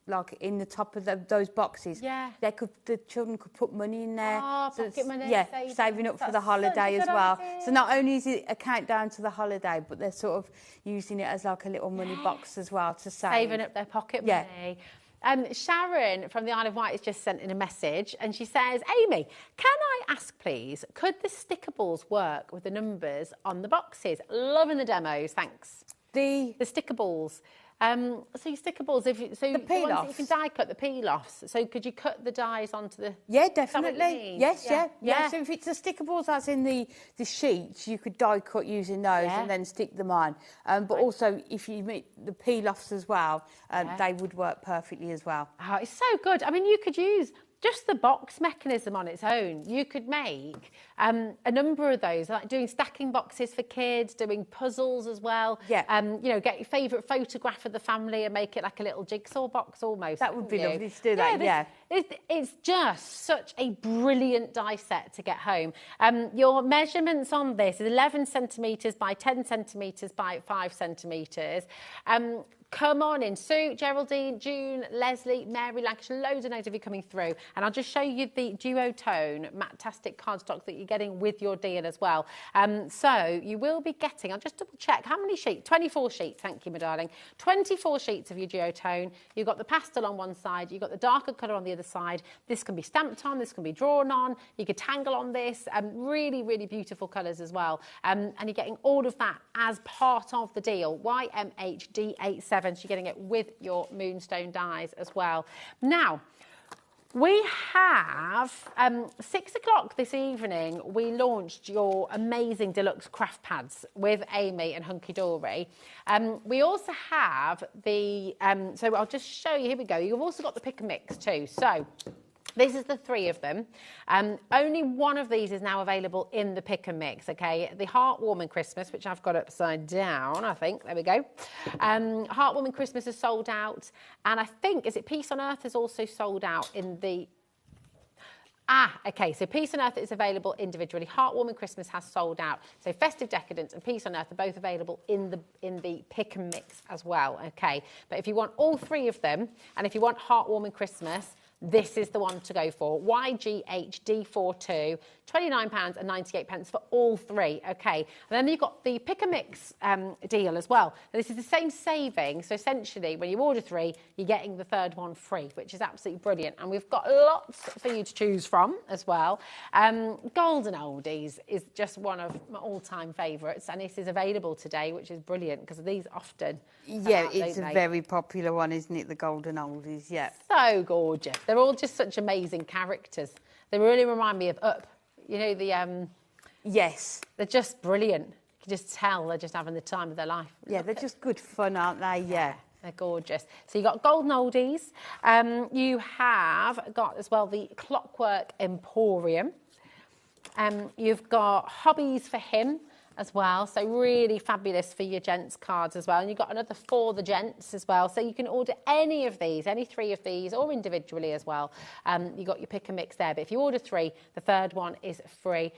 like in the top of those boxes, the children could put money in there. So pocket money, saving up for the holiday as well. So not only is it a countdown to the holiday, but they're sort of using it as like a little money box as well to save. Saving up their pocket money. Sharon from the Isle of Wight has just sent in a message, and she says, Amy, can I ask please, could the stickables work with the numbers on the boxes? Loving the demos, thanks. The stickables. So your stickables, the peel-offs. You can die cut the peel-offs. So could you cut the dies onto the... Yeah, definitely. Yes. So if it's the stickables as in the sheets, you could die cut using those and then stick them on. But also, if you make the peel-offs as well, they would work perfectly as well. Oh, it's so good. I mean, you could use just the box mechanism on its own. You could make a number of those, like doing stacking boxes for kids, doing puzzles as well. You know, get your favourite photograph of the family and make it like a little jigsaw box almost. That would be lovely to do that, It's just such a brilliant die set to get home. Your measurements on this is 11 centimetres by 10 centimetres by 5 centimetres. Come on in. Sue, Geraldine, June, Leslie, Mary, Lancashire, loads of names of you coming through. And I'll just show you the duotone Matastic cardstock that you're getting with your deal as well. So you will be getting, I'll just double check, how many sheets? 24 sheets, thank you, my darling. 24 sheets of your duotone. You've got the pastel on one side, you've got the darker colour on the other side. This can be stamped on, this can be drawn on, you could tangle on this. Really, really beautiful colours as well. And you're getting all of that as part of the deal. YMHD87. So you're getting it with your Moonstone dies as well. Now, we have 6 o'clock this evening. We launched your amazing deluxe craft pads with Amy and Hunky Dory. We also have the so I'll just show you. Here we go. You've also got the pick and mix too. So This is the 3 of them. Only one of these is now available in the pick and mix, okay? The Heartwarming Christmas, which I've got upside down, I think. There we go. Heartwarming Christmas is sold out. And I think, is it Peace on Earth is also sold out in the... okay, so Peace on Earth is available individually. Heartwarming Christmas has sold out. So Festive Decadence and Peace on Earth are both available in the pick and mix as well, okay? But if you want all 3 of them, and if you want Heartwarming Christmas, this is the one to go for. YGHD42, £29.98 for all 3, okay? And then you've got the pick and mix deal as well. Now, this is the same saving, so essentially when you order 3, you're getting the 3rd one free, which is absolutely brilliant. And we've got lots for you to choose from as well. Golden Oldies is just one of my all-time favourites, and this is available today, which is brilliant because these often... Yeah, it's a very popular one, isn't it, the Golden Oldies, yeah. So gorgeous. They're all just such amazing characters. They really remind me of Up. You know, the... Yes. They're just brilliant. You can just tell they're just having the time of their life. Yeah, they're just good fun, aren't they? Yeah. They're gorgeous. So you've got Golden Oldies. You have got as well the Clockwork Emporium. You've got Hobbies for Him as well, so really fabulous for your gents cards as well. And you've got another for the gents as well, so you can order any of these, any 3 of these, or individually as well. You've got your pick and mix there, but if you order 3, the 3rd one is free.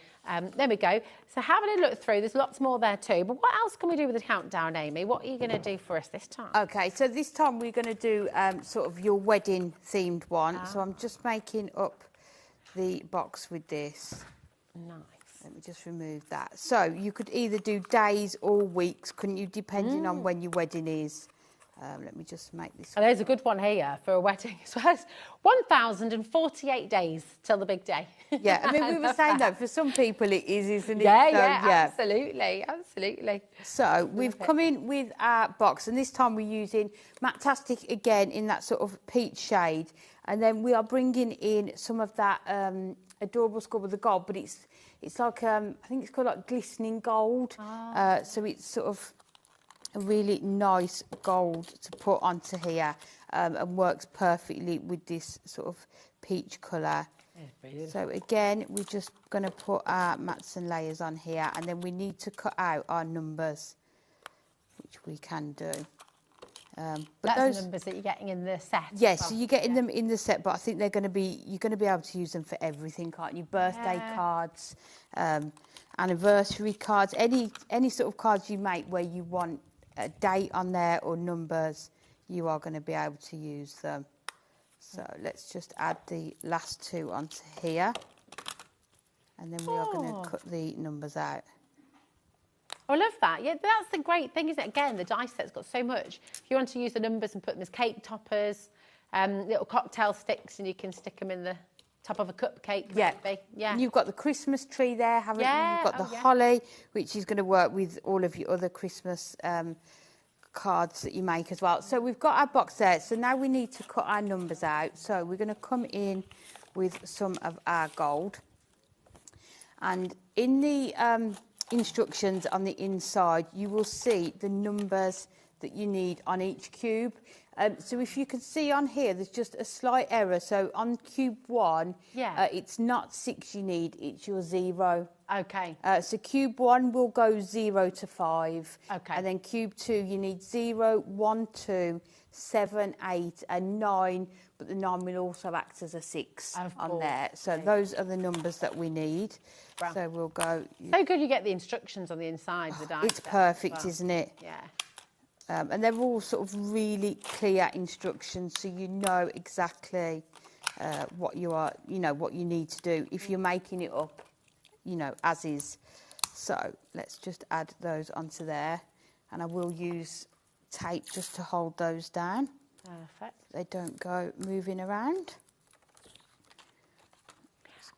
There we go. So having a look through, there's lots more there too, but what else can we do with the countdown, Amy? What are you going to do for us this time? Okay, so this time we're going to do sort of your wedding themed one. So I'm just making up the box with this. Nice. Let me just remove that. So you could either do days or weeks, couldn't you, depending on when your wedding is. Let me just make this. Oh, there's a good one here for a wedding as well. 1,048 days till the big day. Yeah, I mean, we were saying that for some people it is, isn't it? Yeah, So, yeah, absolutely, absolutely. So we've come in with our box, and this time we're using Matastic again in that sort of peach shade. And then we are bringing in some of that Adorable Score with the gold, but it's like, I think it's called like glistening gold. So it's sort of a really nice gold to put onto here and works perfectly with this sort of peach colour. So again, we're just going to put our mats and layers on here, and then we need to cut out our numbers, which we can do. But that's the numbers that you're getting in the set. Yes, so you're getting them in the set, but I think they're going to be, you're going to be able to use them for everything, can't you? Birthday cards, anniversary cards, any sort of cards you make where you want a date on there or numbers, you are going to be able to use them. So let's just add the last 2 onto here, and then we are going to cut the numbers out. I love that. Yeah, that's the great thing, isn't it? Again, the dice set's got so much. If you want to use the numbers and put them as cake toppers, little cocktail sticks, and you can stick them in the top of a cupcake. Yeah. Maybe. Yeah. And you've got the Christmas tree there, haven't you? You've got the holly, which is going to work with all of your other Christmas cards that you make as well. So we've got our box there. So now we need to cut our numbers out. So we're going to come in with some of our gold. And in the instructions on the inside, you will see the numbers that you need on each cube. So if you can see on here, there's just a slight error. So on cube 1, it's not 6 you need, it's your 0. Okay. So cube 1 will go 0 to 5. Okay. And then cube 2, you need 0, 1, 2, 7, 8, and 9. But the 9 will also act as a 6 on there. So those are the numbers that we need. Wow. So we'll go. So good you get the instructions on the inside of the dice. It's perfect, isn't it? Yeah. And they're all sort of really clear instructions, so you know exactly what you are, what you need to do if you're making it up, as is. So let's just add those onto there, and I will use tape just to hold those down. Perfect. They don't go moving around.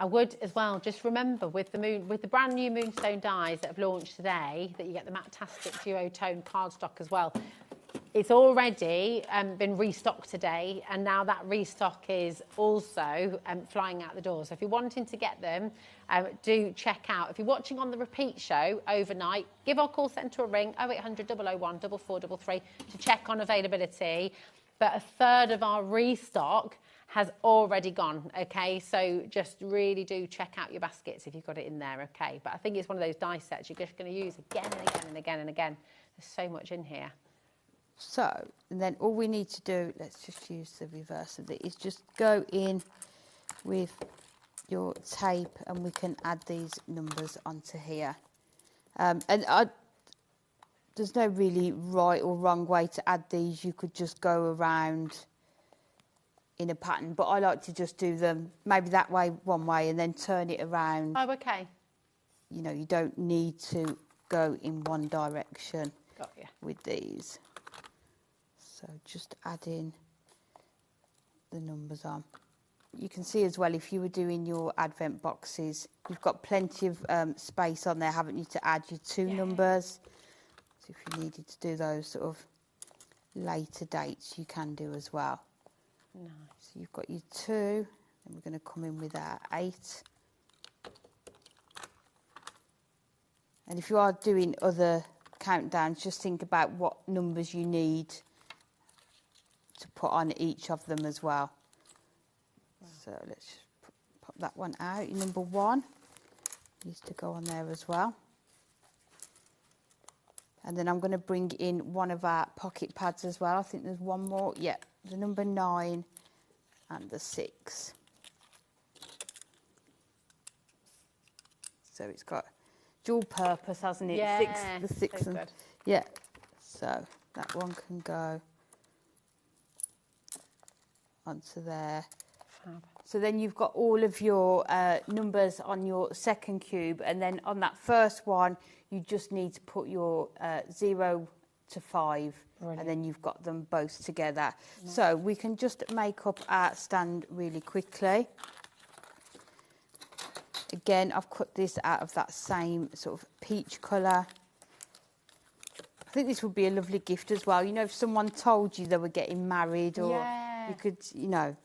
I would as well just remember with the brand new Moonstone dies that have launched today, that you get the Matastic Duotone cardstock as well. It's already been restocked today, and now that restock is also flying out the door. So if you're wanting to get them, do check out. If you're watching on the repeat show overnight, give our call centre a ring, 0800 001 4433, to check on availability. But a third of our restock has already gone, okay? So just really do check out your baskets if you've got it in there, okay? But I think it's one of those die sets you're just going to use again and again and again and again. There's so much in here. So, and then all we need to do, let's just use the reverse of it, is just go in with your tape and we can add these numbers onto here. There's no really right or wrong way to add these. You could just go around in a pattern, but I like to just do them maybe that way, one way, and then turn it around. Oh, okay. You know, you don't need to go in one direction Got you. with these. So just add in the numbers on. You can see as well, if you were doing your advent boxes, you've got plenty of space on there, haven't you, to add your two numbers. So if you needed to do those sort of later dates, you can do as well. Nice. So you've got your 2, and we're going to come in with our 8. And if you are doing other countdowns, just think about what numbers you need to put on each of them as well. Wow. So let's just pop that one out. Your number 1 needs to go on there as well. And then I'm going to bring in one of our pocket pads as well. I think there's one more. Yeah, the number 9 and the 6. So it's got dual purpose, hasn't it? Yeah, the 6 so and good. yeah. So that one can go onto there. Fab. So then you've got all of your numbers on your second cube, and then on that first one, you just need to put your 0 to 5, Brilliant. and then you've got them both together. Nice. So we can just make up our stand really quickly. Again, I've cut this out of that same sort of peach colour. I think this would be a lovely gift as well. You know, if someone told you they were getting married, or you could, you know,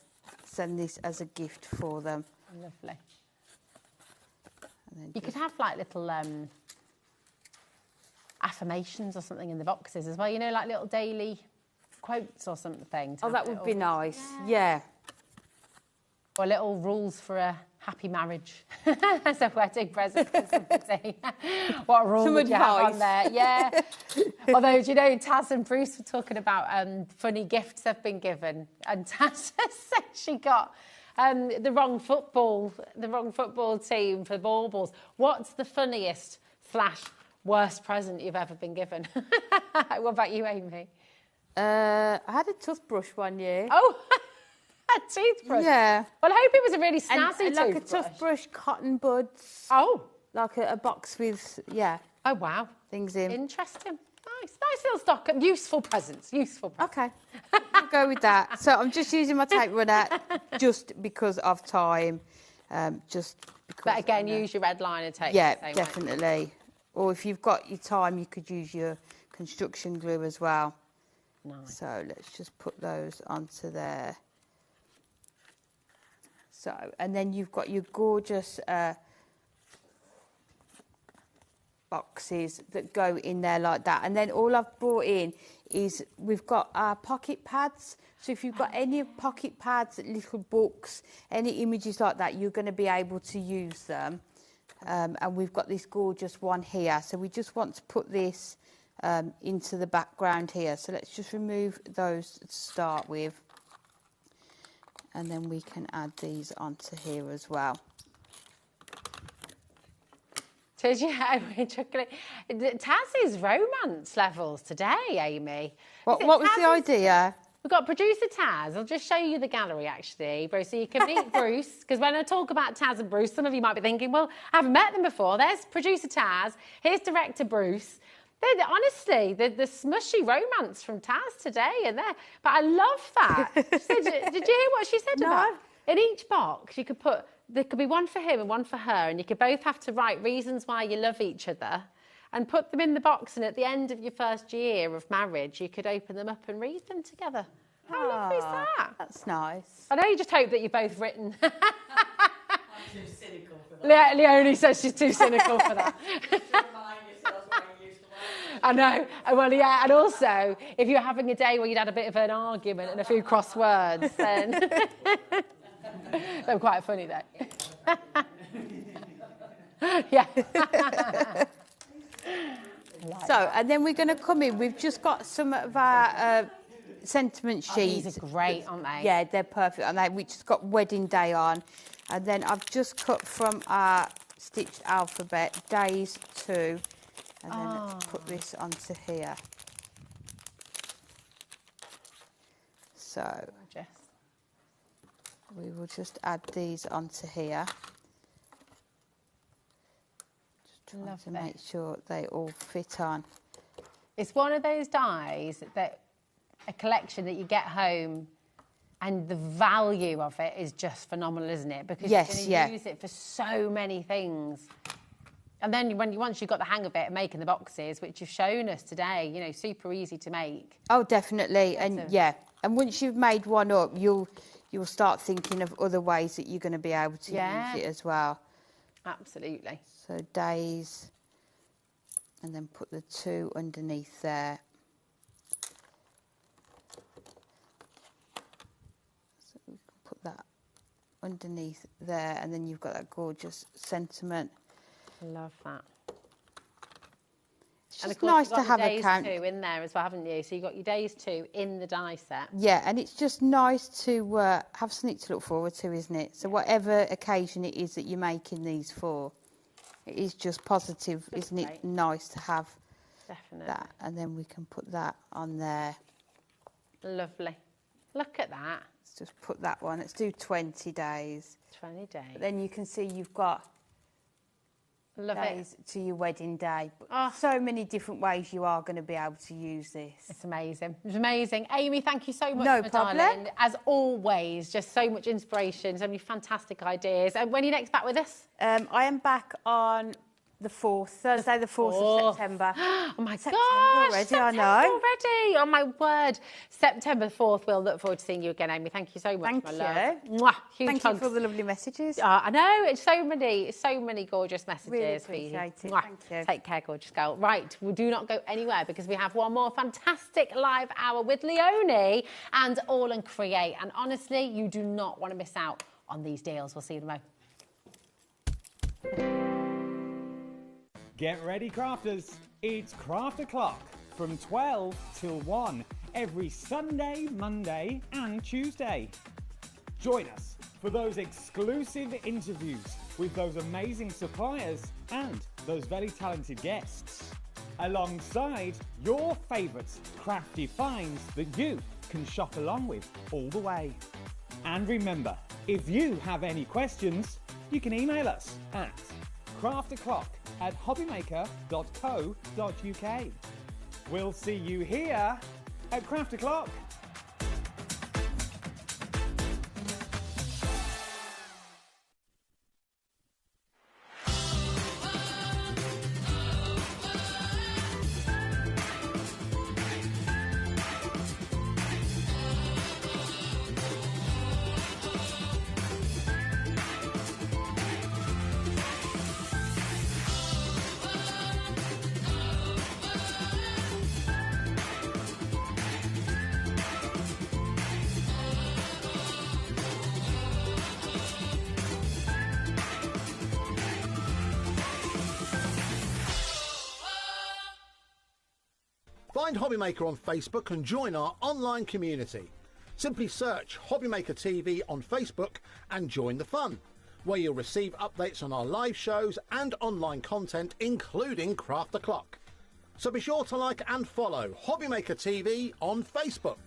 send this as a gift for them. Lovely. And then You could have like little affirmations or something in the boxes as well, you know, like little daily quotes or something. Oh, that would be nice. Yeah. Or little rules for a happy marriage as a wedding present for somebody. What rule Some would you have on advice. there? Yeah. Although, do you know, Taz and Bruce were talking about funny gifts they've been given, and Taz said she got the wrong football team for baubles. What's the funniest / worst present you've ever been given? What about you, Amy? I had a toothbrush one year. Oh, a toothbrush. Yeah. Well, I hope it was a really snazzy and like toothbrush. a toothbrush, cotton buds. Oh. Like a box with, Oh, wow. things in. Interesting. Nice little stock of useful presents. Okay, we'll go with that. So I'm just using my tape runner just because of time. Just because. But again, use your red liner tape. Yeah, the same way. definitely. Or if you've got your time, you could use your construction glue as well. Nice. So let's just put those onto there. So, and then you've got your gorgeous boxes that go in there like that. And then all I've brought in is we've got our pocket pads. So if you've got any pocket pads, little books, any images like that, you're going to be able to use them. And we've got this gorgeous one here. So we just want to put this into the background here. So let's just remove those to start with. And then we can add these onto here as well. Did you have chocolate? Taz's romance levels today, Amy. What was the idea? We've got producer Taz. I'll just show you the gallery, actually, Bruce, so you can meet Bruce. Because when I talk about Taz and Bruce, some of you might be thinking, well, I haven't met them before. There's producer Taz. Here's director Bruce. Honestly, the smushy romance from Taz today. But I love that. Did you hear what she said about? In each box, you could put, there could be one for him and one for her, and you could both have to write reasons why you love each other and put them in the box, and at the end of your first year of marriage, you could open them up and read them together. How lovely is that? That's nice. I know you just hope that you're both written. I'm too cynical for that. Leonie says she's too cynical for that. I know. Well, yeah, and also, if you're having a day where you'd had a bit of an argument and a few crosswords, then they're quite funny, though. Yeah. So, and then we're going to come in. We've just got some of our sentiment sheets. These are great, aren't they? Yeah, they're perfect. And we just got wedding day on. And then I've just cut from our stitched alphabet days 2, and then put this onto here. So we will just add these onto here. Just trying to make sure they all fit on. It's one of those dies that a collection that you get home, and the value of it is just phenomenal, isn't it? Because you're going to use it for so many things. And then once you've got the hang of it and making the boxes, which you've shown us today, you know, super easy to make. Oh, definitely. And and once you've made one up, you'll start thinking of other ways that you're going to be able to use it as well. Absolutely. So days, and then put the 2 underneath there. So we can put that underneath there, and then you've got that gorgeous sentiment. Love that. It's and just of course, nice you've got to have your a days count. 2 in there as well, haven't you? So you've got your days 2 in the die set. Yeah, and it's just nice to have something to look forward to, isn't it? So whatever occasion it is that you're making these for, it is just positive, isn't it? Nice to have that. And then we can put that on there. Lovely. Look at that. Let's just put that one. Let's do 20 days. 20 days. But then you can see you've got days to your wedding day. But so many different ways you are going to be able to use this. It's amazing. It's amazing. Amy, thank you so much No for problem. dialing. As always, just so much inspiration, so many fantastic ideas. And when are you next back with us? I am back on the 4th, Thursday the 4th of September. Oh my September gosh, already, September I know. already. Oh my word. September 4th, we'll look forward to seeing you again, Amy. Thank you so much, Thank my you. love. Mwah, huge Thank hugs. you for the lovely messages. I know, it's so many gorgeous messages Really for you. appreciate it. Mwah. Thank you. Take care, gorgeous girl. Right, we do not go anywhere because we have one more fantastic live hour with Leonie and Aall and Create. And honestly, you do not want to miss out on these deals. We'll see you tomorrow. Get ready, crafters. It's Craft O'Clock from 12 till 1 every Sunday, Monday and Tuesday. Join us for those exclusive interviews with those amazing suppliers and those very talented guests, alongside your favourite crafty finds that you can shop along with all the way. And remember, if you have any questions, you can email us at crafto'clock@hobbymaker.co.uk. We'll see you here at Craft O'Clock. Find HobbyMaker on Facebook and join our online community. Simply search HobbyMaker TV on Facebook and join the fun, where you'll receive updates on our live shows and online content, including Craft O'Clock. So be sure to like and follow HobbyMaker TV on Facebook.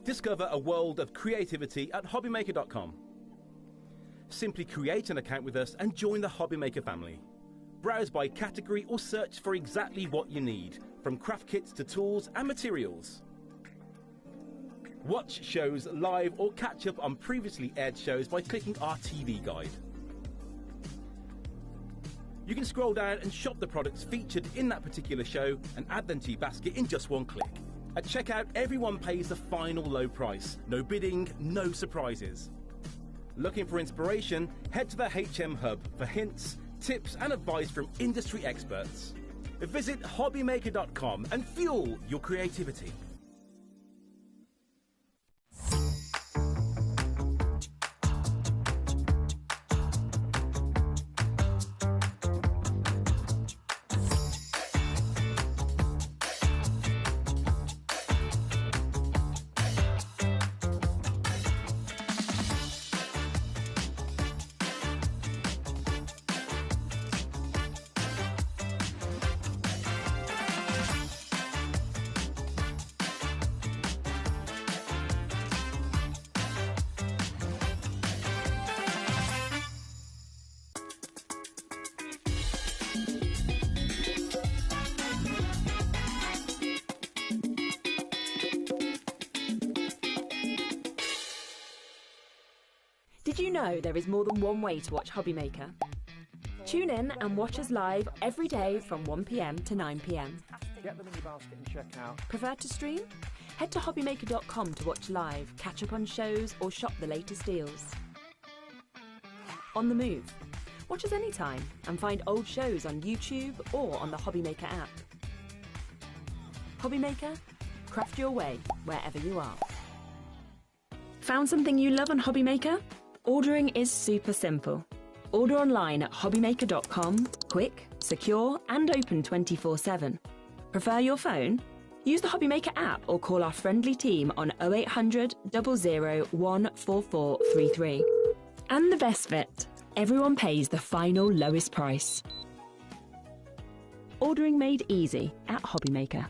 Discover a world of creativity at HobbyMaker.com. Simply create an account with us and join the HobbyMaker family. Browse by category or search for exactly what you need, from craft kits to tools and materials. Watch shows live or catch up on previously aired shows by clicking our TV guide. You can scroll down and shop the products featured in that particular show and add them to your basket in just one click. At checkout, everyone pays the final low price. No bidding, no surprises. Looking for inspiration? Head to the HM Hub for hints, tips and advice from industry experts. Visit HobbyMaker.com and fuel your creativity. Did you know there is more than one way to watch HobbyMaker? Tune in and watch us live every day from 1 p.m. to 9 p.m. Get them in your basket and check out. Prefer to stream? Head to hobbymaker.com to watch live, catch up on shows or shop the latest deals. On the move? Watch us anytime and find old shows on YouTube or on the HobbyMaker app. HobbyMaker? Craft your way wherever you are. Found something you love on HobbyMaker? Ordering is super simple. Order online at hobbymaker.com, quick, secure and open 24/7. Prefer your phone? Use the HobbyMaker app or call our friendly team on 0800 00 14433. And the best bit, everyone pays the final lowest price. Ordering made easy at HobbyMaker.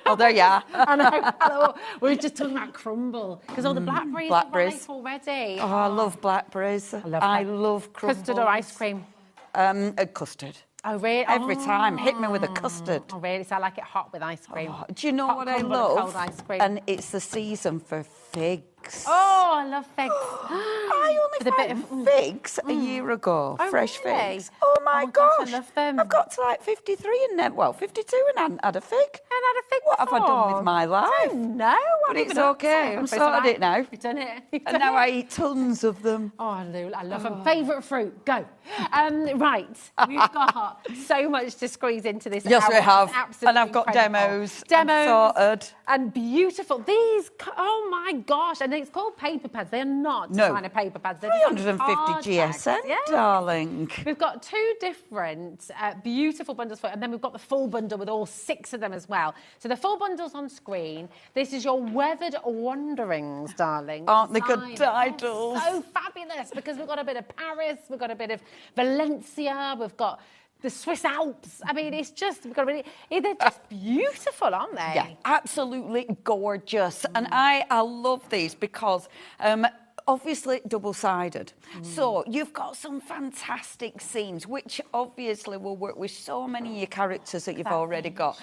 Oh, there you are. I know. Hello. We were just talking about crumble because all the blackberries are ripe already. Oh, I love blackberries. I love crumbles. Custard or ice cream? Custard. Oh, really? Every time. Hit me with a custard. Oh, really? So I like it hot with ice cream. Oh, do you know hot what I crumble and love? cold ice cream. And it's the season for figs. Oh, I love figs. I only found figs a year ago. Oh, Fresh really? figs. Oh my gosh. I love them. I've got to like 53 and then, well, 52 and I hadn't had a fig. Had a fig What have I done with my life? I don't know. But it's okay. I'm sorted it now. You've done it. And now I eat tons of them. Oh, Lou, I love them. Favourite fruit? Go. Right. We've got so much to squeeze into this Yes, hour. we have. Absolutely And I've got incredible. demos. Sorted. And beautiful. These, oh my gosh. And it's called paper pads. They're not designer paper pads. They're 350 GSM, darling. We've got two different beautiful bundles for it, and then we've got the full bundle with all 6 of them as well. So the full bundle's on screen. This is your Weathered Wanderings, darling. Aren't they good titles? So fabulous, because we've got a bit of Paris, we've got a bit of Valencia, we've got the Swiss Alps. I mean, it's just, we've got really, they're just beautiful, aren't they? Yeah, absolutely gorgeous. And I love these because obviously double-sided. So you've got some fantastic scenes, which obviously will work with so many of your characters that you've already got.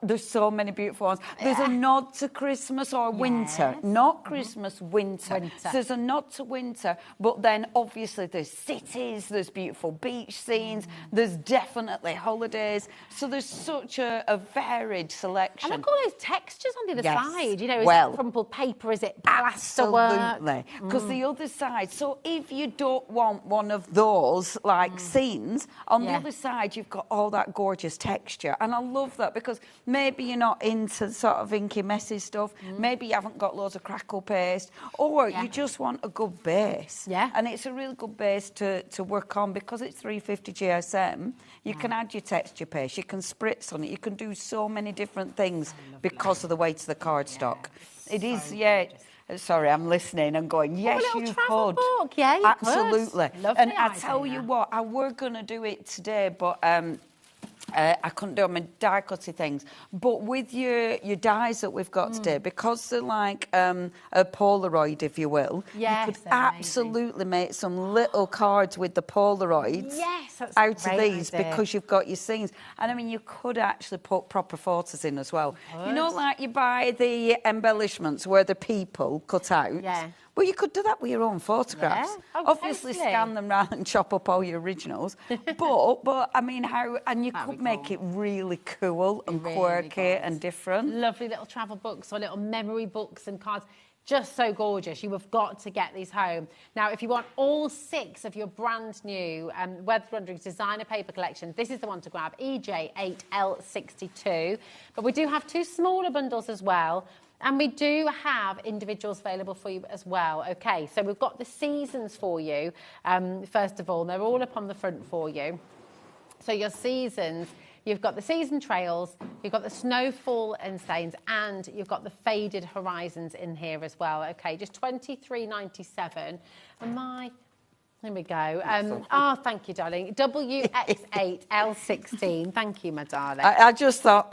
There's so many beautiful ones. There's a nod to Christmas or winter, not Christmas, winter. So there's a nod to winter, but then obviously there's cities, there's beautiful beach scenes, there's definitely holidays. So there's such a varied selection. And look at all those textures on the other side. You know, is it crumpled paper? Is it plasterwork? Absolutely. Because the other side, so if you don't want one of those, like, scenes, on the other side, you've got all that gorgeous texture. And I love that because maybe you're not into sort of inky, messy stuff. Maybe you haven't got loads of crackle paste. Or you just want a good base. And it's a real good base to work on because it's 350 GSM. You can add your texture paste. You can spritz on it. You can do so many different things because of the weight of the cardstock. It is, Sorry, I'm listening and going, yes, a little you travel could. book. Yeah, you Absolutely. could. Lovely And I tell idea. you what, I were going to do it today, but I couldn't do my die cutty things. But with your dies that we've got today, because they're like a Polaroid, if you will, Yes, you could they're amazing. absolutely make some little cards with the Polaroids Yes, that's out a of great these idea. because you've got your scenes. And I mean, you could actually put proper photos in as well. You know, like you buy the embellishments where the people cut out. Yeah. Well, you could do that with your own photographs. Yeah. Oh, Obviously, totally. scan them round and chop up all your originals. but I mean, and you could make it really cool and quirky and different. Lovely little travel books or little memory books and cards. Just so gorgeous. You have got to get these home. Now, if you want all 6 of your brand new Weather Wanderings designer paper collection, this is the one to grab, EJ8L62. But we do have 2 smaller bundles as well. And we do have individuals available for you as well. Okay, so we've got the seasons for you, first of all. They're all up on the front for you. So your seasons, you've got the season trails, you've got the snowfall and stains, and you've got the faded horizons in here as well. Okay, just $23.97. And here we go. Thank you, darling. WX8L16. Thank you, my darling. I just thought,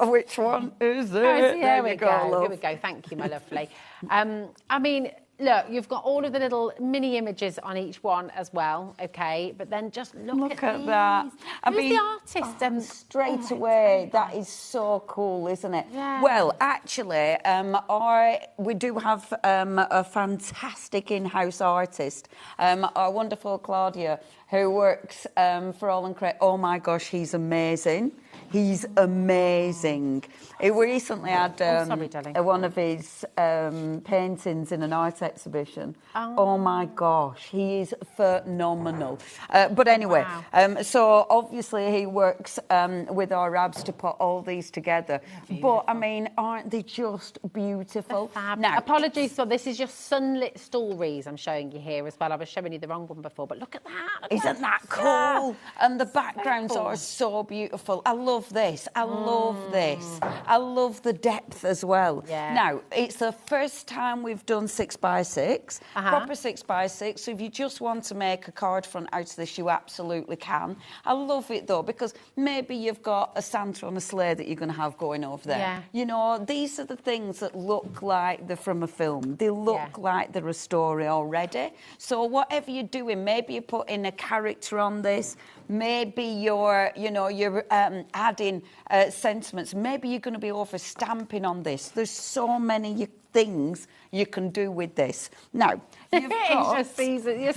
which one is it? Here we go. love. Here we go. Thank you, my lovely. I mean, look, you've got all of the little mini images on each one as well, okay? But then just look at that. Who's the artist? Straight away, that is so cool, isn't it? Yeah. Well, actually, we do have a fantastic in-house artist, our wonderful Claudia, who works for Aall and Create. Oh my gosh, he's amazing. He's amazing. He recently had one of his paintings in an art exhibition. Oh my gosh, he is phenomenal. But anyway, so obviously he works with our Rabs to put all these together. But I mean, aren't they just beautiful? Now, apologies, so this is your sunlit stories I'm showing you here as well. I was showing you the wrong one before, but look at that. Isn't that cool? And the backgrounds are so beautiful. I love this. I love this. I love the depth as well. Yeah. Now, it's the first time we've done 6x6, proper 6x6. So if you just want to make a card front out of this, you absolutely can. I love it though, because maybe you've got a Santa on a sleigh that you're going to have going over there. Yeah. You know, these are the things that look like they're from a film. They look like they're a story already. So whatever you're doing, maybe you're putting a character on this, maybe you're adding sentiments, maybe you're going to be over stamping on this. There's so many things you can do with this. Now, you've got... Your season's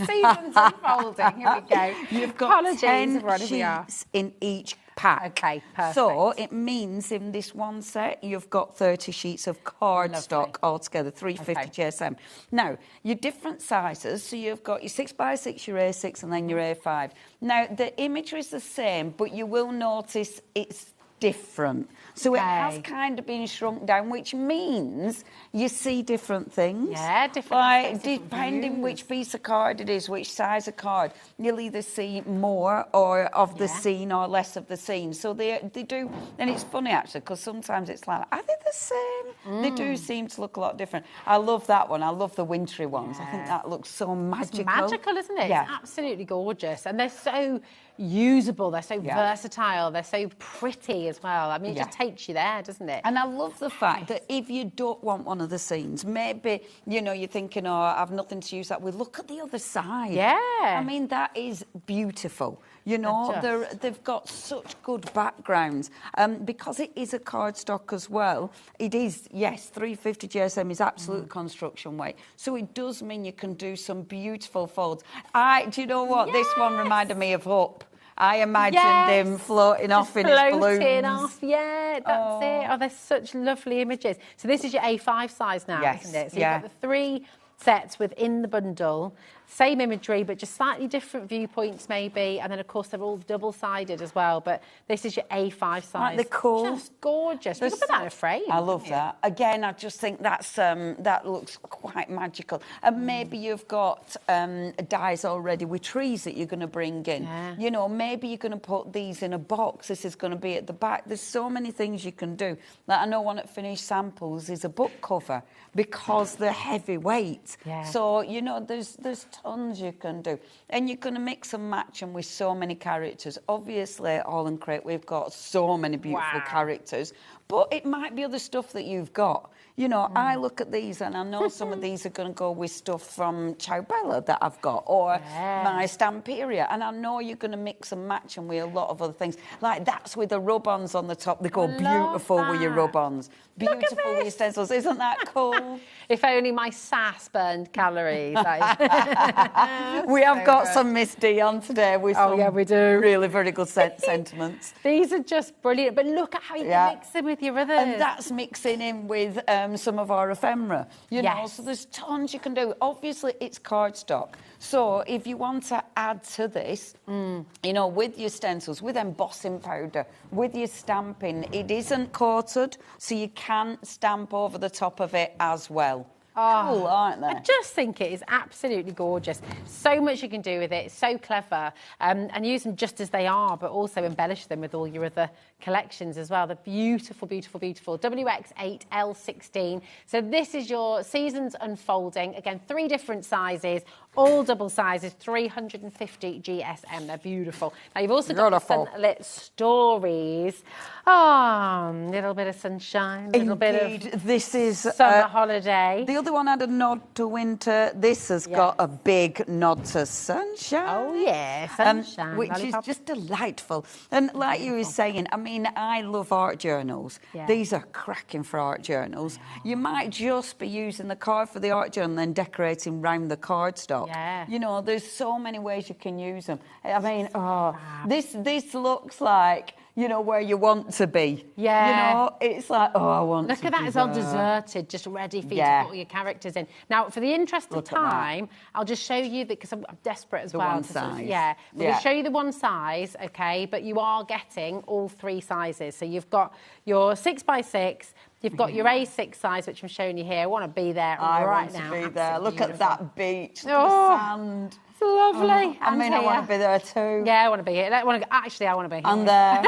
unfolding. Here we go. You've got Apologies, 10 everyone, here we are. sheets in each pack. Okay, perfect. So it means in this one set, you've got 30 sheets of cardstock altogether, 350 GSM. Now, your different sizes, so you've got your 6x6, your A6, and then your A5. Now, the imagery is the same, but you will notice it's different. So it has kind of been shrunk down, which means you see different things. Yeah, different. Like, depending which piece of card it is, which size of card, you'll either see more or of the scene or less of the scene. So they do, and it's funny actually, because sometimes it's like, are they the same? They do seem to look a lot different. I love that one. I love the wintry ones. I think that looks so magical. It's magical, isn't it? Yeah. It's absolutely gorgeous. And they're so usable, they're so versatile, they're so pretty as well. I mean, it just takes you there, doesn't it? And I love the fact that if you don't want one of the scenes, maybe, you know, you're thinking, oh, I've nothing to use that with. Look at the other side. Yeah. I mean, that is beautiful. You know, they've got such good backgrounds. Because it is a cardstock as well, it is, yes, 350 GSM is absolute construction weight. So it does mean you can do some beautiful folds. Do you know what? This one reminded me of Up. I imagined him floating off in his balloons. Floating off, yeah, that's it. Oh, they're such lovely images. So this is your A5 size now, isn't it? So you've got the 3 sets within the bundle Same imagery, but just slightly different viewpoints maybe. And then, of course, they're all double-sided as well. But this is your A5 size. Aren't they cool? Just gorgeous. You can put that in a frame. I love that. Again, I just think that's that looks quite magical. And maybe you've got dies already with trees that you're going to bring in. Yeah. You know, maybe you're going to put these in a box. This is going to be at the back. There's so many things you can do. Like I know one at Finished Samples is a book cover because they're heavyweight. Yeah. So, you know, there's tons you can do. And you're going to mix and match them with so many characters. Obviously, at Aall and Create, we've got so many beautiful characters. But it might be other stuff that you've got. You know, I look at these and I know some of these are going to go with stuff from Ciao Bella that I've got or my Stamperia. And I know you're going to mix and match them with a lot of other things. Like that's with the rub-ons on the top. They go beautiful with your rub-ons. Beautiful with your stencils. Isn't that cool? If only my sass burned calories. We have got some Miss D on today with some we do. Really very good sentiments. These are just brilliant. But look at how you can mix them with your others. And that's mixing in with some of our ephemera, you know, so there's tons you can do. Obviously, it's cardstock. So if you want to add to this, you know, with your stencils, with embossing powder, with your stamping, it isn't coated, so you can stamp over the top of it as well. Cool, aren't they? I just think it is absolutely gorgeous. So much you can do with it, so clever. And use them just as they are, but also embellish them with all your other collections as well. They're beautiful, beautiful, beautiful. WX8, L16. So this is your Seasons Unfolding. Again, 3 different sizes, all double sizes, 350 GSM. They're beautiful. Now, you've also got the Sunlit Stories. Oh, a little bit of sunshine, a little bit of this is summer holiday. The other one had a nod to winter. This has got a big nod to sunshine. Oh, yeah, sunshine. Which lollipop. is just delightful. And like you were saying, I mean, I love art journals. Yeah. These are cracking for art journals. You might just be using the card for the art journal and decorating round the cardstock. Yeah. You know, there's so many ways you can use them. I mean, this looks like, you know, where you want to be. Yeah. You know, it's like, I want to Look at that, it's all deserted, just ready for you to put all your characters in. Now, for the interest of time, I'll just show you, because I'm desperate as well. One size. We'll show you the one size, okay, but you are getting all 3 sizes. So you've got your 6x6, you've got your A6 size, which I'm showing you here. I want to be there right now. I want to be there. Look at that beach, look Oh. at the sand. Lovely. I mean, I want to be there too. Yeah, I want to be here. Actually, I want to be here. And there.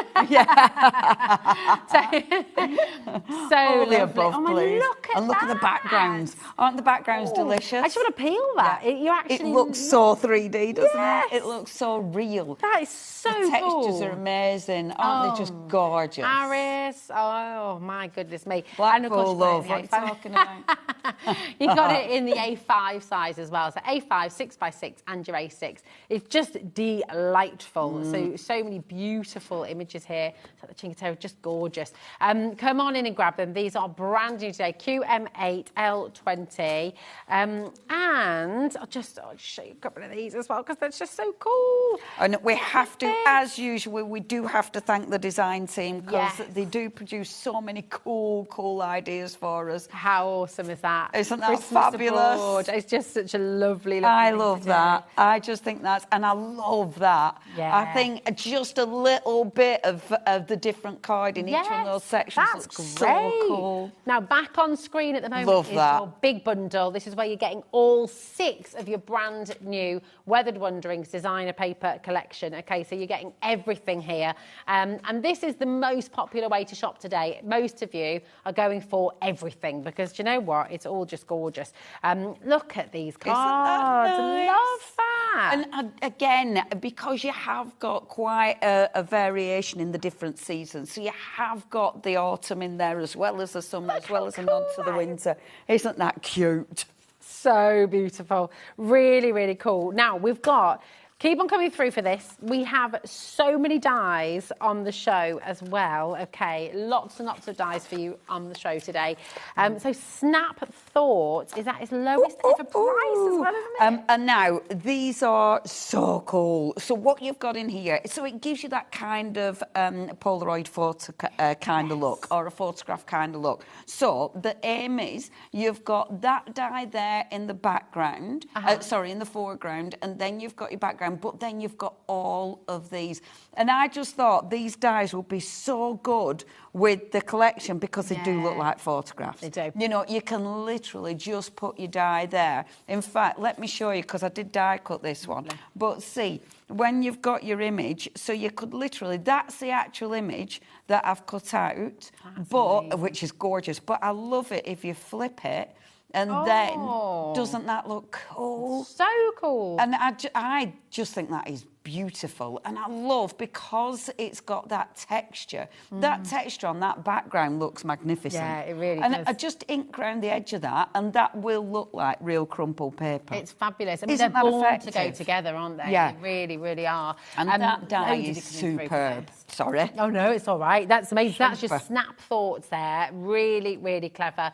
So all the lovely. above, please. Look at and look at the backgrounds. Aren't the backgrounds delicious? I just want to peel that. It looks so 3D, doesn't it? It looks so real. That is so the textures cool. are amazing. Aren't they just gorgeous? Aris. Oh, my goodness me. Blackpool love. What are you talking about? You got it in the A5 size as well. So A5, 6x6 and your A6. It's just delightful. So many beautiful images here. So the Chingatero, just gorgeous. Come on in and grab them. These are brand new today. QM8, L20. And I'll just show you a couple of these as well because they're just so cool. And we have to, as usual, we do have to thank the design team because they do produce so many cool ideas for us. How awesome is that? Isn't that Christmas fabulous? aboard. It's just such a lovely I thing love to do. that. I just think that's, and I love that. Yeah. I think just a little bit of the different card in each one of those sections That's looks great. so cool. Now, back on screen at the moment Love is that. your big bundle. This is where you're getting all 6 of your brand new Weathered Wanderings designer paper collection. Okay, so you're getting everything here. And this is the most popular way to shop today. Most of you are going for everything because, do you know what? It's all just gorgeous. Look at these cards. Nice? Love that. And again, because you have got quite a variation in the different seasons, so you have got the autumn in there as well as the summer, as well as a nod to the winter. Isn't that cute? So beautiful. Really, really cool. Now, we've got Keep on coming through for this. We have so many dies on the show as well. Okay, lots and lots of dies for you on the show today. So Snap Thought is at its lowest ever price as well, isn't it? And now, these are so cool. So what you've got in here, so it gives you that kind of Polaroid photo kind of look, or a photograph kind of look. So the aim is you've got that die there in the background, in the foreground, and then you've got your background, but then you've got all of these. And I just thought these dies would be so good with the collection because they do look like photographs. They do. You know, you can literally just put your die there. In fact, let me show you, because I did die cut this one. But see, when you've got your image, so you could literally, that's the actual image that I've cut out, which is gorgeous. But I love it if you flip it, and then, doesn't that look cool? So cool. And I just think that is beautiful. And I love, because it's got that texture, that texture on that background looks magnificent. Yeah, it really and does. I just ink around the edge of that, and that will look like real crumpled paper. It's fabulous. I mean, Isn't they're that born effective? to go together, aren't they? Yeah. They really, really are. And that die is superb. Sorry. Oh, no, it's all right. That's amazing. That's Super. just Snap Thoughts there. Really, really clever.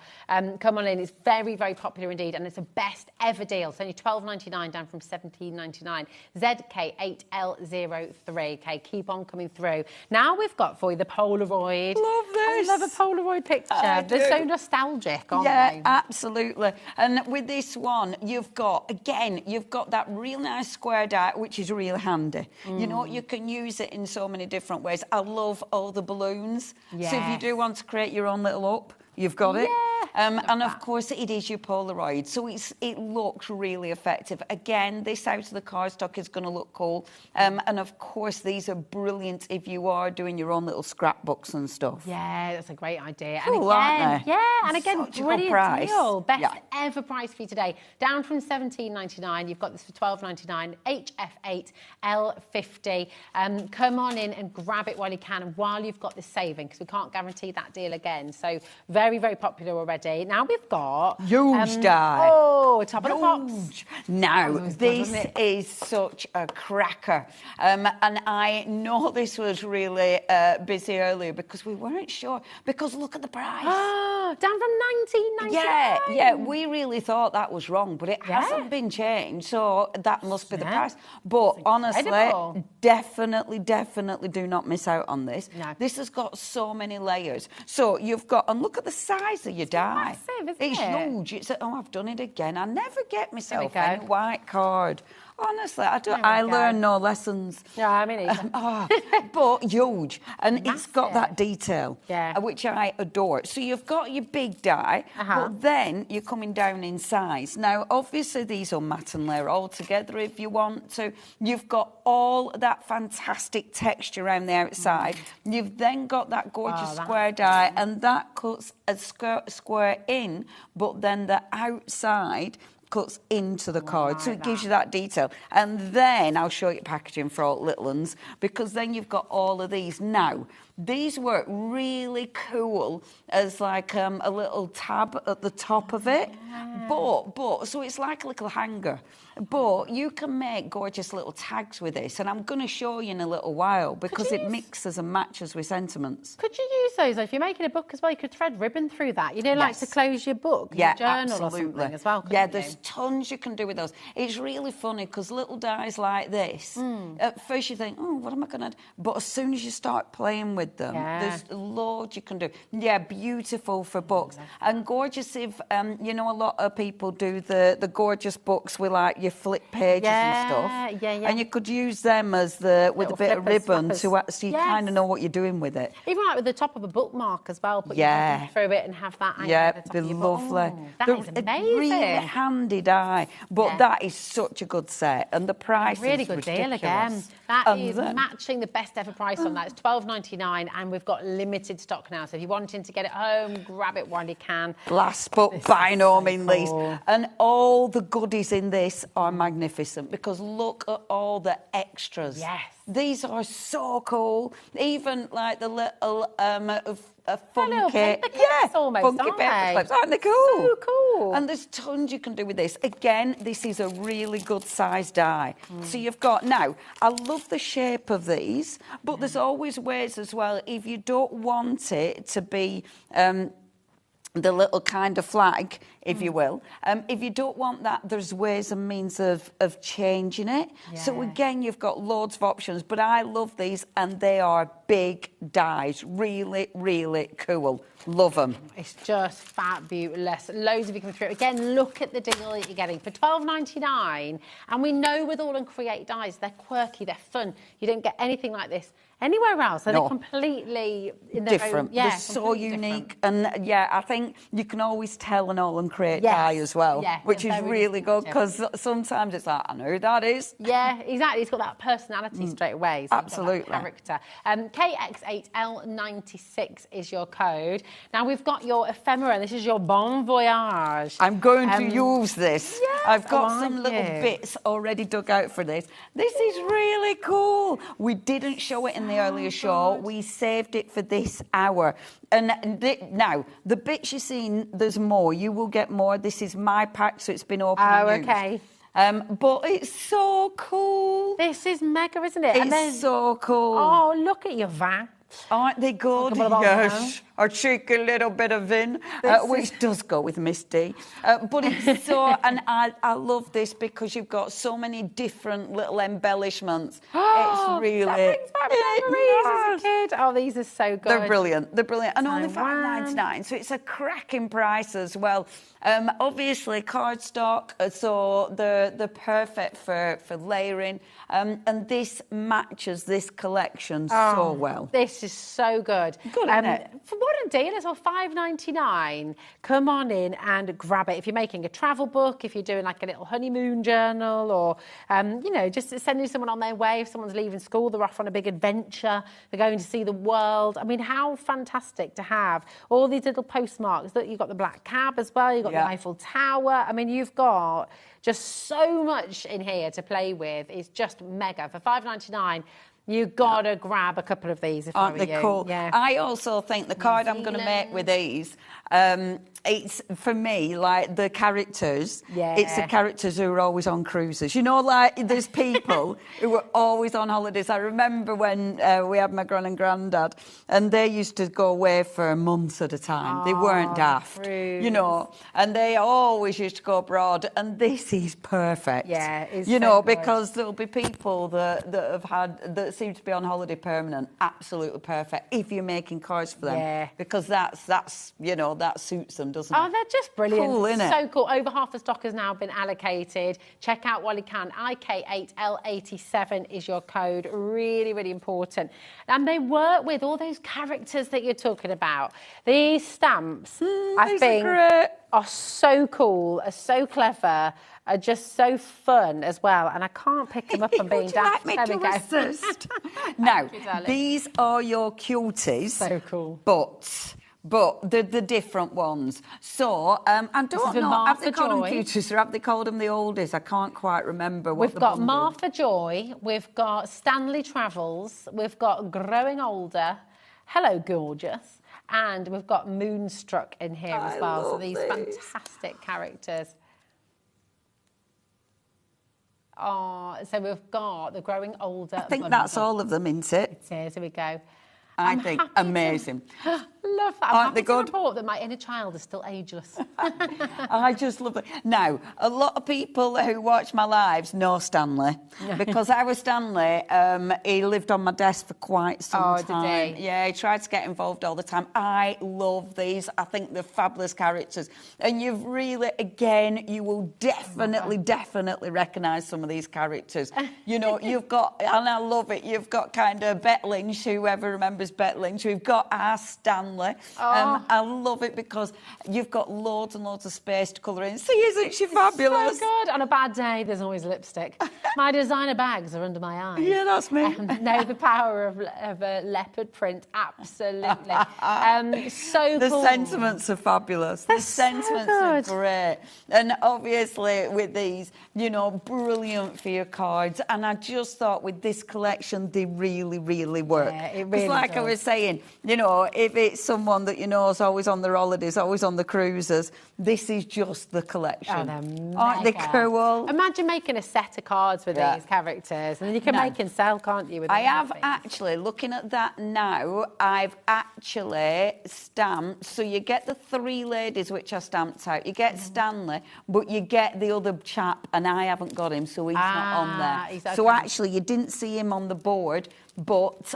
Come on in. It's very, very popular indeed, and it's a best ever deal. It's only $12.99 down from $17.99. ZK8L03. Okay, keep on coming through. Now we've got for you the Polaroid. Love this. I love a Polaroid picture. They're so nostalgic, aren't they? Yeah, absolutely. And with this one, you've got that real nice square die, which is really handy. You know, you can use it in so many different ways. I love all the balloons. Yes. So if you do want to create your own little up, you've got it. And of course, it is your Polaroid, so it looks really effective. Again, this out of the cardstock is going to look cool. And of course, these are brilliant if you are doing your own little scrapbooks and stuff. Yeah, that's a great idea. Cool, and again, aren't they? yeah, and again, Such a good brilliant price. deal. Best Yeah. ever price for you today. Down from $17.99, you've got this for $12.99. HF8L50. Come on in and grab it while you can, and while you've got this saving, because we can't guarantee that deal again. So very, very popular already. Now we've got huge die. Oh, top of the box. Now, That was good, this wasn't it? is such a cracker. And I know this was really busy earlier because we weren't sure. Because look at the price. Down from $19.99. Yeah, we really thought that was wrong, but it hasn't been changed, so that must be the price. But honestly, incredible. definitely do not miss out on this. No. This has got so many layers. So you've got, and look at the size of your die. massive, isn't It's it? huge. I've done it again. I never get myself go. any white card. Honestly, I don't. There we I go. learn no lessons. Yeah, I mean, it's But huge, and it's got Massive. that detail, Yeah. which I adore. So you've got your big die, but then you're coming down in size. Now, obviously, these will mat and layer all together if you want to. You've got all that fantastic texture around the outside. You've then got that gorgeous square die, and that cuts a square in, but then the outside cuts into the card, so it gives you that detail. And then I'll show you packaging for all little ones, because then you've got all of these. Now, these work really cool as like a little tab at the top of it, but so it's like a little hanger. But you can make gorgeous little tags with this, and I'm going to show you in a little while because it mixes and matches with sentiments. Could you use those though, if you're making a book as well? You could thread ribbon through that. You know, like to close your book, your journal or something as well. Yeah, there's tons you can do with those. It's really funny because little dies like this, at first you think, oh, what am I going to do? But as soon as you start playing with them, there's loads you can do. Yeah, beautiful for books. And gorgeous if, you know, a lot of people do the gorgeous books with like your flip pages and stuff. And you could use them as with a bit of ribbon so you kind of know what you're doing with it. Even like with the top of a bookmark as well. Put your hand through it and have that hanging at the top be of your lovely. book. That is amazing. Really handy die, but that is such a good set, and the price Really is good deal ridiculous. again. That is then- matching the best ever price on that. It's $12.99, and we've got limited stock now. So if you're wanting to get it home, grab it while you can. Last but by no means least. And all the goodies in this are magnificent because look at all the extras. Yes. These are so cool. Even like the little funky, paper clips almost, funky aren't paper they? clips. Aren't they cool? So cool. Oh. And there's tons you can do with this. Again, this is a really good size die. So you've got, now, I love the shape of these, but there's always ways as well, if you don't want it to be the little kind of flag, if you will. If you don't want that, there's ways and means of changing it. So again, you've got loads of options, but I love these, and they are big dies. Really, really cool. Love them. It's just fabulous. Loads of you come through. Again, look at the deal that you're getting for $12.99. And we know with Aall and Create dies, they're quirky, they're fun. You don't get anything like this anywhere else. So they're completely in their different. Own, yeah, they're so unique. And yeah, I think you can always tell an Aall and Create die as well, which is really good, because sometimes it's like, I know who that is. Yeah, exactly. It's got that personality straight away. So absolutely. Character. KX8L96 is your code. Now we've got your ephemera. This is your bon voyage. I'm going to use this. I've got some little bits already dug out for this. This is really cool. We didn't show it in the earlier show. We saved it for this hour. And now, the bits you've seen, there's more. You will get more. This is my pack, so it's been open and used. Okay. But it's so cool. This is mega, isn't it? It's so cool. Oh, look at your van. Aren't they good? Yes. A cheeky little bit of Vin, which does go with Misty. But it's so, and I love this because you've got so many different little embellishments. It's really... That brings back memories as a kid. Oh, these are so good. They're brilliant. They're brilliant. And only $5.99, so it's a cracking price as well. Obviously, cardstock, so they're perfect for layering. And this matches this collection so well. This is so good. Good, isn't it? What a deal. It's all $5.99. Come on in and grab it. If you're making a travel book, if you're doing like a little honeymoon journal, or, you know, just sending someone on their way. If someone's leaving school, they're off on a big adventure, they're going to see the world. I mean, how fantastic to have all these little postmarks. You've got the black cab as well. You've got the Eiffel Tower. I mean, you've got just so much in here to play with. It's just mega. For $5.99, you've got to grab a couple of these if I were you. Aren't they cool? Yeah. I also think the card I'm going to make with these, it's, for me, like the characters. It's the characters who are always on cruises. You know, like, there's people who were always on holidays. I remember when we had my gran and granddad, and they used to go away for months at a time. They weren't daft, you know, and they always used to go abroad, and this is perfect. Yeah, it's you so know, good. because there'll be people that seem to be on holiday permanent. Absolutely perfect if you're making cards for them, because that's you know, that suits them, doesn't it? Oh, they're just brilliant. Cool, innit? So cool. Over half the stock has now been allocated. Check out while you can. IK8L87 is your code. Really, really important. And they work with all those characters that you're talking about. These stamps, I think, are so cool, are so clever, are just so fun as well. And I can't pick them up and being daft. Would you like me to assist? Now, these are your cuties. So cool. But they're the different ones. So, I don't know, have they called them cuties or have they called them the oldies? I can't quite remember what We've got Martha Joy, we've got Stanley Travels, we've got Growing Older, Hello Gorgeous, and we've got Moonstruck in here as well. So these fantastic characters. Oh, so we've got the Growing Older. I think that's all of them, isn't it? It is. Here we go. I think amazing. Love that. Aren't they good? To report that my inner child is still ageless. I just love it. Now, a lot of people who watch my lives know Stanley, because our Stanley, he lived on my desk for quite some time. Did he? Yeah, he tried to get involved all the time. I love these. I think they're fabulous characters. And you've really, again, you will definitely recognise some of these characters. You know, you've got, and I love it, you've got kind of Bet Lynch, whoever remembers Bet Lynch. We've got our Stanley. I love it because you've got loads and loads of space to colour in. See, isn't she fabulous? So good. On a bad day, there's always lipstick. My designer bags are under my eyes. Yeah, that's me. Know the power of a leopard print. Absolutely. So the cool. sentiments are fabulous. The sentiments are great. And obviously with these, you know, brilliant for your cards. And I just thought with this collection, they really, really work. Yeah, it really like does. I was saying, you know, if it's someone that you know is always on their holidays, always on the cruises, this is just the collection. Oh, they're Aren't they mega. cool? Imagine making a set of cards with these characters, and then you can No. make and sell, can't you? With I have anything? actually, looking at that now, I've actually stamped, so you get the 3 ladies which I stamped out, you get Stanley, but you get the other chap, and I haven't got him, so he's not on there. So actually you didn't see him on the board, but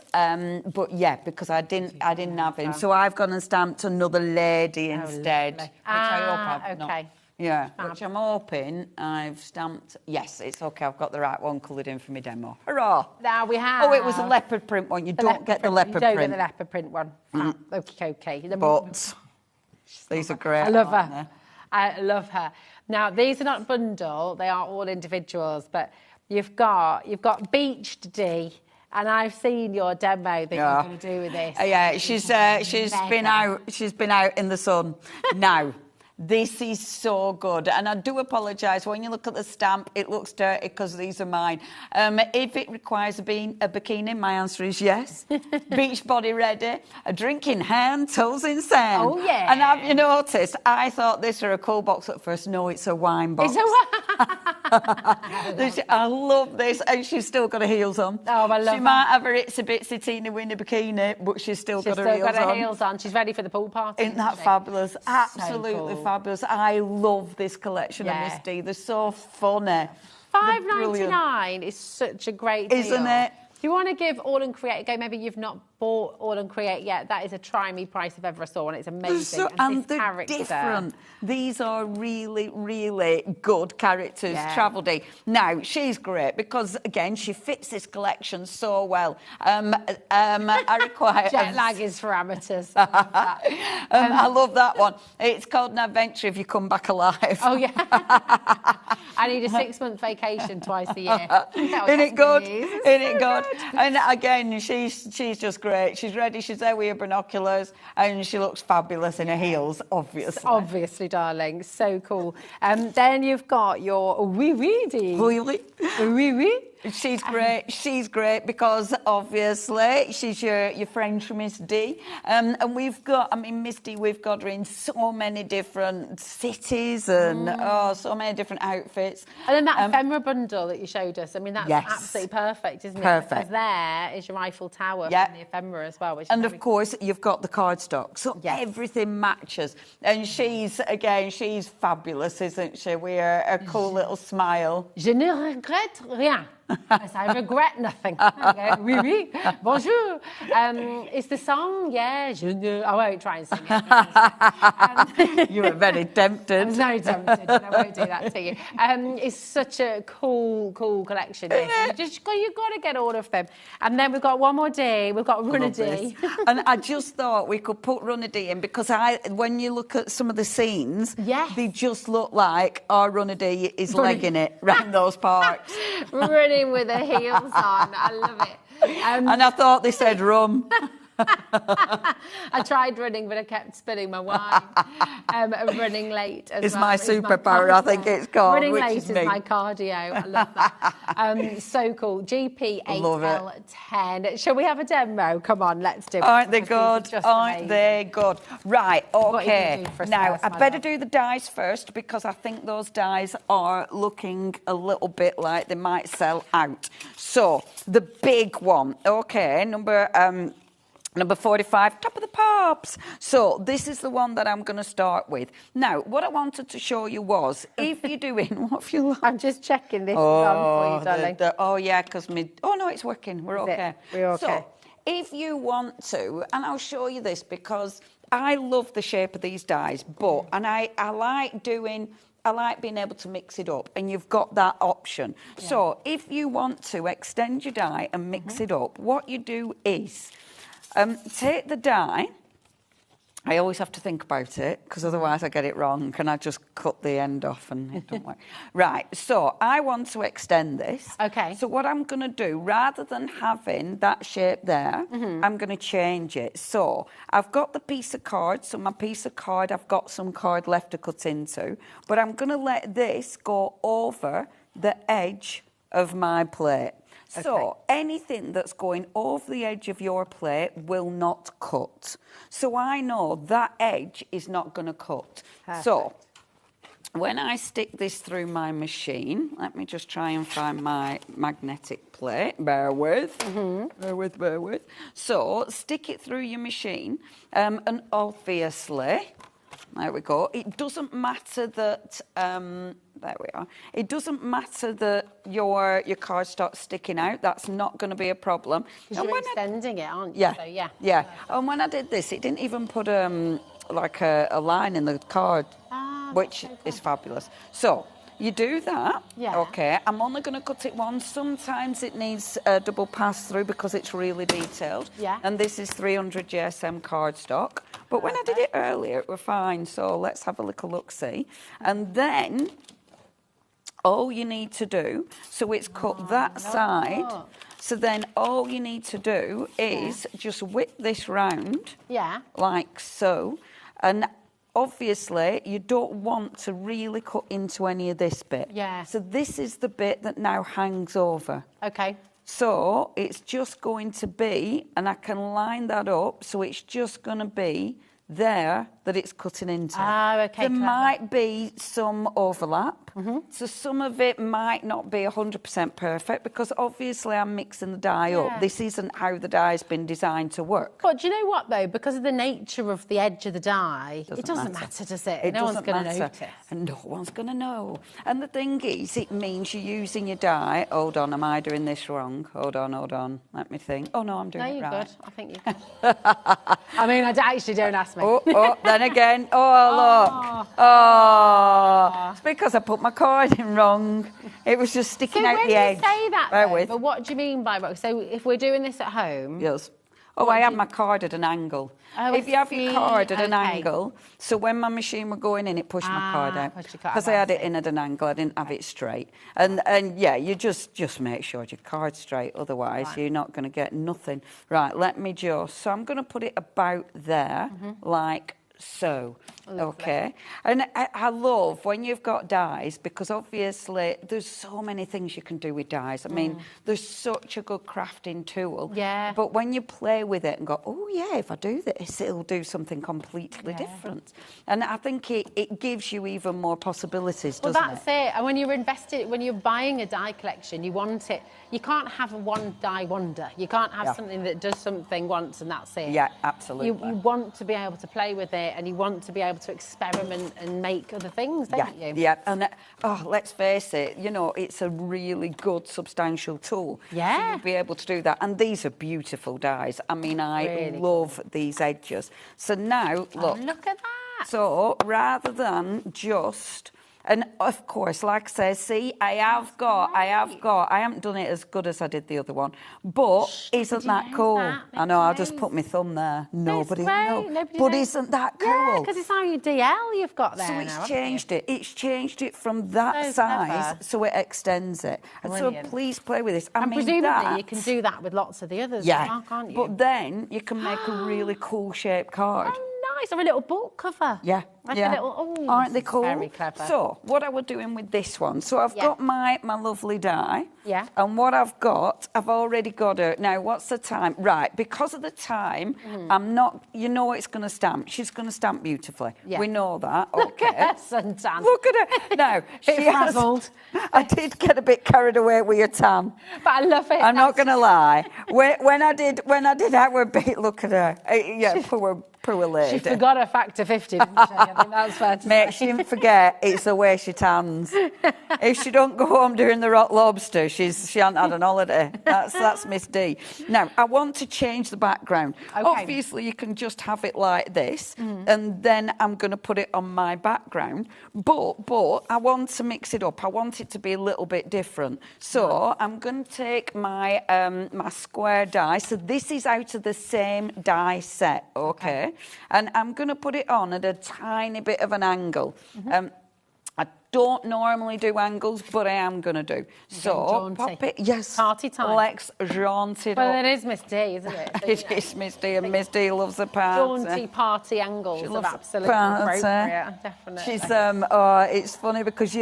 yeah, because I didn't have him. So I've gone and stamped another lady instead, which I hope I've not. Yeah, which I'm hoping I've stamped. Yes, it's okay. I've got the right one coloured in for my demo. Hurrah! Now we have. Oh, it was a leopard print one. You don't get the leopard print. You don't get the leopard print one. Okay. But these are great. I love her. I love her. Now these are not bundle; they are all individuals. But you've got Beached D. And I've seen your demo that you're going to do with this. Yeah, she's been out in the sun. Now, this is so good, and I do apologise. When you look at the stamp, it looks dirty because these are mine. If it requires a bikini, my answer is yes. Beach body ready, a drink in hand, toes in sand. Oh yeah. And have you noticed? I thought this were a cool box at first. No, it's a wine box. It's a I love this, and she's still got her heels on. Oh, I love She might have her itsy bitsy teeny weeny bikini, but she's still got her heels on. She's ready for the pool party. Isn't that fabulous? Absolutely fabulous. I love this collection of Miss D. They're so funny. $5.99 is such a great deal. Isn't it? Do you want to give Aall and Create a go? Maybe you've not bought Aall and Create yet. That is a try me price if ever I saw one. It's amazing. And they're different. These are really, really good characters. Travel D. Now, she's great because, again, she fits this collection so well. I require... Jet lag is for amateurs. I love that one. It's called An Adventure If You Come Back Alive. Oh, yeah. I need a 6-month vacation twice a year. Isn't it good? Isn't it good? And again, she's just great. She's ready. She's there with her binoculars, and she looks fabulous in her heels, obviously. Obviously, darling. So cool. Then you've got your wee wee D. Wee wee. Wee wee. She's great. She's great because obviously she's your friend from Miss D. And we've got, I mean, Miss D, we've got her in so many different cities and so many different outfits. And then that ephemera bundle that you showed us, I mean, that's absolutely perfect, isn't it? Perfect. Because there is your Eiffel Tower from the ephemera as well. Which and of course, you've got the cardstock. So everything matches. And she's fabulous, isn't she? With a cool little smile. Je ne regrette rien. I regret nothing. Okay. Oui, oui. Bonjour. It's the song, I won't try and sing it. You were very tempted. I'm very tempted, but I won't do that to you. It's such a cool collection. You've got to get all of them. And then we've got one more D. We've got Runner D. And I just thought we could put Runner D in because when you look at some of the scenes, they just look like our Runner D is legging it round those parts. Running with her heels on. I love it. And I thought they said rum. I tried running, but I kept spilling my wine. Running late as it's well. my superpower, I think it's called. Running which late is my cardio. I love that. So cool. GP8L10. Shall we have a demo? Come on, let's do it. Aren't they good? Aren't they good? Right, okay. Now, I better do the dies first because I think those dies are looking a little bit like they might sell out. So, the big one. Okay, number 45, top of the pops. So this is the one that I'm going to start with. Now, what I wanted to show you was, if you're doing, what if you like? I'm just checking this on for you, darling. Because no, it's working. We're okay. We're okay. So, if you want to, and I'll show you this because I love the shape of these dies, but, and I like being able to mix it up, and you've got that option. Yeah. So, if you want to extend your die and mix it up, what you do is, take the die. I always have to think about it because otherwise I get it wrong and I just cut the end off and it don't work. Right, so I want to extend this. Okay. So what I'm going to do, rather than having that shape there, I'm going to change it. So I've got the piece of card. So my piece of card, I've got some card left to cut into. But I'm going to let this go over the edge of my plate. So anything that's going over the edge of your plate will not cut. So I know that edge is not going to cut. Perfect. So when I stick this through my machine, let me just try and find my magnetic plate. Bear with. Bear with. So stick it through your machine, and obviously, there we go. It doesn't matter that. There we are. It doesn't matter that your cardstock's sticking out. That's not going to be a problem. Because you're extending it, aren't you? Yeah, So, yeah. yeah. And when I did this, it didn't even put like a line in the card, which is fabulous. So you do that. Yeah. Okay. I'm only going to cut it once. Sometimes it needs a double pass through because it's really detailed. Yeah. And this is 300 GSM cardstock. But when I did it earlier, it were fine. So let's have a little look-see. And then all you need to do, so it's cut that side. So then all you need to do is just whip this round. Yeah. Like so. And obviously, you don't want to really cut into any of this bit. Yeah. So this is the bit that now hangs over. Okay. So it's just going to be, and I can line that up, so it's just going to be there that it's cutting into. Okay, there clever. might be some overlap. So some of it might not be 100% perfect because obviously I'm mixing the die Yeah. up. This isn't how the die's been designed to work. But do you know what, though? Because of the nature of the edge of the die, it doesn't matter, does it? No one's going to notice. And no one's going to know. And the thing is, it means you're using your die. Hold on, am I doing this wrong? Hold on. Let me think. Oh, no, I'm doing it you're right. good. I think you're good. I mean, actually, don't ask me. Then again. Oh, look. Oh. It's because I put my card in wrong. It was just sticking out the edge. So when you say that, Bear though, with. but what do you mean by that? So if we're doing this at home... Yes. Oh, I have my card at an angle. Oh, if you have your I see. card at an Okay. angle, so when my machine were going in, it pushed my card out. pushed your card Because I out, had I it in at an angle, I didn't have it straight. And yeah, you just make sure your card's straight, otherwise you're not going to get nothing. Right, let me just... So I'm going to put it about there, like so. Lovely. Okay. And I love when you've got dies, because obviously there's so many things you can do with dies. I mean, there's such a good crafting tool. Yeah. But when you play with it and go, oh yeah, if I do this, it'll do something completely different. And I think it gives you even more possibilities, Well, doesn't that's it. And when you're invested, when you're buying a die collection, you want it. You can't have a one die wonder. You can't have something that does something once and that's it. Yeah, absolutely. You want to be able to play with it, and you want to be able to experiment and make other things, don't you? Yeah, and let's face it, you know, it's a really good, substantial tool. Yeah. So you'll be able to do that. And these are beautiful dies. I mean, I Really love these edges. So now, look. Look at that. So rather than just... And of course, like I say, see, I haven't done it as good as I did the other one. But isn't that cool? I know, I'll just put my thumb there. Nobody will know. But isn't that cool? Yeah, because it's on your DL you've got there So now, it's haven't changed it. It's changed it from that So size, clever. so it extends it. And so Brilliant. please play with this. I And mean, presumably you can do that with lots of the others as well, can't you? But then you can make a really cool shaped card. Nice, or a little book cover. Yeah. Like yeah. a little, Aren't they cool? Very clever. So, what I was doing with this one, so I've got my lovely die. Yeah. And what I've already got it. Now, what's the time? Right, because of the time, I'm not, you know it's going to stamp. She's going to stamp beautifully. Yeah. We know that. Look Okay. at her suntan. Look at her. Now, she has, frazzled. I did get a bit carried away with your tan. But I love it. I'm not going to lie. When I did our bit, look at her. Yeah, poor lady. She forgot her factor 50, didn't she? I think that's fair to Mate, say. she didn't forget. It's the way she tans. If she don't go home doing the rock lobster, she hasn't had an holiday. That's Miss D. Now, I want to change the background. Okay. Obviously, you can just have it like this, and then I'm going to put it on my background. But I want to mix it up. I want it to be a little bit different. So I'm going to take my my square die. So this is out of the same die set, okay? And I'm going to put it on at a tiny bit of an angle. I don't normally do angles, but I am going to do. So, pop it. Yes. Party time. Let's jaunt it Well, up. it is Miss D, isn't it? So, It is Miss D, and Miss D loves a party. Jaunty party angles She are loves a absolutely party. appropriate, definitely. She's it's funny because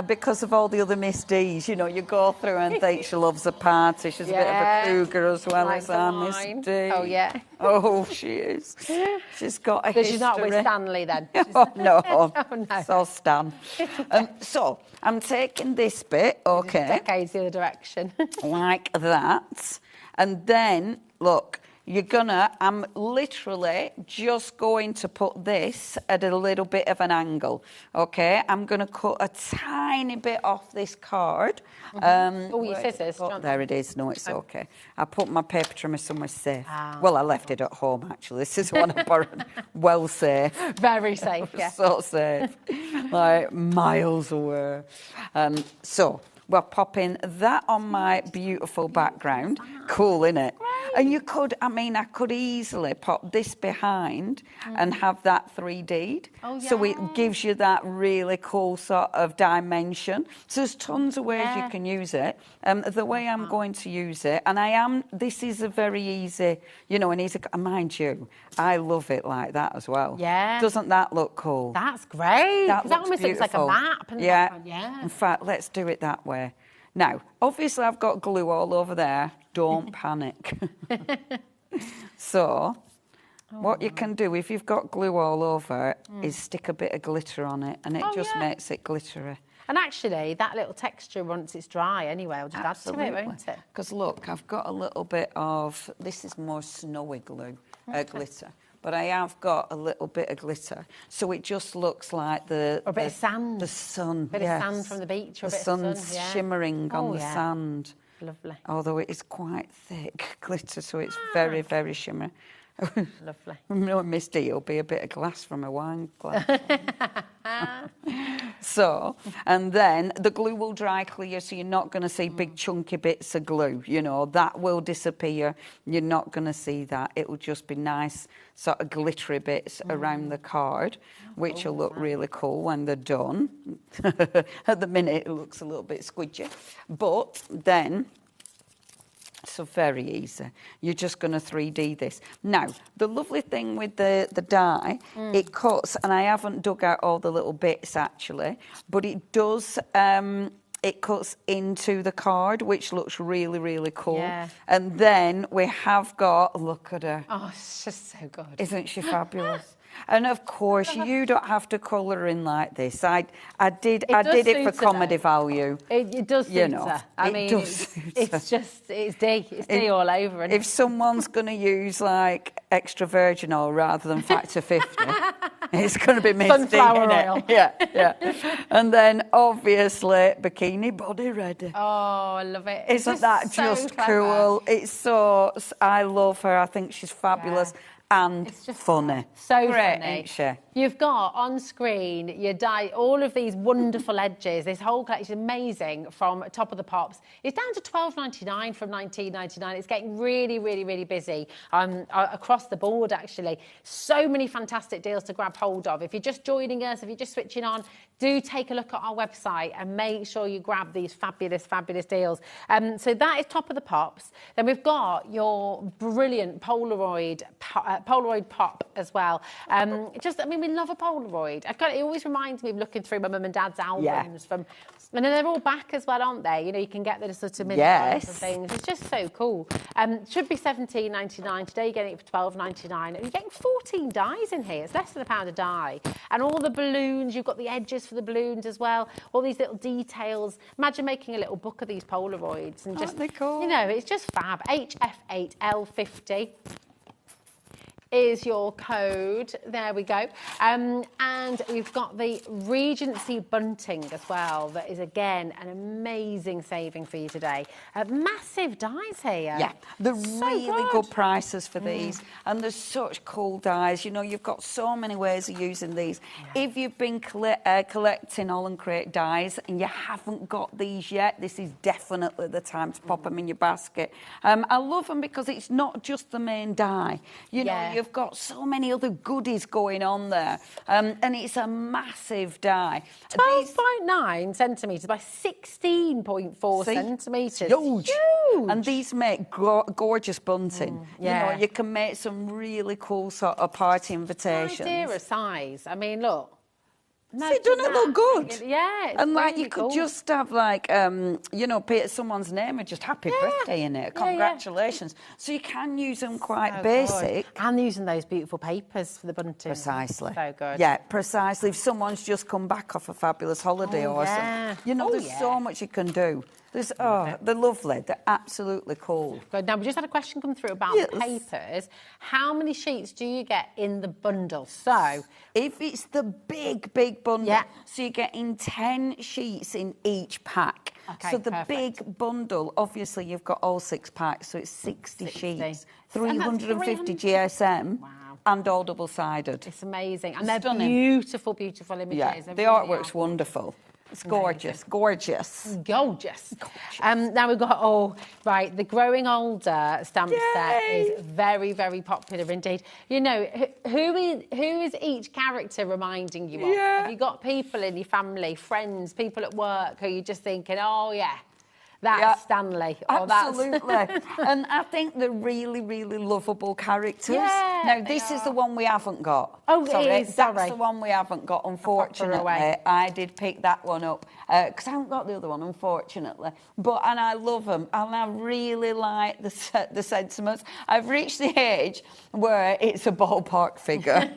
because of all the other Miss D's, you know, you go through and think she loves a party. She's a bit of a cougar as well as our Miss D. Oh, yeah. Oh, she is. She's got a history. She's not with Stanley then. Oh, no. Oh, no. So Stan. So I'm taking this bit, okay. Decades the other direction. Like that. And then, look, I'm literally just going to put this at a little bit of an angle, okay? I'm going to cut a tiny bit off this card. Your scissors. There it is. No, it's okay. I put my paper trimmer somewhere safe. Well, I left it at home, actually. This is one I borrowed. Well safe. Very safe, yeah. So safe. Like miles away. So we're popping that on my beautiful background. Cool, innit? And you could, I could easily pop this behind and have that 3D'd. Oh, yeah. So it gives you that really cool sort of dimension. So there's tons of ways you can use it. The way I'm going to use it, and this is a very easy, you know, and mind you, I love it like that as well. Yeah. Doesn't that look cool? That's great. That almost looks like a map. And Yeah. In fact, let's do it that way. Now, obviously, I've got glue all over there. Don't panic. So, what you can do if you've got glue all over is stick a bit of glitter on it, and it just makes it glittery. And actually, that little texture, once it's dry anyway, I'll just add to it, won't it? Because look, I've got a little bit of, this is more snowy glue, glitter. But I have got a little bit of glitter, so it just looks like or a bit of sand. The sun, A bit of sand from the beach, or a bit of sun's sun. Yeah. shimmering on the sand. Lovely. Although it is quite thick glitter, so it's very, very shimmery. Lovely. No, Miss D will be a bit of glass from a wine glass. So, and then the glue will dry clear, so you're not going to see big chunky bits of glue, you know, that will disappear. You're not going to see that. It will just be nice sort of glittery bits around the card, which will look really cool when they're done. At the minute, it looks a little bit squidgy. But then, so very easy. You're just going to 3D this. Now, the lovely thing with the die, it cuts, and I haven't dug out all the little bits actually, but it does, it cuts into the card, which looks really, really cool. Yeah. And then we have got, look at her. Oh, it's just so good. Isn't she fabulous? And of course, you don't have to colour in like this. I did it for comedy value. It does suit her. I mean, it's D. It's D all over. And if someone's going to use like extra virgin oil rather than factor 50, it's going to be Miss Sunflower D, oil. Yeah. And then obviously bikini body ready. Oh, I love it. Isn't that just cool? It's so. I love her. I think she's fabulous. Yeah. And it's just funny. So great, funny. Ain't she? You've got on screen all of these wonderful edges. This whole collection is amazing from Top of the Pops. It's down to $12.99 from $19.99. It's getting really, really, really busy across the board, actually. So many fantastic deals to grab hold of. If you're just joining us, if you're just switching on, do take a look at our website and make sure you grab these fabulous, fabulous deals. So that is Top of the Pops. Then we've got your brilliant Polaroid pop as well. We love a Polaroid. It always reminds me of looking through my mum and dad's albums and then they're all back as well, aren't they? You know, you can get the sort of mini-albums and things. It's just so cool. Should be $17.99. Today you're getting it for $12.99. You're getting 14 dies in here. It's less than £1 a die. And all the balloons, you've got the edges for the balloons as well. All these little details. Imagine making a little book of these Polaroids and just, cool? You know, it's just fab. HF8L50. Is your code. There we go. And we've got the Regency bunting as well. That is, again, an amazing saving for you today. Massive dies here. Yeah, they're really good prices for these. And there's such cool dies. You know, you've got so many ways of using these. Yeah. If you've been collecting Aall and Create dies and you haven't got these yet, this is definitely the time to pop them in your basket. I love them because it's not just the main die. You know, you've got so many other goodies going on there, and it's a massive die. 12.9 centimetres by 16.4 centimetres. Huge. And these make gorgeous bunting. You know, you can make some really cool sort of party invitations. Idea of size. I mean, look. See, doesn't it look good? Yeah, it's and like really you could cool. just have like you know, someone's name and just happy birthday in it. Congratulations. So you can use them quite basic. And using those beautiful papers for the bunting. Precisely. So good. Yeah, precisely. If someone's just come back off a fabulous holiday or something, you know, there's so much you can do. There's they're lovely. They're absolutely cool. Good. Now we just had a question come through about the papers. How many sheets do you get in the bundle? So if it's the big bundle, so you're getting 10 sheets in each pack. Okay, so the perfect. big bundle, obviously you've got all 6 packs, so it's 60 sheets, 350 GSM. Wow. And all double-sided. It's amazing. And they're Stunning. beautiful, beautiful images. Yeah, They the really artwork's are. wonderful. It's gorgeous, gorgeous. Gorgeous. Now we've got, the Growing Older stamp set is very, very popular indeed. You know, who is each character reminding you of? Have you got people in your family, friends, people at work who you're just thinking, oh, yeah, that's Stanley. Or Absolutely. And I think they're really, really lovable characters. Yeah, now, this is the one we haven't got. Oh, sorry, it is, That's the one we haven't got, unfortunately. I did pick that one up because I haven't got the other one, unfortunately. And I love them, and I really like the sentiments. I've reached the age where it's a ballpark figure.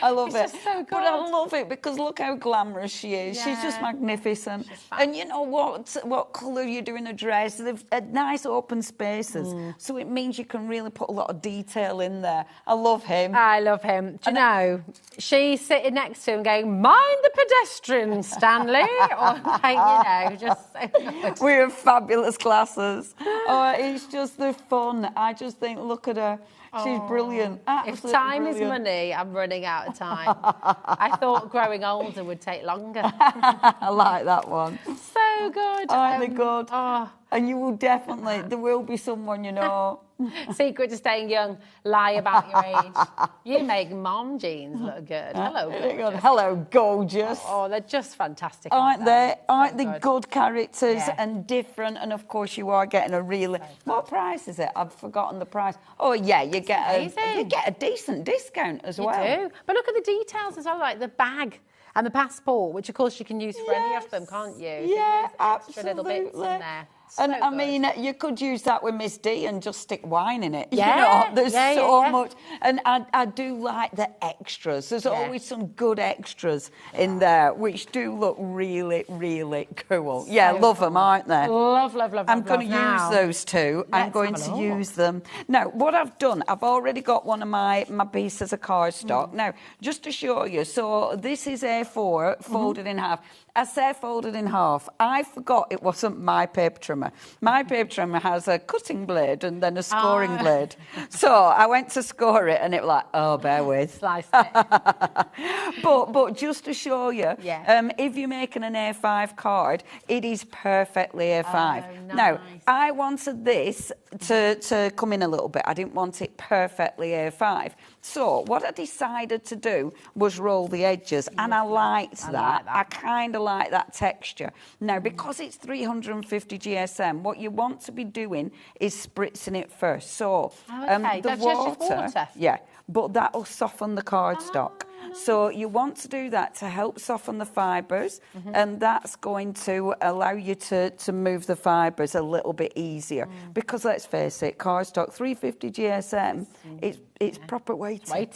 I love it. Just so good. But I love it because look how glamorous she is. She's just magnificent. And you know what colour you do in the dress? They've nice open spaces. So it means you can really put a lot of detail in there. I love him. I love him. Do you know, she's sitting next to him going, mind the pedestrian, Stanley. Or like, you know, just so good. We have fabulous classes. It's just the fun. I just think, look at her. She's brilliant. If time is money, I'm running out of time. I thought Growing Older would take longer. I like that one. So good. Aren't they good? And you will definitely, there will be someone, you know. Secret to staying young, lie about your age. You make mom jeans look good. Hello, gorgeous. Hello, gorgeous. Oh, they're just fantastic. Aren't they? Aren't So they good characters and different? And of course, you are getting a really. What price is it? I've forgotten the price. Oh yeah, you get a decent discount as well. You do. But look at the details as well, like the bag and the passport, which of course you can use for any of them, can't you? Yeah, extra little bits in there. And So I good. mean, you could use that with Miss D and just stick wine in it. Yeah, You know, there's so yeah. much. And I do like the extras. There's always some good extras in there, which do look really, really cool. Yeah, love them, aren't they? Love. I'm going to use those two. I'm going to use them. Now, what I've done, I've already got one of my pieces of cardstock. Now, just to show you, so this is A4 folded in half. I say folded in half. I forgot it wasn't my paper trimmer. My paper trimmer has a cutting blade and then a scoring blade. So I went to score it and it was like, oh, bear with. Sliced it. But just to show you, if you're making an A5 card, it is perfectly A5. Oh, Now, I wanted this to come in a little bit. I didn't want it perfectly A5. So what I decided to do was roll the edges, and I liked that. I kind of like that texture. Now, because it's 350 GSM, what you want to be doing is spritzing it first. So the that's just water. Yeah, but that will soften the cardstock. So you want to do that to help soften the fibres, and that's going to allow you to move the fibres a little bit easier. Because let's face it, cardstock 350 GSM, it's proper weighty.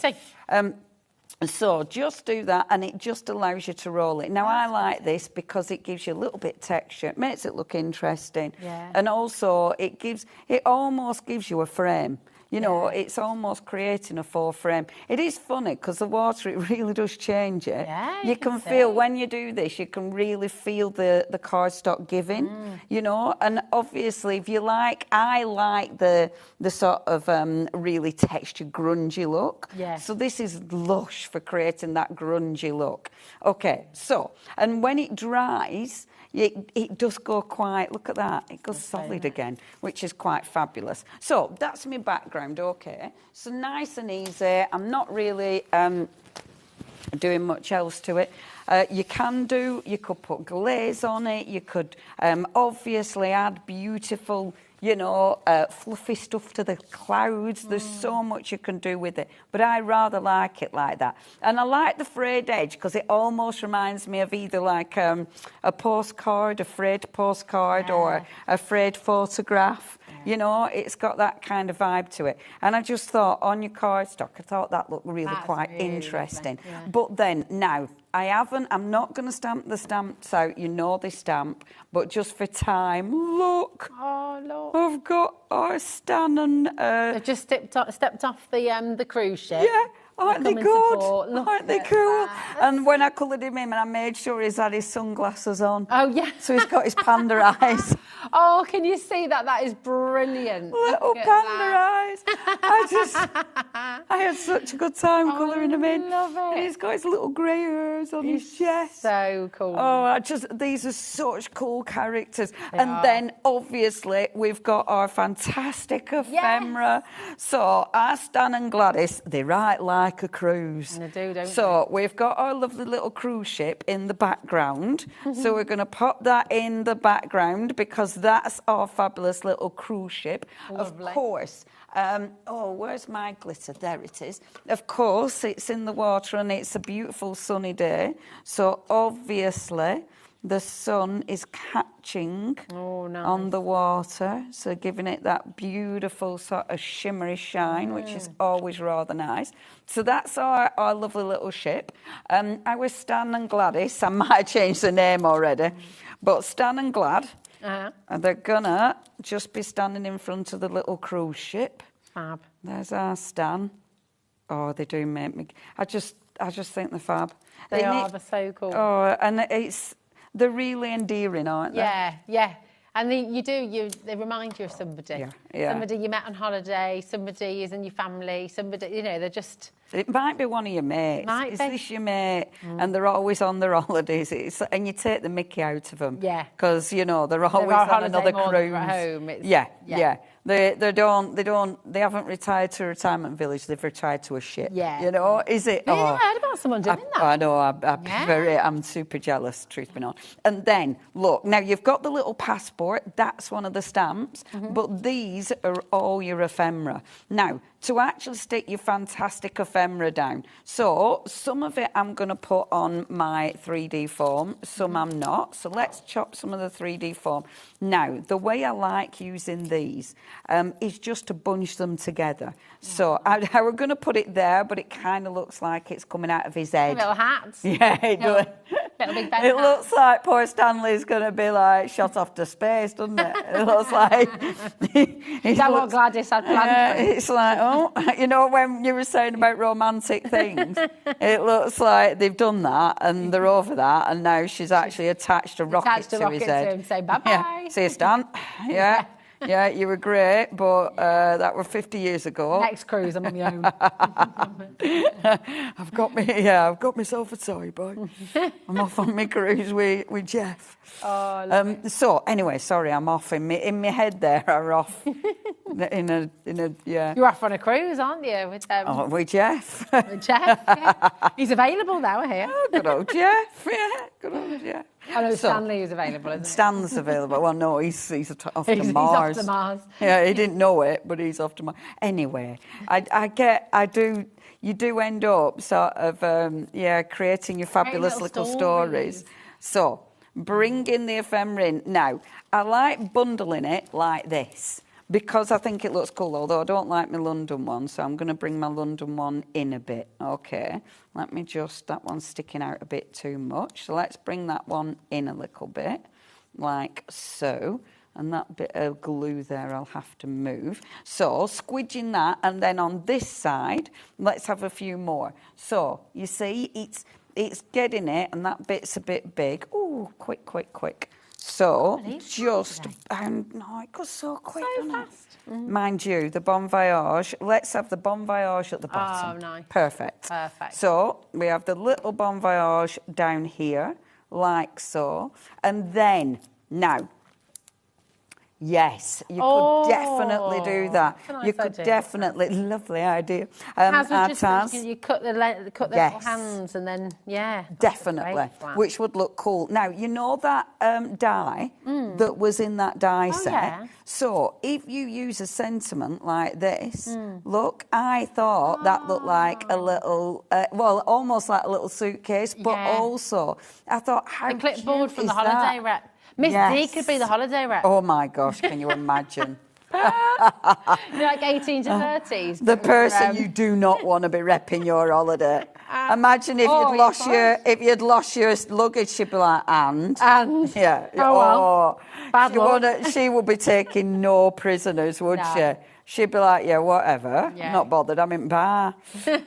So just do that, and it just allows you to roll it. Now, I like this because it gives you a little bit of texture. It makes it look interesting. And also, it almost gives you a frame. You know, it's almost creating a full frame. It is funny because the water, it really does change it. Yeah, you can feel, when you do this, you can really feel the cardstock giving, you know. And obviously, if you like, I like the sort of really textured, grungy look. Yeah. So this is lush for creating that grungy look. Okay, so, and when it dries, it does go quite, look at that, it goes solid again, which is quite fabulous. So that's my background, okay. So nice and easy. I'm not really doing much else to it. You could put glaze on it. You could obviously add beautiful you know, fluffy stuff to the clouds. There's so much you can do with it. But I rather like it like that. And I like the frayed edge because it almost reminds me of either like a postcard, a frayed postcard, or a frayed photograph. You know, it's got that kind of vibe to it. And I just thought, on your cardstock, I thought that looked really quite interesting. Yeah. But then, now, I'm not going to stamp the stamps out, you know they stamp, but just for time, look. Oh, look. I've got our Stan and... They've just stepped off the cruise ship. Yeah. Aren't they Come and good? support. Look Aren't they at cool? that. And when I coloured him in, I made sure he's had his sunglasses on. Oh, yeah. So he's got his panda eyes. Oh, can you see that? That is brilliant. Little Look at panda that. eyes. I had such a good time colouring him in. love it. And he's got his little grey hairs on his chest. So cool. Oh, these are such cool characters. They and are. then, obviously, we've got our fantastic ephemera. So, our Stan and Gladys, they write like a cruise. They do, don't So, we've got our lovely little cruise ship in the background. So, we're going to pop that in the background because that's our fabulous little cruise ship. Lovely. Of course. Where's my glitter? There it is. Of course, it's in the water and it's a beautiful sunny day. So obviously, the sun is catching on the water, so giving it that beautiful sort of shimmery shine, which is always rather nice. So that's our lovely little ship. Our Stan and Gladys, I might have changed the name already, but Stan and Glad, and they're gonna just be standing in front of the little cruise ship. Fab. There's our Stan. Oh, they do make me... I just think they're fab. They're so cool. Oh, and they're really endearing, aren't they? Yeah. And they remind you of somebody. Yeah. Somebody you met on holiday, somebody is in your family, somebody, you know, they're just... It might be one of your mates. Might is be. this your mate? And they're always on their holidays. And you take the mickey out of them. Yeah. Because, you know, they're always on on another holiday more cruise. than they're at home. Yeah. They haven't retired to a retirement village, they've retired to a ship. Yeah. You know, is it? Have you ever heard about someone doing that? I know, I'm super jealous, truth be known. And then, look, now you've got the little passport, that's one of the stamps, but these are all your ephemera. Now, to actually stick your fantastic ephemera down. So, some of it I'm going to put on my 3D form, some I'm not. So, let's chop some of the 3D form. Now, the way I like using these is just to bunch them together. So, I were going to put it there, but it kind of looks like it's coming out of his head. Little hats. Yeah, it does. Little big Ben It hats. looks like poor Stanley's going to be like shot off to space, doesn't it? It looks like... Is that what Gladys had planned for him? It's like, you know, when you were saying about romantic things, it looks like they've done that and they're over that, and now she's actually attached a rocket to his head. To him, say bye-bye. Yeah. See you, Stan. Yeah. Yeah, you were great, but that were 50 years ago. Next cruise, I'm on my own. I've got myself a toy boy. I'm off on my cruise with Jeff. Oh, so anyway, sorry, I'm off in my head there. I'm off You're off on a cruise, aren't you? With Jeff. With Jeff. Yeah. He's available now here. Oh, good old Jeff. Yeah, good old Jeff. I know Stanley is available, isn't he? Stan's available. Well, no, he's off to Mars. He's off to Mars. Yeah, he didn't know it, but he's off to Mars. Anyway, you do end up sort of, creating your fabulous little stories. So, bring in the ephemera in. Now, I like bundling it like this because I think it looks cool, although I don't like my London one, so I'm going to bring my London one in a bit. Okay, let me that one's sticking out a bit too much. So let's bring that one in a little bit, like so. And that bit of glue there I'll have to move. So, squidging that, and then on this side, let's have a few more. So, you see, it's getting it, and that bit's a bit big. Ooh, quick. So, it goes so quick, doesn't it? Mind you, the Bon Voyage, let's have the Bon Voyage at the bottom. Oh, nice. Perfect. So, we have the little Bon Voyage down here, like so. And then, now, Yes, you could definitely do that. That's a nice You could idea. definitely, lovely idea. You cut the little Yes. hands and then, yeah. Definitely, which would look cool. Now, you know that die that was in that die set? yeah. So, if you use a sentiment like this, look, I thought that looked like a little, well, almost like a little suitcase, but also, I thought, how The clipboard cute from is the holiday that? rep. Miss D could be the holiday rep. Oh my gosh, can you imagine? You're like 18 to 30s. The person you do not want to be repping your holiday. Imagine if you'd lost your luggage, she'd be like, and yeah, Bad luck. She would be taking no prisoners, would she? She'd be like, yeah, whatever. Yeah. I'm not bothered. I'm in bar,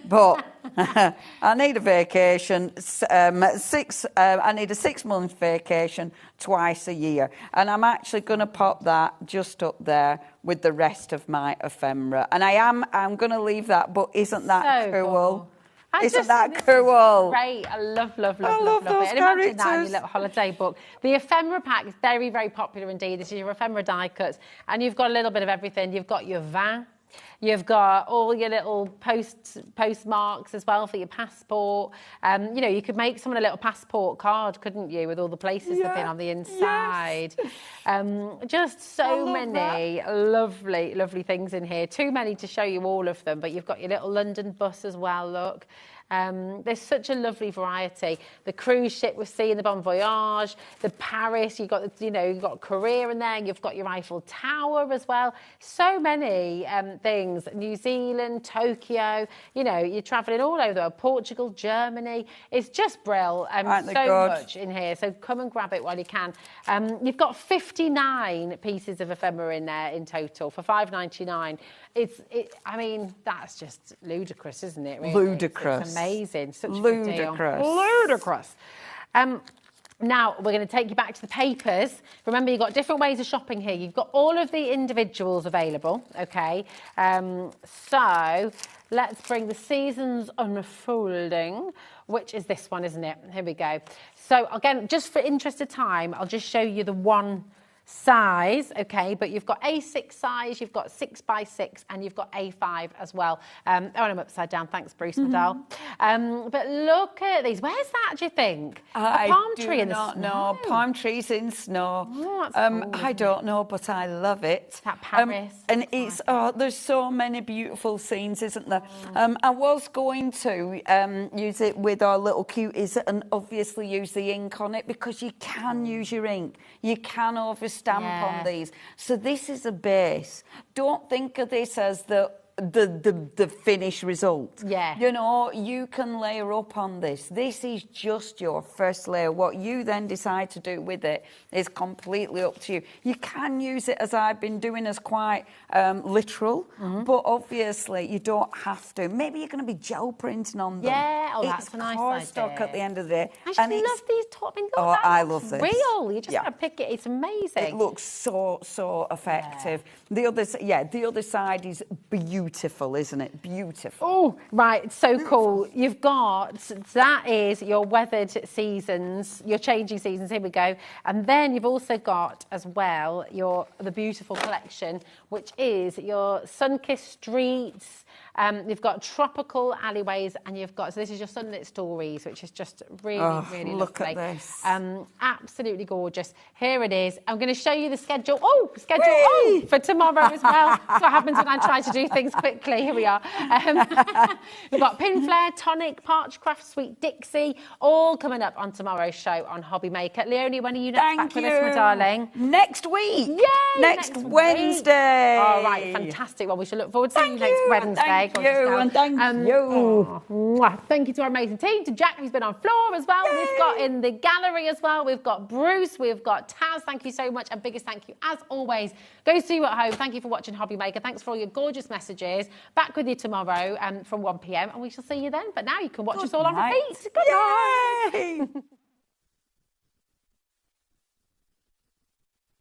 but I need a vacation. I need a 6-month vacation twice a year, and I'm actually going to pop that just up there with the rest of my ephemera. And I'm going to leave that. But isn't that cool? Isn't that cool? Great. I love those it. And imagine that in your characters. little holiday book. The ephemera pack is very, very popular indeed. This is your ephemera die cuts. And you've got a little bit of everything. You've got your vin. You've got all your little postmarks as well for your passport. You know, you could make someone a little passport card, couldn't you, with all the places they've been on the inside. Just so many lovely, lovely things in here. Too many to show you all of them, but you've got your little London bus as well, look. There's such a lovely variety. The cruise ship with Sea and the Bon Voyage, the Paris, you've got, you've got Korea in there, you've got your Eiffel Tower as well. So many things. New Zealand, Tokyo, you're travelling all over the world. Portugal, Germany. It's just brill. So much in here. So come and grab it while you can. You've got 59 pieces of ephemera in there in total for $5.99. I mean, that's just ludicrous, isn't it? Really? Ludicrous. It's amazing. Such a Ludicrous. good deal. Ludicrous. Now, we're going to take you back to the papers. Remember, you've got different ways of shopping here. You've got all of the individuals available, okay? So let's bring the Seasons Unfolding, which is this one, isn't it? Here we go. So, again, just for interest of time, I'll just show you the one size, okay, but you've got A6 size, you've got 6x6, and you've got A5 as well. I'm upside down. Thanks, Bruce Madell. But look at these. Where's that, do you think? A palm tree in the snow. No, palm trees in snow. Oh, that's cool, I don't know, but I love it. That Paris. And it's there's so many beautiful scenes, isn't there? I was going to use it with our little cuties and obviously use the ink on it, because you can use your ink. You can stamp on these. So this is a base. Don't think of this as the finished result. Yeah. You can layer up on this. This is just your first layer. What you then decide to do with it is completely up to you. You can use it, as I've been doing, as quite literal, but obviously you don't have to. Maybe you're going to be gel printing on them. Yeah, that's a nice idea. It's cardstock at the end of the day. I just love these toppings. Oh, I love this. Real. You just want to pick it. It's amazing. It looks so effective. The other side is beautiful, isn't it? Beautiful. Oh, right. So cool. You've got, that is your weathered seasons, your changing seasons. Here we go. And then you've also got as well the beautiful collection, which is your sun-kissed streets. You've got tropical alleyways, and you've got, so this is your sunlit stories, which is just really lovely. Look at this. Absolutely gorgeous. Here it is. I'm going to show you the schedule. For tomorrow as well. That's what happens when I try to do things quickly. Here we are. We've got Pin Flare, Tonic, Parchcraft, Sweet Dixie, all coming up on tomorrow's show on HobbyMaker. Leonie, when are you next back with us, my darling? Next week. Yay! Next Wednesday. All right, fantastic. Well, we shall look forward to seeing you next Wednesday. Thank you. Thank you to our amazing team, to Jack, who's been on floor as well. Yay! We've got in the gallery as well. We've got Bruce, we've got Taz. Thank you so much. And biggest thank you, as always, goes to you at home. Thank you for watching HobbyMaker. Thanks for all your gorgeous messages. Back with you tomorrow from 1 p.m. and we shall see you then. But now you can watch us all on repeat. Good night.